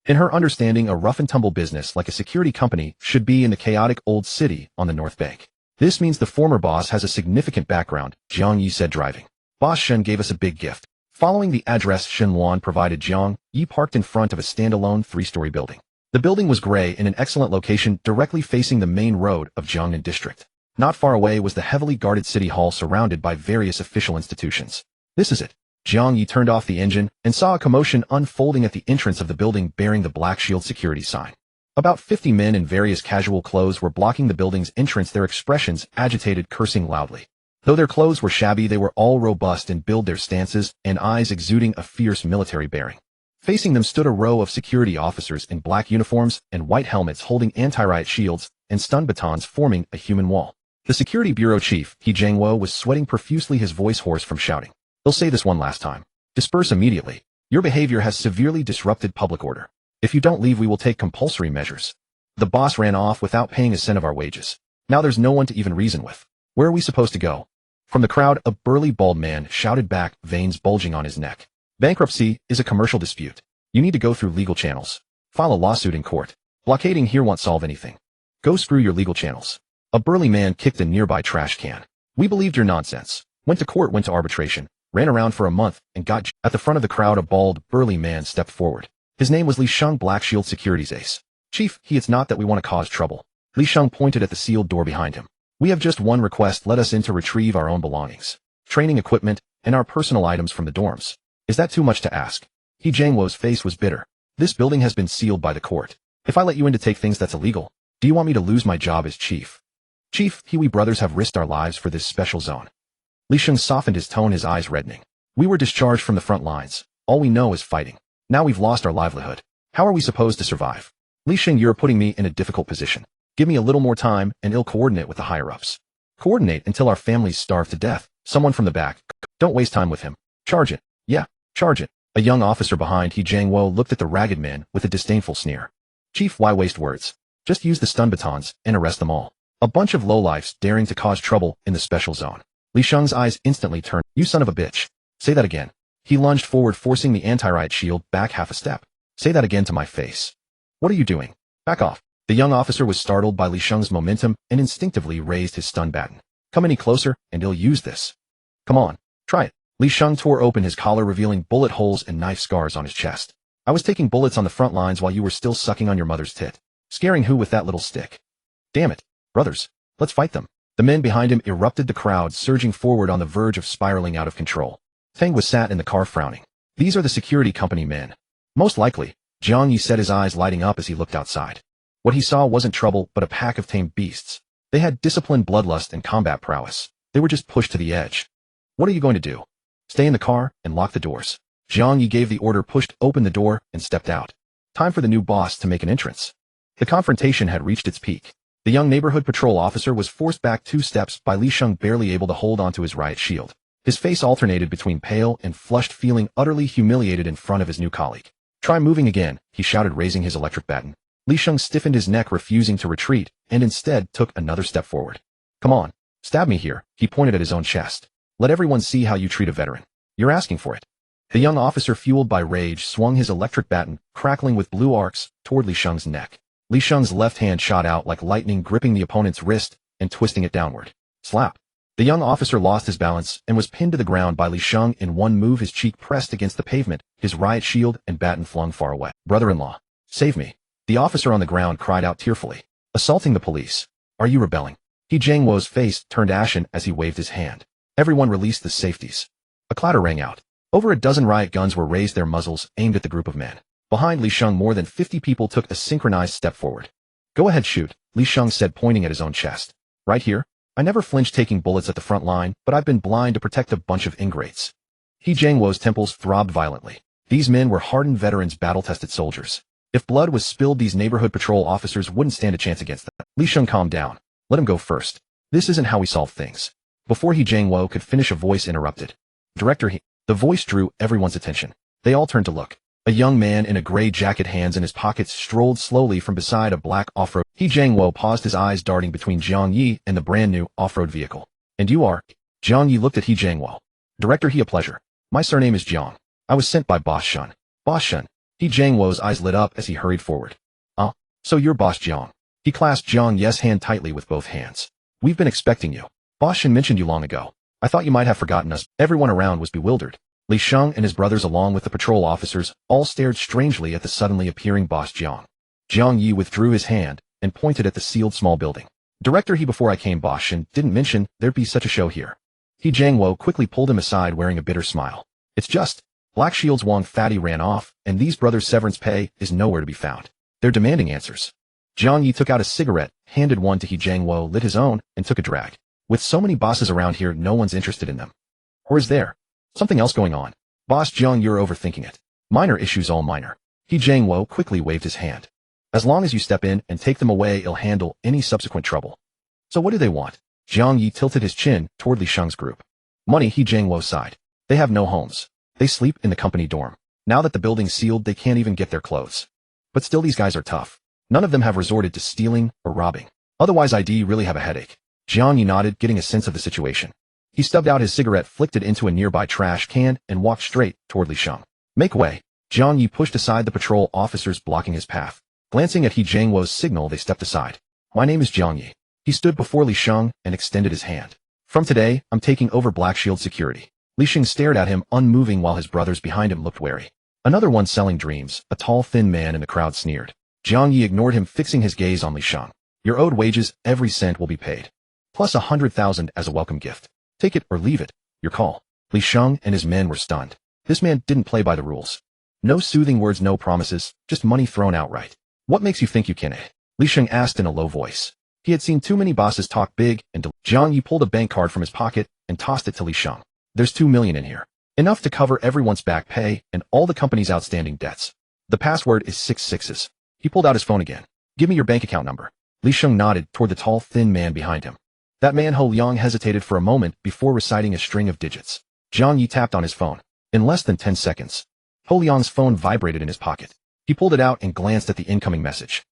A: In her understanding, a rough-and-tumble business like a security company should be in the chaotic old city on the north bank. This means the former boss has a significant background, Jiang Ye said, driving. Boss Shen gave us a big gift. Following the address Shen Luan provided, Jiang Ye parked in front of a standalone 3-story building. The building was gray in an excellent location directly facing the main road of Jiangnan district. Not far away was the heavily guarded city hall surrounded by various official institutions. This is it. Jiang Ye turned off the engine and saw a commotion unfolding at the entrance of the building bearing the Black Shield security sign. About 50 men in various casual clothes were blocking the building's entrance, their expressions agitated, cursing loudly. Though their clothes were shabby, they were all robust in build, their stances and eyes exuding a fierce military bearing. Facing them stood a row of security officers in black uniforms and white helmets holding anti-riot shields and stun batons forming a human wall. The security bureau chief, Jiang Ye, was sweating profusely, his voice hoarse from shouting. "They'll say this one last time. Disperse immediately. Your behavior has severely disrupted public order. If you don't leave, we will take compulsory measures." The boss ran off without paying a cent of our wages. Now there's no one to even reason with. Where are we supposed to go? From the crowd, a burly bald man shouted back, veins bulging on his neck. "Bankruptcy is a commercial dispute. You need to go through legal channels. File a lawsuit in court. Blockading here won't solve anything. Go screw your legal channels." A burly man kicked a nearby trash can. "We believed your nonsense. Went to court, went to arbitration, ran around for a month, and got..." At the front of the crowd, a bald, burly man stepped forward. His name was Li Sheng, Black Shield Security's ace. "Chief, it's not that we want to cause trouble." Li Sheng pointed at the sealed door behind him. "We have just one request. Let us in to retrieve our own belongings, training equipment, and our personal items from the dorms." "Is that too much to ask?" Jiang Ye's face was bitter. "This building has been sealed by the court. If I let you in to take things, that's illegal. Do you want me to lose my job as chief?" "Chief, we brothers have risked our lives for this special zone." Li Sheng softened his tone, his eyes reddening. "We were discharged from the front lines. All we know is fighting. Now we've lost our livelihood. How are we supposed to survive?" "Li Sheng, you're putting me in a difficult position. Give me a little more time and I'll coordinate with the higher-ups." "Coordinate until our families starve to death." Someone from the back. "Don't waste time with him. Charge it." "Yeah, charge it." A young officer behind Jiang Ye looked at the ragged man with a disdainful sneer. "Chief, why waste words? Just use the stun batons and arrest them all. A bunch of lowlifes daring to cause trouble in the special zone." Li Sheng's eyes instantly turned. "You son of a bitch. Say that again." He lunged forward, forcing the anti-riot shield back half a step. "Say that again to my face." "What are you doing? Back off." The young officer was startled by Li Sheng's momentum and instinctively raised his stun baton. "Come any closer and he'll use this." "Come on, try it." Li Sheng tore open his collar, revealing bullet holes and knife scars on his chest. "I was taking bullets on the front lines while you were still sucking on your mother's tit. Scaring who with that little stick?" "Damn it. Brothers, let's fight them." The men behind him erupted, the crowd surging forward on the verge of spiraling out of control. Feng was sat in the car frowning. "These are the security company men." "Most likely," Jiang Ye said, his eyes lighting up as he looked outside. What he saw wasn't trouble, but a pack of tamed beasts. They had discipline, bloodlust, and combat prowess. They were just pushed to the edge. "What are you going to do?" "Stay in the car and lock the doors." Jiang Ye gave the order, pushed open the door, and stepped out. Time for the new boss to make an entrance. The confrontation had reached its peak. The young neighborhood patrol officer was forced back 2 steps by Li Sheng, barely able to hold onto his riot shield. His face alternated between pale and flushed, feeling utterly humiliated in front of his new colleague. "Try moving again," he shouted, raising his electric baton. Li Sheng stiffened his neck, refusing to retreat, and instead took another step forward. "Come on, stab me here," he pointed at his own chest. "Let everyone see how you treat a veteran. You're asking for it." The young officer, fueled by rage, swung his electric baton, crackling with blue arcs, toward Li Sheng's neck. Li Sheng's left hand shot out like lightning, gripping the opponent's wrist and twisting it downward. Slap. The young officer lost his balance and was pinned to the ground by Li Sheng in one move, his cheek pressed against the pavement, his riot shield and baton flung far away. "Brother-in-law, save me." The officer on the ground cried out tearfully. "Assaulting the police. Are you rebelling?" Jiang Ye's face turned ashen as he waved his hand. Everyone released the safeties. A clatter rang out. Over a dozen riot guns were raised, their muzzles aimed at the group of men. Behind Li Sheng, more than 50 people took a synchronized step forward. "Go ahead, shoot," Li Sheng said, pointing at his own chest. "Right here? I never flinched taking bullets at the front line, but I've been blind to protect a bunch of ingrates." Jiang Ye's temples throbbed violently. These men were hardened veterans, battle-tested soldiers. If blood was spilled, these neighborhood patrol officers wouldn't stand a chance against them. Li Sheng calmed down. "Let him go first. This isn't how we solve things." Before Jiang Ye could finish, a voice interrupted. "Director, The voice drew everyone's attention. They all turned to look. A young man in a gray jacket, hands in his pockets, strolled slowly from beside a black off-road. Jiang Ye paused, his eyes darting between Jiang Ye and the brand-new off-road vehicle. "And you are?" Jiang Ye looked at Jiang Ye. "Director, a pleasure. My surname is Jiang. I was sent by Boss Shun." "Boss Shun?" Jiang Ye's eyes lit up as he hurried forward. So you're Boss Jiang." He clasped Jiang Ye's hand tightly with both hands. "We've been expecting you. Boss Shun mentioned you long ago. I thought you might have forgotten us." Everyone around was bewildered. Li Sheng and his brothers, along with the patrol officers, all stared strangely at the suddenly appearing Boss Jiang. Jiang Ye withdrew his hand and pointed at the sealed small building. Director, he before I came Bosch and didn't mention there'd be such a show here. He Jiang Wo quickly pulled him aside wearing a bitter smile. It's just, Black Shield's Wang Fatty ran off, and these brothers' severance pay is nowhere to be found. They're demanding answers. Jiang Ye took out a cigarette, handed one to He Jiang Wo, lit his own, and took a drag. With so many bosses around here, no one's interested in them. Or is there something else going on? Boss Jiang, you're overthinking it. Minor issues, all minor. He Jiang Wo quickly waved his hand. As long as you step in and take them away, it'll handle any subsequent trouble. So what do they want? Jiang Ye tilted his chin toward Li Sheng's group. Money, He Jiang Wo sighed. They have no homes. They sleep in the company dorm. Now that the building's sealed, they can't even get their clothes. But still, these guys are tough. None of them have resorted to stealing or robbing. Otherwise, I'd really have a headache. Jiang Ye nodded, getting a sense of the situation. He stubbed out his cigarette, flicked it into a nearby trash can, and walked straight toward Li Sheng. Make way. Jiang Ye pushed aside the patrol officers blocking his path. Glancing at He Jiang Wo's signal, they stepped aside. My name is Jiang Ye. He stood before Li Sheng and extended his hand. From today, I'm taking over Black Shield security. Li Sheng stared at him, unmoving, while his brothers behind him looked wary. Another one selling dreams, a tall, thin man in the crowd sneered. Jiang Ye ignored him, fixing his gaze on Li Sheng. You're owed wages, every cent will be paid. Plus 100,000 as a welcome gift. Take it or leave it, your call. Li Sheng and his men were stunned. This man didn't play by the rules. No soothing words, no promises, just money thrown outright. What makes you think you can? Li Sheng asked in a low voice. He had seen too many bosses talk big, and Jiang Ye pulled a bank card from his pocket and tossed it to Li Sheng. There's 2 million in here. Enough to cover everyone's back pay and all the company's outstanding debts. The password is 6 6s. He pulled out his phone again. Give me your bank account number. Li Sheng nodded toward the tall, thin man behind him. That man Ho Liang hesitated for a moment before reciting a string of digits. Jiang Ye tapped on his phone. In less than 10 seconds, Ho Liang's phone vibrated in his pocket. He pulled it out and glanced at the incoming message.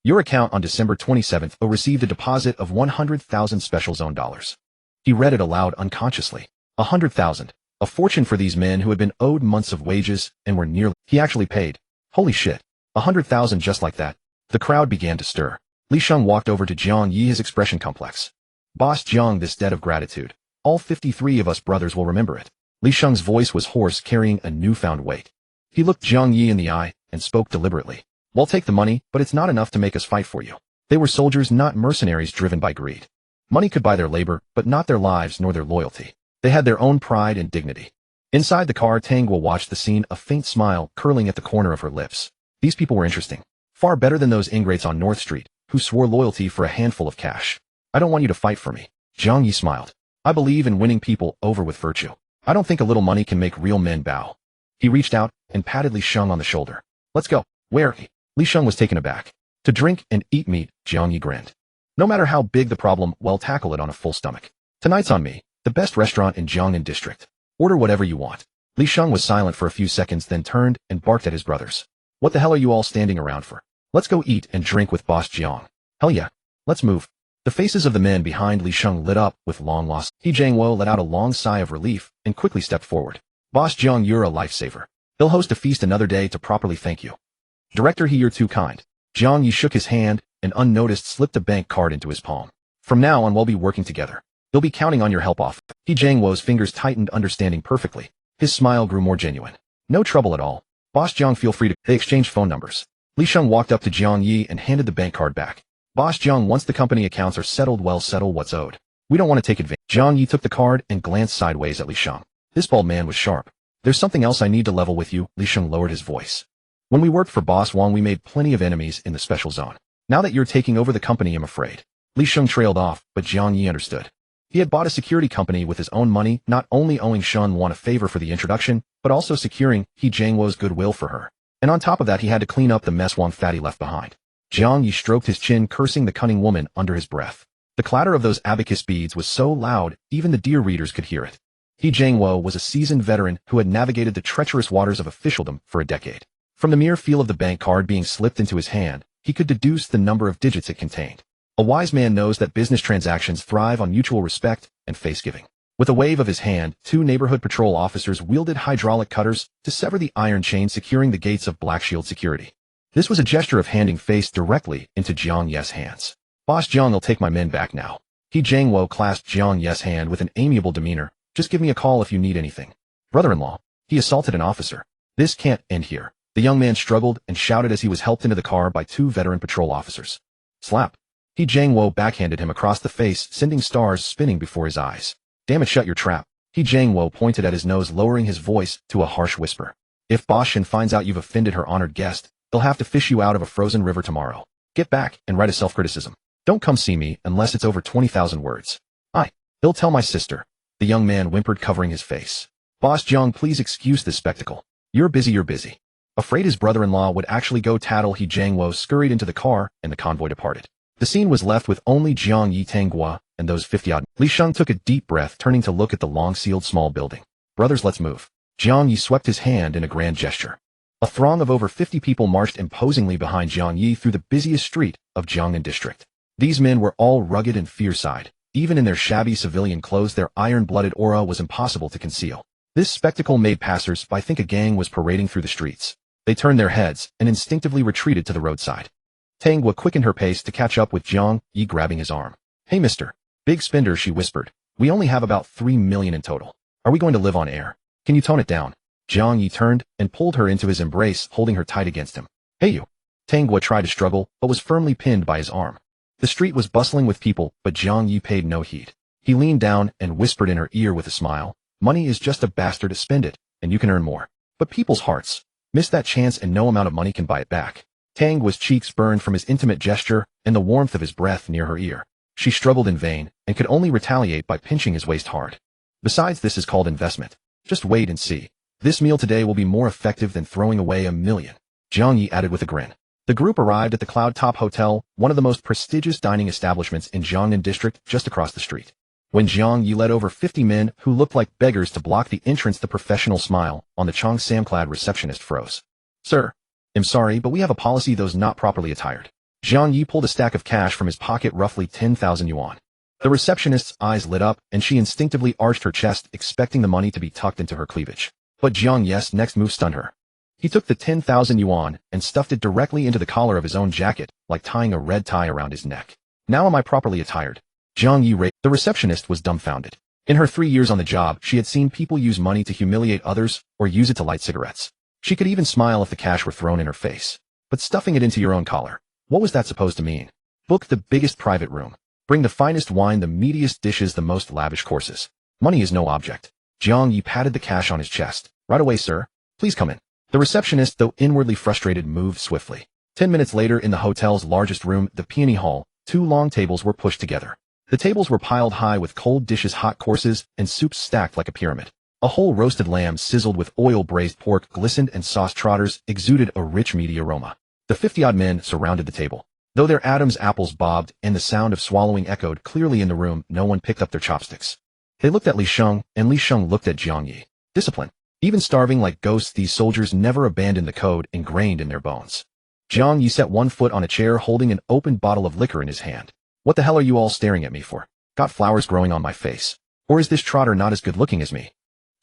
A: Your account on December 27th received a deposit of 100,000 special zone dollars. He read it aloud unconsciously. 100,000. A fortune for these men who had been owed months of wages and were nearly. He actually paid. Holy shit. 100,000 just like that. The crowd began to stir. Li Sheng walked over to Jiang Ye, his expression complex. Boss Jiang, this debt of gratitude. All 53 of us brothers will remember it. Li Sheng's voice was hoarse, carrying a newfound weight. He looked Jiang Ye in the eye and spoke deliberately. We'll take the money, but it's not enough to make us fight for you. They were soldiers, not mercenaries driven by greed. Money could buy their labor, but not their lives nor their loyalty. They had their own pride and dignity. Inside the car, Tang Guo watched the scene, a faint smile curling at the corner of her lips. These people were interesting. Far better than those ingrates on North Street, who swore loyalty for a handful of cash. I don't want you to fight for me. Jiang Ye smiled. I believe in winning people over with virtue. I don't think a little money can make real men bow. He reached out and patted Li Sheng on the shoulder. Let's go. Where? Li Sheng was taken aback. To drink and eat meat, Jiang Ye grinned. No matter how big the problem, we'll tackle it on a full stomach. Tonight's on me. The best restaurant in Jiangnan district. Order whatever you want. Li Sheng was silent for a few seconds, then turned and barked at his brothers. What the hell are you all standing around for? Let's go eat and drink with Boss Jiang. Hell yeah. Let's move. The faces of the men behind Li Sheng lit up with long lost. He Jiang Wo let out a long sigh of relief and quickly stepped forward. Boss Jiang, you're a lifesaver. He'll host a feast another day to properly thank you. Director He, you're too kind. Jiang Ye shook his hand and unnoticed slipped a bank card into his palm. From now on, we'll be working together. He'll be counting on your help off. He Jiang Wo's fingers tightened, understanding perfectly. His smile grew more genuine. No trouble at all. Boss Jiang, feel free to. They exchanged phone numbers. Li Sheng walked up to Jiang Ye and handed the bank card back. Boss Jiang, once the company accounts are settled, well, settle what's owed. We don't want to take advantage. Jiang Ye took the card and glanced sideways at Li Sheng. This bald man was sharp. There's something else I need to level with you. Li Sheng lowered his voice. When we worked for Boss Wang, we made plenty of enemies in the special zone. Now that you're taking over the company, I'm afraid. Li Sheng trailed off, but Jiang Ye understood. He had bought a security company with his own money, not only owing Shun Wan a favor for the introduction, but also securing He Jiang Wo's goodwill for her. And on top of that, he had to clean up the mess Wang Fatty left behind. Jiang Ye stroked his chin, cursing the cunning woman under his breath. The clatter of those abacus beads was so loud, even the dear readers could hear it. He Jiang Wo was a seasoned veteran who had navigated the treacherous waters of officialdom for a decade. From the mere feel of the bank card being slipped into his hand, he could deduce the number of digits it contained. A wise man knows that business transactions thrive on mutual respect and face-giving. With a wave of his hand, 2 neighborhood patrol officers wielded hydraulic cutters to sever the iron chain securing the gates of Black Shield security. This was a gesture of handing face directly into Jiang Ye's hands. Boss Jiang will take my men back now. He Jiang Wo clasped Jiang Ye's hand with an amiable demeanor. Just give me a call if you need anything. Brother-in-law. He assaulted an officer. This can't end here. The young man struggled and shouted as he was helped into the car by two veteran patrol officers. Slap. Jiang Ye backhanded him across the face, sending stars spinning before his eyes. Damn it, shut your trap. Jiang Ye pointed at his nose, lowering his voice to a harsh whisper. If Boss Shen finds out you've offended her honored guest, they'll have to fish you out of a frozen river tomorrow. Get back and write a self-criticism. Don't come see me unless it's over 20,000 words. He'll tell my sister. The young man whimpered, covering his face. Boss Jiang, please excuse this spectacle. You're busy. Afraid his brother-in-law would actually go tattle, Jiang Ye scurried into the car and the convoy departed. The scene was left with only Jiang Ye, Tanghua, and those 50-odd. Li Sheng took a deep breath, turning to look at the long-sealed small building. Brothers, let's move. Jiang Ye swept his hand in a grand gesture. A throng of over 50 people marched imposingly behind Jiang Ye through the busiest street of Jiangnan district. These men were all rugged and fierce-eyed. Even in their shabby civilian clothes, their iron-blooded aura was impossible to conceal. This spectacle made passers-by think a gang was parading through the streets. They turned their heads and instinctively retreated to the roadside. Tanghua quickened her pace to catch up with Jiang Ye, grabbing his arm. Hey, mister. Big spender, she whispered. We only have about 3 million in total. Are we going to live on air? Can you tone it down? Jiang Ye turned and pulled her into his embrace, holding her tight against him. Hey, you. Tanghua tried to struggle, but was firmly pinned by his arm. The street was bustling with people, but Jiang Ye paid no heed. He leaned down and whispered in her ear with a smile. Money is just a bastard to spend it, and you can earn more. But people's hearts. Miss that chance and no amount of money can buy it back. Tanghua's cheeks burned from his intimate gesture and the warmth of his breath near her ear. She struggled in vain and could only retaliate by pinching his waist hard. Besides, this is called investment. Just wait and see. This meal today will be more effective than throwing away 1 million. Jiang Ye added with a grin. The group arrived at the Cloud Top Hotel, one of the most prestigious dining establishments in Jiangnan district, just across the street. When Jiang Ye led over 50 men who looked like beggars to block the entrance, the professional smile on the Cheongsam-clad receptionist froze. Sir, I'm sorry, but we have a policy those not properly attired. Jiang Ye pulled a stack of cash from his pocket, roughly 10,000 yuan. The receptionist's eyes lit up, and she instinctively arched her chest, expecting the money to be tucked into her cleavage. But Jiang Ye's next move stunned her. He took the 10,000 yuan and stuffed it directly into the collar of his own jacket, like tying a red tie around his neck. Now am I properly attired? Jiang Ye raised. The receptionist was dumbfounded. In her 3 years on the job, she had seen people use money to humiliate others or use it to light cigarettes. She could even smile if the cash were thrown in her face. But stuffing it into your own collar, what was that supposed to mean? Book the biggest private room. Bring the finest wine, the meatiest dishes, the most lavish courses. Money is no object. Jiang Ye patted the cash on his chest. Right away, sir. Please come in. The receptionist, though inwardly frustrated, moved swiftly. 10 minutes later, in the hotel's largest room, the peony hall, 2 long tables were pushed together. The tables were piled high with cold dishes, hot courses, and soups stacked like a pyramid. A whole roasted lamb sizzled with oil, braised pork glistened, and sauce trotters exuded a rich, meaty aroma. The 50-odd men surrounded the table. Though their Adam's apples bobbed and the sound of swallowing echoed clearly in the room, no one picked up their chopsticks. They looked at Li Sheng, and Li Sheng looked at Jiang Ye. Discipline. Even starving like ghosts, these soldiers never abandoned the code ingrained in their bones. Jiang Ye set one foot on a chair, holding an open bottle of liquor in his hand. What the hell are you all staring at me for? Got flowers growing on my face? Or is this trotter not as good looking as me?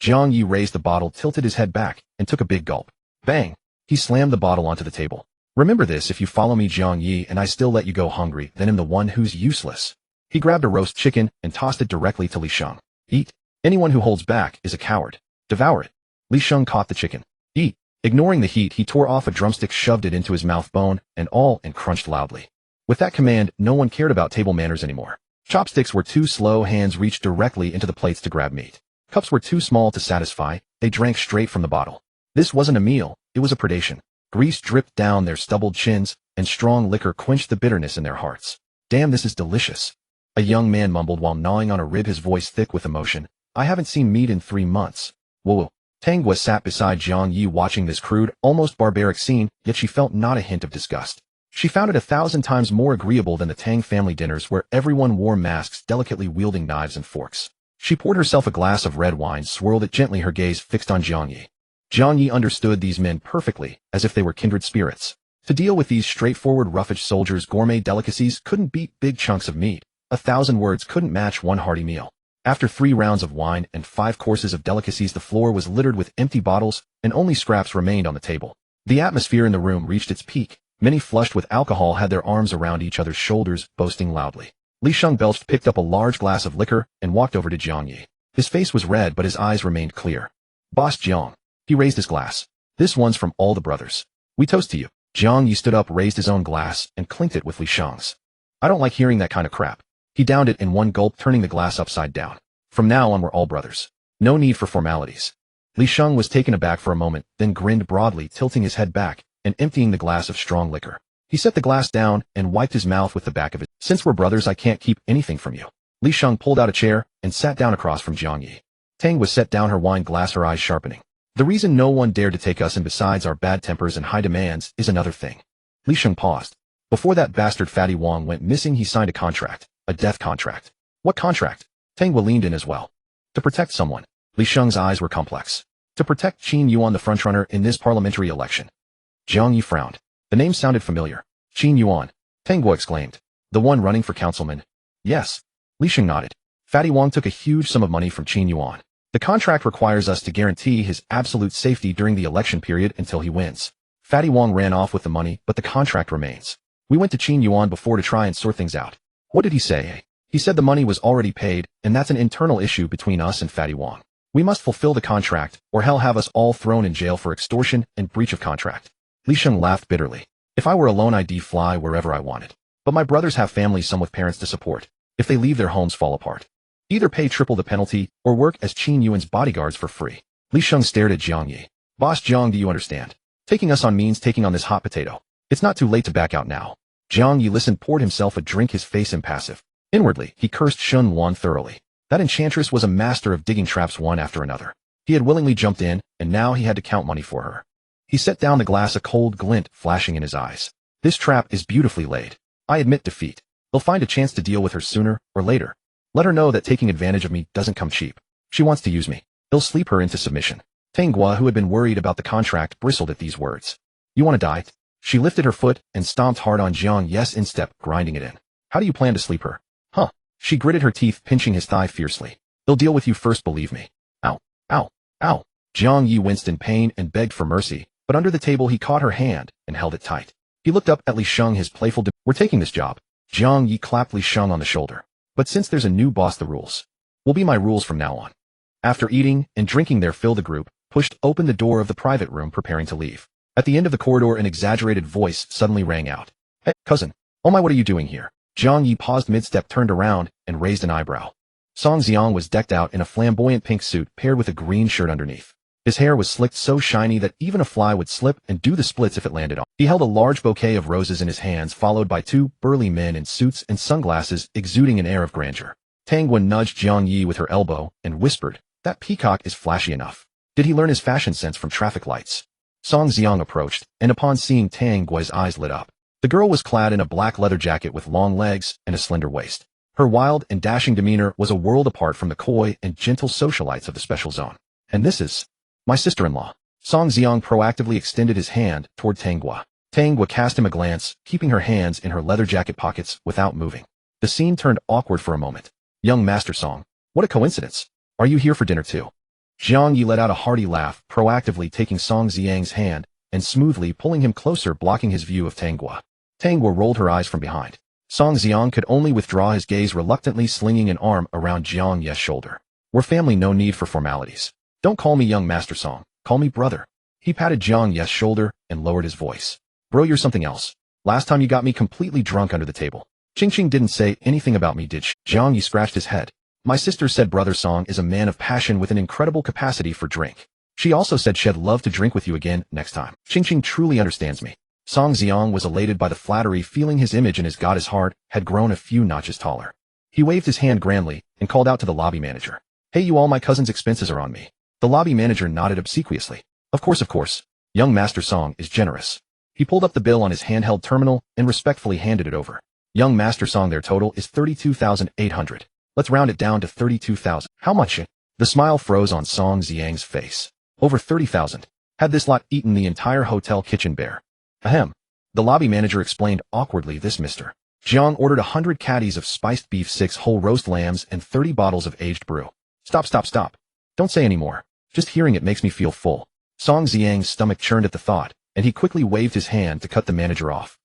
A: Jiang Ye raised the bottle, tilted his head back, and took a big gulp. Bang! He slammed the bottle onto the table. Remember this: if you follow me, Jiang Ye, and I still let you go hungry, then I'm the one who's useless. He grabbed a roast chicken and tossed it directly to Li Sheng. Eat. Anyone who holds back is a coward. Devour it. Li Sheng caught the chicken. Eat. Ignoring the heat, he tore off a drumstick, shoved it into his mouth, bone and all, and crunched loudly. With that command, no one cared about table manners anymore. Chopsticks were too slow, hands reached directly into the plates to grab meat. Cups were too small to satisfy, they drank straight from the bottle. This wasn't a meal, it was a predation. Grease dripped down their stubbled chins, and strong liquor quenched the bitterness in their hearts. Damn, this is delicious. A young man mumbled while gnawing on a rib, his voice thick with emotion. I haven't seen meat in 3 months. Whoa. Tanghua sat beside Jiang Ye watching this crude, almost barbaric scene, yet she felt not a hint of disgust. She found it 1,000 times more agreeable than the Tang family dinners where everyone wore masks, delicately wielding knives and forks. She poured herself a glass of red wine, swirled it gently, her gaze fixed on Jiang Ye. Jiang Ye understood these men perfectly, as if they were kindred spirits. To deal with these straightforward, roughish soldiers, gourmet delicacies couldn't beat big chunks of meat. 1,000 words couldn't match one hearty meal. After 3 rounds of wine and 5 courses of delicacies, the floor was littered with empty bottles, and only scraps remained on the table. The atmosphere in the room reached its peak. Many, flushed with alcohol, had their arms around each other's shoulders, boasting loudly. Li Sheng belched, picked up a large glass of liquor, and walked over to Jiang Ye. His face was red, but his eyes remained clear. Boss Jiang. He raised his glass. This one's from all the brothers. We toast to you. Jiang Ye stood up, raised his own glass, and clinked it with Li Shang's. I don't like hearing that kind of crap. He downed it in one gulp, turning the glass upside down. From now on, we're all brothers. No need for formalities. Li Shang was taken aback for a moment, then grinned broadly, tilting his head back and emptying the glass of strong liquor. He set the glass down and wiped his mouth with the back of it. Since we're brothers, I can't keep anything from you. Li Shang pulled out a chair and sat down across from Jiang Ye. Tang was set down her wine glass, her eyes sharpening. The reason no one dared to take us in besides our bad tempers and high demands is another thing. Li Shang paused. Before that bastard Fatty Wong went missing, he signed a contract. A death contract. What contract? Tang leaned in as well. To protect someone. Li Shang's eyes were complex. To protect Qin Yuan, the frontrunner in this parliamentary election. Jiang Ye frowned. The name sounded familiar. Qin Yuan. Tang exclaimed. The one running for councilman? Yes. Li Shang nodded. Fatty Wong took a huge sum of money from Qin Yuan. The contract requires us to guarantee his absolute safety during the election period until he wins. Fatty Wong ran off with the money, but the contract remains. We went to Qin Yuan before to try and sort things out. What did he say? He said the money was already paid, and that's an internal issue between us and Fatty Wong. We must fulfill the contract, or hell have us all thrown in jail for extortion and breach of contract. Li Shang laughed bitterly. If I were alone, I'd fly wherever I wanted. But my brothers have families, some with parents to support. If they leave, their homes fall apart. Either pay triple the penalty, or work as Qin Yuan's bodyguards for free. Li Shang stared at Jiang Ye. Boss Jiang, do you understand? Taking us on means taking on this hot potato. It's not too late to back out now. Jiang Ye listened, poured himself a drink, his face impassive. Inwardly, he cursed Shun Wan thoroughly. That enchantress was a master of digging traps one after another. He had willingly jumped in, and now he had to count money for her. He set down the glass, a cold glint flashing in his eyes. This trap is beautifully laid. I admit defeat. They'll find a chance to deal with her sooner or later. Let her know that taking advantage of me doesn't come cheap. She wants to use me. He'll sleep her into submission. Tang, who had been worried about the contract, bristled at these words. You want to die? She lifted her foot and stomped hard on Jiang Ye's instep, grinding it in. How do you plan to sleep her? Huh? She gritted her teeth, pinching his thigh fiercely. They'll deal with you first, believe me. Ow, ow, ow. Jiang Ye winced in pain and begged for mercy, but under the table he caught her hand and held it tight. He looked up at Li Shang, his playful We're taking this job. Jiang Ye clapped Li Shang on the shoulder. But since there's a new boss, the rules will be my rules from now on. After eating and drinking there, the group pushed open the door of the private room, preparing to leave. At the end of the corridor, an exaggerated voice suddenly rang out. Hey, cousin. Oh my, what are you doing here? Jiang Ye paused mid-step, turned around, and raised an eyebrow. Song Xiang was decked out in a flamboyant pink suit paired with a green shirt underneath. His hair was slicked so shiny that even a fly would slip and do the splits if it landed on. He held a large bouquet of roses in his hands, followed by two burly men in suits and sunglasses exuding an air of grandeur. Tang nudged Jiang Ye with her elbow and whispered, that peacock is flashy enough. Did he learn his fashion sense from traffic lights? Song Xiang approached, and upon seeing Tang, his eyes lit up. The girl was clad in a black leather jacket with long legs and a slender waist. Her wild and dashing demeanor was a world apart from the coy and gentle socialites of the special zone. And this is my sister-in-law. Song Xiang proactively extended his hand toward Tangua. Tangua cast him a glance, keeping her hands in her leather jacket pockets without moving. The scene turned awkward for a moment. Young Master Song, what a coincidence. Are you here for dinner too? Jiang Ye let out a hearty laugh, proactively taking Song Xiang's hand and smoothly pulling him closer, blocking his view of Tangua. Tangua rolled her eyes from behind. Song Xiang could only withdraw his gaze, reluctantly slinging an arm around Jiang Ye's shoulder. We're family, no need for formalities. Don't call me young Master Song, call me brother. He patted Jiang Ye's shoulder and lowered his voice. Bro, you're something else. Last time you got me completely drunk under the table. Ching Ching didn't say anything about me, did she? Jiang Ye scratched his head. My sister said Brother Song is a man of passion with an incredible capacity for drink. She also said she'd love to drink with you again next time. Ching Ching truly understands me. Song Xiang was elated by the flattery, feeling his image in his goddess heart had grown a few notches taller. He waved his hand grandly and called out to the lobby manager. Hey you all, my cousin's expenses are on me. The lobby manager nodded obsequiously. Of course. Young Master Song is generous. He pulled up the bill on his handheld terminal and respectfully handed it over. Young Master Song, their total is 32,800. Let's round it down to 32,000. How much? The smile froze on Song Xiang's face. Over 30,000. Had this lot eaten the entire hotel kitchen bare? Ahem. The lobby manager explained awkwardly, this Mr. Jiang ordered 100 caddies of spiced beef, 6 whole roast lambs, and 30 bottles of aged brew. Stop. Don't say any more. Just hearing it makes me feel full. Song Xiang's stomach churned at the thought, and he quickly waved his hand to cut the manager off.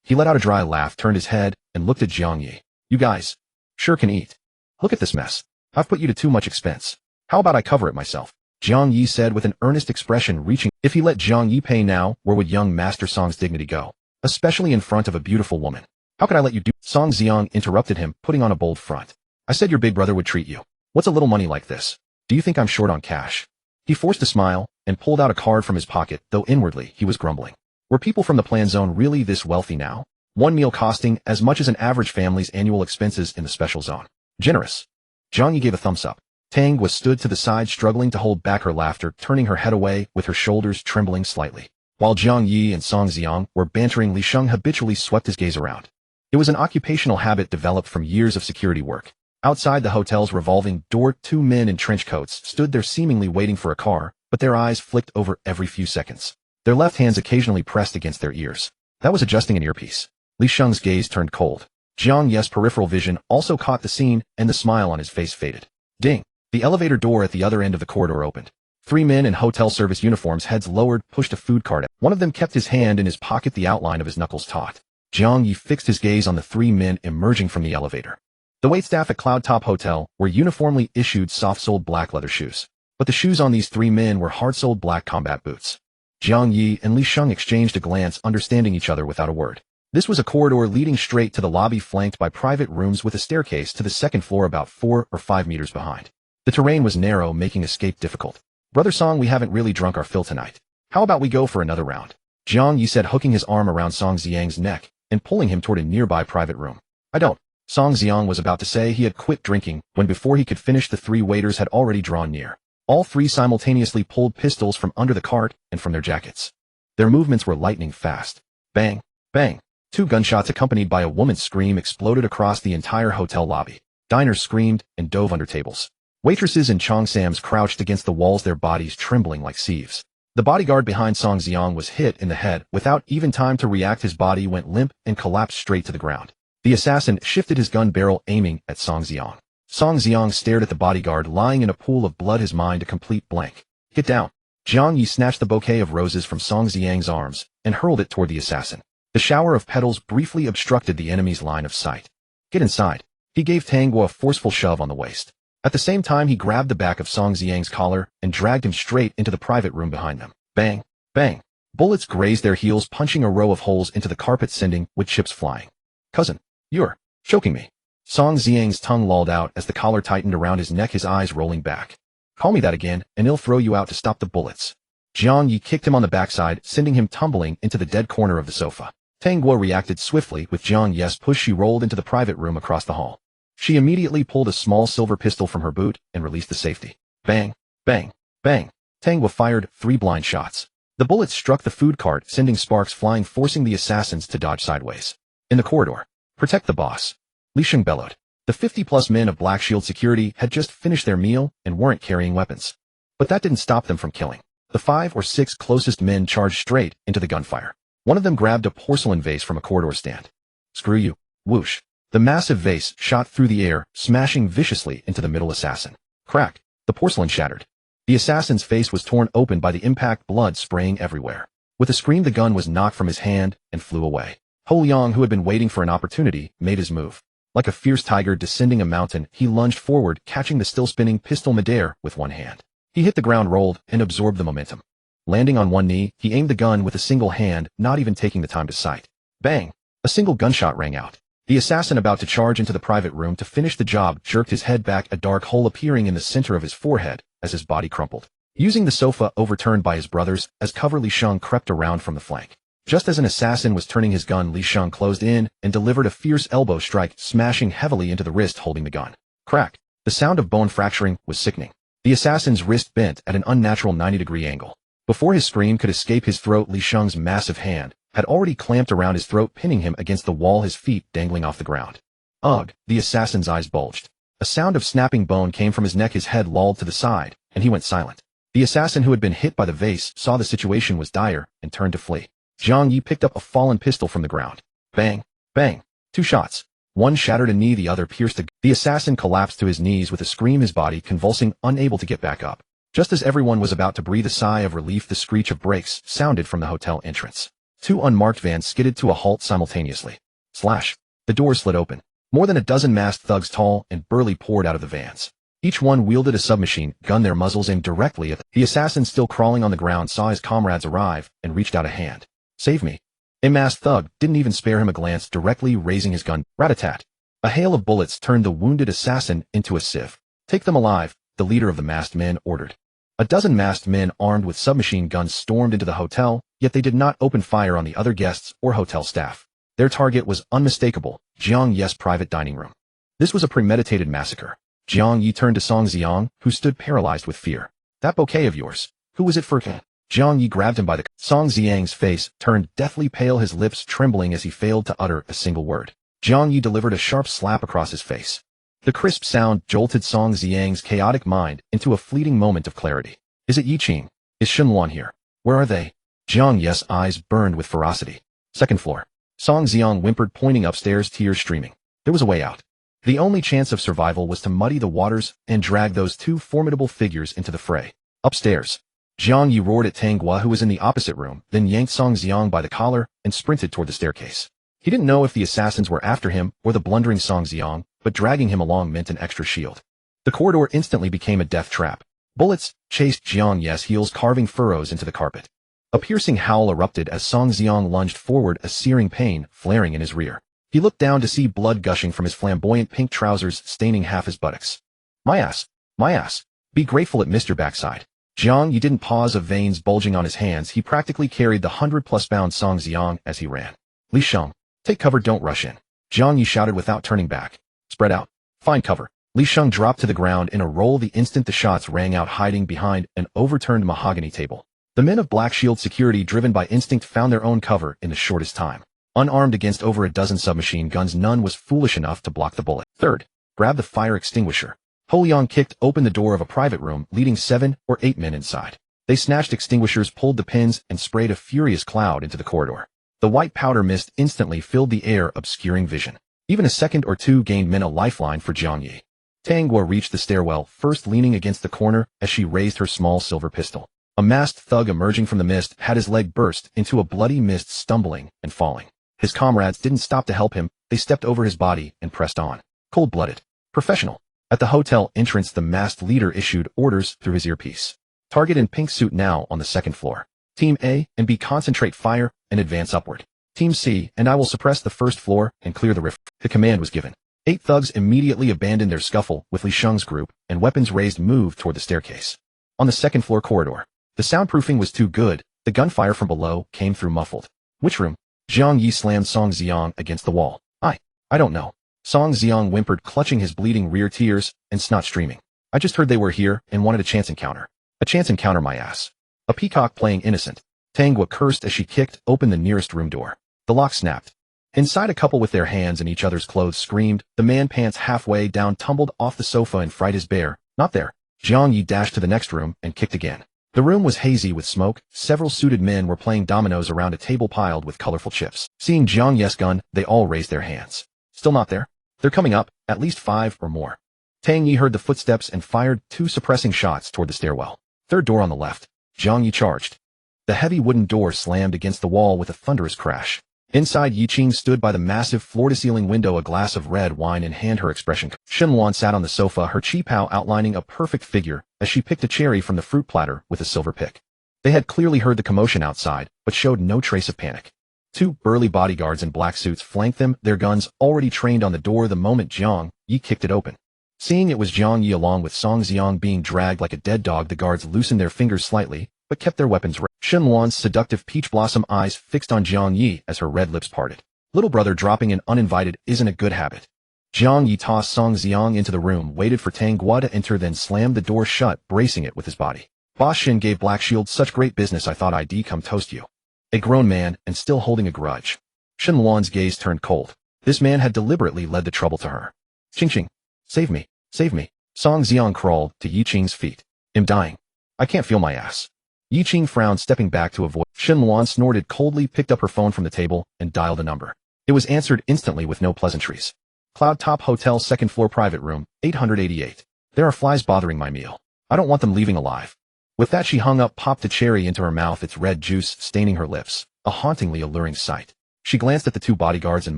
A: He let out a dry laugh, turned his head, and looked at Jiang Ye. You guys sure can eat. Look at this mess. I've put you to too much expense. How about I cover it myself? Jiang Ye said with an earnest expression reaching. If he let Jiang Ye pay now, where would young Master Song's dignity go? Especially in front of a beautiful woman. How could I let you do? Song Xiang interrupted him, putting on a bold front. I said your big brother would treat you. What's a little money like this? Do you think I'm short on cash? He forced a smile and pulled out a card from his pocket, though inwardly he was grumbling. Were people from the plan zone really this wealthy now? One meal costing as much as an average family's annual expenses in the special zone. Generous. Jiang Ye gave a thumbs up. Tang was stood to the side, struggling to hold back her laughter, turning her head away with her shoulders trembling slightly. While Jiang Ye and Song Xiang were bantering, Li Sheng habitually swept his gaze around. It was an occupational habit developed from years of security work. Outside the hotel's revolving door, two men in trench coats stood there seemingly waiting for a car, but their eyes flicked over every few seconds. Their left hands occasionally pressed against their ears. That was adjusting an earpiece. Li Sheng's gaze turned cold. Jiang Ye's peripheral vision also caught the scene, and the smile on his face faded. Ding! The elevator door at the other end of the corridor opened. Three men in hotel service uniforms, heads lowered, pushed a food cart out. One of them kept his hand in his pocket, the outline of his knuckles taut. Jiang Ye fixed his gaze on the three men emerging from the elevator. The waitstaff at Cloud Top Hotel were uniformly issued soft-soled black leather shoes. But the shoes on these three men were hard-soled black combat boots. Jiang Ye and Li Sheng exchanged a glance, understanding each other without a word. This was a corridor leading straight to the lobby, flanked by private rooms with a staircase to the second floor about 4 or 5 meters behind. The terrain was narrow, making escape difficult. Brother Song, we haven't really drunk our fill tonight. How about we go for another round? Jiang Ye said, hooking his arm around Song Xiang's neck and pulling him toward a nearby private room. I don't. Song Xiang was about to say he had quit drinking when, before he could finish, the three waiters had already drawn near. All three simultaneously pulled pistols from under the cart and from their jackets. Their movements were lightning fast. Bang! Bang! 2 gunshots accompanied by a woman's scream exploded across the entire hotel lobby. Diners screamed and dove under tables. Waitresses and Chongsams crouched against the walls, their bodies trembling like sieves. The bodyguard behind Song Xiang was hit in the head. Without even time to react, his body went limp and collapsed straight to the ground. The assassin shifted his gun barrel, aiming at Song Xiang. Song Xiang stared at the bodyguard lying in a pool of blood, his mind a complete blank. Get down. Jiang Ye snatched the bouquet of roses from Song Xiang's arms and hurled it toward the assassin. The shower of petals briefly obstructed the enemy's line of sight. Get inside. He gave Tang Guo a forceful shove on the waist. At the same time, he grabbed the back of Song Xiang's collar and dragged him straight into the private room behind them. Bang! Bang! Bullets grazed their heels, punching a row of holes into the carpet, sending wood chips flying. Cousin, you're choking me. Song Xiang's tongue lolled out as the collar tightened around his neck, his eyes rolling back. Call me that again, and he'll throw you out to stop the bullets. Jiang Ye kicked him on the backside, sending him tumbling into the dead corner of the sofa. Tang Guo reacted swiftly. With Jiang Ye's push, she rolled into the private room across the hall. She immediately pulled a small silver pistol from her boot and released the safety. Bang! Bang! Bang! Tang Guo fired 3 blind shots. The bullets struck the food cart, sending sparks flying, forcing the assassins to dodge sideways. In the corridor. Protect the boss. Li Sheng bellowed. The 50-plus men of Black Shield security had just finished their meal and weren't carrying weapons. But that didn't stop them from killing. The 5 or 6 closest men charged straight into the gunfire. One of them grabbed a porcelain vase from a corridor stand. Screw you. Whoosh. The massive vase shot through the air, smashing viciously into the middle assassin. Crack. The porcelain shattered. The assassin's face was torn open by the impact, blood spraying everywhere. With a scream, the gun was knocked from his hand and flew away. Ho Liang, who had been waiting for an opportunity, made his move. Like a fierce tiger descending a mountain, he lunged forward, catching the still-spinning pistol midair with one hand. He hit the ground, rolled, and absorbed the momentum. Landing on one knee, he aimed the gun with a single hand, not even taking the time to sight. Bang! A single gunshot rang out. The assassin, about to charge into the private room to finish the job, jerked his head back, a dark hole appearing in the center of his forehead as his body crumpled. Using the sofa overturned by his brothers as cover, Li Sheng crept around from the flank. Just as an assassin was turning his gun, Li Sheng closed in and delivered a fierce elbow strike, smashing heavily into the wrist holding the gun. Crack! The sound of bone fracturing was sickening. The assassin's wrist bent at an unnatural 90-degree angle. Before his scream could escape his throat, Li Sheng's massive hand had already clamped around his throat, pinning him against the wall, his feet dangling off the ground. Ugh! The assassin's eyes bulged. A sound of snapping bone came from his neck, his head lolled to the side, and he went silent. The assassin, who had been hit by the vase, saw the situation was dire and turned to flee. Jiang Ye picked up a fallen pistol from the ground. Bang! Bang! 2 shots. One shattered a knee, the other pierced the assassin collapsed to his knees with a scream, his body convulsing, unable to get back up. Just as everyone was about to breathe a sigh of relief, the screech of brakes sounded from the hotel entrance. 2 unmarked vans skidded to a halt simultaneously. Slash! The doors slid open. More than a dozen masked thugs, tall and burly, poured out of the vans. Each one wielded a submachine gun, their muzzles aimed directly at the assassin still crawling on the ground saw his comrades arrive and reached out a hand. Save me. A masked thug didn't even spare him a glance, directly raising his gun. Rat-a-tat. A hail of bullets turned the wounded assassin into a sieve. Take them alive, the leader of the masked men ordered. A dozen masked men armed with submachine guns stormed into the hotel, yet they did not open fire on the other guests or hotel staff. Their target was unmistakable, Jiang Ye's private dining room. This was a premeditated massacre. Jiang Ye turned to Song Xiang, who stood paralyzed with fear. That bouquet of yours, who was it for? Jiang Ye grabbed him by the Song Xiang's face turned deathly pale, his lips trembling as he failed to utter a single word. Jiang Ye delivered a sharp slap across his face. The crisp sound jolted Song Xiang's chaotic mind into a fleeting moment of clarity. Is it Yiqing? Is Shenluan here? Where are they? Jiang Ye's eyes burned with ferocity. Second floor. Song Xiang whimpered, pointing upstairs, tears streaming. There was a way out. The only chance of survival was to muddy the waters and drag those two formidable figures into the fray. Upstairs. Jiang Ye roared at Tang Gua, who was in the opposite room, then yanked Song Xiang by the collar and sprinted toward the staircase. He didn't know if the assassins were after him or the blundering Song Xiang, but dragging him along meant an extra shield. The corridor instantly became a death trap. Bullets chased Jiang Ye's heels, carving furrows into the carpet. A piercing howl erupted as Song Xiang lunged forward, a searing pain flaring in his rear. He looked down to see blood gushing from his flamboyant pink trousers, staining half his buttocks. My ass. My ass. Be grateful it missed your backside. Jiang Ye didn't pause, of veins bulging on his hands. He practically carried the 100-plus-pound Song Xiang as he ran. Li Sheng, take cover, don't rush in. Jiang Ye shouted without turning back. Spread out. Find cover. Li Sheng dropped to the ground in a roll the instant the shots rang out, hiding behind an overturned mahogany table. The men of Black Shield security, driven by instinct, found their own cover in the shortest time. Unarmed against over a dozen submachine guns, none was foolish enough to block the bullet. Third, grab the fire extinguisher. Ho Liang kicked open the door of a private room, leading 7 or 8 men inside. They snatched extinguishers, pulled the pins, and sprayed a furious cloud into the corridor. The white powder mist instantly filled the air, obscuring vision. Even a second or two gained men a lifeline for Jiang Ye. Tang Gua reached the stairwell, first, leaning against the corner as she raised her small silver pistol. A masked thug emerging from the mist had his leg burst into a bloody mist, stumbling and falling. His comrades didn't stop to help him. They stepped over his body and pressed on. Cold-blooded. Professional. At the hotel entrance, the masked leader issued orders through his earpiece. Target in pink suit now on the second floor. Team A and B, concentrate fire and advance upward. Team C and I will suppress the first floor and clear the rift. The command was given. 8 thugs immediately abandoned their scuffle with Li Sheng's group, and weapons raised moved toward the staircase. On the second floor corridor, the soundproofing was too good. The gunfire from below came through muffled. Which room? Jiang Ye slammed Song Xiang against the wall. I don't know. Song Xiang whimpered, clutching his bleeding rear, tears and snot streaming. I just heard they were here and wanted a chance encounter. A chance encounter, my ass. A peacock playing innocent. Tang Gua cursed as she kicked open the nearest room door. The lock snapped. Inside, a couple with their hands in each other's clothes screamed. The man, pants halfway down, tumbled off the sofa in fright. His bear, not there. Jiang Ye dashed to the next room and kicked again. The room was hazy with smoke. Several suited men were playing dominoes around a table piled with colorful chips. Seeing Jiang Ye's gun, they all raised their hands. Still not there? They're coming up, at least 5 or more. Tang Ye heard the footsteps and fired 2 suppressing shots toward the stairwell. Third door on the left. Jiang Ye charged. The heavy wooden door slammed against the wall with a thunderous crash. Inside, Yiqing stood by the massive floor-to-ceiling window, a glass of red wine in hand, her expression. Shenluan sat on the sofa, her chi-pao outlining a perfect figure as she picked a cherry from the fruit platter with a silver pick. They had clearly heard the commotion outside, but showed no trace of panic. 2 burly bodyguards in black suits flanked them, their guns already trained on the door the moment Jiang Ye kicked it open. Seeing it was Jiang Ye along with Song Xiang being dragged like a dead dog, the guards loosened their fingers slightly, but kept their weapons ready. Shenluan's seductive peach blossom eyes fixed on Jiang Ye as her red lips parted. Little brother dropping in uninvited isn't a good habit. Jiang Ye tossed Song Xiang into the room, waited for Tang Gua to enter, then slammed the door shut, bracing it with his body. Boss Shin gave Black Shield such great business, I thought I'd come toast you. A grown man, and still holding a grudge. Shenluan's gaze turned cold. This man had deliberately led the trouble to her. Ching Ching. Save me. Save me. Song Xiang crawled to Yiqing's feet. I'm dying. I can't feel my ass. Yiqing frowned, stepping back to avoid. Shenluan snorted coldly, picked up her phone from the table, and dialed a number. It was answered instantly with no pleasantries. Cloud Top Hotel, second floor, private room, 888. There are flies bothering my meal. I don't want them leaving alive. With that, she hung up, popped a cherry into her mouth, its red juice staining her lips, a hauntingly alluring sight. She glanced at the 2 bodyguards and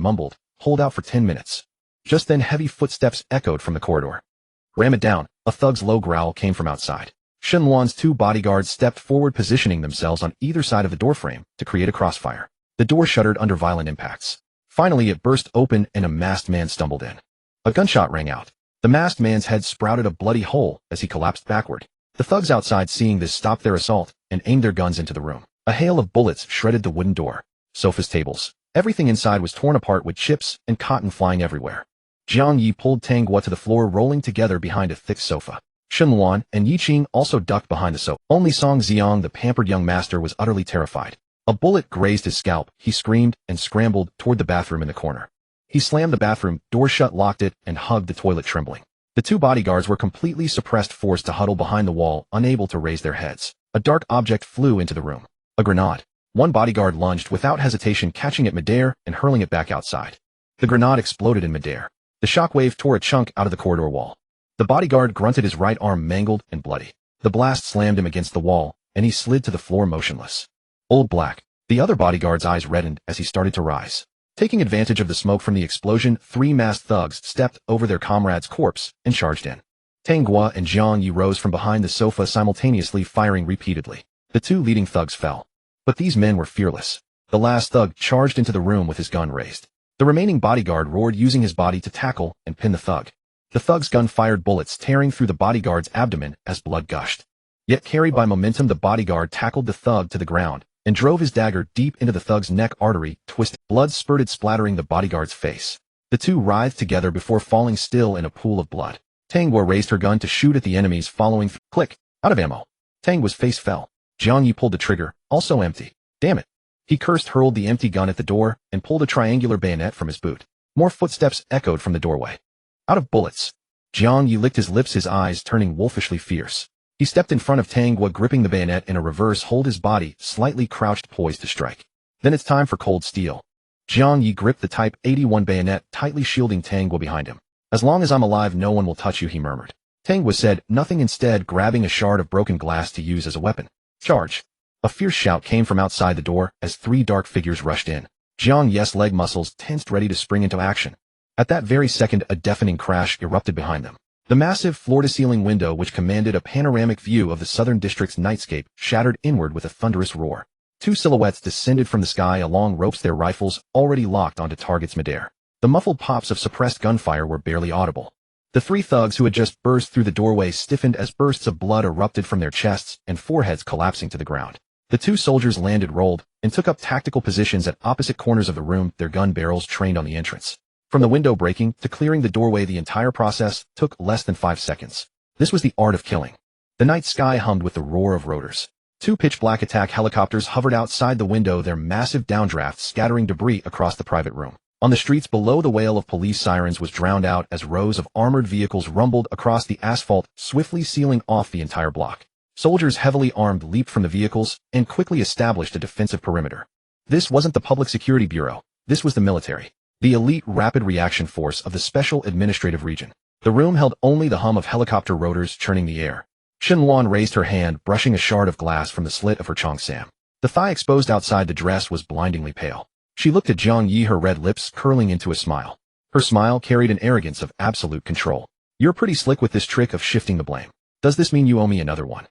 A: mumbled, hold out for 10 minutes. Just then, heavy footsteps echoed from the corridor. Ram it down, A thug's low growl came from outside. Shen Luan's two bodyguards stepped forward, positioning themselves on either side of the doorframe to create a crossfire. The door shuddered under violent impacts. Finally, it burst open and a masked man stumbled in. A gunshot rang out. The masked man's head sprouted a bloody hole as he collapsed backward. The thugs outside, seeing this, stopped their assault and aimed their guns into the room. A hail of bullets shredded the wooden door. Sofas, tables. Everything inside was torn apart with chips and cotton flying everywhere. Jiang Ye pulled Tang Guo to the floor, rolling together behind a thick sofa. Shen Luan and Yi Qing also ducked behind the sofa. Only Song Xiang, the pampered young master, was utterly terrified. A bullet grazed his scalp. He screamed and scrambled toward the bathroom in the corner. He slammed the bathroom door shut, locked it, and hugged the toilet, trembling. The two bodyguards were completely suppressed, forced to huddle behind the wall, unable to raise their heads. A dark object flew into the room. A grenade. One bodyguard lunged without hesitation, catching it midair and hurling it back outside. The grenade exploded in midair. The shockwave tore a chunk out of the corridor wall. The bodyguard grunted, his right arm mangled and bloody. The blast slammed him against the wall, and he slid to the floor motionless. Old Black. The other bodyguard's eyes reddened as he started to rise. Taking advantage of the smoke from the explosion, three masked thugs stepped over their comrade's corpse and charged in. Tang Guo and Jiang Ye rose from behind the sofa, simultaneously firing repeatedly. The two leading thugs fell. But these men were fearless. The last thug charged into the room with his gun raised. The remaining bodyguard roared, using his body to tackle and pin the thug. The thug's gun fired bullets, tearing through the bodyguard's abdomen as blood gushed. Yet, carried by momentum, the bodyguard tackled the thug to the ground and drove his dagger deep into the thug's neck artery, twisting. Blood spurted, splattering the bodyguard's face. The two writhed together before falling still in a pool of blood. Tang Guo raised her gun to shoot at the enemies, following. Click. Out of ammo. Tang Guo's face fell. Jiang Ye pulled the trigger, also empty. Damn it. He cursed, hurled the empty gun at the door, and pulled a triangular bayonet from his boot. More footsteps echoed from the doorway. Out of bullets. Jiang Ye licked his lips, his eyes turning wolfishly fierce. He stepped in front of Tang Guo, gripping the bayonet in a reverse hold, his body slightly crouched, poised to strike. Then it's time for cold steel. Jiang Ye gripped the Type 81 bayonet, tightly shielding Tang Guo behind him. As long as I'm alive, no one will touch you, he murmured. Tang Guo said nothing, instead grabbing a shard of broken glass to use as a weapon. Charge. A fierce shout came from outside the door as three dark figures rushed in. Jiang Ye's leg muscles tensed, ready to spring into action. At that very second, a deafening crash erupted behind them. The massive floor-to-ceiling window, which commanded a panoramic view of the southern district's nightscape, shattered inward with a thunderous roar. Two silhouettes descended from the sky along ropes, their rifles already locked onto targets midair. The muffled pops of suppressed gunfire were barely audible. The three thugs who had just burst through the doorway stiffened as bursts of blood erupted from their chests and foreheads, collapsing to the ground. The two soldiers landed, rolled, and took up tactical positions at opposite corners of the room, their gun barrels trained on the entrance. From the window breaking to clearing the doorway, the entire process took less than 5 seconds. This was the art of killing. The night sky hummed with the roar of rotors. Two pitch-black attack helicopters hovered outside the window, their massive downdrafts scattering debris across the private room. On the streets below, the wail of police sirens was drowned out as rows of armored vehicles rumbled across the asphalt, swiftly sealing off the entire block. Soldiers heavily armed leaped from the vehicles and quickly established a defensive perimeter. This wasn't the Public Security Bureau. This was the military. The elite rapid reaction force of the Special Administrative Region. The room held only the hum of helicopter rotors churning the air. Shen Luan raised her hand, brushing a shard of glass from the slit of her cheongsam. The thigh exposed outside the dress was blindingly pale. She looked at Jiang Ye, her red lips curling into a smile. Her smile carried an arrogance of absolute control. You're pretty slick with this trick of shifting the blame. Does this mean you owe me another one?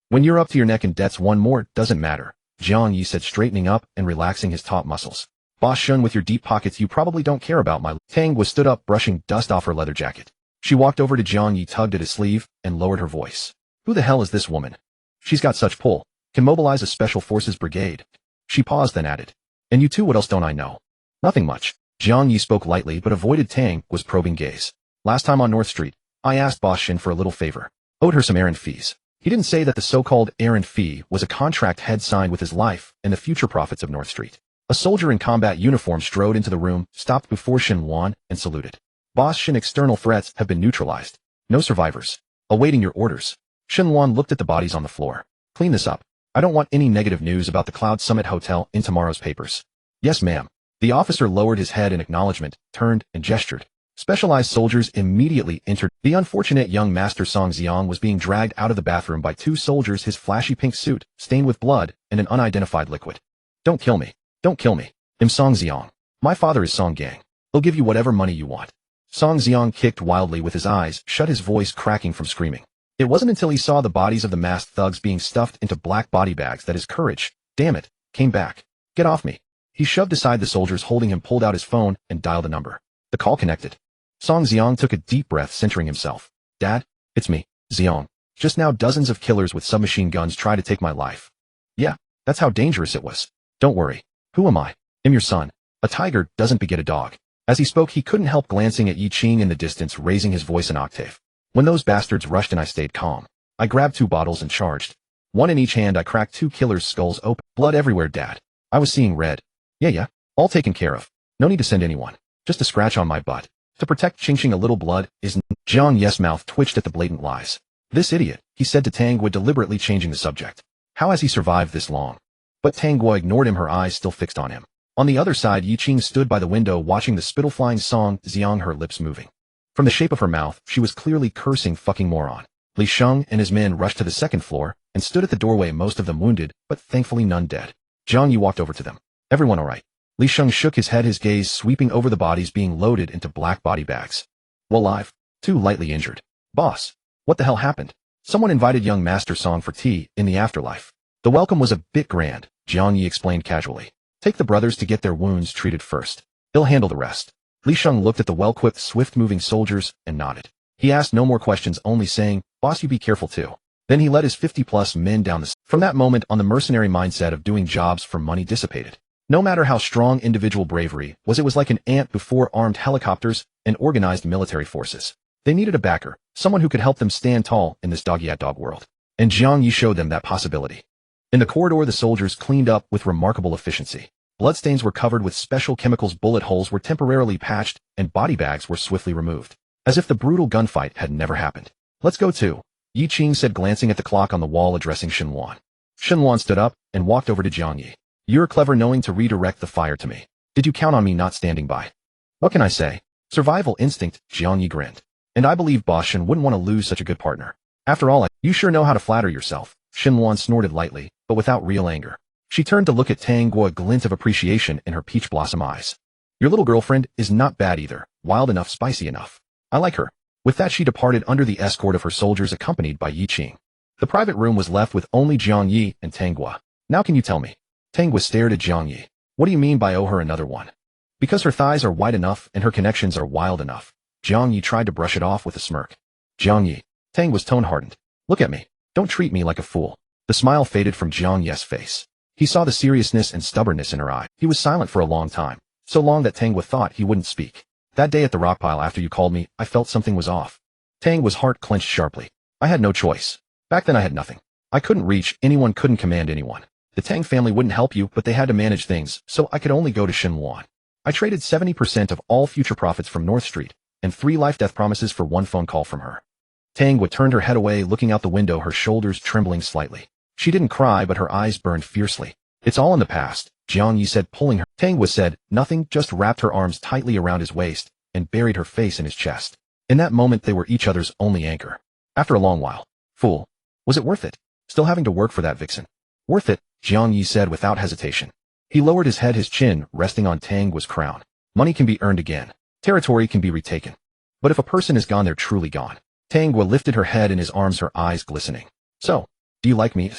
A: When you're up to your neck in debts, one more doesn't matter, Jiang Ye said, straightening up and relaxing his taut muscles. Boss Shun, with your deep pockets, you probably don't care about my— Tang was stood up, brushing dust off her leather jacket. She walked over to Jiang Ye, tugged at his sleeve, and lowered her voice. Who the hell is this woman? She's got such pull. Can mobilize a special forces brigade. She paused, then added. And you too, what else don't I know? Nothing much. Jiang Ye spoke lightly but avoided Tang was probing gaze. Last time on North Street, I asked Boss Shin for a little favor. Owed her some errand fees. He didn't say that the so-called errand fee was a contract he'd signed with his life and the future profits of North Street. A soldier in combat uniform strode into the room, stopped before Shen Luan, and saluted. Boss Shin, external threats have been neutralized. No survivors. Awaiting your orders. Shen Luan looked at the bodies on the floor. Clean this up. I don't want any negative news about the Cloud Summit Hotel in tomorrow's papers. Yes, ma'am. The officer lowered his head in acknowledgement, turned, and gestured. Specialized soldiers immediately entered. The unfortunate young master Song Xiang was being dragged out of the bathroom by two soldiers, his flashy pink suit stained with blood and an unidentified liquid. Don't kill me. Don't kill me. I'm Song Xiang. My father is Song Gang. He'll give you whatever money you want. Song Xiang kicked wildly with his eyes shut, his voice cracking from screaming. It wasn't until he saw the bodies of the masked thugs being stuffed into black body bags that his courage, damn it, came back. Get off me. He shoved aside the soldiers holding him, pulled out his phone, and dialed a number. The call connected. Song Xiang took a deep breath, centering himself. Dad, it's me, Xiang. Just now dozens of killers with submachine guns tried to take my life. Yeah, that's how dangerous it was. Don't worry. Who am I? I'm your son. A tiger doesn't beget a dog. As he spoke, he couldn't help glancing at Yi Qing in the distance, raising his voice an octave. When those bastards rushed and I stayed calm. I grabbed 2 bottles and charged. One in each hand, I cracked 2 killers' skulls open. Blood everywhere, Dad. I was seeing red. Yeah. All taken care of. No need to send anyone. Just a scratch on my butt. To protect Qingqing, a little blood is... Jiang Ye's mouth twitched at the blatant lies. This idiot, he said to Tang Guo, deliberately changing the subject. How has he survived this long? But Tang Guo ignored him, her eyes still fixed on him. On the other side, Yi Qing stood by the window watching the spittle-flying Song Xiang, her lips moving. From the shape of her mouth, she was clearly cursing fucking moron. Li Sheng and his men rushed to the second floor and stood at the doorway, most of them wounded, but thankfully none dead. Jiang Ye walked over to them. Everyone all right? Li Sheng shook his head, his gaze sweeping over the bodies being loaded into black body bags. Well, alive. 2 lightly injured. Boss, what the hell happened? Someone invited young Master Song for tea in the afterlife. The welcome was a bit grand, Jiang Ye explained casually. Take the brothers to get their wounds treated first. He'll handle the rest. Li Sheng looked at the well-equipped, swift-moving soldiers and nodded. He asked no more questions, only saying, Boss, you be careful too. Then he led his 50-plus men down the... From that moment on, the mercenary mindset of doing jobs for money dissipated. No matter how strong individual bravery was, it was like an ant before armed helicopters and organized military forces. They needed a backer, someone who could help them stand tall in this dog-eat-dog world. And Jiang Ye showed them that possibility. In the corridor, the soldiers cleaned up with remarkable efficiency. Bloodstains were covered with special chemicals, bullet holes were temporarily patched, and body bags were swiftly removed. As if the brutal gunfight had never happened. Let's go too, Yi Qing said, glancing at the clock on the wall, addressing Shenwan. Shenwan stood up and walked over to Jiang Ye. You're clever, knowing to redirect the fire to me. Did you count on me not standing by? What can I say? Survival instinct, Jiang Ye grinned. And I believe Boss Shen wouldn't want to lose such a good partner. After all, you sure know how to flatter yourself. Shenwan snorted lightly, but without real anger. She turned to look at Tang Guo, a glint of appreciation in her peach blossom eyes. Your little girlfriend is not bad either, wild enough, spicy enough. I like her. With that, she departed under the escort of her soldiers, accompanied by Yi Qing. The private room was left with only Jiang Ye and Tang Guo. Now can you tell me? Tang Guo stared at Jiang Ye. What do you mean by owe her another one? Because her thighs are wide enough and her connections are wild enough. Jiang Ye tried to brush it off with a smirk. Jiang Ye. Tang was tone-hardened. Look at me. Don't treat me like a fool. The smile faded from Jiang Ye's face. He saw the seriousness and stubbornness in her eye. He was silent for a long time. So long that Tang Guo thought he wouldn't speak. That day at the rock pile after you called me, I felt something was off. Tang Guo's heart clenched sharply. I had no choice. Back then I had nothing. I couldn't reach anyone, couldn't command anyone. The Tang family wouldn't help you, but they had to manage things, so I could only go to Shenwan. I traded 70% of all future profits from North Street, and 3 life-death promises for 1 phone call from her. Tang Guo turned her head away, looking out the window, her shoulders trembling slightly. She didn't cry, but her eyes burned fiercely. It's all in the past, Jiang Ye said, pulling her. Tang Guo said nothing, just wrapped her arms tightly around his waist and buried her face in his chest. In that moment, they were each other's only anchor. After a long while. Fool. Was it worth it? Still having to work for that vixen? Worth it, Jiang Ye said without hesitation. He lowered his head, his chin resting on Tang Guo's crown. Money can be earned again. Territory can be retaken. But if a person is gone, they're truly gone. Tang Guo lifted her head in his arms, her eyes glistening. So, do you like me?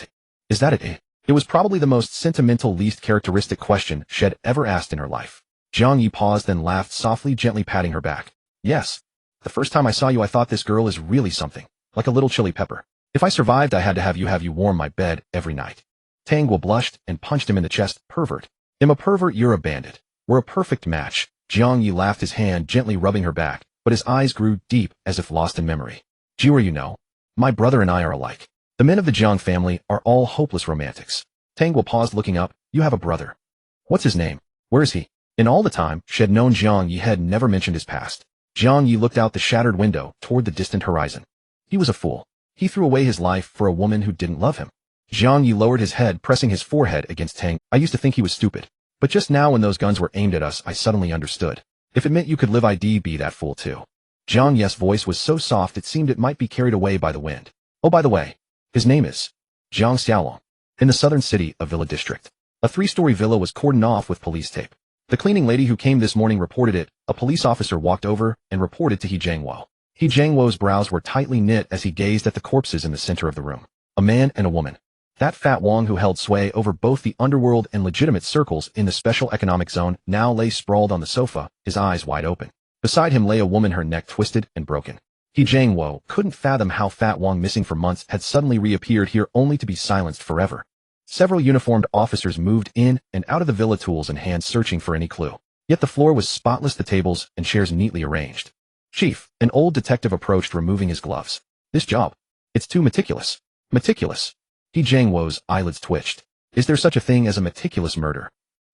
A: Is that it? It was probably the most sentimental, least characteristic question she had ever asked in her life. Jiang Ye paused, then laughed softly, gently patting her back. Yes. The first time I saw you, I thought this girl is really something. Like a little chili pepper. If I survived, I had to have you warm my bed every night. Tang Guo blushed and punched him in the chest. Pervert. I'm a pervert, you're a bandit. We're a perfect match. Jiang Ye laughed, his hand gently rubbing her back, but his eyes grew deep as if lost in memory. Jiwa, you know, my brother and I are alike. The men of the Jiang family are all hopeless romantics. Tang Guo paused, looking up. You have a brother. What's his name? Where is he? In all the time she had known, Jiang Ye had never mentioned his past. Jiang Ye looked out the shattered window toward the distant horizon. He was a fool. He threw away his life for a woman who didn't love him. Jiang Ye lowered his head, pressing his forehead against Tang. I used to think he was stupid. But just now when those guns were aimed at us, I suddenly understood. If it meant you could live, I'd be that fool too. Jiang Ye's voice was so soft it seemed it might be carried away by the wind. Oh, by the way, his name is Jiang Xiaolong. In the southern city of Villa District. A 3-story villa was cordoned off with police tape. The cleaning lady who came this morning reported it. A police officer walked over and reported to Jiang Ye. Jiang Ye's brows were tightly knit as he gazed at the corpses in the center of the room. A man and a woman. That fat Wang who held sway over both the underworld and legitimate circles in the special economic zone now lay sprawled on the sofa, his eyes wide open. Beside him lay a woman, her neck twisted and broken. Jiang Ye couldn't fathom how fat Wang, missing for months, had suddenly reappeared here only to be silenced forever. Several uniformed officers moved in and out of the villa, tools in hand, searching for any clue. Yet the floor was spotless, the tables and chairs neatly arranged. Chief, an old detective approached, removing his gloves. This job. It's too meticulous. Meticulous. Jiang Ye's eyelids twitched. Is there such a thing as a meticulous murder?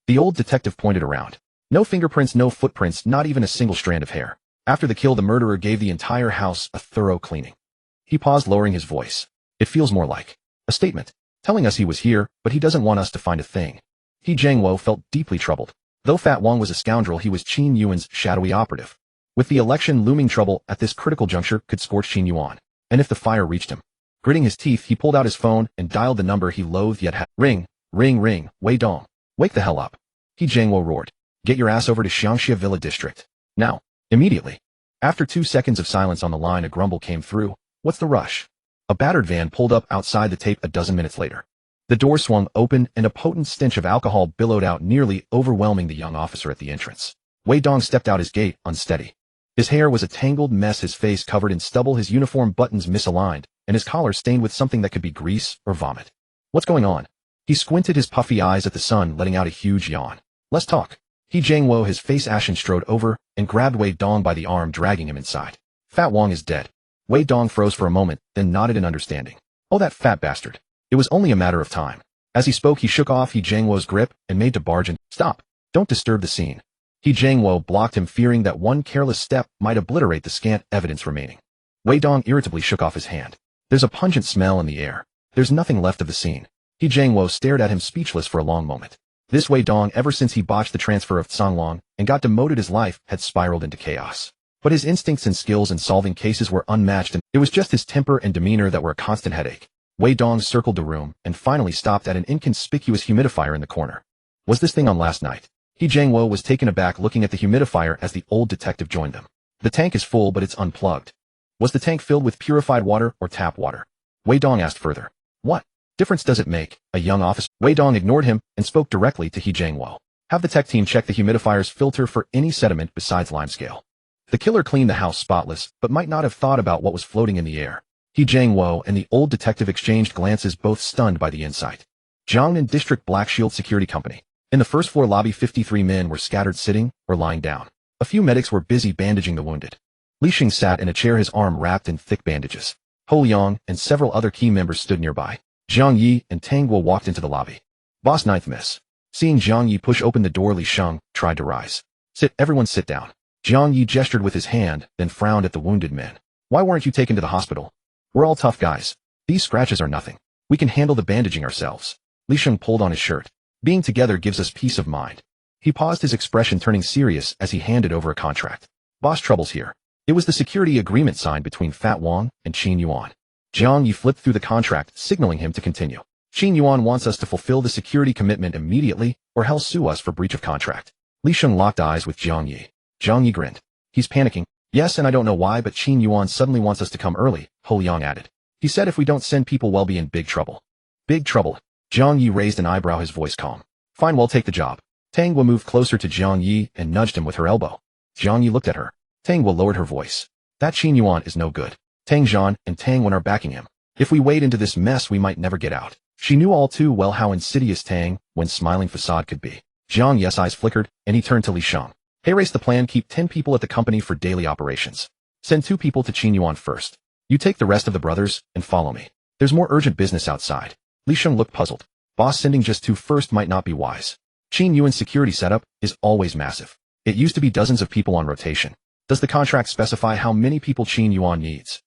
A: The old detective pointed around. No fingerprints, no footprints, not even a single strand of hair. After the kill, the murderer gave the entire house a thorough cleaning. He paused, lowering his voice. It feels more like a statement, telling us he was here, but he doesn't want us to find a thing. Jiang Ye felt deeply troubled. Though Fat Wang was a scoundrel, he was Qin Yuan's shadowy operative. With the election looming, trouble at this critical juncture could scorch Qin Yuan. And if the fire reached him? Gritting his teeth, he pulled out his phone and dialed the number he loathed yet had. Ring, ring, ring. Wei Dong. Wake the hell up. Jiang Ye roared. Get your ass over to Xiangxia Villa District. Now. Immediately. After 2 seconds of silence on the line, a grumble came through. What's the rush? A battered van pulled up outside the tape a dozen minutes later. The door swung open and a potent stench of alcohol billowed out, nearly overwhelming the young officer at the entrance. Wei Dong stepped out, his gait unsteady. His hair was a tangled mess, his face covered in stubble, his uniform buttons misaligned, and his collar stained with something that could be grease or vomit. What's going on? He squinted his puffy eyes at the sun, letting out a huge yawn. Let's talk. Jiang Ye, his face ashen, strode over and grabbed Wei Dong by the arm, dragging him inside. Fat Wang is dead. Wei Dong froze for a moment, then nodded in understanding. Oh, that fat bastard. It was only a matter of time. As he spoke, he shook off Jiang Ye's grip and made to barge in. Stop. Don't disturb the scene. Jiang Ye blocked him, fearing that one careless step might obliterate the scant evidence remaining. Wei Dong irritably shook off his hand. There's a pungent smell in the air. There's nothing left of the scene. Jiang Ye stared at him, speechless for a long moment. This Wei Dong, ever since he botched the transfer of Songlong and got demoted, his life had spiraled into chaos. But his instincts and skills in solving cases were unmatched, and it was just his temper and demeanor that were a constant headache. Wei Dong circled the room and finally stopped at an inconspicuous humidifier in the corner. Was this thing on last night? Jiang Ye was taken aback, looking at the humidifier as the old detective joined them. The tank is full, but it's unplugged. Was the tank filled with purified water or tap water? Wei Dong asked further. What difference does it make? A young officer. Wei Dong ignored him and spoke directly to Jiang Ye. Have the tech team check the humidifier's filter for any sediment besides limescale. The killer cleaned the house spotless, but might not have thought about what was floating in the air. Jiang Ye and the old detective exchanged glances, both stunned by the insight. Jiangnan District Black Shield Security Company. In the first floor lobby, 53 men were scattered, sitting or lying down. A few medics were busy bandaging the wounded. Li Xing sat in a chair, his arm wrapped in thick bandages. Ho Liang and several other key members stood nearby. Jiang Ye and Tang Guo walked into the lobby. Boss, ninth miss. Seeing Jiang Ye push open the door, Li Sheng tried to rise. Sit, everyone sit down. Jiang Ye gestured with his hand, then frowned at the wounded men. Why weren't you taken to the hospital? We're all tough guys. These scratches are nothing. We can handle the bandaging ourselves. Li Sheng pulled on his shirt. Being together gives us peace of mind. He paused, his expression turning serious as he handed over a contract. Boss, trouble's here. It was the security agreement signed between Fat Wang and Qin Yuan. Jiang Ye flipped through the contract, signaling him to continue. Qin Yuan wants us to fulfill the security commitment immediately, or he'll sue us for breach of contract. Li Sheng locked eyes with Jiang Ye. Jiang Ye grinned. He's panicking. Yes, and I don't know why, but Qin Yuan suddenly wants us to come early, Ho Liang added. He said if we don't send people, we'll be in big trouble. Big trouble. Jiang Ye raised an eyebrow, his voice calm. Fine, we'll take the job. Tang Guo moved closer to Jiang Ye and nudged him with her elbow. Jiang Ye looked at her. Tang Guo lowered her voice. That Qin Yuan is no good. Tang Zhan and Tang Wen are backing him. If we wade into this mess, we might never get out. She knew all too well how insidious Tang Wen's smiling facade could be. Jiang Ye's eyes flickered, and he turned to Li Sheng. Hey, race the plan, keep 10 people at the company for daily operations. Send 2 people to Qin Yuan first. You take the rest of the brothers, and follow me. There's more urgent business outside. Li Sheng looked puzzled. Boss, sending just 2 first might not be wise. Qin Yuan's security setup is always massive. It used to be dozens of people on rotation. Does the contract specify how many people Qin Yuan needs?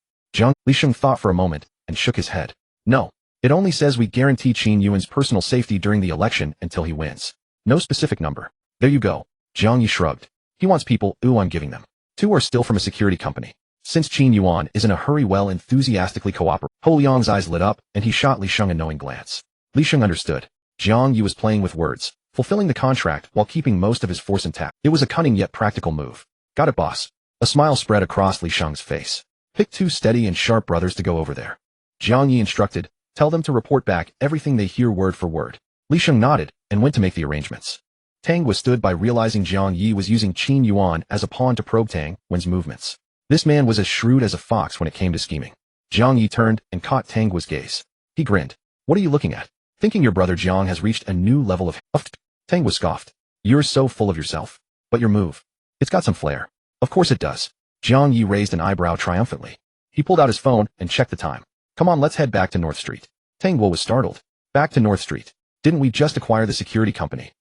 A: Li Sheng thought for a moment and shook his head. No. It only says we guarantee Qin Yuan's personal safety during the election until he wins. No specific number. There you go. Jiang Ye shrugged. He wants people, I'm giving them. 2 are still from a security company. Since Qin Yuan is in a hurry, we'll enthusiastically cooperate. Ho Liang's eyes lit up, and he shot Li Sheng a knowing glance. Li Sheng understood. Jiang Ye was playing with words. fulfilling the contract while keeping most of his force intact. It was a cunning yet practical move. Got it, boss. A smile spread across Li Sheng's face. Pick 2 steady and sharp brothers to go over there. Jiang Ye instructed, tell them to report back everything they hear word for word. Li Sheng nodded and went to make the arrangements. Tang was stood by realizing Jiang Ye was using Qin Yuan as a pawn to probe Tang Wen's movements. This man was as shrewd as a fox when it came to scheming. Jiang Ye turned and caught Tang Wen's gaze. He grinned. What are you looking at? Thinking your brother Jiang has reached a new level of Tang was scoffed. You're so full of yourself. But your move. It's got some flair. Of course it does. Jiang Ye raised an eyebrow triumphantly. He pulled out his phone and checked the time. Come on, let's head back to North Street. Tang Guo was startled. Back to North Street. Didn't we just acquire the security company?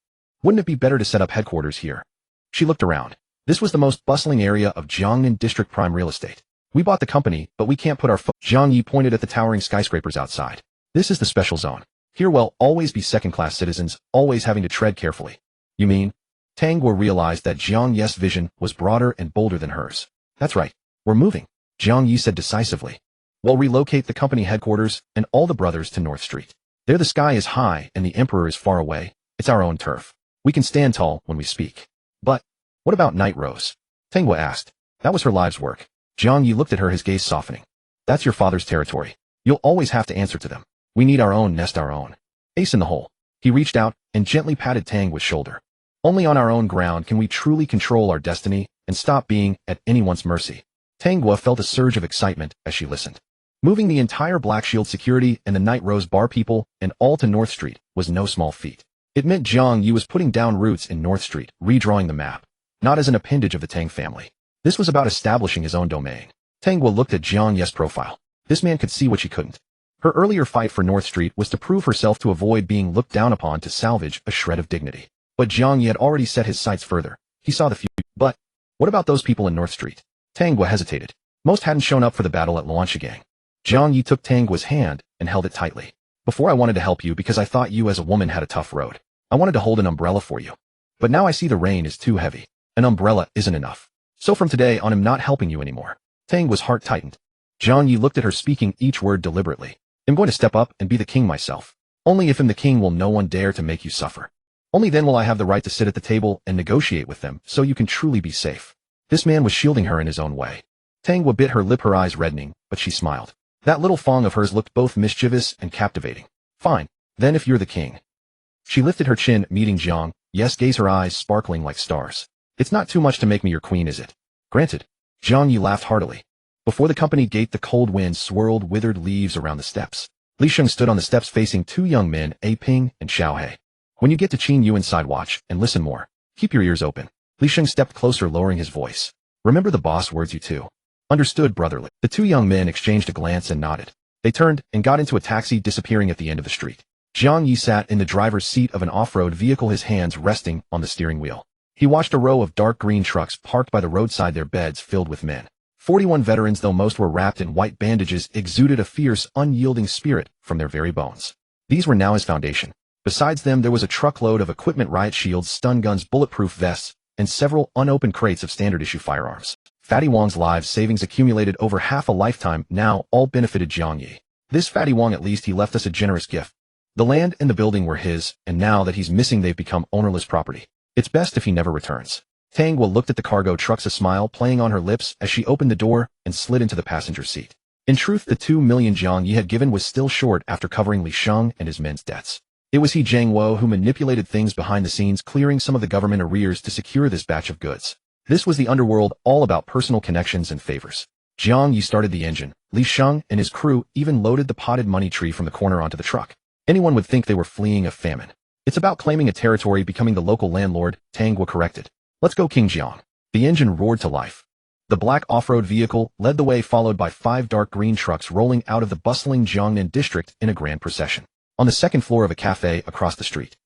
A: Wouldn't it be better to set up headquarters here? She looked around. This was the most bustling area of Jiangnan District prime real estate. We bought the company, but we can't put our Jiang Ye pointed at the towering skyscrapers outside. This is the special zone. Here we'll always be second-class citizens, always having to tread carefully. You mean? Tang Guo realized that Jiang Ye's vision was broader and bolder than hers. That's right. We're moving, Jiang Ye said decisively. We'll relocate the company headquarters and all the brothers to North Street. There the sky is high and the emperor is far away. It's our own turf. We can stand tall when we speak. But, what about Night Rose? Tang Guo asked. That was her life's work. Jiang Ye looked at her, his gaze softening. That's your father's territory. You'll always have to answer to them. We need our own nest, our own. Ace in the hole. He reached out and gently patted Tang Guo's shoulder. Only on our own ground can we truly control our destiny and stop being at anyone's mercy. Tang Guo felt a surge of excitement as she listened. Moving the entire Black Shield security and the Night Rose bar people and all to North Street was no small feat. It meant Jiang Ye was putting down roots in North Street, redrawing the map, not as an appendage of the Tang family. This was about establishing his own domain. Tang Guo looked at Jiang Ye's profile. This man could see what she couldn't. Her earlier fight for North Street was to prove herself to avoid being looked down upon to salvage a shred of dignity. But Jiang Ye had already set his sights further. He saw the future. But, what about those people in North Street? Tang Guo hesitated. Most hadn't shown up for the battle at Luanshigang. Jiang Ye took Tang Guo's hand and held it tightly. Before I wanted to help you because I thought you as a woman had a tough road. I wanted to hold an umbrella for you. But now I see the rain is too heavy. An umbrella isn't enough. So from today on I'm not helping you anymore. Tang Guo's heart tightened. Jiang Ye looked at her, speaking each word deliberately. I'm going to step up and be the king myself. Only if I'm the king will no one dare to make you suffer. Only then will I have the right to sit at the table and negotiate with them so you can truly be safe. This man was shielding her in his own way. Tang Guo bit her lip, her eyes reddening, but she smiled. That little fong of hers looked both mischievous and captivating. Fine. Then if you're the king. She lifted her chin, meeting Jiang Ye's gaze, her eyes sparkling like stars. It's not too much to make me your queen, is it? Granted. Jiang Ye laughed heartily. Before the company gate, the cold wind swirled withered leaves around the steps. Li Sheng stood on the steps facing 2 young men, A Ping and Xiao He. When you get to Qin Yuan side, watch and listen more. Keep your ears open. Li Sheng stepped closer, lowering his voice. Remember the boss words, you two. Understood, brotherly. The 2 young men exchanged a glance and nodded. They turned and got into a taxi, disappearing at the end of the street. Jiang Ye sat in the driver's seat of an off-road vehicle, his hands resting on the steering wheel. He watched a row of dark green trucks parked by the roadside, their beds filled with men. 41 veterans, though most were wrapped in white bandages, exuded a fierce, unyielding spirit from their very bones. These were now his foundation. Besides them, there was a truckload of equipment: riot shields, stun guns, bulletproof vests, and several unopened crates of standard-issue firearms. Fatty Wong's lives savings, accumulated over half a lifetime, now all benefited Jiang Ye. This Fatty Wong, at least he left us a generous gift. The land and the building were his, and now that he's missing, they've become ownerless property. It's best if he never returns. Tang Guo looked at the cargo trucks, a smile playing on her lips as she opened the door and slid into the passenger seat. In truth, the 2 million Jiang Ye had given was still short after covering Li Sheng and his men's debts. It was he, Jiang Wo, who manipulated things behind the scenes, clearing some of the government arrears to secure this batch of goods. This was the underworld, all about personal connections and favors. Jiang Ye started the engine. Li Sheng and his crew even loaded the potted money tree from the corner onto the truck. Anyone would think they were fleeing a famine. It's about claiming a territory, becoming the local landlord, Tang Guo corrected. Let's go, King Jiang. The engine roared to life. The black off-road vehicle led the way, followed by 5 dark green trucks rolling out of the bustling Jiangnan district in a grand procession. On the second floor of a cafe across the street,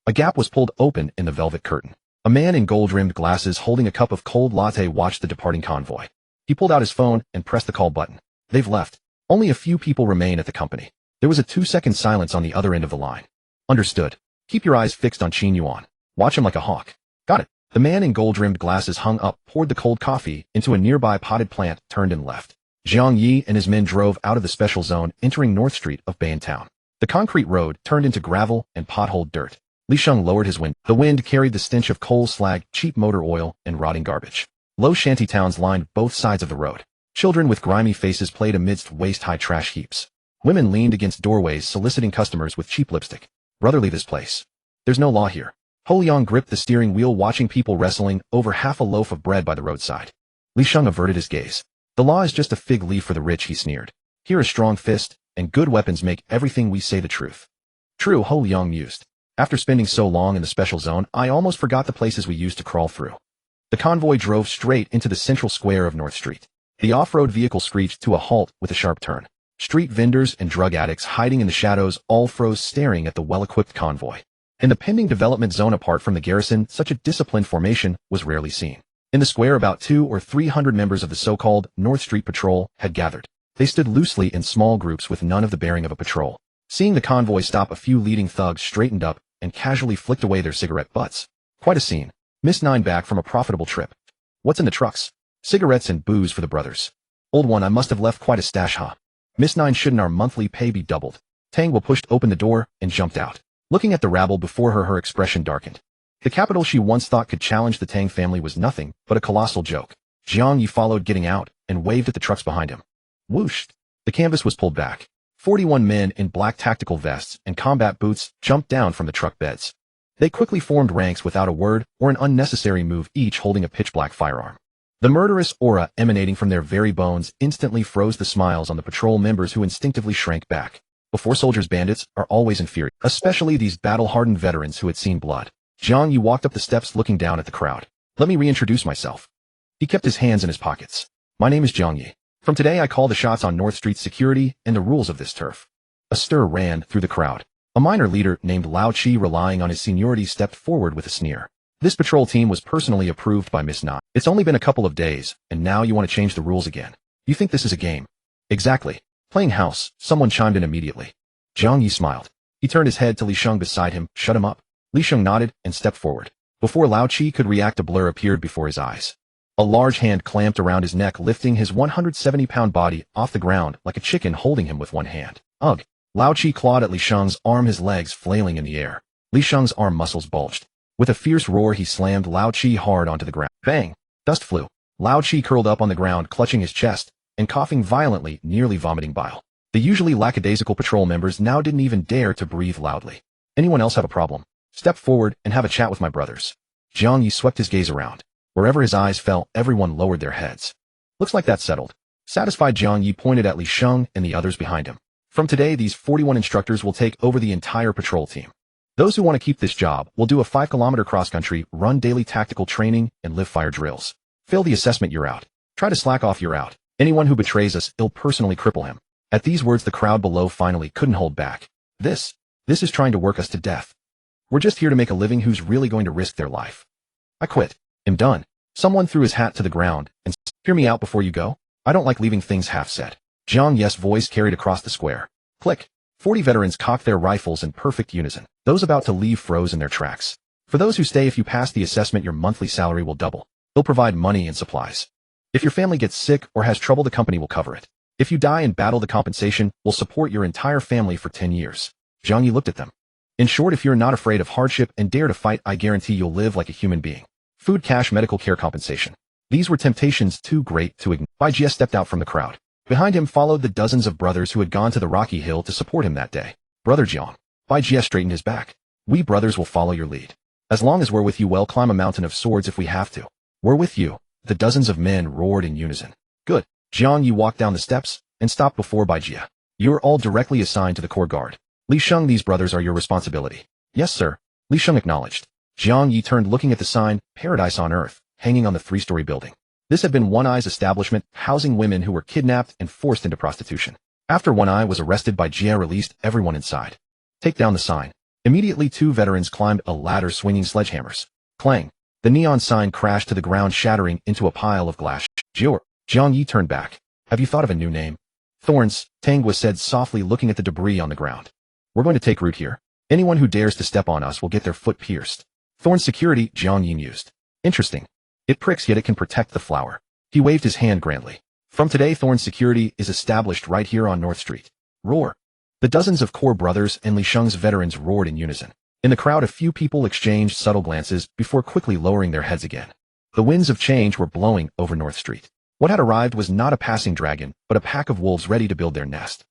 A: a gap was pulled open in the velvet curtain. A man in gold-rimmed glasses holding a cup of cold latte watched the departing convoy. He pulled out his phone and pressed the call button. They've left. Only a few people remain at the company. There was a 2-second silence on the other end of the line. Understood. Keep your eyes fixed on Qin Yuan. Watch him like a hawk. Got it. The man in gold-rimmed glasses hung up, poured the cold coffee into a nearby potted plant, turned and left. Jiang Ye and his men drove out of the special zone, entering North Street of Bayan Town. The concrete road turned into gravel and potholed dirt. Li Sheng lowered his window. The wind carried the stench of coal slag, cheap motor oil, and rotting garbage. Low shanty towns lined both sides of the road. Children with grimy faces played amidst waist-high trash heaps. Women leaned against doorways soliciting customers with cheap lipstick. Brother, leave this place. There's no law here. Ho Liang gripped the steering wheel watching people wrestling over half a loaf of bread by the roadside. Li Sheng averted his gaze. The law is just a fig leaf for the rich, he sneered. Here a strong fist, and good weapons make everything we say the truth. True, Ho Liang mused. After spending so long in the special zone, I almost forgot the places we used to crawl through. The convoy drove straight into the central square of North Street. The off-road vehicle screeched to a halt with a sharp turn. Street vendors and drug addicts hiding in the shadows all froze staring at the well-equipped convoy. In the pending development zone apart from the garrison, such a disciplined formation was rarely seen. In the square about 200 or 300 members of the so-called North Street Patrol had gathered. They stood loosely in small groups with none of the bearing of a patrol. Seeing the convoy stop, a few leading thugs straightened up and casually flicked away their cigarette butts. Quite a scene. Miss Nine back from a profitable trip. What's in the trucks? Cigarettes and booze for the brothers. Old one, I must have left quite a stash, huh? Miss Nine, shouldn't our monthly pay be doubled? Tang Wu pushed open the door and jumped out. Looking at the rabble before her, her expression darkened. The capital she once thought could challenge the Tang family was nothing but a colossal joke. Jiang Ye followed, getting out, and waved at the trucks behind him. Whoosh! The canvas was pulled back. 41 men in black tactical vests and combat boots jumped down from the truck beds. They quickly formed ranks without a word or an unnecessary move, each holding a pitch-black firearm. The murderous aura emanating from their very bones instantly froze the smiles on the patrol members, who instinctively shrank back. Before soldiers, bandits are always inferior, especially these battle-hardened veterans who had seen blood. Jiang Ye walked up the steps looking down at the crowd. Let me reintroduce myself. He kept his hands in his pockets. My name is Jiang Ye. From today I call the shots on North Street's security and the rules of this turf. A stir ran through the crowd. A minor leader named Lao Chi, relying on his seniority, stepped forward with a sneer. This patrol team was personally approved by Miss Nine. It's only been a couple of days, and now you want to change the rules again. You think this is a game? Exactly. Playing house, someone chimed in immediately. Jiang Ye smiled. He turned his head to Li Sheng beside him. Shut him up. Li Sheng nodded and stepped forward. Before Lao Chi could react, a blur appeared before his eyes. A large hand clamped around his neck, lifting his 170-pound body off the ground like a chicken, holding him with one hand. Ugh! Lao Chi clawed at Li Sheng's arm, his legs flailing in the air. Li Sheng's arm muscles bulged. With a fierce roar, he slammed Lao Chi hard onto the ground. Bang! Dust flew. Lao Chi curled up on the ground, clutching his chest and coughing violently, nearly vomiting bile. The usually lackadaisical patrol members now didn't even dare to breathe loudly. Anyone else have a problem? Step forward and have a chat with my brothers. Jiang Ye swept his gaze around. Wherever his eyes fell, everyone lowered their heads. Looks like that's settled. Satisfied, Jiang Ye pointed at Li Sheng and the others behind him. From today, these 41 instructors will take over the entire patrol team. Those who want to keep this job will do a 5-kilometer cross-country run, daily tactical training, and live fire drills. Fail the assessment, you're out. Try to slack off, you're out. Anyone who betrays us, I'll personally cripple him. At these words, the crowd below finally couldn't hold back. This is trying to work us to death. We're just here to make a living. Who's really going to risk their life? I quit. I'm done. Someone threw his hat to the ground and said, hear me out before you go. I don't like leaving things half-said. Jiang Ye's voice carried across the square. Click. 40 veterans cocked their rifles in perfect unison. Those about to leave froze in their tracks. For those who stay, if you pass the assessment, your monthly salary will double. They'll provide money and supplies. If your family gets sick or has trouble, the company will cover it. If you die in battle, the compensation will support your entire family for 10 years. Jiang Ye looked at them. In short, if you're not afraid of hardship and dare to fight, I guarantee you'll live like a human being. Food, cash, medical care, compensation. These were temptations too great to ignore. Bai Jie stepped out from the crowd. Behind him followed the dozens of brothers who had gone to the rocky hill to support him that day. Brother Jiang. Bai Jie straightened his back. We brothers will follow your lead. As long as we're with you, we'll climb a mountain of swords if we have to. We're with you. The dozens of men roared in unison. Good. Jiang Ye walked down the steps and stopped before Bai Jie. You're all directly assigned to the core guard. Li Sheng, these brothers are your responsibility. Yes, sir. Li Sheng acknowledged. Jiang Ye turned, looking at the sign, Paradise on Earth, hanging on the 3-story building. This had been One Eye's establishment, housing women who were kidnapped and forced into prostitution. After One Eye was arrested, Bai Jie released everyone inside. Take down the sign. Immediately, 2 veterans climbed a ladder swinging sledgehammers. Clang. The neon sign crashed to the ground, shattering into a pile of glass. Jiang Ye turned back. Have you thought of a new name? Thorns, Tang Wu said softly, looking at the debris on the ground. We're going to take root here. Anyone who dares to step on us will get their foot pierced. Thorns security, Jiang Ye mused. Interesting. It pricks, yet it can protect the flower. He waved his hand grandly. From today, Thorns security is established right here on North Street. Roar. The dozens of core brothers and Li Sheng's veterans roared in unison. In the crowd, a few people exchanged subtle glances before quickly lowering their heads again. The winds of change were blowing over North Street. What had arrived was not a passing dragon, but a pack of wolves ready to build their nest.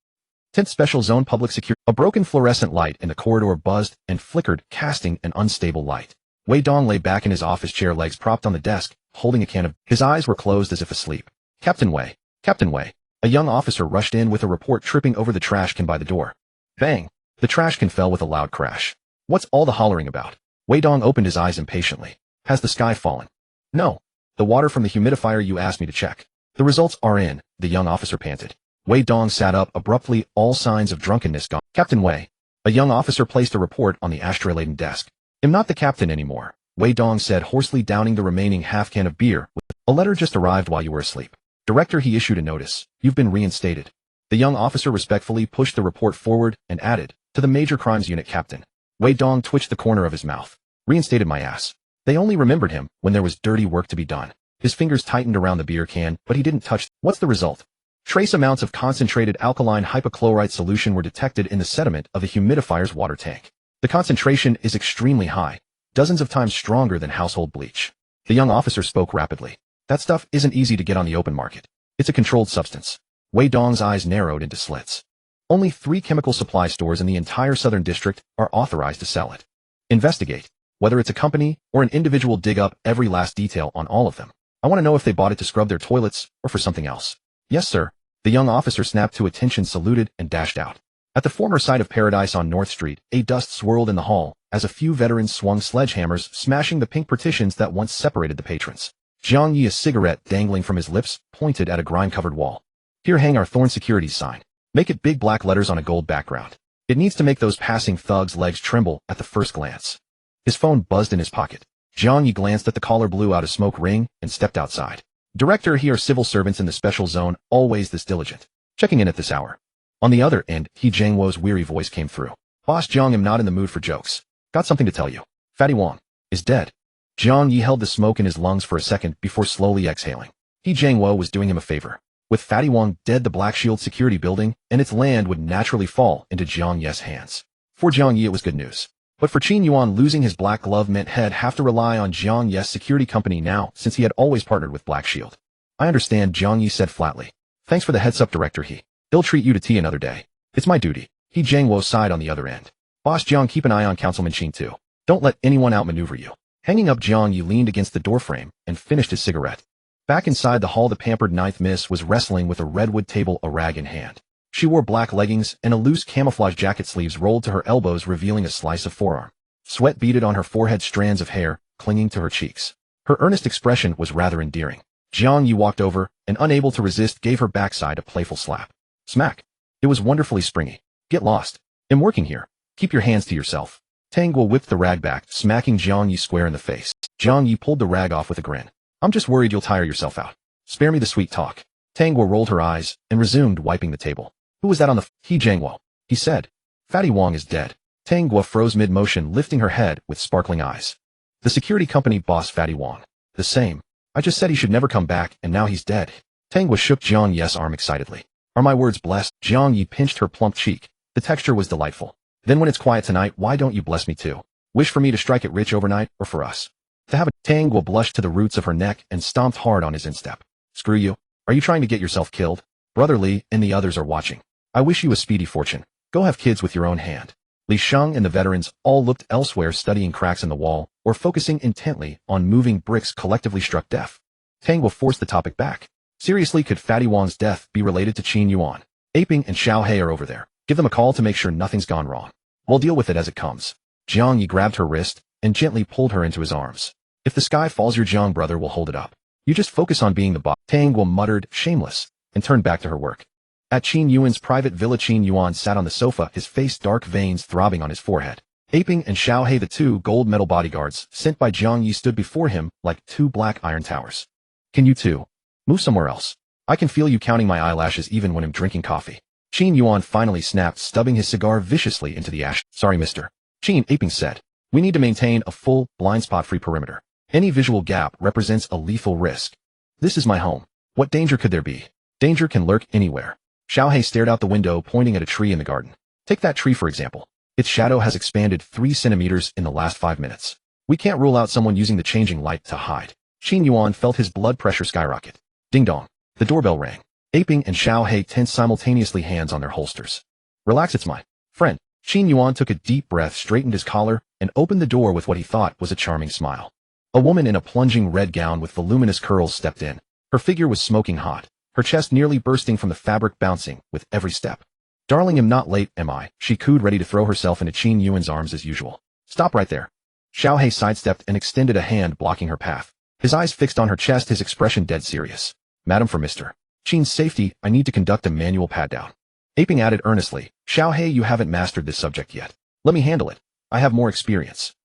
A: 10th Special Zone Public Security. A broken fluorescent light in the corridor buzzed and flickered, casting an unstable light. Wei Dong lay back in his office chair, legs propped on the desk, holding a can of... His eyes were closed as if asleep. Captain Wei. Captain Wei. A young officer rushed in with a report, tripping over the trash can by the door. Bang! The trash can fell with a loud crash. What's all the hollering about? Wei Dong opened his eyes impatiently. Has the sky fallen? No. The water from the humidifier you asked me to check. The results are in, the young officer panted. Wei Dong sat up abruptly, all signs of drunkenness gone. Captain Wei. A young officer placed a report on the ashtray-laden desk. I'm not the captain anymore, Wei Dong said hoarsely, downing the remaining half can of beer. A letter just arrived while you were asleep. Director, he issued a notice. You've been reinstated. The young officer respectfully pushed the report forward and added, to the Major Crimes Unit, Captain. Wei Dong twitched the corner of his mouth. Reinstated my ass. They only remembered him when there was dirty work to be done. His fingers tightened around the beer can, but he didn't touch. What's the result? Trace amounts of concentrated alkaline hypochlorite solution were detected in the sediment of the humidifier's water tank. The concentration is extremely high, dozens of times stronger than household bleach. The young officer spoke rapidly. That stuff isn't easy to get on the open market. It's a controlled substance. Wei Dong's eyes narrowed into slits. Only 3 chemical supply stores in the entire Southern District are authorized to sell it. Investigate. Whether it's a company or an individual, dig up every last detail on all of them. I want to know if they bought it to scrub their toilets or for something else. Yes, sir. The young officer snapped to attention, saluted, and dashed out. At the former site of Paradise on North Street, a dust swirled in the hall as a few veterans swung sledgehammers, smashing the pink partitions that once separated the patrons. Jiang Ye, a cigarette dangling from his lips, pointed at a grime-covered wall. Here, hang our Thorn Securities sign. Make it big black letters on a gold background. It needs to make those passing thugs' legs tremble at the first glance. His phone buzzed in his pocket. Jiang Ye glanced at the caller, blew out a smoke ring, and stepped outside. Director, here are civil servants in the special zone, always this diligent. Checking in at this hour. On the other end, He Jiangwo's weary voice came through. Boss Jiang, I'm not in the mood for jokes. Got something to tell you. Fatty Wong is dead. Jiang Ye held the smoke in his lungs for a second before slowly exhaling. He Jiangwo was doing him a favor. With Fatty Wong dead, the Black Shield security building and its land would naturally fall into Jiang Ye's hands. For Jiang Ye, it was good news. But for Qin Yuan, losing his black glove meant he'd have to rely on Jiang Ye's security company now, since he had always partnered with Black Shield. I understand, Jiang Ye said flatly. Thanks for the heads up, Director. He'll treat you to tea another day. It's my duty. He Jiangwo sighed on the other end. Boss Jiang, keep an eye on Councilman Qin too. Don't let anyone outmaneuver you. Hanging up, Jiang Ye leaned against the doorframe and finished his cigarette. Back inside the hall, the pampered ninth miss was wrestling with a redwood table, a rag in hand. She wore black leggings and a loose camouflage jacket, sleeves rolled to her elbows, revealing a slice of forearm. Sweat beaded on her forehead, strands of hair clinging to her cheeks. Her earnest expression was rather endearing. Jiang Ye walked over and, unable to resist, gave her backside a playful slap. Smack. It was wonderfully springy. Get lost. I'm working here. Keep your hands to yourself. Tang Guo whipped the rag back, smacking Jiang Ye square in the face. Jiang Ye pulled the rag off with a grin. I'm just worried you'll tire yourself out. Spare me the sweet talk. Tang Guo rolled her eyes and resumed wiping the table. Who was that on the He Jiangwo? He said. Fatty Wong is dead. Tang Guo froze mid-motion, lifting her head with sparkling eyes. The security company boss, Fatty Wong. The same. I just said he should never come back, and now he's dead. Tang Guo shook Jiang Ye's arm excitedly. Are my words blessed? Jiang Ye pinched her plump cheek. The texture was delightful. Then when it's quiet tonight, why don't you bless me too? Wish for me to strike it rich overnight, or for us to have a... Tang Guo blushed to the roots of her neck and stomped hard on his instep. Screw you. Are you trying to get yourself killed? Brother Li and the others are watching. I wish you a speedy fortune. Go have kids with your own hand. Li Sheng and the veterans all looked elsewhere, studying cracks in the wall or focusing intently on moving bricks collectively struck deaf. Tang Guo forced the topic back. Seriously, could Fatty Wong's death be related to Qin Yuan? Aping and Xiao He are over there. Give them a call to make sure nothing's gone wrong. We'll deal with it as it comes. Jiang Ye grabbed her wrist and gently pulled her into his arms. If the sky falls, your Jiang brother will hold it up. You just focus on being the boss. Tang Guo muttered, shameless, and turned back to her work. At Qin Yuan's private villa, Qin Yuan sat on the sofa, his face dark, veins throbbing on his forehead. Aping and Xiao He, the 2 gold medal bodyguards sent by Jiang Ye, stood before him like 2 black iron towers. Can you 2 move somewhere else? I can feel you counting my eyelashes even when I'm drinking coffee. Qin Yuan finally snapped, stubbing his cigar viciously into the ash. Sorry, mister. Qin Aping said. We need to maintain a full, blind spot-free perimeter. Any visual gap represents a lethal risk. This is my home. What danger could there be? Danger can lurk anywhere. Xiao He stared out the window, pointing at a tree in the garden. Take that tree, for example. Its shadow has expanded 3 centimeters in the last 5 minutes. We can't rule out someone using the changing light to hide. Qin Yuan felt his blood pressure skyrocket. Ding dong. The doorbell rang. Aping and Xiao He tensed simultaneously, hands on their holsters. Relax, it's my friend. Qin Yuan took a deep breath, straightened his collar, and opened the door with what he thought was a charming smile. A woman in a plunging red gown with voluminous curls stepped in. Her figure was smoking hot, her chest nearly bursting from the fabric, bouncing with every step. Darling, I'm not late, am I? She cooed, ready to throw herself into Qin Yuan's arms as usual. Stop right there. Xiao He sidestepped and extended a hand, blocking her path. His eyes fixed on her chest, his expression dead serious. Madam, for Mr. Qin's safety, I need to conduct a manual pat-down. Aping added earnestly, Xiao He, you haven't mastered this subject yet. Let me handle it. I have more experience.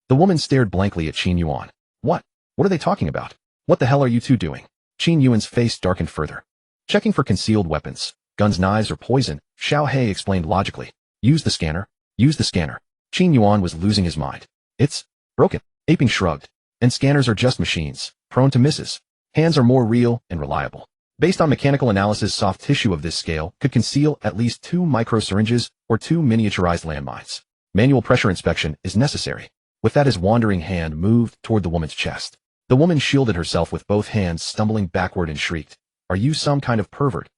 A: The woman stared blankly at Qin Yuan. What? What are they talking about? What the hell are you two doing? Qin Yuan's face darkened further. Checking for concealed weapons, guns, knives, or poison, Xiao He explained logically. Use the scanner. Use the scanner. Qin Yuan was losing his mind. It's broken. Aping shrugged. And scanners are just machines, prone to misses. Hands are more real and reliable. Based on mechanical analysis, soft tissue of this scale could conceal at least 2 microsyringes or 2 miniaturized landmines. Manual pressure inspection is necessary. With that, his wandering hand moved toward the woman's chest. The woman shielded herself with both hands, stumbling backward, and shrieked, Are you some kind of pervert?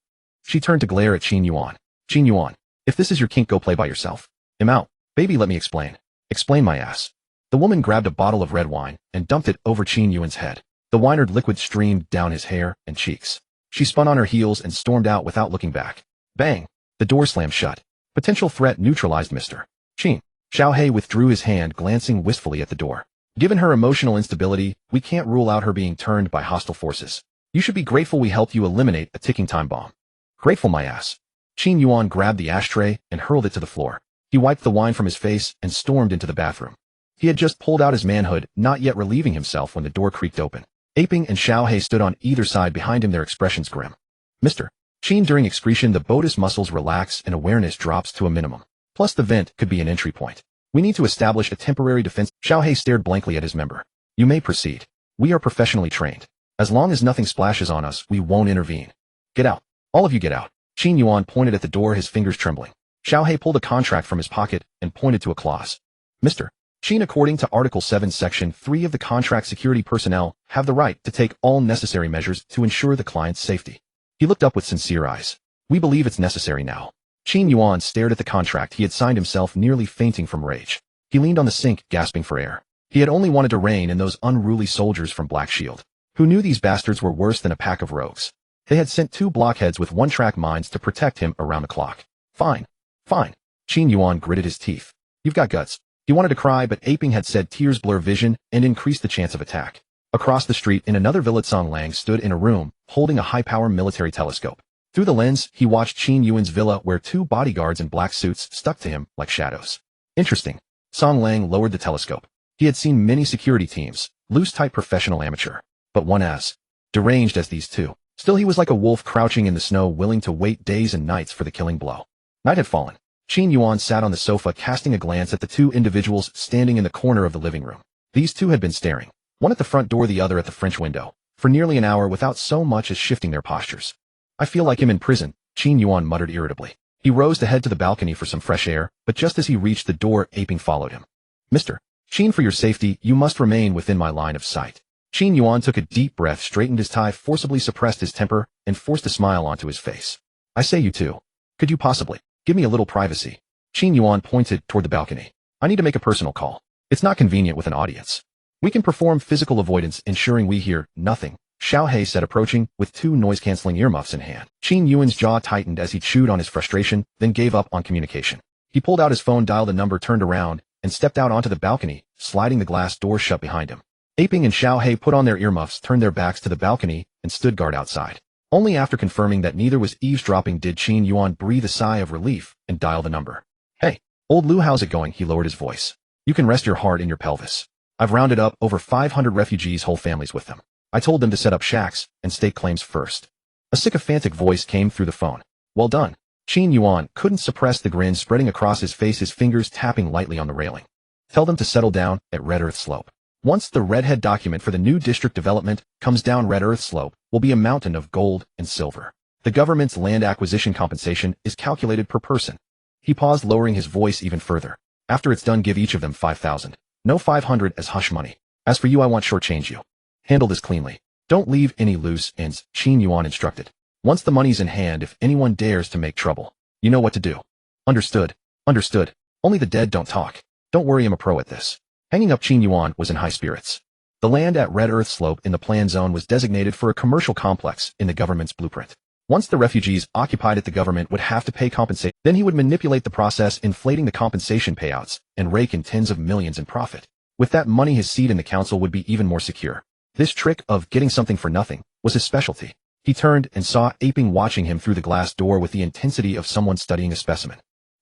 A: She turned to glare at Qin Yuan. Qin Yuan, if this is your kink, go play by yourself. I'm out. Baby, let me explain. Explain my ass. The woman grabbed a bottle of red wine and dumped it over Qin Yuan's head. The wined liquid streamed down his hair and cheeks. She spun on her heels and stormed out without looking back. Bang! The door slammed shut. Potential threat neutralized, Mr. Qin. Xiao He withdrew his hand, glancing wistfully at the door. Given her emotional instability, we can't rule out her being turned by hostile forces. You should be grateful we helped you eliminate a ticking time bomb. Grateful, my ass. Qin Yuan grabbed the ashtray and hurled it to the floor. He wiped the wine from his face and stormed into the bathroom. He had just pulled out his manhood, not yet relieving himself, when the door creaked open. Aping and Xiao He stood on either side behind him, their expressions grim. Mr. Qin, during excretion, the botus muscles relax and awareness drops to a minimum. Plus, the vent could be an entry point. We need to establish a temporary defense. Xiao He stared blankly at his member. You may proceed. We are professionally trained. As long as nothing splashes on us, we won't intervene. Get out. All of you get out. Qin Yuan pointed at the door, his fingers trembling. Xiao He pulled a contract from his pocket and pointed to a clause. Mr. Qin, according to Article 7, Section 3 of the contract, security personnel have the right to take all necessary measures to ensure the client's safety. He looked up with sincere eyes. We believe it's necessary now. Qin Yuan stared at the contract he had signed, himself nearly fainting from rage. He leaned on the sink, gasping for air. He had only wanted to rein in those unruly soldiers from Black Shield. Who knew these bastards were worse than a pack of rogues? They had sent 2 blockheads with one-track minds to protect him around the clock. Fine. Fine. Qin Yuan gritted his teeth. You've got guts. He wanted to cry, but Aping had said tears blur vision and increase the chance of attack. Across the street, in another villa, Song Lang stood in a room, holding a high-power military telescope. Through the lens, he watched Qin Yuan's villa, where 2 bodyguards in black suits stuck to him like shadows. Interesting. Song Lang lowered the telescope. He had seen many security teams, loose-type professional amateur, but one as deranged as these 2. Still, he was like a wolf crouching in the snow, willing to wait days and nights for the killing blow. Night had fallen. Qin Yuan sat on the sofa, casting a glance at the 2 individuals standing in the corner of the living room. These 2 had been staring, one at the front door, the other at the French window, for nearly an hour without so much as shifting their postures. I feel like him in prison, Qin Yuan muttered irritably. He rose to head to the balcony for some fresh air, but just as he reached the door, Aping followed him. Mr. Qin, for your safety, you must remain within my line of sight. Qin Yuan took a deep breath, straightened his tie, forcibly suppressed his temper, and forced a smile onto his face. I say, you 2. Could you possibly give me a little privacy? Qin Yuan pointed toward the balcony. I need to make a personal call. It's not convenient with an audience. We can perform physical avoidance, ensuring we hear nothing, Xiao He said, approaching with 2 noise-canceling earmuffs in hand. Qin Yuan's jaw tightened as he chewed on his frustration, then gave up on communication. He pulled out his phone, dialed a number, turned around, and stepped out onto the balcony, sliding the glass door shut behind him. Aping and Xiao He put on their earmuffs, turned their backs to the balcony, and stood guard outside. Only after confirming that neither was eavesdropping did Qin Yuan breathe a sigh of relief and dial the number. Hey, old Lu, how's it going? He lowered his voice. You can rest your heart in your pelvis. I've rounded up over 500 refugees, whole families with them. I told them to set up shacks and stake claims first. A sycophantic voice came through the phone. Well done. Qin Yuan couldn't suppress the grin spreading across his face, his fingers tapping lightly on the railing. Tell them to settle down at Red Earth Slope. Once the redhead document for the new district development comes down, Red Earth Slope will be a mountain of gold and silver. The government's land acquisition compensation is calculated per person. He paused, lowering his voice even further. After it's done, give each of them 5,000. No 500 as hush money. As for you, I want shortchange you. Handle this cleanly. Don't leave any loose ends, Qin Yuan instructed. Once the money's in hand, if anyone dares to make trouble, you know what to do. Understood. Understood. Only the dead don't talk. Don't worry, I'm a pro at this. Hanging up, Qin Yuan was in high spirits. The land at Red Earth Slope in the plan zone was designated for a commercial complex in the government's blueprint. Once the refugees occupied it, the government would have to pay compensation. Then he would manipulate the process, inflating the compensation payouts, and rake in tens of millions in profit. With that money, his seat in the council would be even more secure. This trick of getting something for nothing was his specialty. He turned and saw Aping watching him through the glass door with the intensity of someone studying a specimen.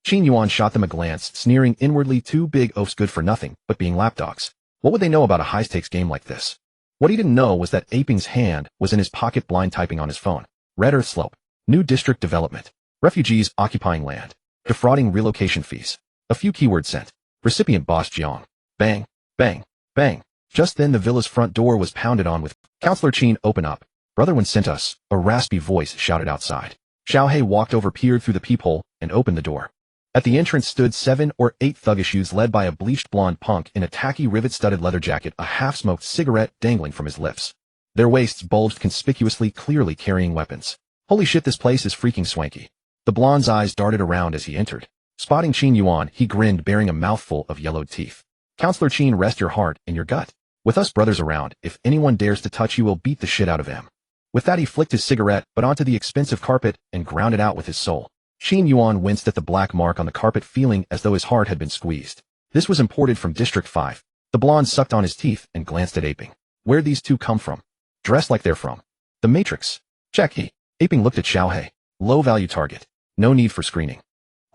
A: Qin Yuan shot them a glance, sneering inwardly, two big oafs good for nothing but being lapdogs. What would they know about a high-stakes game like this? What he didn't know was that Aping's hand was in his pocket, blind typing on his phone. Red Earth Slope. New district development. Refugees occupying land. Defrauding relocation fees. A few keywords sent. Recipient boss Jiang. Bang, bang, bang. Just then the villa's front door was pounded on with, Counselor Qin, open up. Brother Wen sent us, a raspy voice shouted outside. Xiao He walked over, peered through the peephole, and opened the door. At the entrance stood 7 or 8 thuggish youths led by a bleached blonde punk in a tacky rivet-studded leather jacket, a half-smoked cigarette dangling from his lips. Their waists bulged conspicuously, clearly carrying weapons. Holy shit, this place is freaking swanky. The blonde's eyes darted around as he entered. Spotting Qin Yuan, he grinned, bearing a mouthful of yellowed teeth. Counselor Qin, rest your heart in your gut. With us brothers around, if anyone dares to touch you, we'll beat the shit out of him. With that, he flicked his cigarette butt onto the expensive carpet and ground it out with his soul. Qin Yuan winced at the black mark on the carpet, feeling as though his heart had been squeezed. This was imported from District 5. The blonde sucked on his teeth and glanced at Aping. Where'd these two come from? Dressed like they're from the Matrix. Check. Aping looked at Xiao He. Low-value target. No need for screening.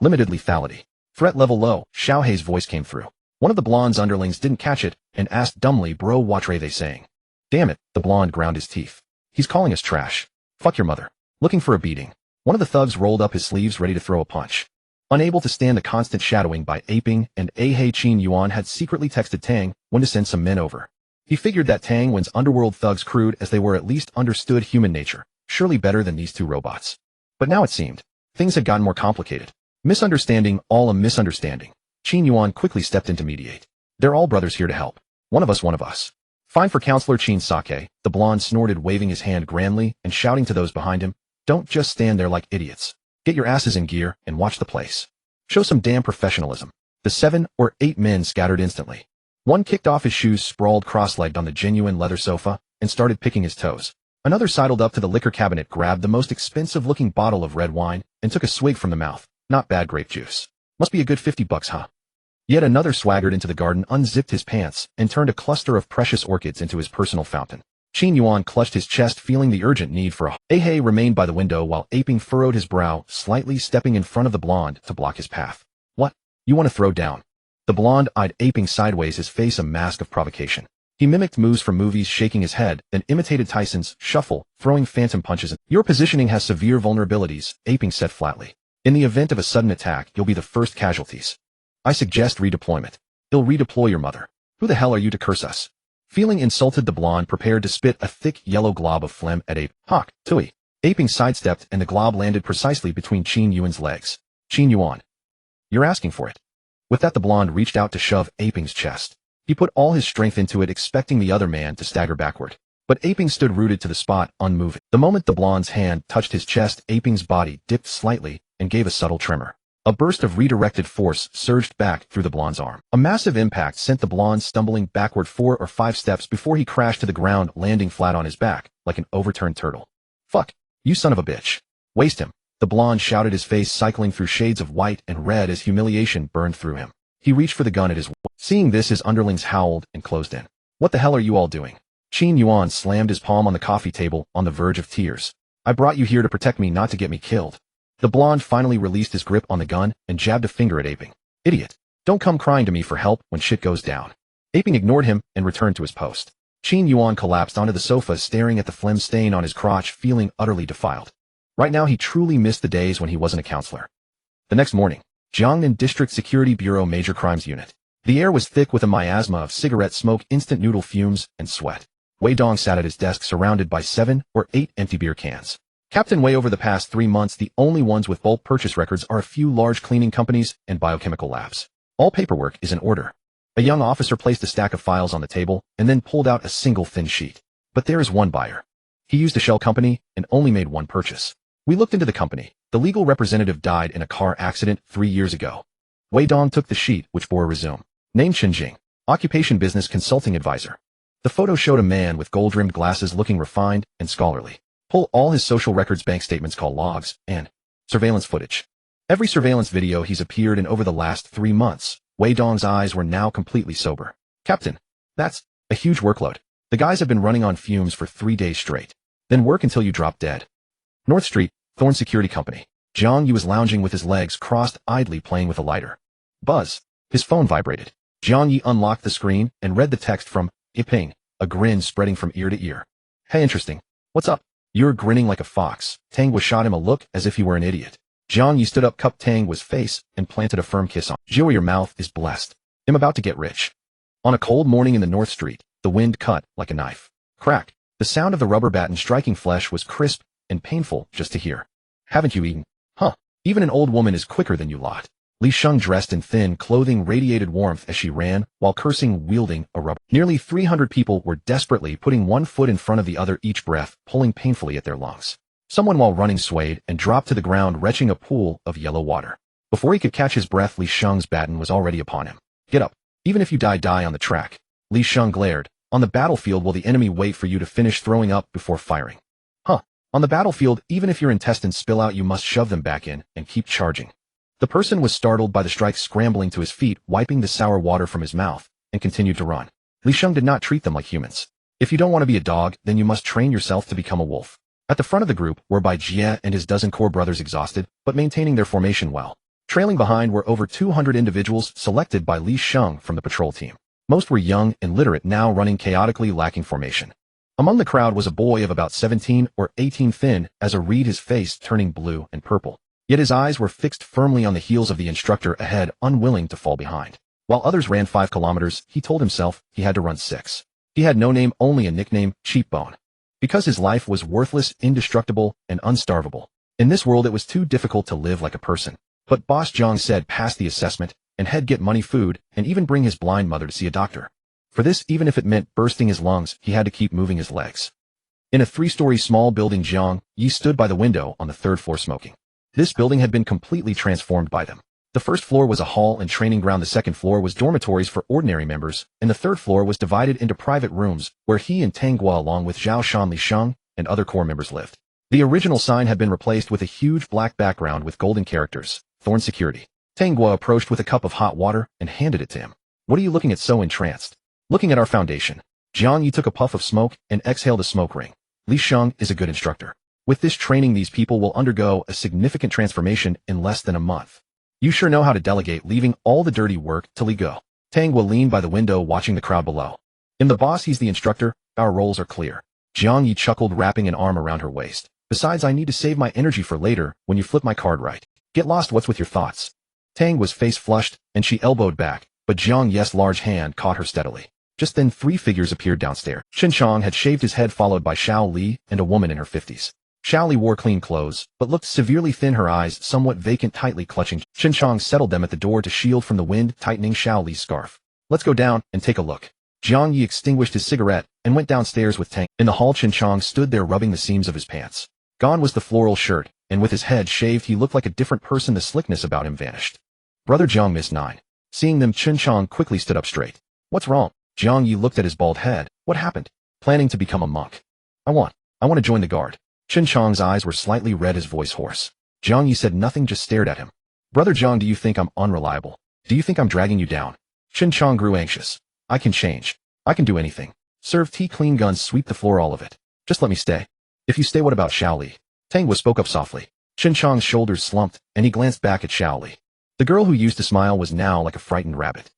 A: Limited lethality. Threat level low. Xiao He's voice came through. One of the blonde's underlings didn't catch it and asked dumbly, bro, what are they saying? Damn it, the blonde ground his teeth. He's calling us trash. Fuck your mother. Looking for a beating. One of the thugs rolled up his sleeves, ready to throw a punch. Unable to stand the constant shadowing by Aping and Ahei, Qin Yuan had secretly texted Tang when to send some men over. He figured that Tang Wen's underworld thugs, crude as they were, at least understood human nature, surely better than these two robots. But now it seemed things had gotten more complicated. Misunderstanding, all a misunderstanding. Qin Yuan quickly stepped in to mediate. They're all brothers here to help. One of us, one of us. Fine for Counselor Qin Sake, the blonde snorted, waving his hand grandly and shouting to those behind him, don't just stand there like idiots. Get your asses in gear and watch the place. Show some damn professionalism. The 7 or 8 men scattered instantly. One kicked off his shoes, sprawled cross-legged on the genuine leather sofa, and started picking his toes. Another sidled up to the liquor cabinet, grabbed the most expensive-looking bottle of red wine, and took a swig from the mouth. Not bad grape juice. Must be a good $50, huh? Yet another swaggered into the garden, unzipped his pants, and turned a cluster of precious orchids into his personal fountain. Qin Yuan clutched his chest, feeling the urgent need for a Ahei remained by the window while Aping furrowed his brow, slightly stepping in front of the blonde to block his path. What? You want to throw down? The blonde eyed Aping sideways, his face a mask of provocation. He mimicked moves from movies, shaking his head, then imitated Tyson's shuffle, throwing phantom punches. Your positioning has severe vulnerabilities, Aping said flatly. In the event of a sudden attack, you'll be the first casualties. I suggest redeployment. He'll redeploy your mother. Who the hell are you to curse us? Feeling insulted, the blonde prepared to spit a thick yellow glob of phlegm at Ape. Hawk, Tui. Aping sidestepped and the glob landed precisely between Qin Yuan's legs. Qin Yuan. You're asking for it. With that, the blonde reached out to shove Aping's chest. He put all his strength into it, expecting the other man to stagger backward. But Aping stood rooted to the spot, unmoving. The moment the blonde's hand touched his chest, Aping's body dipped slightly and gave a subtle tremor. A burst of redirected force surged back through the blonde's arm. A massive impact sent the blonde stumbling backward 4 or 5 steps before he crashed to the ground, landing flat on his back, like an overturned turtle. Fuck, you son of a bitch. Waste him. The blonde shouted, his face cycling through shades of white and red as humiliation burned through him. He reached for the gun at his waist. Seeing this, his underlings howled and closed in. What the hell are you all doing? Qin Yuan slammed his palm on the coffee table, on the verge of tears. I brought you here to protect me, not to get me killed. The blonde finally released his grip on the gun and jabbed a finger at Aping. Idiot. Don't come crying to me for help when shit goes down. Aping ignored him and returned to his post. Qin Yuan collapsed onto the sofa, staring at the phlegm stain on his crotch, feeling utterly defiled. Right now he truly missed the days when he wasn't a counselor. The next morning, Jiangnan District Security Bureau Major Crimes Unit. The air was thick with a miasma of cigarette smoke, instant noodle fumes, and sweat. Wei Dong sat at his desk, surrounded by 7 or 8 empty beer cans. Captain Wei, over the past 3 months, the only ones with bulk purchase records are a few large cleaning companies and biochemical labs. All paperwork is in order. A young officer placed a stack of files on the table and then pulled out a single thin sheet. But there is one buyer. He used a shell company and only made one purchase. We looked into the company. The legal representative died in a car accident 3 years ago. Wei Dong took the sheet, which bore a resume. Name Chen Jing. Occupation business consulting advisor. The photo showed a man with gold-rimmed glasses looking refined and scholarly. Pull all his social records, bank statements, call logs, and surveillance footage. Every surveillance video he's appeared in over the last 3 months. Wei Dong's eyes were now completely sober. Captain, that's a huge workload. The guys have been running on fumes for 3 days straight. Then work until you drop dead. North Street, Thorn Security Company. Jiang Ye was lounging with his legs crossed, idly playing with a lighter. Buzz. His phone vibrated. Jiang Ye unlocked the screen and read the text from Yiping, a grin spreading from ear to ear. Hey, interesting. What's up? You're grinning like a fox. Tang was shot him a look as if he were an idiot. Jiang Ye stood up, cupped Tang was face, and planted a firm kiss on. Jiao, your mouth is blessed. I'm about to get rich. On a cold morning in the North Street, the wind cut like a knife. Crack. The sound of the rubber baton striking flesh was crisp and painful just to hear. Haven't you eaten? Huh. Even an old woman is quicker than you lot. Li Sheng, dressed in thin clothing, radiated warmth as she ran, while cursing, wielding a rubber. Nearly 300 people were desperately putting one foot in front of the other, each breath pulling painfully at their lungs. Someone while running swayed and dropped to the ground, retching a pool of yellow water. Before he could catch his breath, Li Sheng's baton was already upon him. Get up. Even if you die, die on the track. Li Sheng glared. On the battlefield, will the enemy wait for you to finish throwing up before firing? Huh. On the battlefield, even if your intestines spill out, you must shove them back in and keep charging. The person was startled by the strike, scrambling to his feet, wiping the sour water from his mouth, and continued to run. Li Sheng did not treat them like humans. If you don't want to be a dog, then you must train yourself to become a wolf. At the front of the group were Bai Jie and his dozen core brothers, exhausted, but maintaining their formation well. Trailing behind were over 200 individuals selected by Li Sheng from the patrol team. Most were young and literate, now running chaotically, lacking formation. Among the crowd was a boy of about 17 or 18, thin as a reed, his face turning blue and purple. Yet his eyes were fixed firmly on the heels of the instructor ahead, unwilling to fall behind. While others ran 5 kilometers, he told himself he had to run 6. He had no name, only a nickname, Cheapbone. Because his life was worthless, indestructible, and unstarvable. In this world it was too difficult to live like a person. But Boss Jiang said pass the assessment, and he'd get money, food, and even bring his blind mother to see a doctor. For this, even if it meant bursting his lungs, he had to keep moving his legs. In a 3-story small building, Jiang Ye stood by the window on the 3rd floor smoking. This building had been completely transformed by them. The 1st floor was a hall and training ground, the 2nd floor was dormitories for ordinary members, and the 3rd floor was divided into private rooms where he and Tang Guo, along with Zhao Shan, Li Sheng, and other core members lived. The original sign had been replaced with a huge black background with golden characters, Thorn Security. Tang Guo approached with a cup of hot water and handed it to him. What are you looking at so entranced? Looking at our foundation. Jiang Ye took a puff of smoke and exhaled a smoke ring. Li Sheng is a good instructor. With this training, these people will undergo a significant transformation in less than a month. You sure know how to delegate, leaving all the dirty work to Li Go. Tang will lean by the window, watching the crowd below. In the boss, he's the instructor. Our roles are clear. Jiang Ye chuckled, wrapping an arm around her waist. Besides, I need to save my energy for later when you flip my card right. Get lost. What's with your thoughts? Tang was face flushed, and she elbowed back, but Jiang Ye's large hand caught her steadily. Just then 3 figures appeared downstairs. Chen Chong had shaved his head, followed by Xiao Li and a woman in her 50s. Xiao Li wore clean clothes, but looked severely thin, her eyes somewhat vacant, tightly clutching. Chen Chong settled them at the door to shield from the wind, tightening Xiao Li's scarf. Let's go down and take a look. Jiang Ye extinguished his cigarette and went downstairs with Tang. In the hall, Chen Chong stood there rubbing the seams of his pants. Gone was the floral shirt, and with his head shaved he looked like a different person. The slickness about him vanished. Brother Jiang missed 9. Seeing them, Chen Chong quickly stood up straight. What's wrong? Jiang Ye looked at his bald head. What happened? Planning to become a monk. I want to join the guard. Chen Chong's eyes were slightly red, his voice hoarse. Jiang Ye said nothing, just stared at him. Brother Jiang, do you think I'm unreliable? Do you think I'm dragging you down? Chen Chong grew anxious. I can change. I can do anything. Serve tea, clean guns, sweep the floor, all of it. Just let me stay. If you stay, what about Xiao Li? Tang spoke up softly. Chen Chong's shoulders slumped, and he glanced back at Xiao Li. The girl who used to smile was now like a frightened rabbit.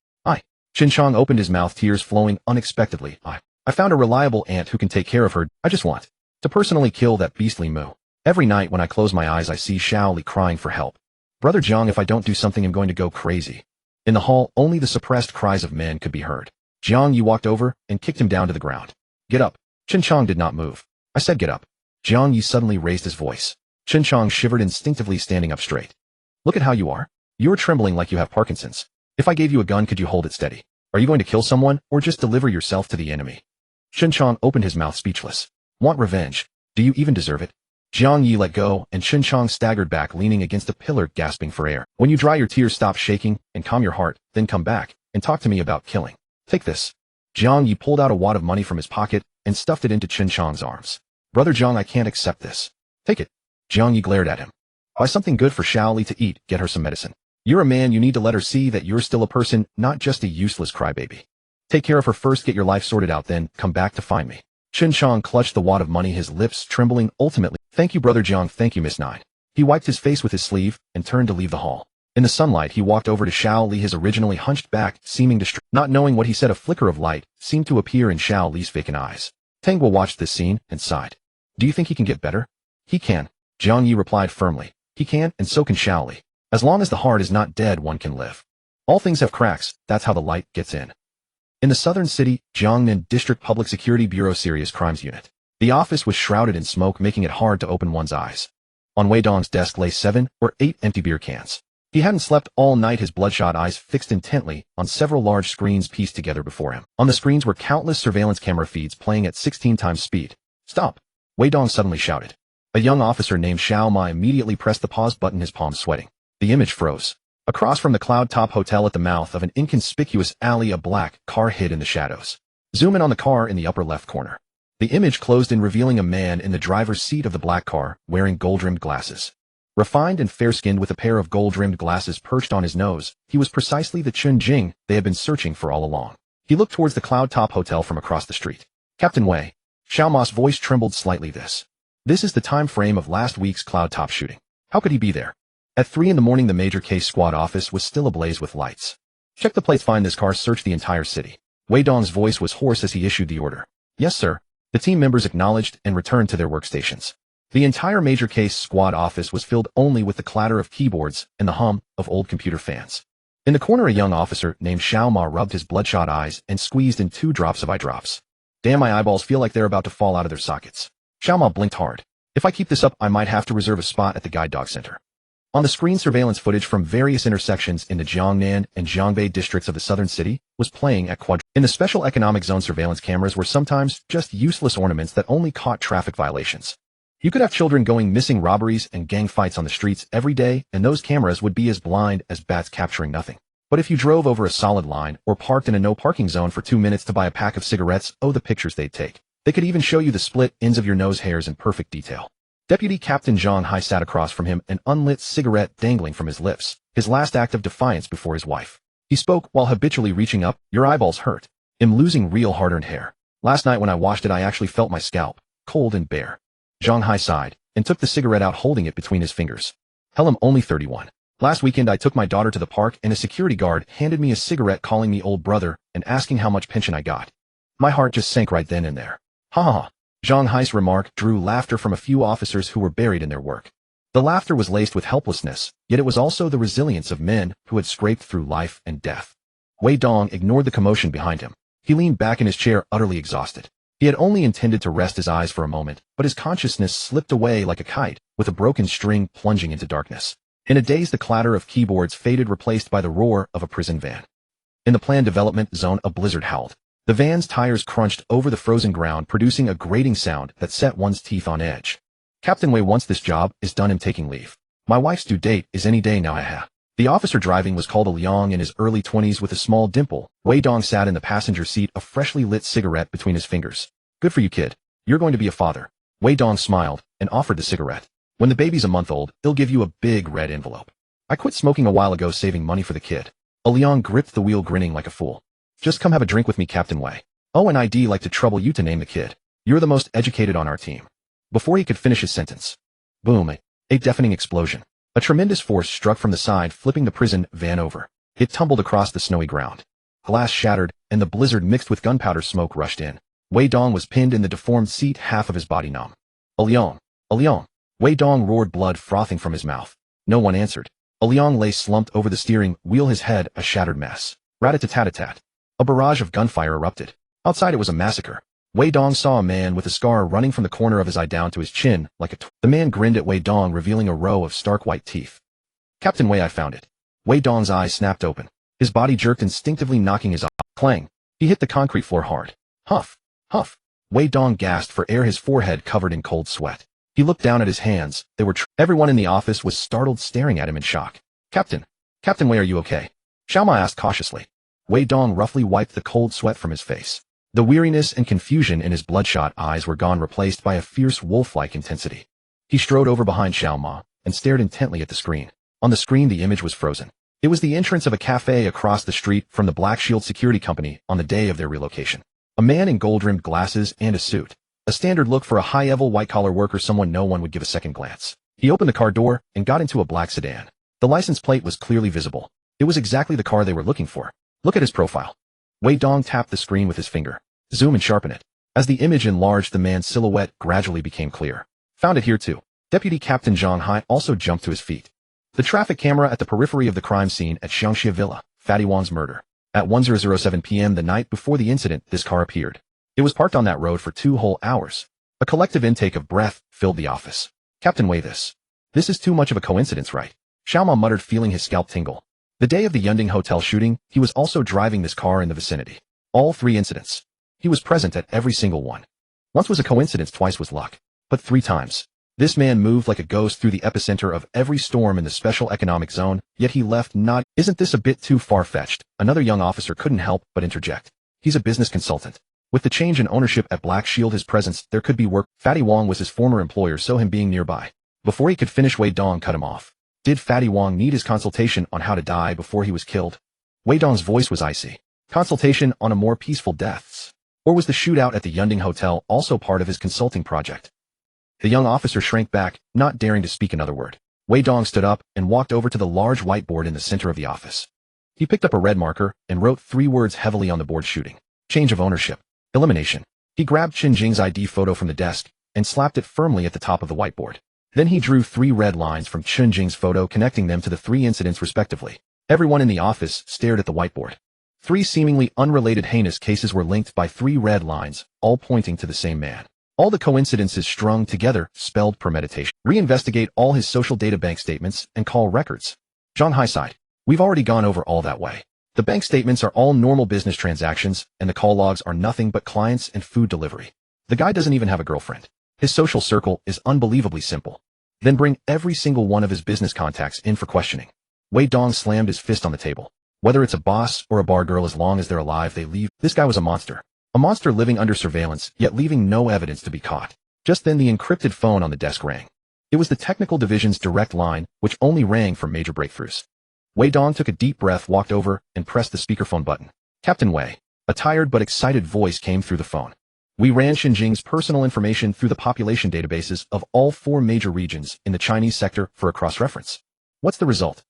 A: Chen Chong opened his mouth, tears flowing unexpectedly. I found a reliable aunt who can take care of her. I just want to personally kill that beastly Moo. Every night when I close my eyes, I see Xiao Li crying for help. Brother Jiang, if I don't do something, I'm going to go crazy. In the hall, only the suppressed cries of men could be heard. Jiang Ye walked over and kicked him down to the ground. Get up. Chen Chong did not move. I said get up. Jiang Ye suddenly raised his voice. Chen Chong shivered, instinctively standing up straight. Look at how you are. You're trembling like you have Parkinson's. If I gave you a gun, could you hold it steady? Are you going to kill someone, or just deliver yourself to the enemy? Chen Chong opened his mouth speechless. Want revenge? Do you even deserve it? Jiang Ye let go, and Chen Chong staggered back, leaning against a pillar, gasping for air. When you dry your tears, stop shaking, and calm your heart, then come back, and talk to me about killing. Take this. Jiang Ye pulled out a wad of money from his pocket, and stuffed it into Chen Chong's arms. Brother Jiang, I can't accept this. Take it. Jiang Ye glared at him. Buy something good for Xiaoli to eat, get her some medicine. You're a man, you need to let her see that you're still a person, not just a useless crybaby. Take care of her first, get your life sorted out, then come back to find me. Chen Chong clutched the wad of money, his lips trembling. Ultimately, thank you, Brother Jiang, thank you, Miss Nine. He wiped his face with his sleeve and turned to leave the hall. In the sunlight, he walked over to Xiao Li, his originally hunched back, seeming distraught. Not knowing what he said, a flicker of light seemed to appear in Xiao Li's vacant eyes. Tangwa watched this scene and sighed. Do you think he can get better? He can, Jiang Ye replied firmly. He can, and so can Xiao Li. As long as the heart is not dead, one can live. All things have cracks, that's how the light gets in. In the southern city, Jiangnan District Public Security Bureau Serious Crimes Unit. The office was shrouded in smoke, making it hard to open one's eyes. On Wei Dong's desk lay 7 or 8 empty beer cans. He hadn't slept all night, his bloodshot eyes fixed intently on several large screens pieced together before him. On the screens were countless surveillance camera feeds playing at 16 times speed. Stop! Wei Dong suddenly shouted. A young officer named Xiao Ma immediately pressed the pause button, his palms sweating. The image froze. Across from the Cloud Top Hotel at the mouth of an inconspicuous alley, a black car hid in the shadows. Zoom in on the car in the upper left corner. The image closed in, revealing a man in the driver's seat of the black car, wearing gold-rimmed glasses. Refined and fair-skinned with a pair of gold-rimmed glasses perched on his nose, he was precisely the Chun Jing they had been searching for all along. He looked towards the Cloud Top Hotel from across the street. Captain Wei. Xiao Ma's voice trembled slightly. This is the time frame of last week's Cloud Top shooting. How could he be there? At 3 in the morning, the major case squad office was still ablaze with lights. Check the plates, find this car, search the entire city. Wei Dong's voice was hoarse as he issued the order. Yes, sir. The team members acknowledged and returned to their workstations. The entire major case squad office was filled only with the clatter of keyboards and the hum of old computer fans. In the corner, a young officer named Xiao Ma rubbed his bloodshot eyes and squeezed in 2 drops of eye drops. Damn, my eyeballs feel like they're about to fall out of their sockets. Xiao Ma blinked hard. If I keep this up, I might have to reserve a spot at the guide dog center. On the screen, surveillance footage from various intersections in the Jiangnan and Jiangbei districts of the southern city was playing at quad. In the special economic zone, surveillance cameras were sometimes just useless ornaments that only caught traffic violations. You could have children going missing, robberies, and gang fights on the streets every day, and those cameras would be as blind as bats, capturing nothing. But if you drove over a solid line or parked in a no parking zone for 2 minutes to buy a pack of cigarettes, oh, the pictures they'd take. They could even show you the split ends of your nose hairs in perfect detail. Deputy Captain Zhang Hai sat across from him, an unlit cigarette dangling from his lips, his last act of defiance before his wife. He spoke while habitually reaching up. Your eyeballs hurt. I'm losing real hard-earned hair. Last night when I washed it, I actually felt my scalp, cold and bare. Zhang Hai sighed, and took the cigarette out, holding it between his fingers. Hell, I'm only 31. Last weekend I took my daughter to the park, and a security guard handed me a cigarette, calling me old brother and asking how much pension I got. My heart just sank right then and there. Ha ha ha. Zhang Hai's remark drew laughter from a few officers who were buried in their work. The laughter was laced with helplessness, yet it was also the resilience of men who had scraped through life and death. Wei Dong ignored the commotion behind him. He leaned back in his chair, utterly exhausted. He had only intended to rest his eyes for a moment, but his consciousness slipped away like a kite, with a broken string plunging into darkness. In a daze, the clatter of keyboards faded, replaced by the roar of a prison van. In the planned development zone, a blizzard howled. The van's tires crunched over the frozen ground, producing a grating sound that set one's teeth on edge. Captain Wei, once this job is done, I'm taking leave. My wife's due date is any day now. The officer driving was called a Liang, in his early 20s with a small dimple. Wei Dong sat in the passenger seat, a freshly lit cigarette between his fingers. Good for you, kid. You're going to be a father. Wei Dong smiled and offered the cigarette. When the baby's a month old, they'll give you a big red envelope. I quit smoking a while ago, saving money for the kid. A Liang gripped the wheel, grinning like a fool. Just come have a drink with me, Captain Wei. Oh, and I'd like to trouble you to name the kid. You're the most educated on our team. Before he could finish his sentence, boom, a deafening explosion. A tremendous force struck from the side, flipping the prison van over. It tumbled across the snowy ground. Glass shattered, and the blizzard mixed with gunpowder smoke rushed in. Wei Dong was pinned in the deformed seat, half of his body numb. A Liang! A Liang! Wei Dong roared, blood frothing from his mouth. No one answered. A Liang lay slumped over the steering wheel, his head a shattered mess. Rat-a-tat-tat-tat. A barrage of gunfire erupted. Outside it was a massacre. Wei Dong saw a man with a scar running from the corner of his eye down to his chin, like the man grinned at Wei Dong, revealing a row of stark white teeth. Captain Wei, I found it. Wei Dong's eyes snapped open. His body jerked instinctively, knocking his eye. Clang. He hit the concrete floor hard. Huff. Huff. Wei Dong gasped for air, his forehead covered in cold sweat. He looked down at his hands. They were Everyone in the office was startled, staring at him in shock. Captain Wei, are you okay? Xiao Ma asked cautiously. Wei Dong roughly wiped the cold sweat from his face. The weariness and confusion in his bloodshot eyes were gone, replaced by a fierce wolf-like intensity. He strode over behind Xiao Ma and stared intently at the screen. On the screen, the image was frozen. It was the entrance of a cafe across the street from the Black Shield Security Company on the day of their relocation. A man in gold-rimmed glasses and a suit. A standard look for a high-level white-collar worker, someone no one would give a second glance. He opened the car door and got into a black sedan. The license plate was clearly visible. It was exactly the car they were looking for. Look at his profile. Wei Dong tapped the screen with his finger. Zoom and sharpen it. As the image enlarged, the man's silhouette gradually became clear. Found it here too. Deputy Captain Zhang Hai also jumped to his feet. The traffic camera at the periphery of the crime scene at Xiangxia Villa, Fatty Wang's murder. At 10:07 p.m. the night before the incident, this car appeared. It was parked on that road for 2 whole hours. A collective intake of breath filled the office. Captain Wei, this is too much of a coincidence, right? Xiao Ma muttered, feeling his scalp tingle. The day of the Yunding Hotel shooting, he was also driving this car in the vicinity. All 3 incidents. He was present at every single one. Once was a coincidence, twice was luck. But 3 times. This man moved like a ghost through the epicenter of every storm in the special economic zone, yet he left not. Isn't this a bit too far-fetched? Another young officer couldn't help but interject. He's a business consultant. With the change in ownership at Black Shield, his presence there could be work. Fatty Wang was his former employer, so him being nearby. Before he could finish, Wei Dong cut him off. Did Fatty Wang need his consultation on how to die before he was killed? Wei Dong's voice was icy. Consultation on a more peaceful deaths? Or was the shootout at the Yunding Hotel also part of his consulting project? The young officer shrank back, not daring to speak another word. Wei Dong stood up and walked over to the large whiteboard in the center of the office. He picked up a red marker and wrote 3 words heavily on the board: shooting, change of ownership, elimination. He grabbed Chen Jing's ID photo from the desk and slapped it firmly at the top of the whiteboard. Then he drew 3 red lines from Chen Jing's photo, connecting them to the 3 incidents respectively. Everyone in the office stared at the whiteboard. 3 seemingly unrelated heinous cases were linked by 3 red lines, all pointing to the same man. All the coincidences strung together spelled premeditation. Reinvestigate all his social data bank statements and call records. Zhang Hai sighed. We've already gone over all that way. The bank statements are all normal business transactions, and the call logs are nothing but clients and food delivery. The guy doesn't even have a girlfriend. His social circle is unbelievably simple. Then bring every single one of his business contacts in for questioning. Wei Dong slammed his fist on the table. Whether it's a boss or a bar girl, as long as they're alive, they leave. This guy was a monster. A monster living under surveillance, yet leaving no evidence to be caught. Just then the encrypted phone on the desk rang. It was the technical division's direct line, which only rang for major breakthroughs. Wei Dong took a deep breath, walked over, and pressed the speakerphone button. Captain Wei. A tired but excited voice came through the phone. We ran Xinjiang's personal information through the population databases of all 4 major regions in the Chinese sector for a cross-reference. What's the result?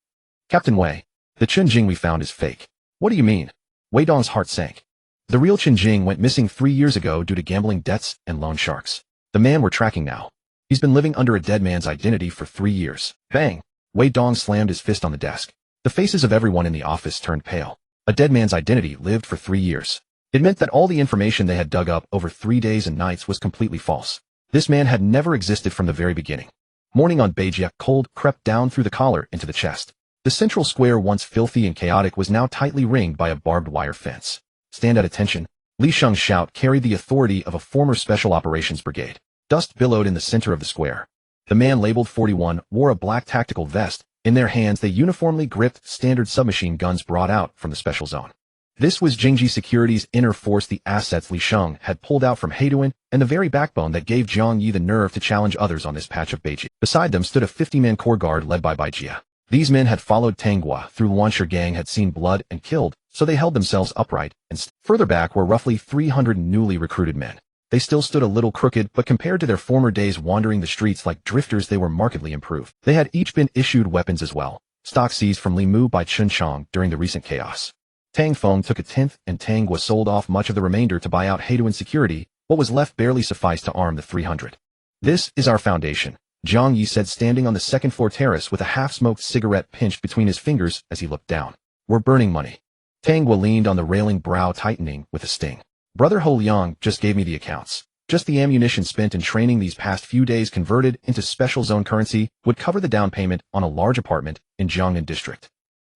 A: Captain Wei. The Xinjiang we found is fake. What do you mean? Wei Dong's heart sank. The real Xinjiang went missing 3 years ago due to gambling debts and loan sharks. The man we're tracking now. He's been living under a dead man's identity for 3 years. Bang! Wei Dong slammed his fist on the desk. The faces of everyone in the office turned pale. A dead man's identity lived for 3 years. It meant that all the information they had dug up over 3 days and nights was completely false. This man had never existed from the very beginning. Morning on Beijia, cold crept down through the collar into the chest. The central square, once filthy and chaotic, was now tightly ringed by a barbed wire fence. Stand at attention. Li Sheng's shout carried the authority of a former special operations brigade. Dust billowed in the center of the square. The man labeled 41 wore a black tactical vest. In their hands they uniformly gripped standard submachine guns brought out from the special zone. This was Jingji Security's inner force, the assets Li Sheng had pulled out from Heiduan, and the very backbone that gave Jiang Ye the nerve to challenge others on this patch of Beijing. Beside them stood a 50-man core guard led by Baijia. These men had followed Tanghua through Luansher gang, had seen blood and killed, so they held themselves upright, and further back were roughly 300 newly recruited men. They still stood a little crooked, but compared to their former days wandering the streets like drifters, they were markedly improved. They had each been issued weapons as well, stock seized from Li Mu by Chun Chong during the recent chaos. Tang Feng took a tenth, and Tanghua sold off much of the remainder to buy out Heiduan Security. What was left barely sufficed to arm the 300. This is our foundation, Jiang Ye said, standing on the second-floor terrace with a half-smoked cigarette pinched between his fingers as he looked down. We're burning money. Tanghua leaned on the railing, brow tightening with a sting. Brother Ho Liang just gave me the accounts. Just the ammunition spent in training these past few days converted into special zone currency would cover the down payment on a large apartment in Jiangnan district.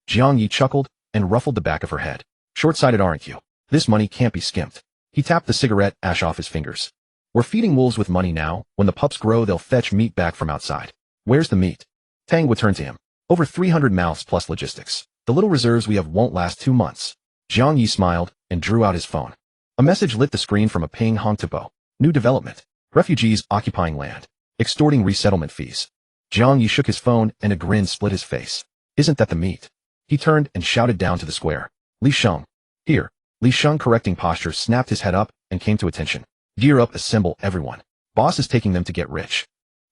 A: Jiang Ye chuckled, and ruffled the back of her head. Short-sighted, aren't you? This money can't be skimped. He tapped the cigarette ash off his fingers. We're feeding wolves with money now. When the pups grow, they'll fetch meat back from outside. Where's the meat? Tang would turn to him. Over 300 mouths plus logistics. The little reserves we have won't last 2 months. Jiang Ye smiled and drew out his phone. A message lit the screen from a ping Hongtupo. New development. Refugees occupying land. Extorting resettlement fees. Jiang Ye shook his phone and a grin split his face. Isn't that the meat? He turned and shouted down to the square. Li Sheng. Here. Li Sheng, correcting posture, snapped his head up and came to attention. Gear up, assemble, everyone. Boss is taking them to get rich.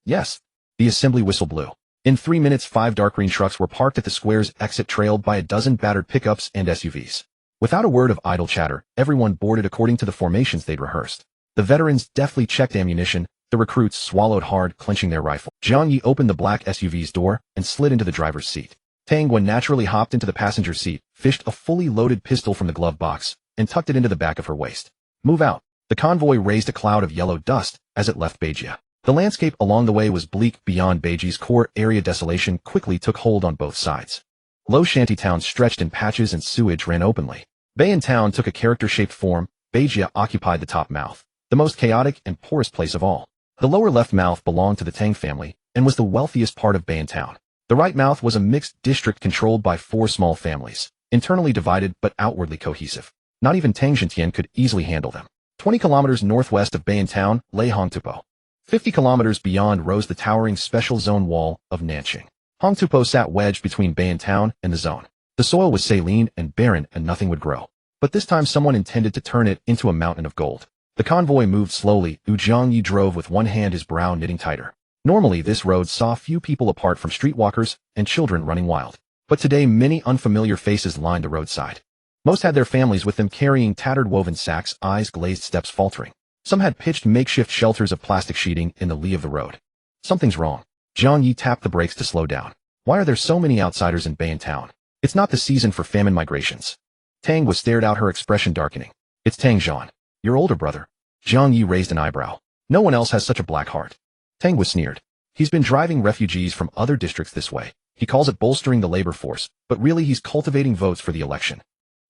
A: Yes. The assembly whistle blew. In 3 minutes, 5 dark green trucks were parked at the square's exit, trailed by a dozen battered pickups and SUVs. Without a word of idle chatter, everyone boarded according to the formations they'd rehearsed. The veterans deftly checked ammunition. The recruits swallowed hard, clenching their rifle. Jiang Ye opened the black SUV's door and slid into the driver's seat. Tang Guan naturally hopped into the passenger seat, fished a fully loaded pistol from the glove box, and tucked it into the back of her waist. Move out. The convoy raised a cloud of yellow dust as it left Beijia. The landscape along the way was bleak beyond Beijia's core area. Desolation quickly took hold on both sides. Low shanty towns stretched in patches and sewage ran openly. Bayan Town took a character-shaped form. Beijia occupied the top mouth, the most chaotic and poorest place of all. The lower left mouth belonged to the Tang family and was the wealthiest part of Bayan Town. The right mouth was a mixed district controlled by 4 small families, internally divided but outwardly cohesive. Not even Tang Zhentian could easily handle them. 20 kilometers northwest of Bayan Town lay Hongtupo. 50 kilometers beyond rose the towering special zone wall of Nanqing. Hongtupo sat wedged between Bayan Town and the zone. The soil was saline and barren and nothing would grow. But this time someone intended to turn it into a mountain of gold. The convoy moved slowly. Jiang Ye drove with one hand, his brow knitting tighter. Normally this road saw few people apart from streetwalkers and children running wild. But today many unfamiliar faces lined the roadside. Most had their families with them, carrying tattered woven sacks, eyes glazed, steps faltering. Some had pitched makeshift shelters of plastic sheeting in the lee of the road. Something's wrong. Jiang Ye tapped the brakes to slow down. Why are there so many outsiders in Bayan Town? It's not the season for famine migrations. Tang was stared out, her expression darkening. It's Tang Zhan, your older brother. Jiang Ye raised an eyebrow. No one else has such a black heart. Tang was sneered. He's been driving refugees from other districts this way. He calls it bolstering the labor force, but really he's cultivating votes for the election.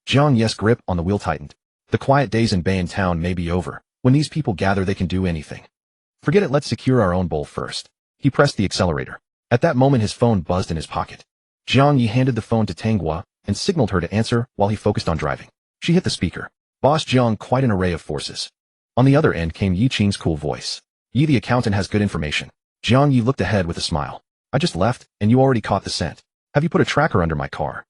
A: Jiang Ye's grip on the wheel tightened. The quiet days in Bayan Town may be over. When these people gather, they can do anything. Forget it, let's secure our own bowl first. He pressed the accelerator. At that moment his phone buzzed in his pocket. Jiang Ye handed the phone to Tang Guo and signaled her to answer while he focused on driving. She hit the speaker. Boss Jiang, quite an array of forces. On the other end came Yi Qing's cool voice. Yi the accountant has good information. Jiang Ye looked ahead with a smile. I just left, and you already caught the scent. Have you put a tracker under my car?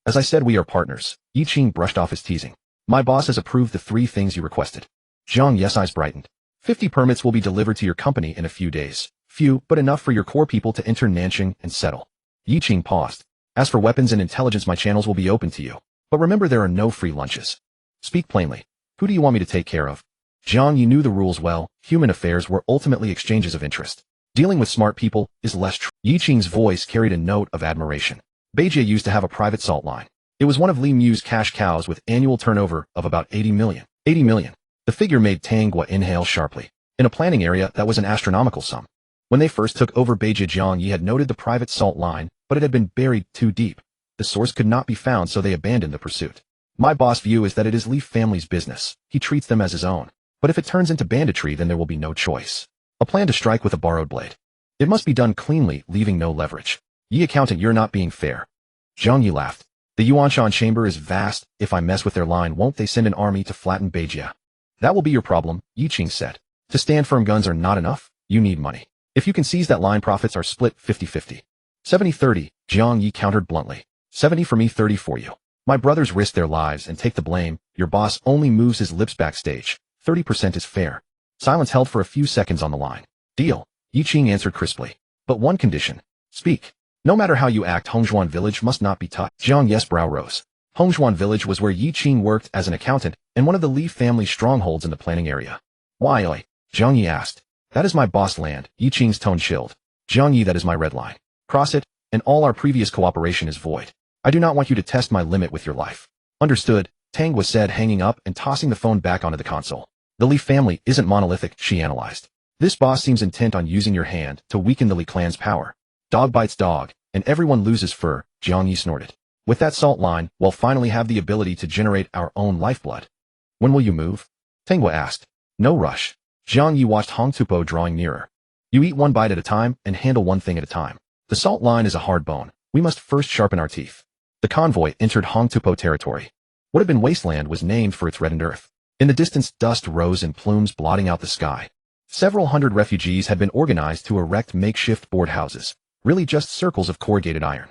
A: As I said, we are partners. Yi Qing brushed off his teasing. My boss has approved the 3 things you requested. Jiang Ye's eyes brightened. 50 permits will be delivered to your company in a few days. Few, but enough for your core people to enter Nanqing and settle. Yi Qing paused. As for weapons and intelligence, my channels will be open to you. But remember, there are no free lunches. Speak plainly. Who do you want me to take care of? Jiang Ye knew the rules well. Human affairs were ultimately exchanges of interest. Dealing with smart people is less true. Yi Qing's voice carried a note of admiration. Beijia used to have a private salt line. It was one of Li Mu's cash cows with annual turnover of about 80 million. 80 million. The figure made Tang Guo inhale sharply. In a planning area, that was an astronomical sum. When they first took over Beijia, Jiang Ye had noted the private salt line, but it had been buried too deep. The source could not be found, so they abandoned the pursuit. My boss' view is that it is Li family's business. He treats them as his own. But if it turns into banditry, then there will be no choice. A plan to strike with a borrowed blade. It must be done cleanly, leaving no leverage. Yi accountant, you're not being fair. Jiang Ye laughed. The Yuanshan chamber is vast. If I mess with their line, won't they send an army to flatten Beijia? That will be your problem, Yi Qing said. To stand firm, guns are not enough. You need money. If you can seize that line, profits are split 50-50. 70-30, Jiang Ye countered bluntly. 70 for me, 30 for you. My brothers risk their lives and take the blame. Your boss only moves his lips backstage. 30% is fair. Silence held for a few seconds on the line. Deal, Yi Qing answered crisply. But one condition. Speak. No matter how you act, Hongzhuan village must not be touched. Jiang Ye's brow rose. Hongzhuan village was where Yi Qing worked as an accountant and one of the Li family strongholds in the planning area. Why? Jiang Ye asked. That is my boss land. Yi Qing's tone chilled. Jiang Ye, that is my red line. Cross it, and all our previous cooperation is void. I do not want you to test my limit with your life. Understood, Tang was said, hanging up and tossing the phone back onto the console. The Li family isn't monolithic, she analyzed. This boss seems intent on using your hand to weaken the Li clan's power. Dog bites dog, and everyone loses fur, Jiang Ye snorted. With that salt line, we'll finally have the ability to generate our own lifeblood. When will you move? Tengwa asked. No rush. Jiang Ye watched Hong Tupo drawing nearer. You eat one bite at a time and handle one thing at a time. The salt line is a hard bone. We must first sharpen our teeth. The convoy entered Hong Tupo territory. What had been wasteland was named for its reddened earth. In the distance, dust rose in plumes blotting out the sky. Several hundred refugees had been organized to erect makeshift board houses, really just circles of corrugated iron.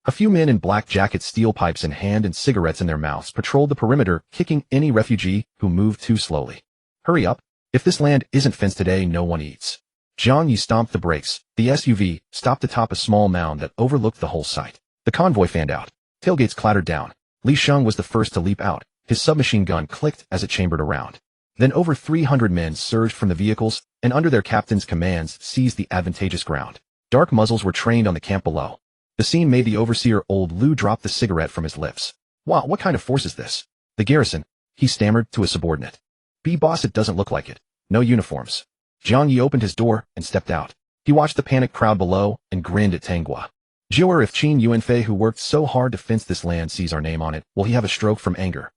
A: A few men in black jackets, steel pipes in hand and cigarettes in their mouths, patrolled the perimeter, kicking any refugee who moved too slowly. Hurry up. If this land isn't fenced today, no one eats. Jiang Ye stomped the brakes. The SUV stopped atop a small mound that overlooked the whole site. The convoy fanned out. Tailgates clattered down. Li Sheng was the first to leap out. His submachine gun clicked as it chambered around. Then over 300 men surged from the vehicles, and under their captain's commands seized the advantageous ground. Dark muzzles were trained on the camp below. The scene made the overseer Old Lu drop the cigarette from his lips. Wow, what kind of force is this? The garrison, he stammered to a subordinate. Boss, it doesn't look like it. No uniforms. Jiang Ye opened his door and stepped out. He watched the panicked crowd below and grinned at Tengwa. Jiuer, if Qin Yuanfei, who worked so hard to fence this land, sees our name on it, will he have a stroke from anger?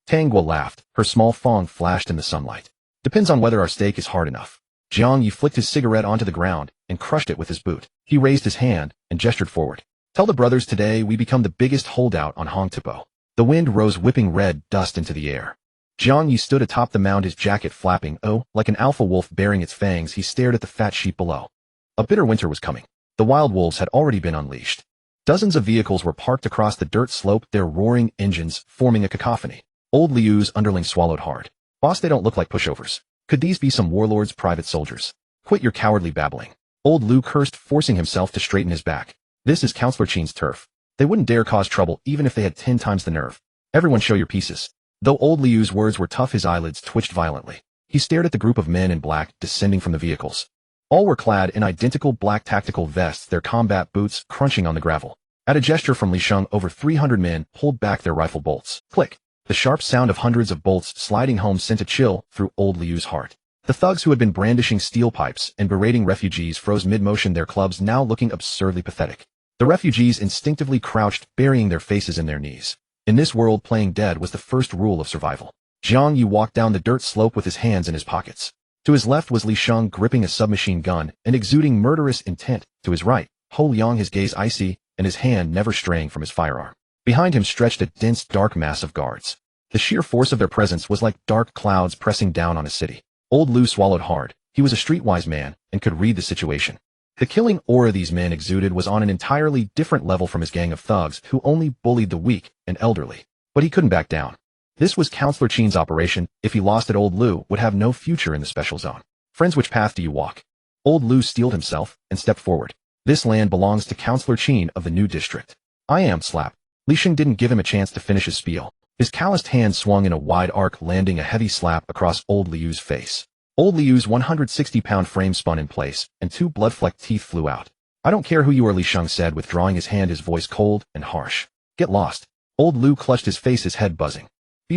A: Tengwa laughed. Her small fong flashed in the sunlight. Depends on whether our steak is hard enough. Jiang Ye flicked his cigarette onto the ground and crushed it with his boot. He raised his hand and gestured forward. Tell the brothers today we become the biggest holdout on Hong Tupo. The wind rose whipping red dust into the air. Jiang Ye stood atop the mound, his jacket flapping. Like an alpha wolf bearing its fangs, he stared at the fat sheep below. A bitter winter was coming. The wild wolves had already been unleashed. Dozens of vehicles were parked across the dirt slope, their roaring engines forming a cacophony. Old Liu's underling swallowed hard. Boss, they don't look like pushovers. Could these be some warlord's private soldiers? Quit your cowardly babbling. Old Lu cursed, forcing himself to straighten his back. This is Counselor Qin's turf. They wouldn't dare cause trouble even if they had 10 times the nerve. Everyone show your pieces. Though Old Liu's words were tough, his eyelids twitched violently. He stared at the group of men in black descending from the vehicles. All were clad in identical black tactical vests, their combat boots crunching on the gravel. At a gesture from Li Sheng, over 300 men pulled back their rifle bolts. Click. The sharp sound of hundreds of bolts sliding home sent a chill through Old Liu's heart. The thugs who had been brandishing steel pipes and berating refugees froze mid-motion, their clubs now looking absurdly pathetic. The refugees instinctively crouched, burying their faces in their knees. In this world, playing dead was the first rule of survival. Jiang Ye walked down the dirt slope with his hands in his pockets. To his left was Li Sheng gripping a submachine gun and exuding murderous intent. To his right, Ho Liang, his gaze icy and his hand never straying from his firearm. Behind him stretched a dense, dark mass of guards. The sheer force of their presence was like dark clouds pressing down on a city. Old Lu swallowed hard. He was a streetwise man and could read the situation. The killing aura these men exuded was on an entirely different level from his gang of thugs who only bullied the weak and elderly. But he couldn't back down. This was Counselor Qin's operation. If he lost it, Old Lu would have no future in the special zone. Friends, which path do you walk? Old Lu steeled himself and stepped forward. This land belongs to Counselor Qin of the new district. I am slap. Li Sheng didn't give him a chance to finish his spiel. His calloused hand swung in a wide arc, landing a heavy slap across Old Liu's face. Old Liu's 160-pound frame spun in place, and 2 blood-flecked teeth flew out. I don't care who you are, Li Sheng said, withdrawing his hand, his voice cold and harsh. Get lost. Old Lu clutched his face, his head buzzing.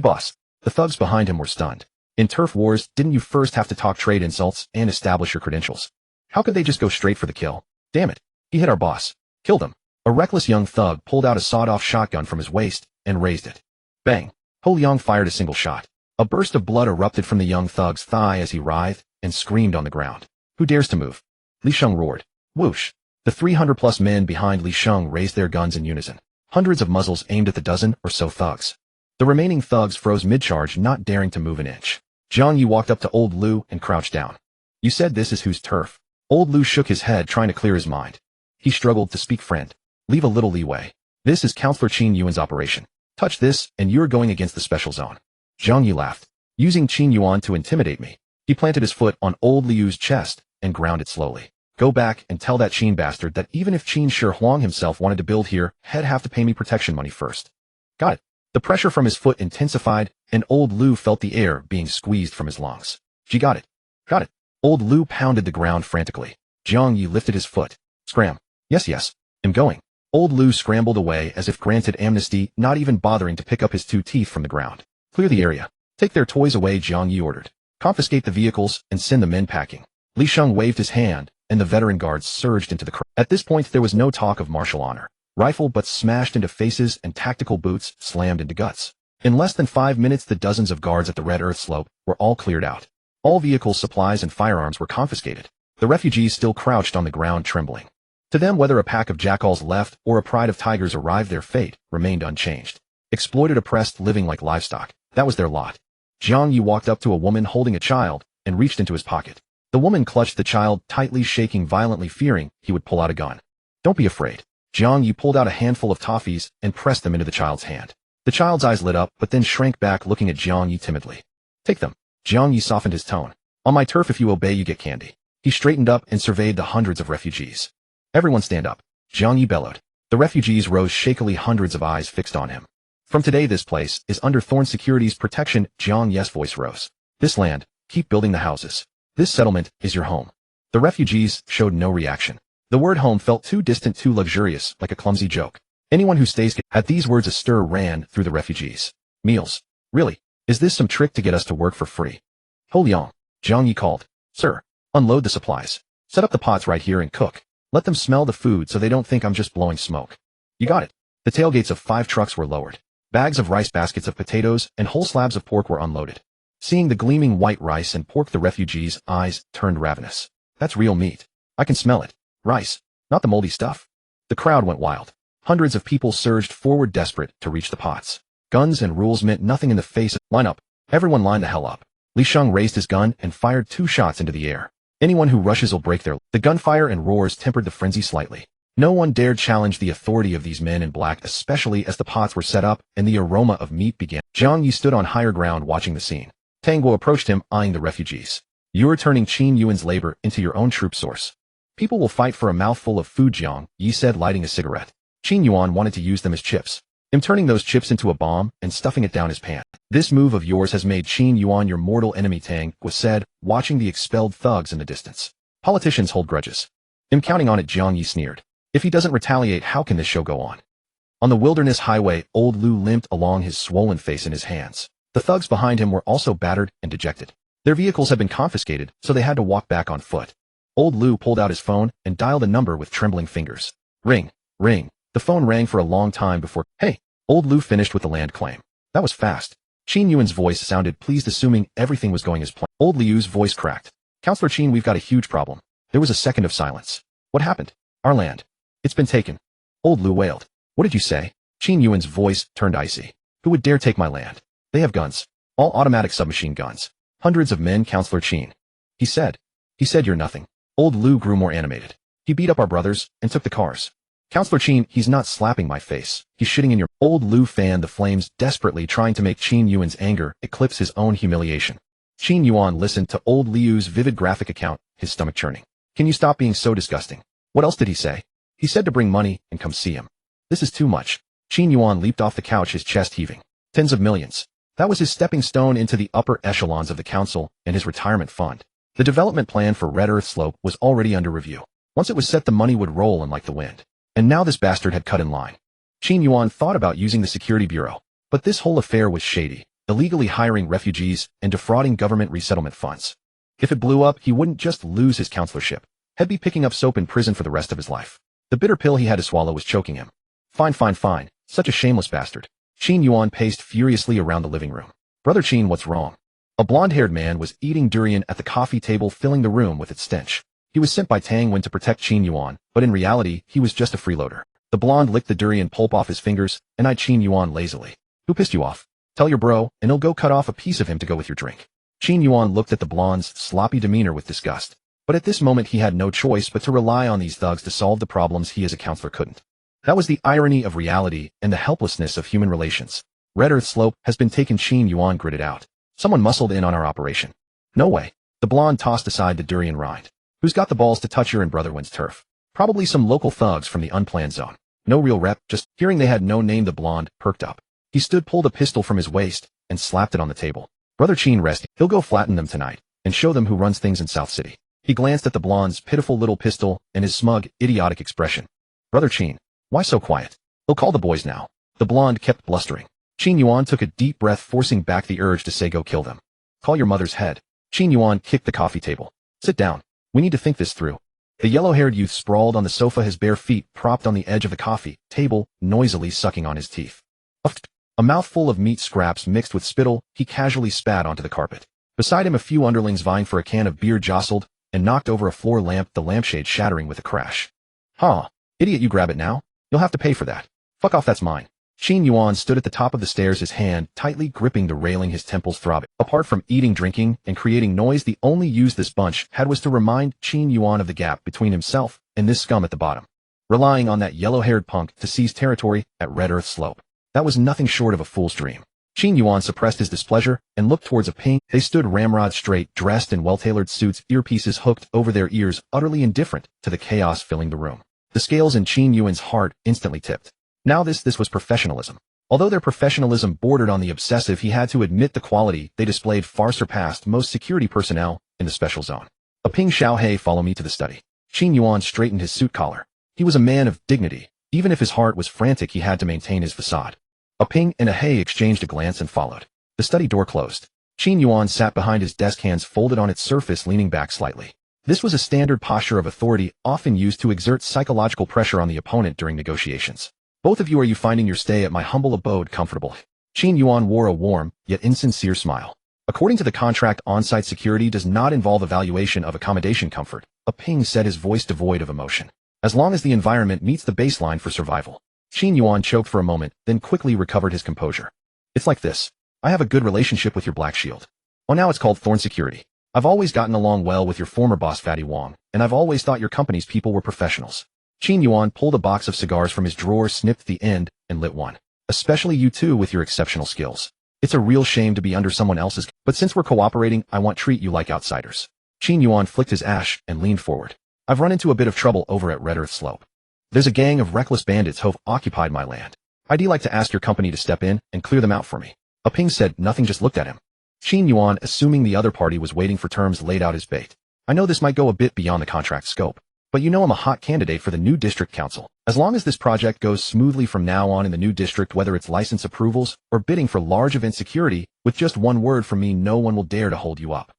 A: Boss. The thugs behind him were stunned. In turf wars, didn't you first have to talk trade insults and establish your credentials? How could they just go straight for the kill? Damn it. He hit our boss. Killed him. A reckless young thug pulled out a sawed-off shotgun from his waist and raised it. Bang. Ho Liang fired a single shot. A burst of blood erupted from the young thug's thigh as he writhed and screamed on the ground. Who dares to move? Li Sheng roared. Whoosh. The 300-plus men behind Li Sheng raised their guns in unison. Hundreds of muzzles aimed at the dozen or so thugs. The remaining thugs froze mid-charge, not daring to move an inch. Jiang Ye walked up to Old Lu and crouched down. You said this is whose turf? Old Lu shook his head, trying to clear his mind. He struggled to speak. Friend. Leave a little leeway. This is Counselor Qin Yuan's operation. Touch this, and you're going against the special zone. Jiang Ye laughed. Using Qin Yuan to intimidate me. He planted his foot on Old Liu's chest and ground it slowly. Go back and tell that Qin bastard that even if Qin Shi Huang himself wanted to build here, he'd have to pay me protection money first. Got it. The pressure from his foot intensified, and Old Lu felt the air being squeezed from his lungs. She got it. Got it. Old Lu pounded the ground frantically. Jiang Ye lifted his foot. Scram. Yes. I'm going. Old Lu scrambled away as if granted amnesty, not even bothering to pick up his 2 teeth from the ground. Clear the area. Take their toys away, Jiang Ye ordered. Confiscate the vehicles and send the men packing. Li Sheng waved his hand, and the veteran guards surged into the crowd. At this point, there was no talk of martial honor. Rifle butts smashed into faces and tactical boots slammed into guts. In less than 5 minutes, the dozens of guards at the Red Earth slope were all cleared out. All vehicles, supplies, and firearms were confiscated. The refugees still crouched on the ground trembling. To them, whether a pack of jackals left or a pride of tigers arrived, their fate remained unchanged. Exploited, oppressed, living like livestock. That was their lot. Jiang Ye walked up to a woman holding a child and reached into his pocket. The woman clutched the child tightly, shaking violently, fearing he would pull out a gun. Don't be afraid. Jiang Ye pulled out a handful of toffees and pressed them into the child's hand. The child's eyes lit up, but then shrank back, looking at Jiang Ye timidly. Take them. Jiang Ye softened his tone. On my turf, if you obey, you get candy. He straightened up and surveyed the hundreds of refugees. Everyone stand up. Jiang Ye bellowed. The refugees rose shakily, hundreds of eyes fixed on him. From today, this place is under Thorn Security's protection. Jiang Ye's voice rose. This land, keep building the houses. This settlement is your home. The refugees showed no reaction. The word home felt too distant, too luxurious, like a clumsy joke. Anyone who stays. At these words, a stir ran through the refugees. Meals. Really? Is this some trick to get us to work for free? Ho Liang. Jiang Ye called. Sir, unload the supplies. Set up the pots right here and cook. Let them smell the food so they don't think I'm just blowing smoke. You got it. The tailgates of 5 trucks were lowered. Bags of rice, baskets of potatoes, and whole slabs of pork were unloaded. Seeing the gleaming white rice and pork, the refugees' eyes turned ravenous. That's real meat. I can smell it. Rice, not the moldy stuff. The crowd went wild. Hundreds of people surged forward, desperate to reach the pots. Guns and rules meant nothing in the face of line up. Everyone lined the hell up. Li Sheng raised his gun and fired 2 shots into the air. Anyone who rushes will break their... The gunfire and roars tempered the frenzy slightly. No one dared challenge the authority of these men in black, especially as the pots were set up and the aroma of meat began. Jiang Ye stood on higher ground watching the scene. Tang Guo approached him, eyeing the refugees. You are turning Qin Yuan's labor into your own troop source. People will fight for a mouthful of food, Jiang Ye said, lighting a cigarette. Qin Yuan wanted to use them as chips. I'm turning those chips into a bomb and stuffing it down his pant. This move of yours has made Qin Yuan your mortal enemy, Tang Guo said, watching the expelled thugs in the distance. Politicians hold grudges. I'm counting on it, Jiang Ye sneered. If he doesn't retaliate, how can this show go on? On the wilderness highway, old Lu limped along, his swollen face in his hands. The thugs behind him were also battered and dejected. Their vehicles had been confiscated, so they had to walk back on foot. Old Lu pulled out his phone and dialed a number with trembling fingers. Ring, ring. The phone rang for a long time before... Hey, old Lu finished with the land claim. That was fast. Qin Yuan's voice sounded pleased, assuming everything was going as planned. Old Liu's voice cracked. Counselor Qin, we've got a huge problem. There was a second of silence. What happened? Our land. It's been taken. Old Lu wailed. What did you say? Qin Yuan's voice turned icy. Who would dare take my land? They have guns. All automatic submachine guns. Hundreds of men, Counselor Qin. He said you're nothing. Old Lu grew more animated. He beat up our brothers and took the cars. Counselor Qin, he's not slapping my face. He's shitting in your... Old Lu fanned the flames, desperately trying to make Qin Yuan's anger eclipse his own humiliation. Qin Yuan listened to old Liu's vivid graphic account, his stomach churning. Can you stop being so disgusting? What else did he say? He said to bring money and come see him. This is too much. Qin Yuan leaped off the couch, his chest heaving. Tens of millions. That was his stepping stone into the upper echelons of the council and his retirement fund. The development plan for Red Earth Slope was already under review. Once it was set, the money would roll in like the wind. And now this bastard had cut in line. Qin Yuan thought about using the security bureau, but this whole affair was shady, illegally hiring refugees and defrauding government resettlement funds. If it blew up, he wouldn't just lose his counselorship. He'd be picking up soap in prison for the rest of his life. The bitter pill he had to swallow was choking him. Fine. Such a shameless bastard. Qin Yuan paced furiously around the living room. Brother Qin, what's wrong? A blonde-haired man was eating durian at the coffee table, filling the room with its stench. He was sent by Tang Wen to protect Qin Yuan, but in reality, he was just a freeloader. The blonde licked the durian pulp off his fingers and eyed Qin Yuan lazily. Who pissed you off? Tell your bro, and he'll go cut off a piece of him to go with your drink. Qin Yuan looked at the blonde's sloppy demeanor with disgust. But at this moment he had no choice but to rely on these thugs to solve the problems he as a counselor couldn't. That was the irony of reality and the helplessness of human relations. Red Earth Slope has been taken, Qin Yuan gritted out. Someone muscled in on our operation. No way. The blonde tossed aside the durian rind. Who's got the balls to touch your and Brother Wen's turf? Probably some local thugs from the unplanned zone. No real rep, just hearing they had no name. The blonde perked up. He stood, pulled a pistol from his waist, and slapped it on the table. Brother Qin rested. He'll go flatten them tonight, and show them who runs things in South City. He glanced at the blonde's pitiful little pistol and his smug, idiotic expression. Brother Qin, why so quiet? He'll call the boys now. The blonde kept blustering. Qin Yuan took a deep breath, forcing back the urge to say go kill them. Call your mother's head. Qin Yuan kicked the coffee table. Sit down. We need to think this through. The yellow-haired youth sprawled on the sofa, his bare feet propped on the edge of the coffee table, noisily sucking on his teeth. A mouthful of meat scraps mixed with spittle, he casually spat onto the carpet. Beside him, a few underlings vying for a can of beer jostled and knocked over a floor lamp, the lampshade shattering with a crash. Huh. Idiot, you grab it now? You'll have to pay for that. Fuck off, that's mine. Qin Yuan stood at the top of the stairs, his hand tightly gripping the railing, his temples throbbing. Apart from eating, drinking, and creating noise, the only use this bunch had was to remind Qin Yuan of the gap between himself and this scum at the bottom. Relying on that yellow-haired punk to seize territory at Red Earth Slope. That was nothing short of a fool's dream. Qin Yuan suppressed his displeasure and looked towards a ping. They stood ramrod straight, dressed in well-tailored suits, earpieces hooked over their ears, utterly indifferent to the chaos filling the room. The scales in Qin Yuan's heart instantly tipped. Now this was professionalism. Although their professionalism bordered on the obsessive, he had to admit the quality they displayed far surpassed most security personnel in the special zone. A ping. Xiaohei, follow me to the study. Qin Yuan straightened his suit collar. He was a man of dignity. Even if his heart was frantic, he had to maintain his facade. A ping and a hey exchanged a glance and followed. The study door closed. Qin Yuan sat behind his desk, hands folded on its surface, leaning back slightly. This was a standard posture of authority, often used to exert psychological pressure on the opponent during negotiations. Both of you, are you finding your stay at my humble abode comfortable? Qin Yuan wore a warm, yet insincere smile. According to the contract, on-site security does not involve evaluation of accommodation comfort. A ping said, his voice devoid of emotion. As long as the environment meets the baseline for survival. Qin Yuan choked for a moment, then quickly recovered his composure. It's like this. I have a good relationship with your Black Shield. Well, now it's called Thorn Security. I've always gotten along well with your former boss, Fatty Wong, and I've always thought your company's people were professionals. Qin Yuan pulled a box of cigars from his drawer, snipped the end, and lit one. Especially you two with your exceptional skills. It's a real shame to be under someone else's, but since we're cooperating, I want to treat you like outsiders. Qin Yuan flicked his ash and leaned forward. I've run into a bit of trouble over at Red Earth Slope. There's a gang of reckless bandits who've occupied my land. I'd like to ask your company to step in and clear them out for me. A ping said nothing, just looked at him. Qin Yuan, assuming the other party was waiting for terms, laid out his bait. I know this might go a bit beyond the contract scope, but you know I'm a hot candidate for the new district council. As long as this project goes smoothly from now on in the new district, whether it's license approvals or bidding for large event security, with just one word from me, no one will dare to hold you up.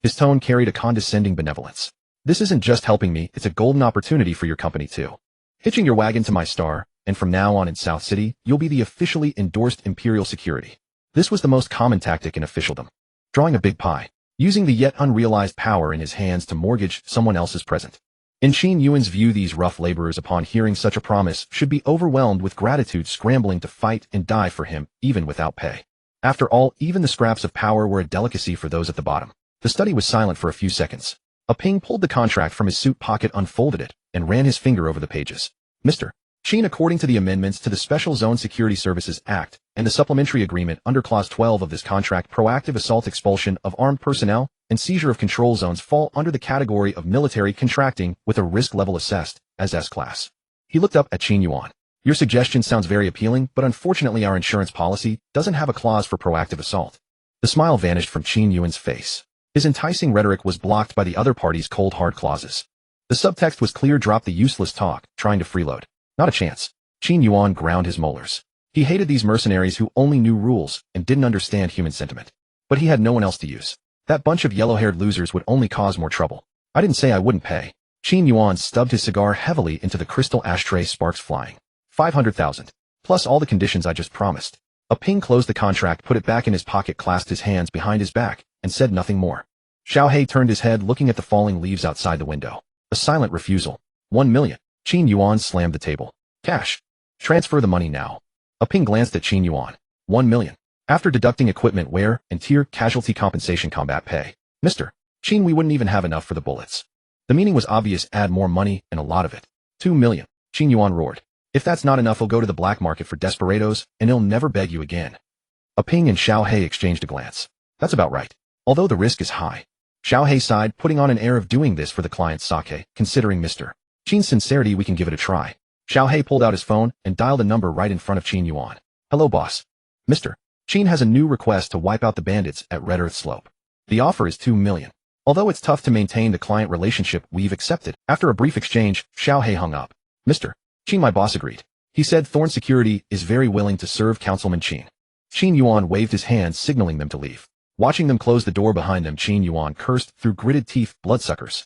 A: His tone carried a condescending benevolence. This isn't just helping me, it's a golden opportunity for your company too. Hitching your wagon to my star, and from now on in South City, you'll be the officially endorsed Imperial Security. This was the most common tactic in officialdom. Drawing a big pie. Using the yet unrealized power in his hands to mortgage someone else's present. In Qin Yuan's view, these rough laborers, upon hearing such a promise, should be overwhelmed with gratitude, scrambling to fight and die for him, even without pay. After all, even the scraps of power were a delicacy for those at the bottom. The study was silent for a few seconds. A ping pulled the contract from his suit pocket, unfolded it, and ran his finger over the pages. Mr. Qin, according to the amendments to the Special Zone Security Services Act and the supplementary agreement under Clause 12 of this contract, proactive assault, expulsion of armed personnel, and seizure of control zones fall under the category of military contracting with a risk level assessed as S-class. He looked up at Qin Yuan. Your suggestion sounds very appealing, but unfortunately our insurance policy doesn't have a clause for proactive assault. The smile vanished from Qin Yuan's face. His enticing rhetoric was blocked by the other party's cold hard clauses. The subtext was clear: drop the useless talk, trying to freeload. Not a chance. Qin Yuan ground his molars. He hated these mercenaries who only knew rules and didn't understand human sentiment. But he had no one else to use. That bunch of yellow-haired losers would only cause more trouble. I didn't say I wouldn't pay. Qin Yuan stubbed his cigar heavily into the crystal ashtray, sparks flying. 500,000. Plus all the conditions I just promised. A ping closed the contract, put it back in his pocket, clasped his hands behind his back, and said nothing more. Xiaohei turned his head, looking at the falling leaves outside the window. A silent refusal. 1 million. Qin Yuan slammed the table. Cash. Transfer the money now. A ping glanced at Qin Yuan. 1 million. After deducting equipment, wear, and tier, casualty compensation, combat pay. Mr. Qin, we wouldn't even have enough for the bullets. The meaning was obvious: add more money, and a lot of it. 2 million. Qin Yuan roared. If that's not enough, he'll go to the black market for desperados, and he'll never beg you again. A ping and Xiaohei exchanged a glance. That's about right. Although the risk is high. Xiaohei sighed, putting on an air of doing this for the client's sake. Considering Mr. Qin's sincerity, we can give it a try. Xiaohei pulled out his phone and dialed a number right in front of Qin Yuan. Hello, boss. Mr. Qin has a new request to wipe out the bandits at Red Earth Slope. The offer is 2 million. Although it's tough to maintain the client relationship, we've accepted. After a brief exchange, Xiaohei hung up. Mr. Qin, my boss agreed. He said Thorn Security is very willing to serve Councilman Qin. Qin Yuan waved his hand, signaling them to leave. Watching them close the door behind them, Qin Yuan cursed through gritted teeth, bloodsuckers.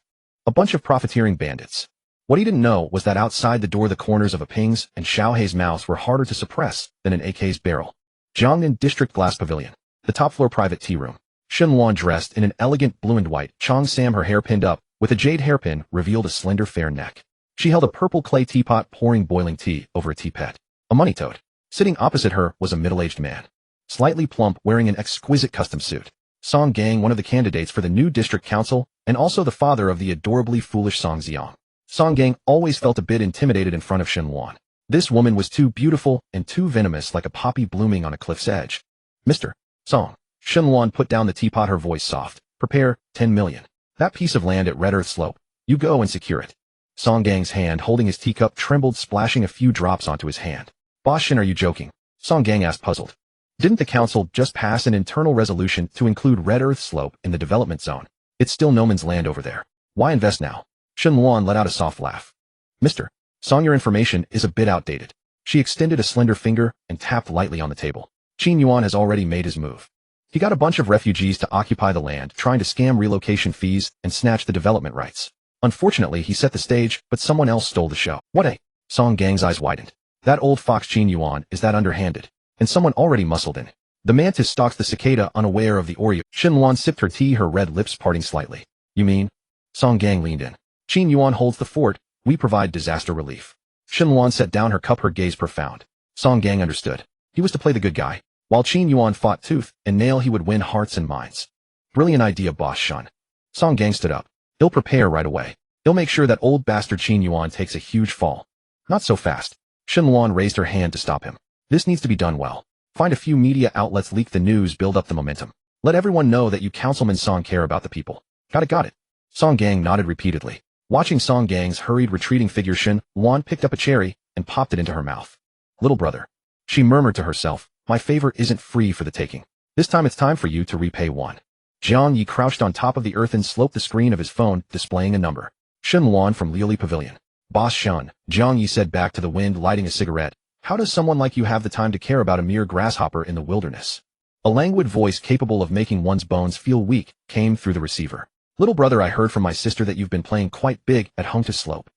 A: A bunch of profiteering bandits. What he didn't know was that outside the door the corners of a Ping's and Xiaohei's mouths were harder to suppress than an AK's barrel. Jiangnan District Glass Pavilion. The top-floor private tea room. Shenluan, dressed in an elegant blue and white cheongsam, her hair pinned up with a jade hairpin, revealed a slender fair neck. She held a purple clay teapot pouring boiling tea over a teapot. A money toad. Sitting opposite her was a middle-aged man. Slightly plump, wearing an exquisite custom suit. Song Gang, one of the candidates for the new district council, and also the father of the adorably foolish Song Xiang. Song Gang always felt a bit intimidated in front of Shenluan. This woman was too beautiful and too venomous, like a poppy blooming on a cliff's edge. Mr. Song. Shenluan put down the teapot, her voice soft. Prepare 10 million. That piece of land at Red Earth Slope. You go and secure it. Song Gang's hand holding his teacup trembled, splashing a few drops onto his hand. Boss Shen, are you joking? Song Gang asked, puzzled. Didn't the council just pass an internal resolution to include Red Earth Slope in the development zone? It's still no man's land over there. Why invest now? Shenluan let out a soft laugh. Mr. Song, your information is a bit outdated. She extended a slender finger and tapped lightly on the table. Qin Yuan has already made his move. He got a bunch of refugees to occupy the land, trying to scam relocation fees and snatch the development rights. Unfortunately, he set the stage, but someone else stole the show. What a... Song Gang's eyes widened. That old fox Qin Yuan is that underhanded. And someone already muscled in. The mantis stalks the cicada, unaware of the Oreo. Shenluan sipped her tea, her red lips parting slightly. You mean? Song Gang leaned in. Qin Yuan holds the fort. We provide disaster relief. Shenluan set down her cup, her gaze profound. Song Gang understood. He was to play the good guy. While Qin Yuan fought tooth and nail, he would win hearts and minds. Brilliant idea, boss Shun. Song Gang stood up. He'll prepare right away. He'll make sure that old bastard Qin Yuan takes a huge fall. Not so fast. Shenluan raised her hand to stop him. This needs to be done well. Find a few media outlets, leak the news, build up the momentum. Let everyone know that you Councilman Song care about the people. Got it. Song Gang nodded repeatedly. Watching Song Gang's hurried retreating figure, Shenluan picked up a cherry and popped it into her mouth. Little brother. She murmured to herself, my favor isn't free for the taking. This time it's time for you to repay one. Jiang Ye crouched on top of the earth and sloped the screen of his phone, displaying a number. Shenluan from Liuli Pavilion. Boss Shun, Jiang Ye said back to the wind, lighting a cigarette. How does someone like you have the time to care about a mere grasshopper in the wilderness? A languid voice capable of making one's bones feel weak came through the receiver. Little brother, I heard from my sister that you've been playing quite big at Hongta Slope.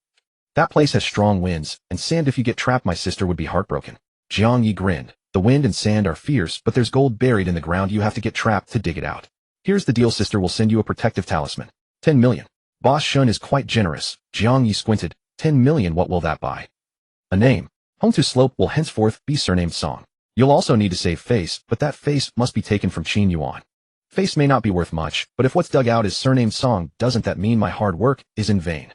A: That place has strong winds and sand. If you get trapped, my sister would be heartbroken. Jiang Ye grinned. The wind and sand are fierce, but there's gold buried in the ground. You have to get trapped to dig it out. Here's the deal, sister will send you a protective talisman. 10 million. Boss Shun is quite generous. Jiang Ye squinted. 10 million, what will that buy? A name. Hongta Slope will henceforth be surnamed Song. You'll also need to save face, but that face must be taken from Qin Yuan. Face may not be worth much, but if what's dug out is surnamed Song, doesn't that mean my hard work is in vain?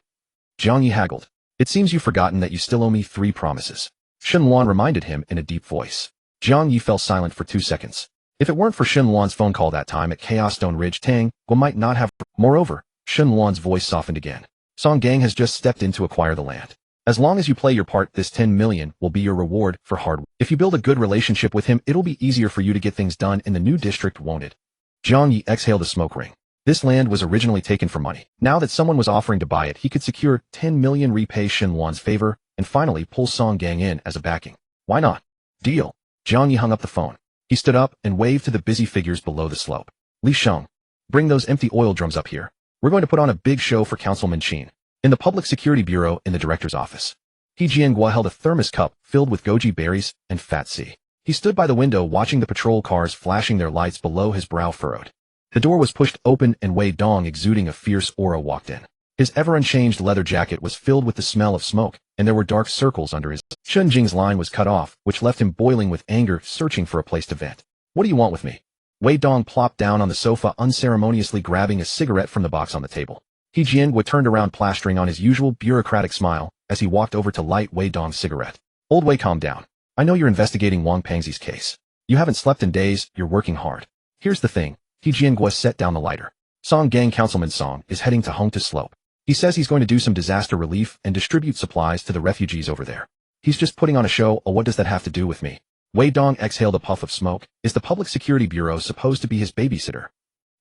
A: Jiang Ye haggled. It seems you've forgotten that you still owe me 3 promises. Shenluan reminded him in a deep voice. Jiang Ye fell silent for 2 seconds. If it weren't for Shenluan's phone call that time at Chaos Stone Ridge, Tang Guo might not have. Moreover, Shenluan's voice softened again. Song Gang has just stepped in to acquire the land. As long as you play your part, this 10 million will be your reward for hard work. If you build a good relationship with him, it'll be easier for you to get things done in the new district, won't it? Jiang Ye exhaled a smoke ring. This land was originally taken for money. Now that someone was offering to buy it, he could secure 10 million, repay Shenluan's favor, and finally pull Song Gang in as a backing. Why not? Deal. Jiang Ye hung up the phone. He stood up and waved to the busy figures below the slope. Li Sheng, bring those empty oil drums up here. We're going to put on a big show for Councilman Qin. In the Public Security Bureau in the director's office, He Jianguo held a thermos cup filled with goji berries and fat sea. He stood by the window watching the patrol cars flashing their lights below, his brow furrowed. The door was pushed open and Wei Dong, exuding a fierce aura, walked in. His ever-unchanged leather jacket was filled with the smell of smoke, and there were dark circles under his. Chun Jing's line was cut off, which left him boiling with anger, searching for a place to vent. What do you want with me? Wei Dong plopped down on the sofa, unceremoniously grabbing a cigarette from the box on the table. He Jianguo turned around, plastering on his usual bureaucratic smile as he walked over to light Wei Dong's cigarette. Old Wei, calm down. I know you're investigating Wang Pengzi's case. You haven't slept in days, you're working hard. Here's the thing. He Jianguo set down the lighter. Song Gang Councilman Song is heading to Hongta Slope. He says he's going to do some disaster relief and distribute supplies to the refugees over there. He's just putting on a show. Oh, what does that have to do with me? Wei Dong exhaled a puff of smoke. Is the Public Security Bureau supposed to be his babysitter?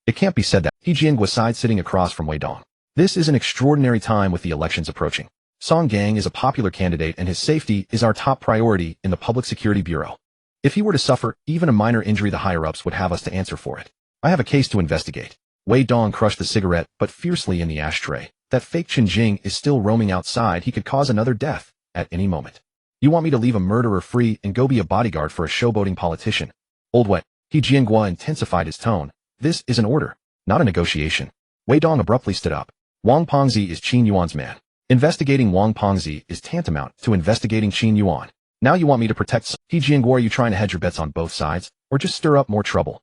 A: It can't be said that. He Jianguo sighed, sitting across from Wei Dong. This is an extraordinary time with the elections approaching. Song Gang is a popular candidate and his safety is our top priority in the Public Security Bureau. If he were to suffer even a minor injury, the higher-ups would have us to answer for it. I have a case to investigate. Wei Dong crushed the cigarette, but fiercely, in the ashtray. That fake Chen Jing is still roaming outside. He could cause another death at any moment. You want me to leave a murderer free and go be a bodyguard for a showboating politician? Old wet. He Jiangye intensified his tone. This is an order, not a negotiation. Wei Dong abruptly stood up. Wang Pengzi is Qin Yuan's man. Investigating Wang Pengzi is tantamount to investigating Qin Yuan. Now you want me to protect He Jiangye. Are you trying to hedge your bets on both sides, or just stir up more trouble?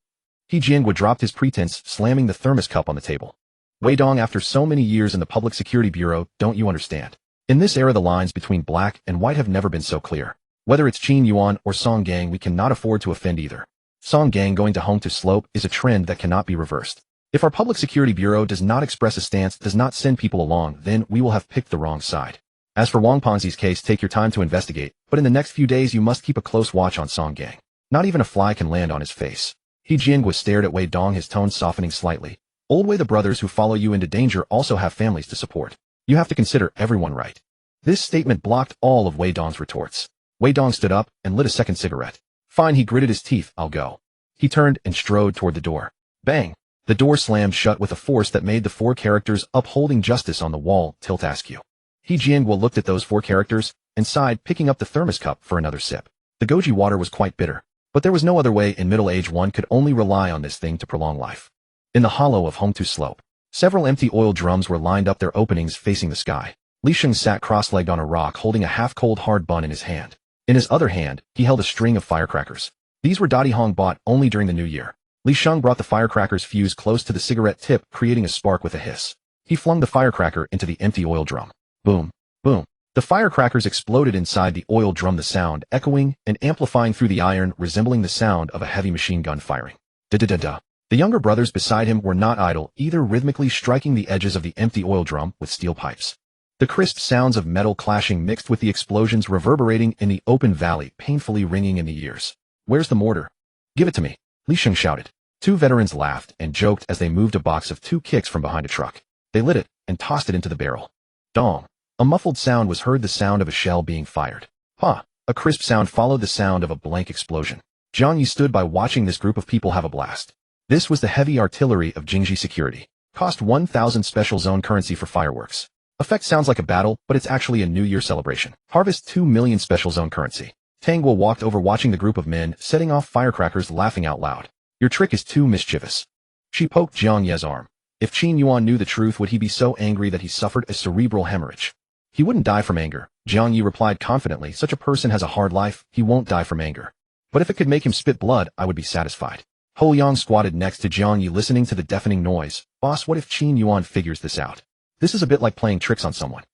A: He Jiangye dropped his pretense, slamming the thermos cup on the table. Wei Dong, after so many years in the Public Security Bureau, don't you understand? In this era the lines between black and white have never been so clear. Whether it's Qin Yuan or Song Gang, we cannot afford to offend either. Song Gang going to home to slope is a trend that cannot be reversed. If our Public Security Bureau does not express a stance, does not send people along, then we will have picked the wrong side. As for Wang Pengzi's case, take your time to investigate, but in the next few days you must keep a close watch on Song Gang. Not even a fly can land on his face. He Jiangye stared at Wei Dong, his tone softening slightly. Old Wei, the brothers who follow you into danger also have families to support. You have to consider everyone, right? This statement blocked all of Wei Dong's retorts. Wei Dong stood up and lit a second cigarette. Fine, he gritted his teeth. I'll go. He turned and strode toward the door. Bang! The door slammed shut with a force that made the four characters upholding justice on the wall tilt askew. He Jiangye looked at those four characters and sighed, picking up the thermos cup for another sip. The goji water was quite bitter, but there was no other way. In middle age one could only rely on this thing to prolong life. In the hollow of Home to Slope, several empty oil drums were lined up, their openings facing the sky. Li Sheng sat cross-legged on a rock, holding a half-cold hard bun in his hand. In his other hand, he held a string of firecrackers. These were Dadi Hong bought only during the new year. Li Sheng brought the firecrackers fuse close to the cigarette tip, creating a spark with a hiss. He flung the firecracker into the empty oil drum. Boom, boom. The firecrackers exploded inside the oil drum, the sound echoing and amplifying through the iron, resembling the sound of a heavy machine gun firing. Da-da-da-da. The younger brothers beside him were not idle either, rhythmically striking the edges of the empty oil drum with steel pipes. The crisp sounds of metal clashing mixed with the explosions reverberating in the open valley, painfully ringing in the ears. Where's the mortar? Give it to me, Li Sheng shouted. Two veterans laughed and joked as they moved a box of 2 kicks from behind a truck. They lit it and tossed it into the barrel. Dong. A muffled sound was heard, the sound of a shell being fired. Ha! A crisp sound followed the sound of a blank explosion. Jiang Ye stood by watching this group of people have a blast. This was the heavy artillery of Jingji Security. Cost 1,000 special zone currency for fireworks. Effect sounds like a battle, but it's actually a New Year celebration. Harvest 2 million special zone currency. Tang Guo walked over, watching the group of men setting off firecrackers, laughing out loud. Your trick is too mischievous. She poked Jiang Ye's arm. If Qin Yuan knew the truth, would he be so angry that he suffered a cerebral hemorrhage? He wouldn't die from anger, Jiang Ye replied confidently. Such a person has a hard life, he won't die from anger. But if it could make him spit blood, I would be satisfied. Ho Yang squatted next to Jiang Ye, listening to the deafening noise. Boss, what if Qin Yuan figures this out? This is a bit like playing tricks on someone.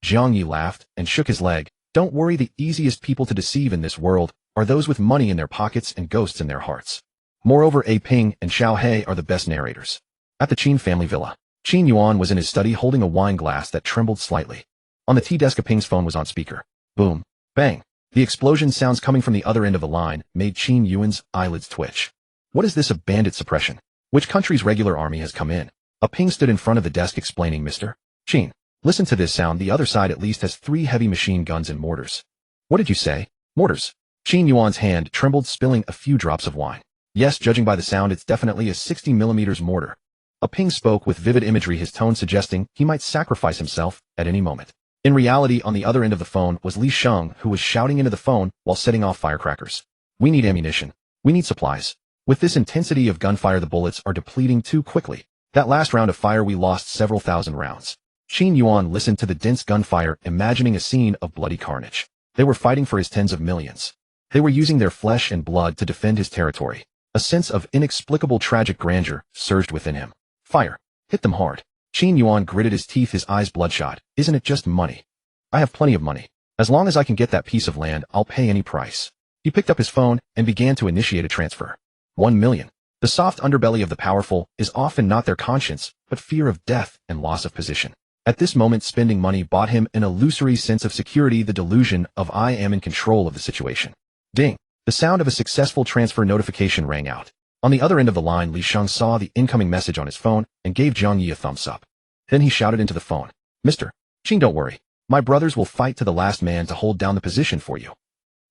A: Jiang Ye laughed and shook his leg. Don't worry, the easiest people to deceive in this world are those with money in their pockets and ghosts in their hearts. Moreover, A Ping and Xiao He are the best narrators. At the Qin family villa, Qin Yuan was in his study holding a wine glass that trembled slightly. On the tea desk, A Ping's phone was on speaker. Boom. Bang. The explosion sounds coming from the other end of the line made Qin Yuan's eyelids twitch. What is this, a bandit suppression? Which country's regular army has come in? A Ping stood in front of the desk explaining, Mr. Qin, listen to this sound. The other side at least has 3 heavy machine guns and mortars. What did you say? Mortars. Qin Yuan's hand trembled, spilling a few drops of wine. Yes, judging by the sound, it's definitely a 60mm mortar. A Ping spoke with vivid imagery, his tone suggesting he might sacrifice himself at any moment. In reality, on the other end of the phone was Li Sheng, who was shouting into the phone while setting off firecrackers. We need ammunition. We need supplies. With this intensity of gunfire, the bullets are depleting too quickly. That last round of fire, we lost several thousand rounds. Qin Yuan listened to the dense gunfire, imagining a scene of bloody carnage. They were fighting for his tens of millions. They were using their flesh and blood to defend his territory. A sense of inexplicable tragic grandeur surged within him. Fire. Hit them hard. Qin Yuan gritted his teeth, his eyes bloodshot. Isn't it just money? I have plenty of money. As long as I can get that piece of land, I'll pay any price. He picked up his phone and began to initiate a transfer. 1 million. The soft underbelly of the powerful is often not their conscience, but fear of death and loss of position. At this moment, spending money bought him an illusory sense of security, the delusion of I am in control of the situation. Ding. The sound of a successful transfer notification rang out. On the other end of the line, Li Sheng saw the incoming message on his phone and gave Jiang Ye a thumbs up. Then he shouted into the phone. Mr. Qin, don't worry. My brothers will fight to the last man to hold down the position for you.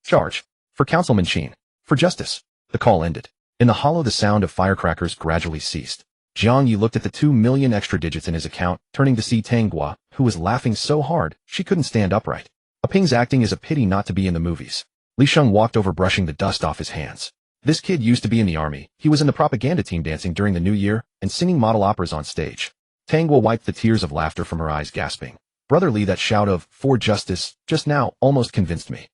A: Charge. For Councilman Qin. For justice. The call ended. In the hollow, the sound of firecrackers gradually ceased. Jiang Ye looked at the 2 million extra digits in his account, turning to see Tang Gua, who was laughing so hard she couldn't stand upright. A Ping's acting is a pity not to be in the movies. Li Sheng walked over brushing the dust off his hands. This kid used to be in the army. He was in the propaganda team dancing during the New Year and singing model operas on stage. Tang Gua wiped the tears of laughter from her eyes, gasping. Brother Li, that shout of, "For justice," just now, almost convinced me.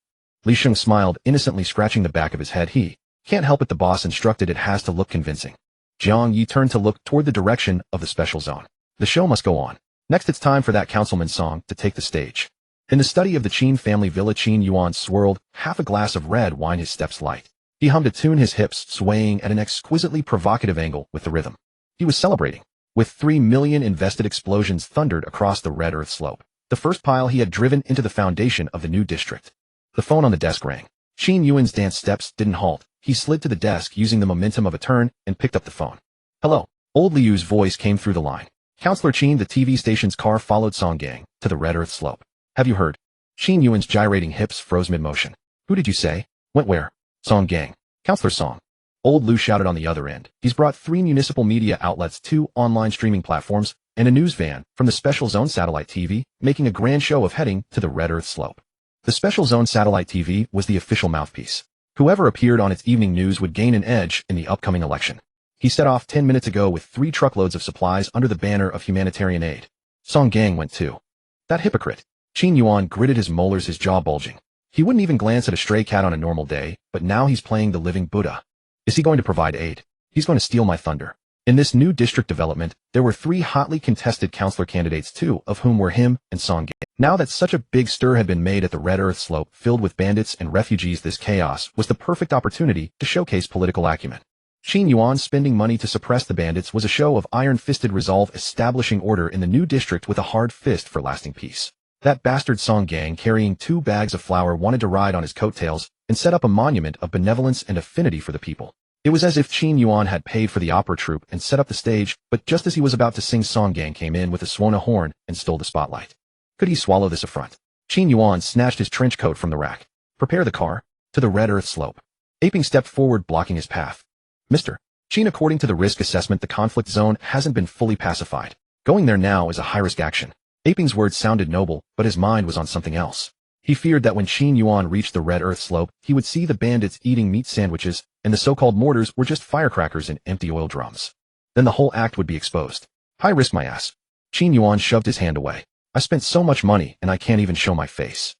A: Li Sheng smiled, innocently scratching the back of his head. He can't help it, the boss instructed, it has to look convincing. Jiang Ye turned to look toward the direction of the special zone. The show must go on. Next it's time for that councilman's song to take the stage. In the study of the Qin family villa, Qin Yuan swirled half a glass of red wine, his steps light. He hummed a tune, his hips swaying at an exquisitely provocative angle with the rhythm. He was celebrating. With 3 million invested, explosions thundered across the red earth slope. The first pile he had driven into the foundation of the new district. The phone on the desk rang. Qin Yuan's dance steps didn't halt. He slid to the desk using the momentum of a turn and picked up the phone. Hello. Old Liu's voice came through the line. Counselor Qin, the TV station's car followed Song Gang to the red earth slope. Have you heard? Qin Yuan's gyrating hips froze mid-motion. Who did you say? Went where? Song Gang. Counselor Song. Old Liu shouted on the other end. He's brought 3 municipal media outlets, 2 online streaming platforms, and a news van from the Special Zone Satellite TV, making a grand show of heading to the red earth slope. The Special Zone Satellite TV was the official mouthpiece. Whoever appeared on its evening news would gain an edge in the upcoming election. He set off 10 minutes ago with 3 truckloads of supplies under the banner of humanitarian aid. Song Gang went too. That hypocrite. Qin Yuan gritted his molars, his jaw bulging. He wouldn't even glance at a stray cat on a normal day, but now he's playing the living Buddha. Is he going to provide aid? He's going to steal my thunder. In this new district development, there were 3 hotly contested councilor candidates, 2 of whom were him and Song Gang. Now that such a big stir had been made at the red earth slope filled with bandits and refugees, this chaos was the perfect opportunity to showcase political acumen. Qin Yuan spending money to suppress the bandits was a show of iron-fisted resolve, establishing order in the new district with a hard fist for lasting peace. That bastard Song Gang, carrying 2 bags of flour, wanted to ride on his coattails and set up a monument of benevolence and affinity for the people. It was as if Qin Yuan had paid for the opera troupe and set up the stage, but just as he was about to sing, Song Gang came in with a Swona horn and stole the spotlight. Could he swallow this affront? Qin Yuan snatched his trench coat from the rack. Prepare the car. To the red earth slope. Aping stepped forward, blocking his path. Mr. Qin, according to the risk assessment, the conflict zone hasn't been fully pacified. Going there now is a high-risk action. Aping's words sounded noble, but his mind was on something else. He feared that when Qin Yuan reached the red earth slope, he would see the bandits eating meat sandwiches, and the so-called mortars were just firecrackers and empty oil drums. Then the whole act would be exposed. High risk, my ass. Qin Yuan shoved his hand away. I spent so much money, and I can't even show my face.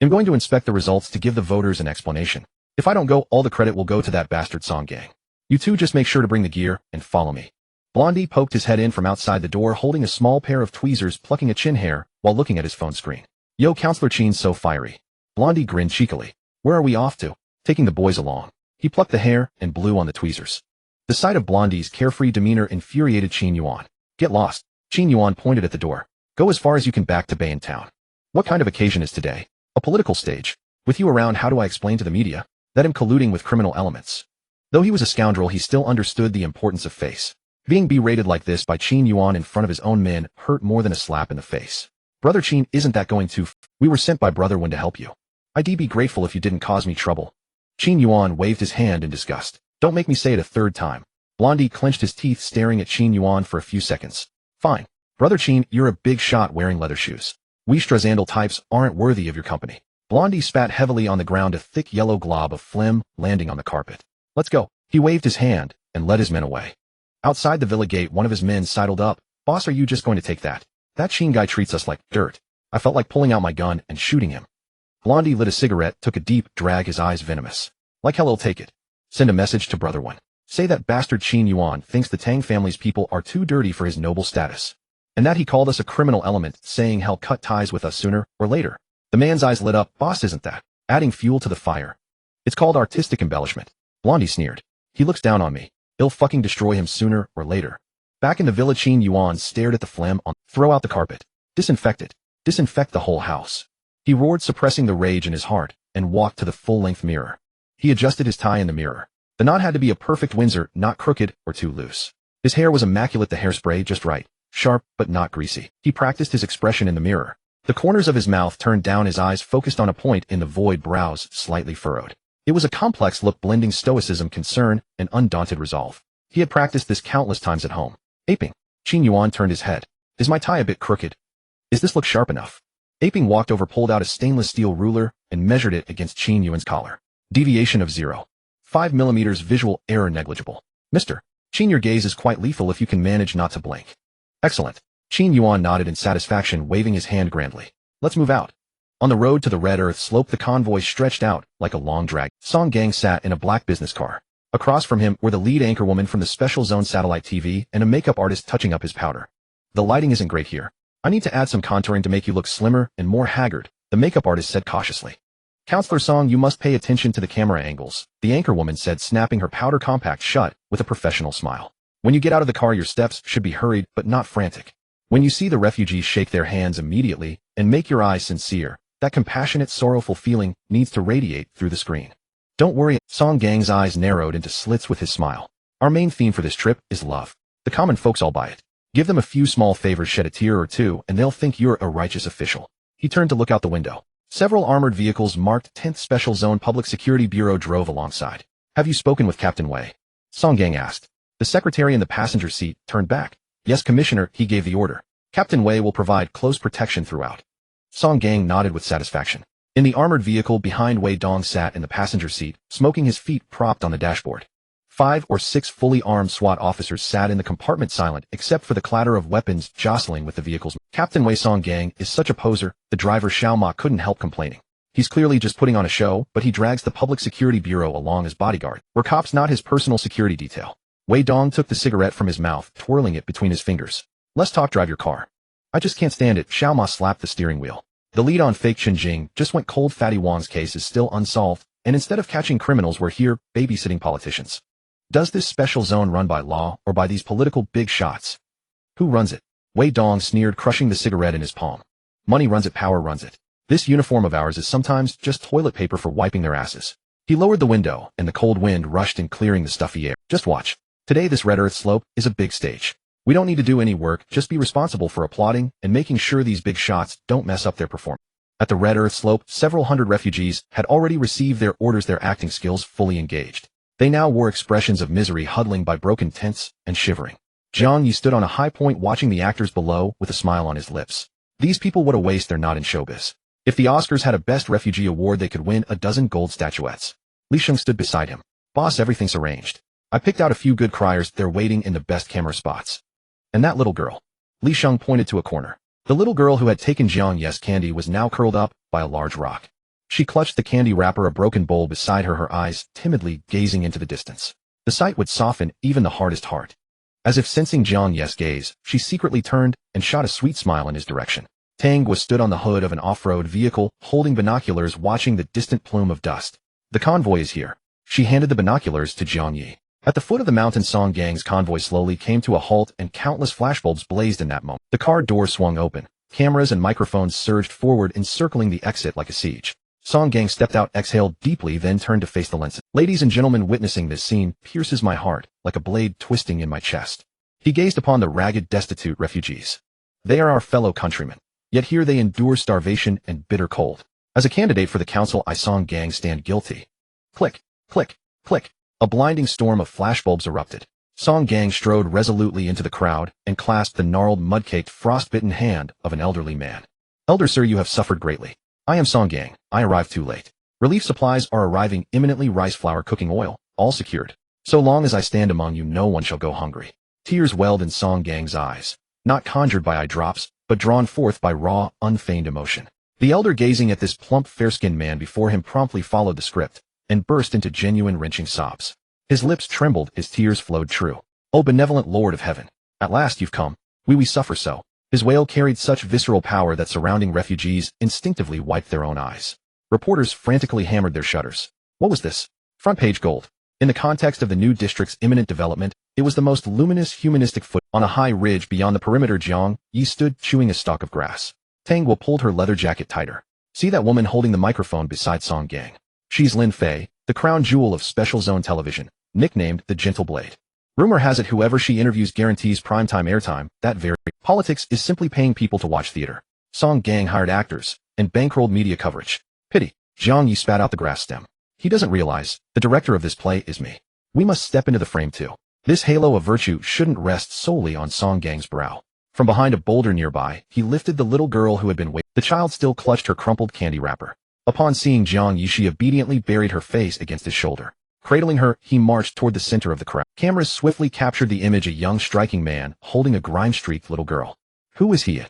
A: I'm going to inspect the results to give the voters an explanation. If I don't go, all the credit will go to that bastard Song Gang. You 2 just make sure to bring the gear and follow me. Blondie poked his head in from outside the door, holding a small pair of tweezers, plucking a chin hair while looking at his phone screen. Yo, Counselor Qin's so fiery. Blondie grinned cheekily. Where are we off to? Taking the boys along. He plucked the hair and blew on the tweezers. The sight of Blondie's carefree demeanor infuriated Qin Yuan. Get lost. Qin Yuan pointed at the door. Go as far as you can back to Bayan Town. What kind of occasion is today? A political stage. With you around, how do I explain to the media that I'm colluding with criminal elements? Though he was a scoundrel, he still understood the importance of face. Being berated like this by Qin Yuan in front of his own men hurt more than a slap in the face. Brother Qin, isn't that going too We were sent by Brother Wen to help you. I'd be grateful if you didn't cause me trouble. Qin Yuan waved his hand in disgust. Don't make me say it a 3rd time. Blondie clenched his teeth, staring at Qin Yuan for a few seconds. Fine. Brother Qin, you're a big shot wearing leather shoes. We Strasandal types aren't worthy of your company. Blondie spat heavily on the ground, a thick yellow glob of phlegm landing on the carpet. Let's go. He waved his hand and led his men away. Outside the villa gate, one of his men sidled up. Boss, are you just going to take that? That Qin guy treats us like dirt. I felt like pulling out my gun and shooting him. Blondie lit a cigarette, took a deep drag, his eyes venomous. Like hell, he'll take it. Send a message to Brother Wen. Say that bastard Qin Yuan thinks the Tang family's people are too dirty for his noble status. And that he called us a criminal element, saying he'll cut ties with us sooner or later. The man's eyes lit up. Boss, isn't that adding fuel to the fire? It's called artistic embellishment. Blondie sneered. He looks down on me. He'll fucking destroy him sooner or later. Back in the villa, Qin Yuan stared at the phlegm on. Throw out the carpet. Disinfect it. Disinfect the whole house. He roared, suppressing the rage in his heart, and walked to the full-length mirror. He adjusted his tie in the mirror. The knot had to be a perfect Windsor, not crooked or too loose. His hair was immaculate, the hairspray just right. Sharp, but not greasy. He practiced his expression in the mirror. The corners of his mouth turned down, his eyes focused on a point in the void, brows slightly furrowed. It was a complex look blending stoicism, concern, and undaunted resolve. He had practiced this countless times at home. Aping. Qin Yuan turned his head. Is my tie a bit crooked? Is this look sharp enough? Aping walked over, pulled out a stainless steel ruler, and measured it against Qin Yuan's collar. Deviation of 0.5 millimeters, visual error negligible. Mister. Qin, your gaze is quite lethal if you can manage not to blink. Excellent. Qin Yuan nodded in satisfaction, waving his hand grandly. Let's move out. On the road to the Red Earth slope, the convoy stretched out like a long drag. Song Gang sat in a black business car. Across from him were the lead anchorwoman from the Special Zone satellite TV and a makeup artist touching up his powder. The lighting isn't great here. I need to add some contouring to make you look slimmer and more haggard, the makeup artist said cautiously. Counselor Song, you must pay attention to the camera angles, the anchorwoman said, snapping her powder compact shut with a professional smile. When you get out of the car, your steps should be hurried but not frantic. When you see the refugees, shake their hands immediately and make your eyes sincere. That compassionate, sorrowful feeling needs to radiate through the screen. Don't worry, Song Gang's eyes narrowed into slits with his smile. Our main theme for this trip is love. The common folks all buy it. Give them a few small favors, shed a tear or two, and they'll think you're a righteous official. He turned to look out the window. Several armored vehicles marked 10th Special Zone Public Security Bureau drove alongside. Have you spoken with Captain Wei? Song Gang asked. The secretary in the passenger seat turned back. Yes, Commissioner, he gave the order. Captain Wei will provide close protection throughout. Song Gang nodded with satisfaction. In the armored vehicle behind, Wei Dong sat in the passenger seat, smoking, his feet propped on the dashboard. 5 or 6 fully armed SWAT officers sat in the compartment, silent except for the clatter of weapons jostling with the vehicles. Captain Wei, Song Gang is such a poser, the driver Xiao Ma couldn't help complaining. He's clearly just putting on a show, but he drags the Public Security Bureau along as bodyguard. We're cops, not his personal security detail. Wei Dong took the cigarette from his mouth, twirling it between his fingers. Less talk, drive your car. I just can't stand it. Xiao Ma slapped the steering wheel. The lead on fake Xinjing just went cold. Fatty Wang's case is still unsolved, and instead of catching criminals, we're here babysitting politicians. Does this special zone run by law or by these political big shots? Who runs it? Wei Dong sneered, crushing the cigarette in his palm. Money runs it, power runs it. This uniform of ours is sometimes just toilet paper for wiping their asses. He lowered the window, and the cold wind rushed in, clearing the stuffy air. Just watch. Today this Red Earth slope is a big stage. We don't need to do any work, just be responsible for applauding and making sure these big shots don't mess up their performance. At the Red Earth slope, several hundred refugees had already received their orders, their acting skills fully engaged. They now wore expressions of misery, huddling by broken tents and shivering. Jiang Ye stood on a high point, watching the actors below with a smile on his lips. These people, what a waste, they're not in showbiz. If the Oscars had a Best Refugee award, they could win a dozen gold statuettes. Li Sheng stood beside him. Boss, everything's arranged. I picked out a few good criers, they're waiting in the best camera spots. And that little girl. Li Sheng pointed to a corner. The little girl who had taken Jiang Ye's candy was now curled up by a large rock. She clutched the candy wrapper, a broken bowl beside her, her eyes timidly gazing into the distance. The sight would soften even the hardest heart. As if sensing Jiang Ye's gaze, she secretly turned and shot a sweet smile in his direction. Tang was stood on the hood of an off-road vehicle, holding binoculars, watching the distant plume of dust. The convoy is here. She handed the binoculars to Jiang Ye. At the foot of the mountain, Song Gang's convoy slowly came to a halt, and countless flashbulbs blazed in that moment. The car door swung open. Cameras and microphones surged forward, encircling the exit like a siege. Song Gang stepped out, exhaled deeply, then turned to face the lenses. Ladies and gentlemen, witnessing this scene pierces my heart like a blade twisting in my chest. He gazed upon the ragged, destitute refugees. They are our fellow countrymen. Yet here they endure starvation and bitter cold. As a candidate for the council, I, Song Gang, stand guilty. Click, click, click. A blinding storm of flashbulbs erupted. Song Gang strode resolutely into the crowd and clasped the gnarled, mud-caked, frost-bitten hand of an elderly man. Elder sir, you have suffered greatly. I am Song Gang. I arrived too late. Relief supplies are arriving imminently. Rice flour, cooking oil, all secured. So long as I stand among you, no one shall go hungry. Tears welled in Song Gang's eyes, not conjured by eye drops, but drawn forth by raw, unfeigned emotion. The elder, gazing at this plump, fair-skinned man before him, promptly followed the script and burst into genuine, wrenching sobs. His lips trembled, his tears flowed true. Oh, benevolent Lord of Heaven, at last you've come. We suffer so. His wail carried such visceral power that surrounding refugees instinctively wiped their own eyes. Reporters frantically hammered their shutters. What was this? Front page gold. In the context of the new district's imminent development, it was the most luminous, humanistic foot. On a high ridge beyond the perimeter, Jiang Ye stood chewing a stalk of grass. Tang Wu pulled her leather jacket tighter. See that woman holding the microphone beside Song Gang? She's Lin Fei, the crown jewel of Special Zone Television, nicknamed the Gentle Blade. Rumor has it whoever she interviews guarantees primetime airtime. That very politics is simply paying people to watch theater. Song Gang hired actors and bankrolled media coverage. Pity. Jiang Ye spat out the grass stem. He doesn't realize the director of this play is me. We must step into the frame too. This halo of virtue shouldn't rest solely on Song Gang's brow. From behind a boulder nearby, he lifted the little girl who had been waiting. The child still clutched her crumpled candy wrapper. Upon seeing Jiang Ye, she obediently buried her face against his shoulder. Cradling her, he marched toward the center of the crowd. Cameras swiftly captured the image of a young striking man holding a grime-streaked little girl. Who is he?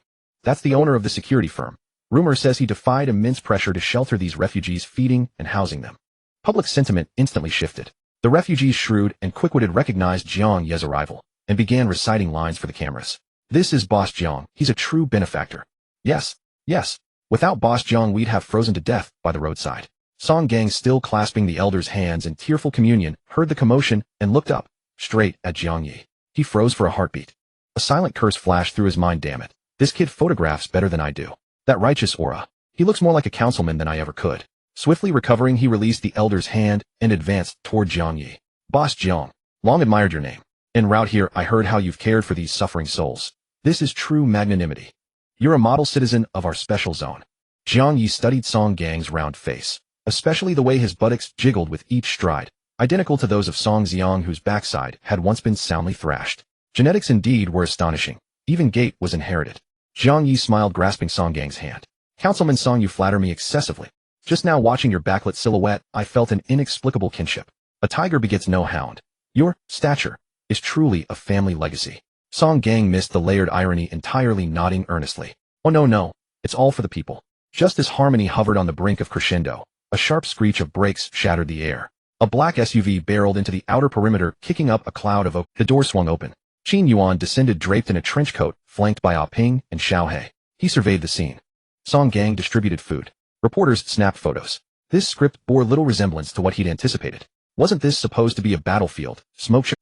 A: That's the owner of the security firm. Rumor says he defied immense pressure to shelter these refugees, feeding and housing them. Public sentiment instantly shifted. The refugees, shrewd and quick-witted, recognized Jiang Ye's arrival and began reciting lines for the cameras. This is Boss Jiang. He's a true benefactor. Yes, yes. Without Boss Jiang, we'd have frozen to death by the roadside. Song Gang, still clasping the elder's hands in tearful communion, heard the commotion and looked up, straight at Jiang Ye. He froze for a heartbeat. A silent curse flashed through his mind. Damn it. This kid photographs better than I do. That righteous aura. He looks more like a councilman than I ever could. Swiftly recovering, he released the elder's hand and advanced toward Jiang Ye. Boss Jiang, long admired your name. En route here, I heard how you've cared for these suffering souls. This is true magnanimity. You're a model citizen of our special zone. Jiang Ye studied Song Gang's round face, especially the way his buttocks jiggled with each stride, identical to those of Song Xiang, whose backside had once been soundly thrashed. Genetics indeed were astonishing. Even gait was inherited. Jiang Ye smiled, grasping Song Gang's hand. Councilman Song, you flatter me excessively. Just now, watching your backlit silhouette, I felt an inexplicable kinship. A tiger begets no hound. Your stature is truly a family legacy. Song Gang missed the layered irony entirely, nodding earnestly. Oh no, it's all for the people. Just as harmony hovered on the brink of crescendo, a sharp screech of brakes shattered the air. A black SUV barreled into the outer perimeter, kicking up a cloud of the door swung open. Qin Yuan descended, draped in a trench coat, flanked by Ah Ping and Xiao He. He surveyed the scene. Song Gang distributed food. Reporters snapped photos. This script bore little resemblance to what he'd anticipated. Wasn't this supposed to be a battlefield?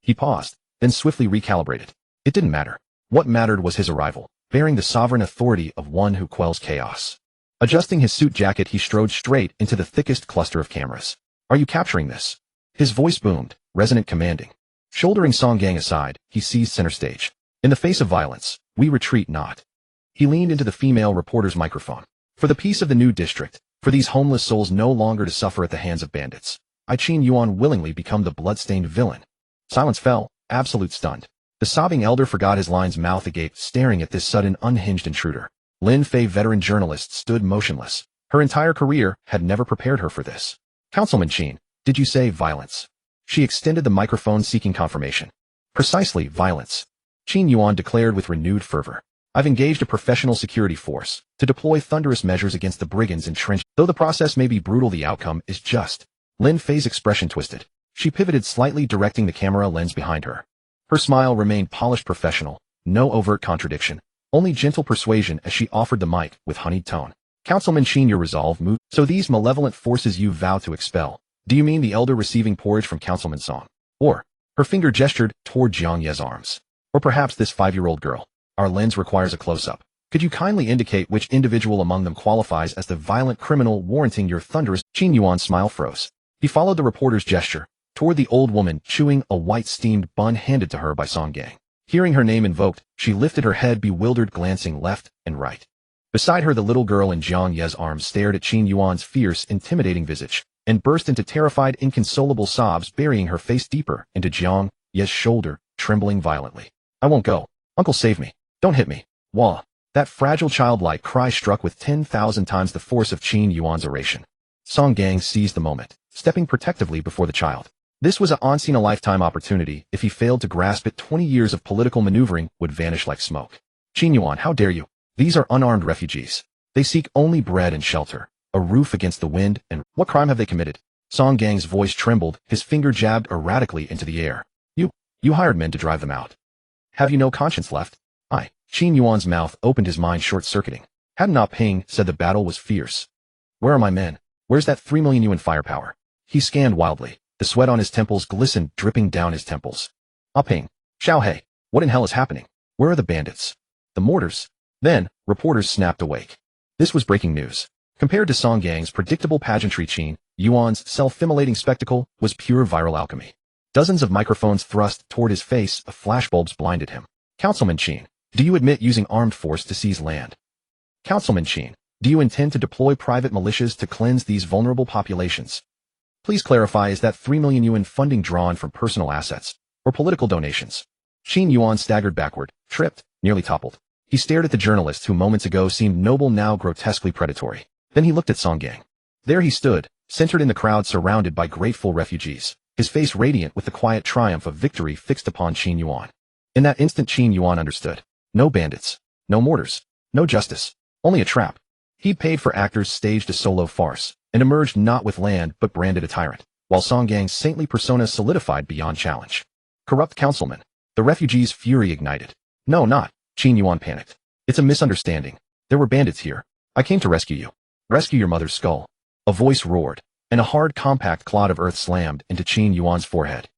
A: He paused, then swiftly recalibrated. It didn't matter. What mattered was his arrival, bearing the sovereign authority of one who quells chaos. Adjusting his suit jacket, he strode straight into the thickest cluster of cameras. Are you capturing this? His voice boomed, resonant, commanding. Shouldering Song Gang aside, he seized center stage. In the face of violence, we retreat not. He leaned into the female reporter's microphone. For the peace of the new district, for these homeless souls no longer to suffer at the hands of bandits, I, Qin Yuan, willingly become the blood-stained villain. Silence fell, absolute stunned. The sobbing elder forgot his lines, mouth agape, staring at this sudden unhinged intruder. Lin Fei, veteran journalist, stood motionless. Her entire career had never prepared her for this. Councilman Qin, did you say violence? She extended the microphone, seeking confirmation. Precisely, violence. Qin Yuan declared with renewed fervor. I've engaged a professional security force to deploy thunderous measures against the brigands entrenched. Though the process may be brutal, the outcome is just. Lin Fei's expression twisted. She pivoted slightly, directing the camera lens behind her. Her smile remained polished, professional, no overt contradiction, only gentle persuasion as she offered the mic with honeyed tone. Councilman Qin, your resolve moved. So these malevolent forces you vow to expel. Do you mean the elder receiving porridge from Councilman Song? Or, her finger gestured toward Jiang Ye's arms. Or perhaps this 5-year-old girl. Our lens requires a close-up. Could you kindly indicate which individual among them qualifies as the violent criminal warranting your thunderous? Qin Yuan's smile froze. He followed the reporter's gesture toward the old woman chewing a white steamed bun handed to her by Song Gang. Hearing her name invoked, she lifted her head, bewildered, glancing left and right. Beside her, the little girl in Jiang Ye's arms stared at Qin Yuan's fierce, intimidating visage, and burst into terrified, inconsolable sobs, burying her face deeper into Jiang Ye's shoulder, trembling violently. I won't go. Uncle, save me. Don't hit me. Wah. That fragile childlike cry struck with 10,000 times the force of Qin Yuan's oration. Song Gang seized the moment, stepping protectively before the child. This was a once-in-a-lifetime opportunity. If he failed to grasp it, 20 years of political maneuvering would vanish like smoke. Qin Yuan, how dare you? These are unarmed refugees. They seek only bread and shelter, a roof against the wind, and what crime have they committed? Song Gang's voice trembled, his finger jabbed erratically into the air. You hired men to drive them out. Have you no conscience left? Qin Yuan's mouth opened, his mind short-circuiting. Hadn't Ah Ping said the battle was fierce? Where are my men? Where's that 3 million yuan firepower? He scanned wildly. The sweat on his temples glistened, dripping down his temples. Ah Ping, Xiao He, what in hell is happening? Where are the bandits? The mortars? Then, reporters snapped awake. This was breaking news. Compared to Song Gang's predictable pageantry, Qin Yuan's self-immolating spectacle was pure viral alchemy. Dozens of microphones thrust toward his face, flashbulbs blinded him. Councilman Qin, do you admit using armed force to seize land? Councilman Qin, do you intend to deploy private militias to cleanse these vulnerable populations? Please clarify, is that 3 million yuan funding drawn from personal assets? or political donations. Qin Yuan staggered backward, tripped, nearly toppled. He stared at the journalist who moments ago seemed noble, now grotesquely predatory. Then he looked at Song Gang. There he stood, centered in the crowd surrounded by grateful refugees, his face radiant with the quiet triumph of victory fixed upon Qin Yuan. In that instant Qin Yuan understood. No bandits. No mortars. No justice. Only a trap. He'd paid for actors staged a solo farce, and emerged not with land but branded a tyrant, while Song Gang's saintly persona solidified beyond challenge. Corrupt councilman. The refugees' fury ignited. No, not. Qin Yuan panicked. It's a misunderstanding. There were bandits here. I came to rescue you. Rescue your mother's skull. A voice roared, and a hard compact clod of earth slammed into Qin Yuan's forehead.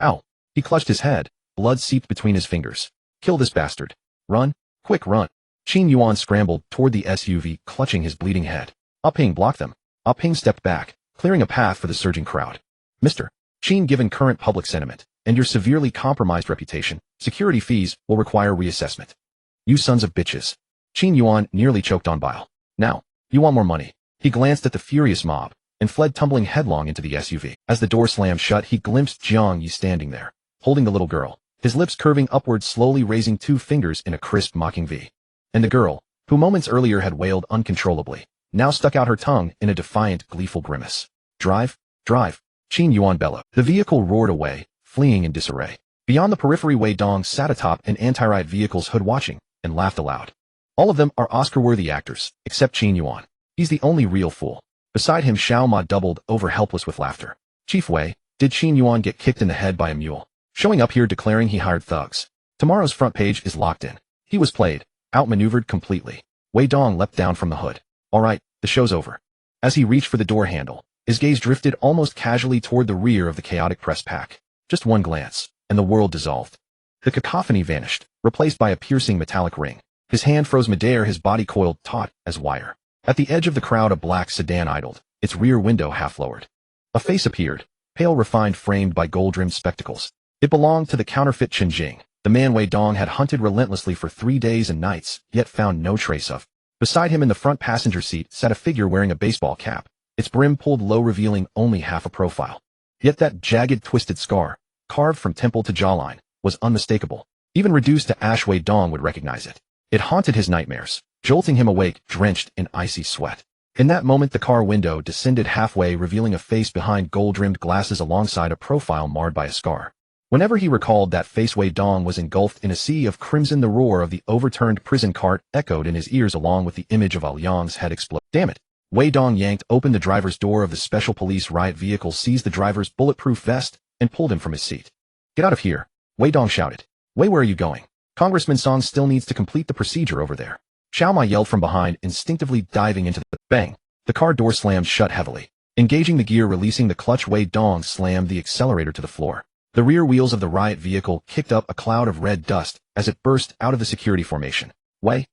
A: Ow. He clutched his head, blood seeped between his fingers. Kill this bastard. Run. Quick run. Qin Yuan scrambled toward the SUV, clutching his bleeding head. Ah Ping blocked them. Ah Ping stepped back, clearing a path for the surging crowd. Mr. Qin, given current public sentiment, and your severely compromised reputation, security fees will require reassessment. You sons of bitches. Qin Yuan nearly choked on bile. Now, you want more money. He glanced at the furious mob, and fled tumbling headlong into the SUV. As the door slammed shut, he glimpsed Jiang Ye standing there, holding the little girl, his lips curving upward, slowly raising 2 fingers in a crisp mocking V. And the girl, who moments earlier had wailed uncontrollably, now stuck out her tongue in a defiant, gleeful grimace. Drive, drive, Qin Yuan bellowed. The vehicle roared away, fleeing in disarray. Beyond the periphery, Wei Dong sat atop an anti-riot vehicle's hood watching, and laughed aloud. All of them are Oscar-worthy actors, except Qin Yuan. He's the only real fool. Beside him, Xiao Ma doubled over, helpless with laughter. Chief Wei, did Qin Yuan get kicked in the head by a mule? Showing up here declaring he hired thugs. Tomorrow's front page is locked in. He was played, outmaneuvered completely. Wei Dong leapt down from the hood. All right, the show's over. As he reached for the door handle, his gaze drifted almost casually toward the rear of the chaotic press pack. Just one glance, and the world dissolved. The cacophony vanished, replaced by a piercing metallic ring. His hand froze midair, his body coiled taut as wire. At the edge of the crowd, a black sedan idled, its rear window half lowered. A face appeared, pale, refined, framed by gold-rimmed spectacles. It belonged to the counterfeit Chen Jing, the man Wei Dong had hunted relentlessly for 3 days and nights, yet found no trace of. Beside him in the front passenger seat sat a figure wearing a baseball cap, its brim pulled low, revealing only half a profile. Yet that jagged, twisted scar, carved from temple to jawline, was unmistakable. Even reduced to ash, Wei Dong would recognize it. It haunted his nightmares, jolting him awake, drenched in icy sweat. In that moment, the car window descended halfway, revealing a face behind gold-rimmed glasses alongside a profile marred by a scar. Whenever he recalled that face, Wei Dong was engulfed in a sea of crimson. The roar of the overturned prison cart echoed in his ears, along with the image of Liang's head explode. Damn it! Wei Dong yanked open the driver's door of the special police riot vehicle, seized the driver's bulletproof vest, and pulled him from his seat. Get out of here! Wei Dong shouted. Wei, where are you going? Congressman Song still needs to complete the procedure over there. Xiao Ma yelled from behind, instinctively diving into the bang. The car door slammed shut heavily. Engaging the gear, releasing the clutch, Wei Dong slammed the accelerator to the floor. The rear wheels of the riot vehicle kicked up a cloud of red dust as it burst out of the security formation. Wei,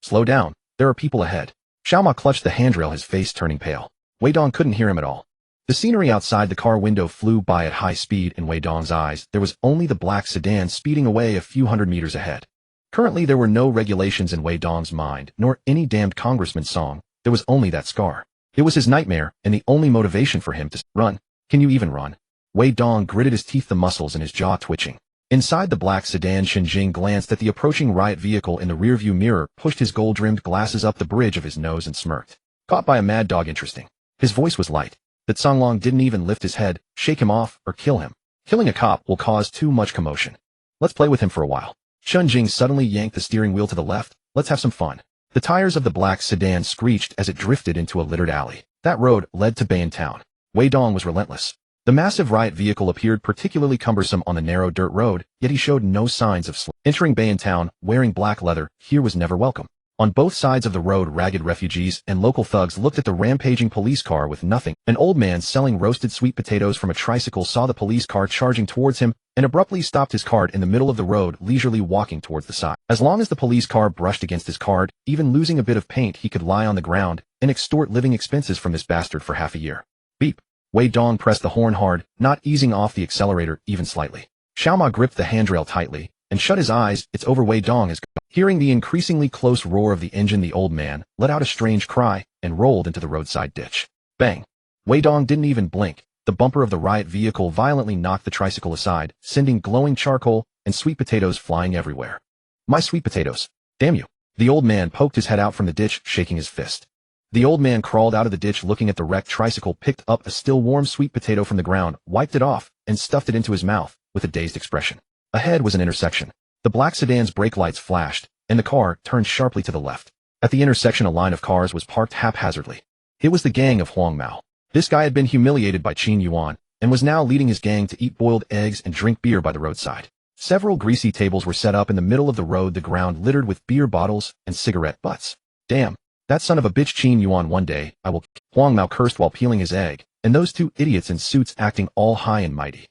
A: slow down. There are people ahead. Xiao Ma clutched the handrail, his face turning pale. Wei Dong couldn't hear him at all. The scenery outside the car window flew by at high speed. In Wei Dong's eyes, there was only the black sedan speeding away a few hundred meters ahead. Currently, there were no regulations in Wei Dong's mind, nor any damned Congressman Song. There was only that scar. It was his nightmare, and the only motivation for him to run. Can you even run? Wei Dong gritted his teeth, the muscles in his jaw twitching. Inside the black sedan, Chen Jing glanced at the approaching riot vehicle in the rearview mirror, pushed his gold-rimmed glasses up the bridge of his nose, and smirked. Caught by a mad dog, interesting. His voice was light. That Song Long didn't even lift his head, shake him off, or kill him. Killing a cop will cause too much commotion. Let's play with him for a while. Chen Jing suddenly yanked the steering wheel to the left. Let's have some fun. The tires of the black sedan screeched as it drifted into a littered alley. That road led to Bayan Town. Wei Dong was relentless. The massive riot vehicle appeared particularly cumbersome on the narrow dirt road, yet he showed no signs of slowing. Entering Bayan Town, wearing black leather, here was never welcome. On both sides of the road, ragged refugees and local thugs looked at the rampaging police car with nothing. An old man selling roasted sweet potatoes from a tricycle saw the police car charging towards him and abruptly stopped his cart in the middle of the road, leisurely walking towards the side. As long as the police car brushed against his cart, even losing a bit of paint, he could lie on the ground and extort living expenses from this bastard for half a year. Beep. Wei Dong pressed the horn hard, not easing off the accelerator even slightly. Xiao Ma gripped the handrail tightly and shut his eyes. It's over, Wei Dong has gone. Hearing the increasingly close roar of the engine, the old man let out a strange cry and rolled into the roadside ditch. Bang! Wei Dong didn't even blink. The bumper of the riot vehicle violently knocked the tricycle aside, sending glowing charcoal and sweet potatoes flying everywhere. My sweet potatoes. Damn you. The old man poked his head out from the ditch, shaking his fist. The old man crawled out of the ditch looking at the wrecked tricycle, picked up a still warm sweet potato from the ground, wiped it off, and stuffed it into his mouth, with a dazed expression. Ahead was an intersection. The black sedan's brake lights flashed, and the car turned sharply to the left. At the intersection, a line of cars was parked haphazardly. It was the gang of Huang Mao. This guy had been humiliated by Qin Yuan, and was now leading his gang to eat boiled eggs and drink beer by the roadside. Several greasy tables were set up in the middle of the road, the ground littered with beer bottles and cigarette butts. Damn, that son of a bitch Qin Yuan, one day I will. Huang Mao cursed while peeling his egg, and those two idiots in suits acting all high and mighty.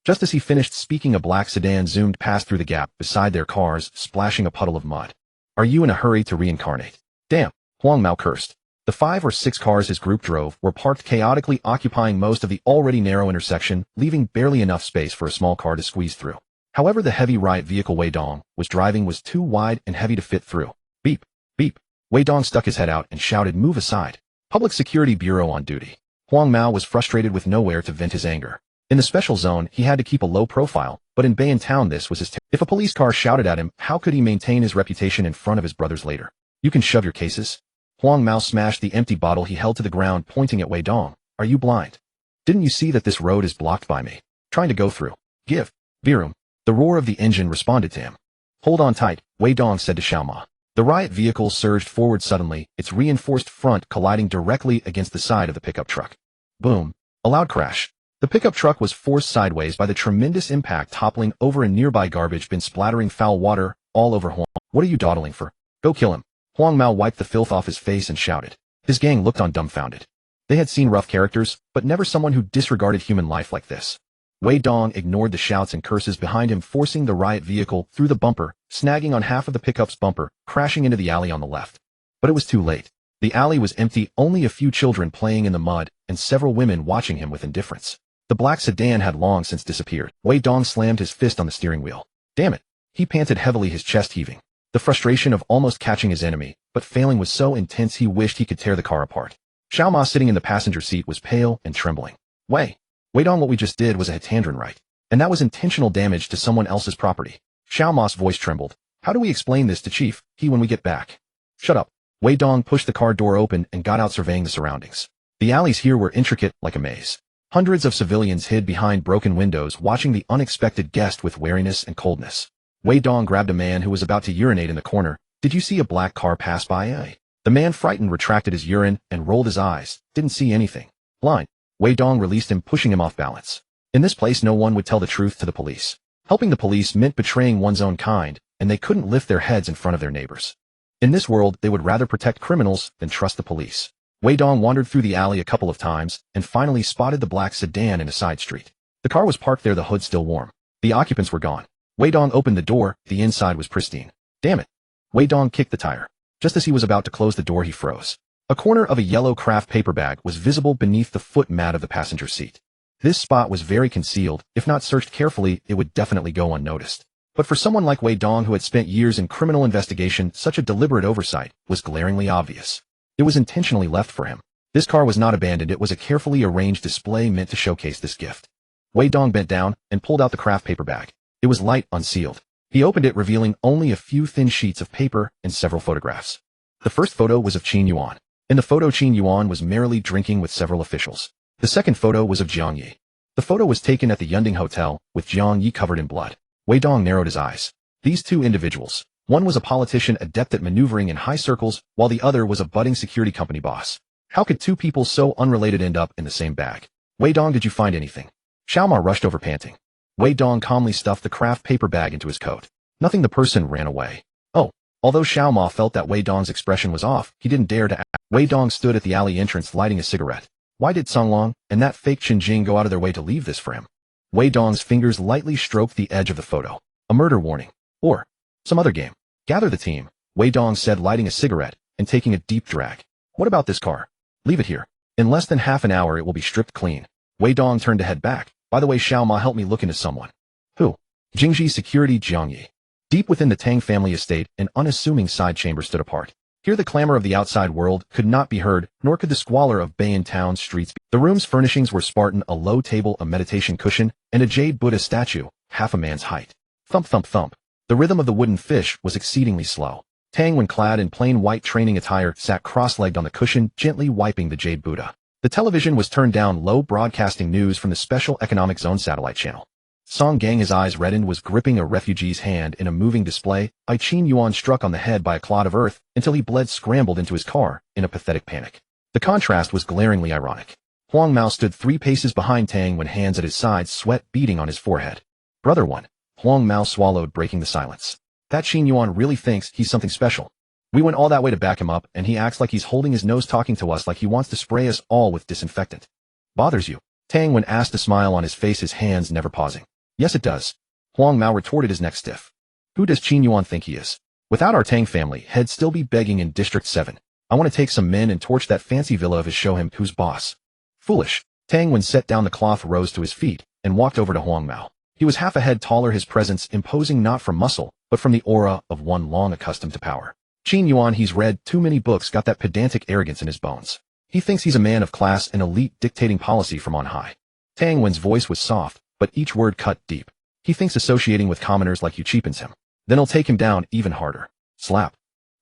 A: Just as he finished speaking, a black sedan zoomed past through the gap beside their cars, splashing a puddle of mud. Are you in a hurry to reincarnate? Damn, Huang Mao cursed. The 5 or 6 cars his group drove were parked chaotically, occupying most of the already narrow intersection, leaving barely enough space for a small car to squeeze through. However, the heavy riot vehicle Wei Dong was driving was too wide and heavy to fit through. Beep, beep. Wei Dong stuck his head out and shouted, "Move aside. Public Security Bureau on duty." Huang Mao was frustrated with nowhere to vent his anger. In the special zone, he had to keep a low profile, but in Bayan Town this was his If a police car shouted at him, how could he maintain his reputation in front of his brothers later? You can shove your cases. Huang Mao smashed the empty bottle he held to the ground, pointing at Wei Dong. Are you blind? Didn't you see that this road is blocked by me? Trying to go through. Give. Virum. The roar of the engine responded to him. Hold on tight, Wei Dong said to Xiaoma. The riot vehicle surged forward suddenly, its reinforced front colliding directly against the side of the pickup truck. Boom. A loud crash. The pickup truck was forced sideways by the tremendous impact, toppling over a nearby garbage bin, splattering foul water all over Huang. What are you dawdling for? Go kill him. Huang Mao wiped the filth off his face and shouted. His gang looked on dumbfounded. They had seen rough characters, but never someone who disregarded human life like this. Wei Dong ignored the shouts and curses behind him, forcing the riot vehicle through the bumper, snagging on half of the pickup's bumper, crashing into the alley on the left. But it was too late. The alley was empty, only a few children playing in the mud, and several women watching him with indifference. The black sedan had long since disappeared. Wei Dong slammed his fist on the steering wheel. Damn it. He panted heavily, his chest heaving. The frustration of almost catching his enemy, but failing, was so intense he wished he could tear the car apart. Xiaoma, sitting in the passenger seat, was pale and trembling. Wei Dong, what we just did was a Hitandran, right? And that was intentional damage to someone else's property. Xiaoma's voice trembled. How do we explain this to Chief He when we get back? Shut up. Wei Dong pushed the car door open and got out, surveying the surroundings. The alleys here were intricate, like a maze. Hundreds of civilians hid behind broken windows, watching the unexpected guest with wariness and coldness. Wei Dong grabbed a man who was about to urinate in the corner. Did you see a black car pass by? The man, frightened, retracted his urine and rolled his eyes. Didn't see anything. Blind. Wei Dong released him, pushing him off balance. In this place, no one would tell the truth to the police. Helping the police meant betraying one's own kind, and they couldn't lift their heads in front of their neighbors. In this world, they would rather protect criminals than trust the police. Wei Dong wandered through the alley a couple of times, and finally spotted the black sedan in a side street. The car was parked there, the hood still warm. The occupants were gone. Wei Dong opened the door. The inside was pristine. Damn it. Wei Dong kicked the tire. Just as he was about to close the door, he froze. A corner of a yellow craft paper bag was visible beneath the foot mat of the passenger seat. This spot was very concealed. If not searched carefully, it would definitely go unnoticed. But for someone like Wei Dong, who had spent years in criminal investigation, such a deliberate oversight was glaringly obvious. It was intentionally left for him. This car was not abandoned. It was a carefully arranged display meant to showcase this gift. Wei Dong bent down and pulled out the craft paper bag. It was light, unsealed. He opened it, revealing only a few thin sheets of paper and several photographs. The first photo was of Qin Yuan. In the photo, Qin Yuan was merrily drinking with several officials. The second photo was of Jiang Ye. The photo was taken at the Yunding Hotel, with Jiang Ye covered in blood. Wei Dong narrowed his eyes. These two individuals. One was a politician adept at maneuvering in high circles, while the other was a budding security company boss. How could two people so unrelated end up in the same bag? Wei Dong, did you find anything? Xiaoma rushed over, panting. Wei Dong calmly stuffed the craft paper bag into his coat. Nothing. The person ran away. Oh. Although Xiaoma felt that Wei Dong's expression was off, he didn't dare to act. Wei Dong stood at the alley entrance, lighting a cigarette. Why did Songlong and that fake Chen Jing go out of their way to leave this for him? Wei Dong's fingers lightly stroked the edge of the photo. A murder warning. Or some other game. Gather the team, Wei Dong said, lighting a cigarette and taking a deep drag. What about this car? Leave it here. In less than half an hour it will be stripped clean. Wei Dong turned to head back. By the way, Xiaoma, help me look into someone. Who? Jingji Security, Jiang Ye. Deep within the Tang family estate, an unassuming side chamber stood apart. Here the clamor of the outside world could not be heard, nor could the squalor of Bayan town streets be. The room's furnishings were Spartan, a low table, a meditation cushion, and a jade Buddha statue, half a man's height. Thump thump thump. The rhythm of the wooden fish was exceedingly slow. Tang, when clad in plain white training attire, sat cross-legged on the cushion, gently wiping the jade Buddha. The television was turned down low, broadcasting news from the Special Economic Zone satellite channel. Song Gang, his eyes reddened, was gripping a refugee's hand in a moving display. Qin Yuan struck on the head by a clod of earth until he bled, scrambled into his car in a pathetic panic. The contrast was glaringly ironic. Huang Mao stood 3 paces behind Tang, when hands at his sides, sweat beading on his forehead. Brother one. Huang Mao swallowed, breaking the silence. That Qin Yuan really thinks he's something special. We went all that way to back him up, and he acts like he's holding his nose, talking to us like he wants to spray us all with disinfectant. Bothers you? Tang, when asked, a smile on his face, his hands never pausing. Yes, it does. Huang Mao retorted, his neck stiff. Who does Qin Yuan think he is? Without our Tang family, he'd still be begging in District 7. I want to take some men and torch that fancy villa of his, show him who's boss. Foolish. Tang, when set down the cloth, rose to his feet and walked over to Huang Mao. He was half a head taller, his presence imposing not from muscle, but from the aura of one long accustomed to power. Qin Yuan, he's read too many books, got that pedantic arrogance in his bones. He thinks he's a man of class and elite, dictating policy from on high. Tang Wen's voice was soft, but each word cut deep. He thinks associating with commoners like you cheapens him. Then he'll take him down even harder. Slap.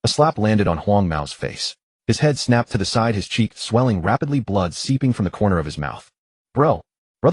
A: A slap landed on Huang Mao's face. His head snapped to the side, his cheek swelling rapidly, blood seeping from the corner of his mouth. Brother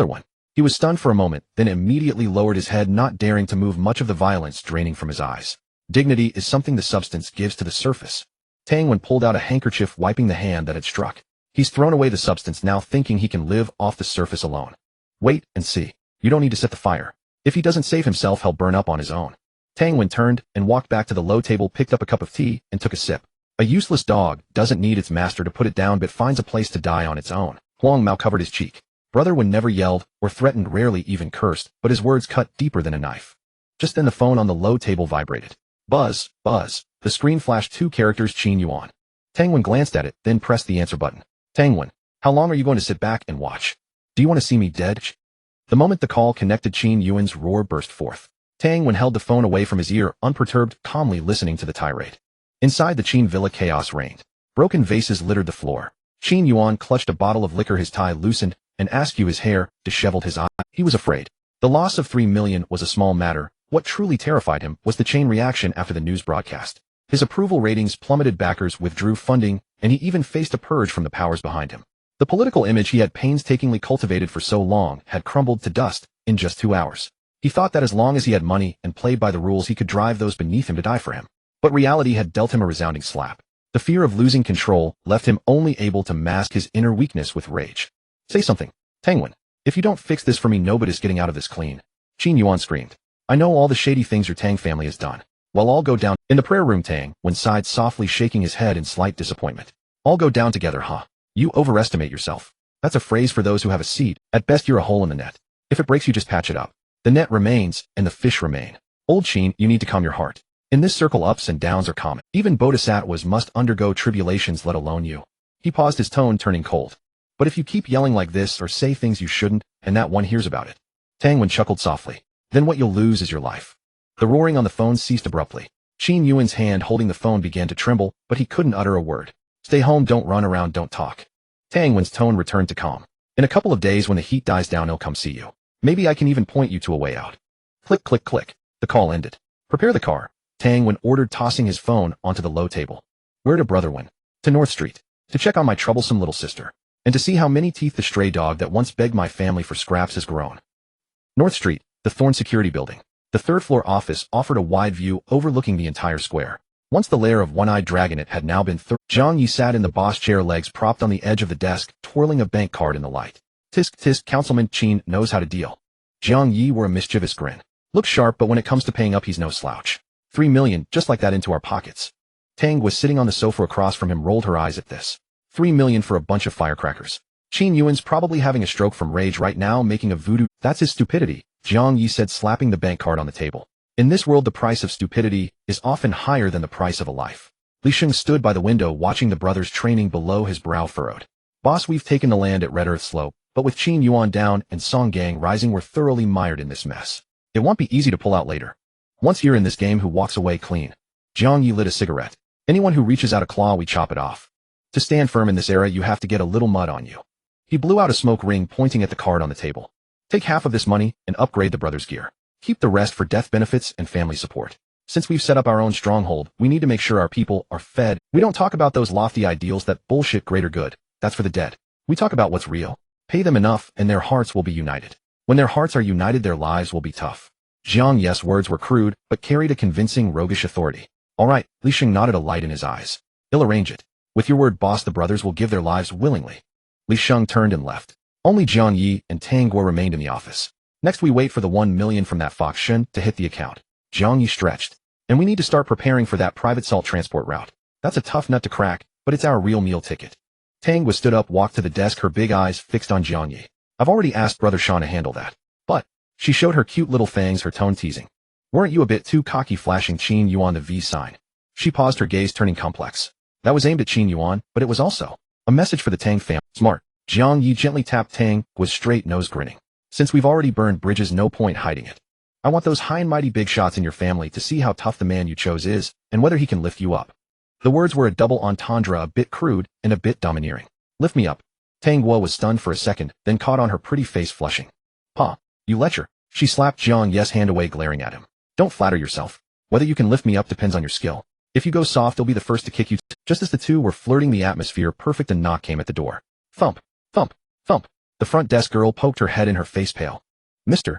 A: one. He was stunned for a moment, then immediately lowered his head, not daring to move, much of the violence draining from his eyes. Dignity is something the substance gives to the surface. Tang Wen pulled out a handkerchief, wiping the hand that had struck. He's thrown away the substance now, thinking he can live off the surface alone. Wait and see. You don't need to set the fire. If he doesn't save himself, he'll burn up on his own. Tang Wen turned and walked back to the low table, picked up a cup of tea, and took a sip. A useless dog doesn't need its master to put it down, but finds a place to die on its own. Huang Mao covered his cheek. Brother Wen never yelled or threatened, rarely even cursed, but his words cut deeper than a knife. Just then the phone on the low table vibrated. Buzz, buzz. The screen flashed 2 characters, Qin Yuan. Tang Wen glanced at it, then pressed the answer button. Tang Wen, how long are you going to sit back and watch? Do you want to see me dead? The moment the call connected, Qin Yuan's roar burst forth. Tang Wen held the phone away from his ear, unperturbed, calmly listening to the tirade. Inside the Qin villa, chaos reigned. Broken vases littered the floor. Qin Yuan clutched a bottle of liquor, his tie loosened, and askew his hair disheveled his eye. He was afraid. The loss of 3 million was a small matter. What truly terrified him was the chain reaction after the news broadcast. His approval ratings plummeted, backers withdrew funding, and he even faced a purge from the powers behind him. The political image he had painstakingly cultivated for so long had crumbled to dust in just 2 hours. He thought that as long as he had money and played by the rules, he could drive those beneath him to die for him. But reality had dealt him a resounding slap. The fear of losing control left him only able to mask his inner weakness with rage. Say something, Tang Wen. If you don't fix this for me, nobody's getting out of this clean. Qin Yuan screamed. I know all the shady things your Tang family has done. Well, I'll go down. In the prayer room, Tang Wen sighed softly, shaking his head in slight disappointment. All go down together, huh? You overestimate yourself. That's a phrase for those who have a seed. At best, you're a hole in the net. If it breaks, you just patch it up. The net remains, and the fish remain. Old Qin, you need to calm your heart. In this circle, ups and downs are common. Even bodhisattvas must undergo tribulations, let alone you. He paused, his tone turning cold. But if you keep yelling like this or say things you shouldn't, and that one hears about it. Tang Wen chuckled softly. Then what you'll lose is your life. The roaring on the phone ceased abruptly. Qin Yuan's hand holding the phone began to tremble, but he couldn't utter a word. Stay home, don't run around, don't talk. Tang Wen's tone returned to calm. In a couple of days, when the heat dies down, I'll come see you. Maybe I can even point you to a way out. Click, click, click. The call ended. Prepare the car, Tang Wen ordered, tossing his phone onto the low table. Where to, Brother Wen? To North Street. To check on my troublesome little sister. And to see how many teeth the stray dog that once begged my family for scraps has grown. North Street, the Thorn Security Building. The 3rd floor office offered a wide view overlooking the entire square. Once the lair of one-eyed dragon, it had now been Jiang Ye sat in the boss chair, legs propped on the edge of the desk, twirling a bank card in the light. Tisk tisk, Councilman Qin knows how to deal. Jiang Ye wore a mischievous grin. Looks sharp, but when it comes to paying up, he's no slouch. 3 million, just like that, into our pockets. Tang was sitting on the sofa across from him, rolled her eyes at this. 3 million for a bunch of firecrackers. Qin Yuan's probably having a stroke from rage right now, making a voodoo. That's his stupidity, Jiang Ye said, slapping the bank card on the table. In this world, the price of stupidity is often higher than the price of a life. Li Sheng stood by the window, watching the brothers training below, his brow furrowed. Boss, we've taken the land at Red Earth Slope, but with Qin Yuan down and Song Gang rising, we're thoroughly mired in this mess. It won't be easy to pull out later. Once you're in this game, who walks away clean? Jiang Ye lit a cigarette. Anyone who reaches out a claw, we chop it off. To stand firm in this era, you have to get a little mud on you. He blew out a smoke ring, pointing at the card on the table. Take half of this money and upgrade the brothers' gear. Keep the rest for death benefits and family support. Since we've set up our own stronghold, we need to make sure our people are fed. We don't talk about those lofty ideals, that bullshit greater good. That's for the dead. We talk about what's real. Pay them enough and their hearts will be united. When their hearts are united, their lives will be tough. Jiang Ye's words were crude, but carried a convincing roguish authority. All right, Li Sheng nodded, a light in his eyes. He'll arrange it. With your word, boss, the brothers will give their lives willingly. Li Sheng turned and left. Only Jiang Ye and Tang Guo remained in the office. Next, we wait for the 1 million from that Fox Shen to hit the account. Jiang Ye stretched. And we need to start preparing for that private salt transport route. That's a tough nut to crack, but it's our real meal ticket. Tang was stood up, walked to the desk, her big eyes fixed on Jiang Ye. I've already asked Brother Sean to handle that. But, she showed her cute little fangs, her tone teasing. Weren't you a bit too cocky, flashing Qin Yuan the V sign? She paused, her gaze turning complex. That was aimed at Qin Yuan, but it was also a message for the Tang family. Smart. Jiang Ye gently tapped Tang, was straight-nosed, grinning. Since we've already burned bridges, no point hiding it. I want those high and mighty big shots in your family to see how tough the man you chose is, and whether he can lift you up. The words were a double entendre, a bit crude and a bit domineering. Lift me up. Tang Guo was stunned for a second, then caught on, her pretty face flushing. Pa, you lecher. She slapped Jiang Ye's hand away, glaring at him. Don't flatter yourself. Whether you can lift me up depends on your skill. If you go soft, I'll be the first to kick you. Just as the two were flirting, the atmosphere perfect, a knock came at the door. Thump, thump, thump. The front desk girl poked her head in, her face pale. Mr.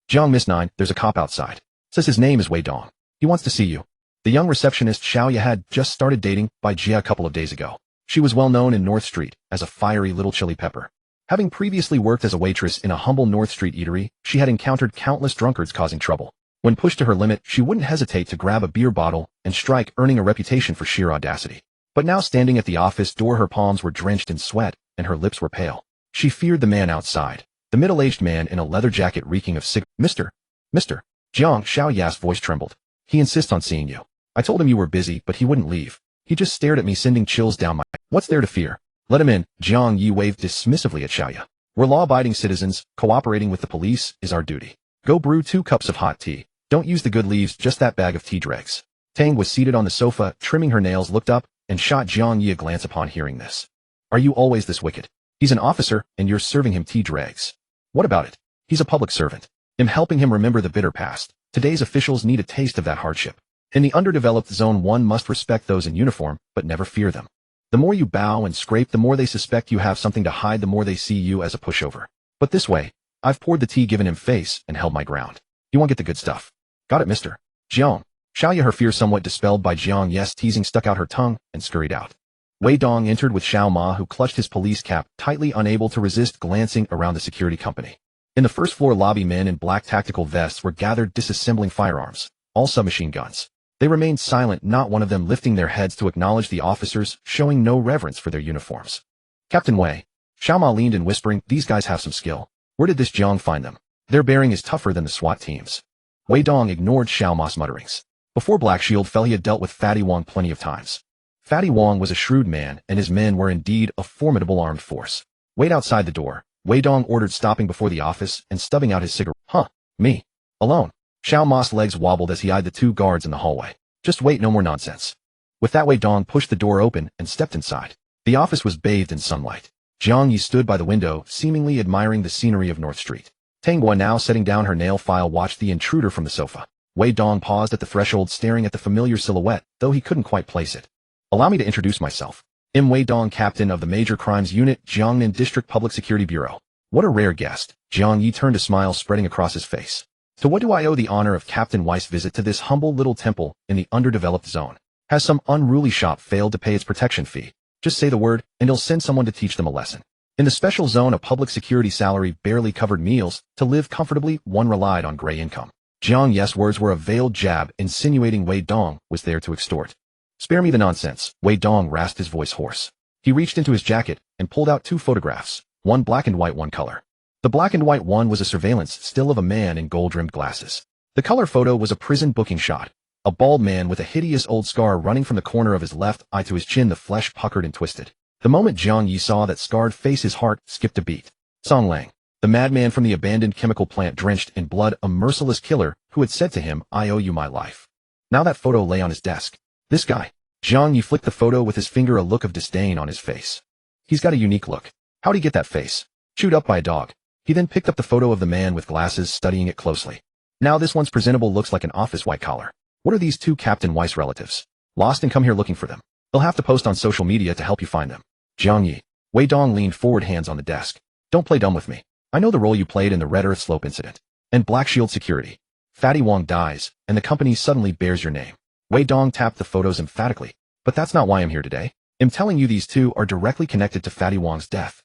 A: Jiang Miss 9, there's a cop outside. Says his name is Wei Dong. He wants to see you. The young receptionist Xiao Ye had just started dating by Jia a couple of days ago. She was well known in North Street as a fiery little chili pepper. Having previously worked as a waitress in a humble North Street eatery, she had encountered countless drunkards causing trouble. When pushed to her limit, she wouldn't hesitate to grab a beer bottle and strike, earning a reputation for sheer audacity. But now, standing at the office door, her palms were drenched in sweat and her lips were pale. She feared the man outside. The middle-aged man in a leather jacket reeking of cigarette. Mr. Jiang, Xiao Ye's voice trembled. He insists on seeing you. I told him you were busy, but he wouldn't leave. He just stared at me, sending chills down my... What's there to fear? Let him in. Jiang Ye waved dismissively at Xiao Ye. We're law-abiding citizens. Cooperating with the police is our duty. Go brew 2 cups of hot tea. Don't use the good leaves, just that bag of tea dregs. Tang was seated on the sofa, trimming her nails, looked up, and shot Jiang Ye a glance upon hearing this. Are you always this wicked? He's an officer, and you're serving him tea dregs. What about it? He's a public servant. I'm helping him remember the bitter past. Today's officials need a taste of that hardship. In the underdeveloped zone, one must respect those in uniform, but never fear them. The more you bow and scrape, the more they suspect you have something to hide, the more they see you as a pushover. But this way, I've poured the tea, given him face, and held my ground. You won't get the good stuff. Got it, Mr. Jiang. Xiao Ye, her fear somewhat dispelled by Jiang Ye's teasing, stuck out her tongue and scurried out. Wei Dong entered with Xiao Ma, who clutched his police cap tightly, unable to resist glancing around the security company. In the first floor lobby, men in black tactical vests were gathered, disassembling firearms, all submachine guns. They remained silent, not one of them lifting their heads to acknowledge the officers, showing no reverence for their uniforms. Captain Wei. Xiao Ma leaned in, whispering, these guys have some skill. Where did this Jiang find them? Their bearing is tougher than the SWAT teams. Wei Dong ignored Xiao Ma's mutterings. Before Black Shield fell, he had dealt with Fatty Wong plenty of times. Fatty Wong was a shrewd man, and his men were indeed a formidable armed force. Wait outside the door. Wei Dong ordered, stopping before the office and stubbing out his cigarette. Huh, me? Alone? Xiao Ma's legs wobbled as he eyed the 2 guards in the hallway. Just wait, no more nonsense. With that, Wei Dong pushed the door open and stepped inside. The office was bathed in sunlight. Jiang Ye stood by the window, seemingly admiring the scenery of North Street. Tang Guo, now setting down her nail file, watched the intruder from the sofa. Wei Dong paused at the threshold, staring at the familiar silhouette, though he couldn't quite place it. Allow me to introduce myself. I'm Wei Dong, captain of the Major Crimes Unit, Jiangnan District Public Security Bureau. What a rare guest. Jiang Ye turned, a smile spreading across his face. To what do I owe the honor of Captain Weiss' visit to this humble little temple in the underdeveloped zone? Has some unruly shop failed to pay its protection fee? Just say the word, and he'll send someone to teach them a lesson. In the special zone, a public security salary barely covered meals. To live comfortably, one relied on gray income. Jiang Ye's words were a veiled jab, insinuating Wei Dong was there to extort. Spare me the nonsense. Wei Dong rasped, his voice hoarse. He reached into his jacket and pulled out 2 photographs, one black and white, one color. The black and white one was a surveillance still of a man in gold-rimmed glasses. The color photo was a prison booking shot. A bald man with a hideous old scar running from the corner of his left eye to his chin, the flesh puckered and twisted. The moment Jiang Ye saw that scarred face, his heart skipped a beat. Song Lang, the madman from the abandoned chemical plant, drenched in blood, a merciless killer who had said to him, I owe you my life. Now that photo lay on his desk. This guy. Jiang Ye flicked the photo with his finger, a look of disdain on his face. He's got a unique look. How'd he get that face? Chewed up by a dog. He then picked up the photo of the man with glasses, studying it closely. Now this one's presentable, looks like an office white collar. What are these two Captain Weiss relatives? Lost and come here looking for them. They'll have to post on social media to help you find them. Jiang Ye. Wei Dong leaned forward, hands on the desk. Don't play dumb with me. I know the role you played in the Red Earth Slope incident. And Black Shield Security. Fatty Wong dies, and the company suddenly bears your name. Wei Dong tapped the photos emphatically. But that's not why I'm here today. I'm telling you these two are directly connected to Fatty Wong's death.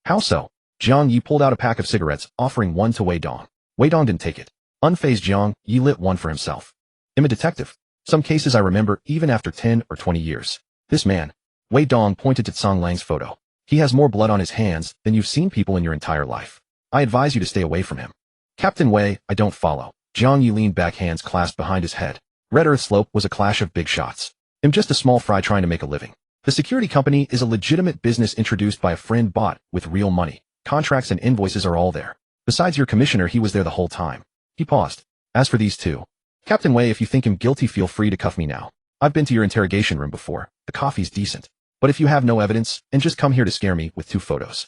A: How so? Jiang Ye pulled out a pack of cigarettes, offering one to Wei Dong. Wei Dong didn't take it. Unfazed, Jiang Ye lit one for himself. I'm a detective. Some cases I remember even after 10 or 20 years. This man. Wei Dong pointed to Song Lang's photo. He has more blood on his hands than you've seen people in your entire life. I advise you to stay away from him. Captain Wei, I don't follow. Jiang Ye leaned back, hands clasped behind his head. Red Earth Slope was a clash of big shots. I'm just a small fry trying to make a living. The security company is a legitimate business introduced by a friend, bought with real money. Contracts and invoices are all there. Besides your commissioner, he was there the whole time. He paused. As for these two, Captain Wei, if you think him guilty, feel free to cuff me now. I've been to your interrogation room before. The coffee's decent. But if you have no evidence, and just come here to scare me with two photos.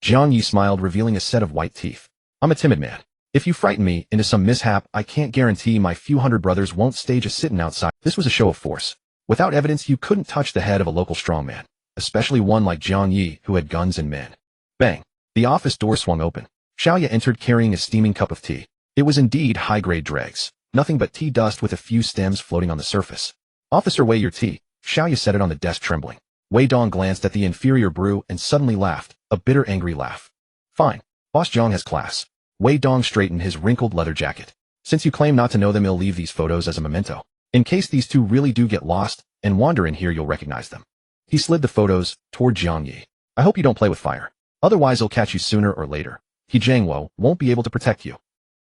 A: Jiang Ye smiled, revealing a set of white teeth. I'm a timid man. If you frighten me into some mishap, I can't guarantee my few hundred brothers won't stage a sit-in outside. This was a show of force. Without evidence, you couldn't touch the head of a local strongman, especially one like Jiang Ye who had guns and men. Bang. The office door swung open. Xiao Ye entered carrying a steaming cup of tea. It was indeed high-grade dregs. Nothing but tea dust with a few stems floating on the surface. Officer, weigh your tea. Xiao Ye set it on the desk, trembling. Wei Dong glanced at the inferior brew and suddenly laughed, a bitter, angry laugh. Fine. Boss Jiang has class. Wei Dong straightened his wrinkled leather jacket. Since you claim not to know them, I'll leave these photos as a memento. In case these two really do get lost and wander in here, you'll recognize them. He slid the photos toward Jiang Ye. I hope you don't play with fire. Otherwise, I'll catch you sooner or later. He Jiang Wo won't be able to protect you.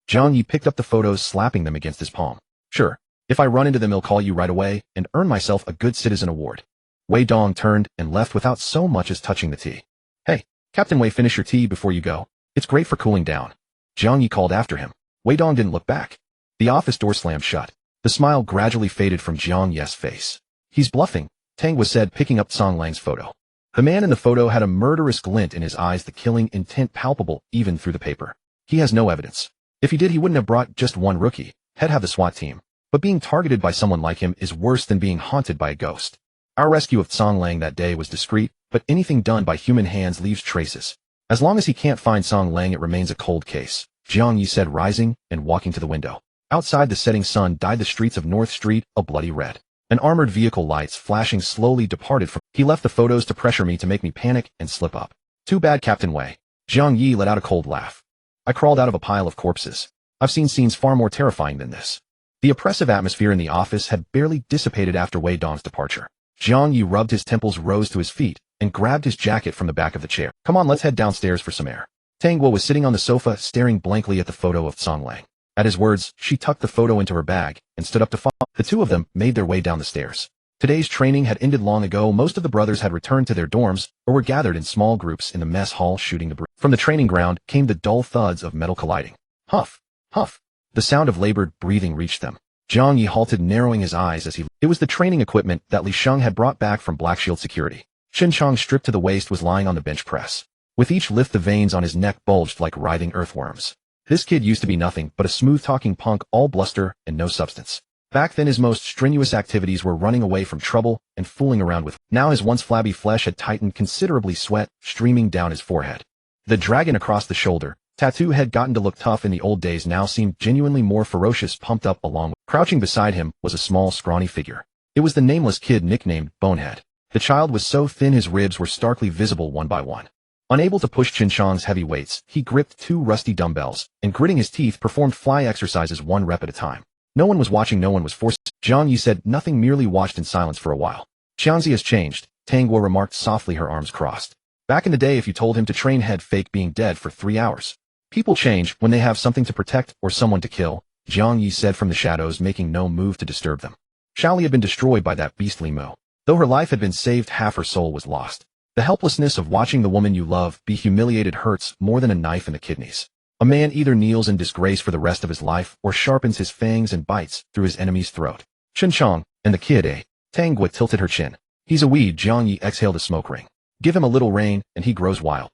A: Jiang Ye picked up the photos, slapping them against his palm. Sure. If I run into them, I'll call you right away and earn myself a good citizen award. Wei Dong turned and left without so much as touching the tea. Hey, Captain Wei, finish your tea before you go. It's great for cooling down. Jiang Ye called after him. Wei Dong didn't look back. The office door slammed shut. The smile gradually faded from Jiang Ye's face. He's bluffing, Tang was said, picking up Song Lang's photo. The man in the photo had a murderous glint in his eyes, the killing intent palpable even through the paper. He has no evidence. If he did, he wouldn't have brought just one rookie. He'd have the SWAT team. But being targeted by someone like him is worse than being haunted by a ghost. Our rescue of Song Lang that day was discreet, but anything done by human hands leaves traces. As long as he can't find Song Lang, it remains a cold case, Jiang Ye said, rising and walking to the window. Outside, the setting sun dyed the streets of North Street a bloody red. An armored vehicle, lights flashing, slowly departed from. He left the photos to pressure me, to make me panic and slip up. Too bad, Captain Wei. Jiang Ye let out a cold laugh. I crawled out of a pile of corpses. I've seen scenes far more terrifying than this. The oppressive atmosphere in the office had barely dissipated after Wei Dong's departure. Jiang Ye rubbed his temples, rose to his feet, and grabbed his jacket from the back of the chair. Come on, let's head downstairs for some air. Tang Guo was sitting on the sofa, staring blankly at the photo of Song Lang. At his words, she tucked the photo into her bag and stood up to follow. The two of them made their way down the stairs. Today's training had ended long ago. Most of the brothers had returned to their dorms or were gathered in small groups in the mess hall shooting the breeze. From the training ground came the dull thuds of metal colliding. Huff, huff. The sound of labored breathing reached them. Jiang Ye halted, narrowing his eyes as he. It was the training equipment that Li Sheng had brought back from Black Shield Security. Shin Chong, stripped to the waist, was lying on the bench press. With each lift, the veins on his neck bulged like writhing earthworms. This kid used to be nothing but a smooth-talking punk, all bluster and no substance. Back then, his most strenuous activities were running away from trouble and fooling around with. Now his once flabby flesh had tightened considerably, sweat streaming down his forehead. The dragon across the shoulder tattoo had gotten to look tough in the old days, now seemed genuinely more ferocious, pumped up along with. Crouching beside him was a small, scrawny figure. It was the nameless kid nicknamed Bonehead. The child was so thin his ribs were starkly visible one by one. Unable to push Chin Chong's heavy weights, he gripped two rusty dumbbells and, gritting his teeth, performed fly exercises 1 rep at a time. No one was watching, no one was forced. Jiang Ye said nothing, merely watched in silence for a while. Xiangzi has changed, Tang Guo remarked softly, her arms crossed. Back in the day, if you told him to train, he'd fake being dead for 3 hours. People change when they have something to protect or someone to kill, Jiang Ye said from the shadows, making no move to disturb them. Xiaoli had been destroyed by that beastly Mo. Though her life had been saved, half her soul was lost. The helplessness of watching the woman you love be humiliated hurts more than a knife in the kidneys. A man either kneels in disgrace for the rest of his life or sharpens his fangs and bites through his enemy's throat. Chen Chong and the kid, Tang Ye tilted her chin. He's a weed. Jiang Ye exhaled a smoke ring. Give him a little rain, and he grows wild.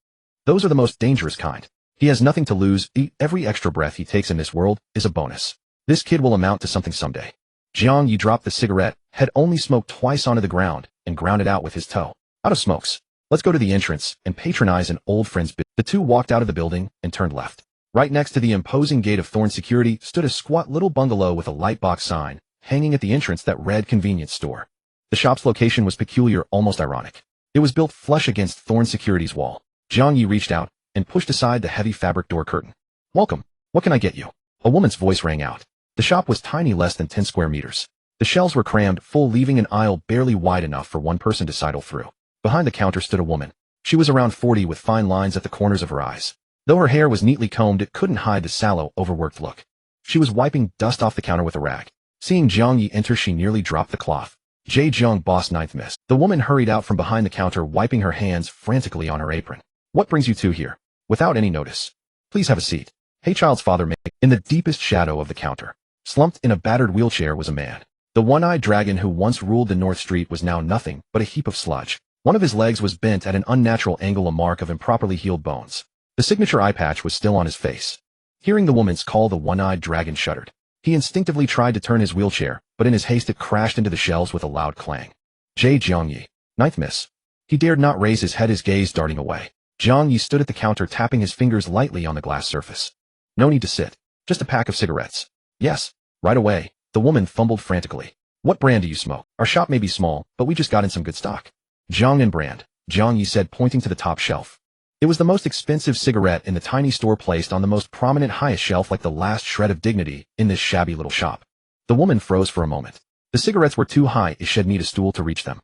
A: Those are the most dangerous kind. He has nothing to lose. Every extra breath he takes in this world is a bonus. This kid will amount to something someday. Jiang Ye dropped the cigarette, had only smoked twice onto the ground, and ground it out with his toe. Out of smokes. Let's go to the entrance and patronize an old friend's business. The two walked out of the building and turned left. Right next to the imposing gate of thorn security stood a squat little bungalow with a lightbox sign hanging at the entrance that read convenience store. The shop's location was peculiar, almost ironic. It was built flush against thorn security's wall. Jiang Ye reached out and pushed aside the heavy fabric door curtain. Welcome. What can I get you? A woman's voice rang out. The shop was tiny, less than 10 square meters. The shelves were crammed full, leaving an aisle barely wide enough for one person to sidle through. Behind the counter stood a woman. She was around 40 with fine lines at the corners of her eyes. Though her hair was neatly combed, it couldn't hide the sallow, overworked look. She was wiping dust off the counter with a rag. Seeing Jiang Ye enter, she nearly dropped the cloth. J. Jiang, boss, 9th miss. The woman hurried out from behind the counter, wiping her hands frantically on her apron. What brings you two here? Without any notice. Please have a seat. Hey, child's father. In the deepest shadow of the counter, slumped in a battered wheelchair, was a man. The one-eyed dragon who once ruled the North Street was now nothing but a heap of sludge. One of his legs was bent at an unnatural angle, a mark of improperly healed bones. The signature eye patch was still on his face. Hearing the woman's call, the one-eyed dragon shuddered. He instinctively tried to turn his wheelchair, but in his haste it crashed into the shelves with a loud clang. J. Jiang Ye. 9th miss. He dared not raise his head, his gaze darting away. Jiang Ye stood at the counter, tapping his fingers lightly on the glass surface. No need to sit. Just a pack of cigarettes. Yes. Right away. The woman fumbled frantically. What brand do you smoke? Our shop may be small, but we just got in some good stock. Jiangnan brand, Jiang Ye said, pointing to the top shelf. It was the most expensive cigarette in the tiny store, placed on the most prominent, highest shelf, like the last shred of dignity in this shabby little shop. The woman froze for a moment. The cigarettes were too high. She'd need a stool to reach them.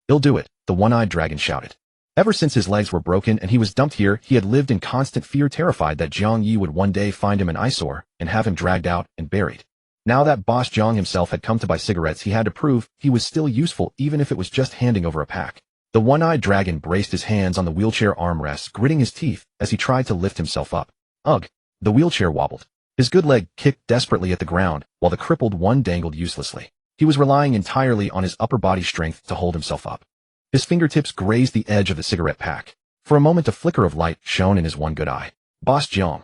A: He'll do it, the one-eyed dragon shouted. Ever since his legs were broken and he was dumped here, he had lived in constant fear, terrified that Jiang Ye would one day find him an eyesore and have him dragged out and buried. Now that boss Jiang himself had come to buy cigarettes, he had to prove he was still useful, even if it was just handing over a pack. The one-eyed dragon braced his hands on the wheelchair armrests, gritting his teeth as he tried to lift himself up. Ugh! The wheelchair wobbled. His good leg kicked desperately at the ground, while the crippled one dangled uselessly. He was relying entirely on his upper body strength to hold himself up. His fingertips grazed the edge of the cigarette pack. For a moment, a flicker of light shone in his one good eye. Boss Jiang.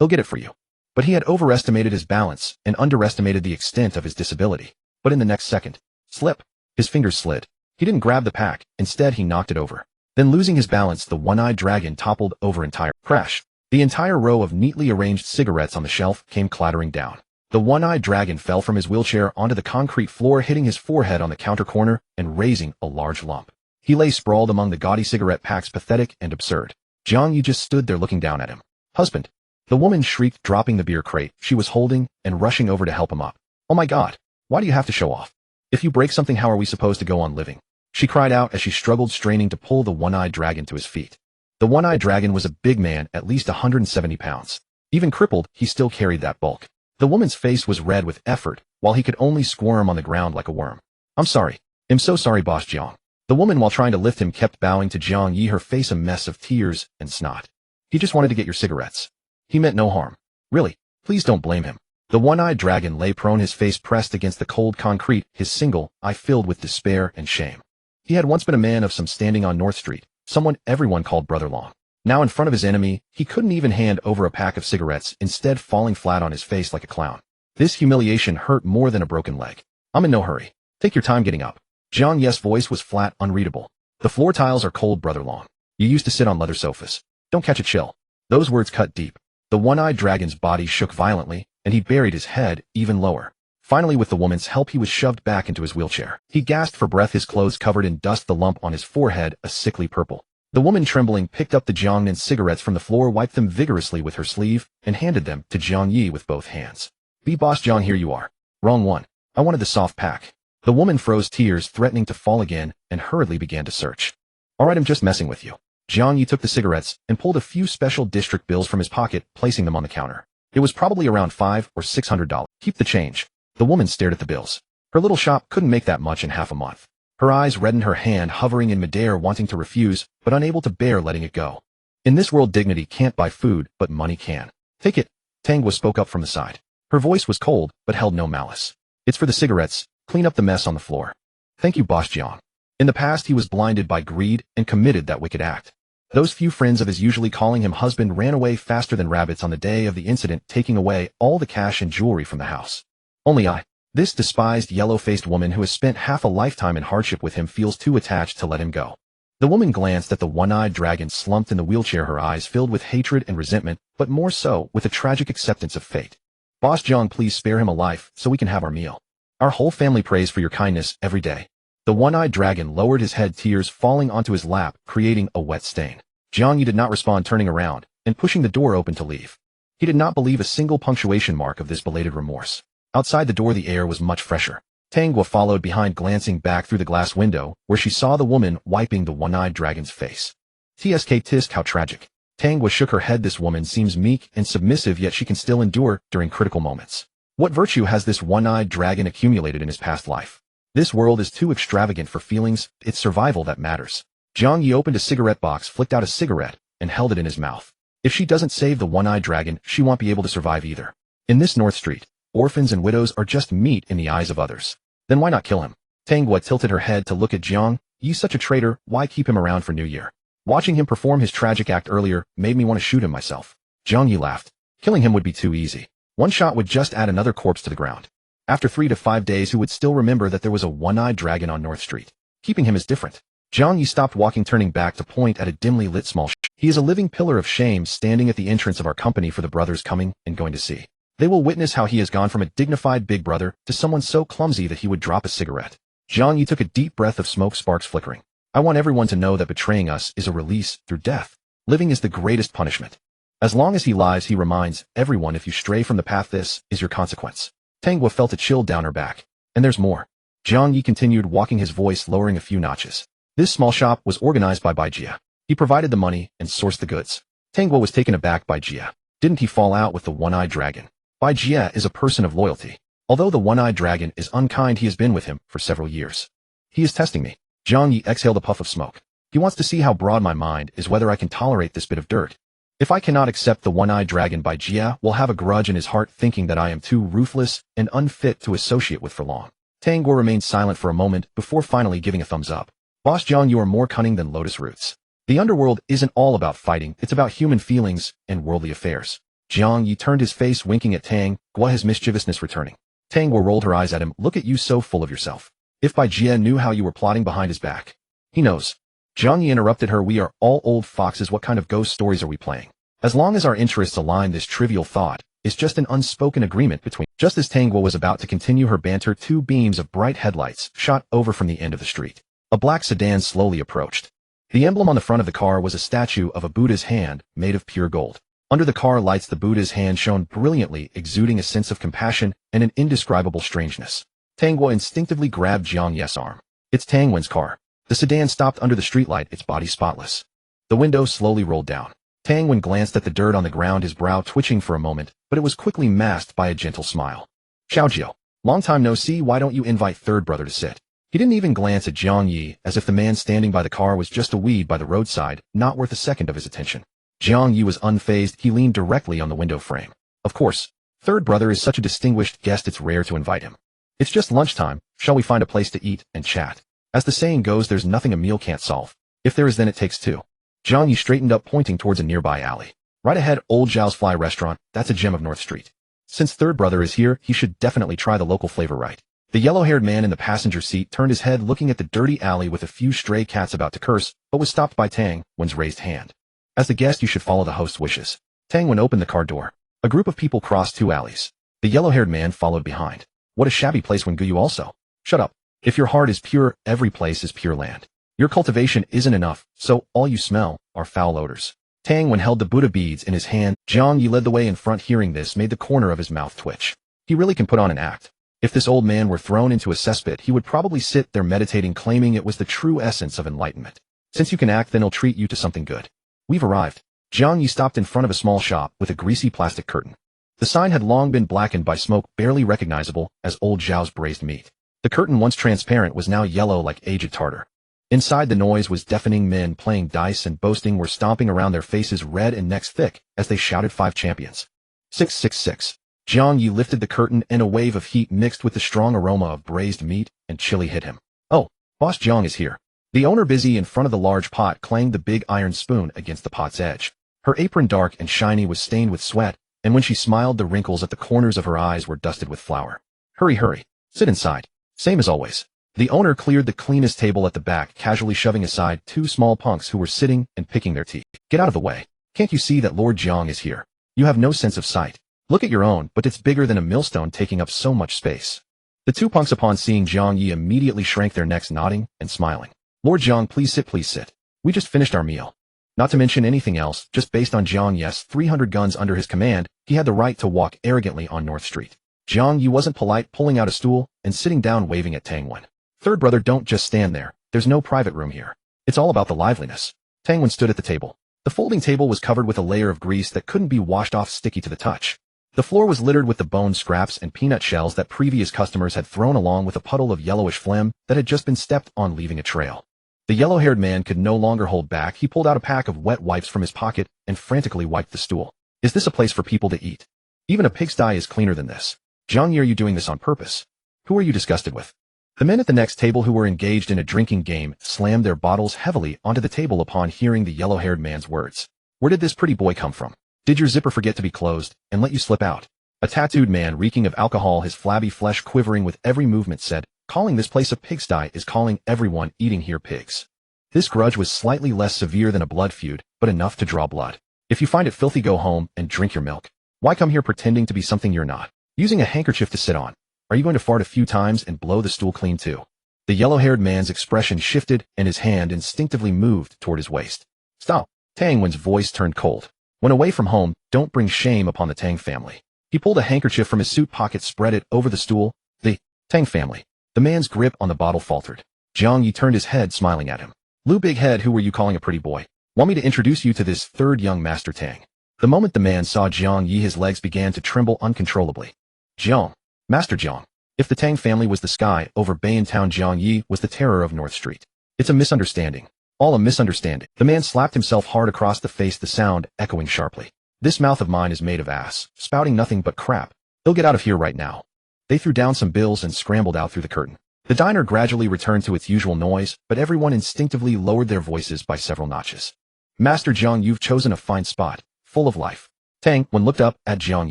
A: He'll get it for you. But he had overestimated his balance and underestimated the extent of his disability. But in the next second, slip, his fingers slid. He didn't grab the pack. Instead, he knocked it over. Then, losing his balance, the one-eyed dragon toppled over. Entire crash. The entire row of neatly arranged cigarettes on the shelf came clattering down. The one-eyed dragon fell from his wheelchair onto the concrete floor, hitting his forehead on the counter corner and raising a large lump. He lay sprawled among the gaudy cigarette packs, pathetic and absurd. Jiang Ye just stood there looking down at him. Husband! The woman shrieked, dropping the beer crate she was holding and rushing over to help him up. Oh my God! Why do you have to show off? If you break something, how are we supposed to go on living? She cried out as she struggled, straining to pull the one-eyed dragon to his feet. The one-eyed dragon was a big man, at least 170 pounds. Even crippled, he still carried that bulk. The woman's face was red with effort, while he could only squirm on the ground like a worm. I'm sorry. I'm so sorry, boss Jiang. The woman, while trying to lift him, kept bowing to Jiang Ye, her face a mess of tears and snot. He just wanted to get your cigarettes. He meant no harm. Really, please don't blame him. The one-eyed dragon lay prone, his face pressed against the cold concrete, his single eye filled with despair and shame. He had once been a man of some standing on North Street, someone everyone called Brother Long. Now, in front of his enemy, he couldn't even hand over a pack of cigarettes, instead falling flat on his face like a clown. This humiliation hurt more than a broken leg. I'm in no hurry. Take your time getting up. Jiang Ye's voice was flat, unreadable. The floor tiles are cold, Brother Long. You used to sit on leather sofas. Don't catch a chill. Those words cut deep. The one-eyed dragon's body shook violently, and he buried his head even lower. Finally, with the woman's help, he was shoved back into his wheelchair. He gasped for breath, his clothes covered in dust, the lump on his forehead a sickly purple. The woman, trembling, picked up the Jiangnan cigarettes from the floor, wiped them vigorously with her sleeve, and handed them to Jiang Ye with both hands. Be boss Jiang, here you are. Wrong one. I wanted the soft pack. The woman froze, tears threatening to fall again, and hurriedly began to search. All right, I'm just messing with you. Jiang Ye took the cigarettes and pulled a few special district bills from his pocket, placing them on the counter. It was probably around $500 or $600. Keep the change. The woman stared at the bills. Her little shop couldn't make that much in half a month. Her eyes reddened, her hand hovering in midair, wanting to refuse, but unable to bear letting it go. In this world, dignity can't buy food, but money can. Take it. Tang Ye spoke up from the side. Her voice was cold, but held no malice. It's for the cigarettes. Clean up the mess on the floor. Thank you, Boss Jiang. In the past, he was blinded by greed and committed that wicked act. Those few friends of his usually calling him husband ran away faster than rabbits on the day of the incident, taking away all the cash and jewelry from the house. Only I, this despised yellow-faced woman who has spent half a lifetime in hardship with him, feels too attached to let him go. The woman glanced at the one-eyed dragon slumped in the wheelchair, her eyes filled with hatred and resentment, but more so with a tragic acceptance of fate. Boss Jiang, please spare him a life so we can have our meal. Our whole family prays for your kindness every day. The one-eyed dragon lowered his head, tears falling onto his lap, creating a wet stain. Jiang Ye did not respond, turning around and pushing the door open to leave. He did not believe a single punctuation mark of this belated remorse. Outside the door, the air was much fresher. Tang Guo followed behind, glancing back through the glass window, where she saw the woman wiping the one-eyed dragon's face. Tisk, how tragic. Tang Guo shook her head. This woman seems meek and submissive, yet she can still endure during critical moments. What virtue has this one-eyed dragon accumulated in his past life? This world is too extravagant for feelings, it's survival that matters. Jiang Ye opened a cigarette box, flicked out a cigarette, and held it in his mouth. If she doesn't save the one-eyed dragon, she won't be able to survive either. In this North Street, orphans and widows are just meat in the eyes of others. Then why not kill him? Tang Guo tilted her head to look at Jiang. You such a traitor, why keep him around for New Year? Watching him perform his tragic act earlier made me want to shoot him myself. Jiang Ye laughed. Killing him would be too easy. One shot would just add another corpse to the ground. After 3 to 5 days, who would still remember that there was a one-eyed dragon on North Street? Keeping him is different. Jiang Ye stopped walking, turning back to point at a dimly lit small He is a living pillar of shame, standing at the entrance of our company for the brothers coming and going to see. They will witness how he has gone from a dignified big brother to someone so clumsy that he would drop a cigarette. Jiang Ye took a deep breath of smoke, sparks flickering. I want everyone to know that betraying us is a release through death. Living is the greatest punishment. As long as he lies, he reminds everyone, if you stray from the path, this is your consequence. Tang Guo felt a chill down her back. And there's more. Jiang Ye continued, walking, his voice lowering a few notches. This small shop was organized by Jia. He provided the money and sourced the goods. Tang Guo was taken aback by Jia. Didn't he fall out with the one-eyed dragon? Jia is a person of loyalty. Although the one-eyed dragon is unkind, he has been with him for several years. He is testing me. Jiang Ye exhaled a puff of smoke. He wants to see how broad my mind is, whether I can tolerate this bit of dirt. If I cannot accept the one-eyed dragon, Jia will have a grudge in his heart, thinking that I am too ruthless and unfit to associate with for long. Tang Guo remained silent for a moment before finally giving a thumbs up. Boss Jiang, you are more cunning than lotus roots. The underworld isn't all about fighting, it's about human feelings and worldly affairs. Jiang Ye turned his face, winking at Tang Guo, his mischievousness returning. Tang Guo rolled her eyes at him. Look at you, so full of yourself. If Jia knew how you were plotting behind his back. He knows. Jiang Ye interrupted her. We are all old foxes. What kind of ghost stories are we playing? As long as our interests align, this trivial thought is just an unspoken agreement between. Just as Tang Guo was about to continue her banter, 2 beams of bright headlights shot over from the end of the street. A black sedan slowly approached. The emblem on the front of the car was a statue of a Buddha's hand made of pure gold. Under the car lights, the Buddha's hand shone brilliantly, exuding a sense of compassion and an indescribable strangeness. Tang Guo instinctively grabbed Jiang Ye's arm. It's Tang Wen's car. The sedan stopped under the streetlight, its body spotless. The window slowly rolled down. Tang Wen glanced at the dirt on the ground, his brow twitching for a moment, but it was quickly masked by a gentle smile. Xiaojiu, long time no see, why don't you invite third brother to sit? He didn't even glance at Jiang Ye, as if the man standing by the car was just a weed by the roadside, not worth a second of his attention. Jiang Ye was unfazed. He leaned directly on the window frame. Of course, third brother is such a distinguished guest, it's rare to invite him. It's just lunchtime, shall we find a place to eat and chat? As the saying goes, there's nothing a meal can't solve. If there is, then it takes 2. Jiang Ye straightened up, pointing towards a nearby alley. Right ahead, Old Zhao's Fly Restaurant, that's a gem of North Street. Since third brother is here, he should definitely try the local flavor, right? The yellow-haired man in the passenger seat turned his head, looking at the dirty alley with a few stray cats about to curse, but was stopped by Tang Wen's raised hand. As the guest, you should follow the host's wishes. Tang Wen opened the car door. A group of people crossed 2 alleys. The yellow-haired man followed behind. What a shabby place, Wen Guyu also. Shut up. If your heart is pure, every place is pure land. Your cultivation isn't enough, so all you smell are foul odors. Tang Wen held the Buddha beads in his hand. Jiang Ye led the way in front. Hearing this made the corner of his mouth twitch. He really can put on an act. If this old man were thrown into a cesspit, he would probably sit there meditating, claiming it was the true essence of enlightenment. Since you can act, then he'll treat you to something good. We've arrived. Jiang Ye stopped in front of a small shop with a greasy plastic curtain. The sign had long been blackened by smoke, barely recognizable as Old Zhao's braised meat. The curtain, once transparent, was now yellow like aged tartar. Inside, the noise was deafening. Men playing dice and boasting were stomping around, their faces red and necks thick as they shouted 5 champions. 666. Jiang Ye lifted the curtain and a wave of heat mixed with the strong aroma of braised meat and chili hit him. Oh, Boss Jiang is here. The owner, busy in front of the large pot, clanged the big iron spoon against the pot's edge. Her apron, dark and shiny, was stained with sweat, and when she smiled, the wrinkles at the corners of her eyes were dusted with flour. Hurry, hurry. Sit inside. Same as always. The owner cleared the cleanest table at the back, casually shoving aside two small punks who were sitting and picking their teeth. Get out of the way. Can't you see that Lord Jiang is here? You have no sense of sight. Look at your own, but it's bigger than a millstone, taking up so much space. The two punks, upon seeing Jiang Ye, immediately shrank their necks, nodding and smiling. Lord Jiang, please sit, please sit. We just finished our meal. Not to mention anything else, just based on Jiang Ye's 300 guns under his command, he had the right to walk arrogantly on North Street. Jiang Ye wasn't polite, pulling out a stool and sitting down, waving at Tang Wen. Third brother, don't just stand there. There's no private room here. It's all about the liveliness. Tang Wen stood at the table. The folding table was covered with a layer of grease that couldn't be washed off, sticky to the touch. The floor was littered with the bone scraps and peanut shells that previous customers had thrown, along with a puddle of yellowish phlegm that had just been stepped on, leaving a trail. The yellow-haired man could no longer hold back. He pulled out a pack of wet wipes from his pocket and frantically wiped the stool. Is this a place for people to eat? Even a pigsty is cleaner than this. Jiang Ye, are you doing this on purpose? Who are you disgusted with? The men at the next table, who were engaged in a drinking game, slammed their bottles heavily onto the table upon hearing the yellow-haired man's words. Where did this pretty boy come from? Did your zipper forget to be closed and let you slip out? A tattooed man, reeking of alcohol, his flabby flesh quivering with every movement, said, calling this place a pigsty is calling everyone eating here pigs. This grudge was slightly less severe than a blood feud, but enough to draw blood. If you find it filthy, go home and drink your milk. Why come here pretending to be something you're not? Using a handkerchief to sit on. Are you going to fart a few times and blow the stool clean too? The yellow-haired man's expression shifted and his hand instinctively moved toward his waist. Stop. Tang Wen's voice turned cold. When away from home, don't bring shame upon the Tang family. He pulled a handkerchief from his suit pocket, spread it over the stool. The Tang family. The man's grip on the bottle faltered. Jiang Ye turned his head, smiling at him. Lou Big Head, who were you calling a pretty boy? Want me to introduce you to this third young Master Tang? The moment the man saw Jiang Ye, his legs began to tremble uncontrollably. Jiang. Master Jiang. If the Tang family was the sky over Bayan Town, Jiang Ye was the terror of North Street. It's a misunderstanding. All a misunderstanding. The man slapped himself hard across the face, the sound echoing sharply. This mouth of mine is made of ass, spouting nothing but crap. He'll get out of here right now. They threw down some bills and scrambled out through the curtain. The diner gradually returned to its usual noise, but everyone instinctively lowered their voices by several notches. Master Jiang, you've chosen a fine spot, full of life. Tang Wen looked up at Jiang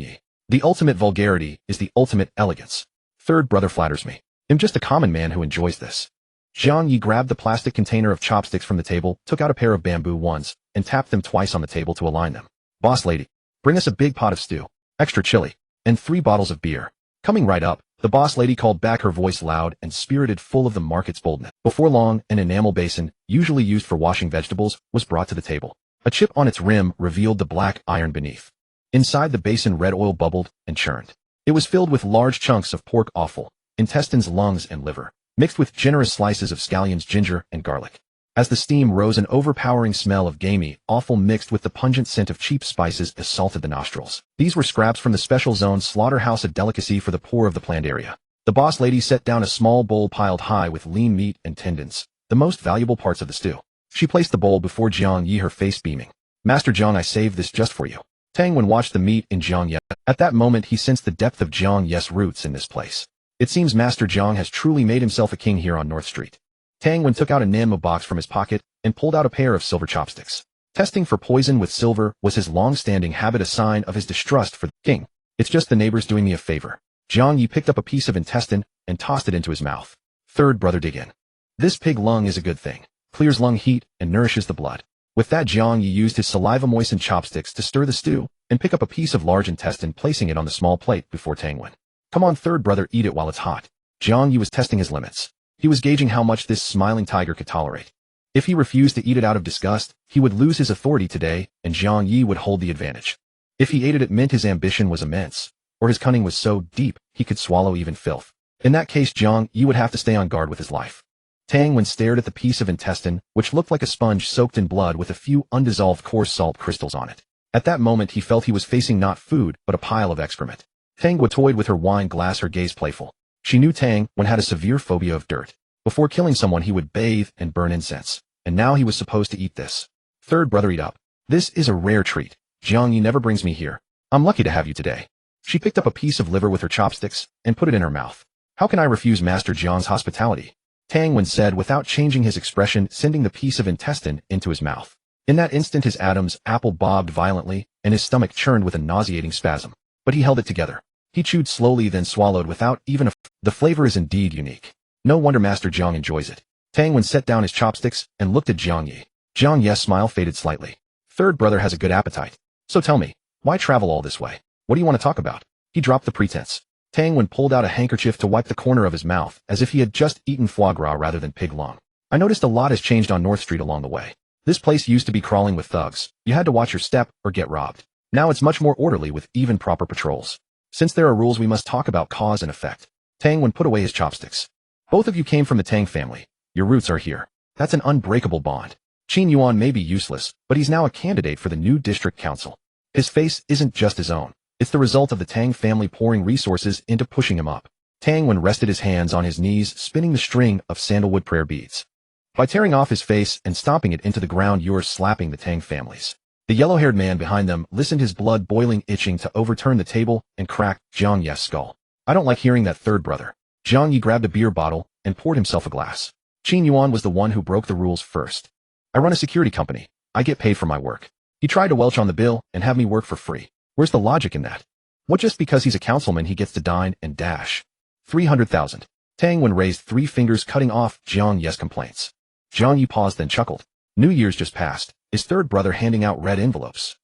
A: Ye. The ultimate vulgarity is the ultimate elegance. Third brother flatters me. I'm just a common man who enjoys this. Jiang Ye grabbed the plastic container of chopsticks from the table, took out a pair of bamboo ones, and tapped them twice on the table to align them. Boss lady, bring us a big pot of stew, extra chili, and 3 bottles of beer. Coming right up, the boss lady called back, her voice loud and spirited, full of the market's boldness. Before long, an enamel basin, usually used for washing vegetables, was brought to the table. A chip on its rim revealed the black iron beneath. Inside the basin, red oil bubbled and churned. It was filled with large chunks of pork offal, intestines, lungs, and liver, mixed with generous slices of scallions, ginger, and garlic. As the steam rose, an overpowering smell of gamey offal mixed with the pungent scent of cheap spices assaulted the nostrils. These were scraps from the special zone slaughterhouse, a delicacy for the poor of the planned area. The boss lady set down a small bowl piled high with lean meat and tendons, the most valuable parts of the stew. She placed the bowl before Jiang Ye, her face beaming. Master Jiang, I saved this just for you. Tang Wen watched the meat in Jiang Ye. At that moment, he sensed the depth of Jiang Ye's roots in this place. It seems Master Jiang has truly made himself a king here on North Street. Tang Wen took out a Nanmo box from his pocket and pulled out a pair of silver chopsticks. Testing for poison with silver was his long-standing habit, a sign of his distrust for the king. It's just the neighbors doing me a favor. Jiang Ye picked up a piece of intestine and tossed it into his mouth. Third brother, dig in. This pig lung is a good thing. Clears lung heat and nourishes the blood. With that, Jiang Ye used his saliva-moistened chopsticks to stir the stew and pick up a piece of large intestine, placing it on the small plate before Tang Wen. Come on, third brother, eat it while it's hot. Jiang Ye was testing his limits. He was gauging how much this smiling tiger could tolerate. If he refused to eat it out of disgust, he would lose his authority today, and Jiang Ye would hold the advantage. If he ate it, it meant his ambition was immense, or his cunning was so deep he could swallow even filth. In that case, Jiang Ye would have to stay on guard with his life. Tang Wen stared at the piece of intestine, which looked like a sponge soaked in blood with a few undissolved coarse salt crystals on it. At that moment, he felt he was facing not food, but a pile of excrement. Tang Wen toyed with her wine glass, her gaze playful. She knew Tang Wen had a severe phobia of dirt. Before killing someone, he would bathe and burn incense. And now he was supposed to eat this. Third brother, eat up. This is a rare treat. Jiang Ye never brings me here. I'm lucky to have you today. She picked up a piece of liver with her chopsticks and put it in her mouth. How can I refuse Master Jiang's hospitality? Tang Wen said without changing his expression, sending the piece of intestine into his mouth. In that instant his Adam's apple bobbed violently, and his stomach churned with a nauseating spasm. But he held it together. He chewed slowly, then swallowed without even a The flavor is indeed unique. No wonder Master Jiang enjoys it. Tang Wen set down his chopsticks and looked at Jiang Ye. Jiang Ye's smile faded slightly. Third brother has a good appetite. So tell me, why travel all this way? What do you want to talk about? He dropped the pretense. Tang Wen pulled out a handkerchief to wipe the corner of his mouth, as if he had just eaten foie gras rather than pig lung. I noticed a lot has changed on North Street along the way. This place used to be crawling with thugs. You had to watch your step or get robbed. Now it's much more orderly with even proper patrols. Since there are rules, we must talk about cause and effect. Tang Wen put away his chopsticks. Both of you came from the Tang family. Your roots are here. That's an unbreakable bond. Qin Yuan may be useless, but he's now a candidate for the new district council. His face isn't just his own. It's the result of the Tang family pouring resources into pushing him up. Tang Wen rested his hands on his knees, spinning the string of sandalwood prayer beads. By tearing off his face and stomping it into the ground, you're slapping the Tang families. The yellow-haired man behind them listened, his blood boiling, itching to overturn the table and crack Jiang Ye's skull. I don't like hearing that, third brother. Jiang Ye grabbed a beer bottle and poured himself a glass. Qin Yuan was the one who broke the rules first. I run a security company. I get paid for my work. He tried to welch on the bill and have me work for free. Where's the logic in that? What, just because he's a councilman he gets to dine and dash? 300,000. Tang Wen raised 3 fingers, cutting off Jiang Ye's complaints. Jiang Ye paused, then chuckled. New Year's just passed. Is third brother handing out red envelopes?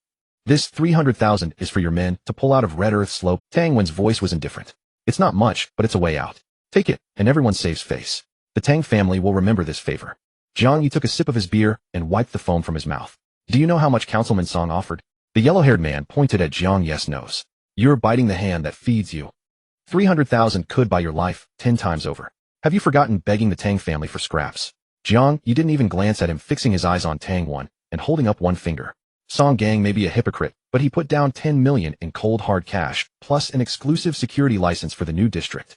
A: This 300,000 is for your men to pull out of Red Earth Slope. Tang Wen's voice was indifferent. It's not much, but it's a way out. Take it, and everyone saves face. The Tang family will remember this favor. Jiang Ye took a sip of his beer and wiped the foam from his mouth. Do you know how much Councilman Song offered? The yellow-haired man pointed at Jiang Ye's nose. You're biting the hand that feeds you. 300,000 could buy your life 10 times over. Have you forgotten begging the Tang family for scraps? Jiang Ye didn't even glance at him, fixing his eyes on Tang Wen and holding up one finger. Song Gang may be a hypocrite, but he put down 10 million in cold hard cash, plus an exclusive security license for the new district.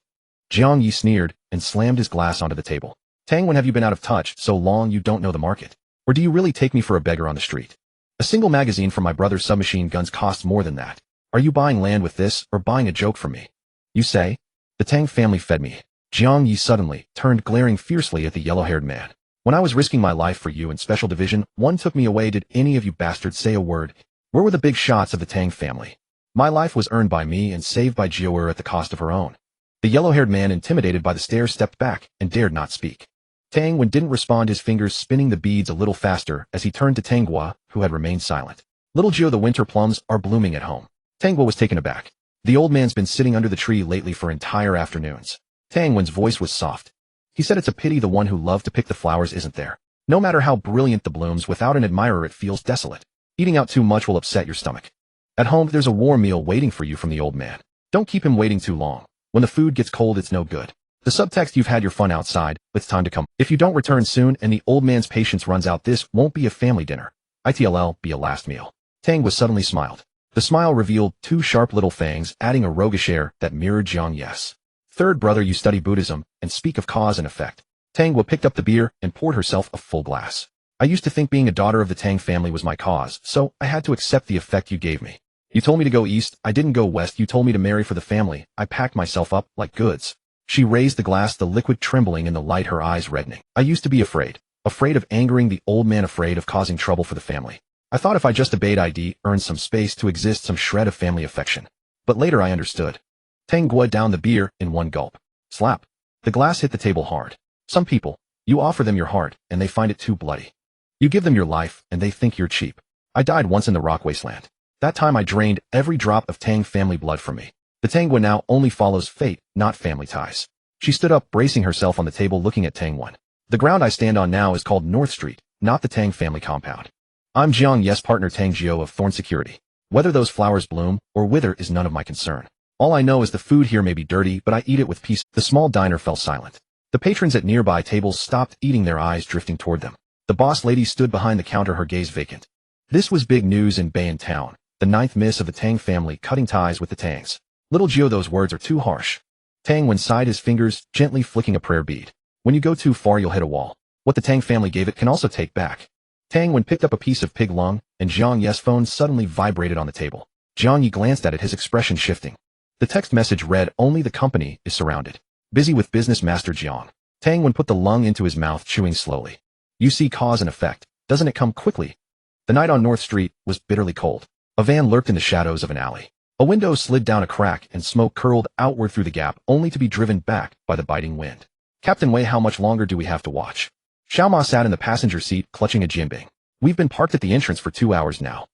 A: Jiang Ye sneered and slammed his glass onto the table. Tang Wen, have you been out of touch so long you don't know the market? Or do you really take me for a beggar on the street? A single magazine from my brother's submachine guns costs more than that. Are you buying land with this, or buying a joke from me? You say? The Tang family fed me. Jiang Ye suddenly turned, glaring fiercely at the yellow-haired man. When I was risking my life for you in Special Division, 1 took me away. Did any of you bastards say a word? Where were the big shots of the Tang family? My life was earned by me and saved by Jiaoer at the cost of her own. The yellow-haired man, intimidated by the stare, stepped back and dared not speak. Tang Wen didn't respond, his fingers spinning the beads a little faster as he turned to Tanghua, who had remained silent. Little Jiao, the winter plums are blooming at home. Tanghua was taken aback. The old man's been sitting under the tree lately for entire afternoons. Tang Wen's voice was soft. He said it's a pity the one who loved to pick the flowers isn't there. No matter how brilliant the blooms, without an admirer it feels desolate. Eating out too much will upset your stomach. At home there's a warm meal waiting for you from the old man. Don't keep him waiting too long. When the food gets cold it's no good. The subtext: you've had your fun outside, it's time to come. If you don't return soon and the old man's patience runs out, this won't be a family dinner. It'll be a last meal. Tang was suddenly smiled. The smile revealed 2 sharp little fangs, adding a roguish air that mirrored Jiang Ye's. Third brother, you study Buddhism and speak of cause and effect. Tanghua picked up the beer and poured herself a full glass. I used to think being a daughter of the Tang family was my cause, so I had to accept the effect you gave me. You told me to go east, I didn't go west. You told me to marry for the family, I packed myself up like goods. She raised the glass, the liquid trembling in the light, her eyes reddening. I used to be afraid. Afraid of angering the old man, afraid of causing trouble for the family. I thought if I just obeyed, I'd earn some space to exist, some shred of family affection. But later I understood. Tanghua downed the beer in one gulp. Slap. The glass hit the table hard. Some people, you offer them your heart, and they find it too bloody. You give them your life, and they think you're cheap. I died once in the rock wasteland. That time I drained every drop of Tang family blood from me. The Tanghua now only follows fate, not family ties. She stood up, bracing herself on the table, looking at Tang Wen. The ground I stand on now is called North Street, not the Tang family compound. I'm Jiang Ye's partner, Tang Jiao of Thorn Security. Whether those flowers bloom or wither is none of my concern. All I know is the food here may be dirty, but I eat it with peace. The small diner fell silent. The patrons at nearby tables stopped eating, their eyes drifting toward them. The boss lady stood behind the counter, her gaze vacant. This was big news in Bayan Town. The 9th miss of the Tang family cutting ties with the Tangs. Little Jiao, those words are too harsh. Tang Wen sighed, his fingers gently flicking a prayer bead. When you go too far you'll hit a wall. What the Tang family gave it can also take back. Tang Wen picked up a piece of pig lung, and Jiang Ye's phone suddenly vibrated on the table. Jiang Ye glanced at it, his expression shifting. The text message read, "Only the company is surrounded. Busy with business master Jiang." Tang Wen put the lung into his mouth, chewing slowly. "You see cause and effect. Doesn't it come quickly?" The night on North Street was bitterly cold. A van lurked in the shadows of an alley. A window slid down a crack and smoke curled outward through the gap, only to be driven back by the biting wind. "Captain Wei, how much longer do we have to watch?" Xiao Ma sat in the passenger seat, clutching a jianbing. "We've been parked at the entrance for 2 hours now."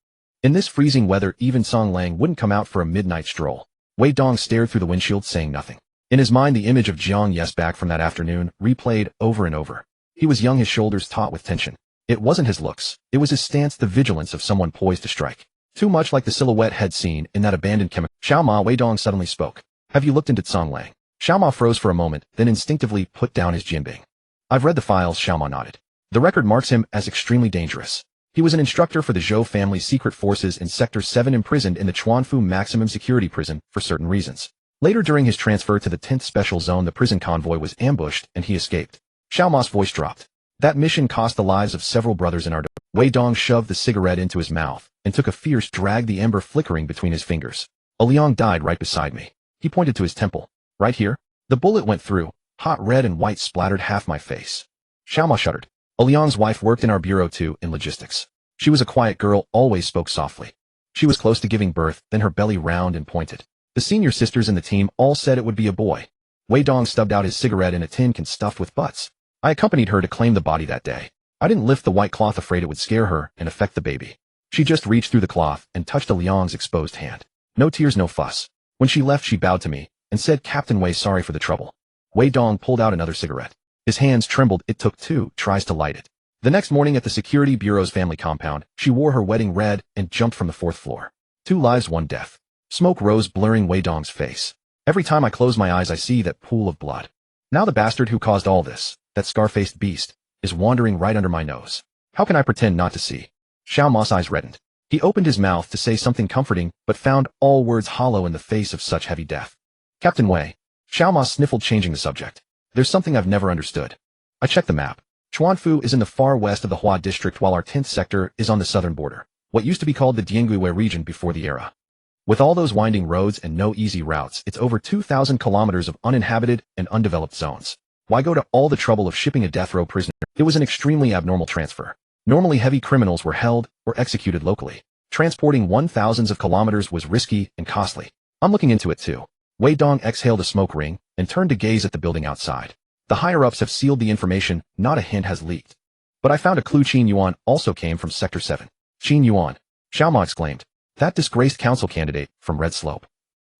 A: In this freezing weather, even Song Lang wouldn't come out for a midnight stroll. Wei Dong stared through the windshield, saying nothing. In his mind, the image of Jiang Ye's back from that afternoon replayed over and over. He was young, his shoulders taut with tension. It wasn't his looks. It was his stance, the vigilance of someone poised to strike. Too much like the silhouette had seen in that abandoned chemical. "Xiao Ma," Wei Dong suddenly spoke. "Have you looked into Song Lang?" Xiao Ma froze for a moment, then instinctively put down his jianbing. "I've read the files," Xiao Ma nodded. "The record marks him as extremely dangerous. He was an instructor for the Zhou family's secret forces in Sector 7, imprisoned in the Chuanfu maximum security prison for certain reasons. Later, during his transfer to the 10th Special Zone, the prison convoy was ambushed and he escaped." Xiao Ma's voice dropped. "That mission cost the lives of several brothers in our..." Wei Dong shoved the cigarette into his mouth and took a fierce drag, the ember flickering between his fingers. "A Liang died right beside me." He pointed to his temple. "Right here." The bullet went through. Hot red and white splattered half my face. Xiao Ma shuddered. "A Liang's wife worked in our bureau too, in logistics. She was a quiet girl, always spoke softly. She was close to giving birth, then her belly round and pointed. The senior sisters in the team all said it would be a boy." Wei Dong stubbed out his cigarette in a tin can stuffed with butts. "I accompanied her to claim the body that day. I didn't lift the white cloth, afraid it would scare her and affect the baby. She just reached through the cloth and touched a Liang's exposed hand. No tears, no fuss. When she left, she bowed to me and said, 'Captain Wei, sorry for the trouble.'" Wei Dong pulled out another cigarette. His hands trembled. It took 2 tries to light it. The next morning at the Security Bureau's family compound, she wore her wedding red and jumped from the 4th floor. 2 lives, 1 death. Smoke rose, blurring Wei Dong's face. "Every time I close my eyes, I see that pool of blood. Now the bastard who caused all this, that scar-faced beast, is wandering right under my nose. How can I pretend not to see?" Xiao Ma's eyes reddened. He opened his mouth to say something comforting, but found all words hollow in the face of such heavy death. "Captain Wei." Xiao Ma sniffled, changing the subject. "There's something I've never understood. I checked the map. Chuanfu is in the far west of the Hua district, while our 10th sector is on the southern border, what used to be called the Dianguiwei region before the era. With all those winding roads and no easy routes, it's over 2,000 kilometers of uninhabited and undeveloped zones. Why go to all the trouble of shipping a death row prisoner?" It was an extremely abnormal transfer. Normally, heavy criminals were held or executed locally. Transporting 1,000s of kilometers was risky and costly. "I'm looking into it too." Wei Dong exhaled a smoke ring and turned to gaze at the building outside. "The higher-ups have sealed the information, not a hint has leaked. But I found a clue. Qin Yuan also came from Sector 7. "Qin Yuan?" Xiao Ma exclaimed. "That disgraced council candidate from Red Slope."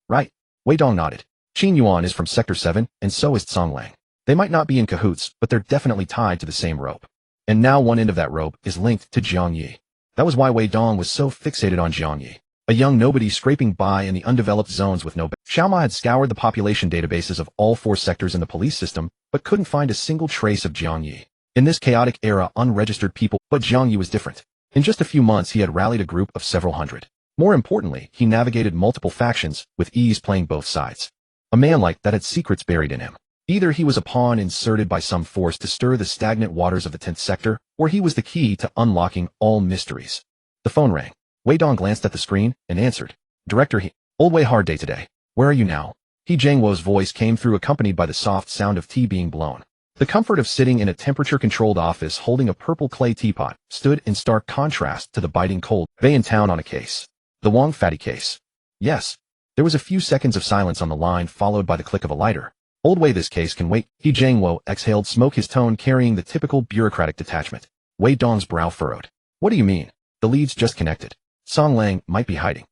A: "Right." Wei Dong nodded. "Qin Yuan is from Sector 7, and so is Song Lang. They might not be in cahoots, but they're definitely tied to the same rope. And now one end of that rope is linked to Jiang Ye." That was why Wei Dong was so fixated on Jiang Ye, a young nobody scraping by in the undeveloped zones with no... Xiao Ma had scoured the population databases of all 4 sectors in the police system, but couldn't find a single trace of Jiang Ye. In this chaotic era, unregistered people... But Jiang Ye was different. In just a few months, he had rallied a group of several hundred. More importantly, he navigated multiple factions, with ease, playing both sides. A man like that had secrets buried in him. Either he was a pawn inserted by some force to stir the stagnant waters of the 10th sector, or he was the key to unlocking all mysteries. The phone rang. Wei Dong glanced at the screen and answered. "Director He." "Old Wei, hard day today. Where are you now?" He Jiangwo's voice came through, accompanied by the soft sound of tea being blown. The comfort of sitting in a temperature-controlled office holding a purple clay teapot stood in stark contrast to the biting cold. "Bei in town on a case. The Wang Fatty case." "Yes." There was a few seconds of silence on the line, followed by the click of a lighter. "Old Wei, this case can wait." He Jiangwo exhaled smoke, his tone carrying the typical bureaucratic detachment. Wei Dong's brow furrowed. "What do you mean?" "The leads just connected. Song Lang might be hiding.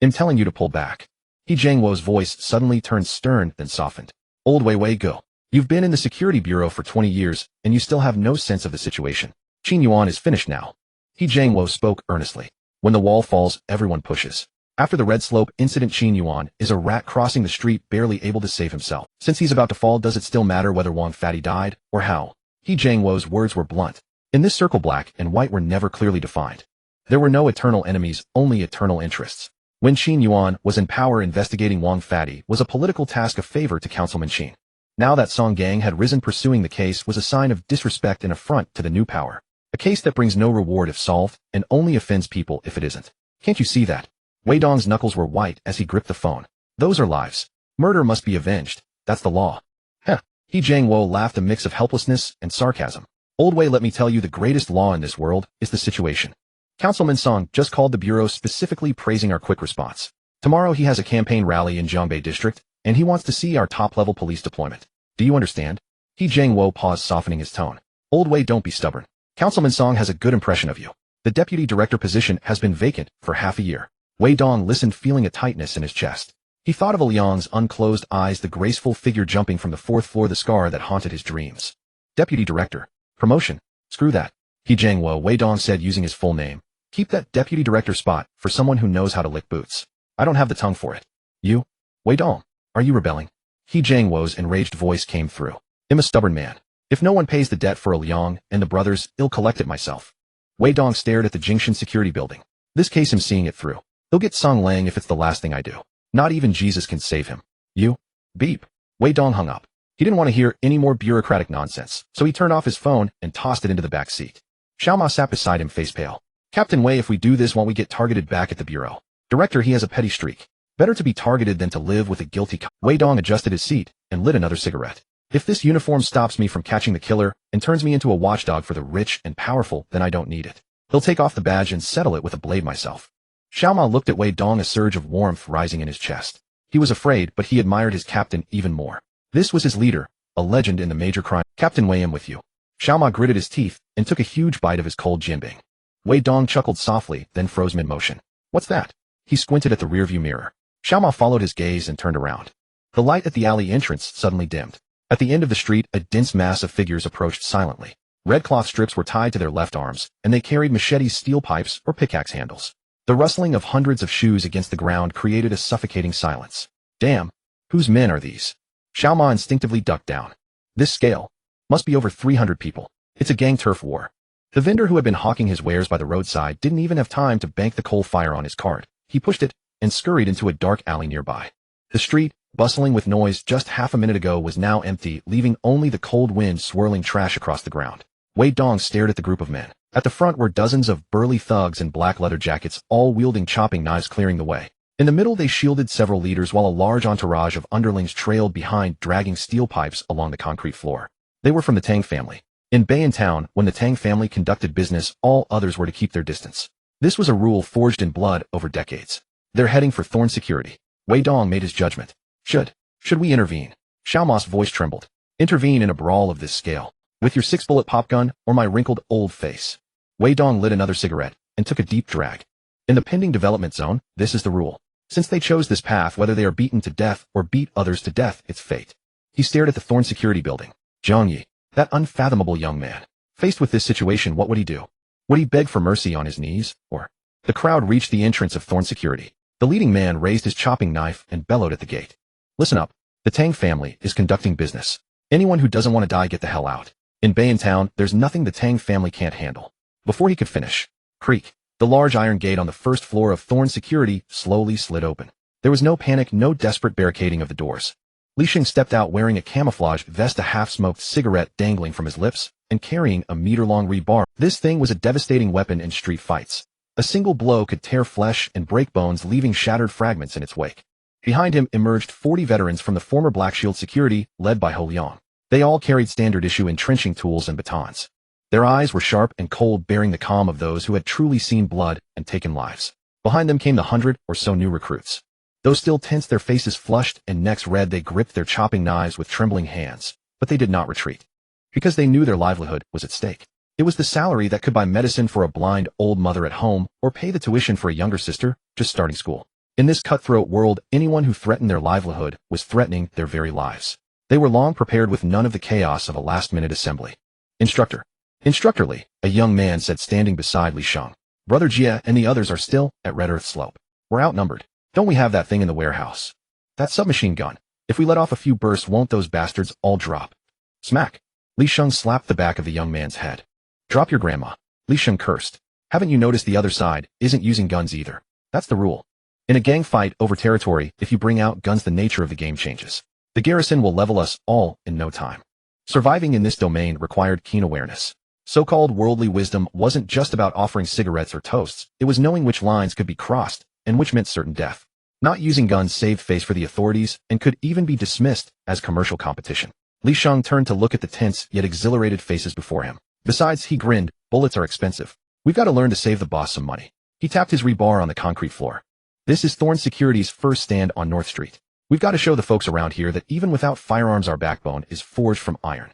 A: I'm telling you to pull back." He Jiangwo's voice suddenly turned stern, then softened. "Old Wei, go. You've been in the Security Bureau for 20 years, and you still have no sense of the situation. Qin Yuan is finished now." He Jiangwo spoke earnestly. "When the wall falls, everyone pushes. After the Red Slope incident, Qin Yuan is a rat crossing the street, barely able to save himself. Since he's about to fall, does it still matter whether Wang Fatty died, or how?" He Jiangwo's words were blunt. In this circle, black and white were never clearly defined. There were no eternal enemies, only eternal interests. When Qin Yuan was in power, investigating Wang Fatty was a political task, a favor to Councilman Qin. Now that Song Gang had risen, pursuing the case was a sign of disrespect and affront to the new power. A case that brings no reward if solved, and only offends people if it isn't. Can't you see that? Wei Dong's knuckles were white as he gripped the phone. Those are lives. Murder must be avenged. That's the law. Heh. Jiang Ye laughed, a mix of helplessness and sarcasm. Old Wei, let me tell you, the greatest law in this world is the situation. Councilman Song just called the bureau specifically praising our quick response. Tomorrow he has a campaign rally in Jiangbei district, and he wants to see our top-level police deployment. Do you understand? Jiang Ye paused, softening his tone. Old Wei, don't be stubborn. Councilman Song has a good impression of you. The deputy director position has been vacant for half a year. Wei Dong listened, feeling a tightness in his chest. He thought of Liang's unclosed eyes, the graceful figure jumping from the fourth floor, the scar that haunted his dreams. Deputy director. Promotion. Screw that. Jiang Ye, Wei Dong said, using his full name. Keep that deputy director spot for someone who knows how to lick boots. I don't have the tongue for it. You? Wei Dong. Are you rebelling? Jiang Ye's enraged voice came through. I'm a stubborn man. If no one pays the debt for Liang and the brothers, I'll collect it myself. Wei Dong stared at the Jingshan security building. This case, I'm seeing it through. They'll get Song Lang if it's the last thing I do. Not even Jesus can save him. You? Beep. Wei Dong hung up. He didn't want to hear any more bureaucratic nonsense, so he turned off his phone and tossed it into the back seat. Xiaoma sat beside him, face pale. Captain Wei, if we do this, won't we get targeted back at the bureau? Director, he has a petty streak. Better to be targeted than to live with a guilty Wei Dong adjusted his seat and lit another cigarette. If this uniform stops me from catching the killer and turns me into a watchdog for the rich and powerful, then I don't need it. He'll take off the badge and settle it with a blade myself. Xiaoma looked at Wei Dong, a surge of warmth rising in his chest. He was afraid, but he admired his captain even more. This was his leader, a legend in the major crime. Captain Wei, I'm with you. Xiaoma gritted his teeth and took a huge bite of his cold jianbing. Wei Dong chuckled softly, then froze mid-motion. What's that? He squinted at the rearview mirror. Xiaoma followed his gaze and turned around. The light at the alley entrance suddenly dimmed. At the end of the street, a dense mass of figures approached silently. Red cloth strips were tied to their left arms, and they carried machetes, steel pipes, or pickaxe handles. The rustling of hundreds of shoes against the ground created a suffocating silence. Damn! Whose men are these? Xiaoma instinctively ducked down. This scale must be over 300 people. It's a gang turf war. The vendor who had been hawking his wares by the roadside didn't even have time to bank the coal fire on his cart. He pushed it and scurried into a dark alley nearby. The street, bustling with noise just half a minute ago, was now empty, leaving only the cold wind swirling trash across the ground. Wei Dong stared at the group of men. At the front were dozens of burly thugs in black leather jackets, all wielding chopping knives, clearing the way. In the middle, they shielded several leaders, while a large entourage of underlings trailed behind, dragging steel pipes along the concrete floor. They were from the Tang family. In Bayan Town, when the Tang family conducted business, all others were to keep their distance. This was a rule forged in blood over decades. They're heading for Thorn Security. Wei Dong made his judgment. Should we intervene? Xiaoma's voice trembled. Intervene in a brawl of this scale? With your 6-bullet pop gun or my wrinkled old face? Wei Dong lit another cigarette and took a deep drag. In the pending development zone, this is the rule. Since they chose this path, whether they are beaten to death or beat others to death, it's fate. He stared at the Thorn Security building. Jiang Ye, that unfathomable young man. Faced with this situation, what would he do? Would he beg for mercy on his knees, or? The crowd reached the entrance of Thorn Security. The leading man raised his chopping knife and bellowed at the gate. Listen up. The Tang family is conducting business. Anyone who doesn't want to die, get the hell out. In Bayan Town, there's nothing the Tang family can't handle. Before he could finish, creak. The large iron gate on the first floor of Thorn Security slowly slid open. There was no panic, no desperate barricading of the doors. Li Sheng stepped out wearing a camouflage vest, a half-smoked cigarette dangling from his lips, and carrying a meter-long rebar. This thing was a devastating weapon in street fights. A single blow could tear flesh and break bones, leaving shattered fragments in its wake. Behind him emerged 40 veterans from the former Black Shield Security, led by Ho Liang. They all carried standard-issue entrenching tools and batons. Their eyes were sharp and cold, bearing the calm of those who had truly seen blood and taken lives. Behind them came the 100 or so new recruits. Though still tense, their faces flushed and necks red, they gripped their chopping knives with trembling hands. But they did not retreat. Because they knew their livelihood was at stake. It was the salary that could buy medicine for a blind old mother at home, or pay the tuition for a younger sister just starting school. In this cutthroat world, anyone who threatened their livelihood was threatening their very lives. They were long prepared with none of the chaos of a last-minute assembly. Instructor. Instructor Li, a young man said, standing beside Li Sheng. Brother Jia and the others are still at Red Earth Slope. We're outnumbered. Don't we have that thing in the warehouse? That submachine gun. If we let off a few bursts, won't those bastards all drop? Smack. Li Sheng slapped the back of the young man's head. Drop your grandma. Li Sheng cursed. Haven't you noticed the other side isn't using guns either? That's the rule. In a gang fight over territory, if you bring out guns, the nature of the game changes. The garrison will level us all in no time. Surviving in this domain required keen awareness. So-called worldly wisdom wasn't just about offering cigarettes or toasts. It was knowing which lines could be crossed and which meant certain death. Not using guns saved face for the authorities and could even be dismissed as commercial competition. Li Sheng turned to look at the tense yet exhilarated faces before him. Besides, he grinned, bullets are expensive. We've got to learn to save the boss some money. He tapped his rebar on the concrete floor. This is Thorn Security's first stand on North Street. We've got to show the folks around here that even without firearms our backbone is forged from iron.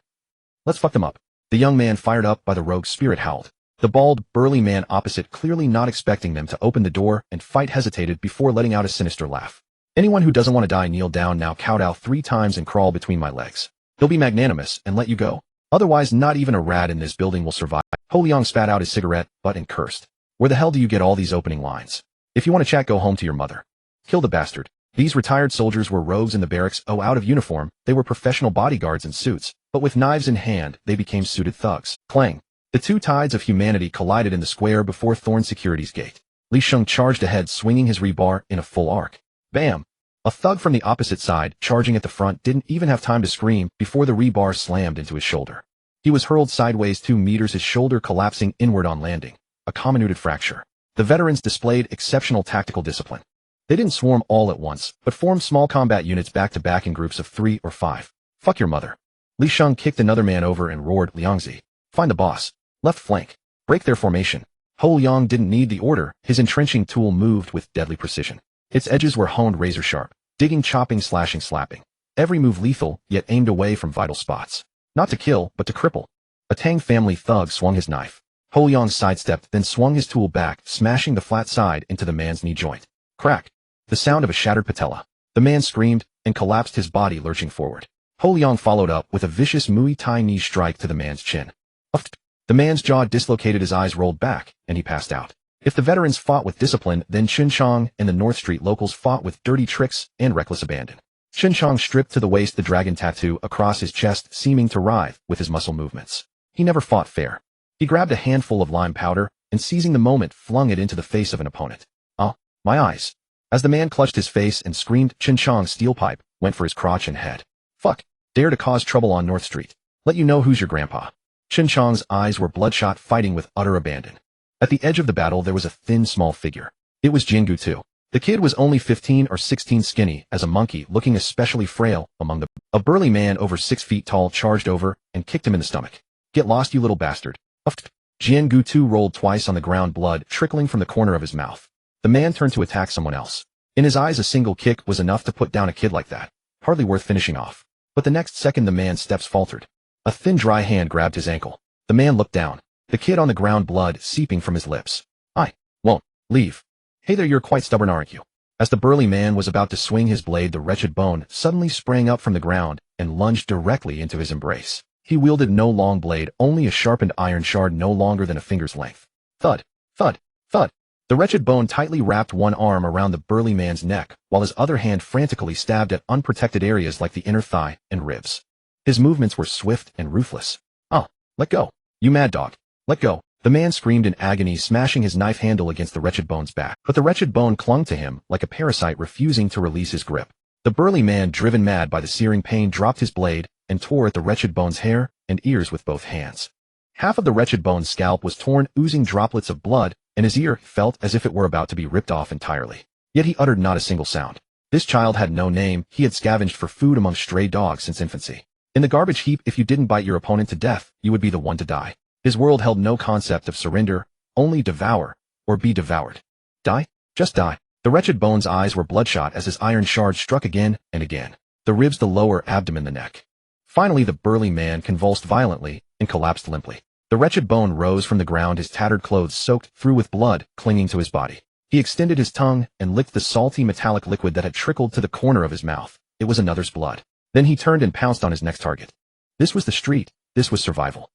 A: Let's fuck them up. The young man fired up by the rogue spirit howled. The bald, burly man opposite, clearly not expecting them to open the door and fight, hesitated before letting out a sinister laugh. Anyone who doesn't want to die, kneel down now, kowtow 3 times and crawl between my legs. He'll be magnanimous and let you go. Otherwise, not even a rat in this building will survive. Ho Liang spat out his cigarette butt and cursed. Where the hell do you get all these opening lines? If you want to chat, go home to your mother. Kill the bastard. These retired soldiers were rogues in the barracks. Oh, out of uniform, they were professional bodyguards in suits, but with knives in hand, they became suited thugs. Clang. The two tides of humanity collided in the square before Thorn Security's gate. Li Sheng charged ahead, swinging his rebar in a full arc. Bam! A thug from the opposite side, charging at the front, didn't even have time to scream before the rebar slammed into his shoulder. He was hurled sideways 2 meters, his shoulder collapsing inward on landing. A comminuted fracture. The veterans displayed exceptional tactical discipline. They didn't swarm all at once, but formed small combat units back-to-back in groups of 3 or 5. Fuck your mother. Li Sheng kicked another man over and roared, Liangzi. Find the boss. Left flank. Break their formation. Ho Liang didn't need the order, his entrenching tool moved with deadly precision. Its edges were honed razor-sharp, digging, chopping, slashing, slapping. Every move lethal, yet aimed away from vital spots. Not to kill, but to cripple. A Tang family thug swung his knife. Ho Liang sidestepped, then swung his tool back, smashing the flat side into the man's knee joint. Crack. The sound of a shattered patella. The man screamed and collapsed, his body lurching forward. Ho Liang followed up with a vicious Muay Thai knee strike to the man's chin. Uffed. The man's jaw dislocated, his eyes rolled back, and he passed out. If the veterans fought with discipline, then Chun Chong and the North Street locals fought with dirty tricks and reckless abandon. Chun Chong stripped to the waist, the dragon tattoo across his chest seeming to writhe with his muscle movements. He never fought fair. He grabbed a handful of lime powder and, seizing the moment, flung it into the face of an opponent. Oh, my eyes. As the man clutched his face and screamed, Chun Chong's steel pipe went for his crotch and head. Fuck. Dare to cause trouble on North Street. Let you know who's your grandpa. Chun Chong's eyes were bloodshot, fighting with utter abandon. At the edge of the battle there was a thin, small figure. It was Jiang Ye too. The kid was only 15 or 16, skinny as a monkey, looking especially frail among the... A burly man over 6 feet tall charged over and kicked him in the stomach. Get lost, you little bastard. Uffed. Jiang Ye too rolled twice on the ground, blood trickling from the corner of his mouth. The man turned to attack someone else. In his eyes, a single kick was enough to put down a kid like that. Hardly worth finishing off. But the next second the man's steps faltered. A thin, dry hand grabbed his ankle. The man looked down. The kid on the ground, blood seeping from his lips. I won't leave. Hey there, you're quite stubborn, aren't you? As the burly man was about to swing his blade, the wretched bone suddenly sprang up from the ground and lunged directly into his embrace. He wielded no long blade, only a sharpened iron shard no longer than a finger's length. Thud, thud, thud. The wretched bone tightly wrapped one arm around the burly man's neck, while his other hand frantically stabbed at unprotected areas like the inner thigh and ribs. His movements were swift and ruthless. Oh, let go. You mad dog. Let go. The man screamed in agony, smashing his knife handle against the wretched bone's back. But the wretched bone clung to him like a parasite, refusing to release his grip. The burly man, driven mad by the searing pain, dropped his blade and tore at the wretched bone's hair and ears with both hands. Half of the wretched bone's scalp was torn, oozing droplets of blood, and his ear felt as if it were about to be ripped off entirely. Yet he uttered not a single sound. This child had no name. He had scavenged for food among stray dogs since infancy. In the garbage heap, if you didn't bite your opponent to death, you would be the one to die. His world held no concept of surrender, only devour, or be devoured. Die? Just die. The wretched bone's eyes were bloodshot as his iron shard struck again and again. The ribs, the lower abdomen, the neck. Finally, the burly man convulsed violently and collapsed limply. The wretched bone rose from the ground, his tattered clothes soaked through with blood clinging to his body. He extended his tongue and licked the salty metallic liquid that had trickled to the corner of his mouth. It was another's blood. Then he turned and pounced on his next target. This was the street. This was survival.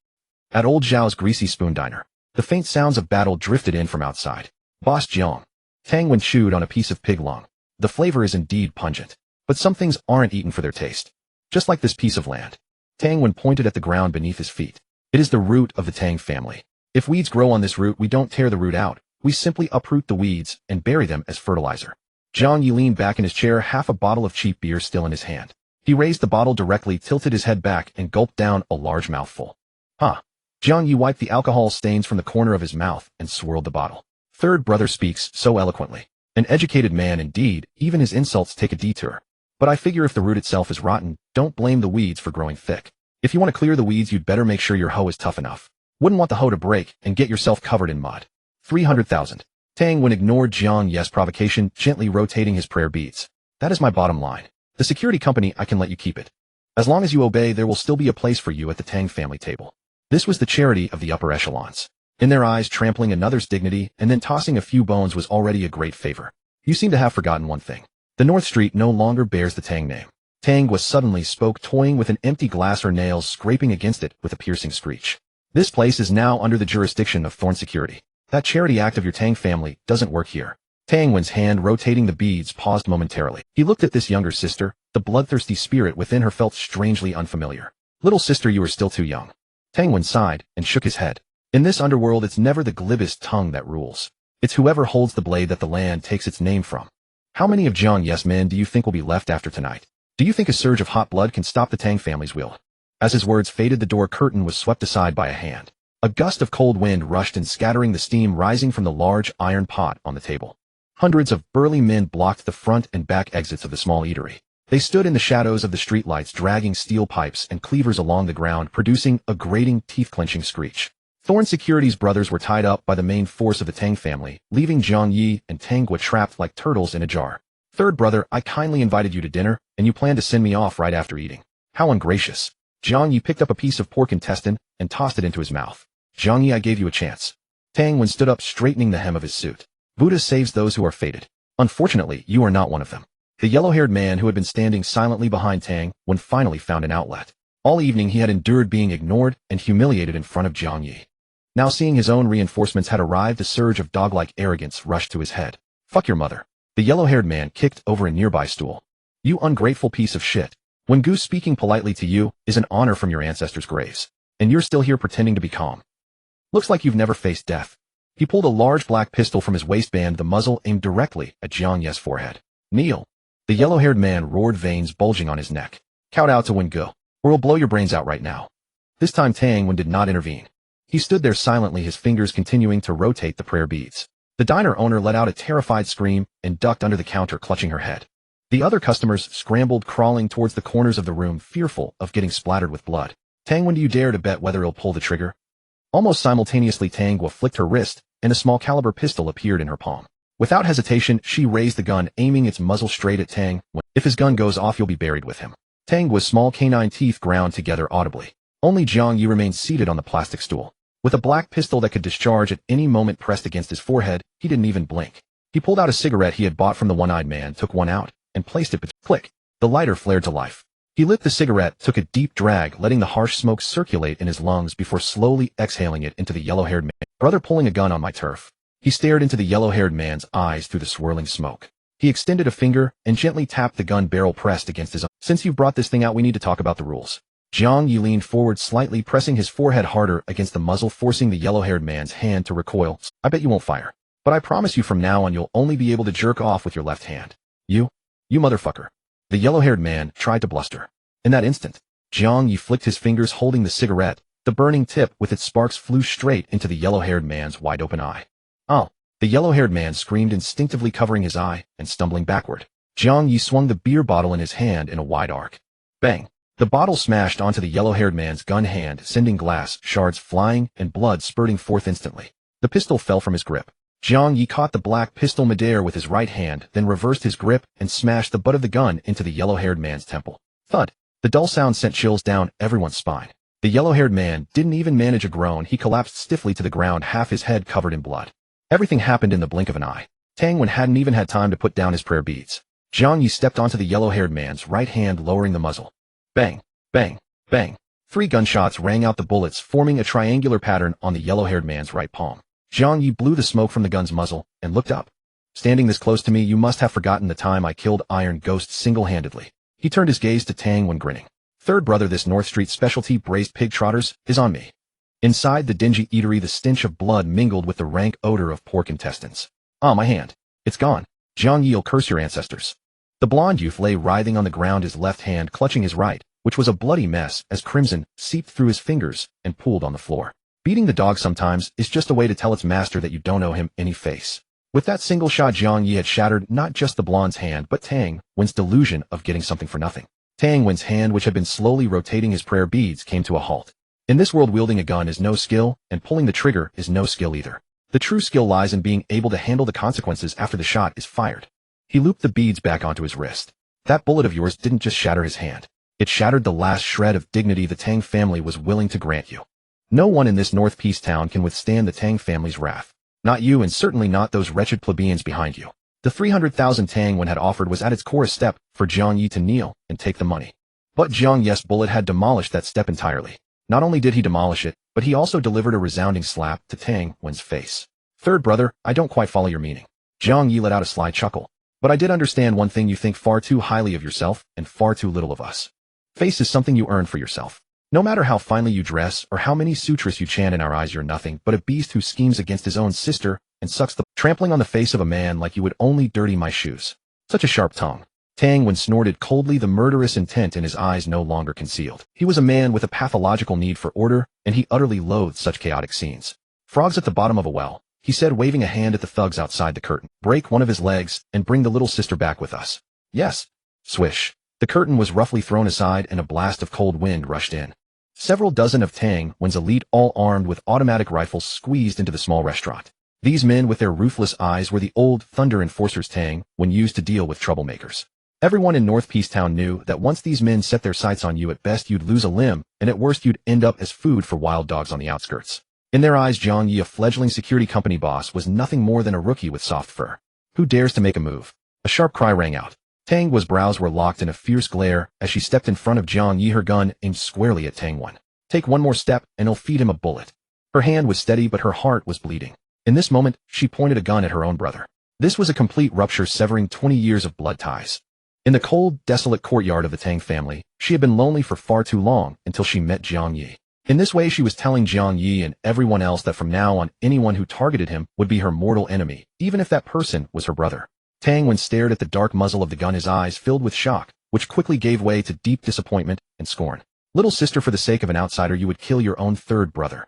A: At old Zhao's greasy spoon diner, the faint sounds of battle drifted in from outside. Boss Jiang. Tang when chewed on a piece of pig lung. The flavor is indeed pungent. But some things aren't eaten for their taste. Just like this piece of land. Tang when pointed at the ground beneath his feet. It is the root of the Tang family. If weeds grow on this root, we don't tear the root out. We simply uproot the weeds and bury them as fertilizer. Jiang Ye leaned back in his chair, half a bottle of cheap beer still in his hand. He raised the bottle directly, tilted his head back, and gulped down a large mouthful. Huh. Jiang Ye wiped the alcohol stains from the corner of his mouth and swirled the bottle. Third brother speaks so eloquently. An educated man indeed, even his insults take a detour. But I figure if the root itself is rotten, don't blame the weeds for growing thick. If you want to clear the weeds, you'd better make sure your hoe is tough enough. Wouldn't want the hoe to break and get yourself covered in mud. 300,000. Tang Wen ignored Jiang Ye's provocation, gently rotating his prayer beads. That is my bottom line. The security company, I can let you keep it. As long as you obey, there will still be a place for you at the Tang family table. This was the charity of the upper echelons. In their eyes, trampling another's dignity and then tossing a few bones was already a great favor. You seem to have forgotten one thing. The North Street no longer bears the Tang name. Tang was suddenly spoke, toying with an empty glass, her nails scraping against it with a piercing screech. This place is now under the jurisdiction of Thorn Security. That charity act of your Tang family doesn't work here. Tang Wen's hand rotating the beads paused momentarily. He looked at this younger sister. The bloodthirsty spirit within her felt strangely unfamiliar. Little sister, you are still too young. Tang Wen sighed and shook his head. In this underworld, it's never the glibest tongue that rules. It's whoever holds the blade that the land takes its name from. How many of Jiang Ye's men do you think will be left after tonight? Do you think a surge of hot blood can stop the Tang family's will? As his words faded, the door curtain was swept aside by a hand. A gust of cold wind rushed in, scattering the steam rising from the large iron pot on the table. Hundreds of burly men blocked the front and back exits of the small eatery. They stood in the shadows of the streetlights, dragging steel pipes and cleavers along the ground, producing a grating, teeth-clenching screech. Thorn Security's brothers were tied up by the main force of the Tang family, leaving Jiang Ye and Tang Gua trapped like turtles in a jar. Third brother, I kindly invited you to dinner, and you plan to send me off right after eating. How ungracious. Jiang Ye picked up a piece of pork intestine and tossed it into his mouth. Jiang Ye, I gave you a chance. Tang Wen stood up, straightening the hem of his suit. Buddha saves those who are fated. Unfortunately, you are not one of them. The yellow-haired man who had been standing silently behind Tang Wen finally found an outlet. All evening he had endured being ignored and humiliated in front of Jiang Ye. Now seeing his own reinforcements had arrived, a surge of dog-like arrogance rushed to his head. Fuck your mother. The yellow-haired man kicked over a nearby stool. You ungrateful piece of shit. When Goose speaking politely to you is an honor from your ancestors' graves. And you're still here pretending to be calm. Looks like you've never faced death. He pulled a large black pistol from his waistband, the muzzle aimed directly at Jiang Ye's forehead. Kneel. The yellow-haired man roared, veins bulging on his neck. Kowtow to Wen Gu, or we'll blow your brains out right now. This time Tang Wen did not intervene. He stood there silently, his fingers continuing to rotate the prayer beads. The diner owner let out a terrified scream and ducked under the counter, clutching her head. The other customers scrambled, crawling towards the corners of the room, fearful of getting splattered with blood. Tang Wen, do you dare to bet whether he'll pull the trigger? Almost simultaneously, Tang Gua flicked her wrist, and a small caliber pistol appeared in her palm. Without hesitation, she raised the gun, aiming its muzzle straight at Tang Wen. If his gun goes off, you'll be buried with him. Tang Gua's small canine teeth ground together audibly. Only Jiang Ye remained seated on the plastic stool. With a black pistol that could discharge at any moment pressed against his forehead, he didn't even blink. He pulled out a cigarette he had bought from the one-eyed man, took one out, and placed it between. Click. The lighter flared to life. He lit the cigarette, took a deep drag, letting the harsh smoke circulate in his lungs before slowly exhaling it into the yellow-haired man. Brother, pulling a gun on my turf. He stared into the yellow-haired man's eyes through the swirling smoke. He extended a finger and gently tapped the gun barrel pressed against his own. Since you've brought this thing out, we need to talk about the rules. Jiang Ye leaned forward slightly, pressing his forehead harder against the muzzle, forcing the yellow-haired man's hand to recoil. I bet you won't fire. But I promise you from now on you'll only be able to jerk off with your left hand. You motherfucker. The yellow-haired man tried to bluster. In that instant, Jiang Ye flicked his fingers, holding the cigarette. The burning tip with its sparks flew straight into the yellow-haired man's wide-open eye. Oh! The yellow-haired man screamed, instinctively covering his eye and stumbling backward. Jiang Ye swung the beer bottle in his hand in a wide arc. Bang! The bottle smashed onto the yellow-haired man's gun hand, sending glass shards flying and blood spurting forth instantly. The pistol fell from his grip. Jiang Ye caught the black pistol midair with his right hand, then reversed his grip and smashed the butt of the gun into the yellow-haired man's temple. Thud! The dull sound sent chills down everyone's spine. The yellow-haired man didn't even manage a groan. He collapsed stiffly to the ground, half his head covered in blood. Everything happened in the blink of an eye. Tang Wen hadn't even had time to put down his prayer beads. Jiang Ye stepped onto the yellow-haired man's right hand, lowering the muzzle. Bang! Bang! Bang! 3 gunshots rang out, the bullets forming a triangular pattern on the yellow-haired man's right palm. Jiang Ye blew the smoke from the gun's muzzle and looked up. Standing this close to me, you must have forgotten the time I killed Iron Ghost single-handedly. He turned his gaze to Tang Wen, grinning. Third brother, this North Street specialty braised pig trotters is on me. Inside the dingy eatery, the stench of blood mingled with the rank odor of pork intestines. Ah, my hand. It's gone. Jiang Ye'll curse your ancestors. The blonde youth lay writhing on the ground, his left hand clutching his right, which was a bloody mess as crimson seeped through his fingers and pooled on the floor. Beating the dog sometimes is just a way to tell its master that you don't owe him any face. With that single shot, Jiang Ye had shattered not just the blonde's hand, but Tang Wen's delusion of getting something for nothing. Tang Wen's hand, which had been slowly rotating his prayer beads, came to a halt. In this world, wielding a gun is no skill, and pulling the trigger is no skill either. The true skill lies in being able to handle the consequences after the shot is fired. He looped the beads back onto his wrist. That bullet of yours didn't just shatter his hand. It shattered the last shred of dignity the Tang family was willing to grant you. No one in this North Peace town can withstand the Tang family's wrath. Not you, and certainly not those wretched plebeians behind you. The 300,000 Tang Wen had offered was at its core a step for Jiang Ye to kneel and take the money. But Jiang Ye's bullet had demolished that step entirely. Not only did he demolish it, but he also delivered a resounding slap to Tang Wen's face. Third brother, I don't quite follow your meaning. Jiang Ye let out a sly chuckle. But I did understand one thing: you think far too highly of yourself and far too little of us. Face is something you earn for yourself. No matter how finely you dress or how many sutras you chant, in our eyes you're nothing but a beast who schemes against his own sister and sucks the trampling on the face of a man like you would only dirty my shoes. Such a sharp tongue. Tang Wen snorted coldly, the murderous intent in his eyes no longer concealed. He was a man with a pathological need for order, and he utterly loathed such chaotic scenes. Frogs at the bottom of a well, he said, waving a hand at the thugs outside the curtain. Break one of his legs and bring the little sister back with us. Yes. Swish. The curtain was roughly thrown aside and a blast of cold wind rushed in. Several dozen of Tang Wen's elite, all armed with automatic rifles, squeezed into the small restaurant. These men with their ruthless eyes were the old thunder enforcers Tang Wen used to deal with troublemakers. Everyone in North Peace Town knew that once these men set their sights on you, at best you'd lose a limb, and at worst you'd end up as food for wild dogs on the outskirts. In their eyes, Jiang Ye, a fledgling security company boss, was nothing more than a rookie with soft fur. Who dares to make a move? A sharp cry rang out. Tang Wen's brows were locked in a fierce glare as she stepped in front of Jiang Ye, her gun aimed squarely at Tang Wen. Take one more step and it'll feed him a bullet. Her hand was steady, but her heart was bleeding. In this moment, she pointed a gun at her own brother. This was a complete rupture, severing 20 years of blood ties. In the cold, desolate courtyard of the Tang family, she had been lonely for far too long until she met Jiang Ye. In this way, she was telling Jiang Ye and everyone else that from now on, anyone who targeted him would be her mortal enemy, even if that person was her brother. Tang Wen stared at the dark muzzle of the gun, his eyes filled with shock, which quickly gave way to deep disappointment and scorn. Little sister, for the sake of an outsider, you would kill your own third brother.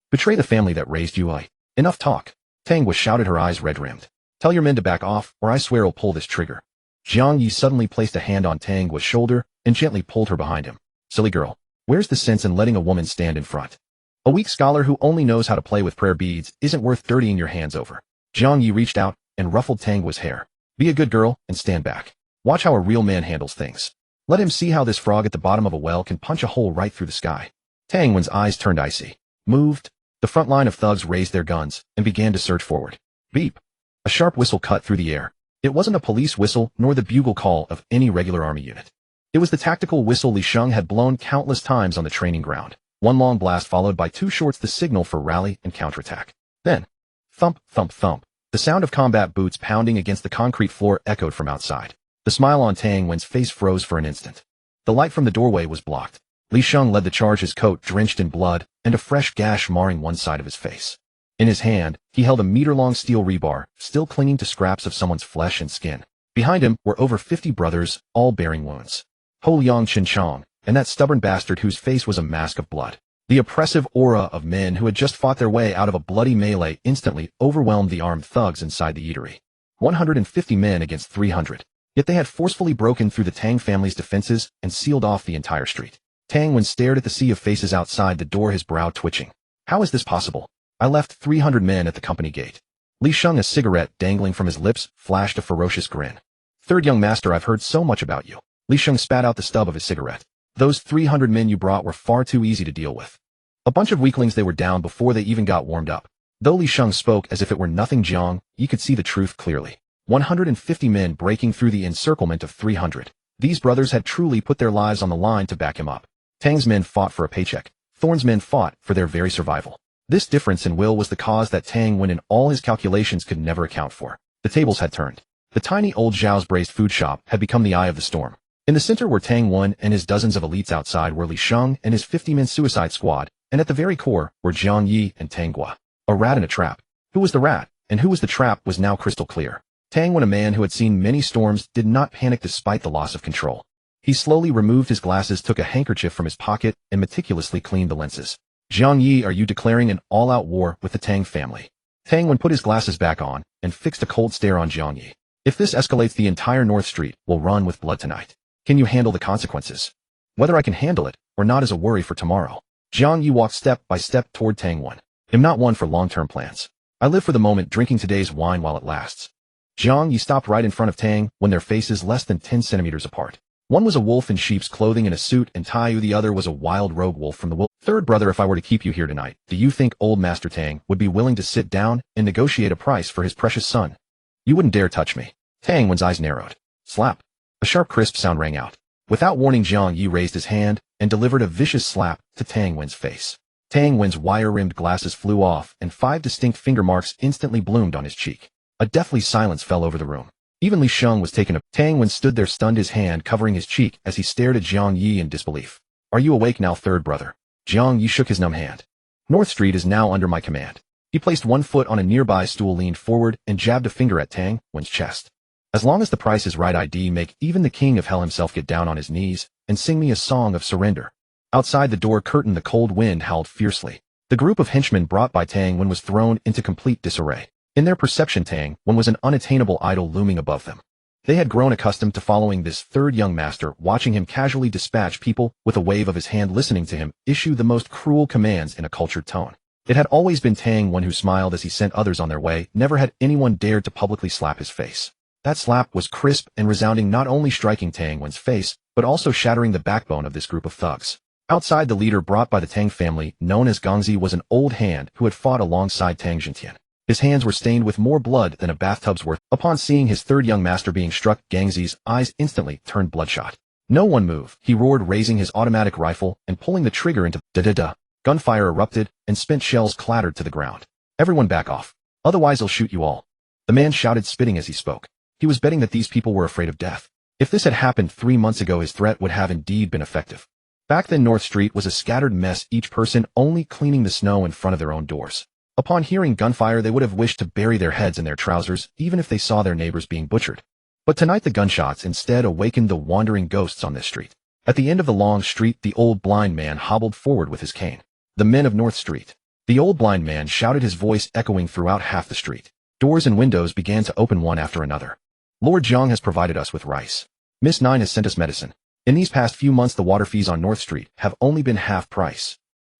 A: Betray the family that raised you. Enough talk. Tang Wen shouted, her eyes red-rimmed. Tell your men to back off, or I swear I'll pull this trigger. Jiang Ye suddenly placed a hand on Tang Wen's shoulder and gently pulled her behind him. Silly girl. Where's the sense in letting a woman stand in front? A weak scholar who only knows how to play with prayer beads isn't worth dirtying your hands over. Jiang Ye reached out and ruffled Tang Wen's hair. Be a good girl and stand back. Watch how a real man handles things. Let him see how this frog at the bottom of a well can punch a hole right through the sky. Tang Wen's eyes turned icy. Moved. The front line of thugs raised their guns and began to surge forward. Beep. A sharp whistle cut through the air. It wasn't a police whistle nor the bugle call of any regular army unit. It was the tactical whistle Li Sheng had blown countless times on the training ground. One long blast followed by two shorts, the signal for rally and counterattack. Then, thump, thump, thump. The sound of combat boots pounding against the concrete floor echoed from outside. The smile on Tang Wen's face froze for an instant. The light from the doorway was blocked. Li Sheng led the charge, his coat drenched in blood and a fresh gash marring one side of his face. In his hand, he held a meter-long steel rebar, still clinging to scraps of someone's flesh and skin. Behind him were over 50 brothers, all bearing wounds. Ho Yang Chin Chong, and that stubborn bastard whose face was a mask of blood. The oppressive aura of men who had just fought their way out of a bloody melee instantly overwhelmed the armed thugs inside the eatery. 150 men against 300. Yet they had forcefully broken through the Tang family's defenses and sealed off the entire street. Tang Wen stared at the sea of faces outside the door, his brow twitching. How is this possible? I left 300 men at the company gate. Li Sheng, a cigarette dangling from his lips, flashed a ferocious grin. Third young master, I've heard so much about you. Li Sheng spat out the stub of his cigarette. Those 300 men you brought were far too easy to deal with. A bunch of weaklings, they were down before they even got warmed up. Though Li Sheng spoke as if it were nothing, Jiang Ye could see the truth clearly. 150 men breaking through the encirclement of 300. These brothers had truly put their lives on the line to back him up. Tang's men fought for a paycheck. Thorn's men fought for their very survival. This difference in will was the cause that Tang Wen in all his calculations could never account for. The tables had turned. The tiny old Zhao's braised food shop had become the eye of the storm. In the center were Tang Wen and his dozens of elites, outside were Li Sheng and his 50-man suicide squad, and at the very core were Jiang Ye and Tang Gua. A rat in a trap. Who was the rat, and who was the trap was now crystal clear. Tang Wen, a man who had seen many storms, did not panic despite the loss of control. He slowly removed his glasses, took a handkerchief from his pocket, and meticulously cleaned the lenses. Jiang Ye, are you declaring an all-out war with the Tang family? Tang Wen put his glasses back on and fixed a cold stare on Jiang Ye. If this escalates, the entire North Street will run with blood tonight. Can you handle the consequences? Whether I can handle it or not is a worry for tomorrow. Jiang Ye walked step by step toward Tang Wen. I'm not one for long-term plans. I live for the moment, drinking today's wine while it lasts. Jiang Ye stopped right in front of Tang Wen, their faces less than 10 centimeters apart. One was a wolf in sheep's clothing and a suit and tie, the other was a wild rogue wolf from the wolf. Third brother, if I were to keep you here tonight, do you think old Master Tang would be willing to sit down and negotiate a price for his precious son? You wouldn't dare touch me. Tang Wen's eyes narrowed. Slap. A sharp, crisp sound rang out. Without warning, Jiang Ye raised his hand and delivered a vicious slap to Tang Wen's face. Tang Wen's wire-rimmed glasses flew off, and 5 distinct finger marks instantly bloomed on his cheek. A deathly silence fell over the room. Even Li Sheng was taken aback. Tang Wen stood there, stunned, his hand covering his cheek as he stared at Jiang Ye in disbelief. Are you awake now, third brother? Jiang Ye shook his numb hand. North Street is now under my command. He placed one foot on a nearby stool, leaned forward, and jabbed a finger at Tang Wen's chest. As long as the price is right, I'd make even the king of hell himself get down on his knees and sing me a song of surrender. Outside the door curtain, the cold wind howled fiercely. The group of henchmen brought by Tang Wen was thrown into complete disarray. In their perception, Tang Wen was an unattainable idol looming above them. They had grown accustomed to following this third young master, watching him casually dispatch people with a wave of his hand, listening to him issue the most cruel commands in a cultured tone. It had always been Tang Wen who smiled as he sent others on their way. Never had anyone dared to publicly slap his face. That slap was crisp and resounding, not only striking Tang Wen's face, but also shattering the backbone of this group of thugs. Outside, the leader brought by the Tang family, known as Gangzi, was an old hand who had fought alongside Tang Jintian. His hands were stained with more blood than a bathtub's worth. Upon seeing his third young master being struck, Gangzi's eyes instantly turned bloodshot. No one move, he roared, raising his automatic rifle and pulling the trigger into da-da-da. Gunfire erupted, and spent shells clattered to the ground. Everyone back off. Otherwise I'll shoot you all. The man shouted, spitting as he spoke. He was betting that these people were afraid of death. If this had happened 3 months ago, his threat would have indeed been effective. Back then, North Street was a scattered mess, each person only cleaning the snow in front of their own doors. Upon hearing gunfire, they would have wished to bury their heads in their trousers, even if they saw their neighbors being butchered. But tonight the gunshots instead awakened the wandering ghosts on this street. At the end of the long street, the old blind man hobbled forward with his cane. The men of North Street. The old blind man shouted, his voice echoing throughout half the street. Doors and windows began to open one after another. Lord Jiang has provided us with rice. Miss Nine has sent us medicine. In these past few months, the water fees on North Street have only been half price.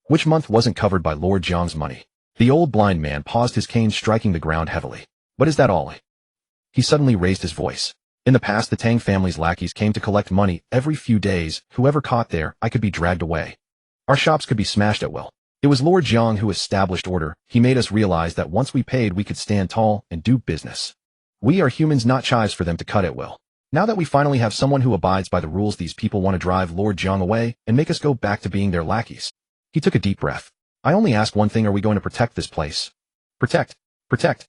A: Which month wasn't covered by Lord Jiang's money? The old blind man paused, his cane striking the ground heavily. But is that all? He suddenly raised his voice. In the past, the Tang family's lackeys came to collect money every few days. Whoever caught there, I could be dragged away. Our shops could be smashed at will. It was Lord Jiang who established order. He made us realize that once we paid, we could stand tall and do business. We are humans, not chives for them to cut at will. Now that we finally have someone who abides by the rules, these people want to drive Lord Jiang away and make us go back to being their lackeys. He took a deep breath. I only ask one thing, are we going to protect this place? Protect. Protect.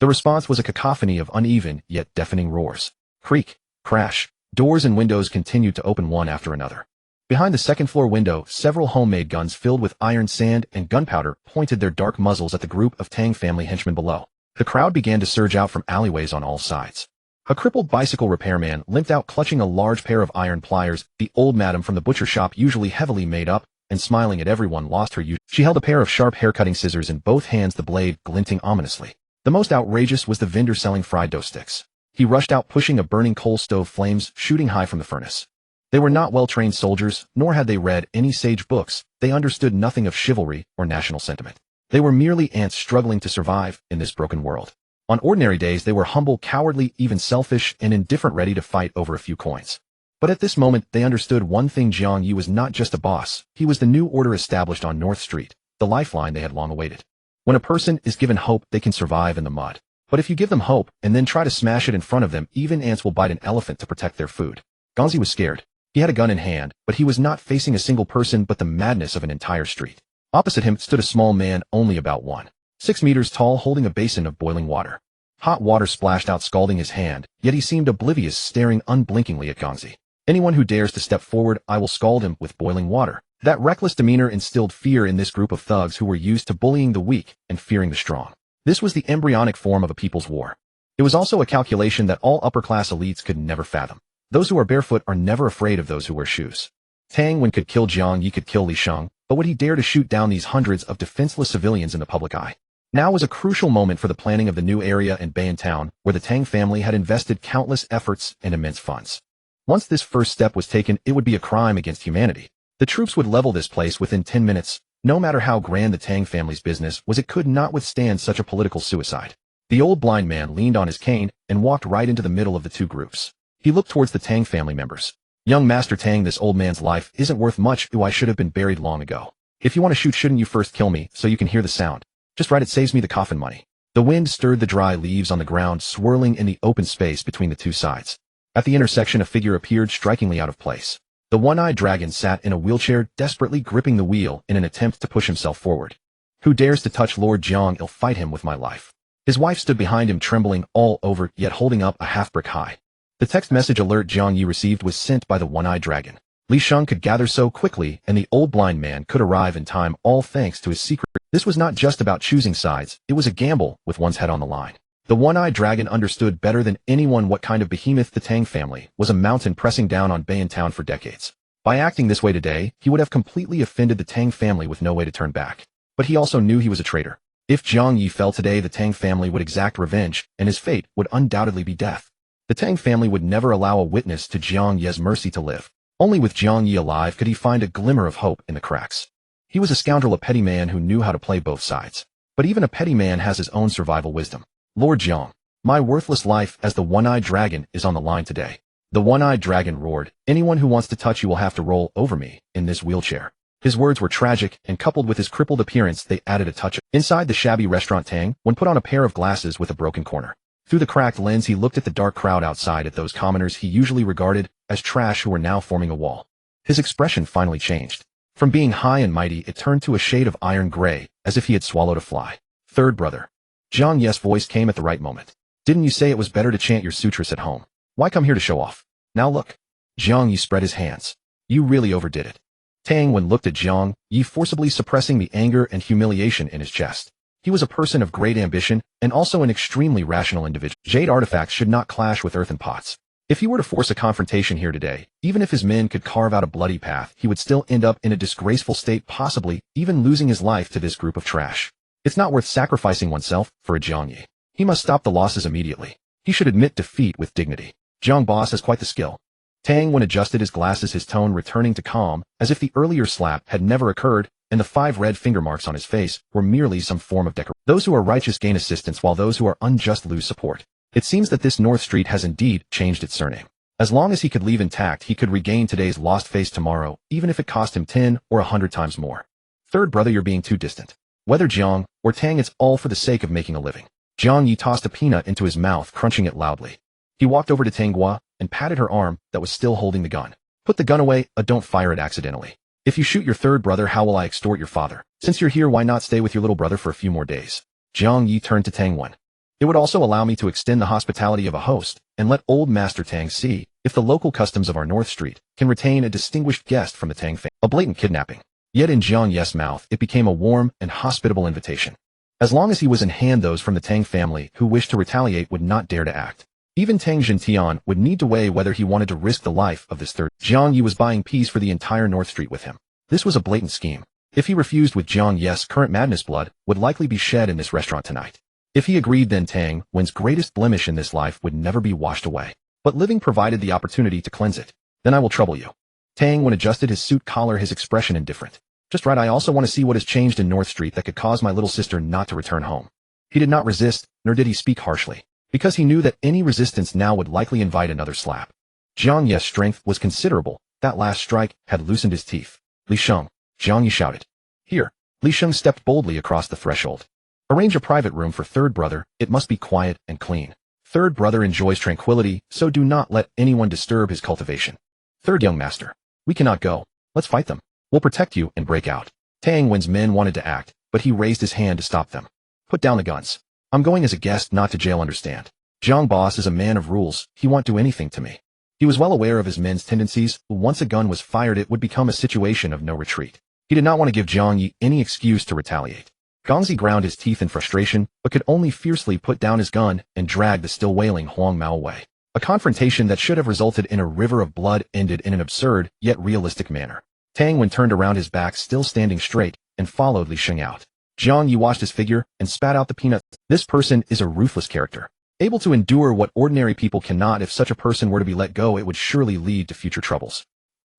A: The response was a cacophony of uneven yet deafening roars. Creak. Crash. Doors and windows continued to open one after another. Behind the second-floor window, several homemade guns filled with iron, sand, and gunpowder pointed their dark muzzles at the group of Tang family henchmen below. The crowd began to surge out from alleyways on all sides. A crippled bicycle repairman limped out, clutching a large pair of iron pliers. The old madam from the butcher shop, usually heavily made up and smiling at everyone, lost her youth. She held a pair of sharp hair-cutting scissors in both hands, the blade glinting ominously. The most outrageous was the vendor selling fried dough sticks. He rushed out, pushing a burning coal stove, flames shooting high from the furnace. They were not well-trained soldiers, nor had they read any sage books. They understood nothing of chivalry or national sentiment. They were merely ants struggling to survive in this broken world. On ordinary days, they were humble, cowardly, even selfish, and indifferent, ready to fight over a few coins. But at this moment, they understood one thing: Jiang Ye was not just a boss. He was the new order established on North Street, the lifeline they had long awaited. When a person is given hope, they can survive in the mud. But if you give them hope and then try to smash it in front of them, even ants will bite an elephant to protect their food. Gangzi was scared. He had a gun in hand, but he was not facing a single person but the madness of an entire street. Opposite him stood a small man, only about 1.6 meters tall, holding a basin of boiling water. Hot water splashed out, scalding his hand, yet he seemed oblivious, staring unblinkingly at Gangzi. Anyone who dares to step forward, I will scald him with boiling water. That reckless demeanor instilled fear in this group of thugs who were used to bullying the weak and fearing the strong. This was the embryonic form of a people's war. It was also a calculation that all upper-class elites could never fathom. Those who are barefoot are never afraid of those who wear shoes. Tang Wen could kill Jiang Ye, could kill Li Sheng, but would he dare to shoot down these hundreds of defenseless civilians in the public eye? Now was a crucial moment for the planning of the new area in Bayantown, where the Tang family had invested countless efforts and immense funds. Once this first step was taken, it would be a crime against humanity. The troops would level this place within 10 minutes. No matter how grand the Tang family's business was, it could not withstand such a political suicide. The old blind man leaned on his cane and walked right into the middle of the two groups. He looked towards the Tang family members. Young Master Tang, this old man's life isn't worth much. I should have been buried long ago. If you want to shoot, shouldn't you first kill me so you can hear the sound? Just right, it saves me the coffin money. The wind stirred the dry leaves on the ground, swirling in the open space between the two sides. At the intersection, a figure appeared, strikingly out of place. The one-eyed dragon sat in a wheelchair, desperately gripping the wheel in an attempt to push himself forward. Who dares to touch Lord Jiang? I'll fight him with my life. His wife stood behind him, trembling all over, yet holding up a half-brick high. The text message alert Jiang Ye received was sent by the one-eyed dragon. Li Sheng could gather so quickly, and the old blind man could arrive in time, all thanks to his secret. This was not just about choosing sides, it was a gamble with one's head on the line. The one-eyed dragon understood better than anyone what kind of behemoth the Tang family was, a mountain pressing down on Bayantown for decades. By acting this way today, he would have completely offended the Tang family with no way to turn back. But he also knew he was a traitor. If Jiang Ye fell today, the Tang family would exact revenge, and his fate would undoubtedly be death. The Tang family would never allow a witness to Jiang Ye's mercy to live. Only with Jiang Ye alive could he find a glimmer of hope in the cracks. He was a scoundrel, a petty man who knew how to play both sides. But even a petty man has his own survival wisdom. Lord Jiang, my worthless life as the one-eyed dragon is on the line today. The one-eyed dragon roared, anyone who wants to touch you will have to roll over me in this wheelchair. His words were tragic, and coupled with his crippled appearance, they added a touch. Inside the shabby restaurant, Tang put on a pair of glasses with a broken corner. Through the cracked lens, he looked at the dark crowd outside, at those commoners he usually regarded as trash who were now forming a wall. His expression finally changed. From being high and mighty, it turned to a shade of iron gray, as if he had swallowed a fly. Third brother. Jiang Ye's voice came at the right moment. Didn't you say it was better to chant your sutras at home? Why come here to show off? Now look. Jiang Ye spread his hands. You really overdid it. Tang Wen looked at Jiang Ye, forcibly suppressing the anger and humiliation in his chest. He was a person of great ambition, and also an extremely rational individual. Jade artifacts should not clash with earthen pots. If he were to force a confrontation here today, even if his men could carve out a bloody path, he would still end up in a disgraceful state, possibly even losing his life to this group of trash. It's not worth sacrificing oneself for a Jiang Ye. He must stop the losses immediately. He should admit defeat with dignity. Jiang Boss has quite the skill. Tang Wen adjusted his glasses, his tone returning to calm, as if the earlier slap had never occurred, and the 5 red finger marks on his face were merely some form of decoration. Those who are righteous gain assistance, while those who are unjust lose support. It seems that this North Street has indeed changed its surname. As long as he could leave intact, he could regain today's lost face tomorrow, even if it cost him 10 or 100 times more. Third brother, you're being too distant. Whether Jiang or Tang, it's all for the sake of making a living. Jiang Ye tossed a peanut into his mouth, crunching it loudly. He walked over to Tang Gua and patted her arm that was still holding the gun. Put the gun away, don't fire it accidentally. If you shoot your third brother, how will I extort your father? Since you're here, why not stay with your little brother for a few more days? Jiang Ye turned to Tang Wen. It would also allow me to extend the hospitality of a host and let old Master Tang see if the local customs of our North Street can retain a distinguished guest from the Tang family. A blatant kidnapping. Yet in Jiang Ye's mouth, it became a warm and hospitable invitation. As long as he was in hand, those from the Tang family who wished to retaliate would not dare to act. Even Tang Jintian would need to weigh whether he wanted to risk the life of this third. Jiang Ye was buying peace for the entire North Street with him. This was a blatant scheme. If he refused, with Jiang Ye's current madness, blood would likely be shed in this restaurant tonight. If he agreed, then Tang Wen's greatest blemish in this life would never be washed away. But living provided the opportunity to cleanse it. Then I will trouble you. Tang Wen adjusted his suit collar, his expression indifferent. Just right, I also want to see what has changed in North Street that could cause my little sister not to return home. He did not resist, nor did he speak harshly, because he knew that any resistance now would likely invite another slap. Jiang Ye's strength was considerable. That last strike had loosened his teeth. Li Sheng, Jiang Ye shouted. Here. Li Sheng stepped boldly across the threshold. Arrange a private room for third brother. It must be quiet and clean. Third brother enjoys tranquility, so do not let anyone disturb his cultivation. Third young master. We cannot go. Let's fight them. We'll protect you and break out. Tang Wen's men wanted to act, but he raised his hand to stop them. Put down the guns. I'm going as a guest, not to jail, understand? Jiang Boss is a man of rules. He won't do anything to me. He was well aware of his men's tendencies. Once a gun was fired, it would become a situation of no retreat. He did not want to give Jiang Ye any excuse to retaliate. Gongzi ground his teeth in frustration, but could only fiercely put down his gun and drag the still wailing Huang Mao away. A confrontation that should have resulted in a river of blood ended in an absurd, yet realistic manner. Tang Wen turned around, his back still standing straight, and followed Li Sheng out. Jiang Ye watched his figure and spat out the peanuts. This person is a ruthless character, able to endure what ordinary people cannot. If such a person were to be let go, it would surely lead to future troubles.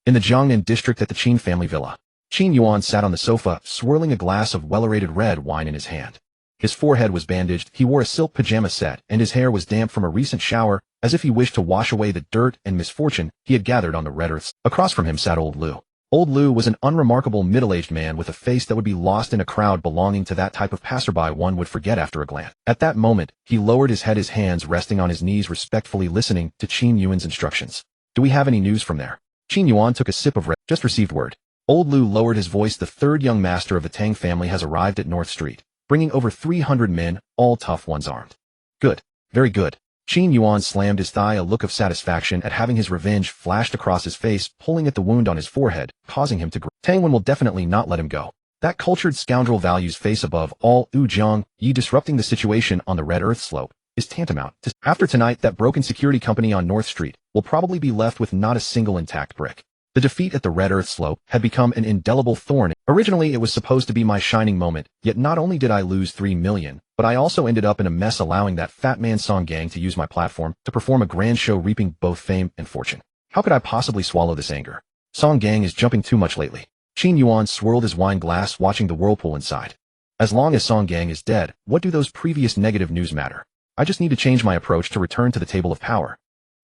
A: In the Jiangnan district at the Qin family villa, Qin Yuan sat on the sofa, swirling a glass of well-aerated red wine in his hand. His forehead was bandaged, he wore a silk pajama set, and his hair was damp from a recent shower, as if he wished to wash away the dirt and misfortune he had gathered on the red earth. Across from him sat old Lu. Old Lu was an unremarkable middle-aged man with a face that would be lost in a crowd belonging to that type of passerby one would forget after a glance. At that moment, he lowered his head, his hands resting on his knees, respectfully listening to Qin Yuan's instructions. Do we have any news from there? Qin Yuan took a sip of red. Just received word. Old Lu lowered his voice. The third young master of the Tang family has arrived at North Street, bringing over 300 men, all tough ones armed. Good. Very good. Qin Yuan slammed his thigh, a look of satisfaction at having his revenge flashed across his face, pulling at the wound on his forehead, causing him to grow. Tangwen will definitely not let him go. That cultured scoundrel values face above all. Jiang Ye disrupting the situation on the Red Earth slope is tantamount to. After tonight, that broken security company on North Street will probably be left with not a single intact brick. The defeat at the Red Earth slope had become an indelible thorn. Originally, it was supposed to be my shining moment, yet not only did I lose 3 million, but I also ended up in a mess, allowing that fat man Song Gang to use my platform to perform a grand show, reaping both fame and fortune. How could I possibly swallow this anger? Song Gang is jumping too much lately. Qin Yuan swirled his wine glass, watching the whirlpool inside. As long as Song Gang is dead, what do those previous negative news matter? I just need to change my approach to return to the table of power.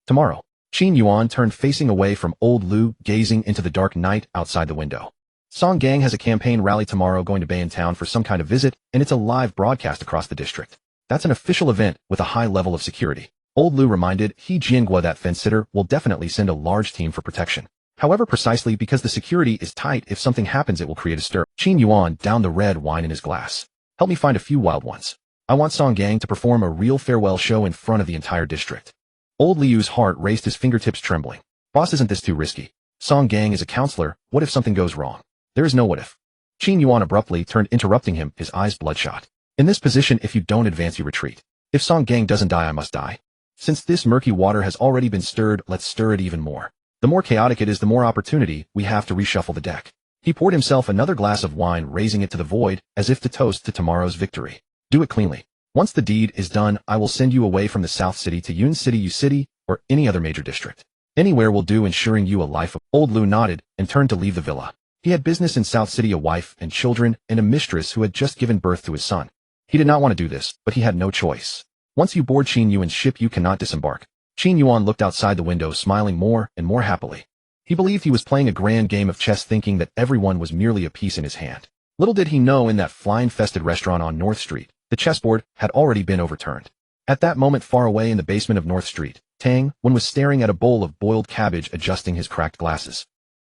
A: Tomorrow. Qin Yuan turned facing away from old Lu, gazing into the dark night outside the window. Song Gang has a campaign rally tomorrow, going to Bayan Town for some kind of visit, and it's a live broadcast across the district. That's an official event with a high level of security. Old Lu reminded He Jiangua that fence-sitter will definitely send a large team for protection. However, precisely because the security is tight, if something happens it will create a stir. Qin Yuan downed the red wine in his glass. Help me find a few wild ones. I want Song Gang to perform a real farewell show in front of the entire district. Old Liu's heart raced, his fingertips trembling. Boss, isn't this too risky? Song Gang is a counselor. What if something goes wrong? There is no what if. Qin Yuan abruptly turned, interrupting him, his eyes bloodshot. In this position, if you don't advance, you retreat. If Song Gang doesn't die, I must die. Since this murky water has already been stirred, let's stir it even more. The more chaotic it is, the more opportunity we have to reshuffle the deck. He poured himself another glass of wine, raising it to the void, as if to toast to tomorrow's victory. Do it cleanly. Once the deed is done, I will send you away from the South City to Yun City, U City, or any other major district. Anywhere will do, ensuring you a life of. Old Lu nodded and turned to leave the villa. He had business in South City, a wife and children, and a mistress who had just given birth to his son. He did not want to do this, but he had no choice. Once you board Qin Yuan's ship, you cannot disembark. Qin Yuan looked outside the window, smiling more and more happily. He believed he was playing a grand game of chess, thinking that everyone was merely a piece in his hand. Little did he know, in that fly-infested restaurant on North Street, the chessboard had already been overturned. At that moment, far away in the basement of North Street, Tang Wen was staring at a bowl of boiled cabbage, adjusting his cracked glasses.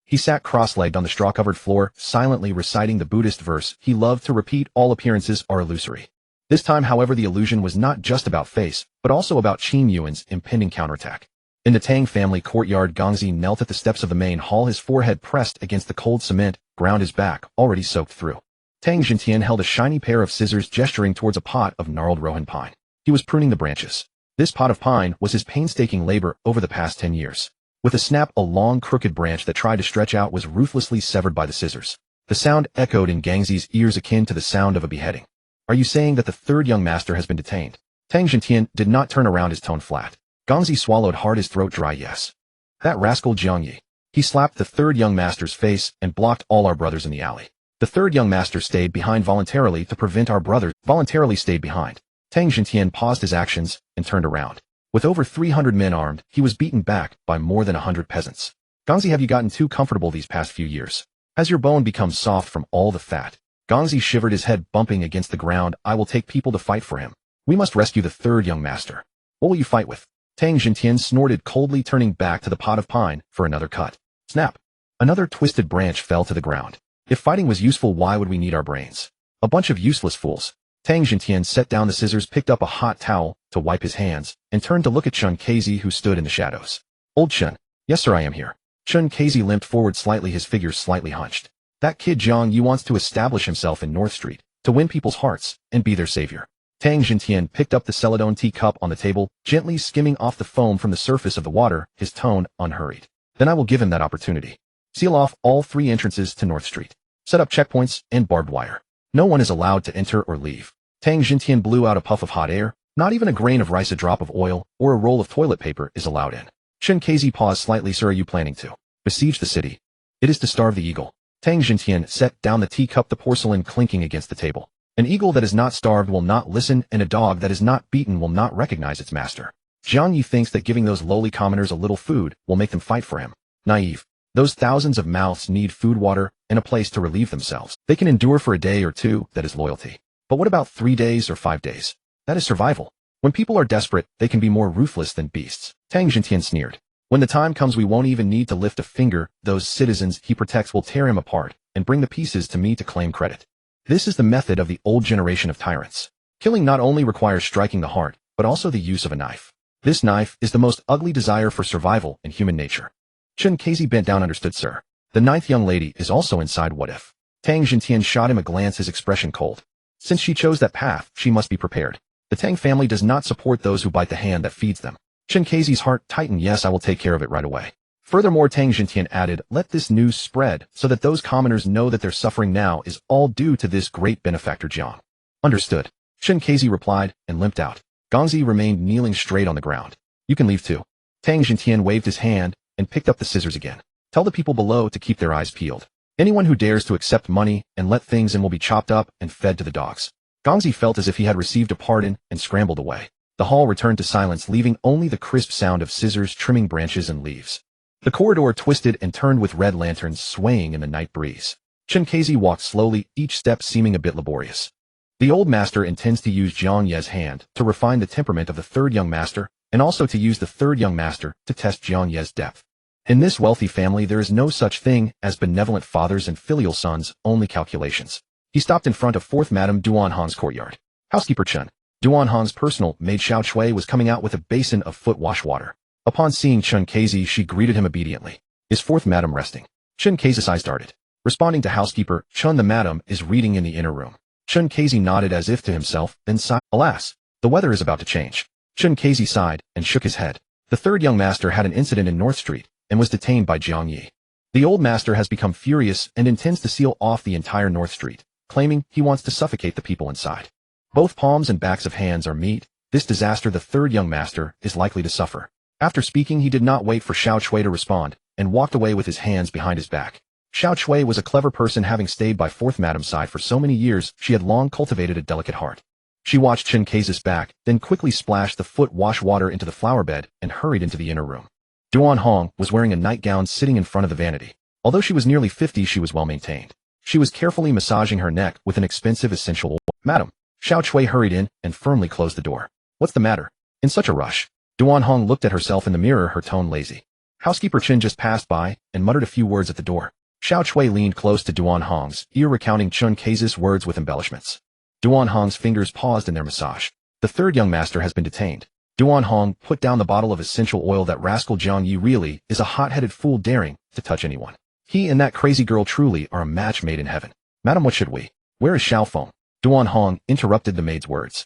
A: He sat cross-legged on the straw-covered floor, silently reciting the Buddhist verse he loved to repeat, all appearances are illusory. This time, however, the illusion was not just about face, but also about Qin Yuan's impending counterattack. In the Tang family courtyard, Gongzi knelt at the steps of the main hall, his forehead pressed against the cold cement, ground his back, already soaked through. Tang Jintian held a shiny pair of scissors, gesturing towards a pot of gnarled rohan pine. He was pruning the branches. This pot of pine was his painstaking labor over the past 10 years. With a snap, a long, crooked branch that tried to stretch out was ruthlessly severed by the scissors. The sound echoed in Gangzi's ears, akin to the sound of a beheading. Are you saying that the third young master has been detained? Tang Jintian did not turn around, his tone flat. Gongzi swallowed hard, his throat dry. Yes. That rascal Jiang Ye. He slapped the third young master's face and blocked all our brothers in the alley. The third young master stayed behind voluntarily to prevent our brothers. Voluntarily stayed behind. Tang Jintian paused his actions and turned around. With over 300 men armed, he was beaten back by more than 100 peasants. Gongzi, have you gotten too comfortable these past few years? Has your bone become soft from all the fat? Gongzi shivered, his head bumping against the ground. I will take people to fight for him. We must rescue the third young master. What will you fight with? Tang Jintian snorted coldly, turning back to the pot of pine for another cut. Snap! Another twisted branch fell to the ground. If fighting was useful, why would we need our brains? A bunch of useless fools. Tang Jintian set down the scissors, picked up a hot towel to wipe his hands, and turned to look at Chun Kazi, who stood in the shadows. Old Chun. Yes, sir, I am here. Chun Kazi limped forward slightly, his figure slightly hunched. That kid Jiang Ye wants to establish himself in North Street, to win people's hearts, and be their savior. Tang Jintian picked up the celadon teacup on the table, gently skimming off the foam from the surface of the water, his tone unhurried. Then I will give him that opportunity. Seal off all 3 entrances to North Street. Set up checkpoints and barbed wire. No one is allowed to enter or leave. Tang Jintian blew out a puff of hot air. Not even a grain of rice, a drop of oil, or a roll of toilet paper is allowed in. Chen Kaizi paused slightly. Sir, are you planning to besiege the city? It is to starve the eagle. Tang Jintian set down the teacup, the porcelain clinking against the table. An eagle that is not starved will not listen, and a dog that is not beaten will not recognize its master. Jiang Ye thinks that giving those lowly commoners a little food will make them fight for him. Naive. Those thousands of mouths need food, water, and a place to relieve themselves. They can endure for a day or two, that is loyalty. But what about 3 days or 5 days? That is survival. When people are desperate, they can be more ruthless than beasts. Tang Jintian sneered. When the time comes, we won't even need to lift a finger. Those citizens he protects will tear him apart and bring the pieces to me to claim credit. This is the method of the old generation of tyrants. Killing not only requires striking the heart, but also the use of a knife. This knife is the most ugly desire for survival in human nature. Chen Kaizi bent down. Understood, sir. The 9th young lady is also inside. What if? Tang Jintian shot him a glance, his expression cold. Since she chose that path, she must be prepared. The Tang family does not support those who bite the hand that feeds them. Chen Kaizi's heart tightened. Yes, I will take care of it right away. Furthermore, Tang Jintian added, let this news spread so that those commoners know that their suffering now is all due to this great benefactor Jiang. Understood. Chen Kaizi replied and limped out. Gongzi remained kneeling straight on the ground. You can leave too. Tang Jintian waved his hand and picked up the scissors again. Tell the people below to keep their eyes peeled. Anyone who dares to accept money and let things in will be chopped up and fed to the dogs. Gongzi felt as if he had received a pardon and scrambled away. The hall returned to silence, leaving only the crisp sound of scissors trimming branches and leaves. The corridor twisted and turned with red lanterns swaying in the night breeze. Chen Kaizi walked slowly, each step seeming a bit laborious. The old master intends to use Jiang Ye's hand to refine the temperament of the 3rd young master, and also to use the 3rd young master to test Jiang Ye's depth. In this wealthy family there is no such thing as benevolent fathers and filial sons, only calculations. He stopped in front of 4th Madame Duan Hong's courtyard. Housekeeper Chen. Duan Hong's personal maid Xiao Chui was coming out with a basin of foot wash water. Upon seeing Chen Kaizi, she greeted him obediently. Is 4th Madame resting? Chen Kaizi's eyes darted. Responding to housekeeper Chen, the madam is reading in the inner room. Chen Kaizi nodded as if to himself, then sighed. Alas, the weather is about to change. Chen Kaizi sighed and shook his head. The 3rd young master had an incident in North Street and was detained by Jiang Ye. The old master has become furious and intends to seal off the entire North Street, claiming he wants to suffocate the people inside. Both palms and backs of hands are meat. This disaster the 3rd young master is likely to suffer. After speaking, he did not wait for Xiao Chui to respond and walked away with his hands behind his back. Xiao Chui was a clever person, having stayed by 4th Madame's side for so many years. She had long cultivated a delicate heart. She watched Chen Kaizi's back, then quickly splashed the foot wash water into the flower bed and hurried into the inner room. Duan Hong was wearing a nightgown sitting in front of the vanity. Although she was nearly 50, she was well maintained. She was carefully massaging her neck with an expensive essential oil. Madam. Xiao Chui hurried in and firmly closed the door. What's the matter? In such a rush? Duan Hong looked at herself in the mirror, her tone lazy. Housekeeper Chen just passed by and muttered a few words at the door. Xiao Chui leaned close to Duan Hong's ear, recounting Chen Kaizi's words with embellishments. Duan Hong's fingers paused in their massage. The 3rd young master has been detained. Duan Hong put down the bottle of essential oil. That rascal Jiang Ye really is a hot-headed fool, daring to touch anyone. He and that crazy girl truly are a match made in heaven. Madam, what should we? Where is Xiao Feng? Duan Hong interrupted the maid's words.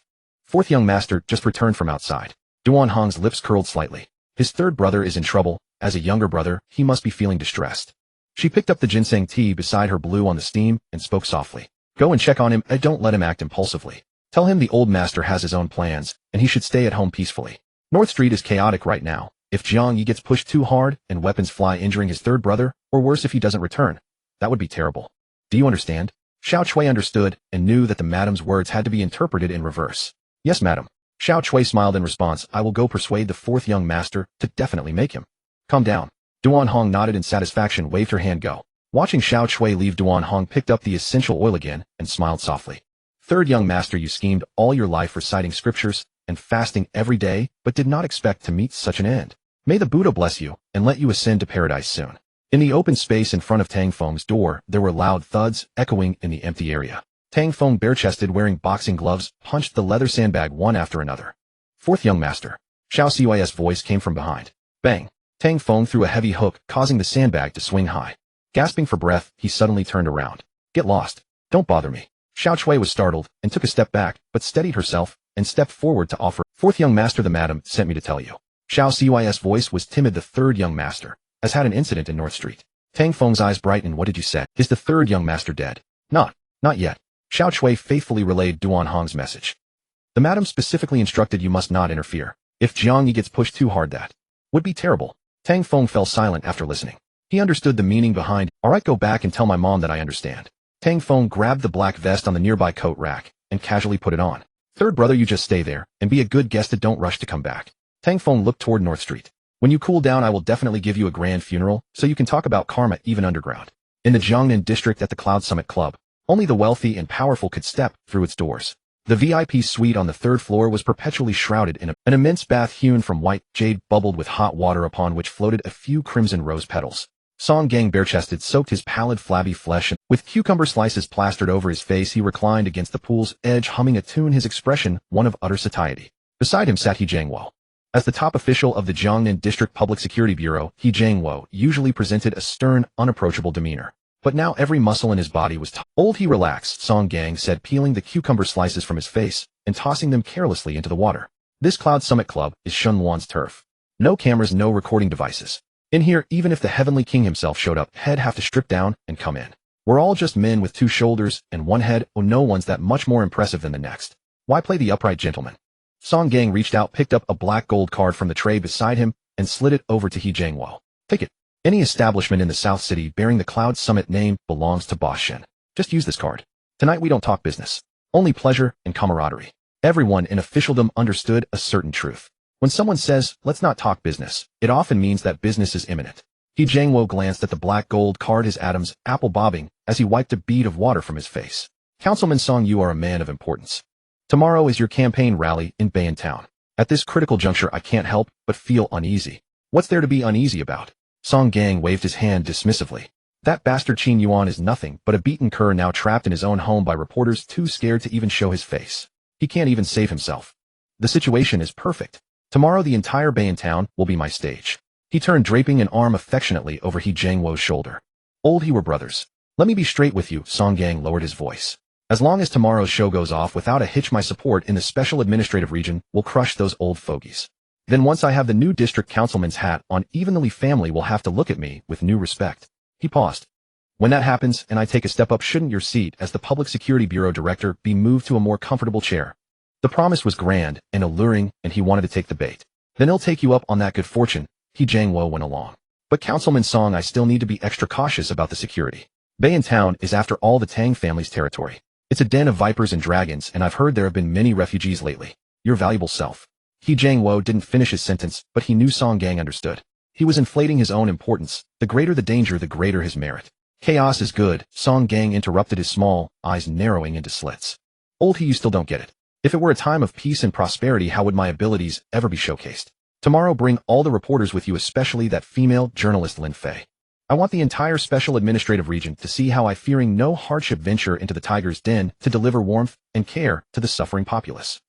A: 4th young master just returned from outside. Duan Hong's lips curled slightly. His 3rd brother is in trouble. As a younger brother, he must be feeling distressed. She picked up the ginseng tea beside her, blew on the steam, and spoke softly. Go and check on him, and don't let him act impulsively. Tell him the old master has his own plans, and he should stay at home peacefully. North Street is chaotic right now. If Jiang Ye gets pushed too hard and weapons fly, injuring his 3rd brother, or worse if he doesn't return, that would be terrible. Do you understand? Xiao Chui understood and knew that the madam's words had to be interpreted in reverse. Yes, madam. Xiao Chui smiled in response. I will go persuade the 4th young master to definitely make him. Calm down. Duan Hong nodded in satisfaction, waved her hand. Go. Watching Xiao Chui leave, Duan Hong picked up the essential oil again and smiled softly. 3rd young master, you schemed all your life reciting scriptures and fasting every day, but did not expect to meet such an end. May the Buddha bless you and let you ascend to paradise soon. In the open space in front of Tang Feng's door, there were loud thuds echoing in the empty area. Tang Feng, bare-chested, wearing boxing gloves, punched the leather sandbag one after another. 4th young master. Xiao Cui's voice came from behind. Bang! Tang Feng threw a heavy hook, causing the sandbag to swing high. Gasping for breath, he suddenly turned around. Get lost. Don't bother me. Xiao Chui was startled and took a step back, but steadied herself and stepped forward to offer. 4th young master, the madam sent me to tell you. Xiao Cui's voice was timid. The 3rd young master has had an incident in North Street. Tang Feng's eyes brightened. What did you say? Is the 3rd young master dead? Not yet. Xiao Chui faithfully relayed Duan Hong's message. The madam specifically instructed you must not interfere. If Jiang Ye gets pushed too hard, that would be terrible. Tang Feng fell silent after listening. He understood the meaning behind, "Alright, go back and tell my mom that I understand." Tang Feng grabbed the black vest on the nearby coat rack and casually put it on. "Third brother, you just stay there and be a good guest and don't rush to come back." Tang Feng looked toward North Street. "When you cool down, I will definitely give you a grand funeral so you can talk about karma even underground." In the Jiangnan district at the Cloud Summit Club, only the wealthy and powerful could step through its doors. The VIP suite on the third floor was perpetually shrouded in an immense bath hewn from white jade bubbled with hot water upon which floated a few crimson rose petals. Song Gang bare-chested soaked his pallid flabby flesh and, with cucumber slices plastered over his face, he reclined against the pool's edge humming a tune, his expression one of utter satiety. Beside him sat He Jiangwo. As the top official of the Jiangnan District Public Security Bureau, He Jiangwo usually presented a stern, unapproachable demeanor. But now every muscle in his body was old. He relaxed, Song Gang said, peeling the cucumber slices from his face and tossing them carelessly into the water. "This Cloud Summit Club is Shun Luan's turf. No cameras, no recording devices. In here, even if the Heavenly King himself showed up, he'd have to strip down and come in. We're all just men with two shoulders and one head. Oh, no one's that much more impressive than the next. Why play the upright gentleman?" Song Gang reached out, picked up a black gold card from the tray beside him, and slid it over to He Jiangwo. "Take it. Any establishment in the South City bearing the Cloud Summit name belongs to Boss Shen. Just use this card. Tonight we don't talk business. Only pleasure and camaraderie." Everyone in officialdom understood a certain truth. When someone says, "Let's not talk business," it often means that business is imminent. He Jiangwo glanced at the black gold card, his atoms apple bobbing, as he wiped a bead of water from his face. "Councilman Song, you are a man of importance. Tomorrow is your campaign rally in Bayan Town. At this critical juncture, I can't help but feel uneasy." "What's there to be uneasy about?" Song Gang waved his hand dismissively. "That bastard Qin Yuan is nothing but a beaten cur now trapped in his own home by reporters too scared to even show his face. He can't even save himself. The situation is perfect. Tomorrow the entire Bayan Town will be my stage." He turned, draping an arm affectionately over He Jiangwo's shoulder. "Old he were brothers. Let me be straight with you," Song Gang lowered his voice. "As long as tomorrow's show goes off without a hitch, my support in the Special Administrative Region will crush those old fogies. Then once I have the new district councilman's hat on, even the Li family will have to look at me with new respect." He paused. "When that happens and I take a step up, shouldn't your seat as the Public Security Bureau Director be moved to a more comfortable chair?" The promise was grand and alluring, and he wanted to take the bait. "Then he'll take you up on that good fortune," He Jiangwo went along. "But Councilman Song, I still need to be extra cautious about the security. Bayan Town is after all the Tang family's territory. It's a den of vipers and dragons, and I've heard there have been many refugees lately. Your valuable self." He Jiangwo didn't finish his sentence, but he knew Song Gang understood. He was inflating his own importance. The greater the danger, the greater his merit. "Chaos is good," Song Gang interrupted, his small eyes narrowing into slits. "Old he, you still don't get it. If it were a time of peace and prosperity, how would my abilities ever be showcased? Tomorrow bring all the reporters with you, especially that female journalist Lin Fei. I want the entire Special Administrative Region to see how I, fearing no hardship, venture into the tiger's den to deliver warmth and care to the suffering populace."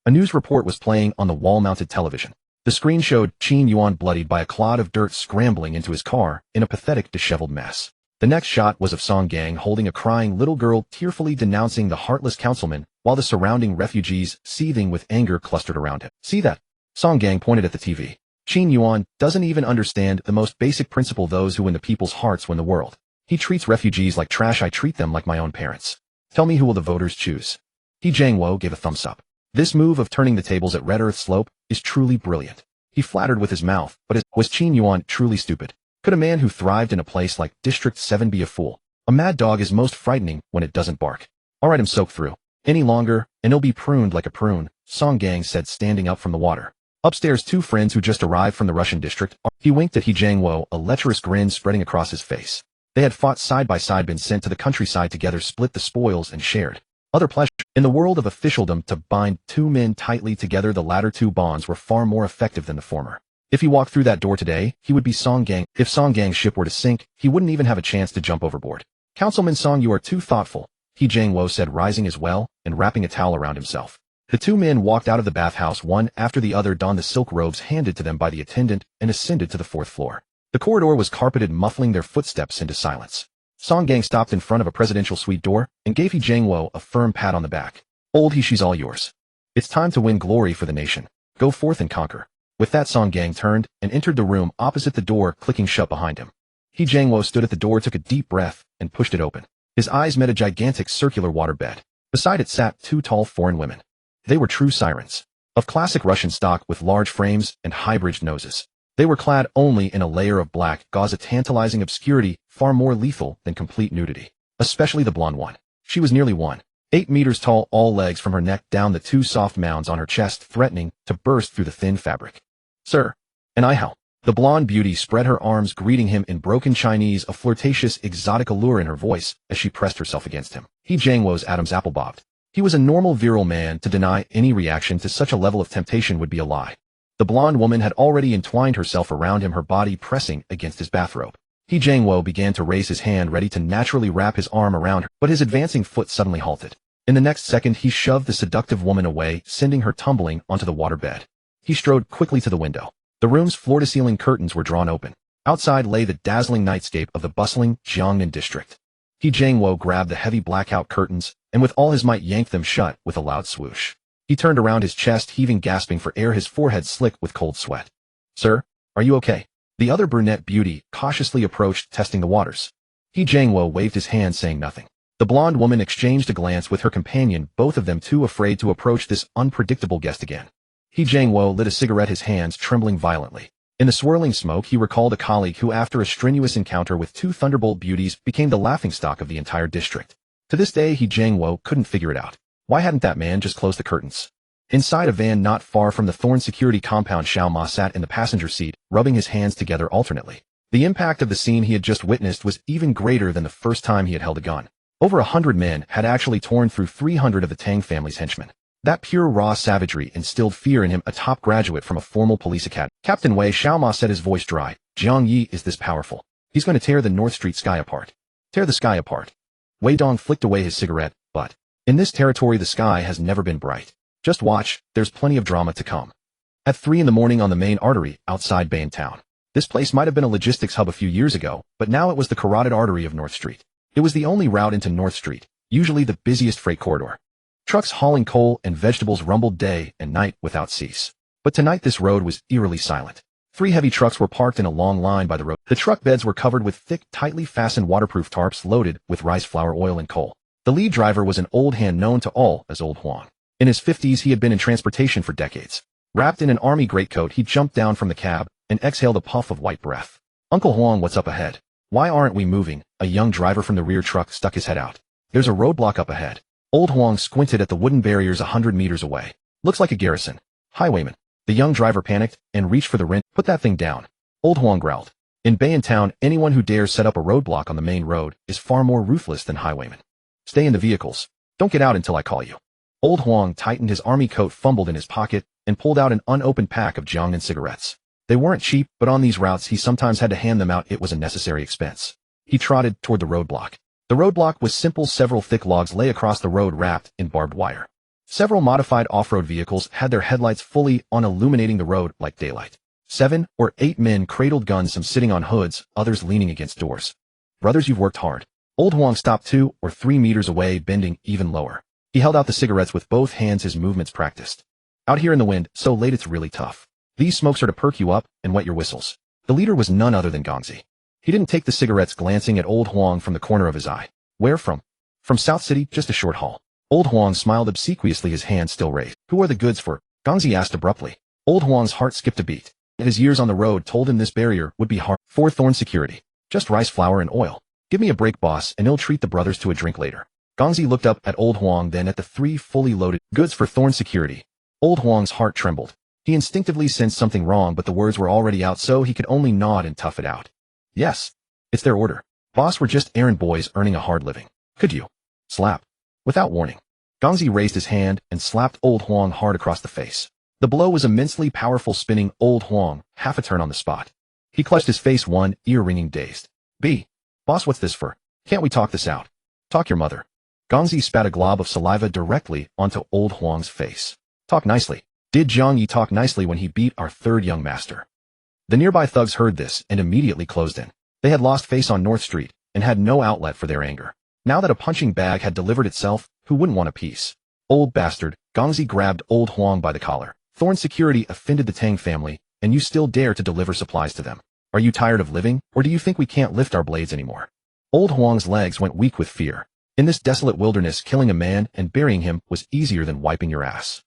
A: A news report was playing on the wall-mounted television. The screen showed Qin Yuan bloodied by a clod of dirt scrambling into his car in a pathetic, disheveled mess. The next shot was of Song Gang holding a crying little girl, tearfully denouncing the heartless councilman, while the surrounding refugees, seething with anger, clustered around him. "See that?" Song Gang pointed at the TV. "Qin Yuan doesn't even understand the most basic principle: those who win the people's hearts win the world. He treats refugees like trash. I treat them like my own parents. Tell me, who will the voters choose?" He Jiangwo gave a thumbs up. "This move of turning the tables at Red Earth Slope is truly brilliant." He flattered with his mouth, but was Qin Yuan truly stupid? Could a man who thrived in a place like District 7 be a fool? A mad dog is most frightening when it doesn't bark. "Alright, I'm soaked through. Any longer, and it'll be pruned like a prune," Song Gang said, standing up from the water. Upstairs, two friends who just arrived from the Russian district. He winked at He Jiangwo, a lecherous grin spreading across his face. They had fought side by side, been sent to the countryside together, split the spoils, and shared other pleasure. In the world of officialdom, to bind two men tightly together, the latter two bonds were far more effective than the former. If he walked through that door today, he would be Song Gang. If Song Gang's ship were to sink, he wouldn't even have a chance to jump overboard. "Councilman Song, you are too thoughtful," He Jiangwo said, rising as well and wrapping a towel around himself. The two men walked out of the bathhouse one after the other, donned the silk robes handed to them by the attendant, and ascended to the fourth floor. The corridor was carpeted, muffling their footsteps into silence. Song Gang stopped in front of a presidential suite door and gave He Jiangwo a firm pat on the back. "Old he, she's all yours. It's time to win glory for the nation. Go forth and conquer." With that, Song Gang turned and entered the room opposite the door, clicking shut behind him. He Jiangwo stood at the door, took a deep breath, and pushed it open. His eyes met a gigantic circular waterbed. Beside it sat two tall foreign women. They were true sirens, of classic Russian stock with large frames and high-bridged noses. They were clad only in a layer of black gauze, a tantalizing obscurity far more lethal than complete nudity. Especially the blonde one. She was nearly 1.8 meters tall, all legs from her neck down, the two soft mounds on her chest threatening to burst through the thin fabric. Sir. And I how? The blonde beauty spread her arms, greeting him in broken Chinese, a flirtatious, exotic allure in her voice as she pressed herself against him. Jiang Ye's Adam's apple bobbed. He was a normal virile man. To deny any reaction to such a level of temptation would be a lie. The blonde woman had already entwined herself around him, her body pressing against his bathrobe. Jiang Ye began to raise his hand, ready to naturally wrap his arm around her, but his advancing foot suddenly halted. In the next second, he shoved the seductive woman away, sending her tumbling onto the water bed. He strode quickly to the window. The room's floor-to-ceiling curtains were drawn open. Outside lay the dazzling nightscape of the bustling Jiang Ye district. Jiang Ye grabbed the heavy blackout curtains, and with all his might yanked them shut with a loud swoosh. He turned around, his chest heaving, gasping for air, his forehead slick with cold sweat. Sir, are you okay? The other brunette beauty cautiously approached, testing the waters. Jiang Ye waved his hand, saying nothing. The blonde woman exchanged a glance with her companion, both of them too afraid to approach this unpredictable guest again. Jiang Ye lit a cigarette, his hands trembling violently. In the swirling smoke, he recalled a colleague who, after a strenuous encounter with two thunderbolt beauties, became the laughingstock of the entire district. To this day, Jiang Ye couldn't figure it out. Why hadn't that man just closed the curtains? Inside a van not far from the Thorn security compound, Xiao Ma sat in the passenger seat, rubbing his hands together alternately. The impact of the scene he had just witnessed was even greater than the first time he had held a gun. Over 100 men had actually torn through 300 of the Tang family's henchmen. That pure raw savagery instilled fear in him, a top graduate from a formal police academy. Captain Wei, Xiao Ma said, his voice dry. Jiang Ye is this powerful. He's going to tear the North Street sky apart. Tear the sky apart. Wei Dong flicked away his cigarette, but in this territory the sky has never been bright. Just watch, there's plenty of drama to come. At 3 in the morning on the main artery outside Bain Town. This place might have been a logistics hub a few years ago, but now it was the carotid artery of North Street. It was the only route into North Street, usually the busiest freight corridor. Trucks hauling coal and vegetables rumbled day and night without cease. But tonight this road was eerily silent. 3 heavy trucks were parked in a long line by the road. The truck beds were covered with thick, tightly fastened waterproof tarps loaded with rice flour, oil, and coal. The lead driver was an old hand known to all as Old Huang. In his 50s, he had been in transportation for decades. Wrapped in an army greatcoat, he jumped down from the cab and exhaled a puff of white breath. Uncle Huang, what's up ahead? Why aren't we moving? A young driver from the rear truck stuck his head out. There's a roadblock up ahead. Old Huang squinted at the wooden barriers 100 meters away. Looks like a garrison. Highwayman. The young driver panicked and reached for the wrench. Put that thing down. Old Huang growled. In Bain Town, anyone who dares set up a roadblock on the main road is far more ruthless than highwaymen. Stay in the vehicles. Don't get out until I call you. Old Huang tightened his army coat, fumbled in his pocket, and pulled out an unopened pack of Jiang Ye cigarettes. They weren't cheap, but on these routes he sometimes had to hand them out. It was a necessary expense. He trotted toward the roadblock. The roadblock was simple. Several thick logs lay across the road wrapped in barbed wire. Several modified off-road vehicles had their headlights fully on, illuminating the road like daylight. 7 or 8 men cradled guns, some sitting on hoods, others leaning against doors. Brothers, you've worked hard. Old Huang stopped 2 or 3 meters away, bending even lower. He held out the cigarettes with both hands, his movements practiced. Out here in the wind, so late it's really tough. These smokes are to perk you up and wet your whistles. The leader was none other than Gongzi. He didn't take the cigarettes, glancing at Old Huang from the corner of his eye. Where from? From South City, just a short haul. Old Huang smiled obsequiously, his hand still raised. Who are the goods for? Gongzi asked abruptly. Old Huang's heart skipped a beat. His years on the road told him this barrier would be hard. For Thorn security. Just rice flour and oil. Give me a break, boss, and he'll treat the brothers to a drink later. Gongzi looked up at Old Huang, then at the 3 fully loaded goods for Thorn security. Old Huang's heart trembled. He instinctively sensed something wrong, but the words were already out, so he could only nod and tough it out. Yes. It's their order. Boss, we're just errand boys earning a hard living. Could you? Slap. Without warning. Gongzi raised his hand and slapped Old Huang hard across the face. The blow was immensely powerful, spinning Old Huang half a turn on the spot. He clutched his face, one ear ringing, dazed. Boss, what's this for? Can't we talk this out? Talk your mother. Gongzi spat a glob of saliva directly onto Old Huang's face. Talk nicely. Did Jiang Ye talk nicely when he beat our 3rd young master? The nearby thugs heard this and immediately closed in. They had lost face on North Street and had no outlet for their anger. Now that a punching bag had delivered itself, who wouldn't want a piece? Old bastard, Gongzi grabbed Old Huang by the collar. Thorn security offended the Tang family, and you still dare to deliver supplies to them. Are you tired of living, or do you think we can't lift our blades anymore? Old Huang's legs went weak with fear. In this desolate wilderness, killing a man and burying him was easier than wiping your ass.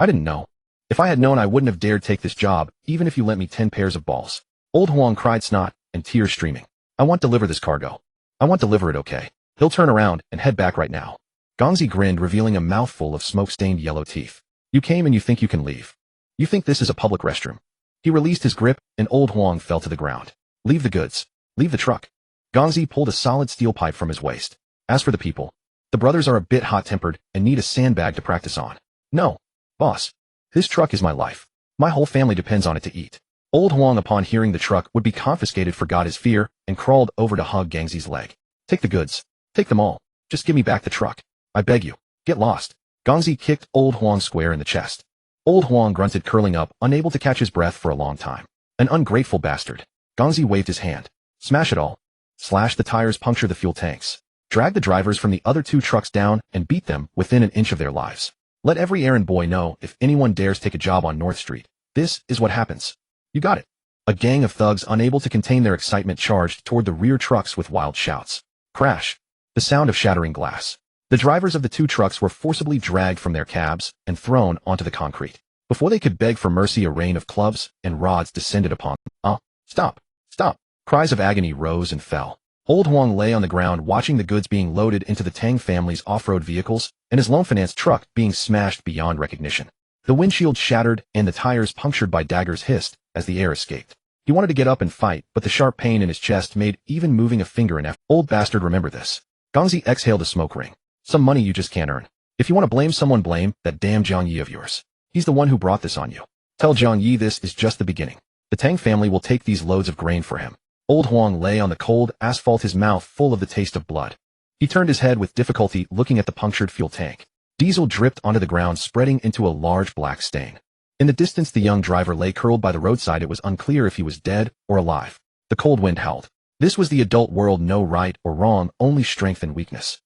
A: I didn't know. If I had known, I wouldn't have dared take this job, even if you lent me 10 pairs of balls. Old Huang cried, snot and tears streaming. I want to deliver this cargo. I want to deliver it, okay? He'll turn around and head back right now. Gongzi grinned, revealing a mouthful of smoke-stained yellow teeth. You came and you think you can leave. You think this is a public restroom. He released his grip and Old Huang fell to the ground. Leave the goods. Leave the truck. Gongzi pulled a solid steel pipe from his waist. As for the people, the brothers are a bit hot-tempered and need a sandbag to practice on. No, boss. This truck is my life. My whole family depends on it to eat. Old Huang, upon hearing the truck would be confiscated, forgot his fear and crawled over to hug Gangzi's leg. Take the goods. Take them all. Just give me back the truck. I beg you. Get lost. Gongzi kicked Old Huang square in the chest. Old Huang grunted, curling up, unable to catch his breath for a long time. An ungrateful bastard. Gongzi waved his hand. Smash it all. Slash the tires, puncture the fuel tanks. Drag the drivers from the other 2 trucks down and beat them within an inch of their lives. Let every errand boy know, if anyone dares take a job on North Street, this is what happens. You got it. A gang of thugs, unable to contain their excitement, charged toward the rear trucks with wild shouts. Crash. The sound of shattering glass. The drivers of the 2 trucks were forcibly dragged from their cabs and thrown onto the concrete. Before they could beg for mercy, a rain of clubs and rods descended upon them. Stop. Stop. Cries of agony rose and fell. Old Huang lay on the ground, watching the goods being loaded into the Tang family's off-road vehicles and his loan finance truck being smashed beyond recognition. The windshield shattered and the tires, punctured by daggers, hissed as the air escaped. He wanted to get up and fight, but the sharp pain in his chest made even moving a finger an effort. Old bastard, remember this. Gongzi exhaled a smoke ring. Some money you just can't earn. If you want to blame someone, blame that damn Jiang Ye of yours. He's the one who brought this on you. Tell Jiang Ye this is just the beginning. The Tang family will take these loads of grain for him. Old Huang lay on the cold asphalt, his mouth full of the taste of blood. He turned his head with difficulty, looking at the punctured fuel tank. Diesel dripped onto the ground, spreading into a large black stain. In the distance, the young driver lay curled by the roadside. It was unclear if he was dead or alive. The cold wind howled. This was the adult world, no right or wrong, only strength and weakness.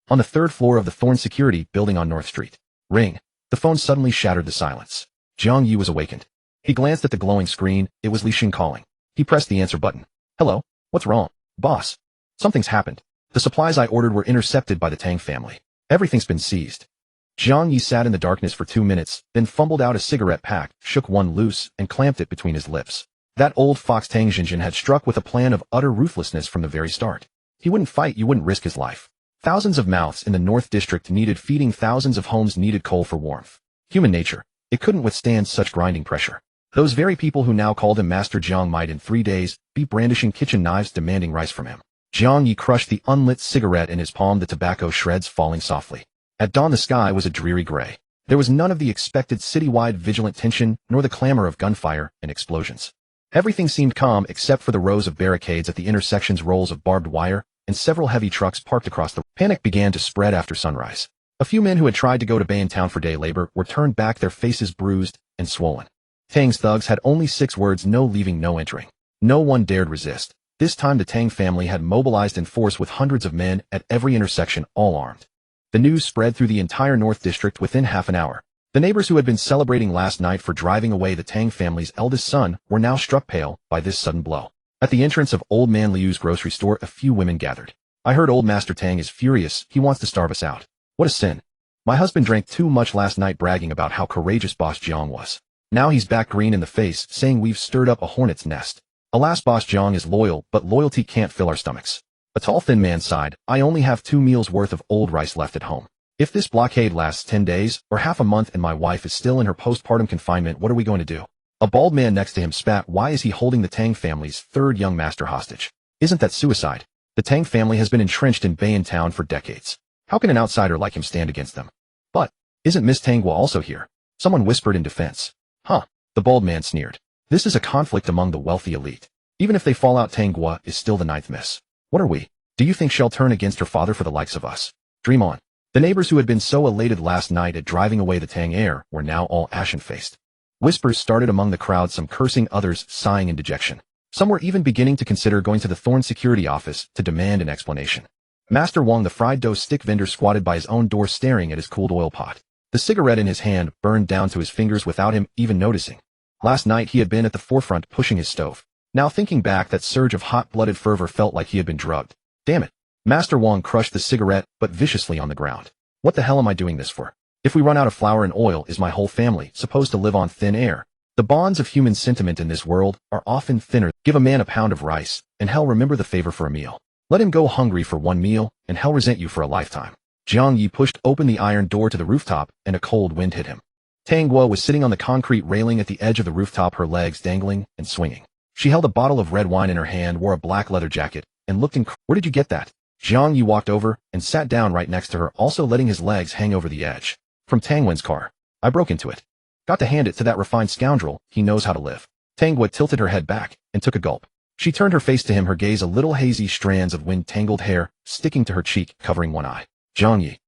A: On the 3rd floor of the Thorn Security building on North Street. Ring. The phone suddenly shattered the silence. Jiang Ye was awakened. He glanced at the glowing screen. It was Li Xing calling. He pressed the answer button. Hello? What's wrong? Boss. Something's happened. The supplies I ordered were intercepted by the Tang family. Everything's been seized. Jiang Ye sat in the darkness for 2 minutes, then fumbled out a cigarette pack, shook one loose, and clamped it between his lips. That old fox Tang Xinjin had struck with a plan of utter ruthlessness from the very start. He wouldn't fight, you wouldn't risk his life. Thousands of mouths in the North District needed feeding, thousands of homes needed coal for warmth. Human nature. It couldn't withstand such grinding pressure. Those very people who now called him Master Jiang might in 3 days be brandishing kitchen knives demanding rice from him. Jiang Ye crushed the unlit cigarette in his palm, the tobacco shreds falling softly. At dawn the sky was a dreary gray. There was none of the expected citywide vigilant tension, nor the clamor of gunfire and explosions. Everything seemed calm except for the rows of barricades at the intersections, rolls of barbed wire, and several heavy trucks parked across the... Panic began to spread after sunrise. A few men who had tried to go to Bayantown for day labor were turned back, their faces bruised and swollen. Tang's thugs had only 6 words: no leaving, no entering. No one dared resist. This time the Tang family had mobilized in force with hundreds of men at every intersection, all armed. The news spread through the entire North District within half an hour. The neighbors who had been celebrating last night for driving away the Tang family's eldest son were now struck pale by this sudden blow. At the entrance of Old Man Liu's grocery store, a few women gathered. I heard Old Master Tang is furious. He wants to starve us out. What a sin. My husband drank too much last night, bragging about how courageous Boss Jiang was. Now he's back, green in the face, saying we've stirred up a hornet's nest. Alas, Boss Jiang is loyal, but loyalty can't fill our stomachs. A tall, thin man sighed. I only have 2 meals worth of old rice left at home. If this blockade lasts 10 days or half a month and my wife is still in her postpartum confinement, what are we going to do? A bald man next to him spat. Why is he holding the Tang family's 3rd young master hostage? Isn't that suicide? The Tang family has been entrenched in Bayantown for decades. How can an outsider like him stand against them? But, isn't Miss Tanghua also here? Someone whispered in defense. Huh, the bald man sneered. This is a conflict among the wealthy elite. Even if they fall out, Tanghua is still the 9th miss. What are we? Do you think she'll turn against her father for the likes of us? Dream on. The neighbors who had been so elated last night at driving away the Tang heir were now all ashen-faced. Whispers started among the crowd, some cursing, others sighing in dejection. Some were even beginning to consider going to the Thorn security office to demand an explanation. Master Wang, the fried dough stick vendor, squatted by his own door staring at his cooled oil pot. The cigarette in his hand burned down to his fingers without him even noticing. Last night he had been at the forefront pushing his stove. Now thinking back, that surge of hot-blooded fervor felt like he had been drugged. Damn it. Master Wang crushed the cigarette, but viciously on the ground. What the hell am I doing this for? If we run out of flour and oil, is my whole family supposed to live on thin air? The bonds of human sentiment in this world are often thinner. Give a man a pound of rice, and hell remember the favor for a meal. Let him go hungry for one meal, and hell resent you for a lifetime. Jiang Ye pushed open the iron door to the rooftop, and a cold wind hit him. Tang Guo was sitting on the concrete railing at the edge of the rooftop, her legs dangling and swinging. She held a bottle of red wine in her hand, wore a black leather jacket, and looked Where did you get that? Jiang Ye walked over and sat down right next to her, also letting his legs hang over the edge. From Tang Wen's car. I broke into it. Got to hand it to that refined scoundrel, he knows how to live. Tang Guo tilted her head back and took a gulp. She turned her face to him, her gaze a little hazy, strands of wind-tangled hair sticking to her cheek, covering one eye. Jiang Ye.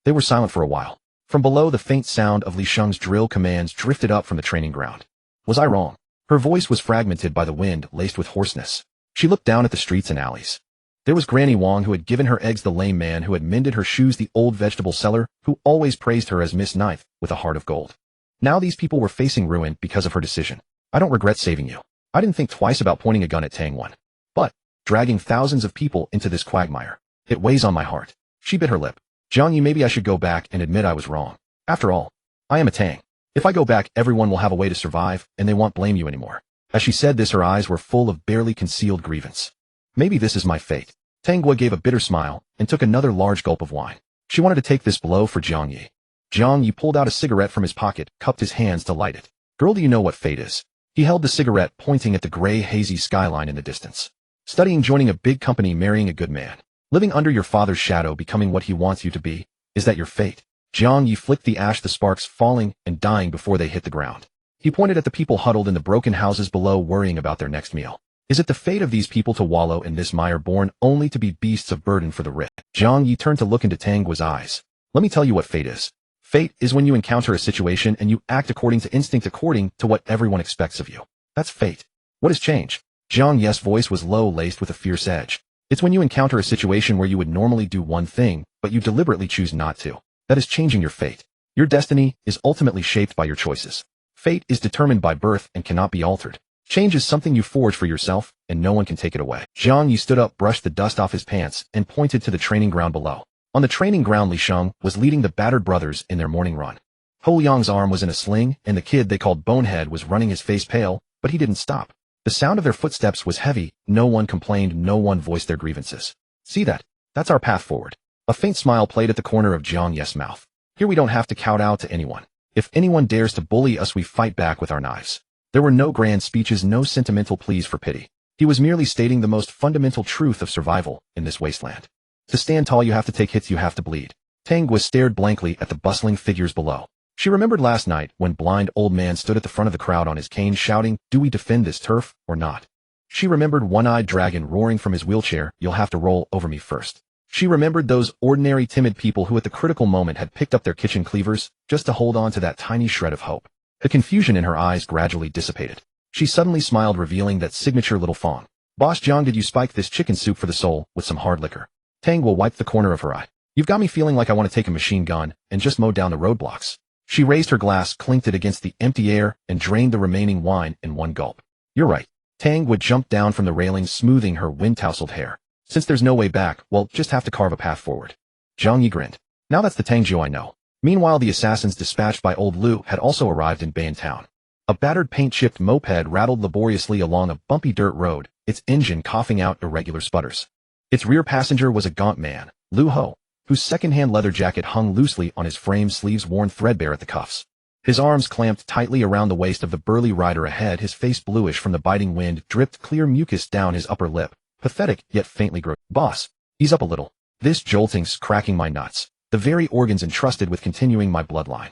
A: They were silent for a while. From below, the faint sound of Li Sheng's drill commands drifted up from the training ground. Was I wrong? Her voice was fragmented by the wind, laced with hoarseness. She looked down at the streets and alleys. There was Granny Wang, who had given her eggs, the lame man who had mended her shoes, the old vegetable seller who always praised her as Miss Ninth with a heart of gold. Now these people were facing ruin because of her decision. I don't regret saving you. I didn't think twice about pointing a gun at Tang Wen. But dragging thousands of people into this quagmire, it weighs on my heart. She bit her lip. Jiang Ye, maybe I should go back and admit I was wrong. After all, I am a Tang. If I go back, everyone will have a way to survive, and they won't blame you anymore. As she said this, her eyes were full of barely concealed grievance. Maybe this is my fate. Tang Guo gave a bitter smile and took another large gulp of wine. She wanted to take this blow for Jiang Ye. Jiang Ye pulled out a cigarette from his pocket, cupped his hands to light it. Girl, do you know what fate is? He held the cigarette, pointing at the gray, hazy skyline in the distance. Studying, joining a big company, marrying a good man. Living under your father's shadow, becoming what he wants you to be. Is that your fate? Jiang Ye flicked the ash, the sparks falling and dying before they hit the ground. He pointed at the people huddled in the broken houses below, worrying about their next meal. Is it the fate of these people to wallow in this mire, born only to be beasts of burden for the rich? Jiang Ye turned to look into Tang Guo's eyes. Let me tell you what fate is. Fate is when you encounter a situation and you act according to instinct, according to what everyone expects of you. That's fate. What has changed? Jiang Ye's voice was low, laced with a fierce edge. It's when you encounter a situation where you would normally do one thing, but you deliberately choose not to. That is changing your fate. Your destiny is ultimately shaped by your choices. Fate is determined by birth and cannot be altered. Change is something you forge for yourself, and no one can take it away. Jiang Ye stood up, brushed the dust off his pants, and pointed to the training ground below. On the training ground, Li Sheng was leading the battered brothers in their morning run. Ho Yang's arm was in a sling, and the kid they called Bonehead was running, his face pale, but he didn't stop. The sound of their footsteps was heavy. No one complained, no one voiced their grievances. See that? That's our path forward. A faint smile played at the corner of Jiang Ye's mouth. Here we don't have to kowtow to anyone. If anyone dares to bully us, we fight back with our knives. There were no grand speeches, no sentimental pleas for pity. He was merely stating the most fundamental truth of survival in this wasteland. To stand tall, you have to take hits, you have to bleed. Tang Guo stared blankly at the bustling figures below. She remembered last night when blind old man stood at the front of the crowd on his cane shouting, "Do we defend this turf or not?" She remembered one-eyed dragon roaring from his wheelchair, "You'll have to roll over me first." She remembered those ordinary timid people who at the critical moment had picked up their kitchen cleavers just to hold on to that tiny shred of hope. The confusion in her eyes gradually dissipated. She suddenly smiled, revealing that signature little fawn. "Boss Jiang, did you spike this chicken soup for the soul with some hard liquor?" Tang Guo wiped the corner of her eye. "You've got me feeling like I want to take a machine gun and just mow down the roadblocks." She raised her glass, clinked it against the empty air, and drained the remaining wine in one gulp. "You're right." Tang Guo jumped down from the railing, smoothing her wind-tousled hair. "Since there's no way back, well, just have to carve a path forward." Jiang Ye grinned. "Now that's the Tang Zhou I know." Meanwhile, the assassins dispatched by old Lu had also arrived in Ban Town. A battered, paint-chipped moped rattled laboriously along a bumpy dirt road, its engine coughing out irregular sputters. Its rear passenger was a gaunt man, Lu Ho, whose second-hand leather jacket hung loosely on his frame, sleeves worn threadbare at the cuffs. His arms clamped tightly around the waist of the burly rider ahead, his face bluish from the biting wind, dripped clear mucus down his upper lip, pathetic yet faintly gross. "Boss, ease up a little. This jolting's cracking my nuts, the very organs entrusted with continuing my bloodline."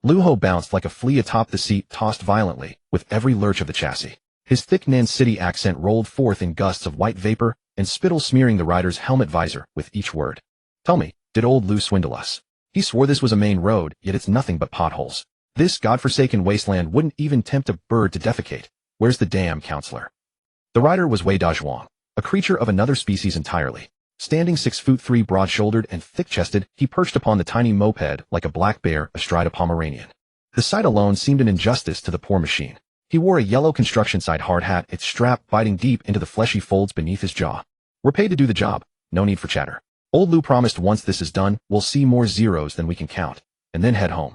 A: Lu Ho bounced like a flea atop the seat, tossed violently with every lurch of the chassis. His thick Nan City accent rolled forth in gusts of white vapor and spittle smearing the rider's helmet visor with each word. "Tell me, did old Lu swindle us? He swore this was a main road, yet it's nothing but potholes. This godforsaken wasteland wouldn't even tempt a bird to defecate. Where's the damn counselor?" The rider was Wei Dazhuang, a creature of another species entirely. Standing 6'3", broad-shouldered and thick-chested, he perched upon the tiny moped like a black bear astride a Pomeranian. The sight alone seemed an injustice to the poor machine. He wore a yellow construction site hard hat, its strap biting deep into the fleshy folds beneath his jaw. "We're paid to do the job. no need for chatter. Old Lu promised once this is done, we'll see more zeros than we can count, and then head home.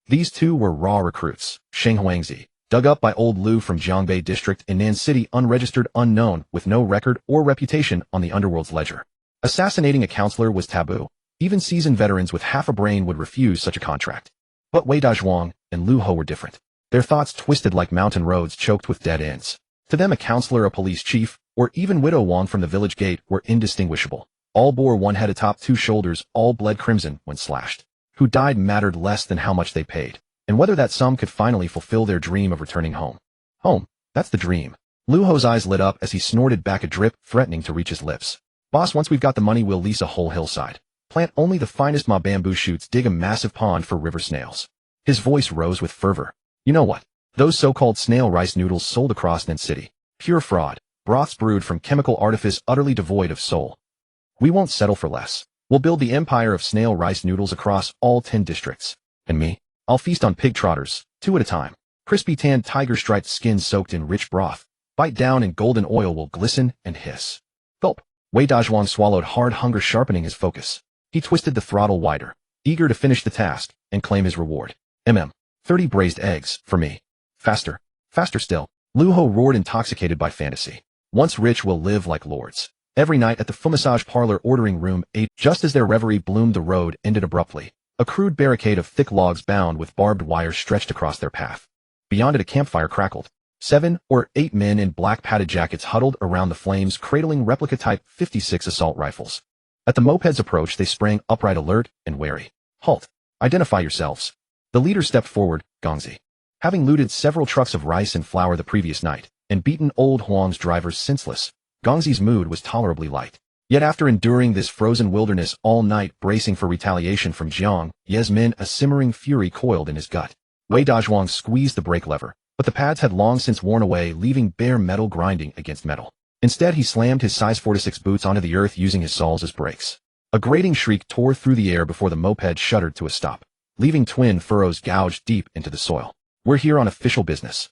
A: These two were raw recruits, Sheng Huangzi, dug up by Old Lu from Jiangbei district in Nan City, unregistered, unknown, with no record or reputation on the underworld's ledger. Assassinating a counselor was taboo. Even seasoned veterans with half a brain would refuse such a contract. But Wei Dazhuang and Lu Ho were different. Their thoughts twisted like mountain roads choked with dead ends. To them, a counselor, a police chief, or even Widow Wang from the village gate were indistinguishable. All bore one head atop two shoulders, all bled crimson when slashed. Who died mattered less than how much they paid, and whether that sum could finally fulfill their dream of returning home. Home, that's the dream. Lu Ho's eyes lit up as he snorted back a drip, threatening to reach his lips. Boss, once we've got the money, we'll lease a whole hillside. Plant only the finest ma bamboo shoots, dig a massive pond for river snails. His voice rose with fervor. You know what? Those so-called snail rice noodles sold across Nan City. Pure fraud. Broths brewed from chemical artifice, utterly devoid of soul. We won't settle for less. We'll build the empire of snail rice noodles across all 10 districts. And me? I'll feast on pig trotters, 2 at a time. Crispy tanned tiger-striped skin soaked in rich broth. Bite down and golden oil will glisten and hiss. Gulp. Wei Dazhuang swallowed hard, hunger sharpening his focus. He twisted the throttle wider, eager to finish the task and claim his reward. 30 braised eggs, for me. Faster. Faster still. Lu Ho roared, intoxicated by fantasy. Once rich, we'll live like lords. Every night at the massage parlor ordering room 8, just as their reverie bloomed, the road ended abruptly. A crude barricade of thick logs bound with barbed wire stretched across their path. Beyond it, a campfire crackled. 7 or 8 men in black padded jackets huddled around the flames, cradling replica Type 56 assault rifles. At the moped's approach, they sprang upright, alert and wary. Halt. Identify yourselves. The leader stepped forward, Gongzi. Having looted several trucks of rice and flour the previous night, and beaten Old Huang's drivers senseless, Gongzi's mood was tolerably light. Yet after enduring this frozen wilderness all night, bracing for retaliation from Jiang Ye's men, a simmering fury coiled in his gut. Wei Dazhuang squeezed the brake lever, but the pads had long since worn away, leaving bare metal grinding against metal. Instead, he slammed his size 4-6 boots onto the earth, using his soles as brakes. A grating shriek tore through the air before the moped shuddered to a stop, leaving twin furrows gouged deep into the soil. We're here on official business.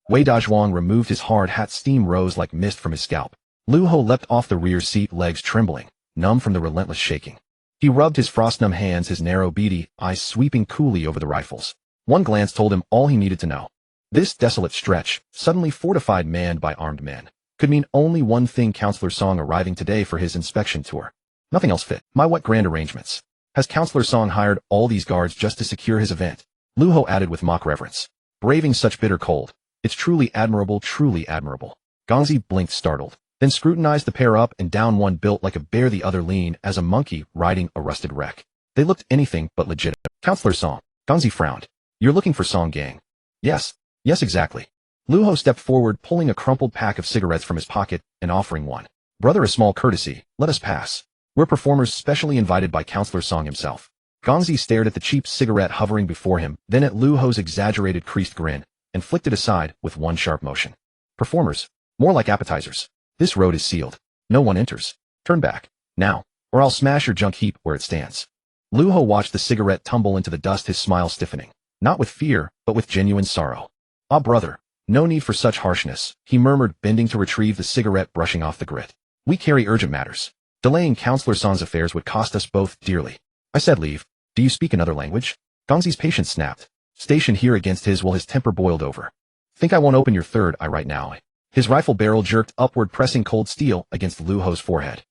A: Wei Dazhuang removed his hard hat, steam rose like mist from his scalp. Lu Ho leapt off the rear seat, legs trembling, numb from the relentless shaking. He rubbed his frost-numb hands, his narrow, beady eyes sweeping coolly over the rifles. One glance told him all he needed to know. This desolate stretch, suddenly fortified, manned by armed men, could mean only one thing: Counselor Song arriving today for his inspection tour. Nothing else fit. My, what grand arrangements. Has Counselor Song hired all these guards just to secure his event? Lu Ho added with mock reverence. Braving such bitter cold. It's truly admirable, truly admirable. Gongzi blinked, startled, then scrutinized the pair up and down, one built like a bear, the other lean as a monkey riding a rusted wreck. They looked anything but legitimate. Counselor Song. Gongzi frowned. You're looking for Song Gang? Yes. Yes, exactly. Lu Ho stepped forward, pulling a crumpled pack of cigarettes from his pocket and offering one. Brother, a small courtesy. Let us pass. We're performers specially invited by Counselor Song himself. Gongzi stared at the cheap cigarette hovering before him, then at Lu Ho's exaggerated creased grin, and flicked it aside with one sharp motion. Performers. More like appetizers. This road is sealed. No one enters. Turn back. Now, or I'll smash your junk heap where it stands. Lu Ho watched the cigarette tumble into the dust, his smile stiffening. Not with fear, but with genuine sorrow. Ah, brother. No need for such harshness, he murmured, bending to retrieve the cigarette, brushing off the grit. We carry urgent matters. Delaying Counselor Song's affairs would cost us both dearly. I said leave. Do you speak another language? Gongzi's patience snapped. Stationed here against his will, his temper boiled over. Think I won't open your third eye right now? His rifle barrel jerked upward, pressing cold steel against Lu Ho's forehead.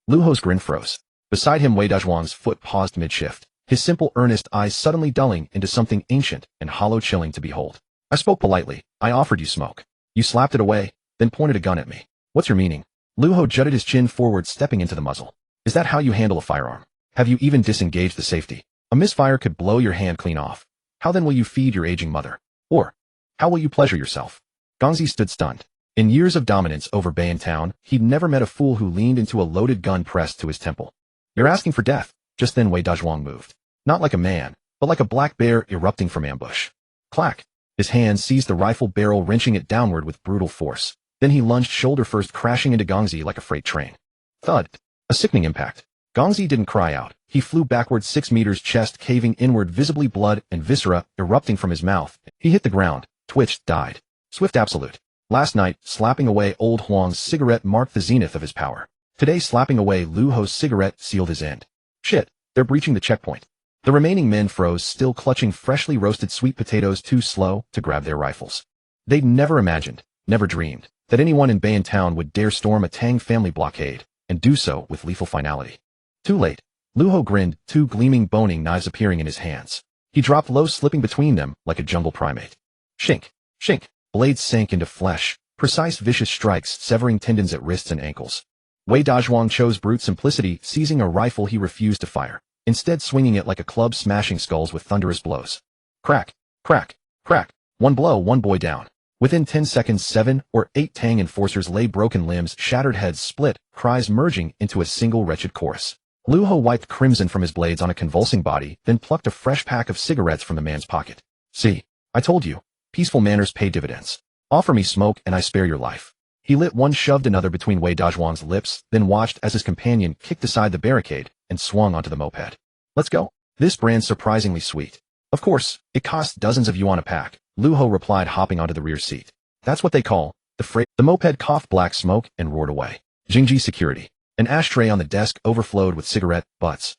A: Lu Ho's grin froze. Beside him, Wei Dazhuang's foot paused mid-shift, his simple, earnest eyes suddenly dulling into something ancient and hollow, chilling to behold. I spoke politely. I offered you smoke. You slapped it away, then pointed a gun at me. What's your meaning? Lu Ho jutted his chin forward, stepping into the muzzle. Is that how you handle a firearm? Have you even disengaged the safety? A misfire could blow your hand clean off. How then will you feed your aging mother? Or, how will you pleasure yourself? Gongzi stood stunned. In years of dominance over Bayan Town, he'd never met a fool who leaned into a loaded gun pressed to his temple. You're asking for death. Just then Wei Dazhuang moved. Not like a man, but like a black bear erupting from ambush. Clack. His hand seized the rifle barrel, wrenching it downward with brutal force. Then he lunged shoulder first, crashing into Gongzi like a freight train. Thud. A sickening impact. Gongzi didn't cry out. He flew backward 6 meters, chest caving inward, visibly blood and viscera erupting from his mouth. He hit the ground, twitched, died. Swift absolute. Last night, slapping away Old Huang's cigarette marked the zenith of his power. Today, slapping away Lu Ho's cigarette sealed his end. Shit, they're breaching the checkpoint. The remaining men froze, still clutching freshly roasted sweet potatoes, too slow to grab their rifles. They'd never imagined, never dreamed, that anyone in Bayantown would dare storm a Tang family blockade, and do so with lethal finality. Too late. Lu Ho grinned, two gleaming boning knives appearing in his hands. He dropped low, slipping between them like a jungle primate. Shink, shink, blades sank into flesh, precise vicious strikes severing tendons at wrists and ankles. Wei Dazhuang chose brute simplicity, seizing a rifle he refused to fire, instead swinging it like a club, smashing skulls with thunderous blows. Crack, crack, crack, one blow, one boy down. Within 10 seconds, 7 or 8 Tang enforcers lay, broken limbs, shattered heads split, cries merging into a single wretched chorus. Lu Ho wiped crimson from his blades on a convulsing body, then plucked a fresh pack of cigarettes from the man's pocket. See, I told you, peaceful manners pay dividends. Offer me smoke and I spare your life. He lit one, shoved another between Wei Dazhuang's lips, then watched as his companion kicked aside the barricade and swung onto the moped. Let's go. This brand's surprisingly sweet. Of course, it costs dozens of yuan a pack, Lu Ho replied, hopping onto the rear seat. That's what they call the freight. The moped coughed black smoke and roared away. Jingji security. An ashtray on the desk overflowed with cigarette butts.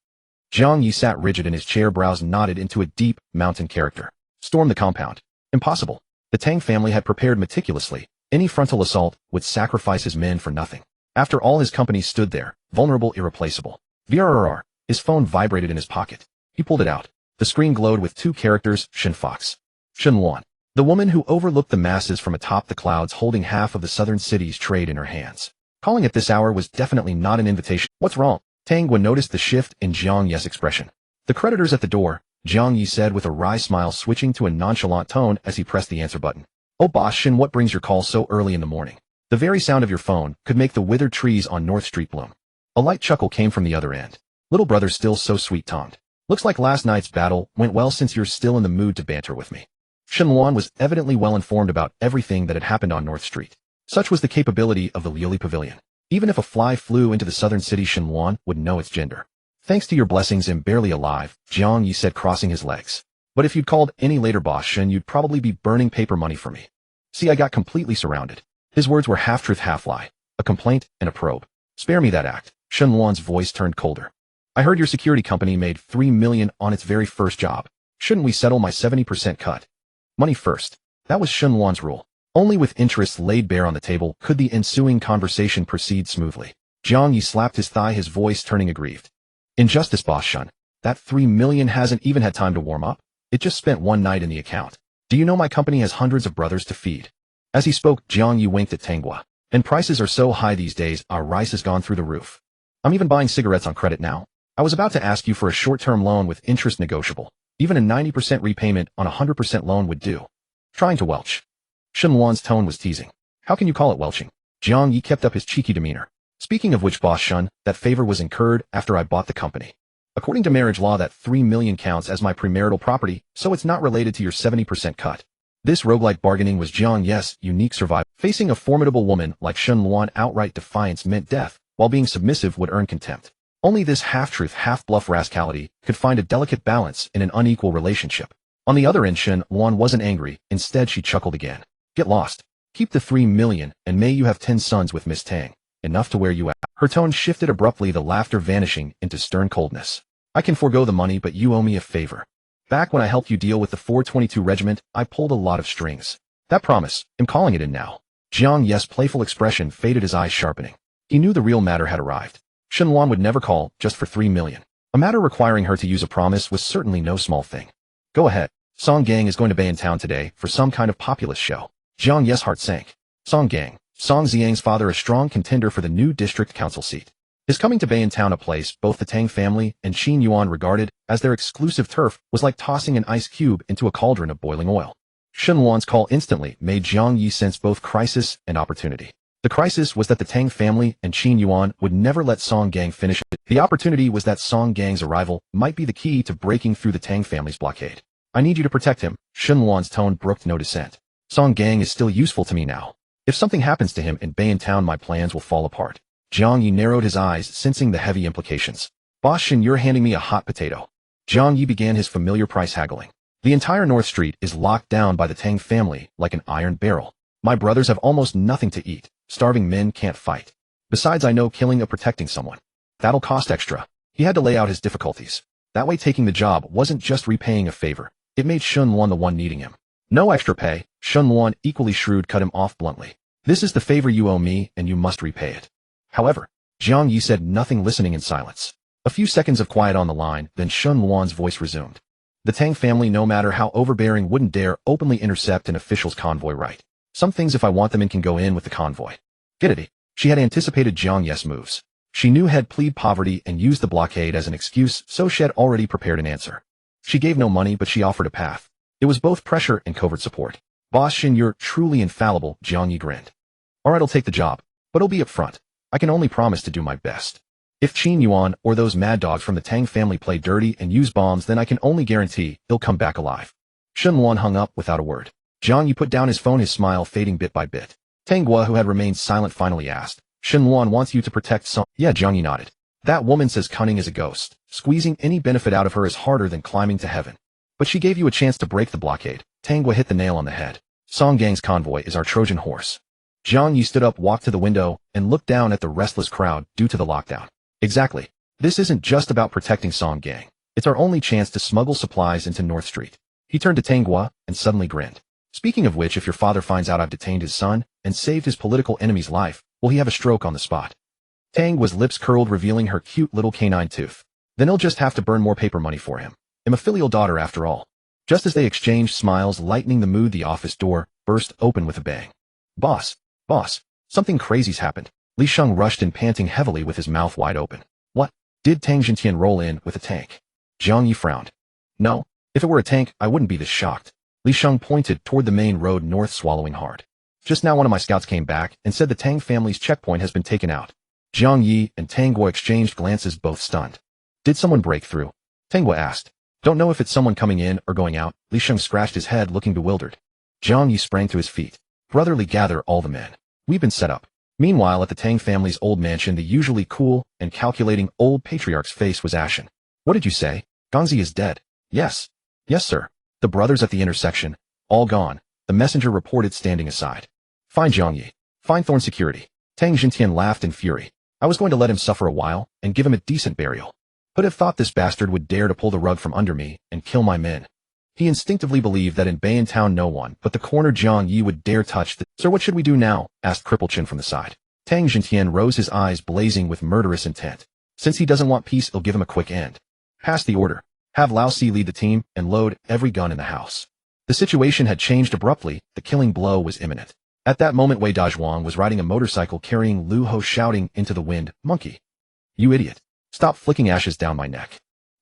A: Jiang Ye sat rigid in his chair, brows knotted into a deep, mountain character. Storm the compound. Impossible. The Tang family had prepared meticulously. Any frontal assault would sacrifice his men for nothing. After all, his company stood there, vulnerable, irreplaceable. VRRR. His phone vibrated in his pocket. He pulled it out. The screen glowed with 2 characters, Shen Fox. Shen Luan. The woman who overlooked the masses from atop the clouds, holding half of the southern city's trade in her hands. Calling at this hour was definitely not an invitation. What's wrong? Tang Guan noticed the shift in Jiang Ye's expression. The creditors at the door, Jiang Ye said with a wry smile, switching to a nonchalant tone as he pressed the answer button. Oh boss Shen, what brings your call so early in the morning? The very sound of your phone could make the withered trees on North Street bloom. A light chuckle came from the other end. Little brother still so sweet-tongued. Looks like last night's battle went well since you're still in the mood to banter with me. Shen Luan was evidently well informed about everything that had happened on North Street. Such was the capability of the Liuli Pavilion. Even if a fly flew into the southern city, Shen Luan would know its gender. Thanks to your blessings, I'm barely alive, Jiang Ye said, crossing his legs. But if you'd called any later, boss Shen, you'd probably be burning paper money for me. See, I got completely surrounded. His words were half-truth, half-lie. A complaint and a probe. Spare me that act. Shen Luan's voice turned colder. I heard your security company made $3 million on its very first job. Shouldn't we settle my 70% cut? Money first. That was Shen Luan's rule. Only with interests laid bare on the table could the ensuing conversation proceed smoothly. Jiang Ye slapped his thigh, his voice turning aggrieved. Injustice, boss Shen. That $3 million hasn't even had time to warm up. It just spent one night in the account. Do you know my company has hundreds of brothers to feed? As he spoke, Jiang Ye winked at Tanghua. And prices are so high these days, our rice has gone through the roof. I'm even buying cigarettes on credit now. I was about to ask you for a short-term loan with interest negotiable. Even a 90% repayment on a 100% loan would do. Trying to welch. Shen Luan's tone was teasing. How can you call it welching? Jiang Ye kept up his cheeky demeanor. Speaking of which, boss Shen, that favor was incurred after I bought the company. According to marriage law, that $3 million counts as my premarital property, so it's not related to your 70% cut. This roguelike bargaining was Jiang Ye's unique survival. Facing a formidable woman like Shen Luan, outright defiance meant death, while being submissive would earn contempt. Only this half-truth, half-bluff rascality could find a delicate balance in an unequal relationship. On the other end, Shen Luan wasn't angry. Instead, she chuckled again. Get lost. Keep the $3 million, and may you have 10 sons with Miss Tang. Enough to wear you out. Her tone shifted abruptly, the laughter vanishing into stern coldness. I can forego the money, but you owe me a favor. Back when I helped you deal with the 422 regiment, I pulled a lot of strings. That promise, I'm calling it in now. Jiang Ye's playful expression faded, his eyes sharpening. He knew the real matter had arrived. Shen Luan would never call just for $3 million. A matter requiring her to use a promise was certainly no small thing. Go ahead. Song Gang is going to Bayantown today for some kind of populist show. Jiang Ye's heart sank. Song Gang, Song Xiang's father, a strong contender for the new district council seat. His coming to Bayantown, a place both the Tang family and Qin Yuan regarded as their exclusive turf, was like tossing an ice cube into a cauldron of boiling oil. Shen Luan's call instantly made Jiang Ye sense both crisis and opportunity. The crisis was that the Tang family and Qin Yuan would never let Song Gang finish it. The opportunity was that Song Gang's arrival might be the key to breaking through the Tang family's blockade. I need you to protect him. Shen Luan's tone brooked no dissent. Song Gang is still useful to me now. If something happens to him in Bayantown, my plans will fall apart. Jiang Ye narrowed his eyes, sensing the heavy implications. Boss Shen, you're handing me a hot potato. Jiang Ye began his familiar price haggling. The entire North Street is locked down by the Tang family like an iron barrel. My brothers have almost nothing to eat. Starving men can't fight. Besides, I know killing or protecting someone. That'll cost extra. He had to lay out his difficulties. That way taking the job wasn't just repaying a favor. It made Shun Luan the one needing him. No extra pay. Shun Luan, equally shrewd, cut him off bluntly. This is the favor you owe me, and you must repay it. However, Jiang Ye said nothing, listening in silence. A few seconds of quiet on the line, then Shun Luan's voice resumed. The Tang family, no matter how overbearing, wouldn't dare openly intercept an official's convoy right. Some things, if I want them in, can go in with the convoy. Get it? She had anticipated Jiang Ye's moves. She knew he'd plead poverty and use the blockade as an excuse, so she had already prepared an answer. She gave no money, but she offered a path. It was both pressure and covert support. Boss Shin, you're truly infallible, Jiang Ye grinned. Alright, I'll take the job, but it'll be up front. I can only promise to do my best. If Qin Yuan or those mad dogs from the Tang family play dirty and use bombs, then I can only guarantee he'll come back alive. Shun Luan hung up without a word. Jiang Ye put down his phone, his smile fading bit by bit. Tang Gua, who had remained silent, finally asked, Shun Luan wants you to protect some— Yeah, Jiang Ye nodded. That woman says cunning is a ghost. Squeezing any benefit out of her is harder than climbing to heaven. But she gave you a chance to break the blockade. Tang Gua hit the nail on the head. Song Gang's convoy is our Trojan horse. Jiang Ye stood up, walked to the window, and looked down at the restless crowd due to the lockdown. Exactly. This isn't just about protecting Song Gang. It's our only chance to smuggle supplies into North Street. He turned to Tang Gua and suddenly grinned. Speaking of which, if your father finds out I've detained his son and saved his political enemy's life, will he have a stroke on the spot? Tang Gua's lips curled, revealing her cute little canine tooth. Then he'll just have to burn more paper money for him. I'm a filial daughter after all. Just as they exchanged smiles, lightening the mood, the office door burst open with a bang. Boss, something crazy's happened. Li Sheng rushed in, panting heavily with his mouth wide open. What? Did Tang Jintian roll in with a tank? Jiang Ye frowned. No, if it were a tank, I wouldn't be this shocked. Li Sheng pointed toward the main road north, swallowing hard. Just now one of my scouts came back and said the Tang family's checkpoint has been taken out. Jiang Ye and Tang Gua exchanged glances, both stunned. Did someone break through? Tang Gua asked. Don't know if it's someone coming in or going out. Li Sheng scratched his head, looking bewildered. Jiang Ye sprang to his feet. Brotherly, gather all the men. We've been set up. Meanwhile, at the Tang family's old mansion, the usually cool and calculating old patriarch's face was ashen. What did you say? Gangzi is dead. Yes. Yes, sir. The brothers at the intersection, all gone, the messenger reported, standing aside. Fine, Jiang Ye. Fine, Thorn Security. Tang Jintian laughed in fury. I was going to let him suffer a while and give him a decent burial. But have thought this bastard would dare to pull the rug from under me and kill my men. He instinctively believed that in Bayan Town no one but the corner Jiang Ye would dare touch the— Sir, what should we do now? Asked Cripple Chin from the side. Tang Jintian rose, his eyes blazing with murderous intent. Since he doesn't want peace, he'll give him a quick end. Pass the order. Have Lao Si lead the team and load every gun in the house. The situation had changed abruptly. The killing blow was imminent. At that moment, Wei Dazhuang was riding a motorcycle carrying Lu Ho, shouting into the wind, Monkey! You idiot! Stop flicking ashes down my neck.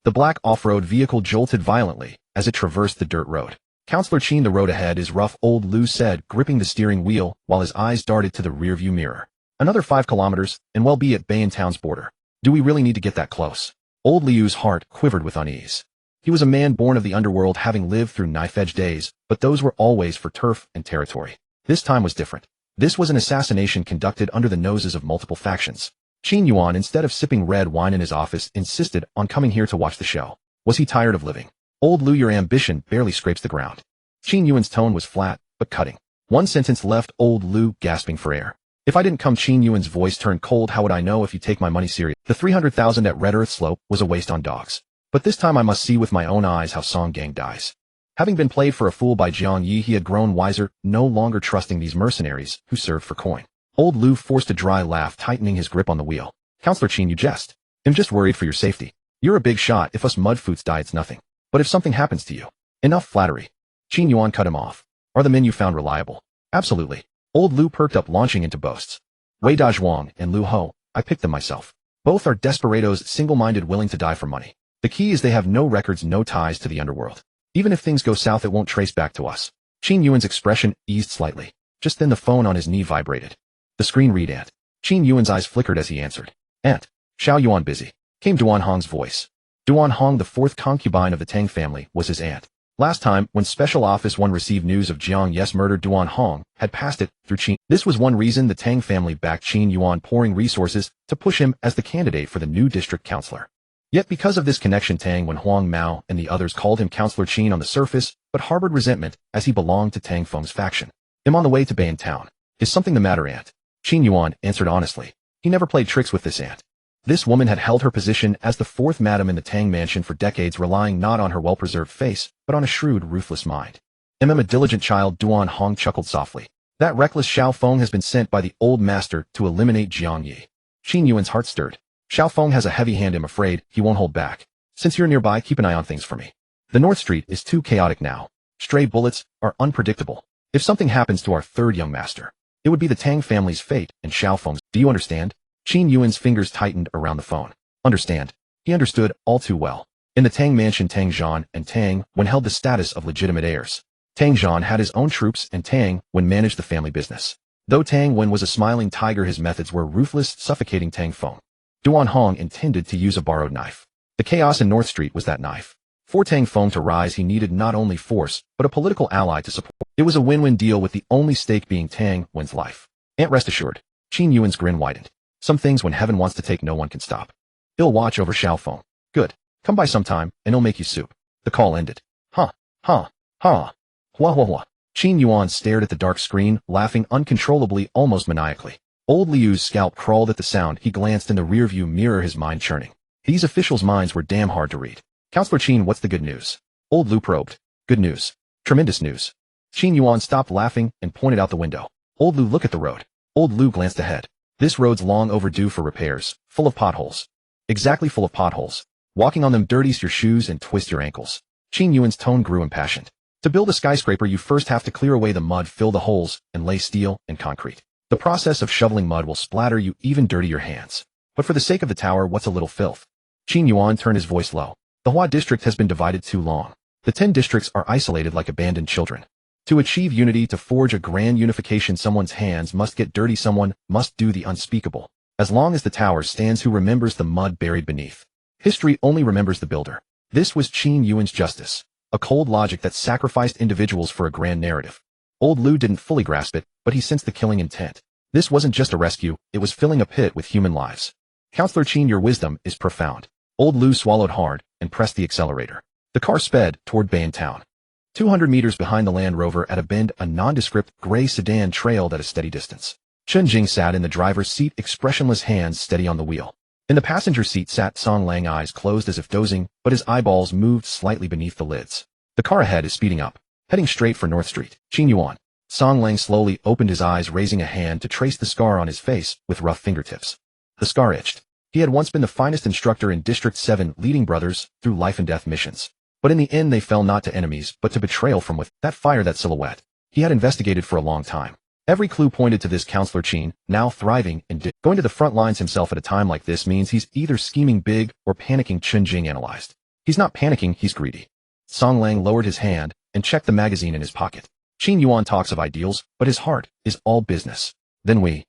A: The black off-road vehicle jolted violently as it traversed the dirt road. Counselor Qin, the road ahead is rough, old Lu said, gripping the steering wheel while his eyes darted to the rearview mirror. Another 5 kilometers, and we'll be at Bayan Town's border. Do we really need to get that close? Old Liu's heart quivered with unease. He was a man born of the underworld, having lived through knife-edge days, but those were always for turf and territory. This time was different. This was an assassination conducted under the noses of multiple factions. Qin Yuan, instead of sipping red wine in his office, insisted on coming here to watch the show. Was he tired of living? Old Lu, your ambition barely scrapes the ground. Qin Yuan's tone was flat, but cutting. One sentence left old Lu gasping for air. If I didn't come— Qin Yuan's voice turned cold. How would I know if you take my money serious? The 300,000 at Red Earth Slope was a waste on dogs. But this time I must see with my own eyes how Song Gang dies. Having been played for a fool by Jiang Ye, he had grown wiser, no longer trusting these mercenaries who served for coin. Old Lu forced a dry laugh, tightening his grip on the wheel. Counselor Qin, you jest. I'm just worried for your safety. You're a big shot. If us mudfoots die, it's nothing. But if something happens to you— Enough flattery. Qin Yuan cut him off. Are the men you found reliable? Absolutely. Old Lu perked up, launching into boasts. Wei Dazhuang and Lu Ho, I picked them myself. Both are desperados, single-minded, willing to die for money. The key is they have no records, no ties to the underworld. Even if things go south, it won't trace back to us. Qin Yuan's expression eased slightly. Just then the phone on his knee vibrated. The screen read Aunt. Qin Yuan's eyes flickered as he answered. Aunt. Xiao Yuan busy. Came Duan Hong's voice. Duan Hong, the 4th concubine of the Tang family, was his aunt. Last time, when Special Office 1 received news of Jiang Ye's murder, Duan Hong had passed it through Qin. This was one reason the Tang family backed Qin Yuan, pouring resources to push him as the candidate for the new district councillor. Yet because of this connection, Tang Wen, Huang Mao, and the others called him Counselor Qin on the surface, but harbored resentment as he belonged to Tang Feng's faction. I'm on the way to Bayan Town. Is something the matter, Aunt? Qin Yuan answered honestly. He never played tricks with this aunt. This woman had held her position as the fourth madam in the Tang mansion for decades, relying not on her well-preserved face, but on a shrewd, ruthless mind. A diligent child, Duan Hong chuckled softly. That reckless Xiao Feng has been sent by the old master to eliminate Jiang Ye. Qin Yuan's heart stirred. Xiao Feng has a heavy hand, I'm afraid. He won't hold back. Since you're nearby, keep an eye on things for me. The North Street is too chaotic now. Stray bullets are unpredictable. If something happens to our third young master, it would be the Tang family's fate and Xiao Feng's. Do you understand? Qin Yuan's fingers tightened around the phone. Understand. He understood all too well. In the Tang mansion, Tang Zhan and Tang Wen held the status of legitimate heirs. Tang Zhan had his own troops and Tang Wen managed the family business. Though Tang Wen was a smiling tiger, his methods were ruthless, suffocating Tang Feng. Duan Hong intended to use a borrowed knife. The chaos in North Street was that knife. For Tang Feng to rise, he needed not only force, but a political ally to support. It was a win-win deal, with the only stake being Tang Wen's life. Aunt, rest assured. Qin Yuan's grin widened. Some things when heaven wants to take, no one can stop. He'll watch over Xiao Feng. Good. Come by sometime, and he'll make you soup. The call ended. Huh. Hua hua hua. Qin Yuan stared at the dark screen, laughing uncontrollably, almost maniacally. Old Liu's scalp crawled at the sound. He glanced in the rearview mirror, his mind churning. These officials' minds were damn hard to read. Counselor Qin, what's the good news? Old Liu probed. Good news. Tremendous news. Qin Yuan stopped laughing and pointed out the window. Old Liu, look at the road. Old Liu glanced ahead. This road's long overdue for repairs, full of potholes. Exactly, full of potholes. Walking on them dirties your shoes and twist your ankles. Qin Yuan's tone grew impassioned. To build a skyscraper, you first have to clear away the mud, fill the holes, and lay steel and concrete. The process of shoveling mud will splatter you, even dirty your hands. But for the sake of the tower, what's a little filth? Qin Yuan turned his voice low. The Hua district has been divided too long. The 10 districts are isolated like abandoned children. To achieve unity, to forge a grand unification, someone's hands must get dirty, someone must do the unspeakable. As long as the tower stands, who remembers the mud buried beneath? History only remembers the builder. This was Qin Yuan's justice, a cold logic that sacrificed individuals for a grand narrative. Old Liu didn't fully grasp it, but he sensed the killing intent. This wasn't just a rescue, it was filling a pit with human lives. Counselor Qin, your wisdom is profound. Old Liu swallowed hard and pressed the accelerator. The car sped toward Bayan Town. 200 meters behind the Land Rover, at a bend, a nondescript gray sedan trailed at a steady distance. Chen Jing sat in the driver's seat, expressionless, hands steady on the wheel. In the passenger seat sat Song Lang, eyes closed as if dozing, but his eyeballs moved slightly beneath the lids. The car ahead is speeding up, heading straight for North Street. Qin Yuan. Song Lang slowly opened his eyes, raising a hand to trace the scar on his face with rough fingertips. The scar itched. He had once been the finest instructor in District 7, leading brothers through life and death missions. But in the end they fell not to enemies, but to betrayal from within. That fire, that silhouette. He had investigated for a long time. Every clue pointed to this Counselor Qin, now thriving and going to the front lines himself at a time like this means he's either scheming big or panicking, Chen Jing analyzed. He's not panicking, he's greedy. Song Lang lowered his hand and checked the magazine in his pocket. Qin Yuan talks of ideals, but his heart is all business. Then we.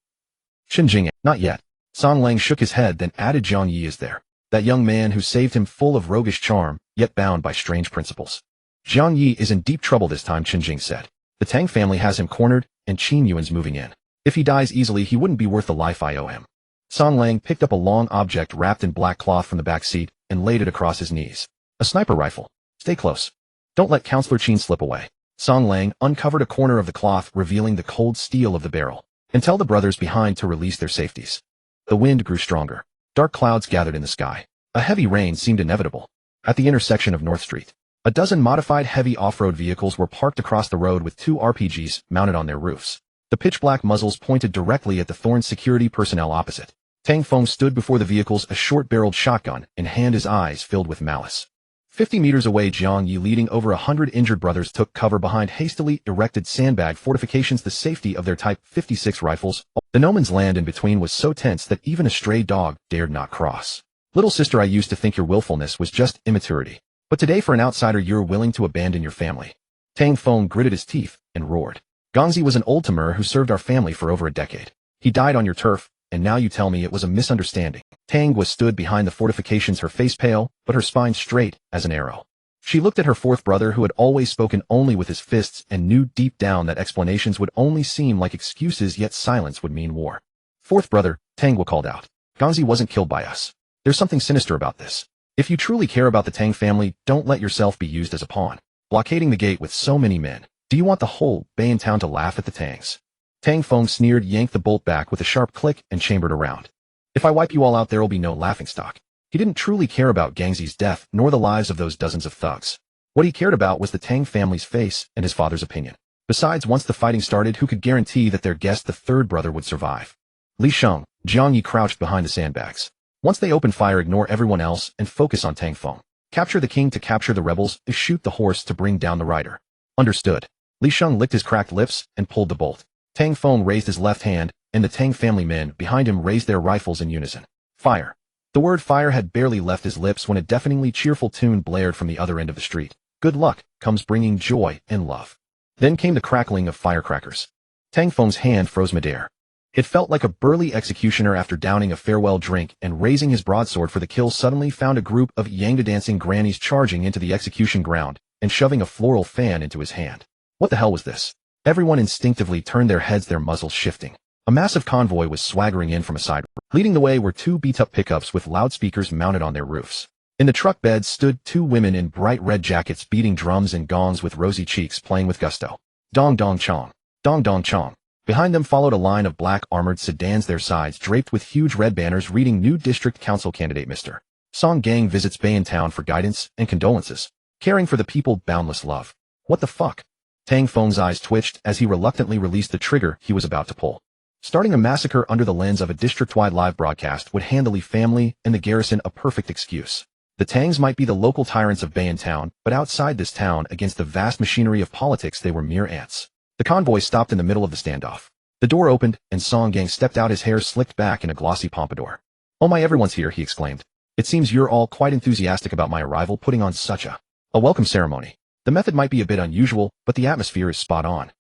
A: Chen Jing, not yet. Song Lang shook his head, then added, Jiang Ye is there. That young man who saved him, full of roguish charm, yet bound by strange principles. Jiang Ye is in deep trouble this time, Chen Jing said. The Tang family has him cornered, and Qin Yuan's moving in. If he dies easily, he wouldn't be worth the life I owe him. Song Lang picked up a long object wrapped in black cloth from the back seat and laid it across his knees. A sniper rifle. Stay close. Don't let Counselor Qin slip away. Song Lang uncovered a corner of the cloth, revealing the cold steel of the barrel, and tell the brothers behind to release their safeties. The wind grew stronger. Dark clouds gathered in the sky. A heavy rain seemed inevitable. At the intersection of North Street, a dozen modified heavy off-road vehicles were parked across the road with 2 RPGs mounted on their roofs. The pitch-black muzzles pointed directly at the Thorn's security personnel opposite. Tang Feng stood before the vehicles, a short-barreled shotgun in hand, his eyes filled with malice. 50 meters away, Jiang Ye, leading over 100 injured brothers, took cover behind hastily erected sandbag fortifications, the safety of their Type 56 rifles. The no man's land in between was so tense that even a stray dog dared not cross. Little sister, I used to think your willfulness was just immaturity. But today, for an outsider, you're willing to abandon your family. Tang Feng gritted his teeth and roared. Gongzi was an old Tamer who served our family for over a decade. He died on your turf, and now you tell me it was a misunderstanding. Tang was stood behind the fortifications, her face pale, but her spine straight as an arrow. She looked at her fourth brother, who had always spoken only with his fists, and knew deep down that explanations would only seem like excuses, yet silence would mean war. Fourth brother, Tang called out. Gongzi wasn't killed by us. There's something sinister about this. If you truly care about the Tang family, don't let yourself be used as a pawn. Blockading the gate with so many men. Do you want the whole Bayan Town to laugh at the Tangs? Tang Feng sneered, yanked the bolt back with a sharp click, and chambered around. If I wipe you all out, there'll be no laughingstock. He didn't truly care about Gang Zi's death, nor the lives of those dozens of thugs. What he cared about was the Tang family's face and his father's opinion. Besides, once the fighting started, who could guarantee that their guest, the third brother, would survive? Li Sheng, Jiang Ye crouched behind the sandbags. Once they open fire, ignore everyone else and focus on Tang Feng. Capture the king to capture the rebels, shoot the horse to bring down the rider. Understood. Li Sheng licked his cracked lips and pulled the bolt. Tang Feng raised his left hand, and the Tang family men behind him raised their rifles in unison. Fire. The word fire had barely left his lips when a deafeningly cheerful tune blared from the other end of the street. Good luck comes bringing joy and love. Then came the crackling of firecrackers. Tang Feng's hand froze midair. It felt like a burly executioner after downing a farewell drink and raising his broadsword for the kill suddenly found a group of Yangda dancing grannies charging into the execution ground and shoving a floral fan into his hand. What the hell was this? Everyone instinctively turned their heads, their muzzles shifting. A massive convoy was swaggering in from a side. Leading the way were two beat-up pickups with loudspeakers mounted on their roofs. In the truck beds stood two women in bright red jackets beating drums and gongs with rosy cheeks playing with gusto. Dong dong chong. Dong dong chong. Behind them followed a line of black armored sedans, their sides draped with huge red banners reading New District Council Candidate Mr. Song Gang visits Bayantown for guidance and condolences. Caring for the people, boundless love. What the fuck? Tang Feng's eyes twitched as he reluctantly released the trigger he was about to pull. Starting a massacre under the lens of a district-wide live broadcast would hand the Li family and the garrison a perfect excuse. The Tangs might be the local tyrants of Bayantown, but outside this town, against the vast machinery of politics, they were mere ants. The convoy stopped in the middle of the standoff. The door opened, and Song Gang stepped out, his hair slicked back in a glossy pompadour. "Oh my, everyone's here," he exclaimed. "It seems you're all quite enthusiastic about my arrival, putting on such a welcome ceremony. The method might be a bit unusual, but the atmosphere is spot on."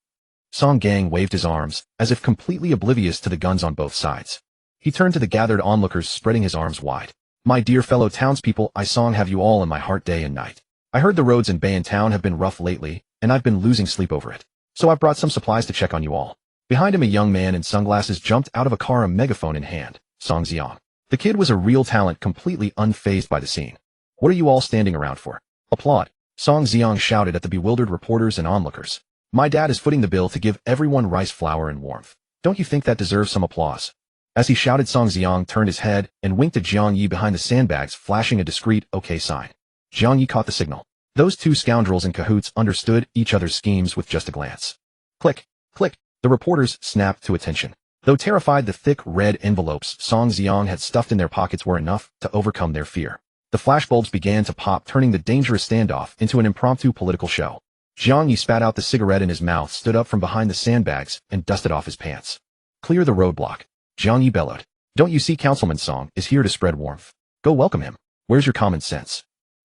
A: Song Gang waved his arms, as if completely oblivious to the guns on both sides. He turned to the gathered onlookers, spreading his arms wide. "My dear fellow townspeople, I Song have you all in my heart day and night. I heard the roads in Bayantown have been rough lately, and I've been losing sleep over it. So I've brought some supplies to check on you all." Behind him, a young man in sunglasses jumped out of a car, a megaphone in hand. Song Xiang. The kid was a real talent, completely unfazed by the scene. "What are you all standing around for? Applaud." Song Xiang shouted at the bewildered reporters and onlookers. "My dad is footing the bill to give everyone rice flour and warmth. Don't you think that deserves some applause?" As he shouted, Song Xiang turned his head and winked at Jiang Ye behind the sandbags, flashing a discreet OK sign. Jiang Ye caught the signal. Those two scoundrels in cahoots understood each other's schemes with just a glance. Click, click. The reporters snapped to attention. Though terrified, the thick red envelopes Song Xiang had stuffed in their pockets were enough to overcome their fear. The flashbulbs began to pop, turning the dangerous standoff into an impromptu political show. Jiang Ye spat out the cigarette in his mouth, stood up from behind the sandbags, and dusted off his pants. "Clear the roadblock," Jiang Ye bellowed. "Don't you see Councilman Song is here to spread warmth? Go welcome him. Where's your common sense?"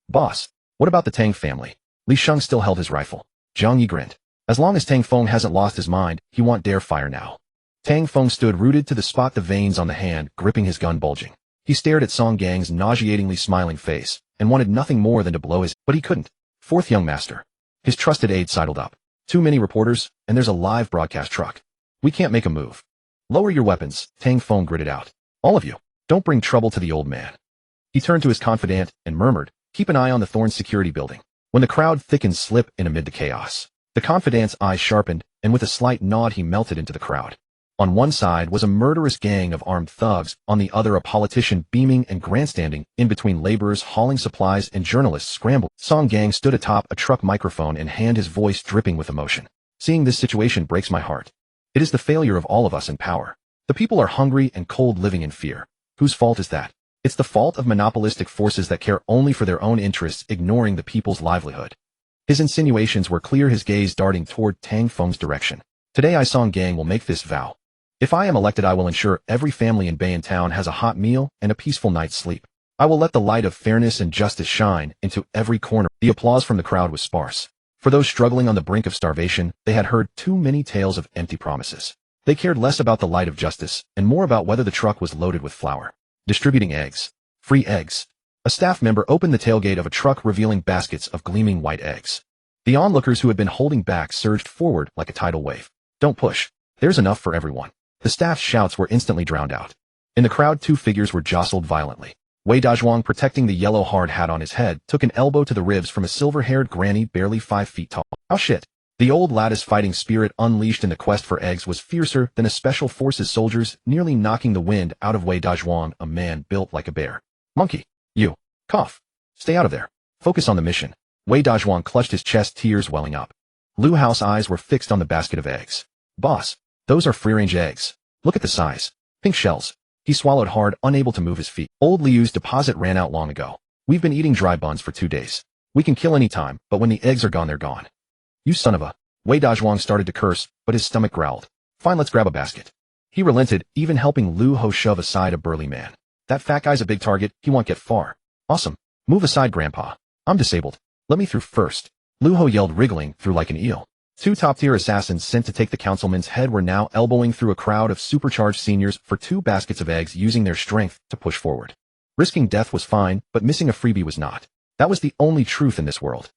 A: "Boss, what about the Tang family?" Li Sheng still held his rifle. Jiang Ye grinned. "As long as Tang Feng hasn't lost his mind, he won't dare fire now." Tang Feng stood rooted to the spot, the veins on the hand gripping his gun bulging. He stared at Song Gang's nauseatingly smiling face and wanted nothing more than to blow his, but he couldn't. "Fourth young master." His trusted aide sidled up. "Too many reporters, and there's a live broadcast truck. We can't make a move." "Lower your weapons," Tang Feng gritted out. "All of you, don't bring trouble to the old man." He turned to his confidant and murmured, "Keep an eye on the Thorn security building." When the crowd thickened, slip in amid the chaos. The confidant's eyes sharpened, and with a slight nod he melted into the crowd. On one side was a murderous gang of armed thugs, on the other a politician beaming and grandstanding, in between laborers hauling supplies and journalists scrambled. Song Gang stood atop a truck microphone and hand, his voice dripping with emotion. "Seeing this situation breaks my heart. It is the failure of all of us in power. The people are hungry and cold, living in fear. Whose fault is that? It's the fault of monopolistic forces that care only for their own interests, ignoring the people's livelihood." His insinuations were clear, his gaze darting toward Tang Feng's direction. "Today I Song Gang will make this vow. If I am elected, I will ensure every family in Bayantown has a hot meal and a peaceful night's sleep. I will let the light of fairness and justice shine into every corner." The applause from the crowd was sparse. For those struggling on the brink of starvation, they had heard too many tales of empty promises. They cared less about the light of justice and more about whether the truck was loaded with flour. Distributing eggs. Free eggs. A staff member opened the tailgate of a truck, revealing baskets of gleaming white eggs. The onlookers who had been holding back surged forward like a tidal wave. "Don't push. There's enough for everyone." The staff's shouts were instantly drowned out. In the crowd, two figures were jostled violently. Wei Dazhuang, protecting the yellow hard hat on his head, took an elbow to the ribs from a silver-haired granny barely 5 feet tall. "Oh shit. The old lattice fighting spirit unleashed in the quest for eggs was fiercer than a special forces soldiers, nearly knocking the wind out of Wei Dazhuang, a man built like a bear. Monkey. You. Cough. Stay out of there. Focus on the mission. Wei Dazhuang clutched his chest, tears welling up. Lu Hao's eyes were fixed on the basket of eggs. Boss, those are free-range eggs. Look at the size. Pink shells. He swallowed hard, unable to move his feet. Old Liu's deposit ran out long ago. We've been eating dry buns for 2 days. We can kill any time, but when the eggs are gone, they're gone. You son of a... Wei Dazhuang started to curse, but his stomach growled. Fine, let's grab a basket. He relented, even helping Lu Hao shove aside a burly man. That fat guy's a big target, he won't get far. Awesome. Move aside, Grandpa. I'm disabled. Let me through first. Lu Hao yelled, wriggling through like an eel. 2 top-tier assassins sent to take the councilman's head were now elbowing through a crowd of supercharged seniors for 2 baskets of eggs, using their strength to push forward. Risking death was fine, but missing a freebie was not. That was the only truth in this world.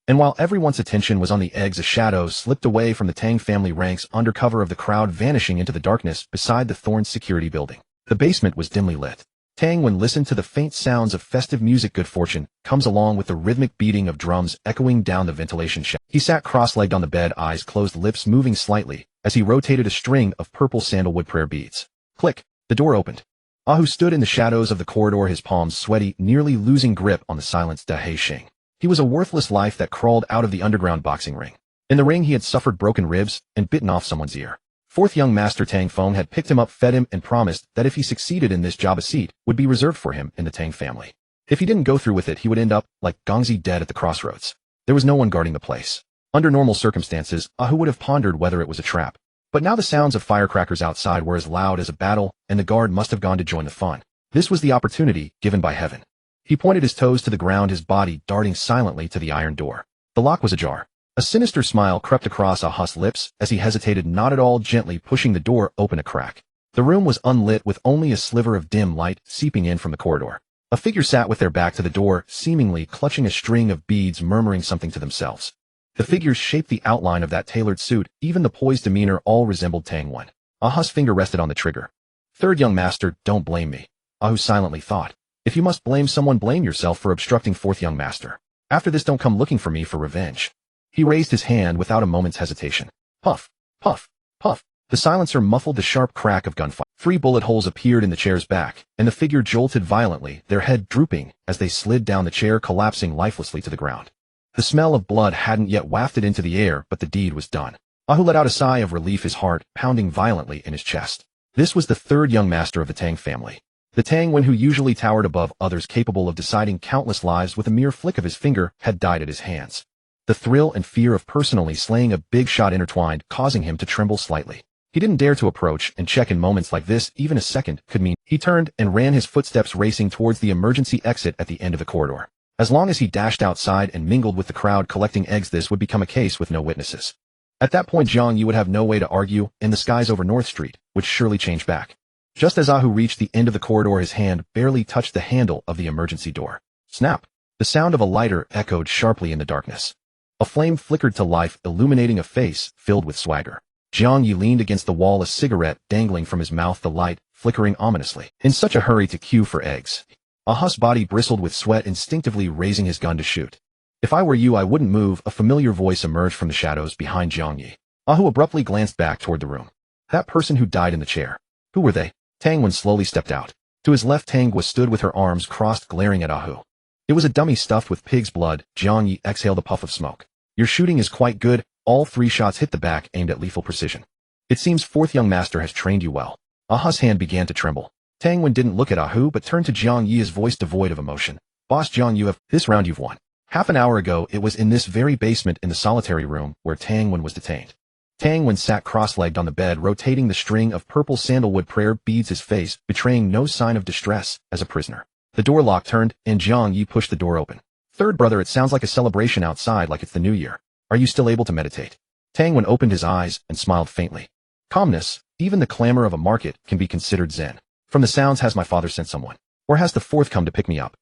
A: And while everyone's attention was on the eggs, a shadow slipped away from the Tang family ranks under cover of the crowd, vanishing into the darkness beside the Thorn security building. The basement was dimly lit. Tang Wen listened to the faint sounds of festive music. Good fortune comes along with the rhythmic beating of drums echoing down the ventilation shaft. He sat cross-legged on the bed, eyes closed, lips moving slightly, as he rotated a string of purple sandalwood prayer beads. Click. The door opened. Ahu stood in the shadows of the corridor, his palms sweaty, nearly losing grip on the silenced Da Hei Xing. He was a worthless life that crawled out of the underground boxing ring. In the ring he had suffered broken ribs and bitten off someone's ear. 4th young master Tang Feng had picked him up, fed him, and promised that if he succeeded in this job, a seat would be reserved for him in the Tang family. If he didn't go through with it, he would end up like Gongzi, dead at the crossroads. There was no one guarding the place. Under normal circumstances, Ahu would have pondered whether it was a trap. But now the sounds of firecrackers outside were as loud as a battle, and the guard must have gone to join the fun. This was the opportunity given by heaven. He pointed his toes to the ground, his body darting silently to the iron door. The lock was ajar. A sinister smile crept across Ahu's lips as he hesitated, not at all gently pushing the door open a crack. The room was unlit, with only a sliver of dim light seeping in from the corridor. A figure sat with their back to the door, seemingly clutching a string of beads, murmuring something to themselves. The figures shaped the outline of that tailored suit, even the poised demeanor all resembled Tang Wen. Ahu's finger rested on the trigger. 3rd young master, don't blame me. Ahu silently thought. If you must blame someone, blame yourself for obstructing 4th young master. After this, don't come looking for me for revenge. He raised his hand without a moment's hesitation. Puff, puff, puff. The silencer muffled the sharp crack of gunfire. 3 bullet holes appeared in the chair's back, and the figure jolted violently, their head drooping as they slid down the chair, collapsing lifelessly to the ground. The smell of blood hadn't yet wafted into the air, but the deed was done. Ahu let out a sigh of relief, his heart pounding violently in his chest. This was the 3rd young master of the Tang family. The Tang Wen, who usually towered above others, capable of deciding countless lives with a mere flick of his finger, had died at his hands. The thrill and fear of personally slaying a big shot intertwined, causing him to tremble slightly. He didn't dare to approach and check. In moments like this, even a second could mean. He turned and ran, his footsteps racing towards the emergency exit at the end of the corridor. As long as he dashed outside and mingled with the crowd collecting eggs, this would become a case with no witnesses. At that point, Jiang Ye would have no way to argue, and the skies over North Street would surely change back. Just as Ahu reached the end of the corridor, his hand barely touched the handle of the emergency door. Snap! The sound of a lighter echoed sharply in the darkness. A flame flickered to life, illuminating a face filled with swagger. Jiang Ye leaned against the wall, a cigarette dangling from his mouth, the light flickering ominously. In such a hurry to queue for eggs. Ahu's body bristled with sweat, instinctively raising his gun to shoot. If I were you, I wouldn't move. A familiar voice emerged from the shadows behind Jiang Ye. Ahu abruptly glanced back toward the room. That person who died in the chair. Who were they? Tang Wen slowly stepped out. To his left, Tang Gua stood with her arms crossed, glaring at Ahu. It was a dummy stuffed with pig's blood. Jiang Ye exhaled a puff of smoke. Your shooting is quite good. All 3 shots hit the back, aimed at lethal precision. It seems 4th young master has trained you well. Ahu's hand began to tremble. Tang Wen didn't look at Ahu, but turned to Jiang Ye, his voice devoid of emotion. Boss Jiang, this round you've won. Half an hour ago, it was in this very basement in the solitary room where Tang Wen was detained. Tang Wen sat cross-legged on the bed, rotating the string of purple sandalwood prayer beads, his face betraying no sign of distress as a prisoner. The door lock turned, and Jiang Ye pushed the door open. 3rd brother, it sounds like a celebration outside, like it's the new year. Are you still able to meditate? Tang Wen opened his eyes and smiled faintly. Calmness, even the clamor of a market, can be considered zen. From the sounds, has my father sent someone? Or has the 4th come to pick me up?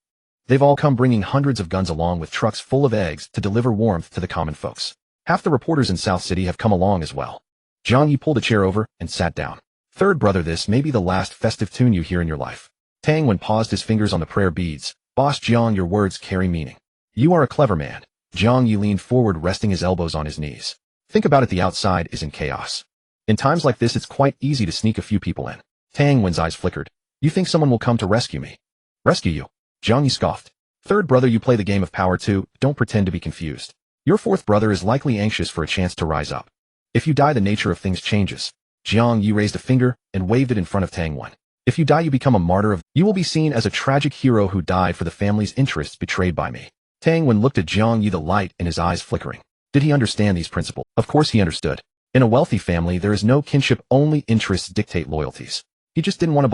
A: They've all come, bringing hundreds of guns along with trucks full of eggs to deliver warmth to the common folks. Half the reporters in South City have come along as well. Jiang Ye pulled a chair over and sat down. 3rd brother, this may be the last festive tune you hear in your life. Tang Wen paused, his fingers on the prayer beads. Boss Jiang, your words carry meaning. You are a clever man. Jiang Ye leaned forward, resting his elbows on his knees. Think about it, the outside is in chaos. In times like this, it's quite easy to sneak a few people in. Tang Wen's eyes flickered. You think someone will come to rescue me? Rescue you? Jiang Ye scoffed. Third brother, you play the game of power too, don't pretend to be confused. Your fourth brother is likely anxious for a chance to rise up. If you die, the nature of things changes. Jiang Ye raised a finger and waved it in front of Tang Wen. If you die, you become a martyr of. You will be seen as a tragic hero who died for the family's interests betrayed by me. Tang Wen looked at Jiang Ye, the light in his eyes flickering. Did he understand these principles? Of course he understood. In a wealthy family, there is no kinship, only interests dictate loyalties. He just didn't want to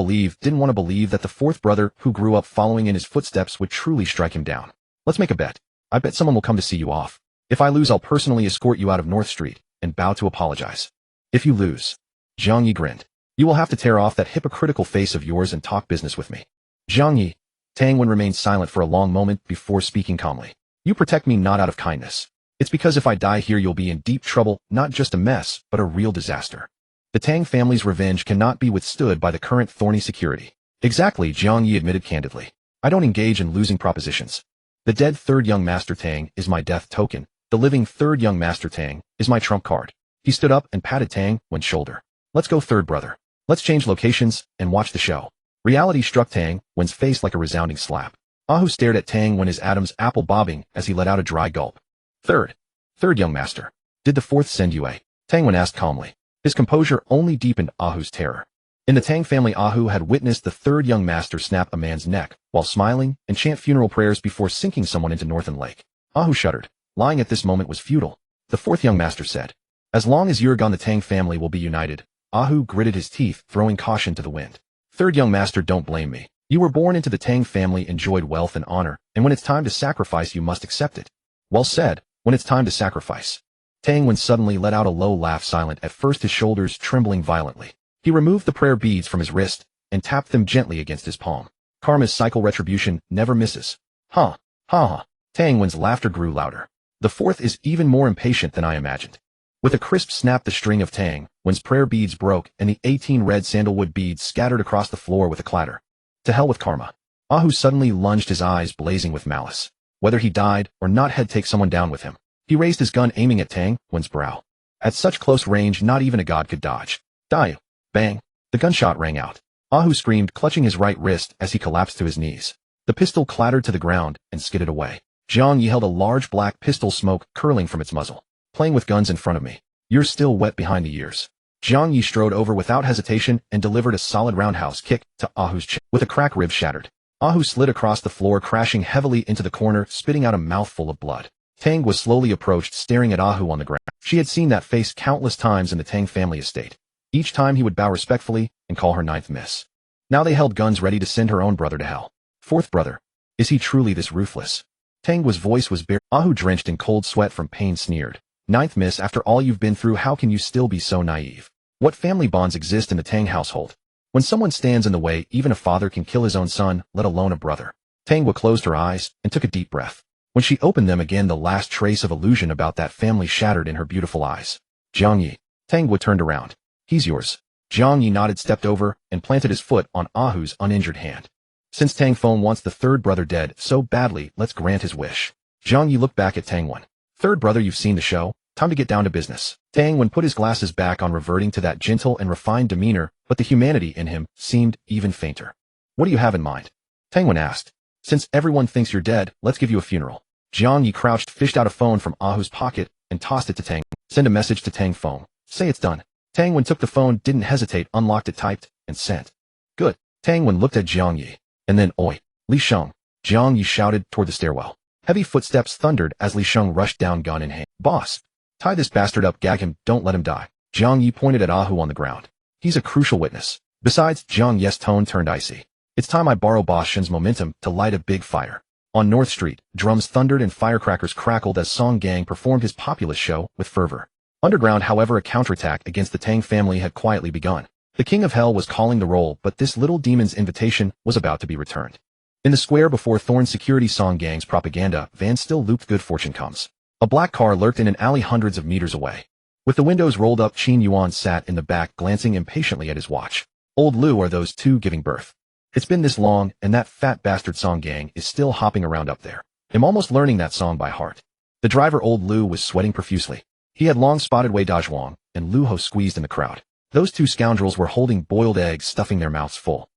A: believe that the fourth brother who grew up following in his footsteps would truly strike him down. Let's make a bet. I bet someone will come to see you off. If I lose, I'll personally escort you out of North Street and bow to apologize. If you lose, Jiang Ye grinned. You will have to tear off that hypocritical face of yours and talk business with me. Jiang Ye. Tang Wen remained silent for a long moment before speaking calmly. You protect me not out of kindness. It's because if I die here, you'll be in deep trouble, not just a mess, but a real disaster. The Tang family's revenge cannot be withstood by the current thorny security. Exactly, Jiang Ye admitted candidly. I don't engage in losing propositions. The dead third young master Tang is my death token. The living third young master Tang is my trump card. He stood up and patted Tang Wen's shoulder. Let's go, third brother. Let's change locations and watch the show. Reality struck Tang Wen's face like a resounding slap. Ahu stared at Tang Wen, his Adam's apple bobbing as he let out a dry gulp. Third young master. Did the fourth send you a? Tang Wen asked calmly. His composure only deepened Ahu's terror. In the Tang family, Ahu had witnessed the third young master snap a man's neck while smiling and chant funeral prayers before sinking someone into Northern Lake. Ahu shuddered. Lying at this moment was futile. The fourth young master said, as long as you're gone, the Tang family will be united. Ahu gritted his teeth, throwing caution to the wind. Third young master, don't blame me. You were born into the Tang family, enjoyed wealth and honor, and when it's time to sacrifice, you must accept it. Well said, when it's time to sacrifice. Tang Wen suddenly let out a low laugh, silent at first, his shoulders trembling violently. He removed the prayer beads from his wrist and tapped them gently against his palm. Karma's cycle, retribution never misses. Ha, ha, ha. Tang Wen's laughter grew louder. The fourth is even more impatient than I imagined. With a crisp snap, the string of Tang Wen's prayer beads broke and the 18 red sandalwood beads scattered across the floor with a clatter. To hell with karma. Ahu suddenly lunged, his eyes blazing with malice. Whether he died or not, had take someone down with him. He raised his gun, aiming at Tang Wen's brow. At such close range, not even a god could dodge. Die! Bang! The gunshot rang out. Ahu screamed, clutching his right wrist as he collapsed to his knees. The pistol clattered to the ground and skidded away. Jiang Ye held a large black pistol, smoke curling from its muzzle. Playing with guns in front of me. You're still wet behind the ears. Jiang Ye strode over without hesitation and delivered a solid roundhouse kick to Ahu's chin. With a crack, rib shattered. Ahu slid across the floor, crashing heavily into the corner, spitting out a mouthful of blood. Tang was slowly approached, staring at Ahu on the ground. She had seen that face countless times in the Tang family estate. Each time he would bow respectfully and call her ninth miss. Now they held guns ready to send her own brother to hell. Fourth brother. Is he truly this ruthless? Tang's voice was bare. Ahu, drenched in cold sweat from pain, sneered. Ninth miss, after all you've been through, how can you still be so naive? What family bonds exist in the Tang household? When someone stands in the way, even a father can kill his own son, let alone a brother. Tangwa closed her eyes and took a deep breath. When she opened them again, the last trace of illusion about that family shattered in her beautiful eyes. Jiang Ye. Tangwa turned around. He's yours. Jiang Ye nodded, stepped over, and planted his foot on Ahu's uninjured hand. Since Tang Feng wants the third brother dead so badly, let's grant his wish. Jiang Ye looked back at Tang Wen. Third brother, you've seen the show. Time to get down to business. Tang Wen put his glasses back on, reverting to that gentle and refined demeanor, but the humanity in him seemed even fainter. What do you have in mind? Tang Wen asked. Since everyone thinks you're dead, let's give you a funeral. Jiang Ye crouched, fished out a phone from Ahu's pocket, and tossed it to Tang. Send a message to Tang Feng. Say it's done. Tang Wen took the phone, didn't hesitate, unlocked it, typed, and sent. Good. Tang Wen looked at Jiang Ye. And then, oi, Li Sheng. Jiang Ye shouted toward the stairwell. Heavy footsteps thundered as Li Sheng rushed down, gun in hand. Boss. Tie this bastard up, gag him, don't let him die. Jiang Ye pointed at Ahu on the ground. He's a crucial witness. Besides, Jiang Ye's tone turned icy. It's time I borrow Boss Shen's momentum to light a big fire. On North Street, drums thundered and firecrackers crackled as Song Gang performed his populist show with fervor. Underground, however, a counterattack against the Tang family had quietly begun. The King of Hell was calling the roll, but this little demon's invitation was about to be returned. In the square before Thorn's security, Song Gang's propaganda van still looped. Good fortune comes. A black car lurked in an alley hundreds of meters away. With the windows rolled up, Qin Yuan sat in the back, glancing impatiently at his watch. Old Lu, are those two giving birth? It's been this long, and that fat bastard Song Gang is still hopping around up there. I'm almost learning that song by heart. The driver, Old Lu, was sweating profusely. He had long spotted Wei Dazhuang, and Lu Ho squeezed in the crowd. Those two scoundrels were holding boiled eggs, stuffing their mouths full.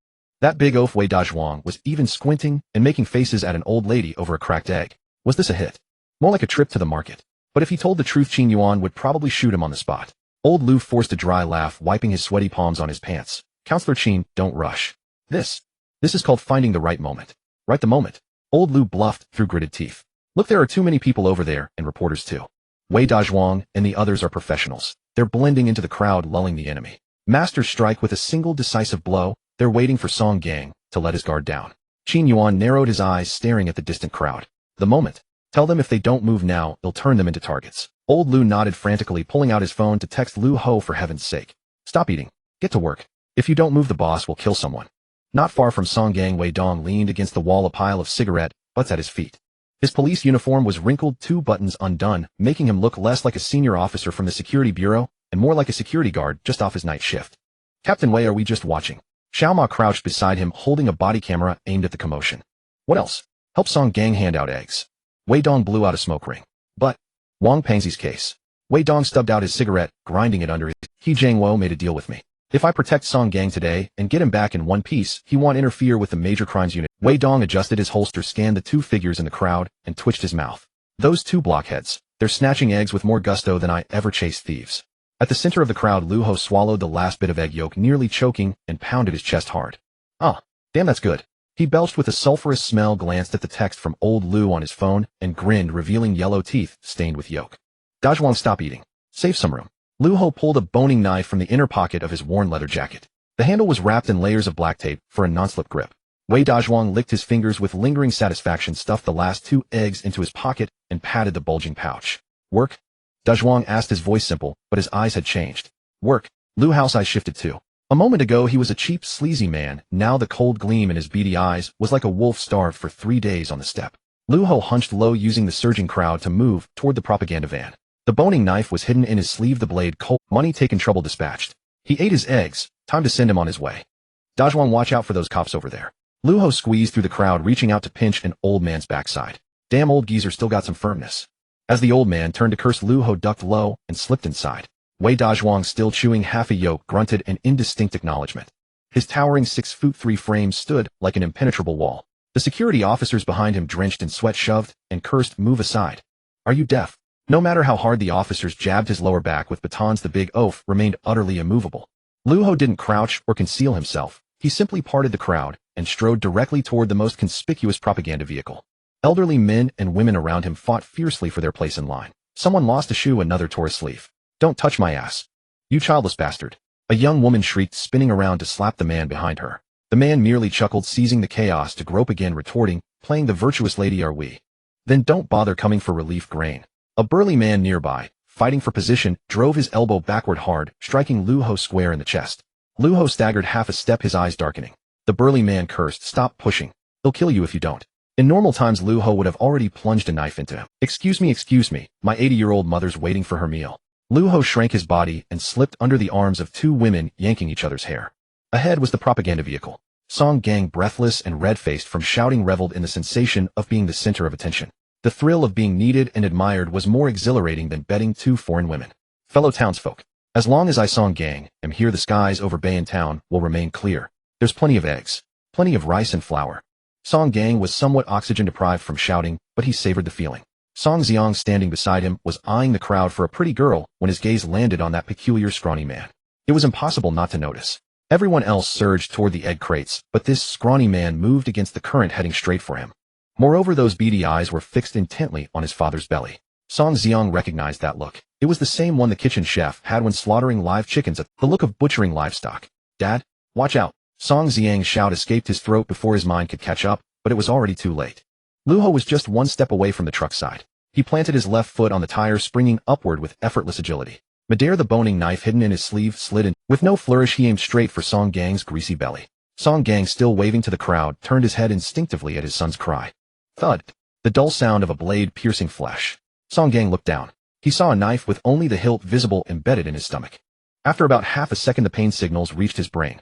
A: That big oaf Wei Dazhuang was even squinting and making faces at an old lady over a cracked egg. Was this a hit? More like a trip to the market. But if he told the truth, Qin Yuan would probably shoot him on the spot. Old Lu forced a dry laugh, wiping his sweaty palms on his pants. Counselor Qin, don't rush. This is called finding the right moment. Right the moment. Old Lu bluffed through gritted teeth. Look, there are too many people over there, and reporters too. Wei Dazhuang and the others are professionals. They're blending into the crowd, lulling the enemy. Masters strike with a single decisive blow. They're waiting for Song Gang to let his guard down. Qin Yuan narrowed his eyes, staring at the distant crowd. The moment. Tell them if they don't move now, they'll turn them into targets. Old Lu nodded frantically, pulling out his phone to text Lu Ho for heaven's sake. Stop eating. Get to work. If you don't move, the boss will kill someone. Not far from Song Gang, Wei Dong leaned against the wall, a pile of cigarette butts at his feet. His police uniform was wrinkled, 2 buttons undone, making him look less like a senior officer from the security bureau and more like a security guard just off his night shift. Captain Wei, are we just watching? Xiao Ma crouched beside him, holding a body camera aimed at the commotion. What else? Help Song Gang hand out eggs. Wei Dong blew out a smoke ring. But Wang Pengzi's case. Wei Dong stubbed out his cigarette, grinding it under his. He Jiang Ye made a deal with me. If I protect Song Gang today and get him back in one piece, he won't interfere with the major crimes unit. Wei Dong adjusted his holster, scanned the 2 figures in the crowd, and twitched his mouth. Those 2 blockheads. They're snatching eggs with more gusto than I ever chased thieves. At the center of the crowd, Lu Ho swallowed the last bit of egg yolk, nearly choking, and pounded his chest hard. Ah, damn, that's good. He belched with a sulfurous smell, glanced at the text from old Lu on his phone, and grinned, revealing yellow teeth stained with yolk. Dazhuang, stop eating. Save some room. Lu Ho pulled a boning knife from the inner pocket of his worn leather jacket. The handle was wrapped in layers of black tape for a non-slip grip. Wei Dazhuang licked his fingers with lingering satisfaction, stuffed the last 2 eggs into his pocket, and patted the bulging pouch. Work? Dazhuang asked, his voice simple, but his eyes had changed. Work. Lu Hao's eyes shifted too. A moment ago he was a cheap, sleazy man. Now the cold gleam in his beady eyes was like a wolf starved for 3 days on the steppe. Lu Ho hunched low, using the surging crowd to move toward the propaganda van. The boning knife was hidden in his sleeve, the blade cold. Money taken, trouble dispatched. He ate his eggs. Time to send him on his way. Dazhuang, watch out for those cops over there. Lu Ho squeezed through the crowd, reaching out to pinch an old man's backside. Damn, old geezer still got some firmness. As the old man turned to curse, Lu Ho ducked low and slipped inside. Wei Dazhuang, still chewing half a yolk, grunted an indistinct acknowledgement. His towering 6'3" frame stood like an impenetrable wall. The security officers behind him, drenched in sweat, shoved and cursed, move aside. Are you deaf? No matter how hard the officers jabbed his lower back with batons, the big oaf remained utterly immovable. Lu Ho didn't crouch or conceal himself. He simply parted the crowd and strode directly toward the most conspicuous propaganda vehicle. Elderly men and women around him fought fiercely for their place in line. Someone lost a shoe, another tore a sleeve. Don't touch my ass. You childless bastard. A young woman shrieked, spinning around to slap the man behind her. The man merely chuckled, seizing the chaos to grope again, retorting, playing the virtuous lady are we. Then don't bother coming for relief, Grain. A burly man nearby, fighting for position, drove his elbow backward hard, striking Lu Ho square in the chest. Lu Ho staggered half a step, his eyes darkening. The burly man cursed, stop pushing. They'll kill you if you don't. In normal times, Lu Ho would have already plunged a knife into him. Excuse me, my 80-year-old mother's waiting for her meal. Lu Ho shrank his body and slipped under the arms of 2 women, yanking each other's hair. Ahead was the propaganda vehicle. Song Gang, breathless and red-faced from shouting, reveled in the sensation of being the center of attention. The thrill of being needed and admired was more exhilarating than betting 2 foreign women. Fellow townsfolk, as long as I, Song Gang, am here, the skies over Bayan Town will remain clear. There's plenty of eggs, plenty of rice and flour. Song Gang was somewhat oxygen-deprived from shouting, but he savored the feeling. Song Xiang, standing beside him, was eyeing the crowd for a pretty girl when his gaze landed on that peculiar, scrawny man. It was impossible not to notice. Everyone else surged toward the egg crates, but this scrawny man moved against the current, heading straight for him. Moreover, those beady eyes were fixed intently on his father's belly. Song Xiang recognized that look. It was the same one the kitchen chef had when slaughtering live chickens, the look of butchering livestock. Dad, watch out. Song Xiang's shout escaped his throat before his mind could catch up, but it was already too late. Lu Ho was just 1 step away from the truck side. He planted his left foot on the tire, springing upward with effortless agility. Midair, the boning knife hidden in his sleeve slid in. With no flourish, he aimed straight for Song Gang's greasy belly. Song Gang, still waving to the crowd, turned his head instinctively at his son's cry. Thud. The dull sound of a blade piercing flesh. Song Gang looked down. He saw a knife with only the hilt visible embedded in his stomach. After about half a second, the pain signals reached his brain.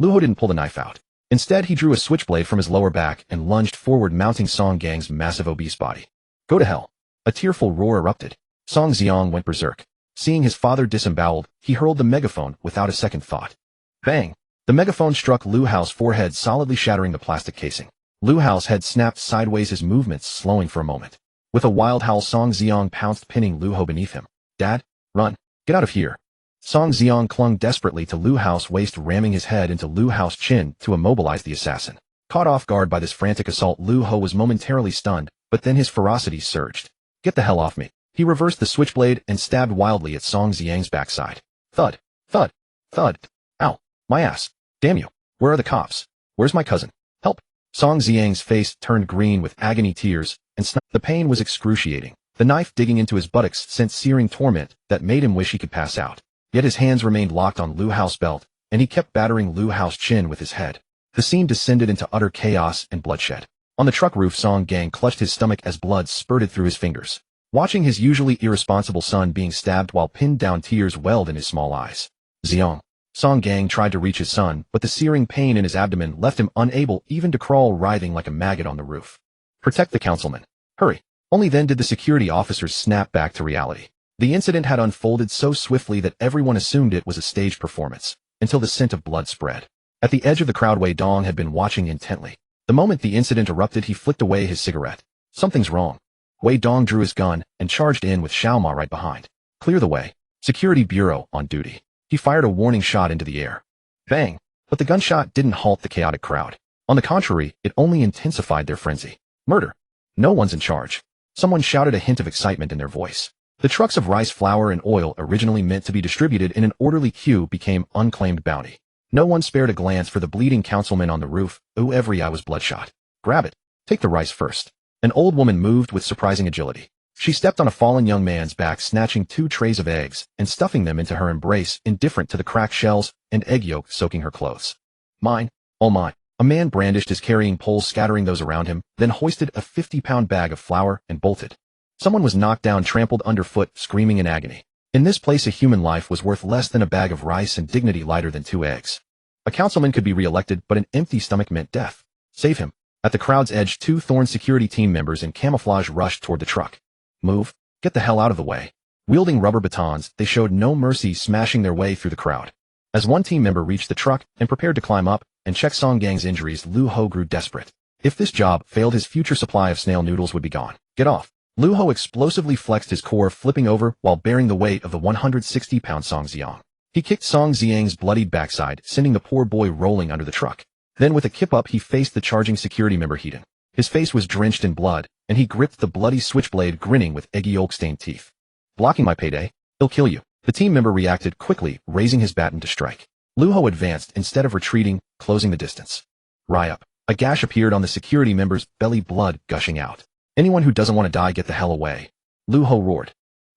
A: Lu Ho didn't pull the knife out. Instead, he drew a switchblade from his lower back and lunged forward, mounting Song Gang's massive, obese body. Go to hell. A tearful roar erupted. Song Xiang went berserk. Seeing his father disemboweled, he hurled the megaphone without a second thought. Bang! The megaphone struck Lu Hao's forehead, solidly shattering the plastic casing. Lu Hao's head snapped sideways, his movements slowing for a moment. With a wild howl, Song Xiang pounced, pinning Lu Hao beneath him. Dad? Run! Get out of here! Song Xiang clung desperately to Lu Hao's waist, ramming his head into Lu Hao's chin to immobilize the assassin. Caught off guard by this frantic assault, Lu Hao was momentarily stunned, but then his ferocity surged. Get the hell off me! He reversed the switchblade and stabbed wildly at Song Xiang's backside. Thud! Thud! Thud! Ow! My ass! Damn you! Where are the cops? Where's my cousin? Help! Song Xiang's face turned green with agony, tears, and the pain was excruciating. The knife digging into his buttocks sent searing torment that made him wish he could pass out. Yet his hands remained locked on Lu Hao's belt, and he kept battering Lu Hao's chin with his head. The scene descended into utter chaos and bloodshed. On the truck roof, Song Gang clutched his stomach as blood spurted through his fingers. Watching his usually irresponsible son being stabbed while pinned down, tears welled in his small eyes. Xiang. Song Gang tried to reach his son, but the searing pain in his abdomen left him unable even to crawl, writhing like a maggot on the roof. Protect the councilman. Hurry. Only then did the security officers snap back to reality. The incident had unfolded so swiftly that everyone assumed it was a staged performance, until the scent of blood spread. At the edge of the crowd, Wei Dong had been watching intently. The moment the incident erupted, he flicked away his cigarette. Something's wrong. Wei Dong drew his gun and charged in with Xiao Ma right behind. Clear the way. Security Bureau on duty. He fired a warning shot into the air. Bang! But the gunshot didn't halt the chaotic crowd. On the contrary, it only intensified their frenzy. Murder! No one's in charge. Someone shouted, a hint of excitement in their voice. The trucks of rice flour and oil, originally meant to be distributed in an orderly queue, became unclaimed bounty. No one spared a glance for the bleeding councilman on the roof. Ooh, every eye was bloodshot. Grab it. Take the rice first. An old woman moved with surprising agility. She stepped on a fallen young man's back, snatching 2 trays of eggs and stuffing them into her embrace, indifferent to the cracked shells and egg yolk soaking her clothes. Mine. All mine. A man brandished his carrying poles, scattering those around him, then hoisted a 50-pound bag of flour and bolted. Someone was knocked down, trampled underfoot, screaming in agony. In this place, a human life was worth less than a bag of rice and dignity lighter than 2 eggs. A councilman could be re-elected, but an empty stomach meant death. Save him. At the crowd's edge, 2 Thorn security team members in camouflage rushed toward the truck. Move. Get the hell out of the way. Wielding rubber batons, they showed no mercy, smashing their way through the crowd. As one team member reached the truck and prepared to climb up and check Song Gang's injuries, Lu Hao grew desperate. If this job failed, his future supply of snail noodles would be gone. Get off. Lu Hao explosively flexed his core, flipping over while bearing the weight of the 160-pound Song Xiang. He kicked Song Xiang's bloodied backside, sending the poor boy rolling under the truck. Then with a kip-up, he faced the charging security member Heaton. His face was drenched in blood, and he gripped the bloody switchblade, grinning with eggy yolk-stained teeth. Blocking my payday? He'll kill you. The team member reacted quickly, raising his baton to strike. Lu Hao advanced instead of retreating, closing the distance. Ry up. A gash appeared on the security member's belly, blood gushing out. Anyone who doesn't want to die, get the hell away. Lu Hao roared.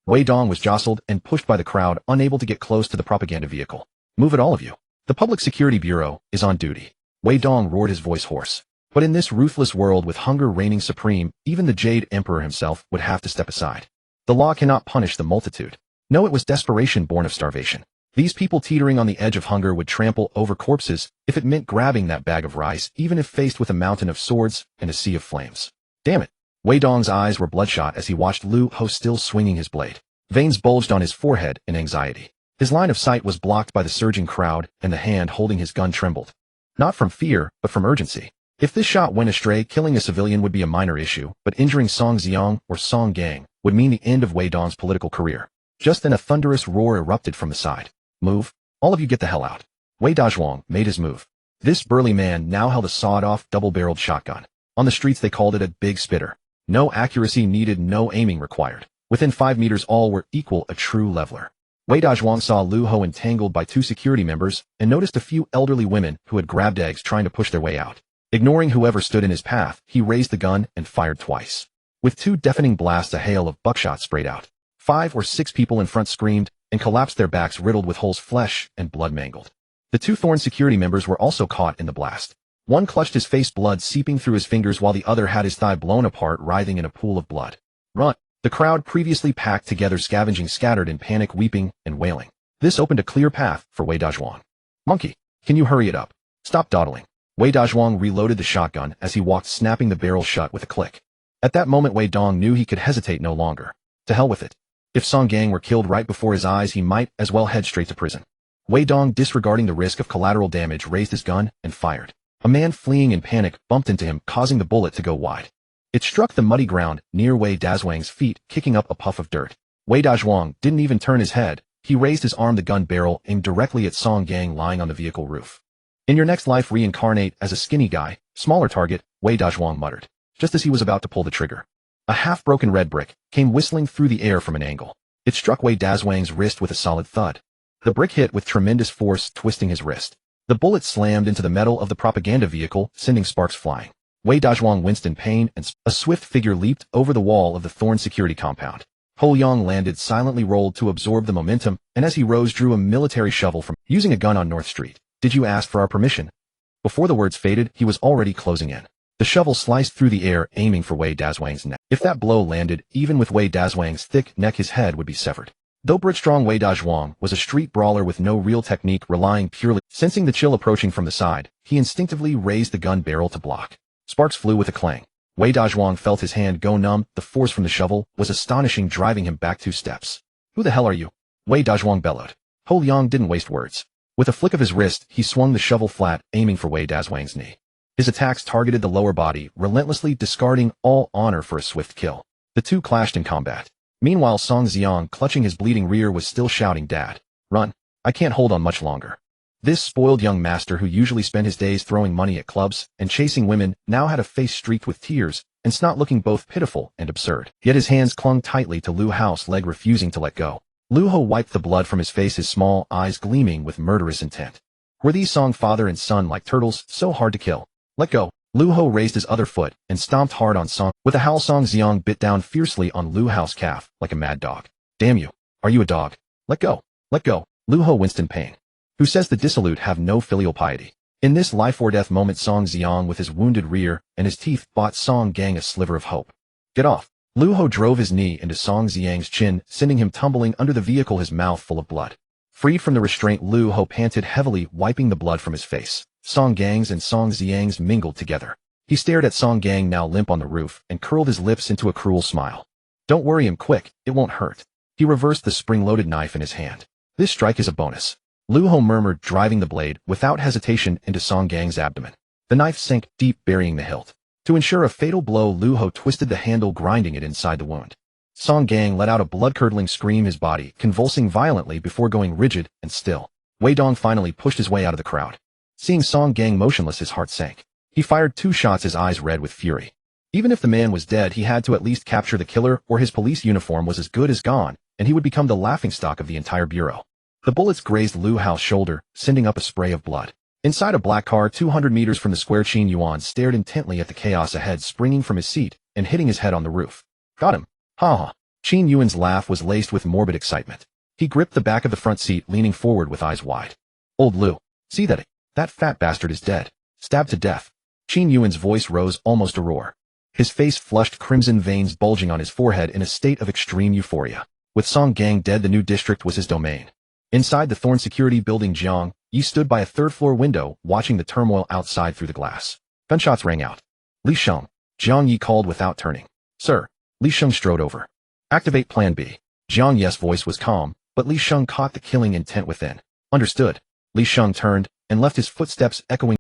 A: Wei Dong was jostled and pushed by the crowd, unable to get close to the propaganda vehicle. Move it, all of you. The Public Security Bureau is on duty. Wei Dong roared, his voice hoarse. But in this ruthless world with hunger reigning supreme, even the Jade Emperor himself would have to step aside. The law cannot punish the multitude. No, it was desperation born of starvation. These people teetering on the edge of hunger would trample over corpses if it meant grabbing that bag of rice, even if faced with a mountain of swords and a sea of flames. Damn it. Wei Dong's eyes were bloodshot as he watched Lu Hao still swinging his blade. Veins bulged on his forehead in anxiety. His line of sight was blocked by the surging crowd, and the hand holding his gun trembled. Not from fear, but from urgency. If this shot went astray, killing a civilian would be a minor issue, but injuring Song Xiang or Song Gang would mean the end of Wei Dong's political career. Just then a thunderous roar erupted from the side. Move. All of you get the hell out. Wei Dazhuang made his move. This burly man now held a sawed-off, double-barreled shotgun. On the streets they called it a big spitter. No accuracy needed, no aiming required. Within 5 meters all were equal, a true leveler. Wei Dazhuang saw Lu Hao entangled by 2 security members and noticed a few elderly women who had grabbed eggs trying to push their way out. Ignoring whoever stood in his path, he raised the gun and fired twice. With 2 deafening blasts, a hail of buckshot sprayed out. 5 or 6 people in front screamed and collapsed, their backs riddled with holes, flesh and blood mangled. The 2 Thorn security members were also caught in the blast. One clutched his face, blood seeping through his fingers, while the other had his thigh blown apart, writhing in a pool of blood. Run! The crowd, previously packed together, scavenging, scattered in panic, weeping and wailing. This opened a clear path for Wei Dazhuang. Monkey, can you hurry it up? Stop dawdling. Wei Dazhuang reloaded the shotgun as he walked, snapping the barrel shut with a click. At that moment, Wei Dong knew he could hesitate no longer. To hell with it. If Song Gang were killed right before his eyes, he might as well head straight to prison. Wei Dong, disregarding the risk of collateral damage, raised his gun and fired. A man fleeing in panic bumped into him, causing the bullet to go wide. It struck the muddy ground near Wei Dazhuang's feet, kicking up a puff of dirt. Wei Dazhuang didn't even turn his head. He raised his arm, the gun barrel aimed directly at Song Gang lying on the vehicle roof. In your next life, reincarnate as a skinny guy, smaller target, Wei Dazhuang muttered, just as he was about to pull the trigger. A half-broken red brick came whistling through the air from an angle. It struck Wei Dazhuang's wrist with a solid thud. The brick hit with tremendous force, twisting his wrist. The bullet slammed into the metal of the propaganda vehicle, sending sparks flying. Wei Dazhuang winced in pain, and a swift figure leaped over the wall of the Thorn security compound. Ho Yang landed silently, rolled to absorb the momentum, and as he rose, drew a military shovel from using a gun on North Street. Did you ask for our permission? Before the words faded, he was already closing in. The shovel sliced through the air, aiming for Wei Dazhuang's neck. If that blow landed, even with Wei Dazhuang's thick neck, his head would be severed. Though Brit-strong, Wei Dazhuang was a street brawler with no real technique, relying purely. Sensing the chill approaching from the side, he instinctively raised the gun barrel to block. Sparks flew with a clang. Wei Dazhuang felt his hand go numb. The force from the shovel was astonishing, driving him back 2 steps. Who the hell are you? Wei Dazhuang bellowed. Ho Yang didn't waste words. With a flick of his wrist, he swung the shovel flat, aiming for Wei Dazhuang's knee. His attacks targeted the lower body, relentlessly discarding all honor for a swift kill. The two clashed in combat. Meanwhile, Song Xiang, clutching his bleeding rear, was still shouting, "Dad, run. I can't hold on much longer." This spoiled young master, who usually spent his days throwing money at clubs and chasing women, now had a face streaked with tears and snot, looking both pitiful and absurd. Yet his hands clung tightly to Lu Hao's leg, refusing to let go. Lu Hao wiped the blood from his face, his small eyes gleaming with murderous intent. Were these Song father and son like turtles, so hard to kill? Let go. Lu Hao raised his other foot and stomped hard on Song. With a howl, Song Xiang bit down fiercely on Lu Hao's calf like a mad dog. Damn you. Are you a dog? Let go. Let go. Lu Hao winced in pain. Who says the dissolute have no filial piety? In this life-or-death moment, Song Xiang, with his wounded rear and his teeth, bought Song Gang a sliver of hope. Get off. Lu Hao drove his knee into Song Xiang's chin, sending him tumbling under the vehicle, his mouth full of blood. Freed from the restraint, Lu Hao panted heavily, wiping the blood from his face. Song Gang's and Song Xiang's mingled together. He stared at Song Gang, now limp on the roof, and curled his lips into a cruel smile. Don't worry him, quick, it won't hurt. He reversed the spring-loaded knife in his hand. This strike is a bonus. Lu Hao murmured, driving the blade without hesitation into Song Gang's abdomen. The knife sank deep, burying the hilt. To ensure a fatal blow, Lu Hao twisted the handle, grinding it inside the wound. Song Gang let out a blood-curdling scream, his body convulsing violently before going rigid and still. Wei Dong finally pushed his way out of the crowd. Seeing Song Gang motionless, his heart sank. He fired 2 shots, his eyes red with fury. Even if the man was dead, he had to at least capture the killer, or his police uniform was as good as gone, and he would become the laughingstock of the entire bureau. The bullets grazed Lu Hao's shoulder, sending up a spray of blood. Inside a black car 200 meters from the square, Qin Yuan stared intently at the chaos ahead, springing from his seat and hitting his head on the roof. Got him. Ha ha. Qin Yuan's laugh was laced with morbid excitement. He gripped the back of the front seat, leaning forward with eyes wide. Old Lu, see that? That fat bastard is dead. Stabbed to death. Qin Yuan's voice rose almost a roar. His face flushed, crimson veins bulging on his forehead in a state of extreme euphoria. With Song Gang dead, the new district was his domain. Inside the Thorn security building, Jiang Ye stood by a third-floor window, watching the turmoil outside through the glass. Gunshots rang out. Li Sheng, Jiang Ye called without turning. Sir. Li Sheng strode over. Activate Plan B. Jiang Ye's voice was calm, but Li Sheng caught the killing intent within. Understood. Li Sheng turned and left his footsteps echoing